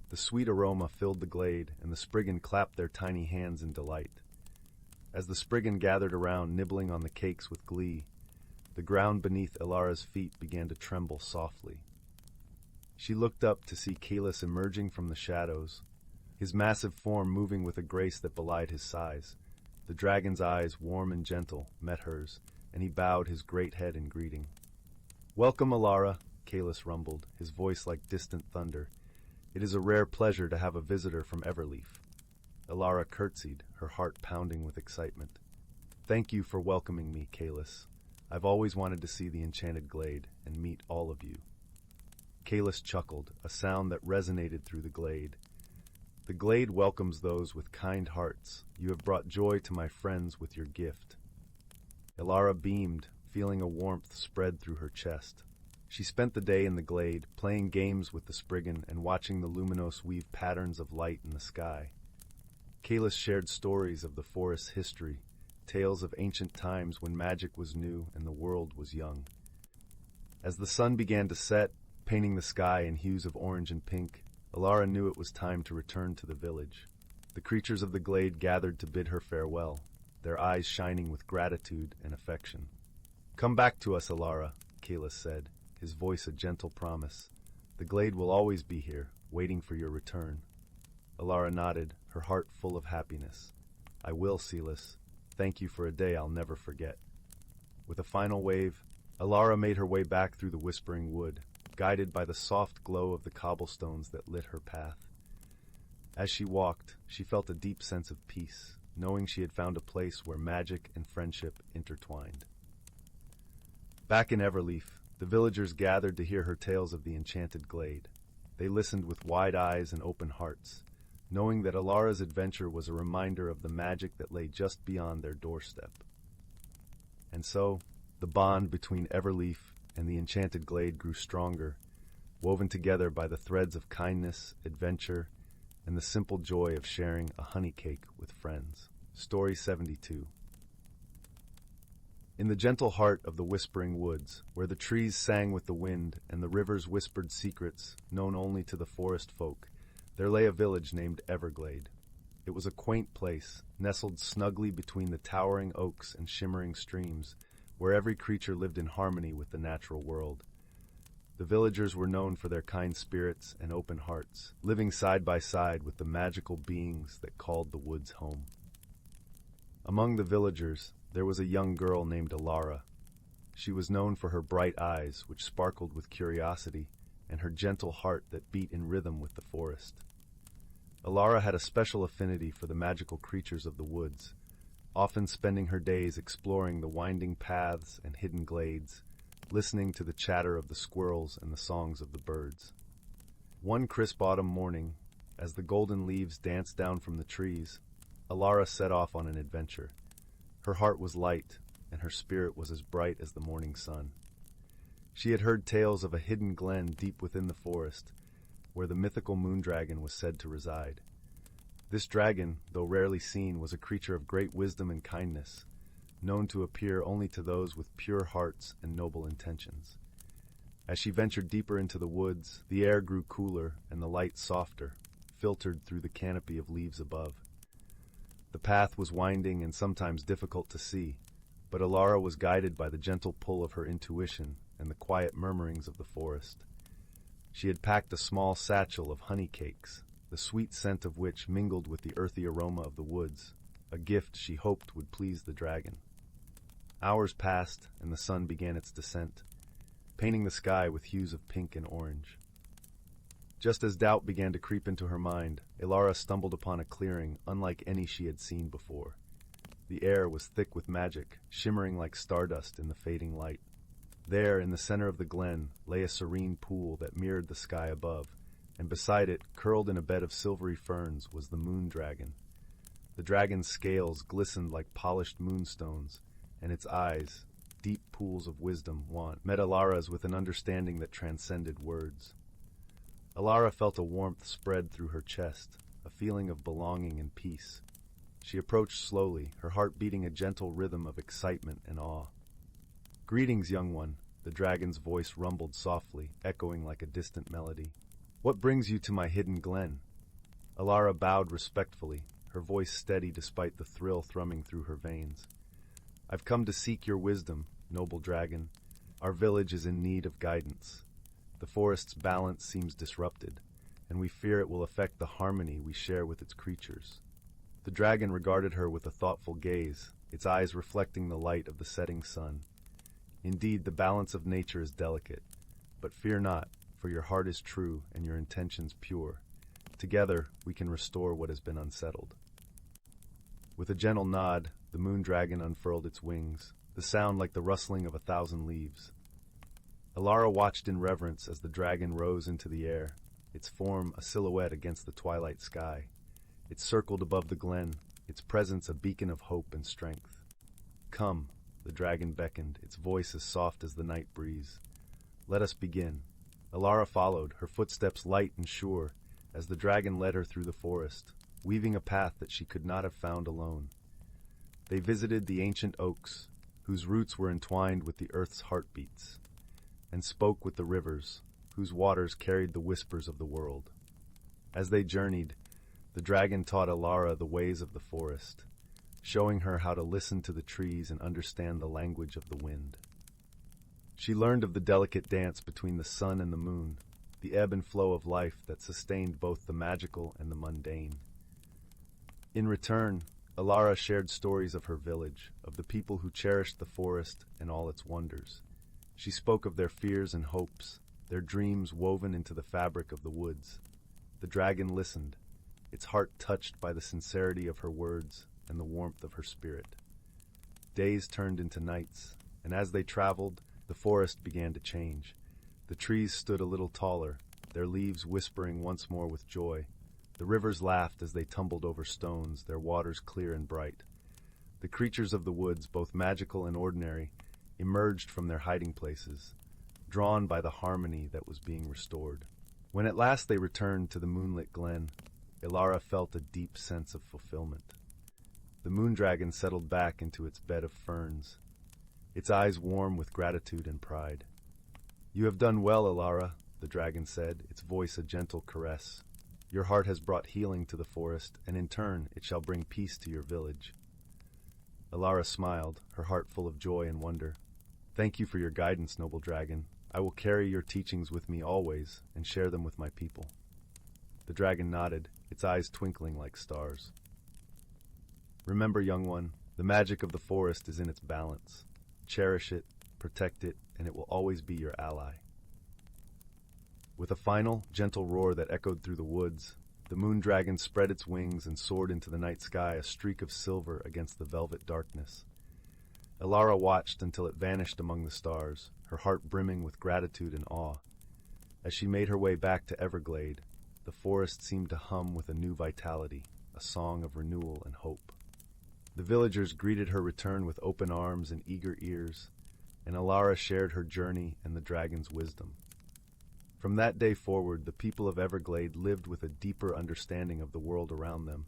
The sweet aroma filled the glade, and the Spriggan clapped their tiny hands in delight. As the Spriggan gathered around, nibbling on the cakes with glee, the ground beneath Elara's feet began to tremble softly. She looked up to see Kalis emerging from the shadows, his massive form moving with a grace that belied his size. The dragon's eyes, warm and gentle, met hers, and he bowed his great head in greeting. "Welcome, Elara," Kalis rumbled, his voice like distant thunder. "It is a rare pleasure to have a visitor from Everleaf." Elara curtsied, her heart pounding with excitement. "Thank you for welcoming me, Kalis. I've always wanted to see the enchanted glade and meet all of you." Kalis chuckled, a sound that resonated through the glade. "The glade welcomes those with kind hearts. You have brought joy to my friends with your gift." Elara beamed, feeling a warmth spread through her chest. She spent the day in the glade, playing games with the Spriggan and watching the Luminos weave patterns of light in the sky. Kalis shared stories of the forest's history, tales of ancient times when magic was new and the world was young. As the sun began to set, painting the sky in hues of orange and pink, Elara knew it was time to return to the village. The creatures of the glade gathered to bid her farewell, their eyes shining with gratitude and affection. "Come back to us, Elara," Kalis said, his voice a gentle promise. "The glade will always be here, waiting for your return." Elara nodded, her heart full of happiness. "I will, Silas. Thank you for a day I'll never forget." With a final wave, Elara made her way back through the whispering wood, guided by the soft glow of the cobblestones that lit her path. As she walked, she felt a deep sense of peace, knowing she had found a place where magic and friendship intertwined. Back in Everleaf, the villagers gathered to hear her tales of the enchanted glade. They listened with wide eyes and open hearts, knowing that Elara's adventure was a reminder of the magic that lay just beyond their doorstep. And so, the bond between Everleaf and the enchanted glade grew stronger, woven together by the threads of kindness, adventure, and the simple joy of sharing a honey cake with friends. Story 72. In the gentle heart of the whispering woods, where the trees sang with the wind and the rivers whispered secrets known only to the forest folk, there lay a village named Everglade. It was a quaint place, nestled snugly between the towering oaks and shimmering streams, where every creature lived in harmony with the natural world. The villagers were known for their kind spirits and open hearts, living side by side with the magical beings that called the woods home. Among the villagers, there was a young girl named Elara. She was known for her bright eyes, which sparkled with curiosity, and her gentle heart that beat in rhythm with the forest. Elara had a special affinity for the magical creatures of the woods, often spending her days exploring the winding paths and hidden glades, listening to the chatter of the squirrels and the songs of the birds. One crisp autumn morning, as the golden leaves danced down from the trees, Elara set off on an adventure. Her heart was light, and her spirit was as bright as the morning sun. She had heard tales of a hidden glen deep within the forest, where the mythical moondragon was said to reside. This dragon, though rarely seen, was a creature of great wisdom and kindness, known to appear only to those with pure hearts and noble intentions. As she ventured deeper into the woods, the air grew cooler and the light softer, filtered through the canopy of leaves above. The path was winding and sometimes difficult to see, but Elara was guided by the gentle pull of her intuition and the quiet murmurings of the forest. She had packed a small satchel of honey cakes, the sweet scent of which mingled with the earthy aroma of the woods, a gift she hoped would please the dragon. Hours passed, and the sun began its descent, painting the sky with hues of pink and orange. Just as doubt began to creep into her mind, Elara stumbled upon a clearing unlike any she had seen before. The air was thick with magic, shimmering like stardust in the fading light. There, in the center of the glen, lay a serene pool that mirrored the sky above, and beside it, curled in a bed of silvery ferns, was the moon dragon. The dragon's scales glistened like polished moonstones, and its eyes, deep pools of wisdom, met Elara's with an understanding that transcended words. Elara felt a warmth spread through her chest, a feeling of belonging and peace. She approached slowly, her heart beating a gentle rhythm of excitement and awe. "Greetings, young one," the dragon's voice rumbled softly, echoing like a distant melody. "What brings you to my hidden glen?" Elara bowed respectfully, her voice steady despite the thrill thrumming through her veins. "I've come to seek your wisdom, noble dragon. Our village is in need of guidance. The forest's balance seems disrupted, and we fear it will affect the harmony we share with its creatures." The dragon regarded her with a thoughtful gaze, its eyes reflecting the light of the setting sun. "Indeed, the balance of nature is delicate, but fear not, for your heart is true and your intentions pure. Together, we can restore what has been unsettled." With a gentle nod, the moon dragon unfurled its wings, the sound like the rustling of 1,000 leaves. Alara watched in reverence as the dragon rose into the air, its form a silhouette against the twilight sky. It circled above the glen, its presence a beacon of hope and strength. "Come," the dragon beckoned, its voice as soft as the night breeze. "Let us begin." Alara followed, her footsteps light and sure, as the dragon led her through the forest, weaving a path that she could not have found alone. They visited the ancient oaks, whose roots were entwined with the earth's heartbeats, and spoke with the rivers, whose waters carried the whispers of the world. As they journeyed, the dragon taught Alara the ways of the forest, showing her how to listen to the trees and understand the language of the wind. She learned of the delicate dance between the sun and the moon, the ebb and flow of life that sustained both the magical and the mundane. In return, Alara shared stories of her village, of the people who cherished the forest and all its wonders. She spoke of their fears and hopes, their dreams woven into the fabric of the woods. The dragon listened, its heart touched by the sincerity of her words and the warmth of her spirit. Days turned into nights, and as they traveled, the forest began to change. The trees stood a little taller, their leaves whispering once more with joy. The rivers laughed as they tumbled over stones, their waters clear and bright. The creatures of the woods, both magical and ordinary, emerged from their hiding places, drawn by the harmony that was being restored. When at last they returned to the moonlit glen, Alara felt a deep sense of fulfillment. The moondragon settled back into its bed of ferns, its eyes warm with gratitude and pride. "You have done well, Alara," the dragon said, its voice a gentle caress. "Your heart has brought healing to the forest, and in turn it shall bring peace to your village." Alara smiled, her heart full of joy and wonder. "Thank you for your guidance, noble dragon. I will carry your teachings with me always and share them with my people." The dragon nodded, its eyes twinkling like stars. "Remember, young one, the magic of the forest is in its balance. Cherish it, protect it, and it will always be your ally." With a final, gentle roar that echoed through the woods, the moon dragon spread its wings and soared into the night sky, a streak of silver against the velvet darkness. Alara watched until it vanished among the stars, her heart brimming with gratitude and awe. As she made her way back to Everglade, the forest seemed to hum with a new vitality, a song of renewal and hope. The villagers greeted her return with open arms and eager ears, and Alara shared her journey and the dragon's wisdom. From that day forward, the people of Everglade lived with a deeper understanding of the world around them,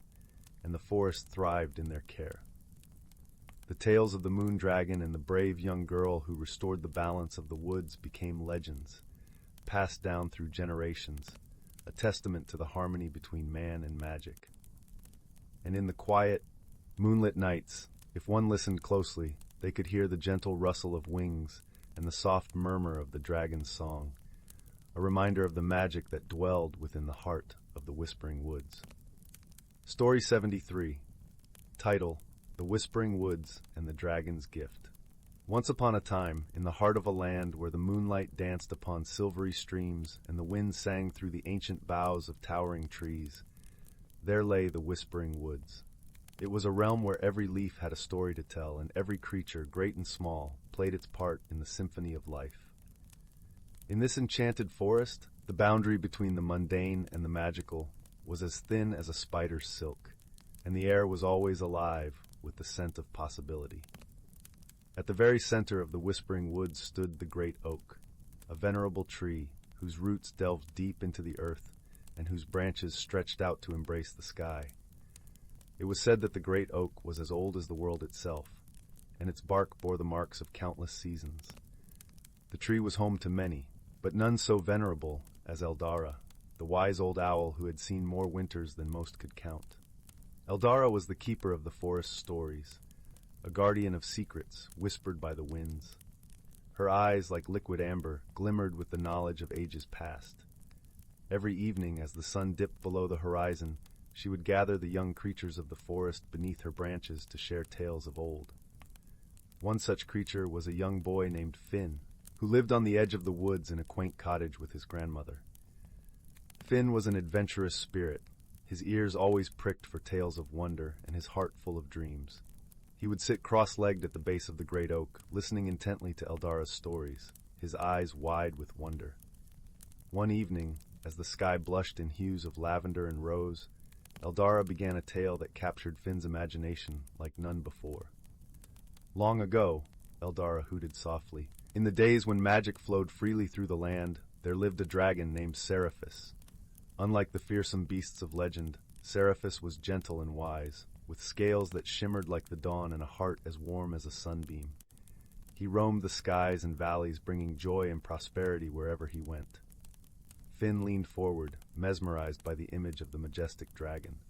and the forest thrived in their care. The tales of the moon dragon and the brave young girl who restored the balance of the woods became legends, passed down through generations, a testament to the harmony between man and magic. And in the quiet, moonlit nights, if one listened closely, they could hear the gentle rustle of wings and the soft murmur of the dragon's song, a reminder of the magic that dwelled within the heart of the Whispering Woods. Story 73. Title: The Whispering Woods and the Dragon's Gift. Once upon a time, in the heart of a land where the moonlight danced upon silvery streams and the wind sang through the ancient boughs of towering trees, there lay the Whispering Woods. It was a realm where every leaf had a story to tell, and every creature, great and small, played its part in the symphony of life. In this enchanted forest, the boundary between the mundane and the magical was as thin as a spider's silk, and the air was always alive with the scent of possibility. At the very center of the Whispering Woods stood the great oak, a venerable tree whose roots delved deep into the earth and whose branches stretched out to embrace the sky. It was said that the great oak was as old as the world itself, and its bark bore the marks of countless seasons. The tree was home to many, but none so venerable as Eldara, the wise old owl who had seen more winters than most could count. Eldara was the keeper of the forest stories, a guardian of secrets whispered by the winds. Her eyes, like liquid amber, glimmered with the knowledge of ages past. Every evening, as the sun dipped below the horizon, she would gather the young creatures of the forest beneath her branches to share tales of old. One such creature was a young boy named Finn, who lived on the edge of the woods in a quaint cottage with his grandmother. Finn was an adventurous spirit, his ears always pricked for tales of wonder and his heart full of dreams. He would sit cross-legged at the base of the great oak, listening intently to Eldara's stories, his eyes wide with wonder. One evening, as the sky blushed in hues of lavender and rose, Eldara began a tale that captured Finn's imagination like none before. Long ago, Eldara hooted softly, in the days when magic flowed freely through the land, there lived a dragon named Seraphis. Unlike the fearsome beasts of legend, Seraphis was gentle and wise, with scales that shimmered like the dawn and a heart as warm as a sunbeam. He roamed the skies and valleys, bringing joy and prosperity wherever he went. Finn leaned forward, mesmerized by the image of the majestic dragon.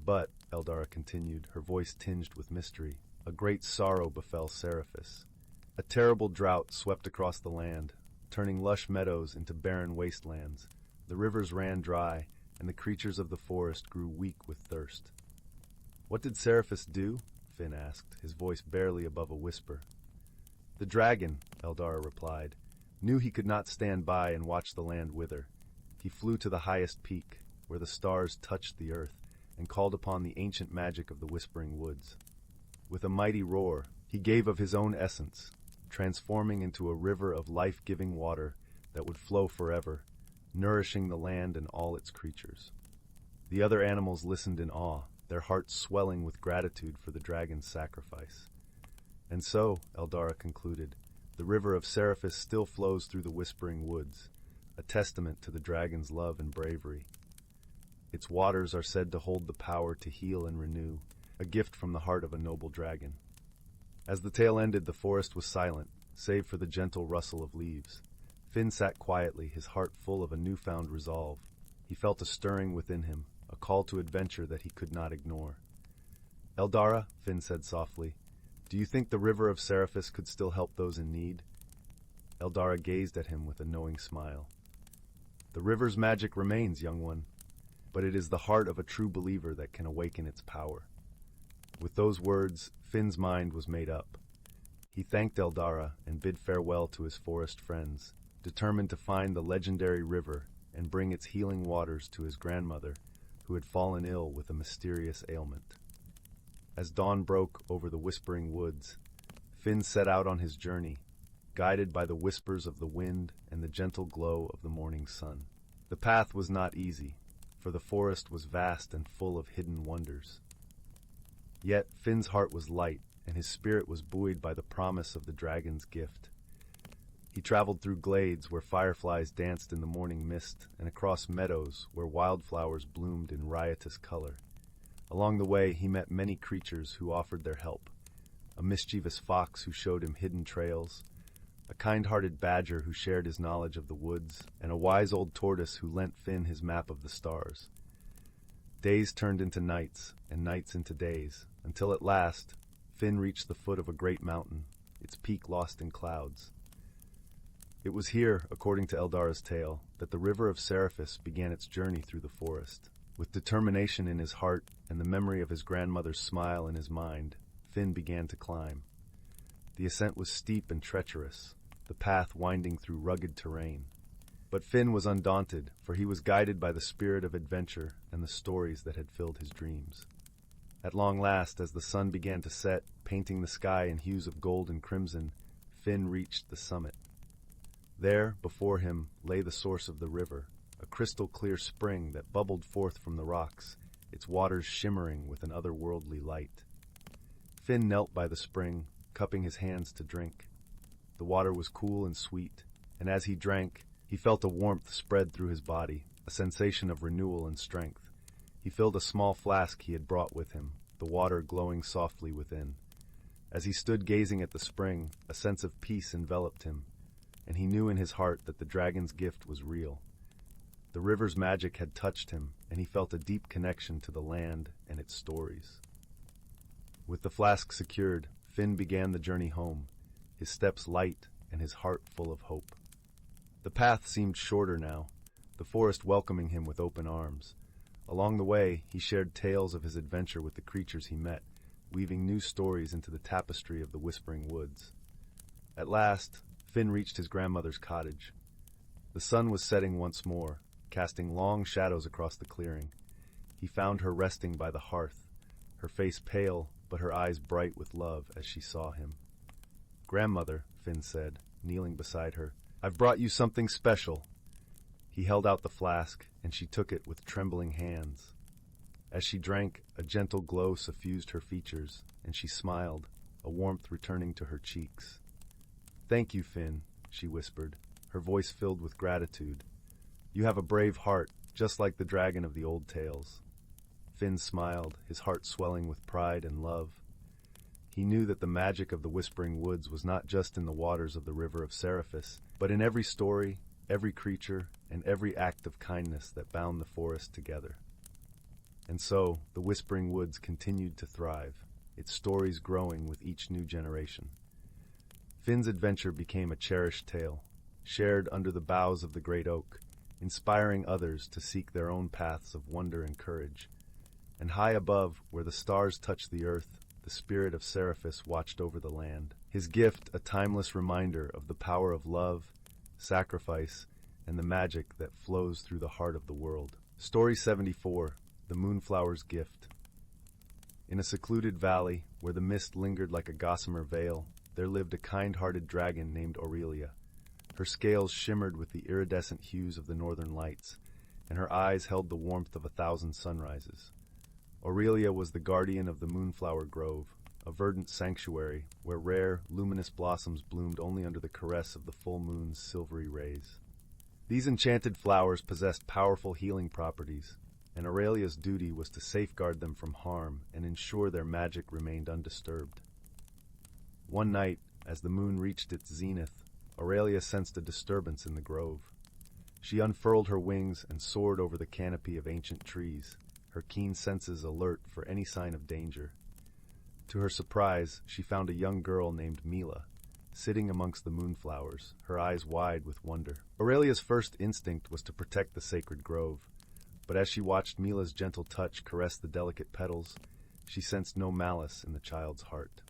But, Eldara continued, her voice tinged with mystery, a great sorrow befell Seraphis. A terrible drought swept across the land, turning lush meadows into barren wastelands. The rivers ran dry, and the creatures of the forest grew weak with thirst. "What did Seraphis do?" Finn asked, his voice barely above a whisper. "The dragon," Eldara replied, "knew he could not stand by and watch the land wither. He flew to the highest peak, where the stars touched the earth, and called upon the ancient magic of the Whispering Woods. With a mighty roar, he gave of his own essence, transforming into a river of life-giving water that would flow forever, nourishing the land and all its creatures." The other animals listened in awe, their hearts swelling with gratitude for the dragon's sacrifice. And so, Eldara concluded, the river of Seraphis still flows through the Whispering Woods, a testament to the dragon's love and bravery. Its waters are said to hold the power to heal and renew, a gift from the heart of a noble dragon. As the tale ended, the forest was silent, save for the gentle rustle of leaves. Finn sat quietly, his heart full of a newfound resolve. He felt a stirring within him, a call to adventure that he could not ignore. "Eldara," Finn said softly, "do you think the river of Seraphis could still help those in need?" Eldara gazed at him with a knowing smile. "The river's magic remains, young one, but it is the heart of a true believer that can awaken its power." With those words, Finn's mind was made up. He thanked Eldara and bid farewell to his forest friends, determined to find the legendary river and bring its healing waters to his grandmother, who had fallen ill with a mysterious ailment. As dawn broke over the Whispering Woods, Finn set out on his journey, guided by the whispers of the wind and the gentle glow of the morning sun. The path was not easy, for the forest was vast and full of hidden wonders. Yet Finn's heart was light, and his spirit was buoyed by the promise of the dragon's gift. He traveled through glades where fireflies danced in the morning mist, and across meadows where wildflowers bloomed in riotous color. Along the way, he met many creatures who offered their help. A mischievous fox who showed him hidden trails, a kind-hearted badger who shared his knowledge of the woods, and a wise old tortoise who lent Finn his map of the stars. Days turned into nights, and nights into days, until at last, Finn reached the foot of a great mountain, its peak lost in clouds. It was here, according to Eldara's tale, that the river of Seraphis began its journey through the forest. With determination in his heart and the memory of his grandmother's smile in his mind, Finn began to climb. The ascent was steep and treacherous, the path winding through rugged terrain. But Finn was undaunted, for he was guided by the spirit of adventure and the stories that had filled his dreams. At long last, as the sun began to set, painting the sky in hues of gold and crimson, Finn reached the summit. There, before him, lay the source of the river, a crystal-clear spring that bubbled forth from the rocks, its waters shimmering with an otherworldly light. Finn knelt by the spring, cupping his hands to drink. The water was cool and sweet, and as he drank, he felt a warmth spread through his body, a sensation of renewal and strength. He filled a small flask he had brought with him, the water glowing softly within. As he stood gazing at the spring, a sense of peace enveloped him, and he knew in his heart that the dragon's gift was real. The river's magic had touched him, and he felt a deep connection to the land and its stories. With the flask secured, Finn began the journey home, his steps light and his heart full of hope. The path seemed shorter now, the forest welcoming him with open arms. Along the way, he shared tales of his adventure with the creatures he met, weaving new stories into the tapestry of the whispering woods. At last, Finn reached his grandmother's cottage. The sun was setting once more, casting long shadows across the clearing. He found her resting by the hearth, her face pale, but her eyes bright with love as she saw him. "Grandmother," Finn said, kneeling beside her, "I've brought you something special." He held out the flask, and she took it with trembling hands. As she drank, a gentle glow suffused her features, and she smiled, a warmth returning to her cheeks. "Thank you, Finn," she whispered, her voice filled with gratitude. "You have a brave heart, just like the dragon of the old tales." Finn smiled, his heart swelling with pride and love. He knew that the magic of the Whispering Woods was not just in the waters of the river of Seriphus, but in every story, every creature, and every act of kindness that bound the forest together. And so, the Whispering Woods continued to thrive, its stories growing with each new generation. Finn's adventure became a cherished tale, shared under the boughs of the great oak, inspiring others to seek their own paths of wonder and courage. And high above, where the stars touched the earth, the spirit of Seriphus watched over the land, his gift a timeless reminder of the power of love, sacrifice, and the magic that flows through the heart of the world. Story 74, The Moonflower's Gift. In a secluded valley, where the mist lingered like a gossamer veil, there lived a kind-hearted dragon named Aurelia. Her scales shimmered with the iridescent hues of the northern lights, and her eyes held the warmth of 1,000 sunrises. Aurelia was the guardian of the Moonflower Grove, a verdant sanctuary where rare, luminous blossoms bloomed only under the caress of the full moon's silvery rays. These enchanted flowers possessed powerful healing properties, and Aurelia's duty was to safeguard them from harm and ensure their magic remained undisturbed. One night, as the moon reached its zenith, Aurelia sensed a disturbance in the grove. She unfurled her wings and soared over the canopy of ancient trees, her keen senses alert for any sign of danger. To her surprise, she found a young girl named Mila, sitting amongst the moonflowers, her eyes wide with wonder. Aurelia's first instinct was to protect the sacred grove, but as she watched Mila's gentle touch caress the delicate petals, she sensed no malice in the child's heart.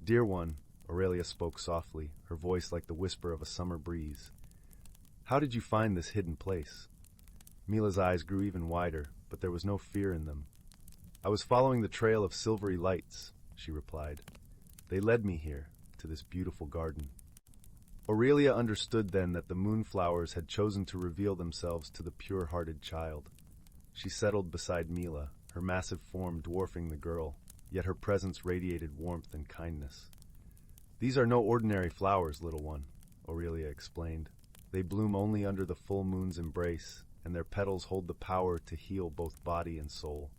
"Dear one," Aurelia spoke softly, her voice like the whisper of a summer breeze, "how did you find this hidden place?" Mila's eyes grew even wider, but there was no fear in them. "I was following the trail of silvery lights," she replied. "They led me here, to this beautiful garden." Aurelia understood then that the moonflowers had chosen to reveal themselves to the pure-hearted child. She settled beside Mila, her massive form dwarfing the girl, yet her presence radiated warmth and kindness. "These are no ordinary flowers, little one," Aurelia explained. "They bloom only under the full moon's embrace, and their petals hold the power to heal both body and soul."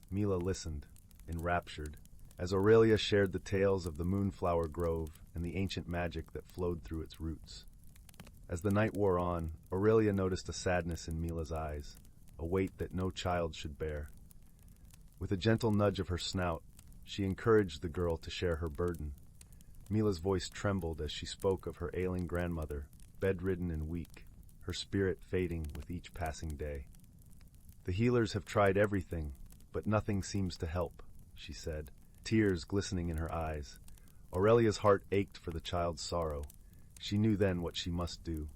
Mila listened, enraptured, as Aurelia shared the tales of the Moonflower Grove and the ancient magic that flowed through its roots. As the night wore on, Aurelia noticed a sadness in Mila's eyes, a weight that no child should bear. With a gentle nudge of her snout, she encouraged the girl to share her burden. Mila's voice trembled as she spoke of her ailing grandmother, bedridden and weak, her spirit fading with each passing day. "The healers have tried everything, but nothing seems to help," she said, tears glistening in her eyes. Aurelia's heart ached for the child's sorrow. She knew then what she must do.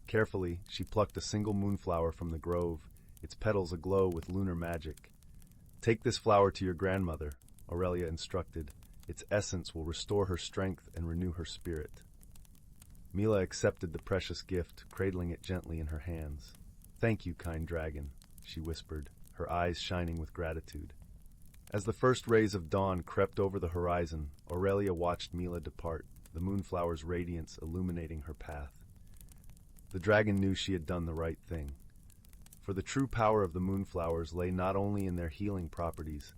Carefully, she plucked a single moonflower from the grove, its petals aglow with lunar magic. "Take this flower to your grandmother," Aurelia instructed. "Its essence will restore her strength and renew her spirit." Mila accepted the precious gift, cradling it gently in her hands. "Thank you, kind dragon," she whispered, her eyes shining with gratitude. As the first rays of dawn crept over the horizon, Aurelia watched Mila depart, the moonflower's radiance illuminating her path. The dragon knew she had done the right thing. For the true power of the moonflowers lay not only in their healing properties,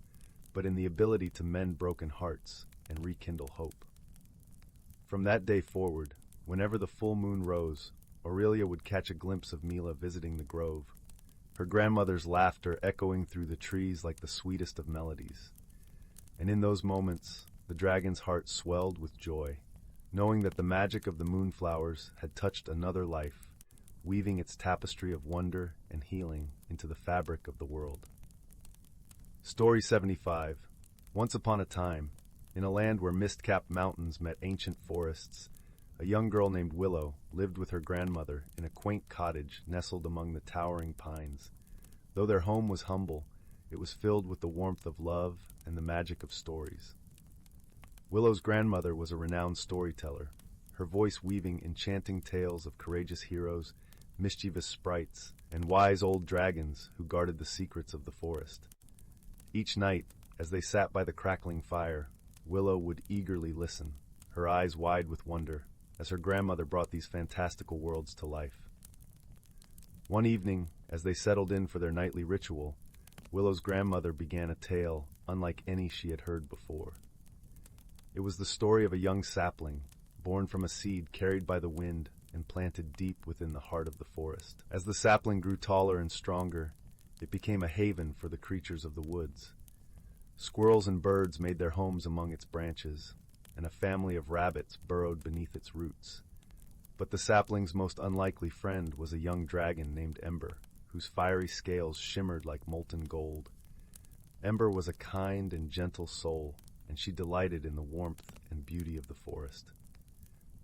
but in the ability to mend broken hearts and rekindle hope. From that day forward, whenever the full moon rose, Aurelia would catch a glimpse of Mila visiting the grove. her grandmother's laughter echoing through the trees like the sweetest of melodies. And in those moments, the dragon's heart swelled with joy, knowing that the magic of the moonflowers had touched another life, weaving its tapestry of wonder and healing into the fabric of the world. Story 75. Once upon a time, in a land where mist-capped mountains met ancient forests, a young girl named Willow lived with her grandmother in a quaint cottage nestled among the towering pines. Though their home was humble, it was filled with the warmth of love and the magic of stories. Willow's grandmother was a renowned storyteller, her voice weaving enchanting tales of courageous heroes, mischievous sprites, and wise old dragons who guarded the secrets of the forest. Each night, as they sat by the crackling fire, Willow would eagerly listen, her eyes wide with wonder, as her grandmother brought these fantastical worlds to life. One evening, as they settled in for their nightly ritual, Willow's grandmother began a tale unlike any she had heard before. It was the story of a young sapling, born from a seed carried by the wind and planted deep within the heart of the forest. As the sapling grew taller and stronger, it became a haven for the creatures of the woods. Squirrels and birds made their homes among its branches, and a family of rabbits burrowed beneath its roots. But the sapling's most unlikely friend was a young dragon named Ember, whose fiery scales shimmered like molten gold. Ember was a kind and gentle soul, and she delighted in the warmth and beauty of the forest.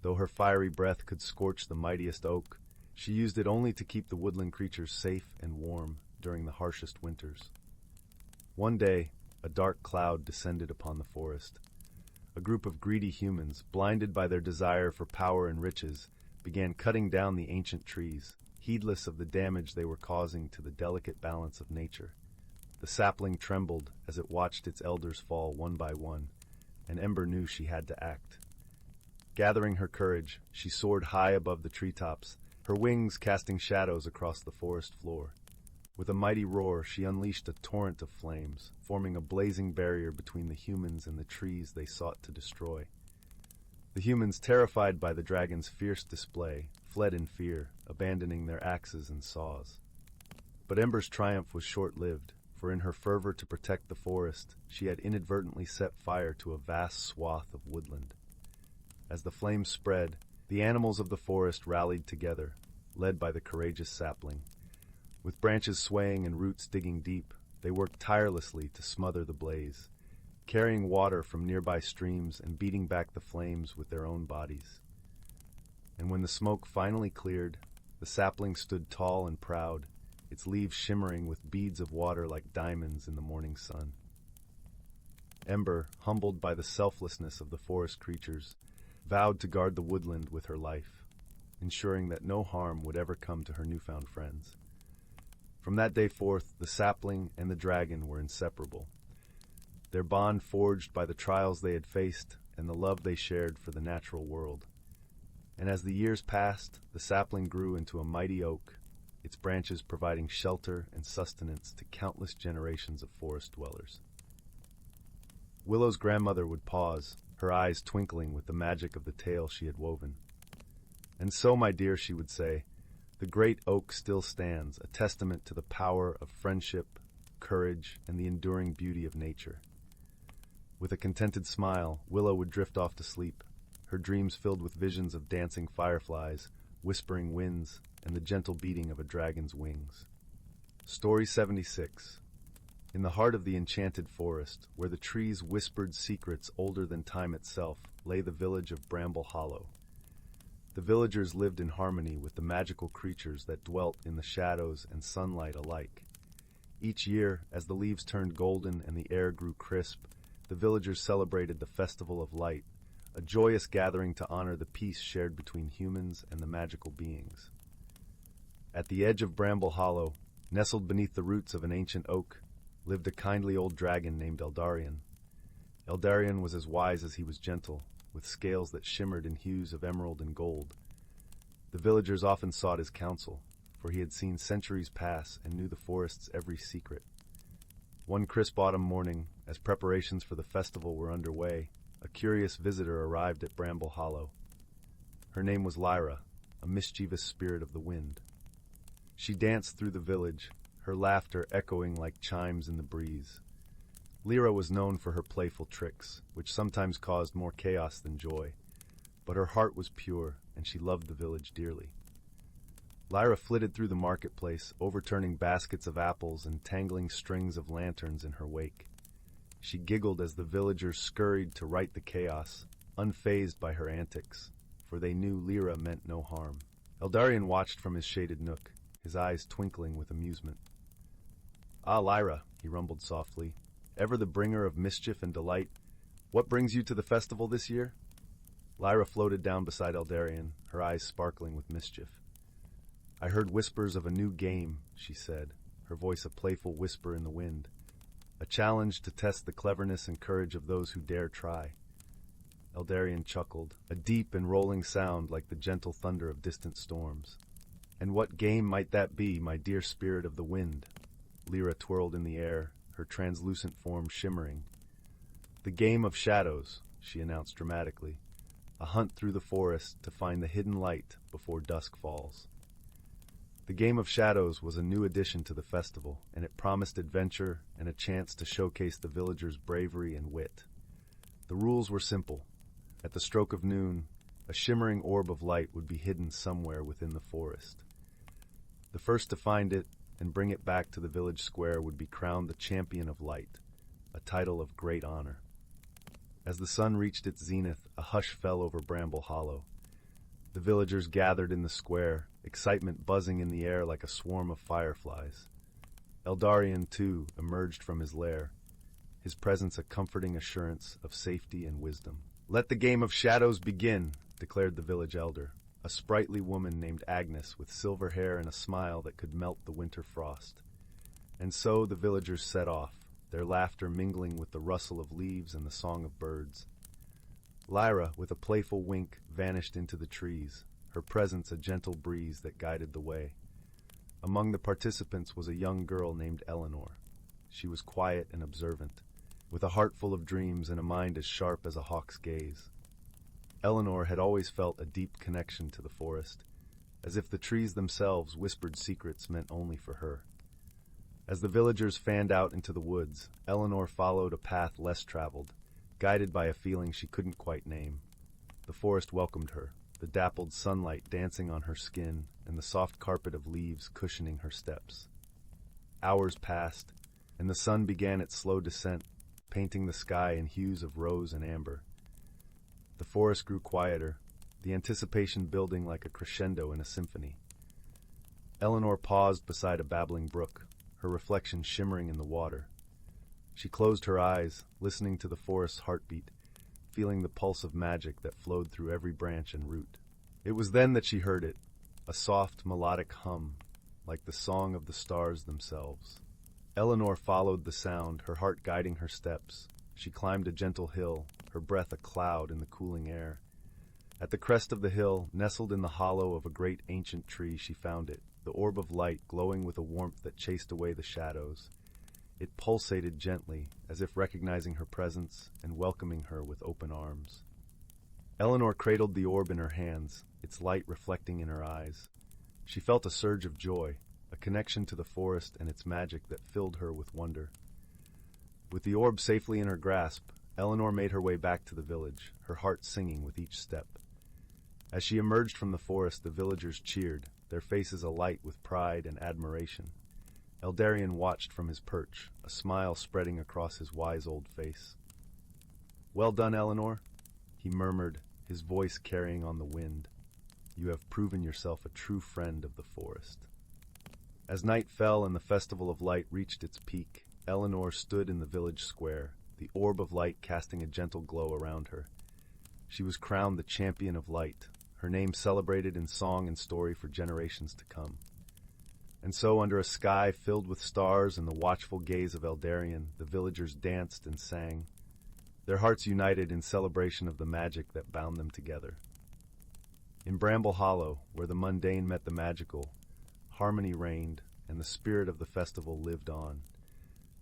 Though her fiery breath could scorch the mightiest oak, she used it only to keep the woodland creatures safe and warm during the harshest winters. One day, a dark cloud descended upon the forest. A group of greedy humans, blinded by their desire for power and riches, began cutting down the ancient trees, heedless of the damage they were causing to the delicate balance of nature. The sapling trembled as it watched its elders fall one by one, and Ember knew she had to act. Gathering her courage, she soared high above the treetops, her wings casting shadows across the forest floor. With a mighty roar, she unleashed a torrent of flames, forming a blazing barrier between the humans and the trees they sought to destroy. The humans, terrified by the dragon's fierce display, fled in fear, abandoning their axes and saws. But Ember's triumph was short-lived, for in her fervor to protect the forest, she had inadvertently set fire to a vast swath of woodland. As the flames spread, the animals of the forest rallied together, led by the courageous sapling. With branches swaying and roots digging deep, they worked tirelessly to smother the blaze, carrying water from nearby streams and beating back the flames with their own bodies. And when the smoke finally cleared, the sapling stood tall and proud, its leaves shimmering with beads of water like diamonds in the morning sun. Ember, humbled by the selflessness of the forest creatures, vowed to guard the woodland with her life, ensuring that no harm would ever come to her newfound friends. From that day forth, the sapling and the dragon were inseparable, their bond forged by the trials they had faced and the love they shared for the natural world. And as the years passed, the sapling grew into a mighty oak, its branches providing shelter and sustenance to countless generations of forest dwellers. Willow's grandmother would pause, her eyes twinkling with the magic of the tale she had woven. "And so, my dear," she would say, "the great oak still stands, a testament to the power of friendship, courage, and the enduring beauty of nature." With a contented smile, Willow would drift off to sleep, her dreams filled with visions of dancing fireflies, whispering winds, and the gentle beating of a dragon's wings. Story 76. In the heart of the enchanted forest, where the trees whispered secrets older than time itself, lay the village of Bramble Hollow. The villagers lived in harmony with the magical creatures that dwelt in the shadows and sunlight alike. Each year, as the leaves turned golden and the air grew crisp, the villagers celebrated the Festival of Light, a joyous gathering to honor the peace shared between humans and the magical beings. At the edge of Bramble Hollow, nestled beneath the roots of an ancient oak, lived a kindly old dragon named Elderglen. Elderglen was as wise as he was gentle, with scales that shimmered in hues of emerald and gold. The villagers often sought his counsel, for he had seen centuries pass and knew the forest's every secret. One crisp autumn morning, as preparations for the festival were underway, a curious visitor arrived at Bramble Hollow. Her name was Lyra, a mischievous spirit of the wind. She danced through the village, her laughter echoing like chimes in the breeze. Lyra was known for her playful tricks, which sometimes caused more chaos than joy, but her heart was pure, and she loved the village dearly. Lyra flitted through the marketplace, overturning baskets of apples and tangling strings of lanterns in her wake. She giggled as the villagers scurried to right the chaos, unfazed by her antics, for they knew Lyra meant no harm. Eldarien watched from his shaded nook, his eyes twinkling with amusement. "Ah, Lyra," he rumbled softly, "ever the bringer of mischief and delight, what brings you to the festival this year?" Lyra floated down beside Eldarien, her eyes sparkling with mischief. "I heard whispers of a new game," she said, her voice a playful whisper in the wind, "a challenge to test the cleverness and courage of those who dare try." Eldarien chuckled, a deep and rolling sound like the gentle thunder of distant storms. "And what game might that be, my dear spirit of the wind?" Lyra twirled in the air, her translucent form shimmering. "The game of shadows," she announced dramatically, "a hunt through the forest to find the hidden light before dusk falls." The game of shadows was a new addition to the festival, and it promised adventure and a chance to showcase the villagers' bravery and wit. The rules were simple. At the stroke of noon, a shimmering orb of light would be hidden somewhere within the forest. The first to find it and bring it back to the village square would be crowned the Champion of Light, a title of great honor. As the sun reached its zenith, a hush fell over Bramble Hollow. The villagers gathered in the square, excitement buzzing in the air like a swarm of fireflies. Eldarien, too, emerged from his lair, his presence a comforting assurance of safety and wisdom. "Let the game of shadows begin," declared the village elder, a sprightly woman named Agnes with silver hair and a smile that could melt the winter frost. And so the villagers set off, their laughter mingling with the rustle of leaves and the song of birds. Lyra, with a playful wink, vanished into the trees, her presence a gentle breeze that guided the way. Among the participants was a young girl named Eleanor. She was quiet and observant, with a heart full of dreams and a mind as sharp as a hawk's gaze. Eleanor had always felt a deep connection to the forest, as if the trees themselves whispered secrets meant only for her. As the villagers fanned out into the woods, Eleanor followed a path less traveled, guided by a feeling she couldn't quite name. The forest welcomed her, the dappled sunlight dancing on her skin and the soft carpet of leaves cushioning her steps. Hours passed, and the sun began its slow descent, painting the sky in hues of rose and amber. The forest grew quieter, the anticipation building like a crescendo in a symphony. Eleanor paused beside a babbling brook, her reflection shimmering in the water. She closed her eyes, listening to the forest's heartbeat, feeling the pulse of magic that flowed through every branch and root. It was then that she heard it, a soft, melodic hum, like the song of the stars themselves. Eleanor followed the sound, her heart guiding her steps. She climbed a gentle hill, her breath a cloud in the cooling air. At the crest of the hill, nestled in the hollow of a great ancient tree, she found it, the orb of light glowing with a warmth that chased away the shadows. It pulsated gently, as if recognizing her presence and welcoming her with open arms. Eleanor cradled the orb in her hands, its light reflecting in her eyes. She felt a surge of joy, a connection to the forest and its magic that filled her with wonder. With the orb safely in her grasp, Eleanor made her way back to the village, her heart singing with each step. As she emerged from the forest, the villagers cheered, their faces alight with pride and admiration. Eldarien watched from his perch, a smile spreading across his wise old face. "Well done, Eleanor," he murmured, his voice carrying on the wind. "You have proven yourself a true friend of the forest." As night fell and the Festival of Light reached its peak, Eleanor stood in the village square, the orb of light casting a gentle glow around her. She was crowned the Champion of Light, her name celebrated in song and story for generations to come. And so, under a sky filled with stars and the watchful gaze of Eldarien, the villagers danced and sang, their hearts united in celebration of the magic that bound them together. In Bramble Hollow, where the mundane met the magical, harmony reigned, and the spirit of the festival lived on,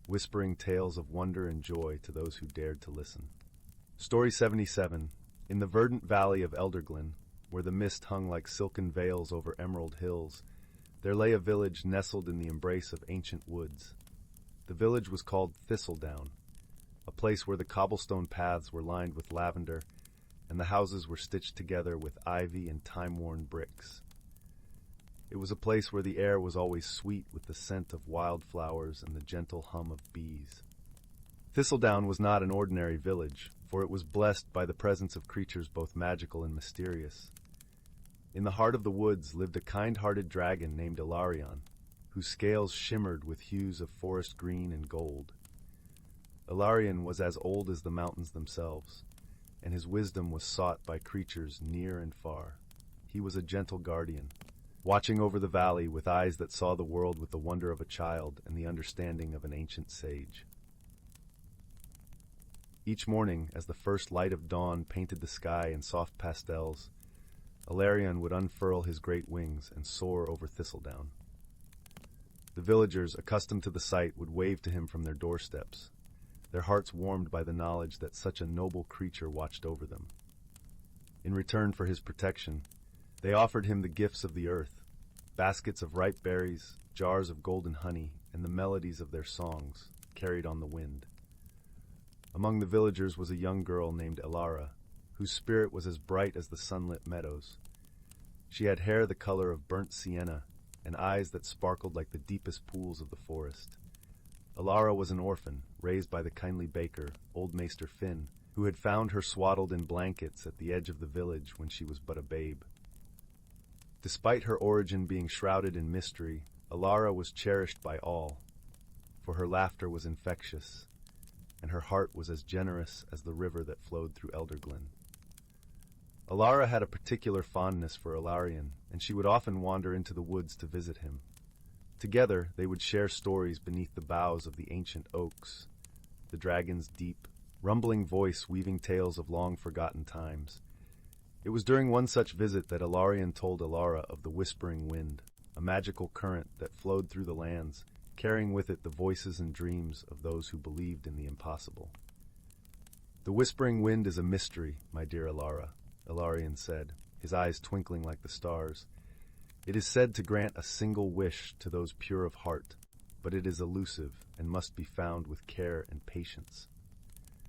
whispering tales of wonder and joy to those who dared to listen. Story 77. In the verdant valley of Elderglen, where the mist hung like silken veils over emerald hills, there lay a village nestled in the embrace of ancient woods. The village was called Thistledown, a place where the cobblestone paths were lined with lavender and the houses were stitched together with ivy and time-worn bricks. It was a place where the air was always sweet with the scent of wildflowers and the gentle hum of bees. Thistledown was not an ordinary village, for it was blessed by the presence of creatures both magical and mysterious. In the heart of the woods lived a kind-hearted dragon named Ilarion, whose scales shimmered with hues of forest green and gold. Ilarion was as old as the mountains themselves, and his wisdom was sought by creatures near and far. He was a gentle guardian, watching over the valley with eyes that saw the world with the wonder of a child and the understanding of an ancient sage. Each morning, as the first light of dawn painted the sky in soft pastels, Ilarion would unfurl his great wings and soar over Thistledown. The villagers, accustomed to the sight, would wave to him from their doorsteps, their hearts warmed by the knowledge that such a noble creature watched over them. In return for his protection, they offered him the gifts of the earth, baskets of ripe berries, jars of golden honey, and the melodies of their songs, carried on the wind. Among the villagers was a young girl named Elara, whose spirit was as bright as the sunlit meadows. She had hair the color of burnt sienna, and eyes that sparkled like the deepest pools of the forest. Elara was an orphan, raised by the kindly baker, old Maester Finn, who had found her swaddled in blankets at the edge of the village when she was but a babe. Despite her origin being shrouded in mystery, Elara was cherished by all, for her laughter was infectious, and her heart was as generous as the river that flowed through Elderglen. Elara had a particular fondness for Ilarion, and she would often wander into the woods to visit him. Together, they would share stories beneath the boughs of the ancient oaks, the dragon's deep, rumbling voice weaving tales of long-forgotten times. It was during one such visit that Ilarion told Elara of the Whispering Wind, a magical current that flowed through the lands, carrying with it the voices and dreams of those who believed in the impossible. "The Whispering Wind is a mystery, my dear Elara," Ilarion said, his eyes twinkling like the stars. "It is said to grant a single wish to those pure of heart, but it is elusive and must be found with care and patience."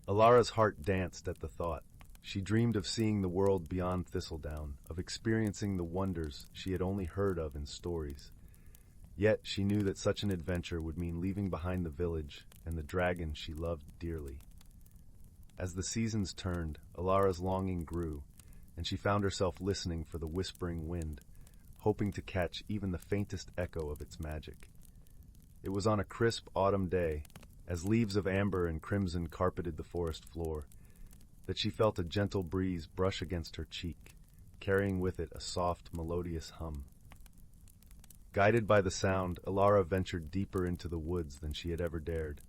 Elara's heart danced at the thought. She dreamed of seeing the world beyond Thistledown, of experiencing the wonders she had only heard of in stories. Yet she knew that such an adventure would mean leaving behind the village and the dragon she loved dearly. As the seasons turned, Elara's longing grew, and she found herself listening for the Whispering Wind, hoping to catch even the faintest echo of its magic. It was on a crisp autumn day, as leaves of amber and crimson carpeted the forest floor, that she felt a gentle breeze brush against her cheek, carrying with it a soft, melodious hum. Guided by the sound, Elara ventured deeper into the woods than she had ever dared.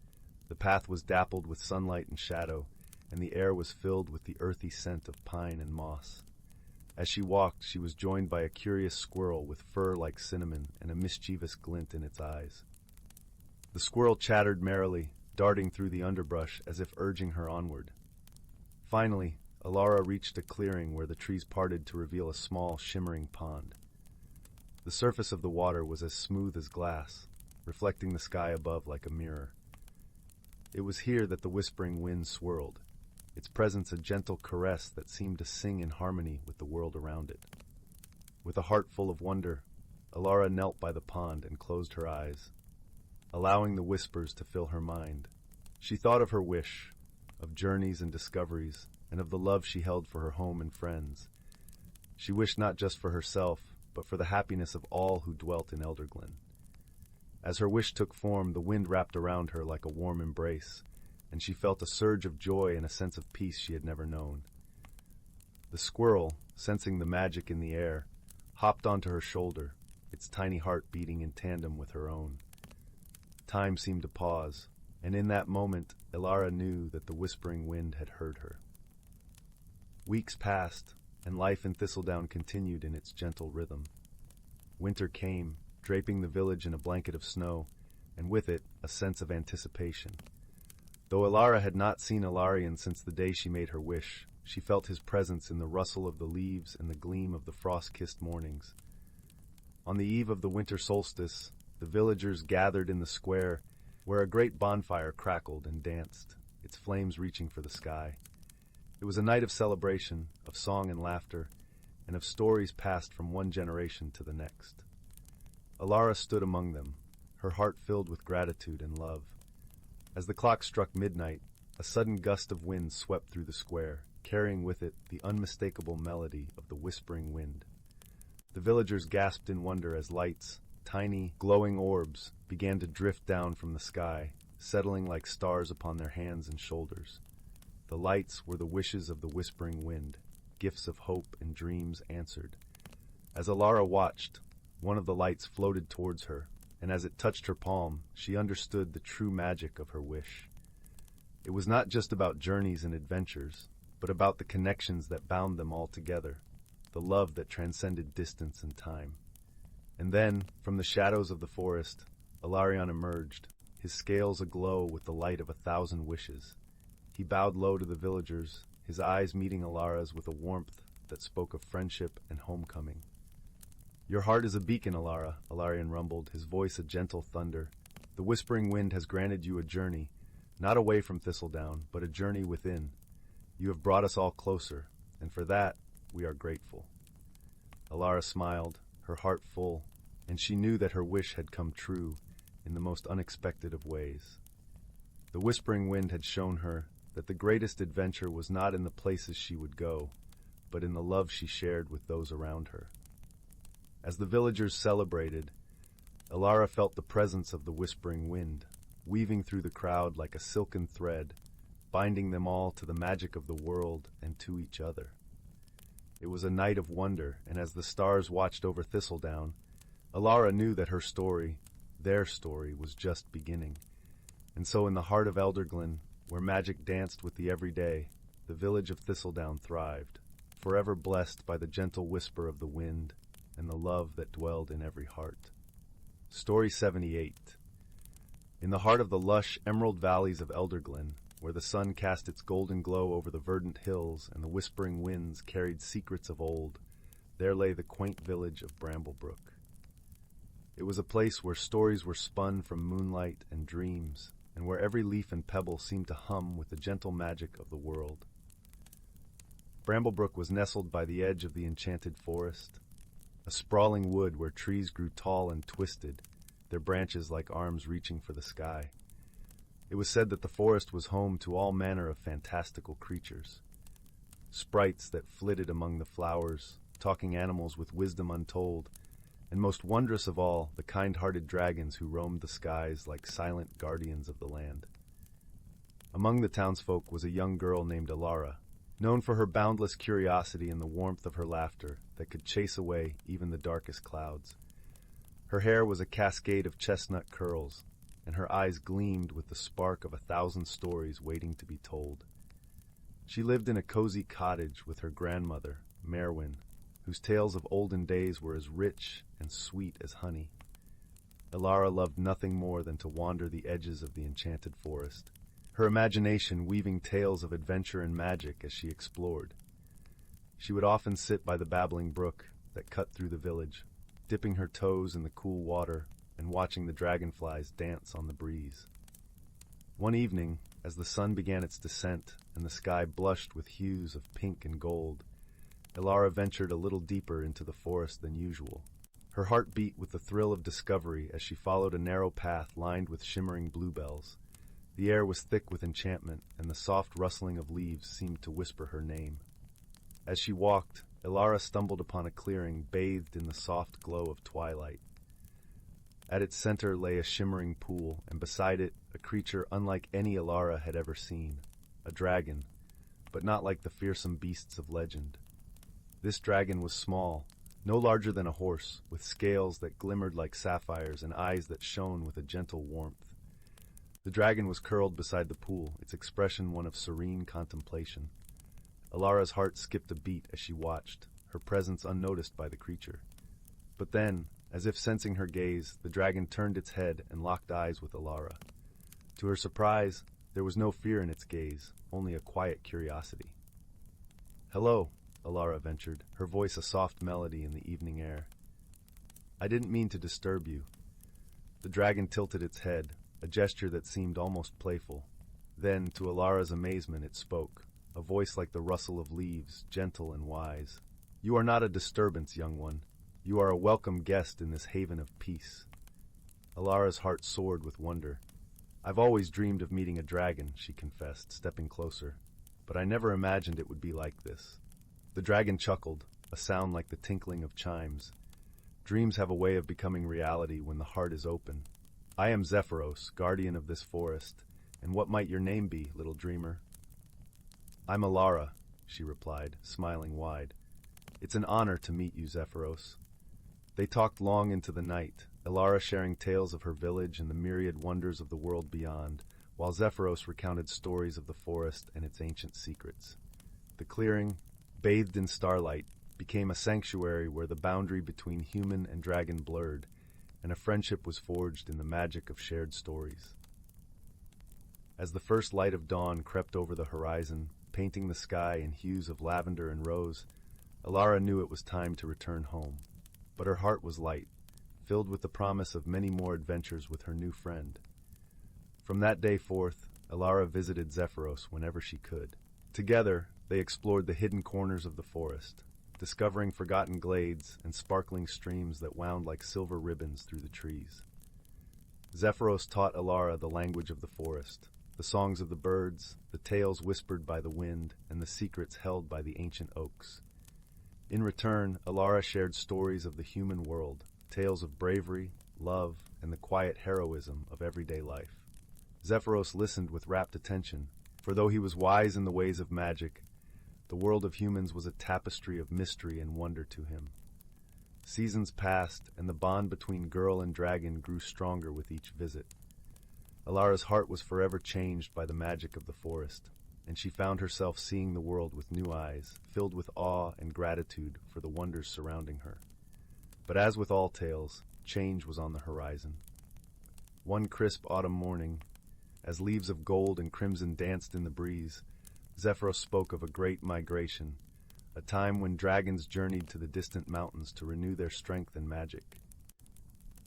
The path was dappled with sunlight and shadow, and the air was filled with the earthy scent of pine and moss. As she walked, she was joined by a curious squirrel with fur like cinnamon and a mischievous glint in its eyes. The squirrel chattered merrily, darting through the underbrush as if urging her onward. Finally, Elara reached a clearing where the trees parted to reveal a small, shimmering pond. The surface of the water was as smooth as glass, reflecting the sky above like a mirror. It was here that the Whispering Wind swirled, its presence a gentle caress that seemed to sing in harmony with the world around it. With a heart full of wonder, Elara knelt by the pond and closed her eyes, allowing the whispers to fill her mind. She thought of her wish, of journeys and discoveries, and of the love she held for her home and friends. She wished not just for herself, but for the happiness of all who dwelt in Elderglen. As her wish took form, the wind wrapped around her like a warm embrace, and she felt a surge of joy and a sense of peace she had never known. The squirrel, sensing the magic in the air, hopped onto her shoulder, its tiny heart beating in tandem with her own. Time seemed to pause, and in that moment, Elara knew that the Whispering Wind had heard her. Weeks passed, and life in Thistledown continued in its gentle rhythm. Winter came, draping the village in a blanket of snow, and with it, a sense of anticipation. Though Elara had not seen Ilarion since the day she made her wish, she felt his presence in the rustle of the leaves and the gleam of the frost-kissed mornings. On the eve of the winter solstice, the villagers gathered in the square where a great bonfire crackled and danced, its flames reaching for the sky. It was a night of celebration, of song and laughter, and of stories passed from one generation to the next. Alara stood among them, her heart filled with gratitude and love. As the clock struck midnight, a sudden gust of wind swept through the square, carrying with it the unmistakable melody of the whispering wind. The villagers gasped in wonder as lights, tiny, glowing orbs, began to drift down from the sky, settling like stars upon their hands and shoulders. The lights were the wishes of the whispering wind, gifts of hope and dreams answered. As Alara watched, one of the lights floated towards her, and as it touched her palm, she understood the true magic of her wish. It was not just about journeys and adventures, but about the connections that bound them all together, the love that transcended distance and time. And then, from the shadows of the forest, Alarion emerged, his scales aglow with the light of 1,000 wishes. He bowed low to the villagers, his eyes meeting Alara's with a warmth that spoke of friendship and homecoming. "Your heart is a beacon, Alara," Alarion rumbled, his voice a gentle thunder. "The whispering wind has granted you a journey, not away from Thistledown, but a journey within. You have brought us all closer, and for that, we are grateful." Alara smiled, her heart full, and she knew that her wish had come true in the most unexpected of ways. The whispering wind had shown her that the greatest adventure was not in the places she would go, but in the love she shared with those around her. As the villagers celebrated, Alara felt the presence of the whispering wind, weaving through the crowd like a silken thread, binding them all to the magic of the world and to each other. It was a night of wonder, and as the stars watched over Thistledown, Alara knew that her story, their story, was just beginning. And so in the heart of Elderglen, where magic danced with the everyday, the village of Thistledown thrived, forever blessed by the gentle whisper of the wind and the love that dwelled in every heart. Story 78. In the heart of the lush emerald valleys of Elderglen, where the sun cast its golden glow over the verdant hills and the whispering winds carried secrets of old, there lay the quaint village of Bramblebrook. It was a place where stories were spun from moonlight and dreams, and where every leaf and pebble seemed to hum with the gentle magic of the world. Bramblebrook was nestled by the edge of the enchanted forest, a sprawling wood where trees grew tall and twisted, their branches like arms reaching for the sky. It was said that the forest was home to all manner of fantastical creatures. Sprites that flitted among the flowers, talking animals with wisdom untold, and most wondrous of all, the kind-hearted dragons who roamed the skies like silent guardians of the land. Among the townsfolk was a young girl named Alara, known for her boundless curiosity and the warmth of her laughter that could chase away even the darkest clouds. Her hair was a cascade of chestnut curls, and her eyes gleamed with the spark of 1,000 stories waiting to be told. She lived in a cozy cottage with her grandmother, Merwin, whose tales of olden days were as rich and sweet as honey. Alara loved nothing more than to wander the edges of the enchanted forest, her imagination weaving tales of adventure and magic as she explored. She would often sit by the babbling brook that cut through the village, dipping her toes in the cool water and watching the dragonflies dance on the breeze. One evening, as the sun began its descent and the sky blushed with hues of pink and gold, Alara ventured a little deeper into the forest than usual. Her heart beat with the thrill of discovery as she followed a narrow path lined with shimmering bluebells. The air was thick with enchantment, and the soft rustling of leaves seemed to whisper her name. As she walked, Alara stumbled upon a clearing bathed in the soft glow of twilight. At its center lay a shimmering pool, and beside it, a creature unlike any Alara had ever seen, a dragon, but not like the fearsome beasts of legend. This dragon was small, no larger than a horse, with scales that glimmered like sapphires and eyes that shone with a gentle warmth. The dragon was curled beside the pool, its expression one of serene contemplation. Alara's heart skipped a beat as she watched, her presence unnoticed by the creature. But then, as if sensing her gaze, the dragon turned its head and locked eyes with Alara. To her surprise, there was no fear in its gaze, only a quiet curiosity. "Hello," Alara ventured, her voice a soft melody in the evening air. I didn't mean to disturb you. The dragon tilted its head, a gesture that seemed almost playful. Then, to Alara's amazement, it spoke, a voice like the rustle of leaves, gentle and wise. You are not a disturbance, young one. You are a welcome guest in this haven of peace. Alara's heart soared with wonder. I've always dreamed of meeting a dragon, she confessed, stepping closer. But I never imagined it would be like this. The dragon chuckled, a sound like the tinkling of chimes. Dreams have a way of becoming reality when the heart is open. I am Zephyros, guardian of this forest. And what might your name be, little dreamer? I'm Alara, she replied, smiling wide. It's an honor to meet you, Zephyros. They talked long into the night, Alara sharing tales of her village and the myriad wonders of the world beyond, while Zephyros recounted stories of the forest and its ancient secrets. The clearing, bathed in starlight, became a sanctuary where the boundary between human and dragon blurred, and a friendship was forged in the magic of shared stories. As the first light of dawn crept over the horizon, painting the sky in hues of lavender and rose, Alara knew it was time to return home. But her heart was light, filled with the promise of many more adventures with her new friend. From that day forth, Alara visited Zephyros whenever she could. Together, they explored the hidden corners of the forest, discovering forgotten glades and sparkling streams that wound like silver ribbons through the trees. Zephyros taught Alara the language of the forest, the songs of the birds, the tales whispered by the wind, and the secrets held by the ancient oaks. In return, Alara shared stories of the human world, tales of bravery, love, and the quiet heroism of everyday life. Zephyros listened with rapt attention, for though he was wise in the ways of magic, the world of humans was a tapestry of mystery and wonder to him. Seasons passed, and the bond between girl and dragon grew stronger with each visit. Alara's heart was forever changed by the magic of the forest, and she found herself seeing the world with new eyes, filled with awe and gratitude for the wonders surrounding her. But as with all tales, change was on the horizon. One crisp autumn morning, as leaves of gold and crimson danced in the breeze, Zephyros spoke of a great migration, a time when dragons journeyed to the distant mountains to renew their strength and magic.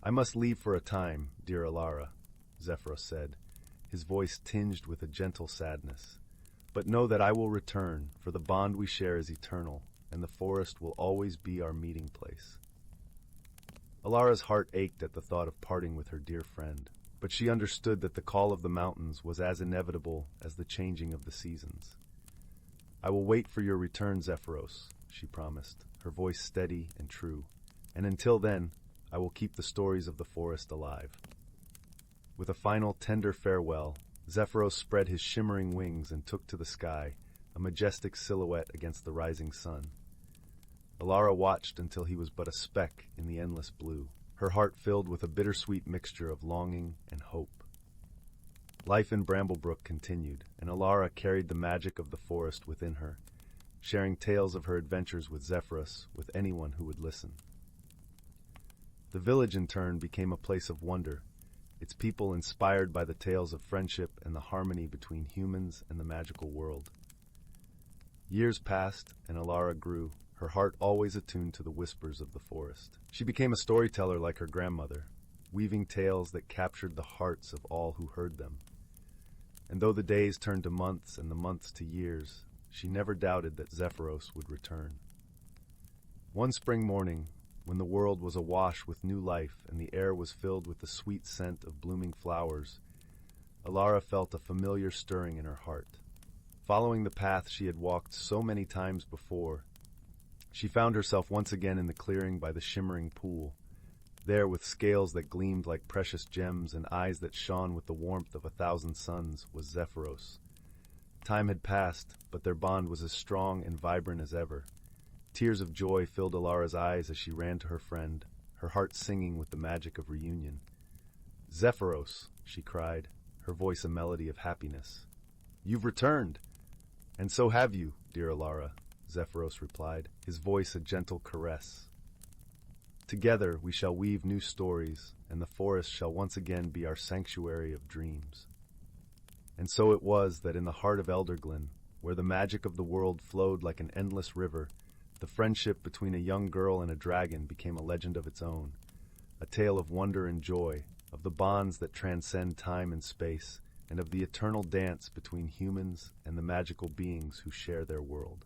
I must leave for a time, dear Alara, Zephyros said, his voice tinged with a gentle sadness. But know that I will return, for the bond we share is eternal, and the forest will always be our meeting place. Alara's heart ached at the thought of parting with her dear friend, but she understood that the call of the mountains was as inevitable as the changing of the seasons. I will wait for your return, Zephyros, she promised, her voice steady and true, and until then, I will keep the stories of the forest alive. With a final tender farewell, Zephyros spread his shimmering wings and took to the sky, a majestic silhouette against the rising sun. Alara watched until he was but a speck in the endless blue, her heart filled with a bittersweet mixture of longing and hope. Life in Bramblebrook continued, and Alara carried the magic of the forest within her, sharing tales of her adventures with Zephyros with anyone who would listen. The village, in turn, became a place of wonder, its people inspired by the tales of friendship and the harmony between humans and the magical world. Years passed, and Alara grew, her heart always attuned to the whispers of the forest. She became a storyteller like her grandmother, weaving tales that captured the hearts of all who heard them. And though the days turned to months and the months to years, she never doubted that Zephyros would return. One spring morning, when the world was awash with new life and the air was filled with the sweet scent of blooming flowers, Alara felt a familiar stirring in her heart. Following the path she had walked so many times before, she found herself once again in the clearing by the shimmering pool. There, with scales that gleamed like precious gems and eyes that shone with the warmth of 1,000 suns, was Zephyros. Time had passed, but their bond was as strong and vibrant as ever. Tears of joy filled Alara's eyes as she ran to her friend, her heart singing with the magic of reunion. "Zephyros," she cried, her voice a melody of happiness. "You've returned!" "And so have you, dear Alara," Zephyros replied, his voice a gentle caress. "Together we shall weave new stories, and the forest shall once again be our sanctuary of dreams." And so it was that in the heart of Elderglen, where the magic of the world flowed like an endless river, the friendship between a young girl and a dragon became a legend of its own, a tale of wonder and joy, of the bonds that transcend time and space, and of the eternal dance between humans and the magical beings who share their world.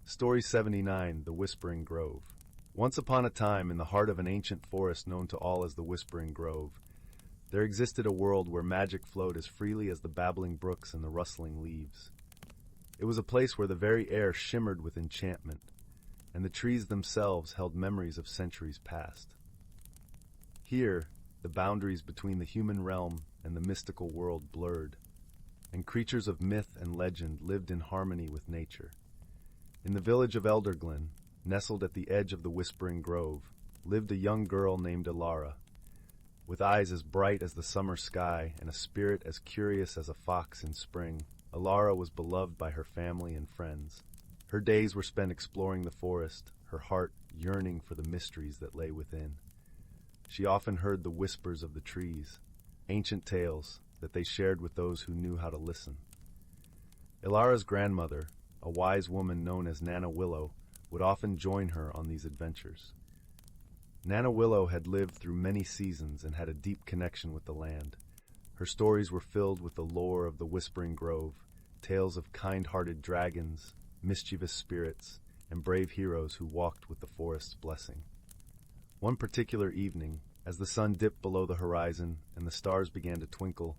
Story 79, The Whispering Grove. Once upon a time, in the heart of an ancient forest known to all as the Whispering Grove, there existed a world where magic flowed as freely as the babbling brooks and the rustling leaves. It was a place where the very air shimmered with enchantment, and the trees themselves held memories of centuries past. Here, the boundaries between the human realm and the mystical world blurred, and creatures of myth and legend lived in harmony with nature. In the village of Elderglen, nestled at the edge of the Whispering Grove, lived a young girl named Elara. With eyes as bright as the summer sky and a spirit as curious as a fox in spring, Elara was beloved by her family and friends. Her days were spent exploring the forest, her heart yearning for the mysteries that lay within. She often heard the whispers of the trees, ancient tales that they shared with those who knew how to listen. Elara's grandmother, a wise woman known as Nana Willow, would often join her on these adventures. Nana Willow had lived through many seasons and had a deep connection with the land. Her stories were filled with the lore of the Whispering Grove, tales of kind-hearted dragons, mischievous spirits, and brave heroes who walked with the forest's blessing. One particular evening, as the sun dipped below the horizon and the stars began to twinkle,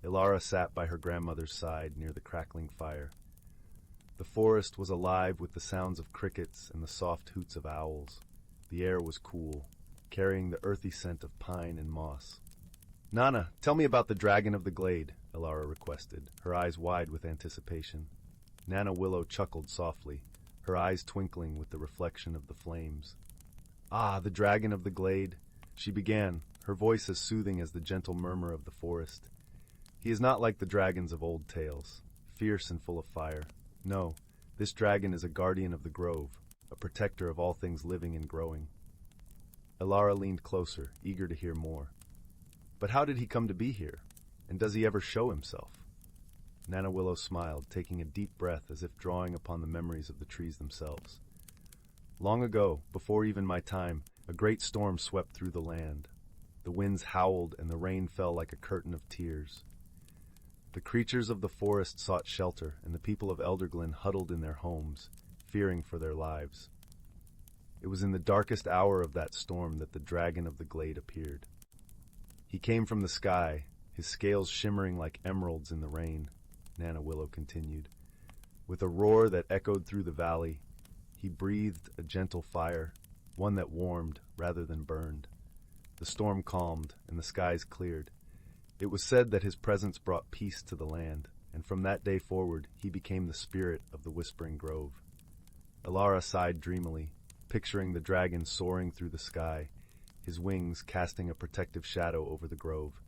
Elara sat by her grandmother's side near the crackling fire. The forest was alive with the sounds of crickets and the soft hoots of owls. The air was cool, carrying the earthy scent of pine and moss. "Nana, tell me about the dragon of the glade," Elara requested, her eyes wide with anticipation. Nana Willow chuckled softly, her eyes twinkling with the reflection of the flames. "Ah, the dragon of the glade," she began, her voice as soothing as the gentle murmur of the forest. "He is not like the dragons of old tales, fierce and full of fire. No, this dragon is a guardian of the grove, a protector of all things living and growing." Elara leaned closer, eager to hear more. "But how did he come to be here? And does he ever show himself?" Nana Willow smiled, taking a deep breath as if drawing upon the memories of the trees themselves. "Long ago, before even my time, a great storm swept through the land. The winds howled and the rain fell like a curtain of tears. The creatures of the forest sought shelter, and the people of Elderglen huddled in their homes, fearing for their lives. It was in the darkest hour of that storm that the dragon of the glade appeared. He came from the sky, his scales shimmering like emeralds in the rain," Nana Willow continued. "With a roar that echoed through the valley, he breathed a gentle fire, one that warmed rather than burned. The storm calmed, and the skies cleared. It was said that his presence brought peace to the land, and from that day forward he became the spirit of the Whispering Grove." Elara sighed dreamily, picturing the dragon soaring through the sky, his wings casting a protective shadow over the grove.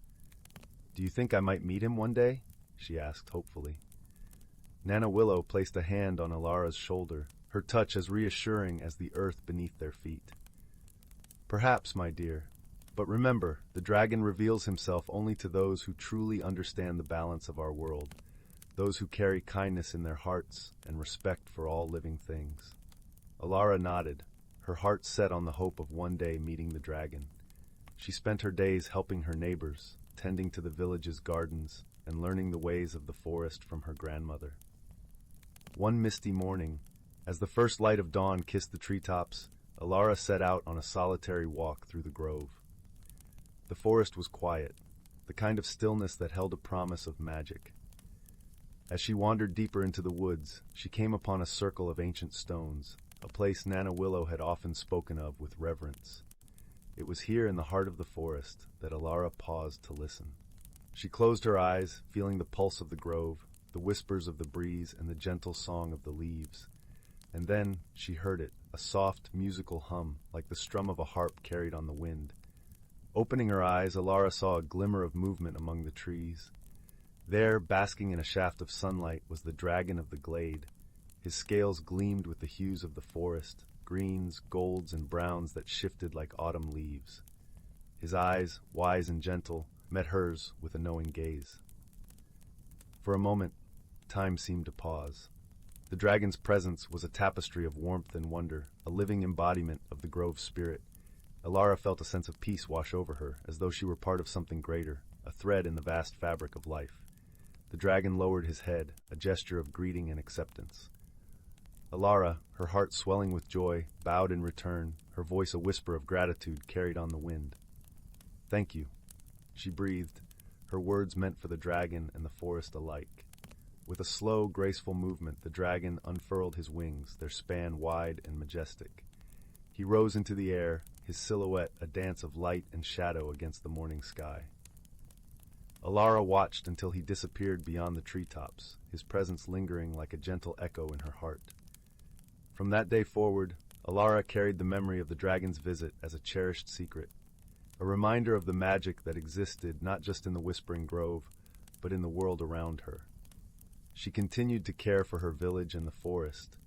"Do you think I might meet him one day?" she asked hopefully. Nana Willow placed a hand on Elara's shoulder, her touch as reassuring as the earth beneath their feet. "Perhaps, my dear. But remember, the dragon reveals himself only to those who truly understand the balance of our world, those who carry kindness in their hearts and respect for all living things." Elara nodded, her heart set on the hope of one day meeting the dragon. She spent her days helping her neighbors, tending to the village's gardens, and learning the ways of the forest from her grandmother. One misty morning, as the first light of dawn kissed the treetops, Elara set out on a solitary walk through the grove. The forest was quiet, the kind of stillness that held a promise of magic. As she wandered deeper into the woods, she came upon a circle of ancient stones, a place Nana Willow had often spoken of with reverence. It was here in the heart of the forest that Elara paused to listen. She closed her eyes, feeling the pulse of the grove, the whispers of the breeze, and the gentle song of the leaves. And then she heard it, a soft, musical hum, like the strum of a harp carried on the wind. Opening her eyes, Elara saw a glimmer of movement among the trees. There, basking in a shaft of sunlight, was the dragon of the glade. His scales gleamed with the hues of the forest, greens, golds, and browns that shifted like autumn leaves. His eyes, wise and gentle, met hers with a knowing gaze. For a moment, time seemed to pause. The dragon's presence was a tapestry of warmth and wonder, a living embodiment of the grove's spirit. Alara felt a sense of peace wash over her, as though she were part of something greater, a thread in the vast fabric of life. The dragon lowered his head, a gesture of greeting and acceptance. Alara, her heart swelling with joy, bowed in return, her voice a whisper of gratitude carried on the wind. "Thank you," she breathed, her words meant for the dragon and the forest alike. With a slow, graceful movement, the dragon unfurled his wings, their span wide and majestic. He rose into the air, his silhouette a dance of light and shadow against the morning sky. Alara watched until he disappeared beyond the treetops, his presence lingering like a gentle echo in her heart. From that day forward, Alara carried the memory of the dragon's visit as a cherished secret, a reminder of the magic that existed not just in the Whispering Grove, but in the world around her. She continued to care for her village and the forest,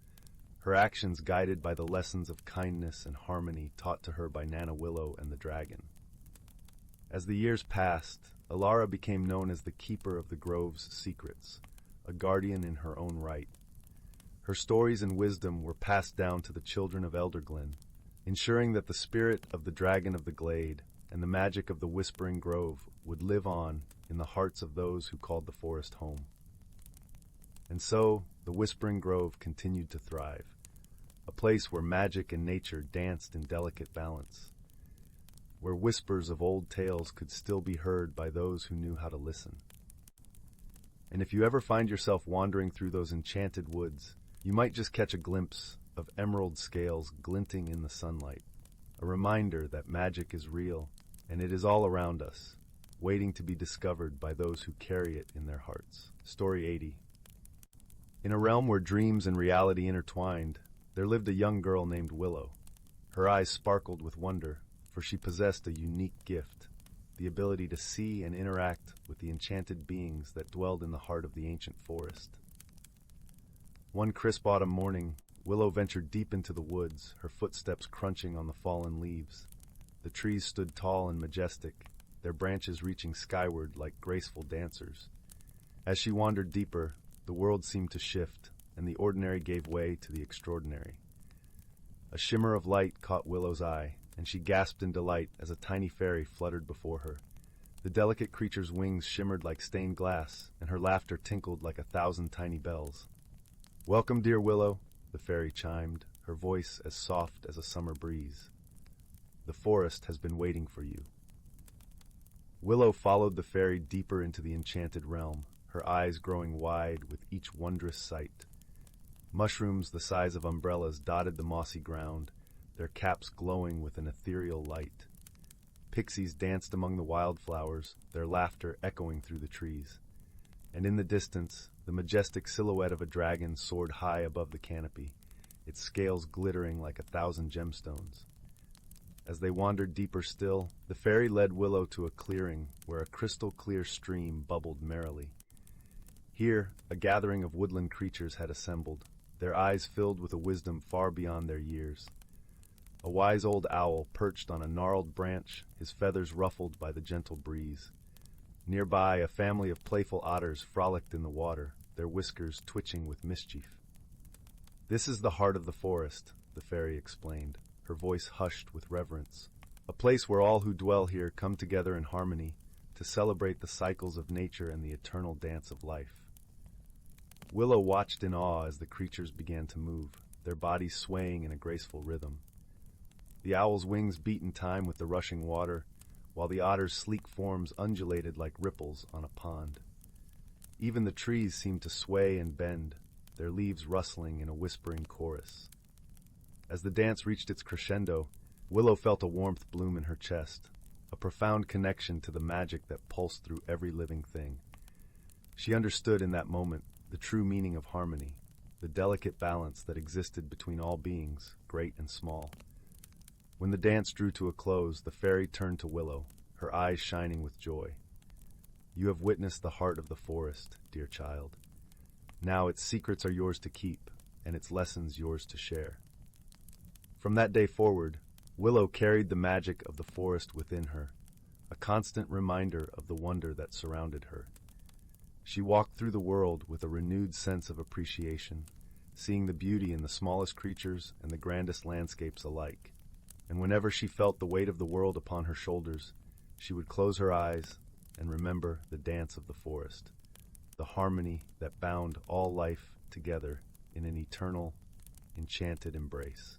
her actions guided by the lessons of kindness and harmony taught to her by Nana Willow and the dragon. As the years passed, Alara became known as the keeper of the grove's secrets, a guardian in her own right. Her stories and wisdom were passed down to the children of Elderglen, ensuring that the spirit of the dragon of the glade and the magic of the Whispering Grove would live on in the hearts of those who called the forest home. And so, the Whispering Grove continued to thrive, a place where magic and nature danced in delicate balance, where whispers of old tales could still be heard by those who knew how to listen. And if you ever find yourself wandering through those enchanted woods, you might just catch a glimpse of emerald scales glinting in the sunlight, a reminder that magic is real, and it is all around us, waiting to be discovered by those who carry it in their hearts. Story 80. In a realm where dreams and reality intertwined, there lived a young girl named Willow. Her eyes sparkled with wonder, for she possessed a unique gift, the ability to see and interact with the enchanted beings that dwelled in the heart of the ancient forest. One crisp autumn morning, Willow ventured deep into the woods, her footsteps crunching on the fallen leaves. The trees stood tall and majestic, their branches reaching skyward like graceful dancers. As she wandered deeper, the world seemed to shift, and the ordinary gave way to the extraordinary. A shimmer of light caught Willow's eye, and she gasped in delight as a tiny fairy fluttered before her. The delicate creature's wings shimmered like stained glass, and her laughter tinkled like 1,000 tiny bells. "Welcome, dear Willow," the fairy chimed, her voice as soft as a summer breeze. "The forest has been waiting for you." Willow followed the fairy deeper into the enchanted realm, her eyes growing wide with each wondrous sight. Mushrooms the size of umbrellas dotted the mossy ground, their caps glowing with an ethereal light. Pixies danced among the wildflowers, their laughter echoing through the trees. And in the distance, the majestic silhouette of a dragon soared high above the canopy, its scales glittering like 1,000 gemstones. As they wandered deeper still, the fairy led Willow to a clearing where a crystal-clear stream bubbled merrily. Here, a gathering of woodland creatures had assembled, their eyes filled with a wisdom far beyond their years. A wise old owl perched on a gnarled branch, his feathers ruffled by the gentle breeze. Nearby, a family of playful otters frolicked in the water, their whiskers twitching with mischief. "This is the heart of the forest," the fairy explained, her voice hushed with reverence. "A place where all who dwell here come together in harmony to celebrate the cycles of nature and the eternal dance of life." Willow watched in awe as the creatures began to move, their bodies swaying in a graceful rhythm. The owl's wings beat in time with the rushing water, while the otter's sleek forms undulated like ripples on a pond. Even the trees seemed to sway and bend, their leaves rustling in a whispering chorus. As the dance reached its crescendo, Willow felt a warmth bloom in her chest, a profound connection to the magic that pulsed through every living thing. She understood in that moment the true meaning of harmony, the delicate balance that existed between all beings, great and small. When the dance drew to a close, the fairy turned to Willow, her eyes shining with joy. "You have witnessed the heart of the forest, dear child. Now its secrets are yours to keep, and its lessons yours to share." From that day forward, Willow carried the magic of the forest within her, a constant reminder of the wonder that surrounded her. She walked through the world with a renewed sense of appreciation, seeing the beauty in the smallest creatures and the grandest landscapes alike. And whenever she felt the weight of the world upon her shoulders, she would close her eyes and remember the dance of the forest, the harmony that bound all life together in an eternal, enchanted embrace.